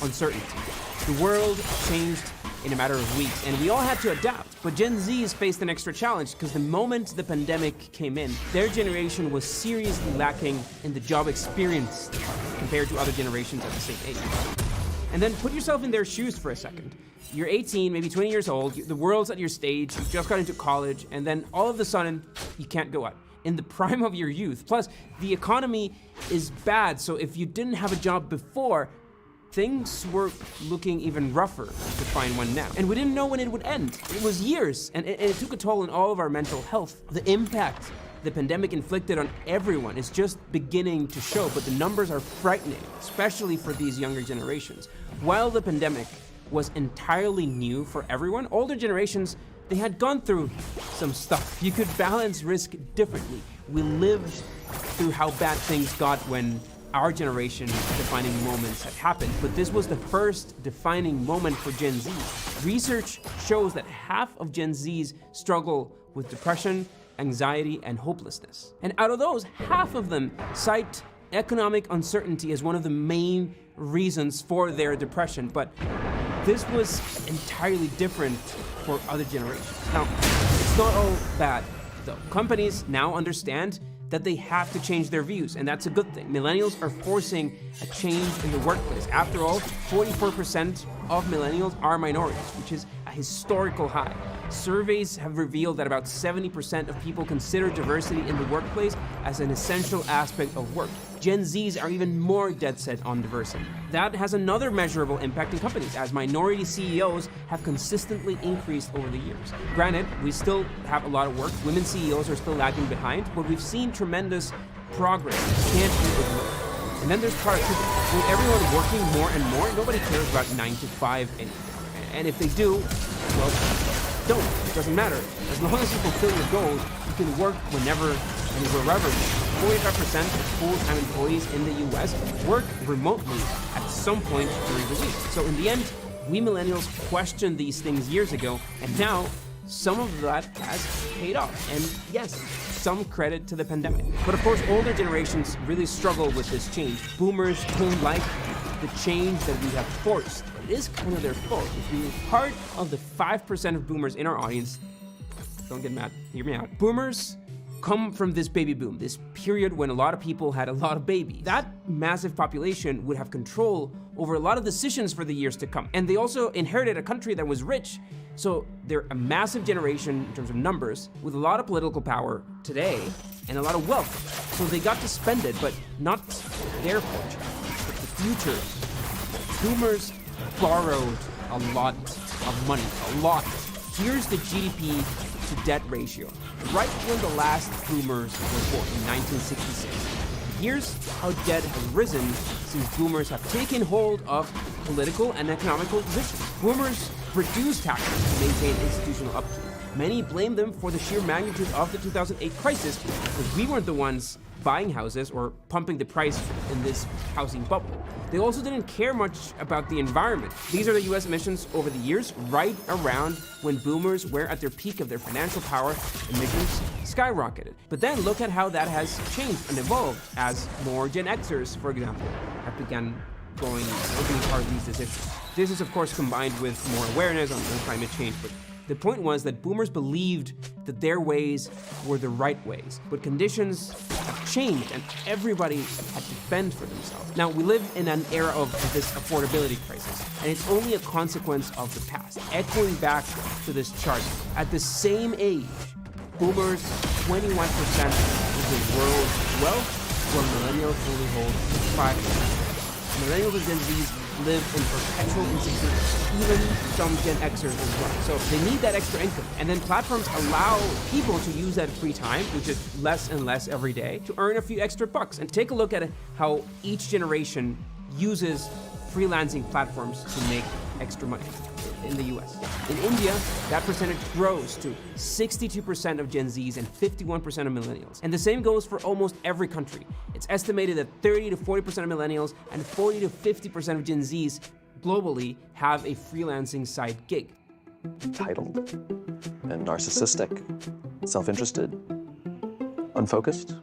uncertainty. The world changed in a matter of weeks, and we all had to adapt. But Gen Zs faced an extra challenge because the moment the pandemic came in, their generation was seriously lacking in the job experience compared to other generations at the same age. And then put yourself in their shoes for a second. You're 18, maybe 20 years old, the world's at your stage, you just got into college, and then all of a sudden, you can't go out. In the prime of your youth. Plus, the economy is bad, so if you didn't have a job before, things were looking even rougher to find one now. And we didn't know when it would end. It was years, and it took a toll on all of our mental health. The impact the pandemic inflicted on everyone is just beginning to show, but the numbers are frightening, especially for these younger generations. While the pandemic was entirely new for everyone, older generations, they had gone through some stuff. You could balance risk differently. We lived through how bad things got when our generation defining moments had happened, but this was the first defining moment for Gen Z. Research shows that half of Gen Zs struggle with depression, anxiety, and hopelessness. And out of those, half of them cite economic uncertainty as one of the main reasons for their depression. But this was entirely different for other generations. Now, it's not all bad, though. Companies now understand that they have to change their views, and that's a good thing. Millennials are forcing a change in the workplace. After all, 44% of millennials are minorities, which is a historical high. Surveys have revealed that about 70% of people consider diversity in the workplace as an essential aspect of work. Gen Zs are even more dead set on diversity. That has another measurable impact in companies, as minority CEOs have consistently increased over the years. Granted, we still have a lot of work. Women CEOs are still lagging behind, but we've seen tremendous progress. It can't be ignored. And then there's productivity. With everyone working more and more, nobody cares about 9 to 5 anymore. And if they do, well, don't. It doesn't matter. As long as you fulfill your goals, you can work whenever and wherever. 45% of full-time employees in the US work remotely at some point during the week. So in the end, we millennials questioned these things years ago, and now some of that has paid off. And yes, some credit to the pandemic. But of course, older generations really struggle with this change. Boomers don't like the change that we have forced. It is kind of their fault. If you're part of the 5% of boomers in our audience, don't get mad, hear me out. Boomers come from this baby boom, this period when a lot of people had a lot of babies. That massive population would have control over a lot of decisions for the years to come. And they also inherited a country that was rich. So they're a massive generation in terms of numbers, with a lot of political power today and a lot of wealth. So they got to spend it, but not their fortune, but the future. Boomers borrowed a lot of money, a lot. Here's the GDP to debt ratio, right when the last boomers were born in 1966. Here's how debt has risen since boomers have taken hold of political and economical positions. Boomers reduced taxes to maintain institutional upkeep. Many blame them for the sheer magnitude of the 2008 crisis, because we weren't the ones buying houses or pumping the price in this housing bubble. They also didn't care much about the environment. These are the US emissions over the years, right around when boomers were at their peak of their financial power. Emissions skyrocketed. But then look at how that has changed and evolved as more Gen Xers, for example, have begun being part of these decisions. This is of course combined with more awareness on climate change, but the point was that boomers believed that their ways were the right ways, but conditions have changed and everybody had to fend for themselves. Now, we live in an era of this affordability crisis, and it's only a consequence of the past. Echoing back to this chart, at the same age, boomers 21% of the world's wealth, while millennials only hold 5%. Millennials and Gen Zs live in perpetual insecurity, even some Gen Xers as well. So they need that extra income. And then platforms allow people to use that free time, which is less and less every day, to earn a few extra bucks. And take a look at how each generation uses freelancing platforms to make extra money in the US. In India, that percentage grows to 62% of Gen Zs and 51% of millennials. And the same goes for almost every country. It's estimated that 30 to 40% of millennials and 40 to 50% of Gen Zs globally have a freelancing side gig. Entitled and narcissistic, self-interested, unfocused,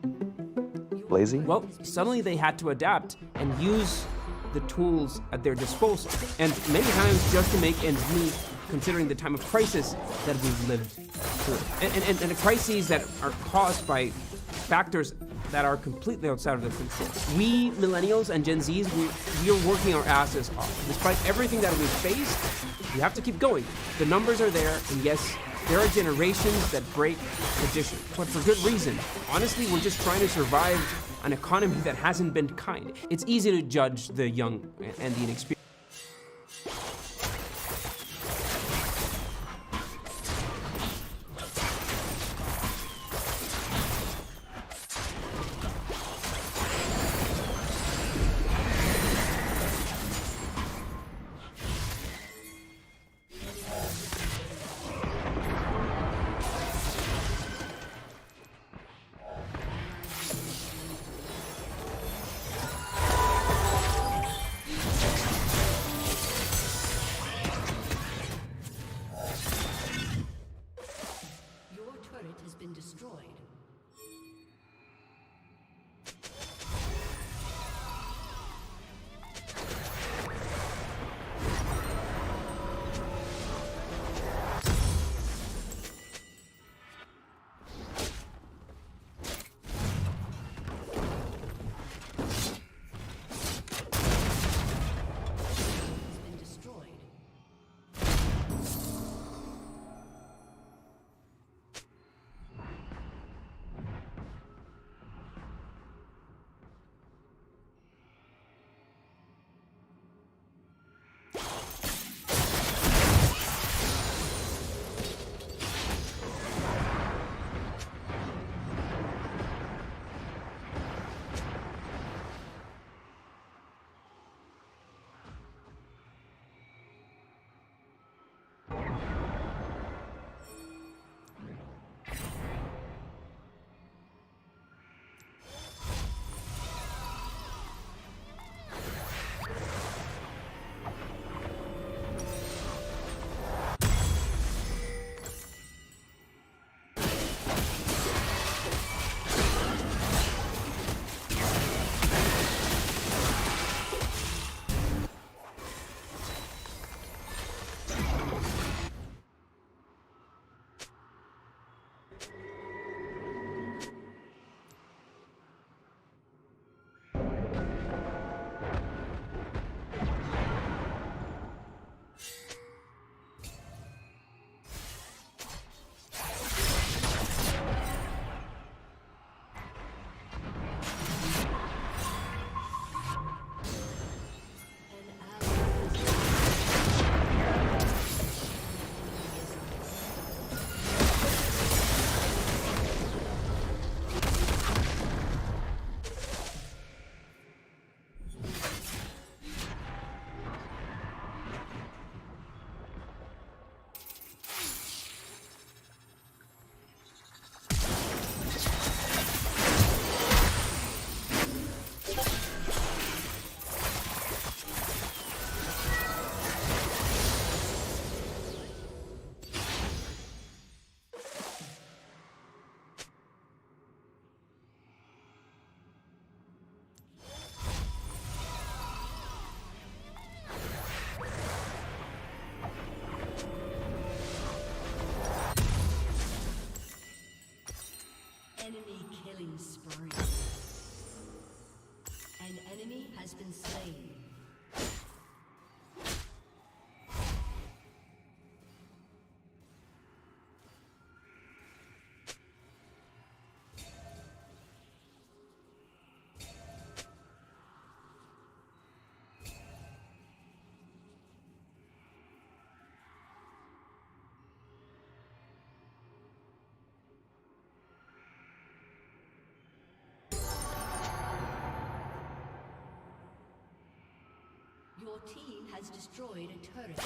lazy. Well, suddenly they had to adapt and use the tools at their disposal, and many times just to make ends meet, considering the time of crisis that we've lived through. And the crises that are caused by factors that are completely outside of their control. We millennials and Gen Zs, we are working our asses off. Despite everything that we've faced, we have to keep going. The numbers are there, and yes, there are generations that break tradition, but for good reason. Honestly, we're just trying to survive an economy that hasn't been kind. It's easy to judge the young and the inexperienced. Enemy killing spree. An enemy has been slain. Your team has destroyed a turret.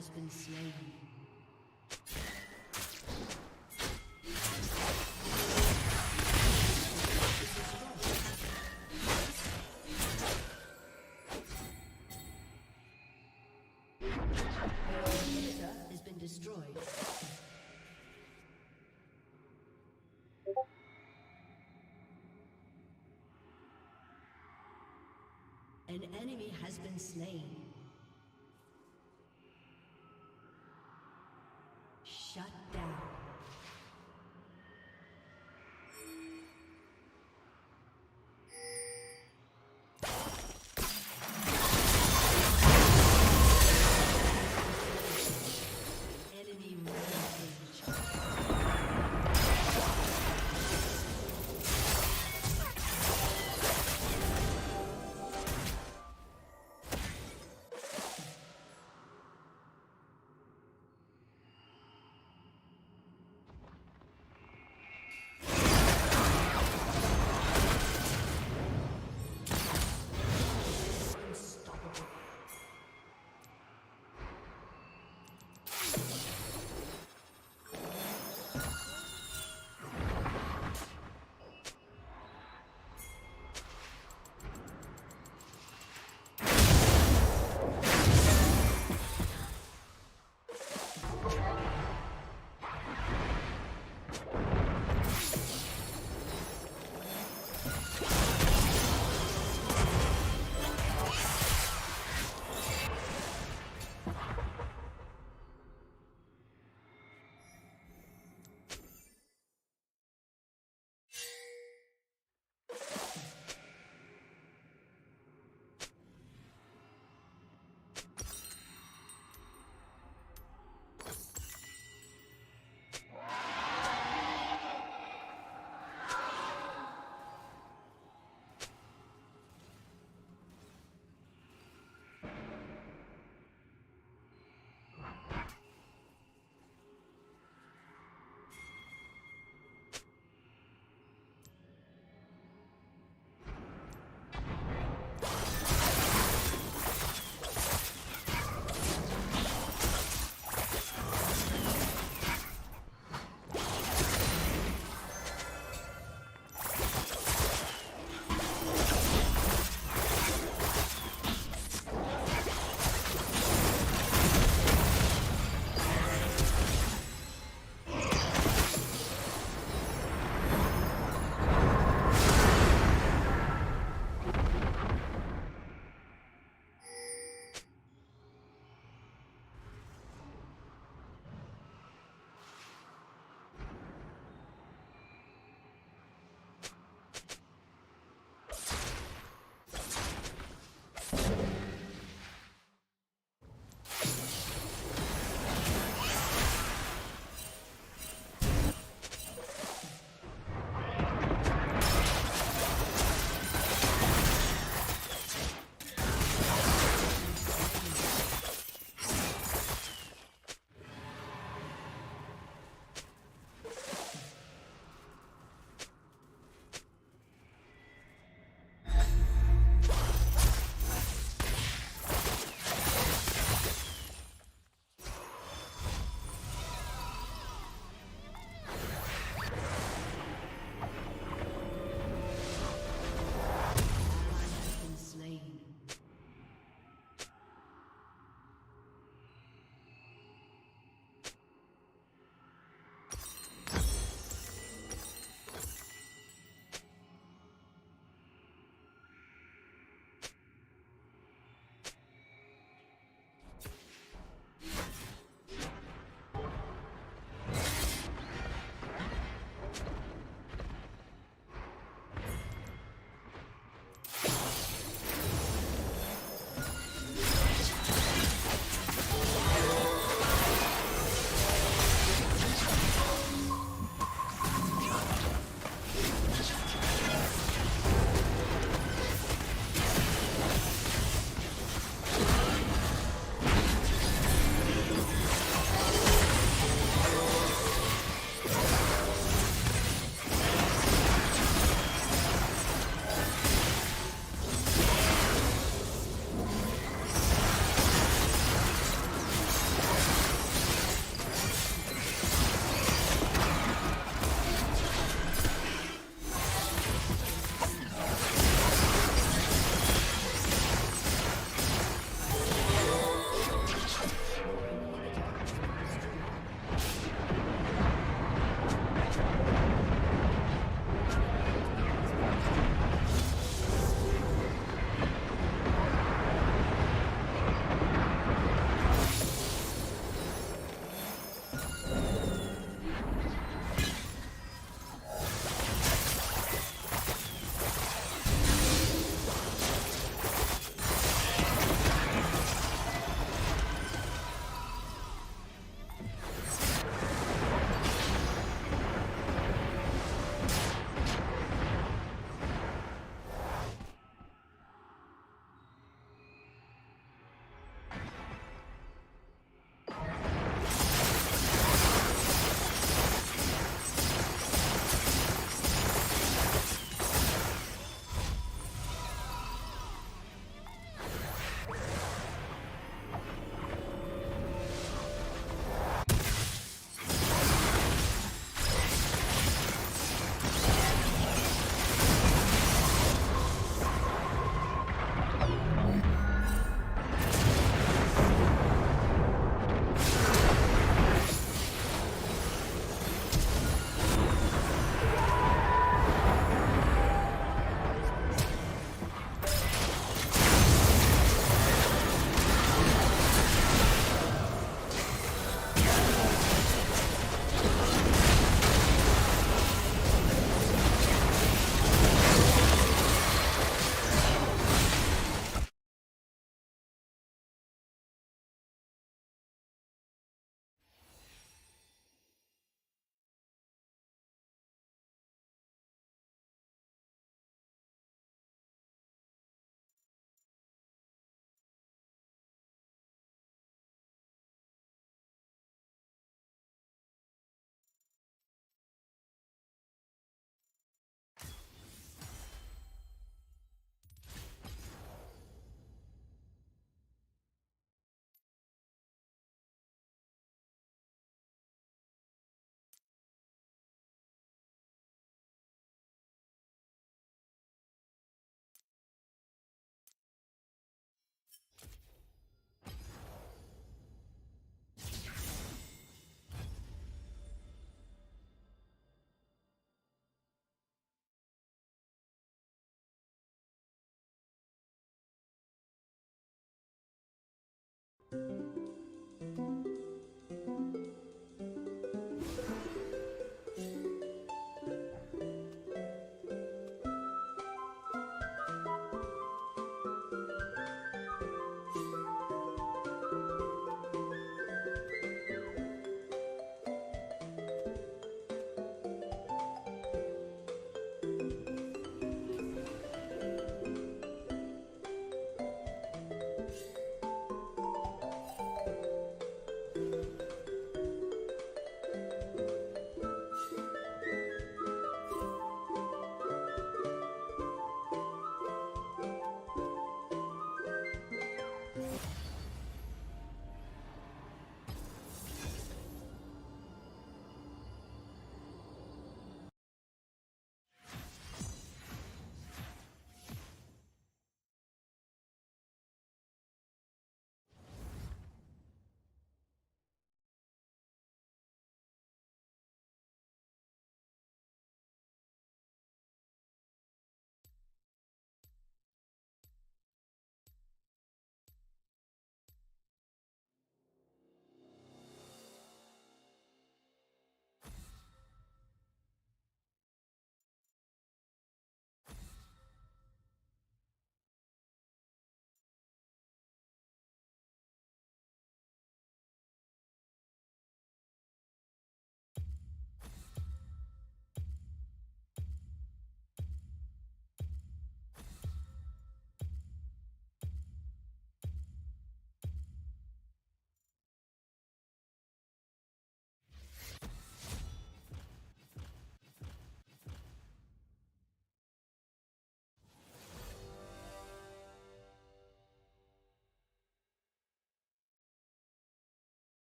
has been slain. Has been destroyed. An enemy has been slain. Shut down. Enemy rampage.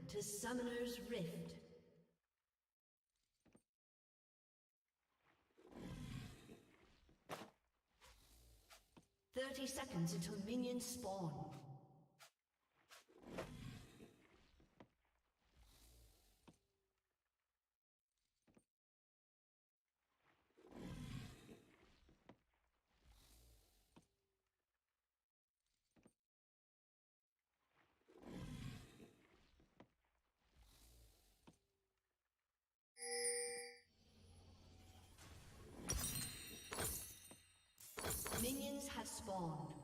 to Summoner's Rift. "30 seconds until minions spawn. Minions have spawned.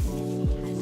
Has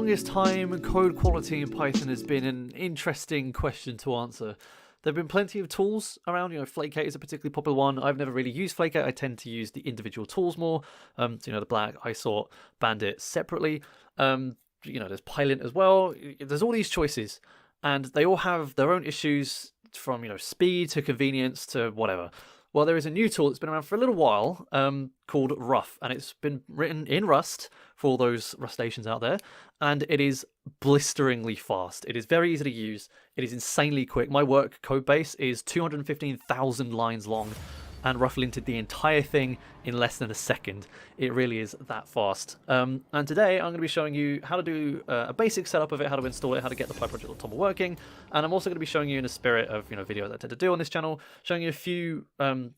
longest time, code quality in Python has been an interesting question to answer. There have been plenty of tools around, Flake8 is a particularly popular one. I've never really used Flake8. I tend to use the individual tools more. The Black, ISort, Bandit separately. There's Pylint as well. There's all these choices, and they all have their own issues from, speed to convenience to whatever. Well, there is a new tool that's been around for a little while called Rough, and it's been written in Rust for all those Rustaceans out there, and it is blisteringly fast. It is very easy to use. It is insanely quick. My work code base is 215,000 lines long, and Rough linted the entire thing in less than a second. It really is that fast. And today I'm going to be showing you how to do a basic setup of it, how to install it, how to get the PyProject.toml working, and I'm also going to be showing you in the spirit of videos I tend to do on this channel, showing you a few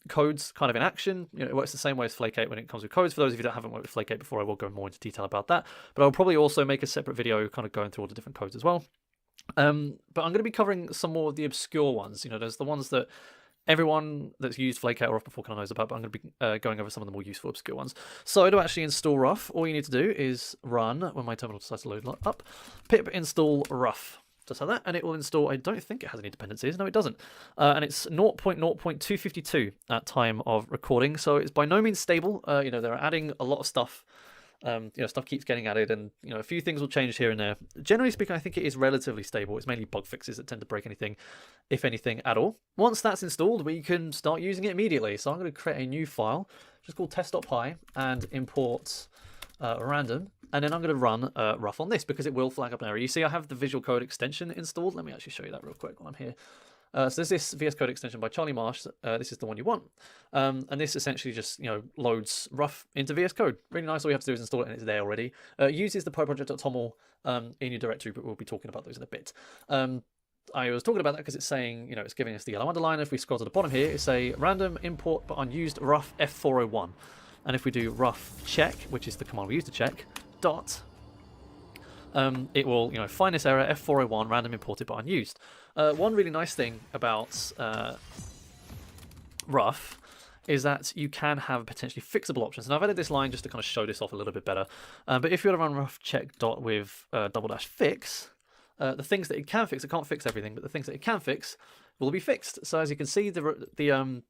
codes kind of in action. It works the same way as Flake8 when it comes with codes. For those of you that haven't worked with Flake8 before, I will go more into detail about that, but I'll probably also make a separate video kind of going through all the different codes as well. But I'm going to be covering some more of the obscure ones. There's the ones that everyone that's used Flake8 or Rough before kind of knows about, but I'm going to be going over some of the more useful obscure ones. So to actually install Rough, all you need to do is run, when my terminal decides to load up, pip install Rough. Just like that, and it will install. I don't think it has any dependencies. No, it doesn't. And it's 0.0.252 at time of recording, so it's by no means stable. They're adding a lot of stuff. Stuff keeps getting added, and a few things will change here and there. Generally speaking, I think it is relatively stable. It's mainly bug fixes that tend to break anything, if anything at all. Once that's installed, we can start using it immediately. So I'm going to create a new file, which is called test.py, and import random, and then I'm going to run Rough on this because it will flag up an error. You see, I have the Visual Code extension installed. Let me actually show you that real quick while I'm here. So there's this VS Code extension by Charlie Marsh. This is the one you want. And this essentially just, loads Rough into VS Code. Really nice. All you have to do is install it and it's there already. Uses the PyProject.toml in your directory, but we'll be talking about those in a bit. I was talking about that because it's saying, it's giving us the yellow underline. If we scroll to the bottom here, it's a random import but unused Rough F401. And if we do Rough check, which is the command we use to check, dot, it will find this error, F401, random imported but unused. One really nice thing about Rough is that you can have potentially fixable options. And I've added this line just to kind of show this off a little bit better. But if you were to run Rough check dot with --fix, the things that it can fix, it can't fix everything, but the things that it can fix will be fixed. So as you can see, the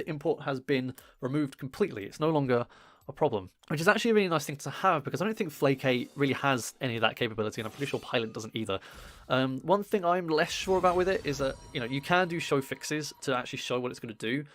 import has been removed completely. It's no longer a problem, which is actually a really nice thing to have because I don't think Flake8 really has any of that capability, and I'm pretty sure Pylint doesn't either. One thing I'm less sure about with it is that you can do show fixes to actually show what it's going to do,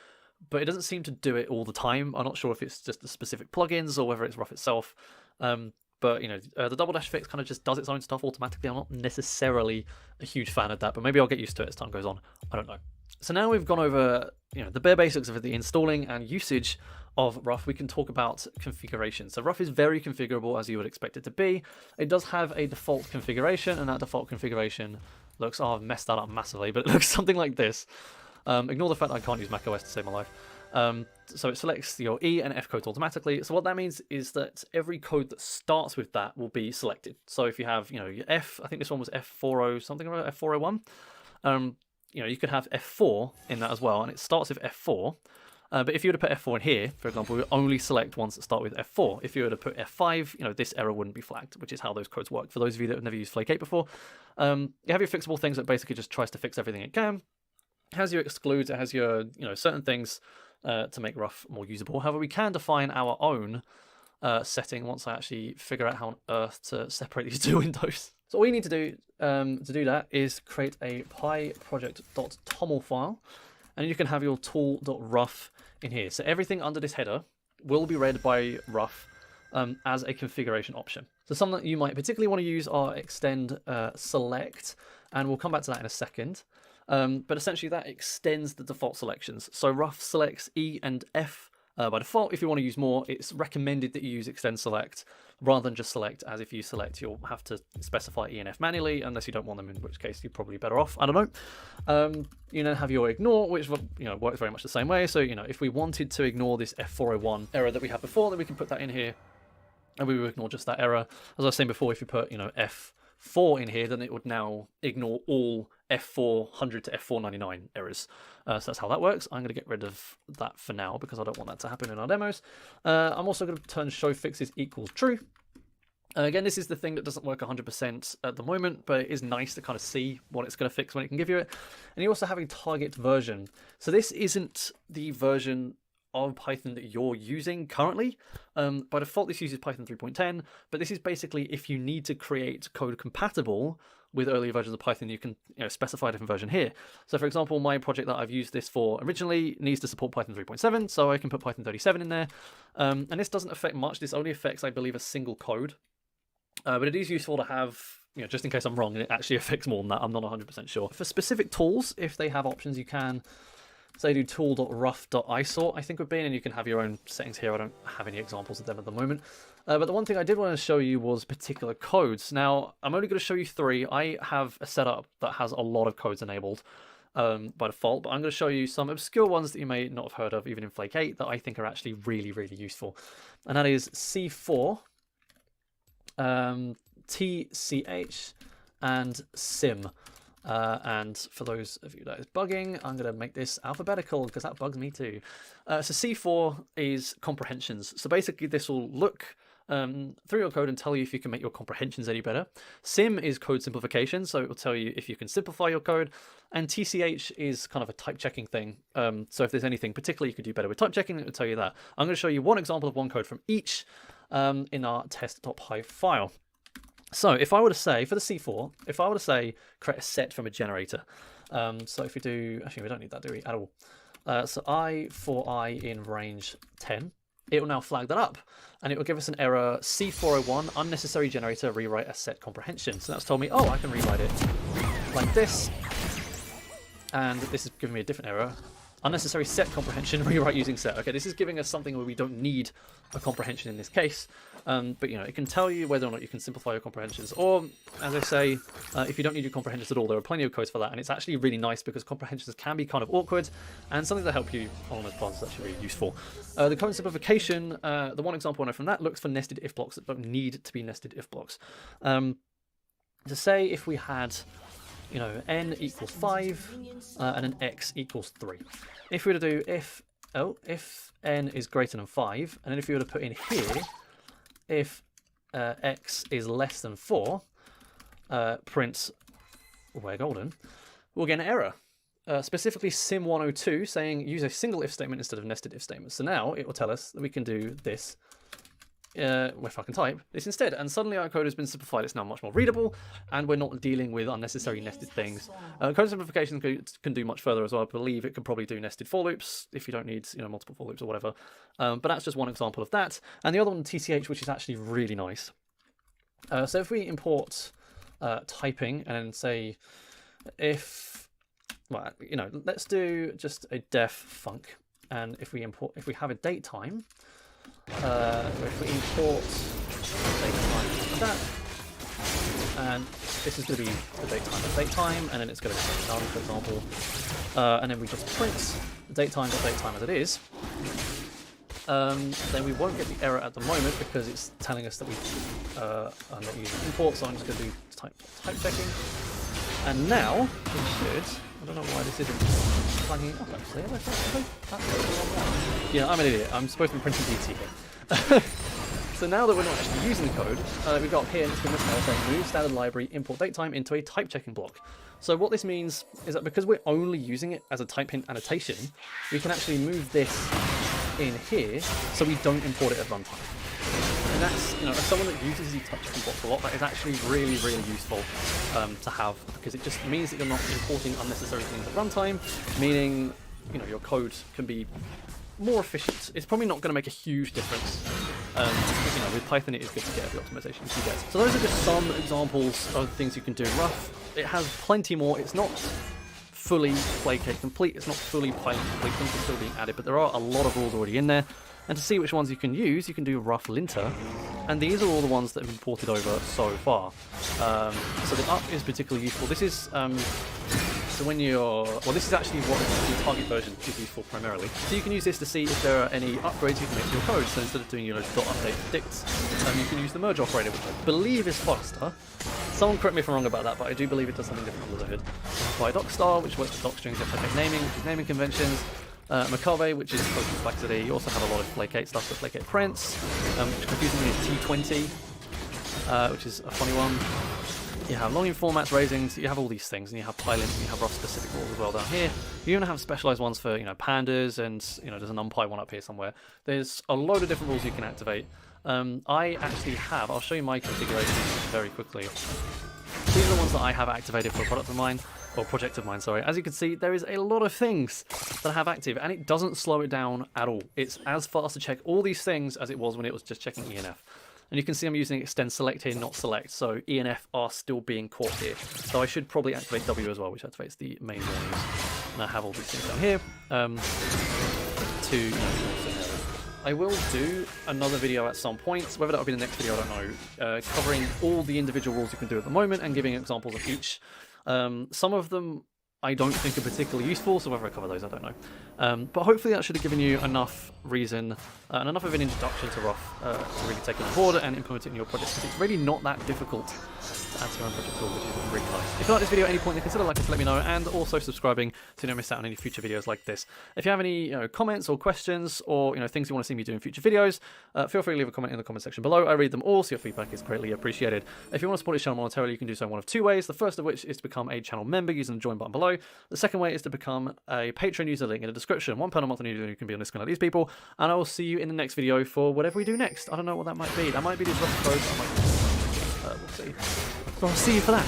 but it doesn't seem to do it all the time. I'm not sure if it's just the specific plugins or whether it's Rough itself. But the --fix kind of just does its own stuff automatically. I'm not necessarily a huge fan of that, but maybe I'll get used to it as time goes on. I don't know. So now we've gone over the bare basics of the installing and usage of Rough, we can talk about configuration. So Rough is very configurable as you would expect it to be. It does have a default configuration, and that default configuration looks, I've messed that up massively, but it looks something like this. Ignore the fact that I can't use macOS to save my life. So it selects your E and F codes automatically. So what that means is that every code that starts with that will be selected. So if you have, your F, I think this one was F40 something, or F401. You could have F4 in that as well, and it starts with F4. But if you were to put F4 in here, for example, we would only select ones that start with F4. If you were to put F5, this error wouldn't be flagged, which is how those codes work. For those of you that have never used Flake8 before, you have your fixable things that basically just tries to fix everything it can. It has your excludes, it has your, certain things to make Rough more usable. However, we can define our own setting once I actually figure out how on earth to separate these two windows. So all you need to do that is create a pyproject.toml file, and you can have your tool.rough in here. So everything under this header will be read by Rough as a configuration option. So some that you might particularly want to use are extend select, and we'll come back to that in a second. But essentially that extends the default selections. So Rough selects E and F by default. If you want to use more, it's recommended that you use extend select rather than just select, as if you select, you'll have to specify E and F manually, unless you don't want them, in which case you're probably better off. I don't know. You then have your ignore, which works very much the same way. So if we wanted to ignore this F401 error that we had before, then we can put that in here, and we will ignore just that error. As I was saying before, if you put F4 in here, then it would now ignore all F400 to F499 errors. So that's how that works. I'm going to get rid of that for now because I don't want that to happen in our demos. I'm also going to turn show fixes equals true. Again, this is the thing that doesn't work 100% at the moment, but it is nice to kind of see what it's going to fix when it can give you it. And you also have a target version. So this isn't the version of Python that you're using currently. By default, this uses Python 3.10, but this is basically if you need to create code compatible with earlier versions of Python, you can specify a different version here. So for example, my project that I've used this for originally needs to support Python 3.7, so I can put Python 37 in there. And this doesn't affect much. This only affects, I believe, a single code. But it is useful to have, just in case I'm wrong and it actually affects more than that. I'm not 100% sure. For specific tools, if they have options, you can say do tool.rough.isort, I think would be, and you can have your own settings here. I don't have any examples of them at the moment. But the one thing I did want to show you was particular codes. Now, I'm only going to show you 3. I have a setup that has a lot of codes enabled by default, but I'm going to show you some obscure ones that you may not have heard of, even in Flake 8, that I think are actually really, really useful. And that is C4, TCH, and SIM. And for those of you that is bugging, I'm going to make this alphabetical because that bugs me too. So C4 is comprehensions. So basically this will look through your code and tell you if you can make your comprehensions any better. SIM is code simplification, so it will tell you if you can simplify your code. And TCH is kind of a type checking thing. So if there's anything particularly you could do better with type checking, it will tell you that. I'm going to show you one example of one code from each in our test.py file. So if I were to say, for the C4, if I were to say create a set from a generator, so if we do, actually we don't need that, do we, at all? So I for I in range 10, it will now flag that up, and it will give us an error, C401, unnecessary generator, rewrite a set comprehension. So that's told me, oh, I can rewrite it like this, and this is giving me a different error. Unnecessary set comprehension, rewrite using set. Okay, this is giving us something where we don't need a comprehension in this case, but it can tell you whether or not you can simplify your comprehensions, or as I say, if you don't need your comprehensions at all, there are plenty of codes for that, and it's actually really nice because comprehensions can be kind of awkward, and something that help you on those parts is actually really useful. The code simplification, the one example I know from that looks for nested if blocks that don't need to be nested if blocks. To say if we had n equals 5 and an x equals 3. If we were to do if n is greater than 5, and then if you were to put in here, if x is less than 4, print we're golden, we'll get an error. Specifically sim102 saying use a single if statement instead of nested if statements. So now it will tell us that we can do this. If I can type this instead, and suddenly our code has been simplified. It's now much more readable, and we're not dealing with unnecessary nested things. Code simplification can do much further as well. I believe it could probably do nested for loops if you don't need multiple for loops or whatever. But that's just one example of that. And the other one, TCH, which is actually really nice. So if we import typing and then say if, well, let's do just a def func, and if we have a date time. If we import date time like that, and this is going to be the date time of date time, and then it's going to be none, for example, and then we just print date time as it is, then we won't get the error at the moment because it's telling us that we are not using import, so I'm just going to do type checking, and now we should. I don't know why this isn't flagging up actually. Yeah, I'm an idiot. I'm supposed to be printing DT here. So now that we're not actually using the code, we've got here, it's given us now saying move standard library import datetime into a type checking block. So what this means is that because we're only using it as a type hint annotation, we can actually move this in here so we don't import it at runtime. And that's, as someone that uses these type checking blocks a lot, that is actually really, really useful to have, because it just means that you're not importing unnecessary things at runtime, meaning, your code can be more efficient. It's probably not going to make a huge difference. With Python it is good to get every optimization you can get. So those are just some examples of things you can do in Rough. It has plenty more. It's not fully Flake 8 complete. It's not fully Python complete. Things are still being added, but there are a lot of rules already in there. And to see which ones you can use, you can do rough linter, and these are all the ones that have been ported over so far. So the up is particularly useful. This is so when this is actually what the target version is useful primarily. So you can use this to see if there are any upgrades you can make to your code. So instead of doing .update predicts, you can use the merge operator, which I believe is faster. Someone correct me if I'm wrong about that, but I do believe it does something different under the hood. By docstar, which works with doc strings, FFX naming, which is naming conventions. Macave, which is close to complexity. You also have a lot of Flake 8 stuff that Flake 8 prints, which confusingly is T20. which is a funny one. You have long formats, raisings, you have all these things, and you have pilings, and you have rough specific rules as well down here. You even have specialized ones for, pandas, and, there's an umpire one up here somewhere. There's a load of different rules you can activate. I actually have, I'll show you my configurations very quickly. These are the ones that I have activated for a product of mine, or project of mine, sorry. As you can see, there is a lot of things that I have active, and it doesn't slow it down at all. It's as fast to check all these things as it was when it was just checking ENF. And you can see I'm using extend select here, not select, so ENF are still being caught here. So I should probably activate W as well, which activates the main warnings. And I have all these things down here I will do another video at some point, whether that will be the next video, I don't know, covering all the individual rules you can do at the moment and giving examples of each. Some of them I don't think are particularly useful, so whether I cover those, I don't know. But hopefully that should have given you enough reason and enough of an introduction to Rough to really take it on board and implement it in your project, because it's really not that difficult to add to your own project tool, which is really nice. If you like this video at any point, then consider liking to let me know, and also subscribing so you don't miss out on any future videos like this. If you have any comments or questions or things you want to see me do in future videos, feel free to leave a comment in the comment section below. I read them all, so your feedback is greatly appreciated. If you want to support this channel monetarily, you can do so in one of two ways. The first of which is to become a channel member using the join button below. The second way is to become a Patreon user, link in the description. £1 a month and you can be on this like these people, and I will see you in the next video for whatever we do next. I don't know what that might be. That might be this rough code. We'll see. So I'll see you for that.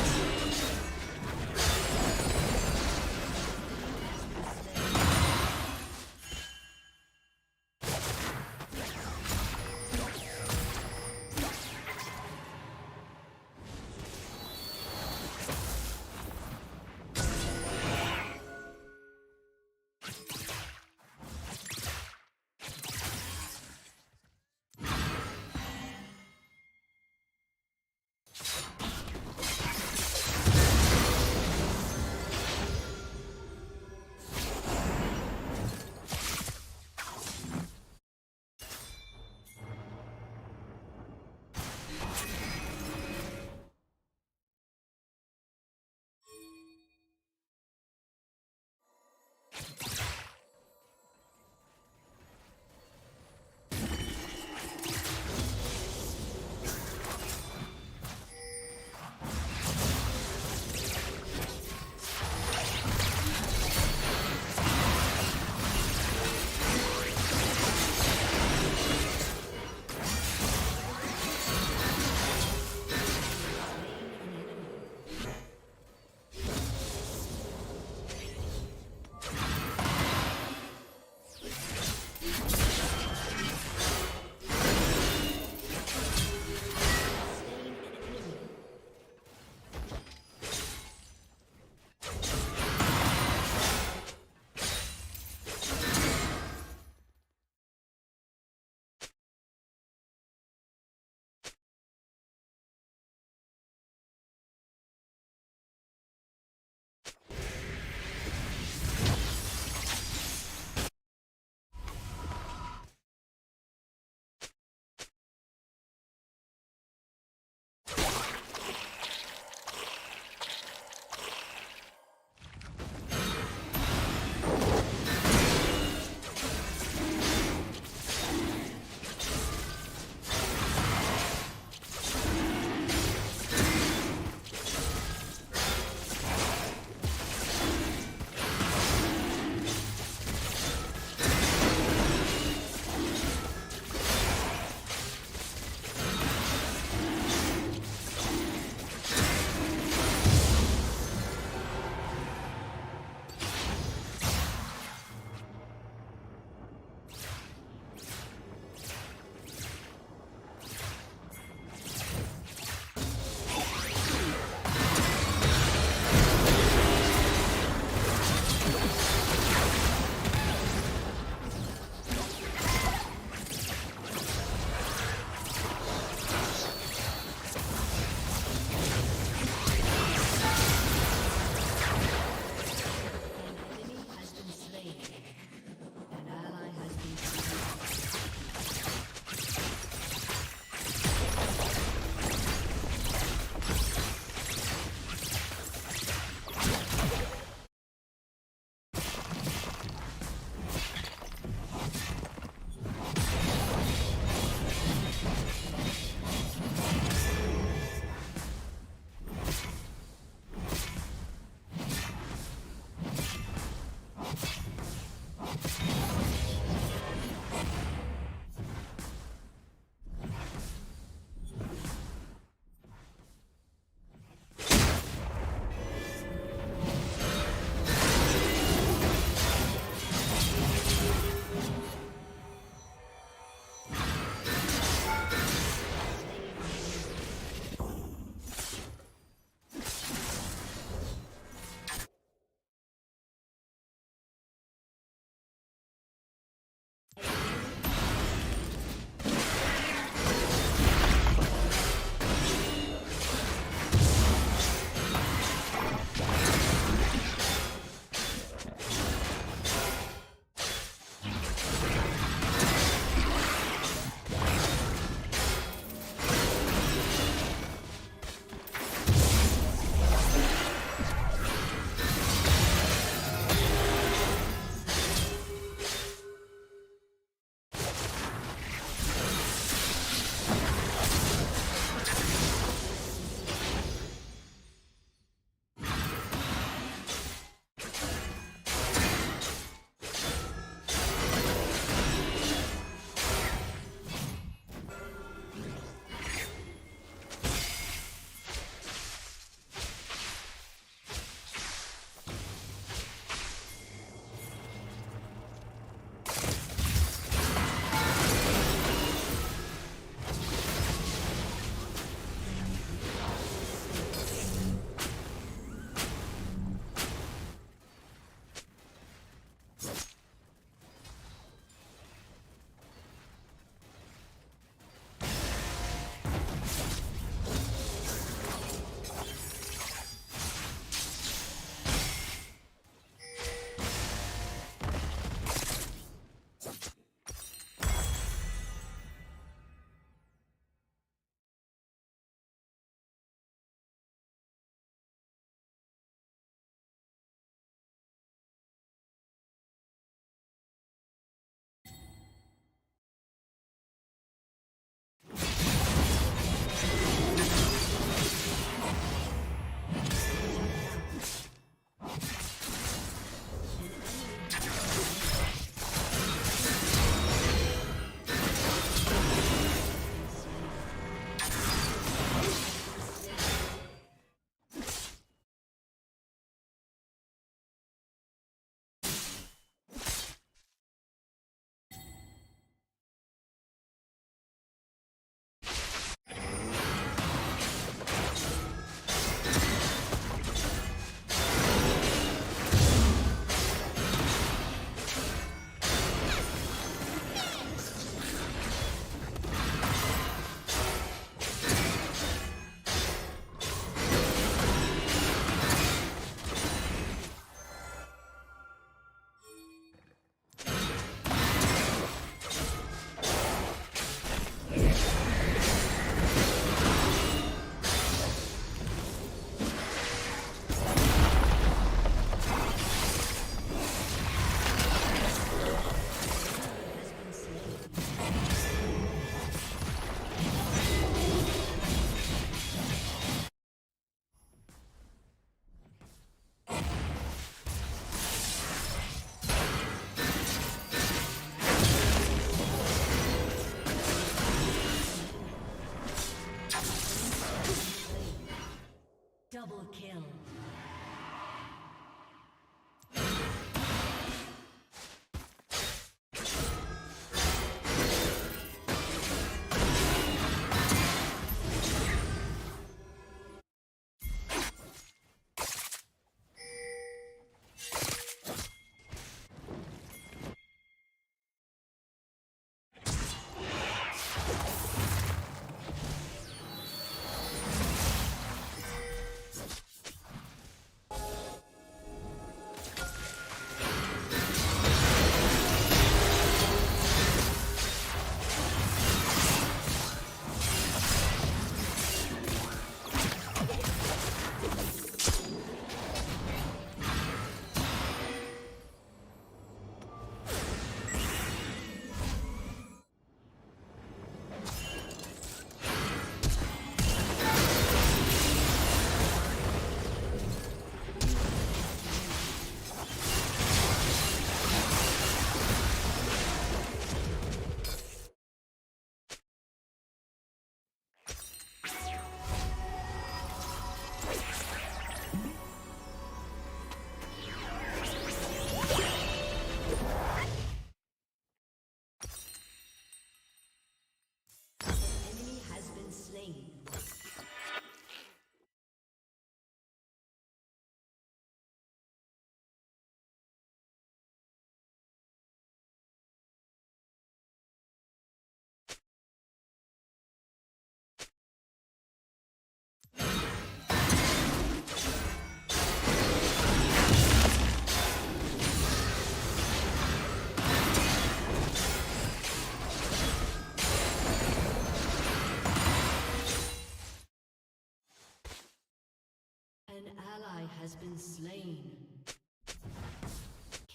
has been slain.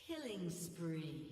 Killing spree.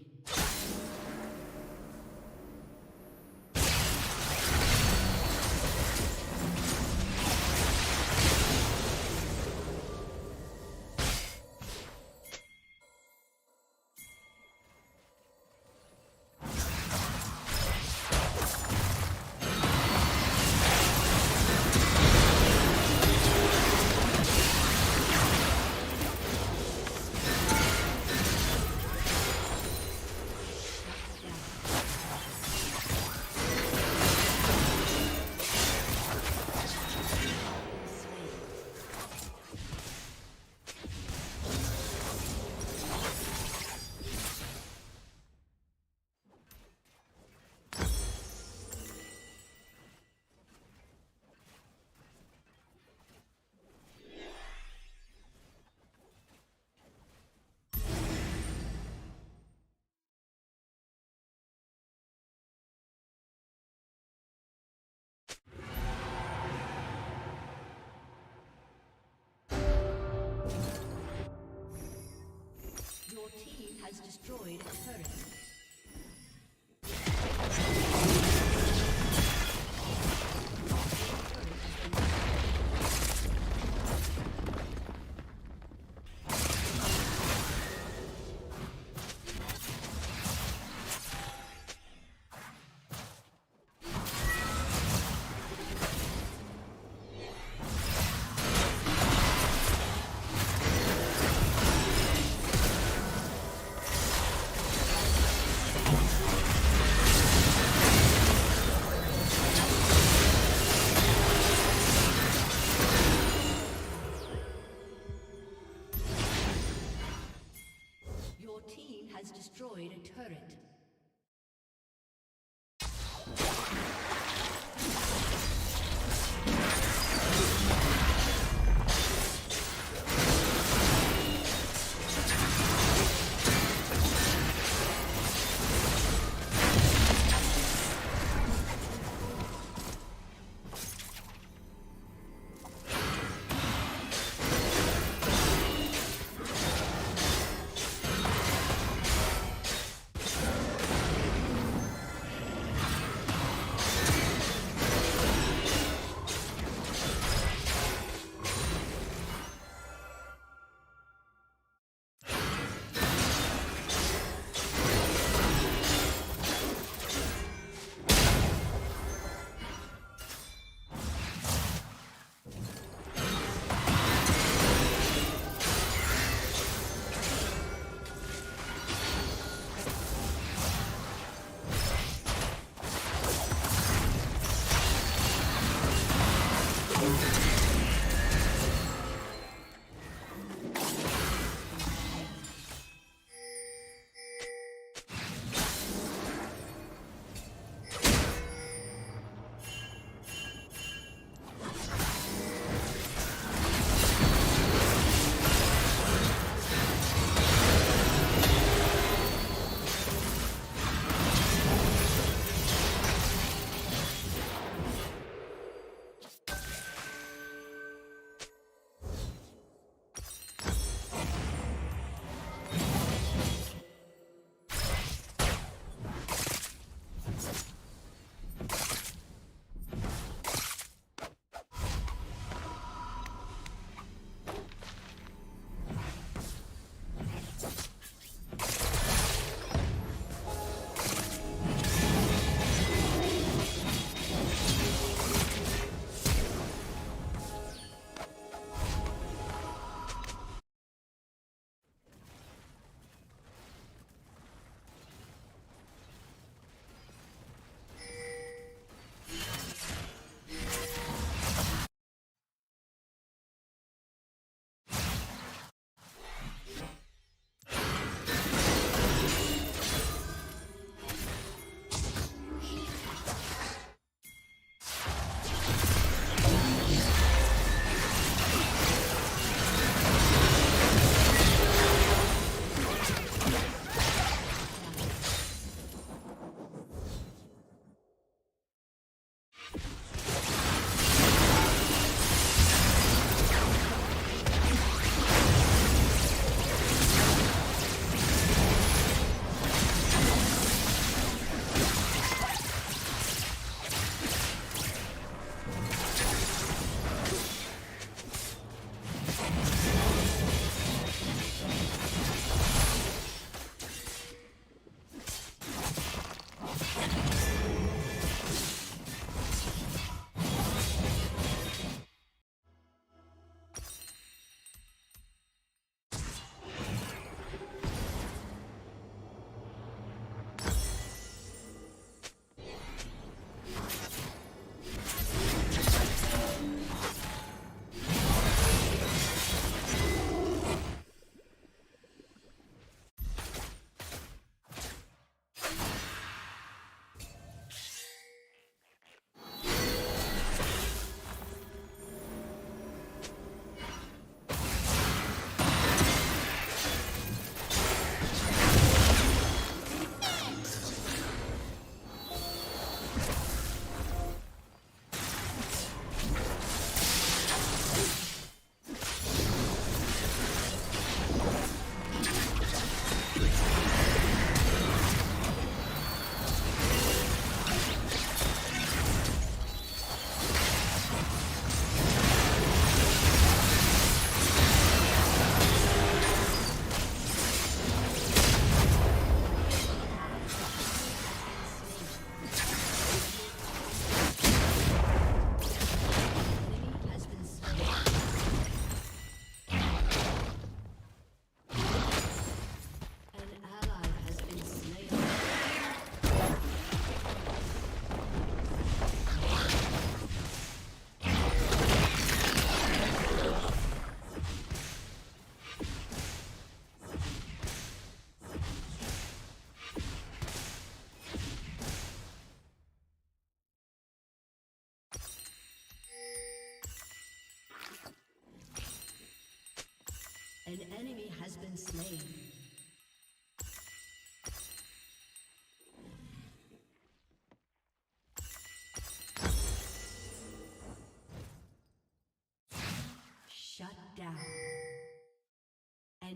Your team has destroyed a turret. Destroyed a turret.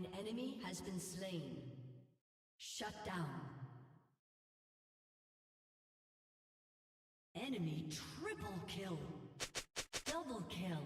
An enemy has been slain. Shut down. Enemy triple kill. Double kill.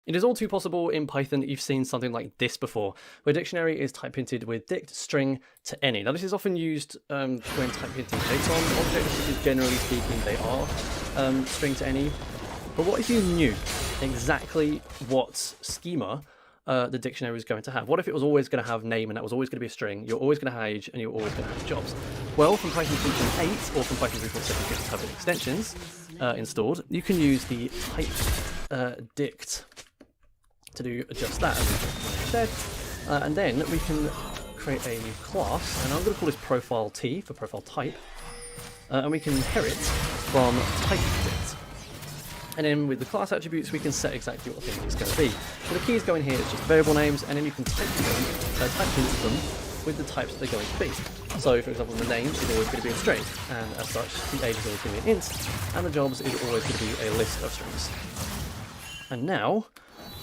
It is all too possible in Python that you've seen something like this before, where dictionary is type hinted with dict string to any. Now this is often used when type hinting JSON objects, because generally speaking they are string to any. But what if you knew exactly what schema the dictionary was going to have? What if it was always going to have name and that was always going to be a string, you're always going to have age, and you're always going to have jobs? Well, from Python 3.8 or from Python 3.7 with type extensions installed, you can use the type dict to do just that instead. And then we can create a new class, and I'm going to call this profile T for profile type, and we can inherit from type dict. And then with the class attributes, we can set exactly what the thing is going to be. So the keys go in here, it's just variable names, and then you can type into them with the types that they're going to be. So, for example, the name is always going to be a string, and as such, the age is always going to be an int, and the jobs is always going to be a list of strings. And now,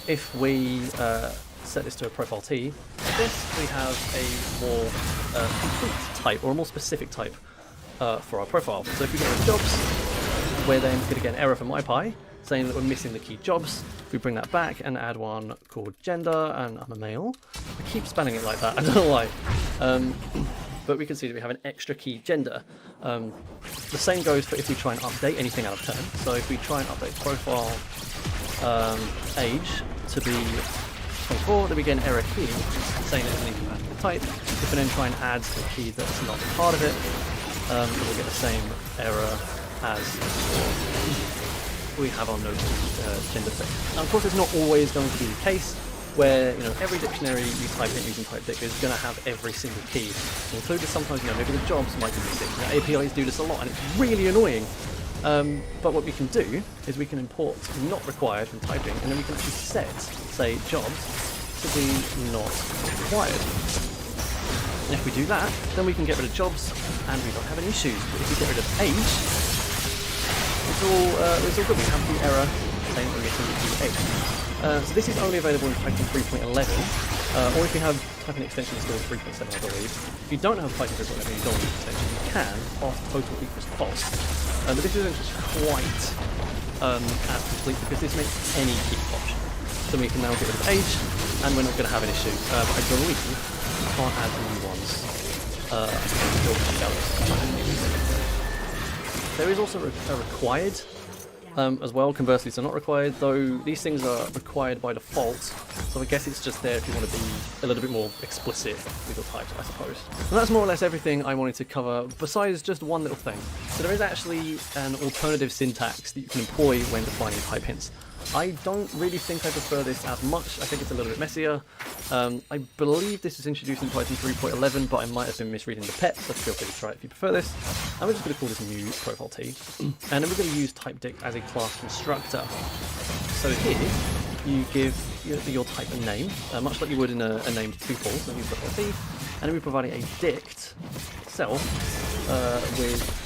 if we set this to a profile T, like this, we have a more complete type, or a more specific type for our profile. So if we go to jobs, we're then going to get an error from MyPy saying that we're missing the key jobs. We bring that back and add one called gender, and I'm a male. I keep spelling it like that, I don't know why. But we can see that we have an extra key gender. The same goes for if we try and update anything out of turn. So if we try and update profile age to be 24, then we get an error here saying it's an incompatible type. If we then try and add the key that's not part of it, we'll get the same error as we have on no gender thing. Now, of course, it's not always going to be the case where every dictionary you type in using typedict is going to have every single key included. Sometimes maybe the jobs might be missing. APIs do this a lot, and it's really annoying. But what we can do is we can import not required from typing, and then we can actually set, say, jobs to be not required. And if we do that, then we can get rid of jobs, and we don't have any issues. But if we get rid of age, it's all good. We have the error saying that we're getting the age. So this is only available in Python 3.11, or if you have typing extension installed 3.7, I believe. If you don't have Python 3.11 and you don't use extension, you can pass total equals cost. But this isn't quite as complete because this makes any keep option. So we can now get rid of age, and we're not going to have an issue. But I believe we can't add new ones. There is also a required as well, conversely, so not required, though these things are required by default, so I guess it's just there if you want to be a little bit more explicit with your types, I suppose. And that's more or less everything I wanted to cover, besides just one little thing. So there is actually an alternative syntax that you can employ when defining type hints. I don't really think I prefer this as much. I think it's a little bit messier. I believe this is introduced in Python 3.11, but I might have been misreading the pet, so feel free to try it if you prefer this. And we're just going to call this new profile T. And then we're going to use typedict as a class constructor. So here, you give your type a name, much like you would in a named tuple, so use profile T. And then we're providing a dict itself with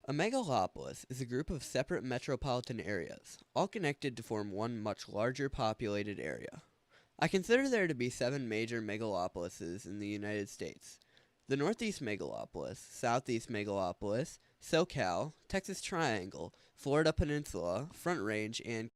A megalopolis is a group of separate metropolitan areas, all connected to form one much larger populated area. I consider there to be 7 major megalopolises in the United States: the Northeast Megalopolis, Southeast Megalopolis, SoCal, Texas Triangle, Florida Peninsula, Front Range, and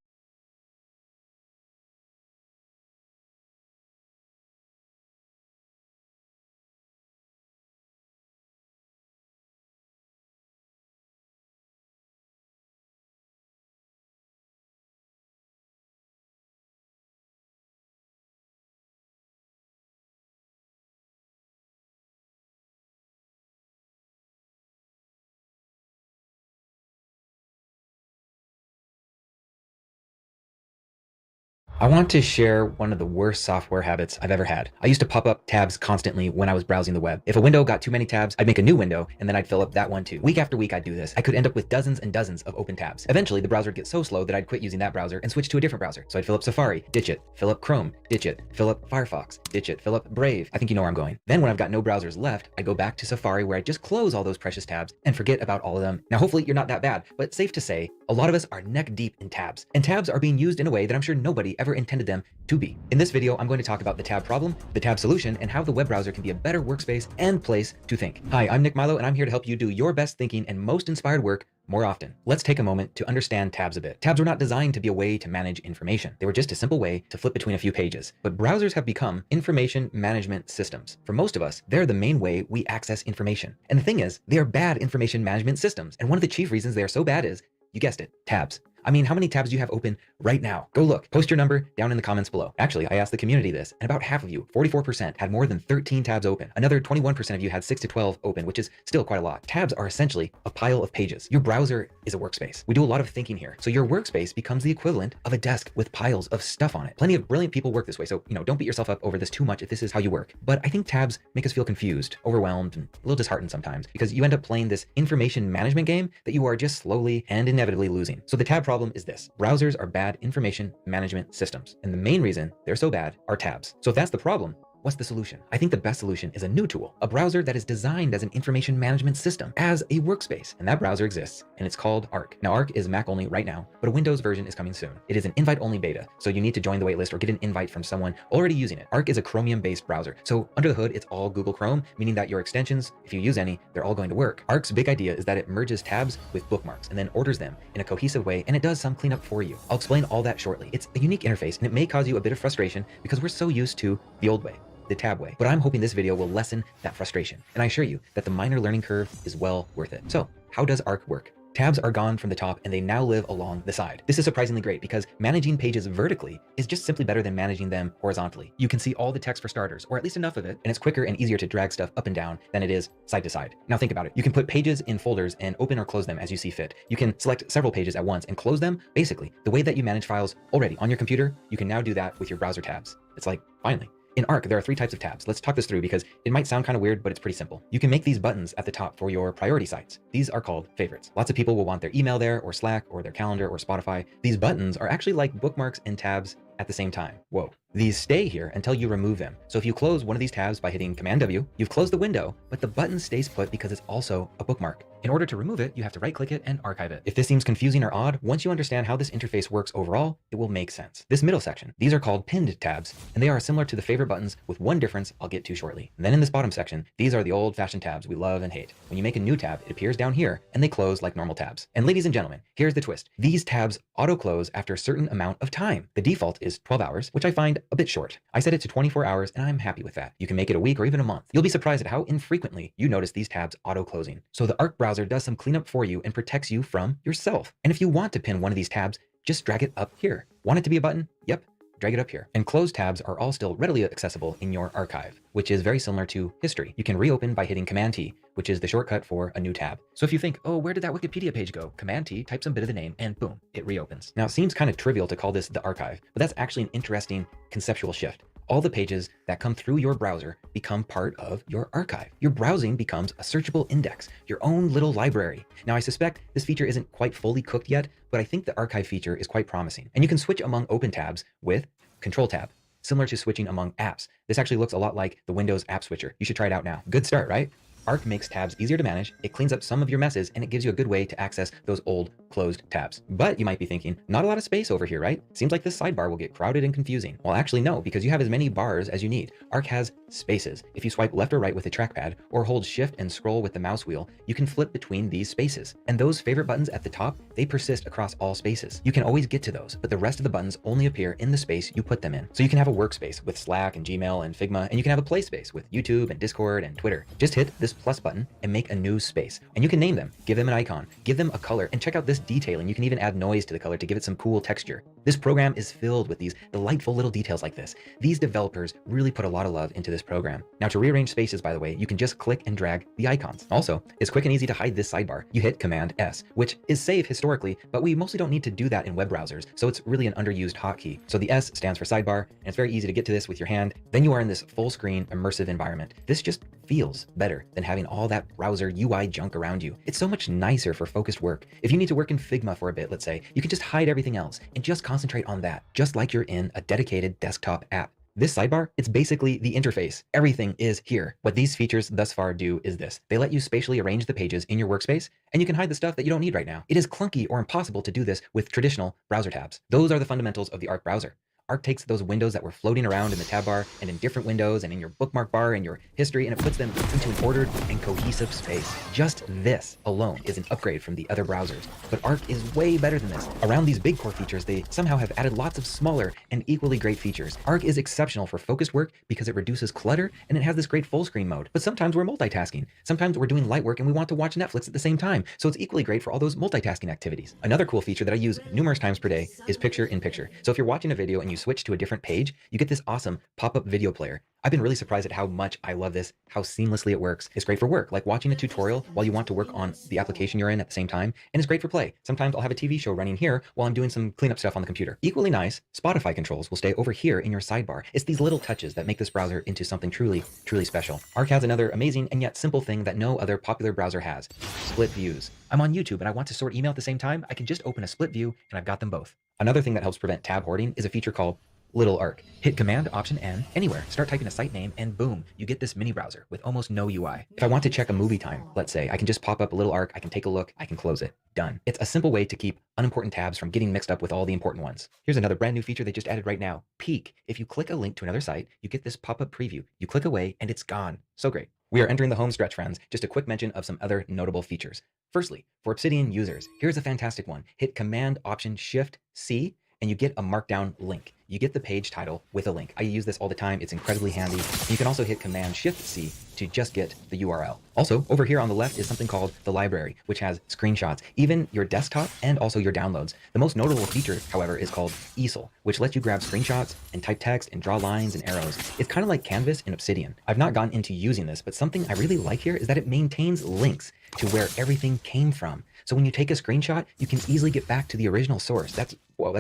I want to share one of the worst software habits I've ever had. I used to pop up tabs constantly when I was browsing the web. If a window got too many tabs, I'd make a new window and then I'd fill up that one too. Week after week I'd do this. I could end up with dozens and dozens of open tabs. Eventually the browser would get so slow that I'd quit using that browser and switch to a different browser. So I'd fill up Safari, ditch it, fill up Chrome, ditch it, fill up Firefox, ditch it, fill up Brave. I think you know where I'm going. Then when I've got no browsers left, I go back to Safari where I just close all those precious tabs and forget about all of them. Now hopefully you're not that bad, but safe to say, a lot of us are neck deep in tabs. And tabs are being used in a way that I'm sure nobody ever intended them to be. In this video, I'm going to talk about the tab problem, the tab solution, and how the web browser can be a better workspace and place to think. Hi, I'm Nick Milo, and I'm here to help you do your best thinking and most inspired work more often. Let's take a moment to understand tabs a bit. Tabs were not designed to be a way to manage information. They were just a simple way to flip between a few pages. But browsers have become information management systems. For most of us, they're the main way we access information. And the thing is, they are bad information management systems. And one of the chief reasons they are so bad is, you guessed it, tabs. I mean, how many tabs do you have open right now? Go look. Post your number down in the comments below. Actually, I asked the community this, and about half of you, 44%, had more than 13 tabs open. Another 21% of you had 6 to 12 open, which is still quite a lot. Tabs are essentially a pile of pages. Your browser is a workspace. We do a lot of thinking here. So your workspace becomes the equivalent of a desk with piles of stuff on it. Plenty of brilliant people work this way, so don't beat yourself up over this too much if this is how you work. But I think tabs make us feel confused, overwhelmed, and a little disheartened sometimes, because you end up playing this information management game that you are just slowly and inevitably losing. So the tab problem is this. Browsers are bad information management systems. And the main reason they're so bad are tabs. So if that's the problem, what's the solution? I think the best solution is a new tool, a browser that is designed as an information management system, as a workspace. And that browser exists, and it's called Arc. Now, Arc is Mac only right now, but a Windows version is coming soon. It is an invite-only beta, so you need to join the waitlist or get an invite from someone already using it. Arc is a Chromium-based browser, so under the hood, it's all Google Chrome, meaning that your extensions, if you use any, they're all going to work. Arc's big idea is that it merges tabs with bookmarks and then orders them in a cohesive way, and it does some cleanup for you. I'll explain all that shortly. It's a unique interface, and it may cause you a bit of frustration because we're so used to the old way, the tab way. But I'm hoping this video will lessen that frustration. And I assure you that the minor learning curve is well worth it. So how does Arc work? Tabs are gone from the top and they now live along the side. This is surprisingly great because managing pages vertically is just simply better than managing them horizontally. You can see all the text for starters, or at least enough of it, and it's quicker and easier to drag stuff up and down than it is side to side. Now think about it. You can put pages in folders and open or close them as you see fit. You can select several pages at once and close them. Basically, the way that you manage files already on your computer, you can now do that with your browser tabs. It's like, finally. In Arc, there are 3 types of tabs. Let's talk this through because it might sound kind of weird, but it's pretty simple. You can make these buttons at the top for your priority sites. These are called favorites. Lots of people will want their email there, or Slack, or their calendar, or Spotify. These buttons are actually like bookmarks and tabs at the same time. Whoa. These stay here until you remove them. So if you close one of these tabs by hitting Command W, you've closed the window, but the button stays put because it's also a bookmark. In order to remove it, you have to right-click it and archive it. If this seems confusing or odd, once you understand how this interface works overall, it will make sense. This middle section, these are called pinned tabs, and they are similar to the favorite buttons with one difference I'll get to shortly. And then in this bottom section, these are the old-fashioned tabs we love and hate. When you make a new tab, it appears down here, and they close like normal tabs. And ladies and gentlemen, here's the twist. These tabs auto-close after a certain amount of time. The default is 12 hours, which I find a bit short. I set it to 24 hours, and I'm happy with that. You can make it a week or even a month. You'll be surprised at how infrequently you notice these tabs auto-closing. So the Arc browser does some cleanup for you and protects you from yourself. And if you want to pin one of these tabs, just drag it up here. Want it to be a button? Yep. Drag it up here. And closed tabs are all still readily accessible in your archive, which is very similar to history. You can reopen by hitting Command T, which is the shortcut for a new tab. So if you think, oh, where did that Wikipedia page go? Command T, type some bit of the name, and boom, it reopens. Now it seems kind of trivial to call this the archive, but that's actually an interesting conceptual shift. All the pages that come through your browser become part of your archive. Your browsing becomes a searchable index, your own little library. Now, I suspect this feature isn't quite fully cooked yet, but I think the archive feature is quite promising. And you can switch among open tabs with Control Tab, similar to switching among apps. This actually looks a lot like the Windows app switcher. You should try it out now. Good start, right? Arc makes tabs easier to manage, it cleans up some of your messes, and it gives you a good way to access those old closed tabs. But you might be thinking, not a lot of space over here, right? Seems like this sidebar will get crowded and confusing. Well, actually no, because you have as many bars as you need. Arc has spaces. If you swipe left or right with a trackpad, or hold shift and scroll with the mouse wheel, you can flip between these spaces. And those favorite buttons at the top, they persist across all spaces. You can always get to those, but the rest of the buttons only appear in the space you put them in. So you can have a workspace with Slack and Gmail and Figma, and you can have a play space with YouTube and Discord and Twitter. Just hit this plus button and make a new space. And you can name them, give them an icon, give them a color, and check out this detailing. You can even add noise to the color to give it some cool texture. This program is filled with these delightful little details like this. These developers really put a lot of love into this program. Now, to rearrange spaces, by the way, you can just click and drag the icons. Also, it's quick and easy to hide this sidebar. You hit Command S, which is safe historically, but we mostly don't need to do that in web browsers, so it's really an underused hotkey. So the S stands for sidebar, and it's very easy to get to this with your hand. Then you are in this full screen immersive environment. This just feels better than having all that browser UI junk around you. It's so much nicer for focused work. If you need to work in Figma for a bit, let's say, you can just hide everything else and just concentrate on that, just like you're in a dedicated desktop app. This sidebar, it's basically the interface. Everything is here. What these features thus far do is this. They let you spatially arrange the pages in your workspace, and you can hide the stuff that you don't need right now. It is clunky or impossible to do this with traditional browser tabs. Those are the fundamentals of the Arc browser. Arc takes those windows that were floating around in the tab bar and in different windows and in your bookmark bar and your history, and it puts them into an ordered and cohesive space. Just this alone is an upgrade from the other browsers. But Arc is way better than this. Around these big core features, they somehow have added lots of smaller and equally great features. Arc is exceptional for focused work because it reduces clutter and it has this great full screen mode. But sometimes we're multitasking. Sometimes we're doing light work and we want to watch Netflix at the same time. So it's equally great for all those multitasking activities. Another cool feature that I use numerous times per day is picture in picture. So if you're watching a video and you switch to a different page, you get this awesome pop-up video player. I've been really surprised at how much I love this, how seamlessly it works. It's great for work, like watching a tutorial while you want to work on the application you're in at the same time, and it's great for play. Sometimes I'll have a TV show running here while I'm doing some cleanup stuff on the computer. Equally nice, Spotify controls will stay over here in your sidebar. It's these little touches that make this browser into something truly, truly special. Arc has another amazing and yet simple thing that no other popular browser has: split views. I'm on YouTube and I want to sort email at the same time. I can just open a split view and I've got them both. Another thing that helps prevent tab hoarding is a feature called Little Arc. Hit Command Option N anywhere, start typing a site name, and boom, you get this mini browser with almost no UI. If I want to check a movie time, let's say, I can just pop up a Little Arc, I can take a look, I can close it. Done. It's a simple way to keep unimportant tabs from getting mixed up with all the important ones. Here's another brand new feature they just added right now: Peek. If you click a link to another site, you get this pop-up preview. You click away and it's gone. So great. We are entering the home stretch, friends. Just a quick mention of some other notable features. Firstly, for Obsidian users, here's a fantastic one. Hit Command Option Shift C and you get a markdown link. You get the page title with a link. I use this all the time. It's incredibly handy. And you can also hit Command Shift C to just get the URL. Also, over here on the left is something called the library, which has screenshots, even your desktop and also your downloads. The most notable feature, however, is called easel, which lets you grab screenshots and type text and draw lines and arrows. It's kind of like Canvas in Obsidian. I've not gotten into using this, but something I really like here is that it maintains links to where everything came from. So when you take a screenshot, you can easily get back to the original source. That's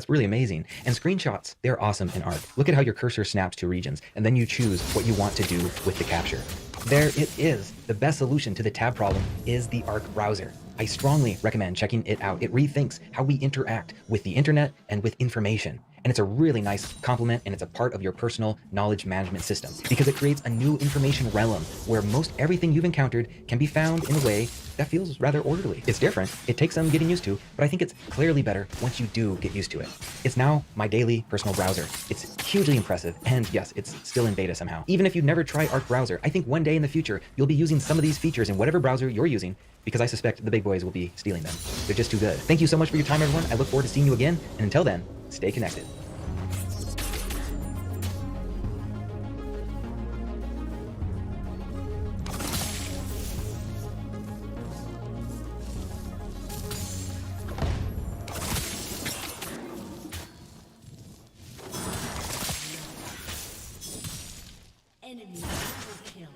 really amazing. And screenshots, they're awesome in Arc. Look at how your cursor snaps to regions, and then you choose what you want to do with the capture. There it is. The best solution to the tab problem is the Arc browser. I strongly recommend checking it out. It rethinks how we interact with the internet and with information. And it's a really nice complement, and it's a part of your personal knowledge management system because it creates a new information realm where most everything you've encountered can be found in a way that feels rather orderly. It's different. It takes some getting used to, but I think it's clearly better once you do get used to it. It's now my daily personal browser. It's hugely impressive, and yes, it's still in beta somehow. Even if you've never tried Arc browser, I think one day in the future, you'll be using some of these features in whatever browser you're using, because I suspect the big boys will be stealing them. They're just too good. Thank you so much for your time, everyone. I look forward to seeing you again, and until then, stay connected. Enemy double kill.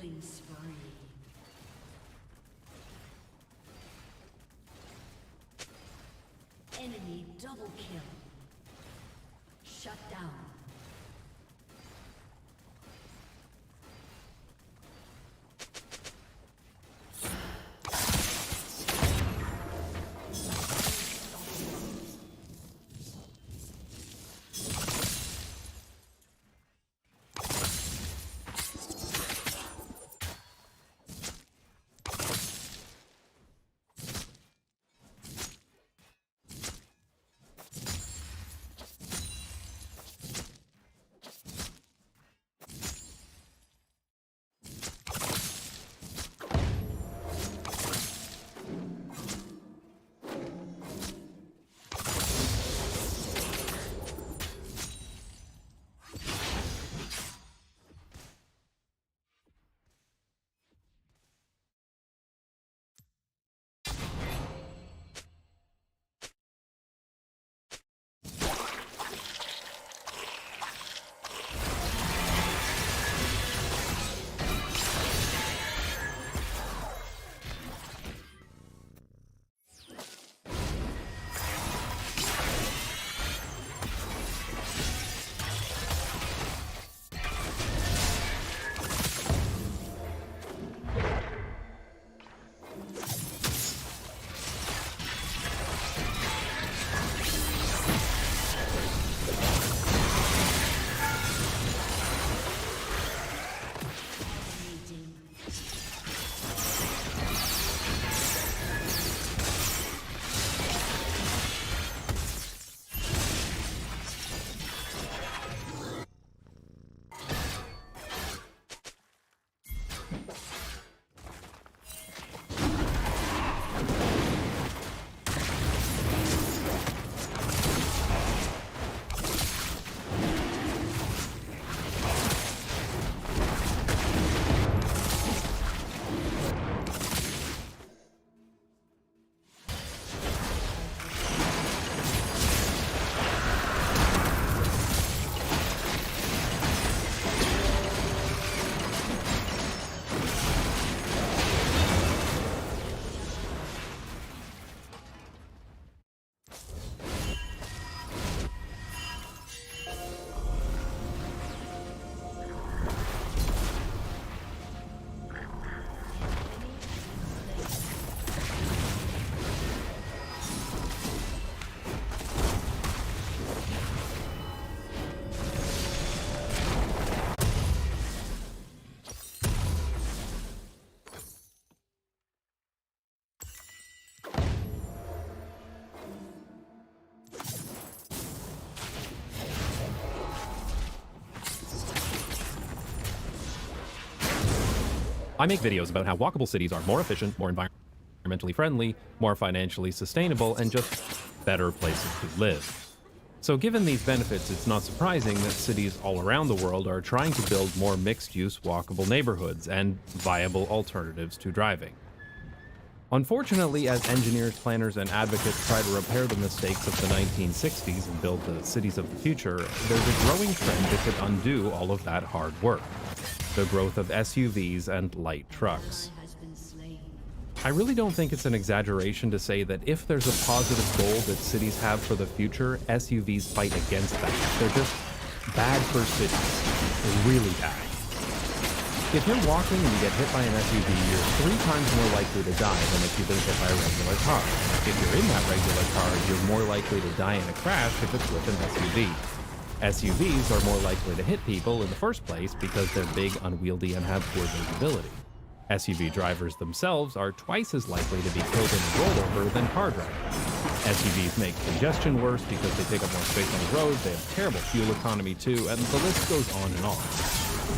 Killing spree. Enemy double kill. Shut down. I make videos about how walkable cities are more efficient, more environmentally friendly, more financially sustainable, and just better places to live. So given these benefits, it's not surprising that cities all around the world are trying to build more mixed-use walkable neighborhoods and viable alternatives to driving. Unfortunately, as engineers, planners, and advocates try to repair the mistakes of the 1960s and build the cities of the future, there's a growing trend that could undo all of that hard work: the growth of SUVs and light trucks. I really don't think it's an exaggeration to say that if there's a positive goal that cities have for the future, SUVs fight against that. They're just bad for cities. They're really bad. If you're walking and you get hit by an SUV, you're 3 times more likely to die than if you've been hit by a regular car. If you're in that regular car, you're more likely to die in a crash if it's with an SUV. SUVs are more likely to hit people in the first place because they're big, unwieldy, and have poor visibility. SUV drivers themselves are twice as likely to be killed in a rollover than car drivers. SUVs make congestion worse because they take up more space on the road, they have terrible fuel economy too, and the list goes on and on.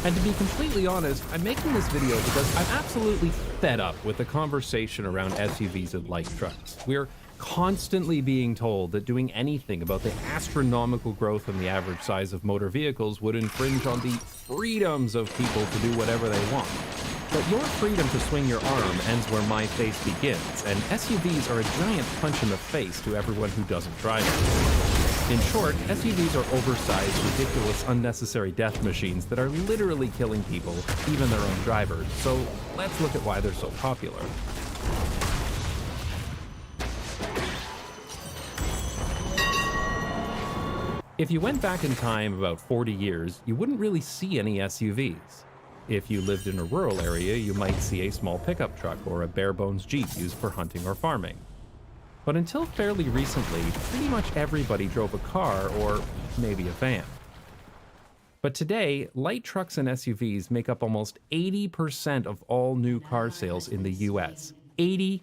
And to be completely honest, I'm making this video because I'm absolutely fed up with the conversation around SUVs and light trucks. We're constantly being told that doing anything about the astronomical growth in the average size of motor vehicles would infringe on the freedoms of people to do whatever they want. But your freedom to swing your arm ends where my face begins, and SUVs are a giant punch in the face to everyone who doesn't drive them. In short, SUVs are oversized, ridiculous, unnecessary death machines that are literally killing people, even their own drivers. So let's look at why they're so popular. If you went back in time about 40 years, you wouldn't really see any SUVs. If you lived in a rural area, you might see a small pickup truck or a bare-bones Jeep used for hunting or farming. But until fairly recently, pretty much everybody drove a car or maybe a van. But today, light trucks and SUVs make up almost 80% of all new car sales in the US. 80%.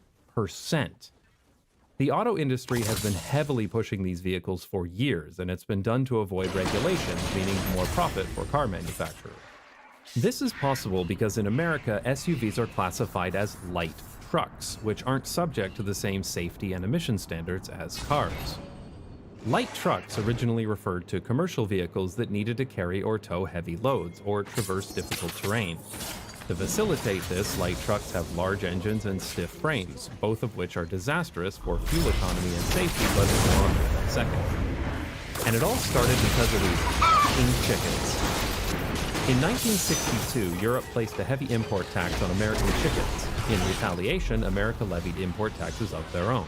The auto industry has been heavily pushing these vehicles for years, and it's been done to avoid regulations, meaning more profit for car manufacturers. This is possible because in America, SUVs are classified as light trucks, which aren't subject to the same safety and emission standards as cars. Light trucks originally referred to commercial vehicles that needed to carry or tow heavy loads or traverse difficult terrain. To facilitate this, light trucks have large engines and stiff frames, both of which are disastrous for fuel economy and safety, but more on that in a second. And it all started because of these f***ing chickens. In 1962, Europe placed a heavy import tax on American chickens. In retaliation, America levied import taxes of their own.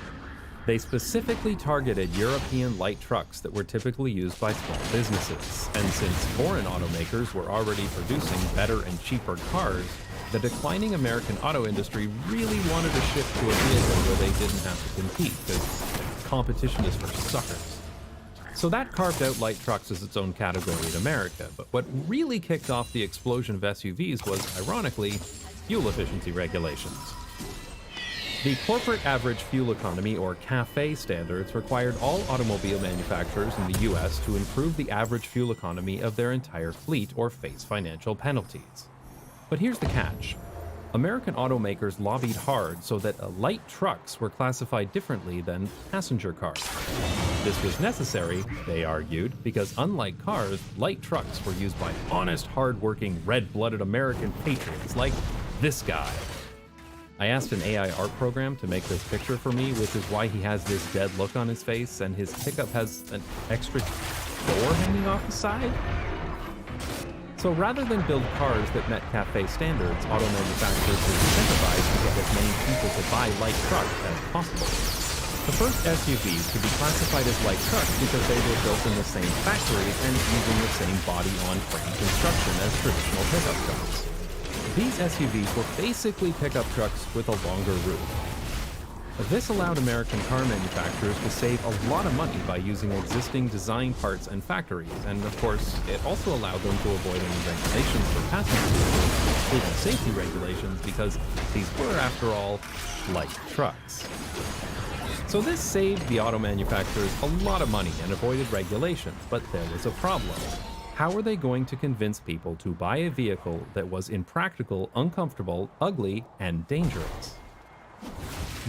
They specifically targeted European light trucks that were typically used by small businesses. And since foreign automakers were already producing better and cheaper cars, the declining American auto industry really wanted to shift to a vehicle where they didn't have to compete, because competition is for suckers. So that carved out light trucks as its own category in America, but what really kicked off the explosion of SUVs was, ironically, fuel efficiency regulations. The corporate average fuel economy, or CAFE standards, required all automobile manufacturers in the US to improve the average fuel economy of their entire fleet or face financial penalties. But here's the catch. American automakers lobbied hard so that light trucks were classified differently than passenger cars. This was necessary, they argued, because unlike cars, light trucks were used by honest, hard-working, red-blooded American patriots like this guy. I asked an AI art program to make this picture for me, which is why he has this dead look on his face and his pickup has an extra door hanging off the side. So rather than build cars that met CAFE standards, auto manufacturers were incentivized to get as many people to buy light trucks as possible. The first SUVs could be classified as light trucks because they were built in the same factories and using the same body-on-frame construction as traditional pickup trucks. These SUVs were basically pickup trucks with a longer roof. This allowed American car manufacturers to save a lot of money by using existing design parts and factories, and of course, it also allowed them to avoid any regulations for passenger vehicles, including safety regulations, because these were, after all, light trucks. So this saved the auto manufacturers a lot of money and avoided regulations, but there was a problem. How were they going to convince people to buy a vehicle that was impractical, uncomfortable, ugly, and dangerous?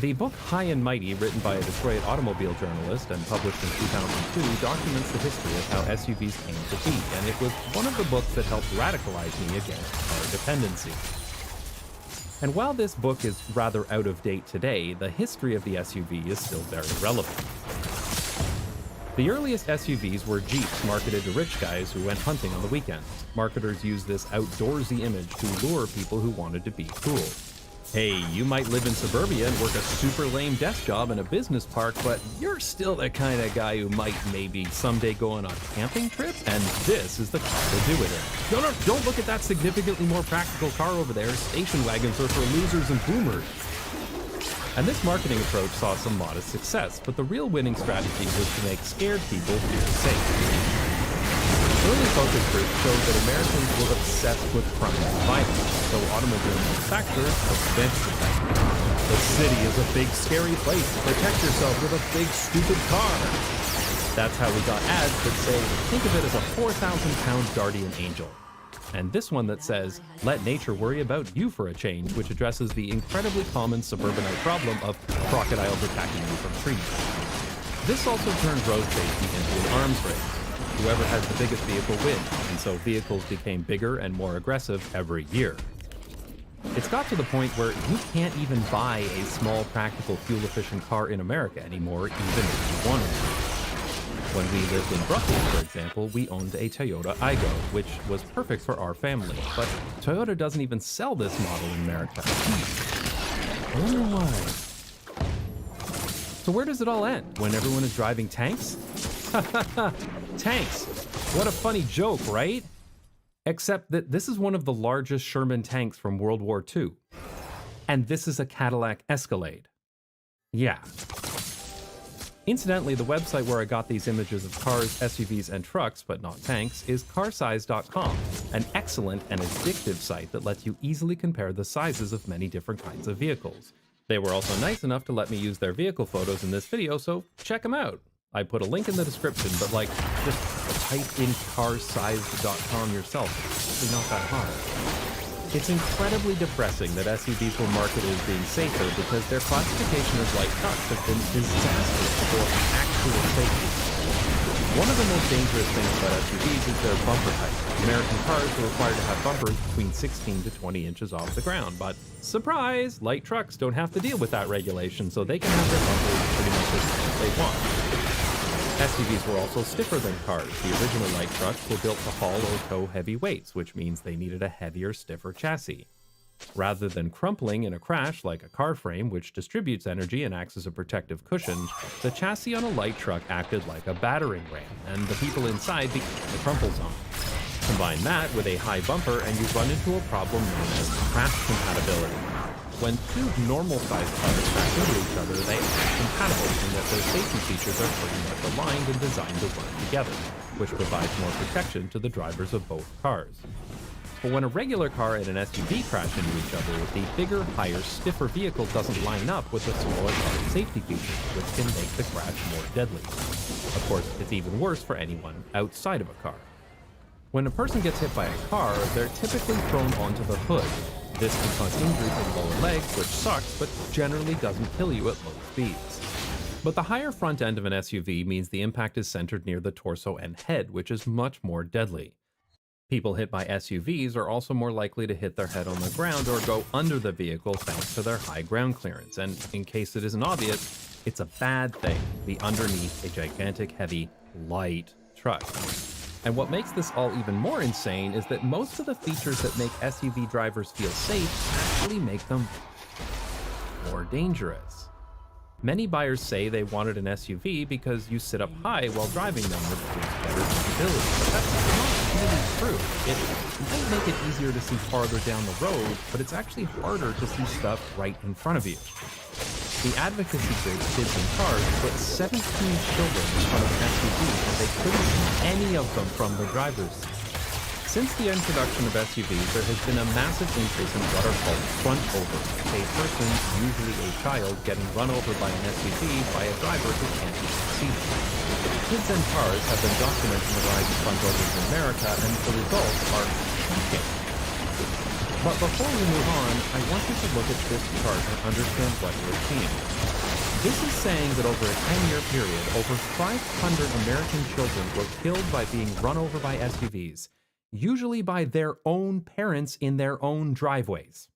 The book High and Mighty, written by a Detroit automobile journalist and published in 2002, documents the history of how SUVs came to be, and it was one of the books that helped radicalize me against car dependency. And while this book is rather out of date today, the history of the SUV is still very relevant. The earliest SUVs were Jeeps marketed to rich guys who went hunting on the weekends. Marketers used this outdoorsy image to lure people who wanted to be cool. Hey, you might live in suburbia and work a super lame desk job in a business park, but you're still the kind of guy who might maybe someday go on a camping trip, and this is the car to do it in. No, don't look at that significantly more practical car over there. Station wagons are for losers and boomers. And this marketing approach saw some modest success, but the real winning strategy was to make scared people feel safe. Early focus groups showed that Americans were obsessed with crime and violence, so automobile manufacturers took advantage of that. The city is a big, scary place. Protect yourself with a big, stupid car. That's how we got ads that say, think of it as a 4,000-pound guardian angel. And this one that says, let nature worry about you for a change, which addresses the incredibly common suburbanite problem of crocodiles attacking you from trees. This also turned road safety into an arms race. Whoever has the biggest vehicle wins, and so vehicles became bigger and more aggressive every year. It's got to the point where you can't even buy a small, practical, fuel-efficient car in America anymore, even if you wanted to. When we lived in Brooklyn, for example, we owned a Toyota Aygo, which was perfect for our family, but Toyota doesn't even sell this model in America. I wonder why. So where does it all end? When everyone is driving tanks? Tanks! What a funny joke, right? Except that this is one of the largest Sherman tanks from World War II. And this is a Cadillac Escalade. Yeah. Incidentally, the website where I got these images of cars, SUVs, and trucks, but not tanks, is carsize.com, an excellent and addictive site that lets you easily compare the sizes of many different kinds of vehicles. They were also nice enough to let me use their vehicle photos in this video, so check them out. I put a link in the description, but like, just type in carsize.com yourself. It's really not that hard. It's incredibly depressing that SUVs were marketed as being safer because their classification as light trucks has been disastrous for actual safety. One of the most dangerous things about SUVs is their bumper height. American cars are required to have bumpers between 16 to 20 inches off the ground, but surprise, light trucks don't have to deal with that regulation, so they can have their bumpers pretty much as much as they want. SUVs were also stiffer than cars. The original light trucks were built to haul or tow heavy weights, which means they needed a heavier, stiffer chassis. Rather than crumpling in a crash like a car frame, which distributes energy and acts as a protective cushion, the chassis on a light truck acted like a battering ram, and the people inside became the crumple zone. Combine that with a high bumper and you run into a problem known as crash compatibility. When two normal-sized cars crash into each other, they are compatible in that their safety features are pretty much aligned and designed to work together, which provides more protection to the drivers of both cars. But when a regular car and an SUV crash into each other, the bigger, higher, stiffer vehicle doesn't line up with the smaller car's safety features, which can make the crash more deadly. Of course, it's even worse for anyone outside of a car. When a person gets hit by a car, they're typically thrown onto the hood. This can cause injury to the lower legs, which sucks, but generally doesn't kill you at low speeds. But the higher front end of an SUV means the impact is centered near the torso and head, which is much more deadly. People hit by SUVs are also more likely to hit their head on the ground or go under the vehicle thanks to their high ground clearance, and in case it isn't obvious, it's a bad thing to be underneath a gigantic, heavy, light truck. And what makes this all even more insane is that most of the features that make SUV drivers feel safe actually make them more dangerous. Many buyers say they wanted an SUV because you sit up high while driving them, which gives better visibility, but that's not really true. It might make it easier to see farther down the road, but it's actually harder to see stuff right in front of you. The advocacy group Kids in Cars put 17 children in front of SUVs and they couldn't see any of them from the driver's seat. Since the introduction of SUVs, there has been a massive increase in what are called front overs, a person, usually a child, getting run over by an SUV by a driver who can't even see them. Kids in Cars have been documenting the rise of front overs in America, and the results are shocking. But before we move on, I want you to look at this chart and understand what you're seeing. This is saying that over a 10-year period, over 500 American children were killed by being run over by SUVs, usually by their own parents in their own driveways.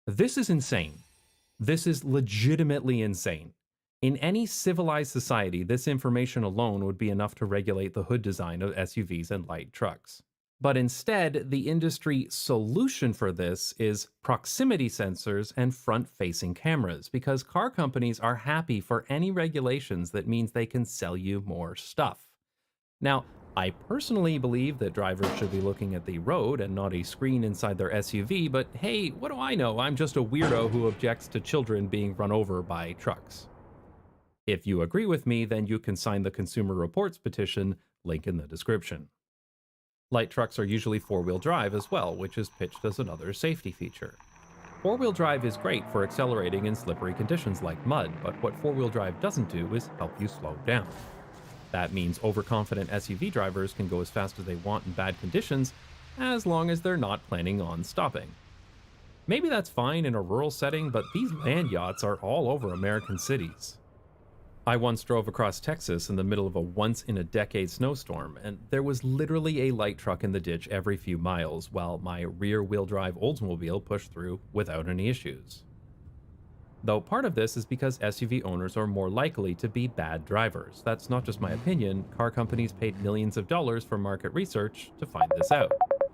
This is insane. This is legitimately insane. In any civilized society, this information alone would be enough to regulate the hood design of SUVs and light trucks. But instead, the industry solution for this is proximity sensors and front-facing cameras, because car companies are happy for any regulations that means they can sell you more stuff. Now, I personally believe that drivers should be looking at the road and not a screen inside their SUV, but hey, what do I know? I'm just a weirdo who objects to children being run over by trucks. If you agree with me, then you can sign the Consumer Reports petition, link in the description. Light trucks are usually four-wheel drive as well, which is pitched as another safety feature. Four-wheel drive is great for accelerating in slippery conditions like mud, but what four-wheel drive doesn't do is help you slow down. That means overconfident SUV drivers can go as fast as they want in bad conditions, as long as they're not planning on stopping. Maybe that's fine in a rural setting, but these land yachts are all over American cities. I once drove across Texas in the middle of a once-in-a-decade snowstorm, and there was literally a light truck in the ditch every few miles, while my rear-wheel drive Oldsmobile pushed through without any issues. Though part of this is because SUV owners are more likely to be bad drivers. That's not just my opinion. Car companies paid millions of dollars for market research to find this out.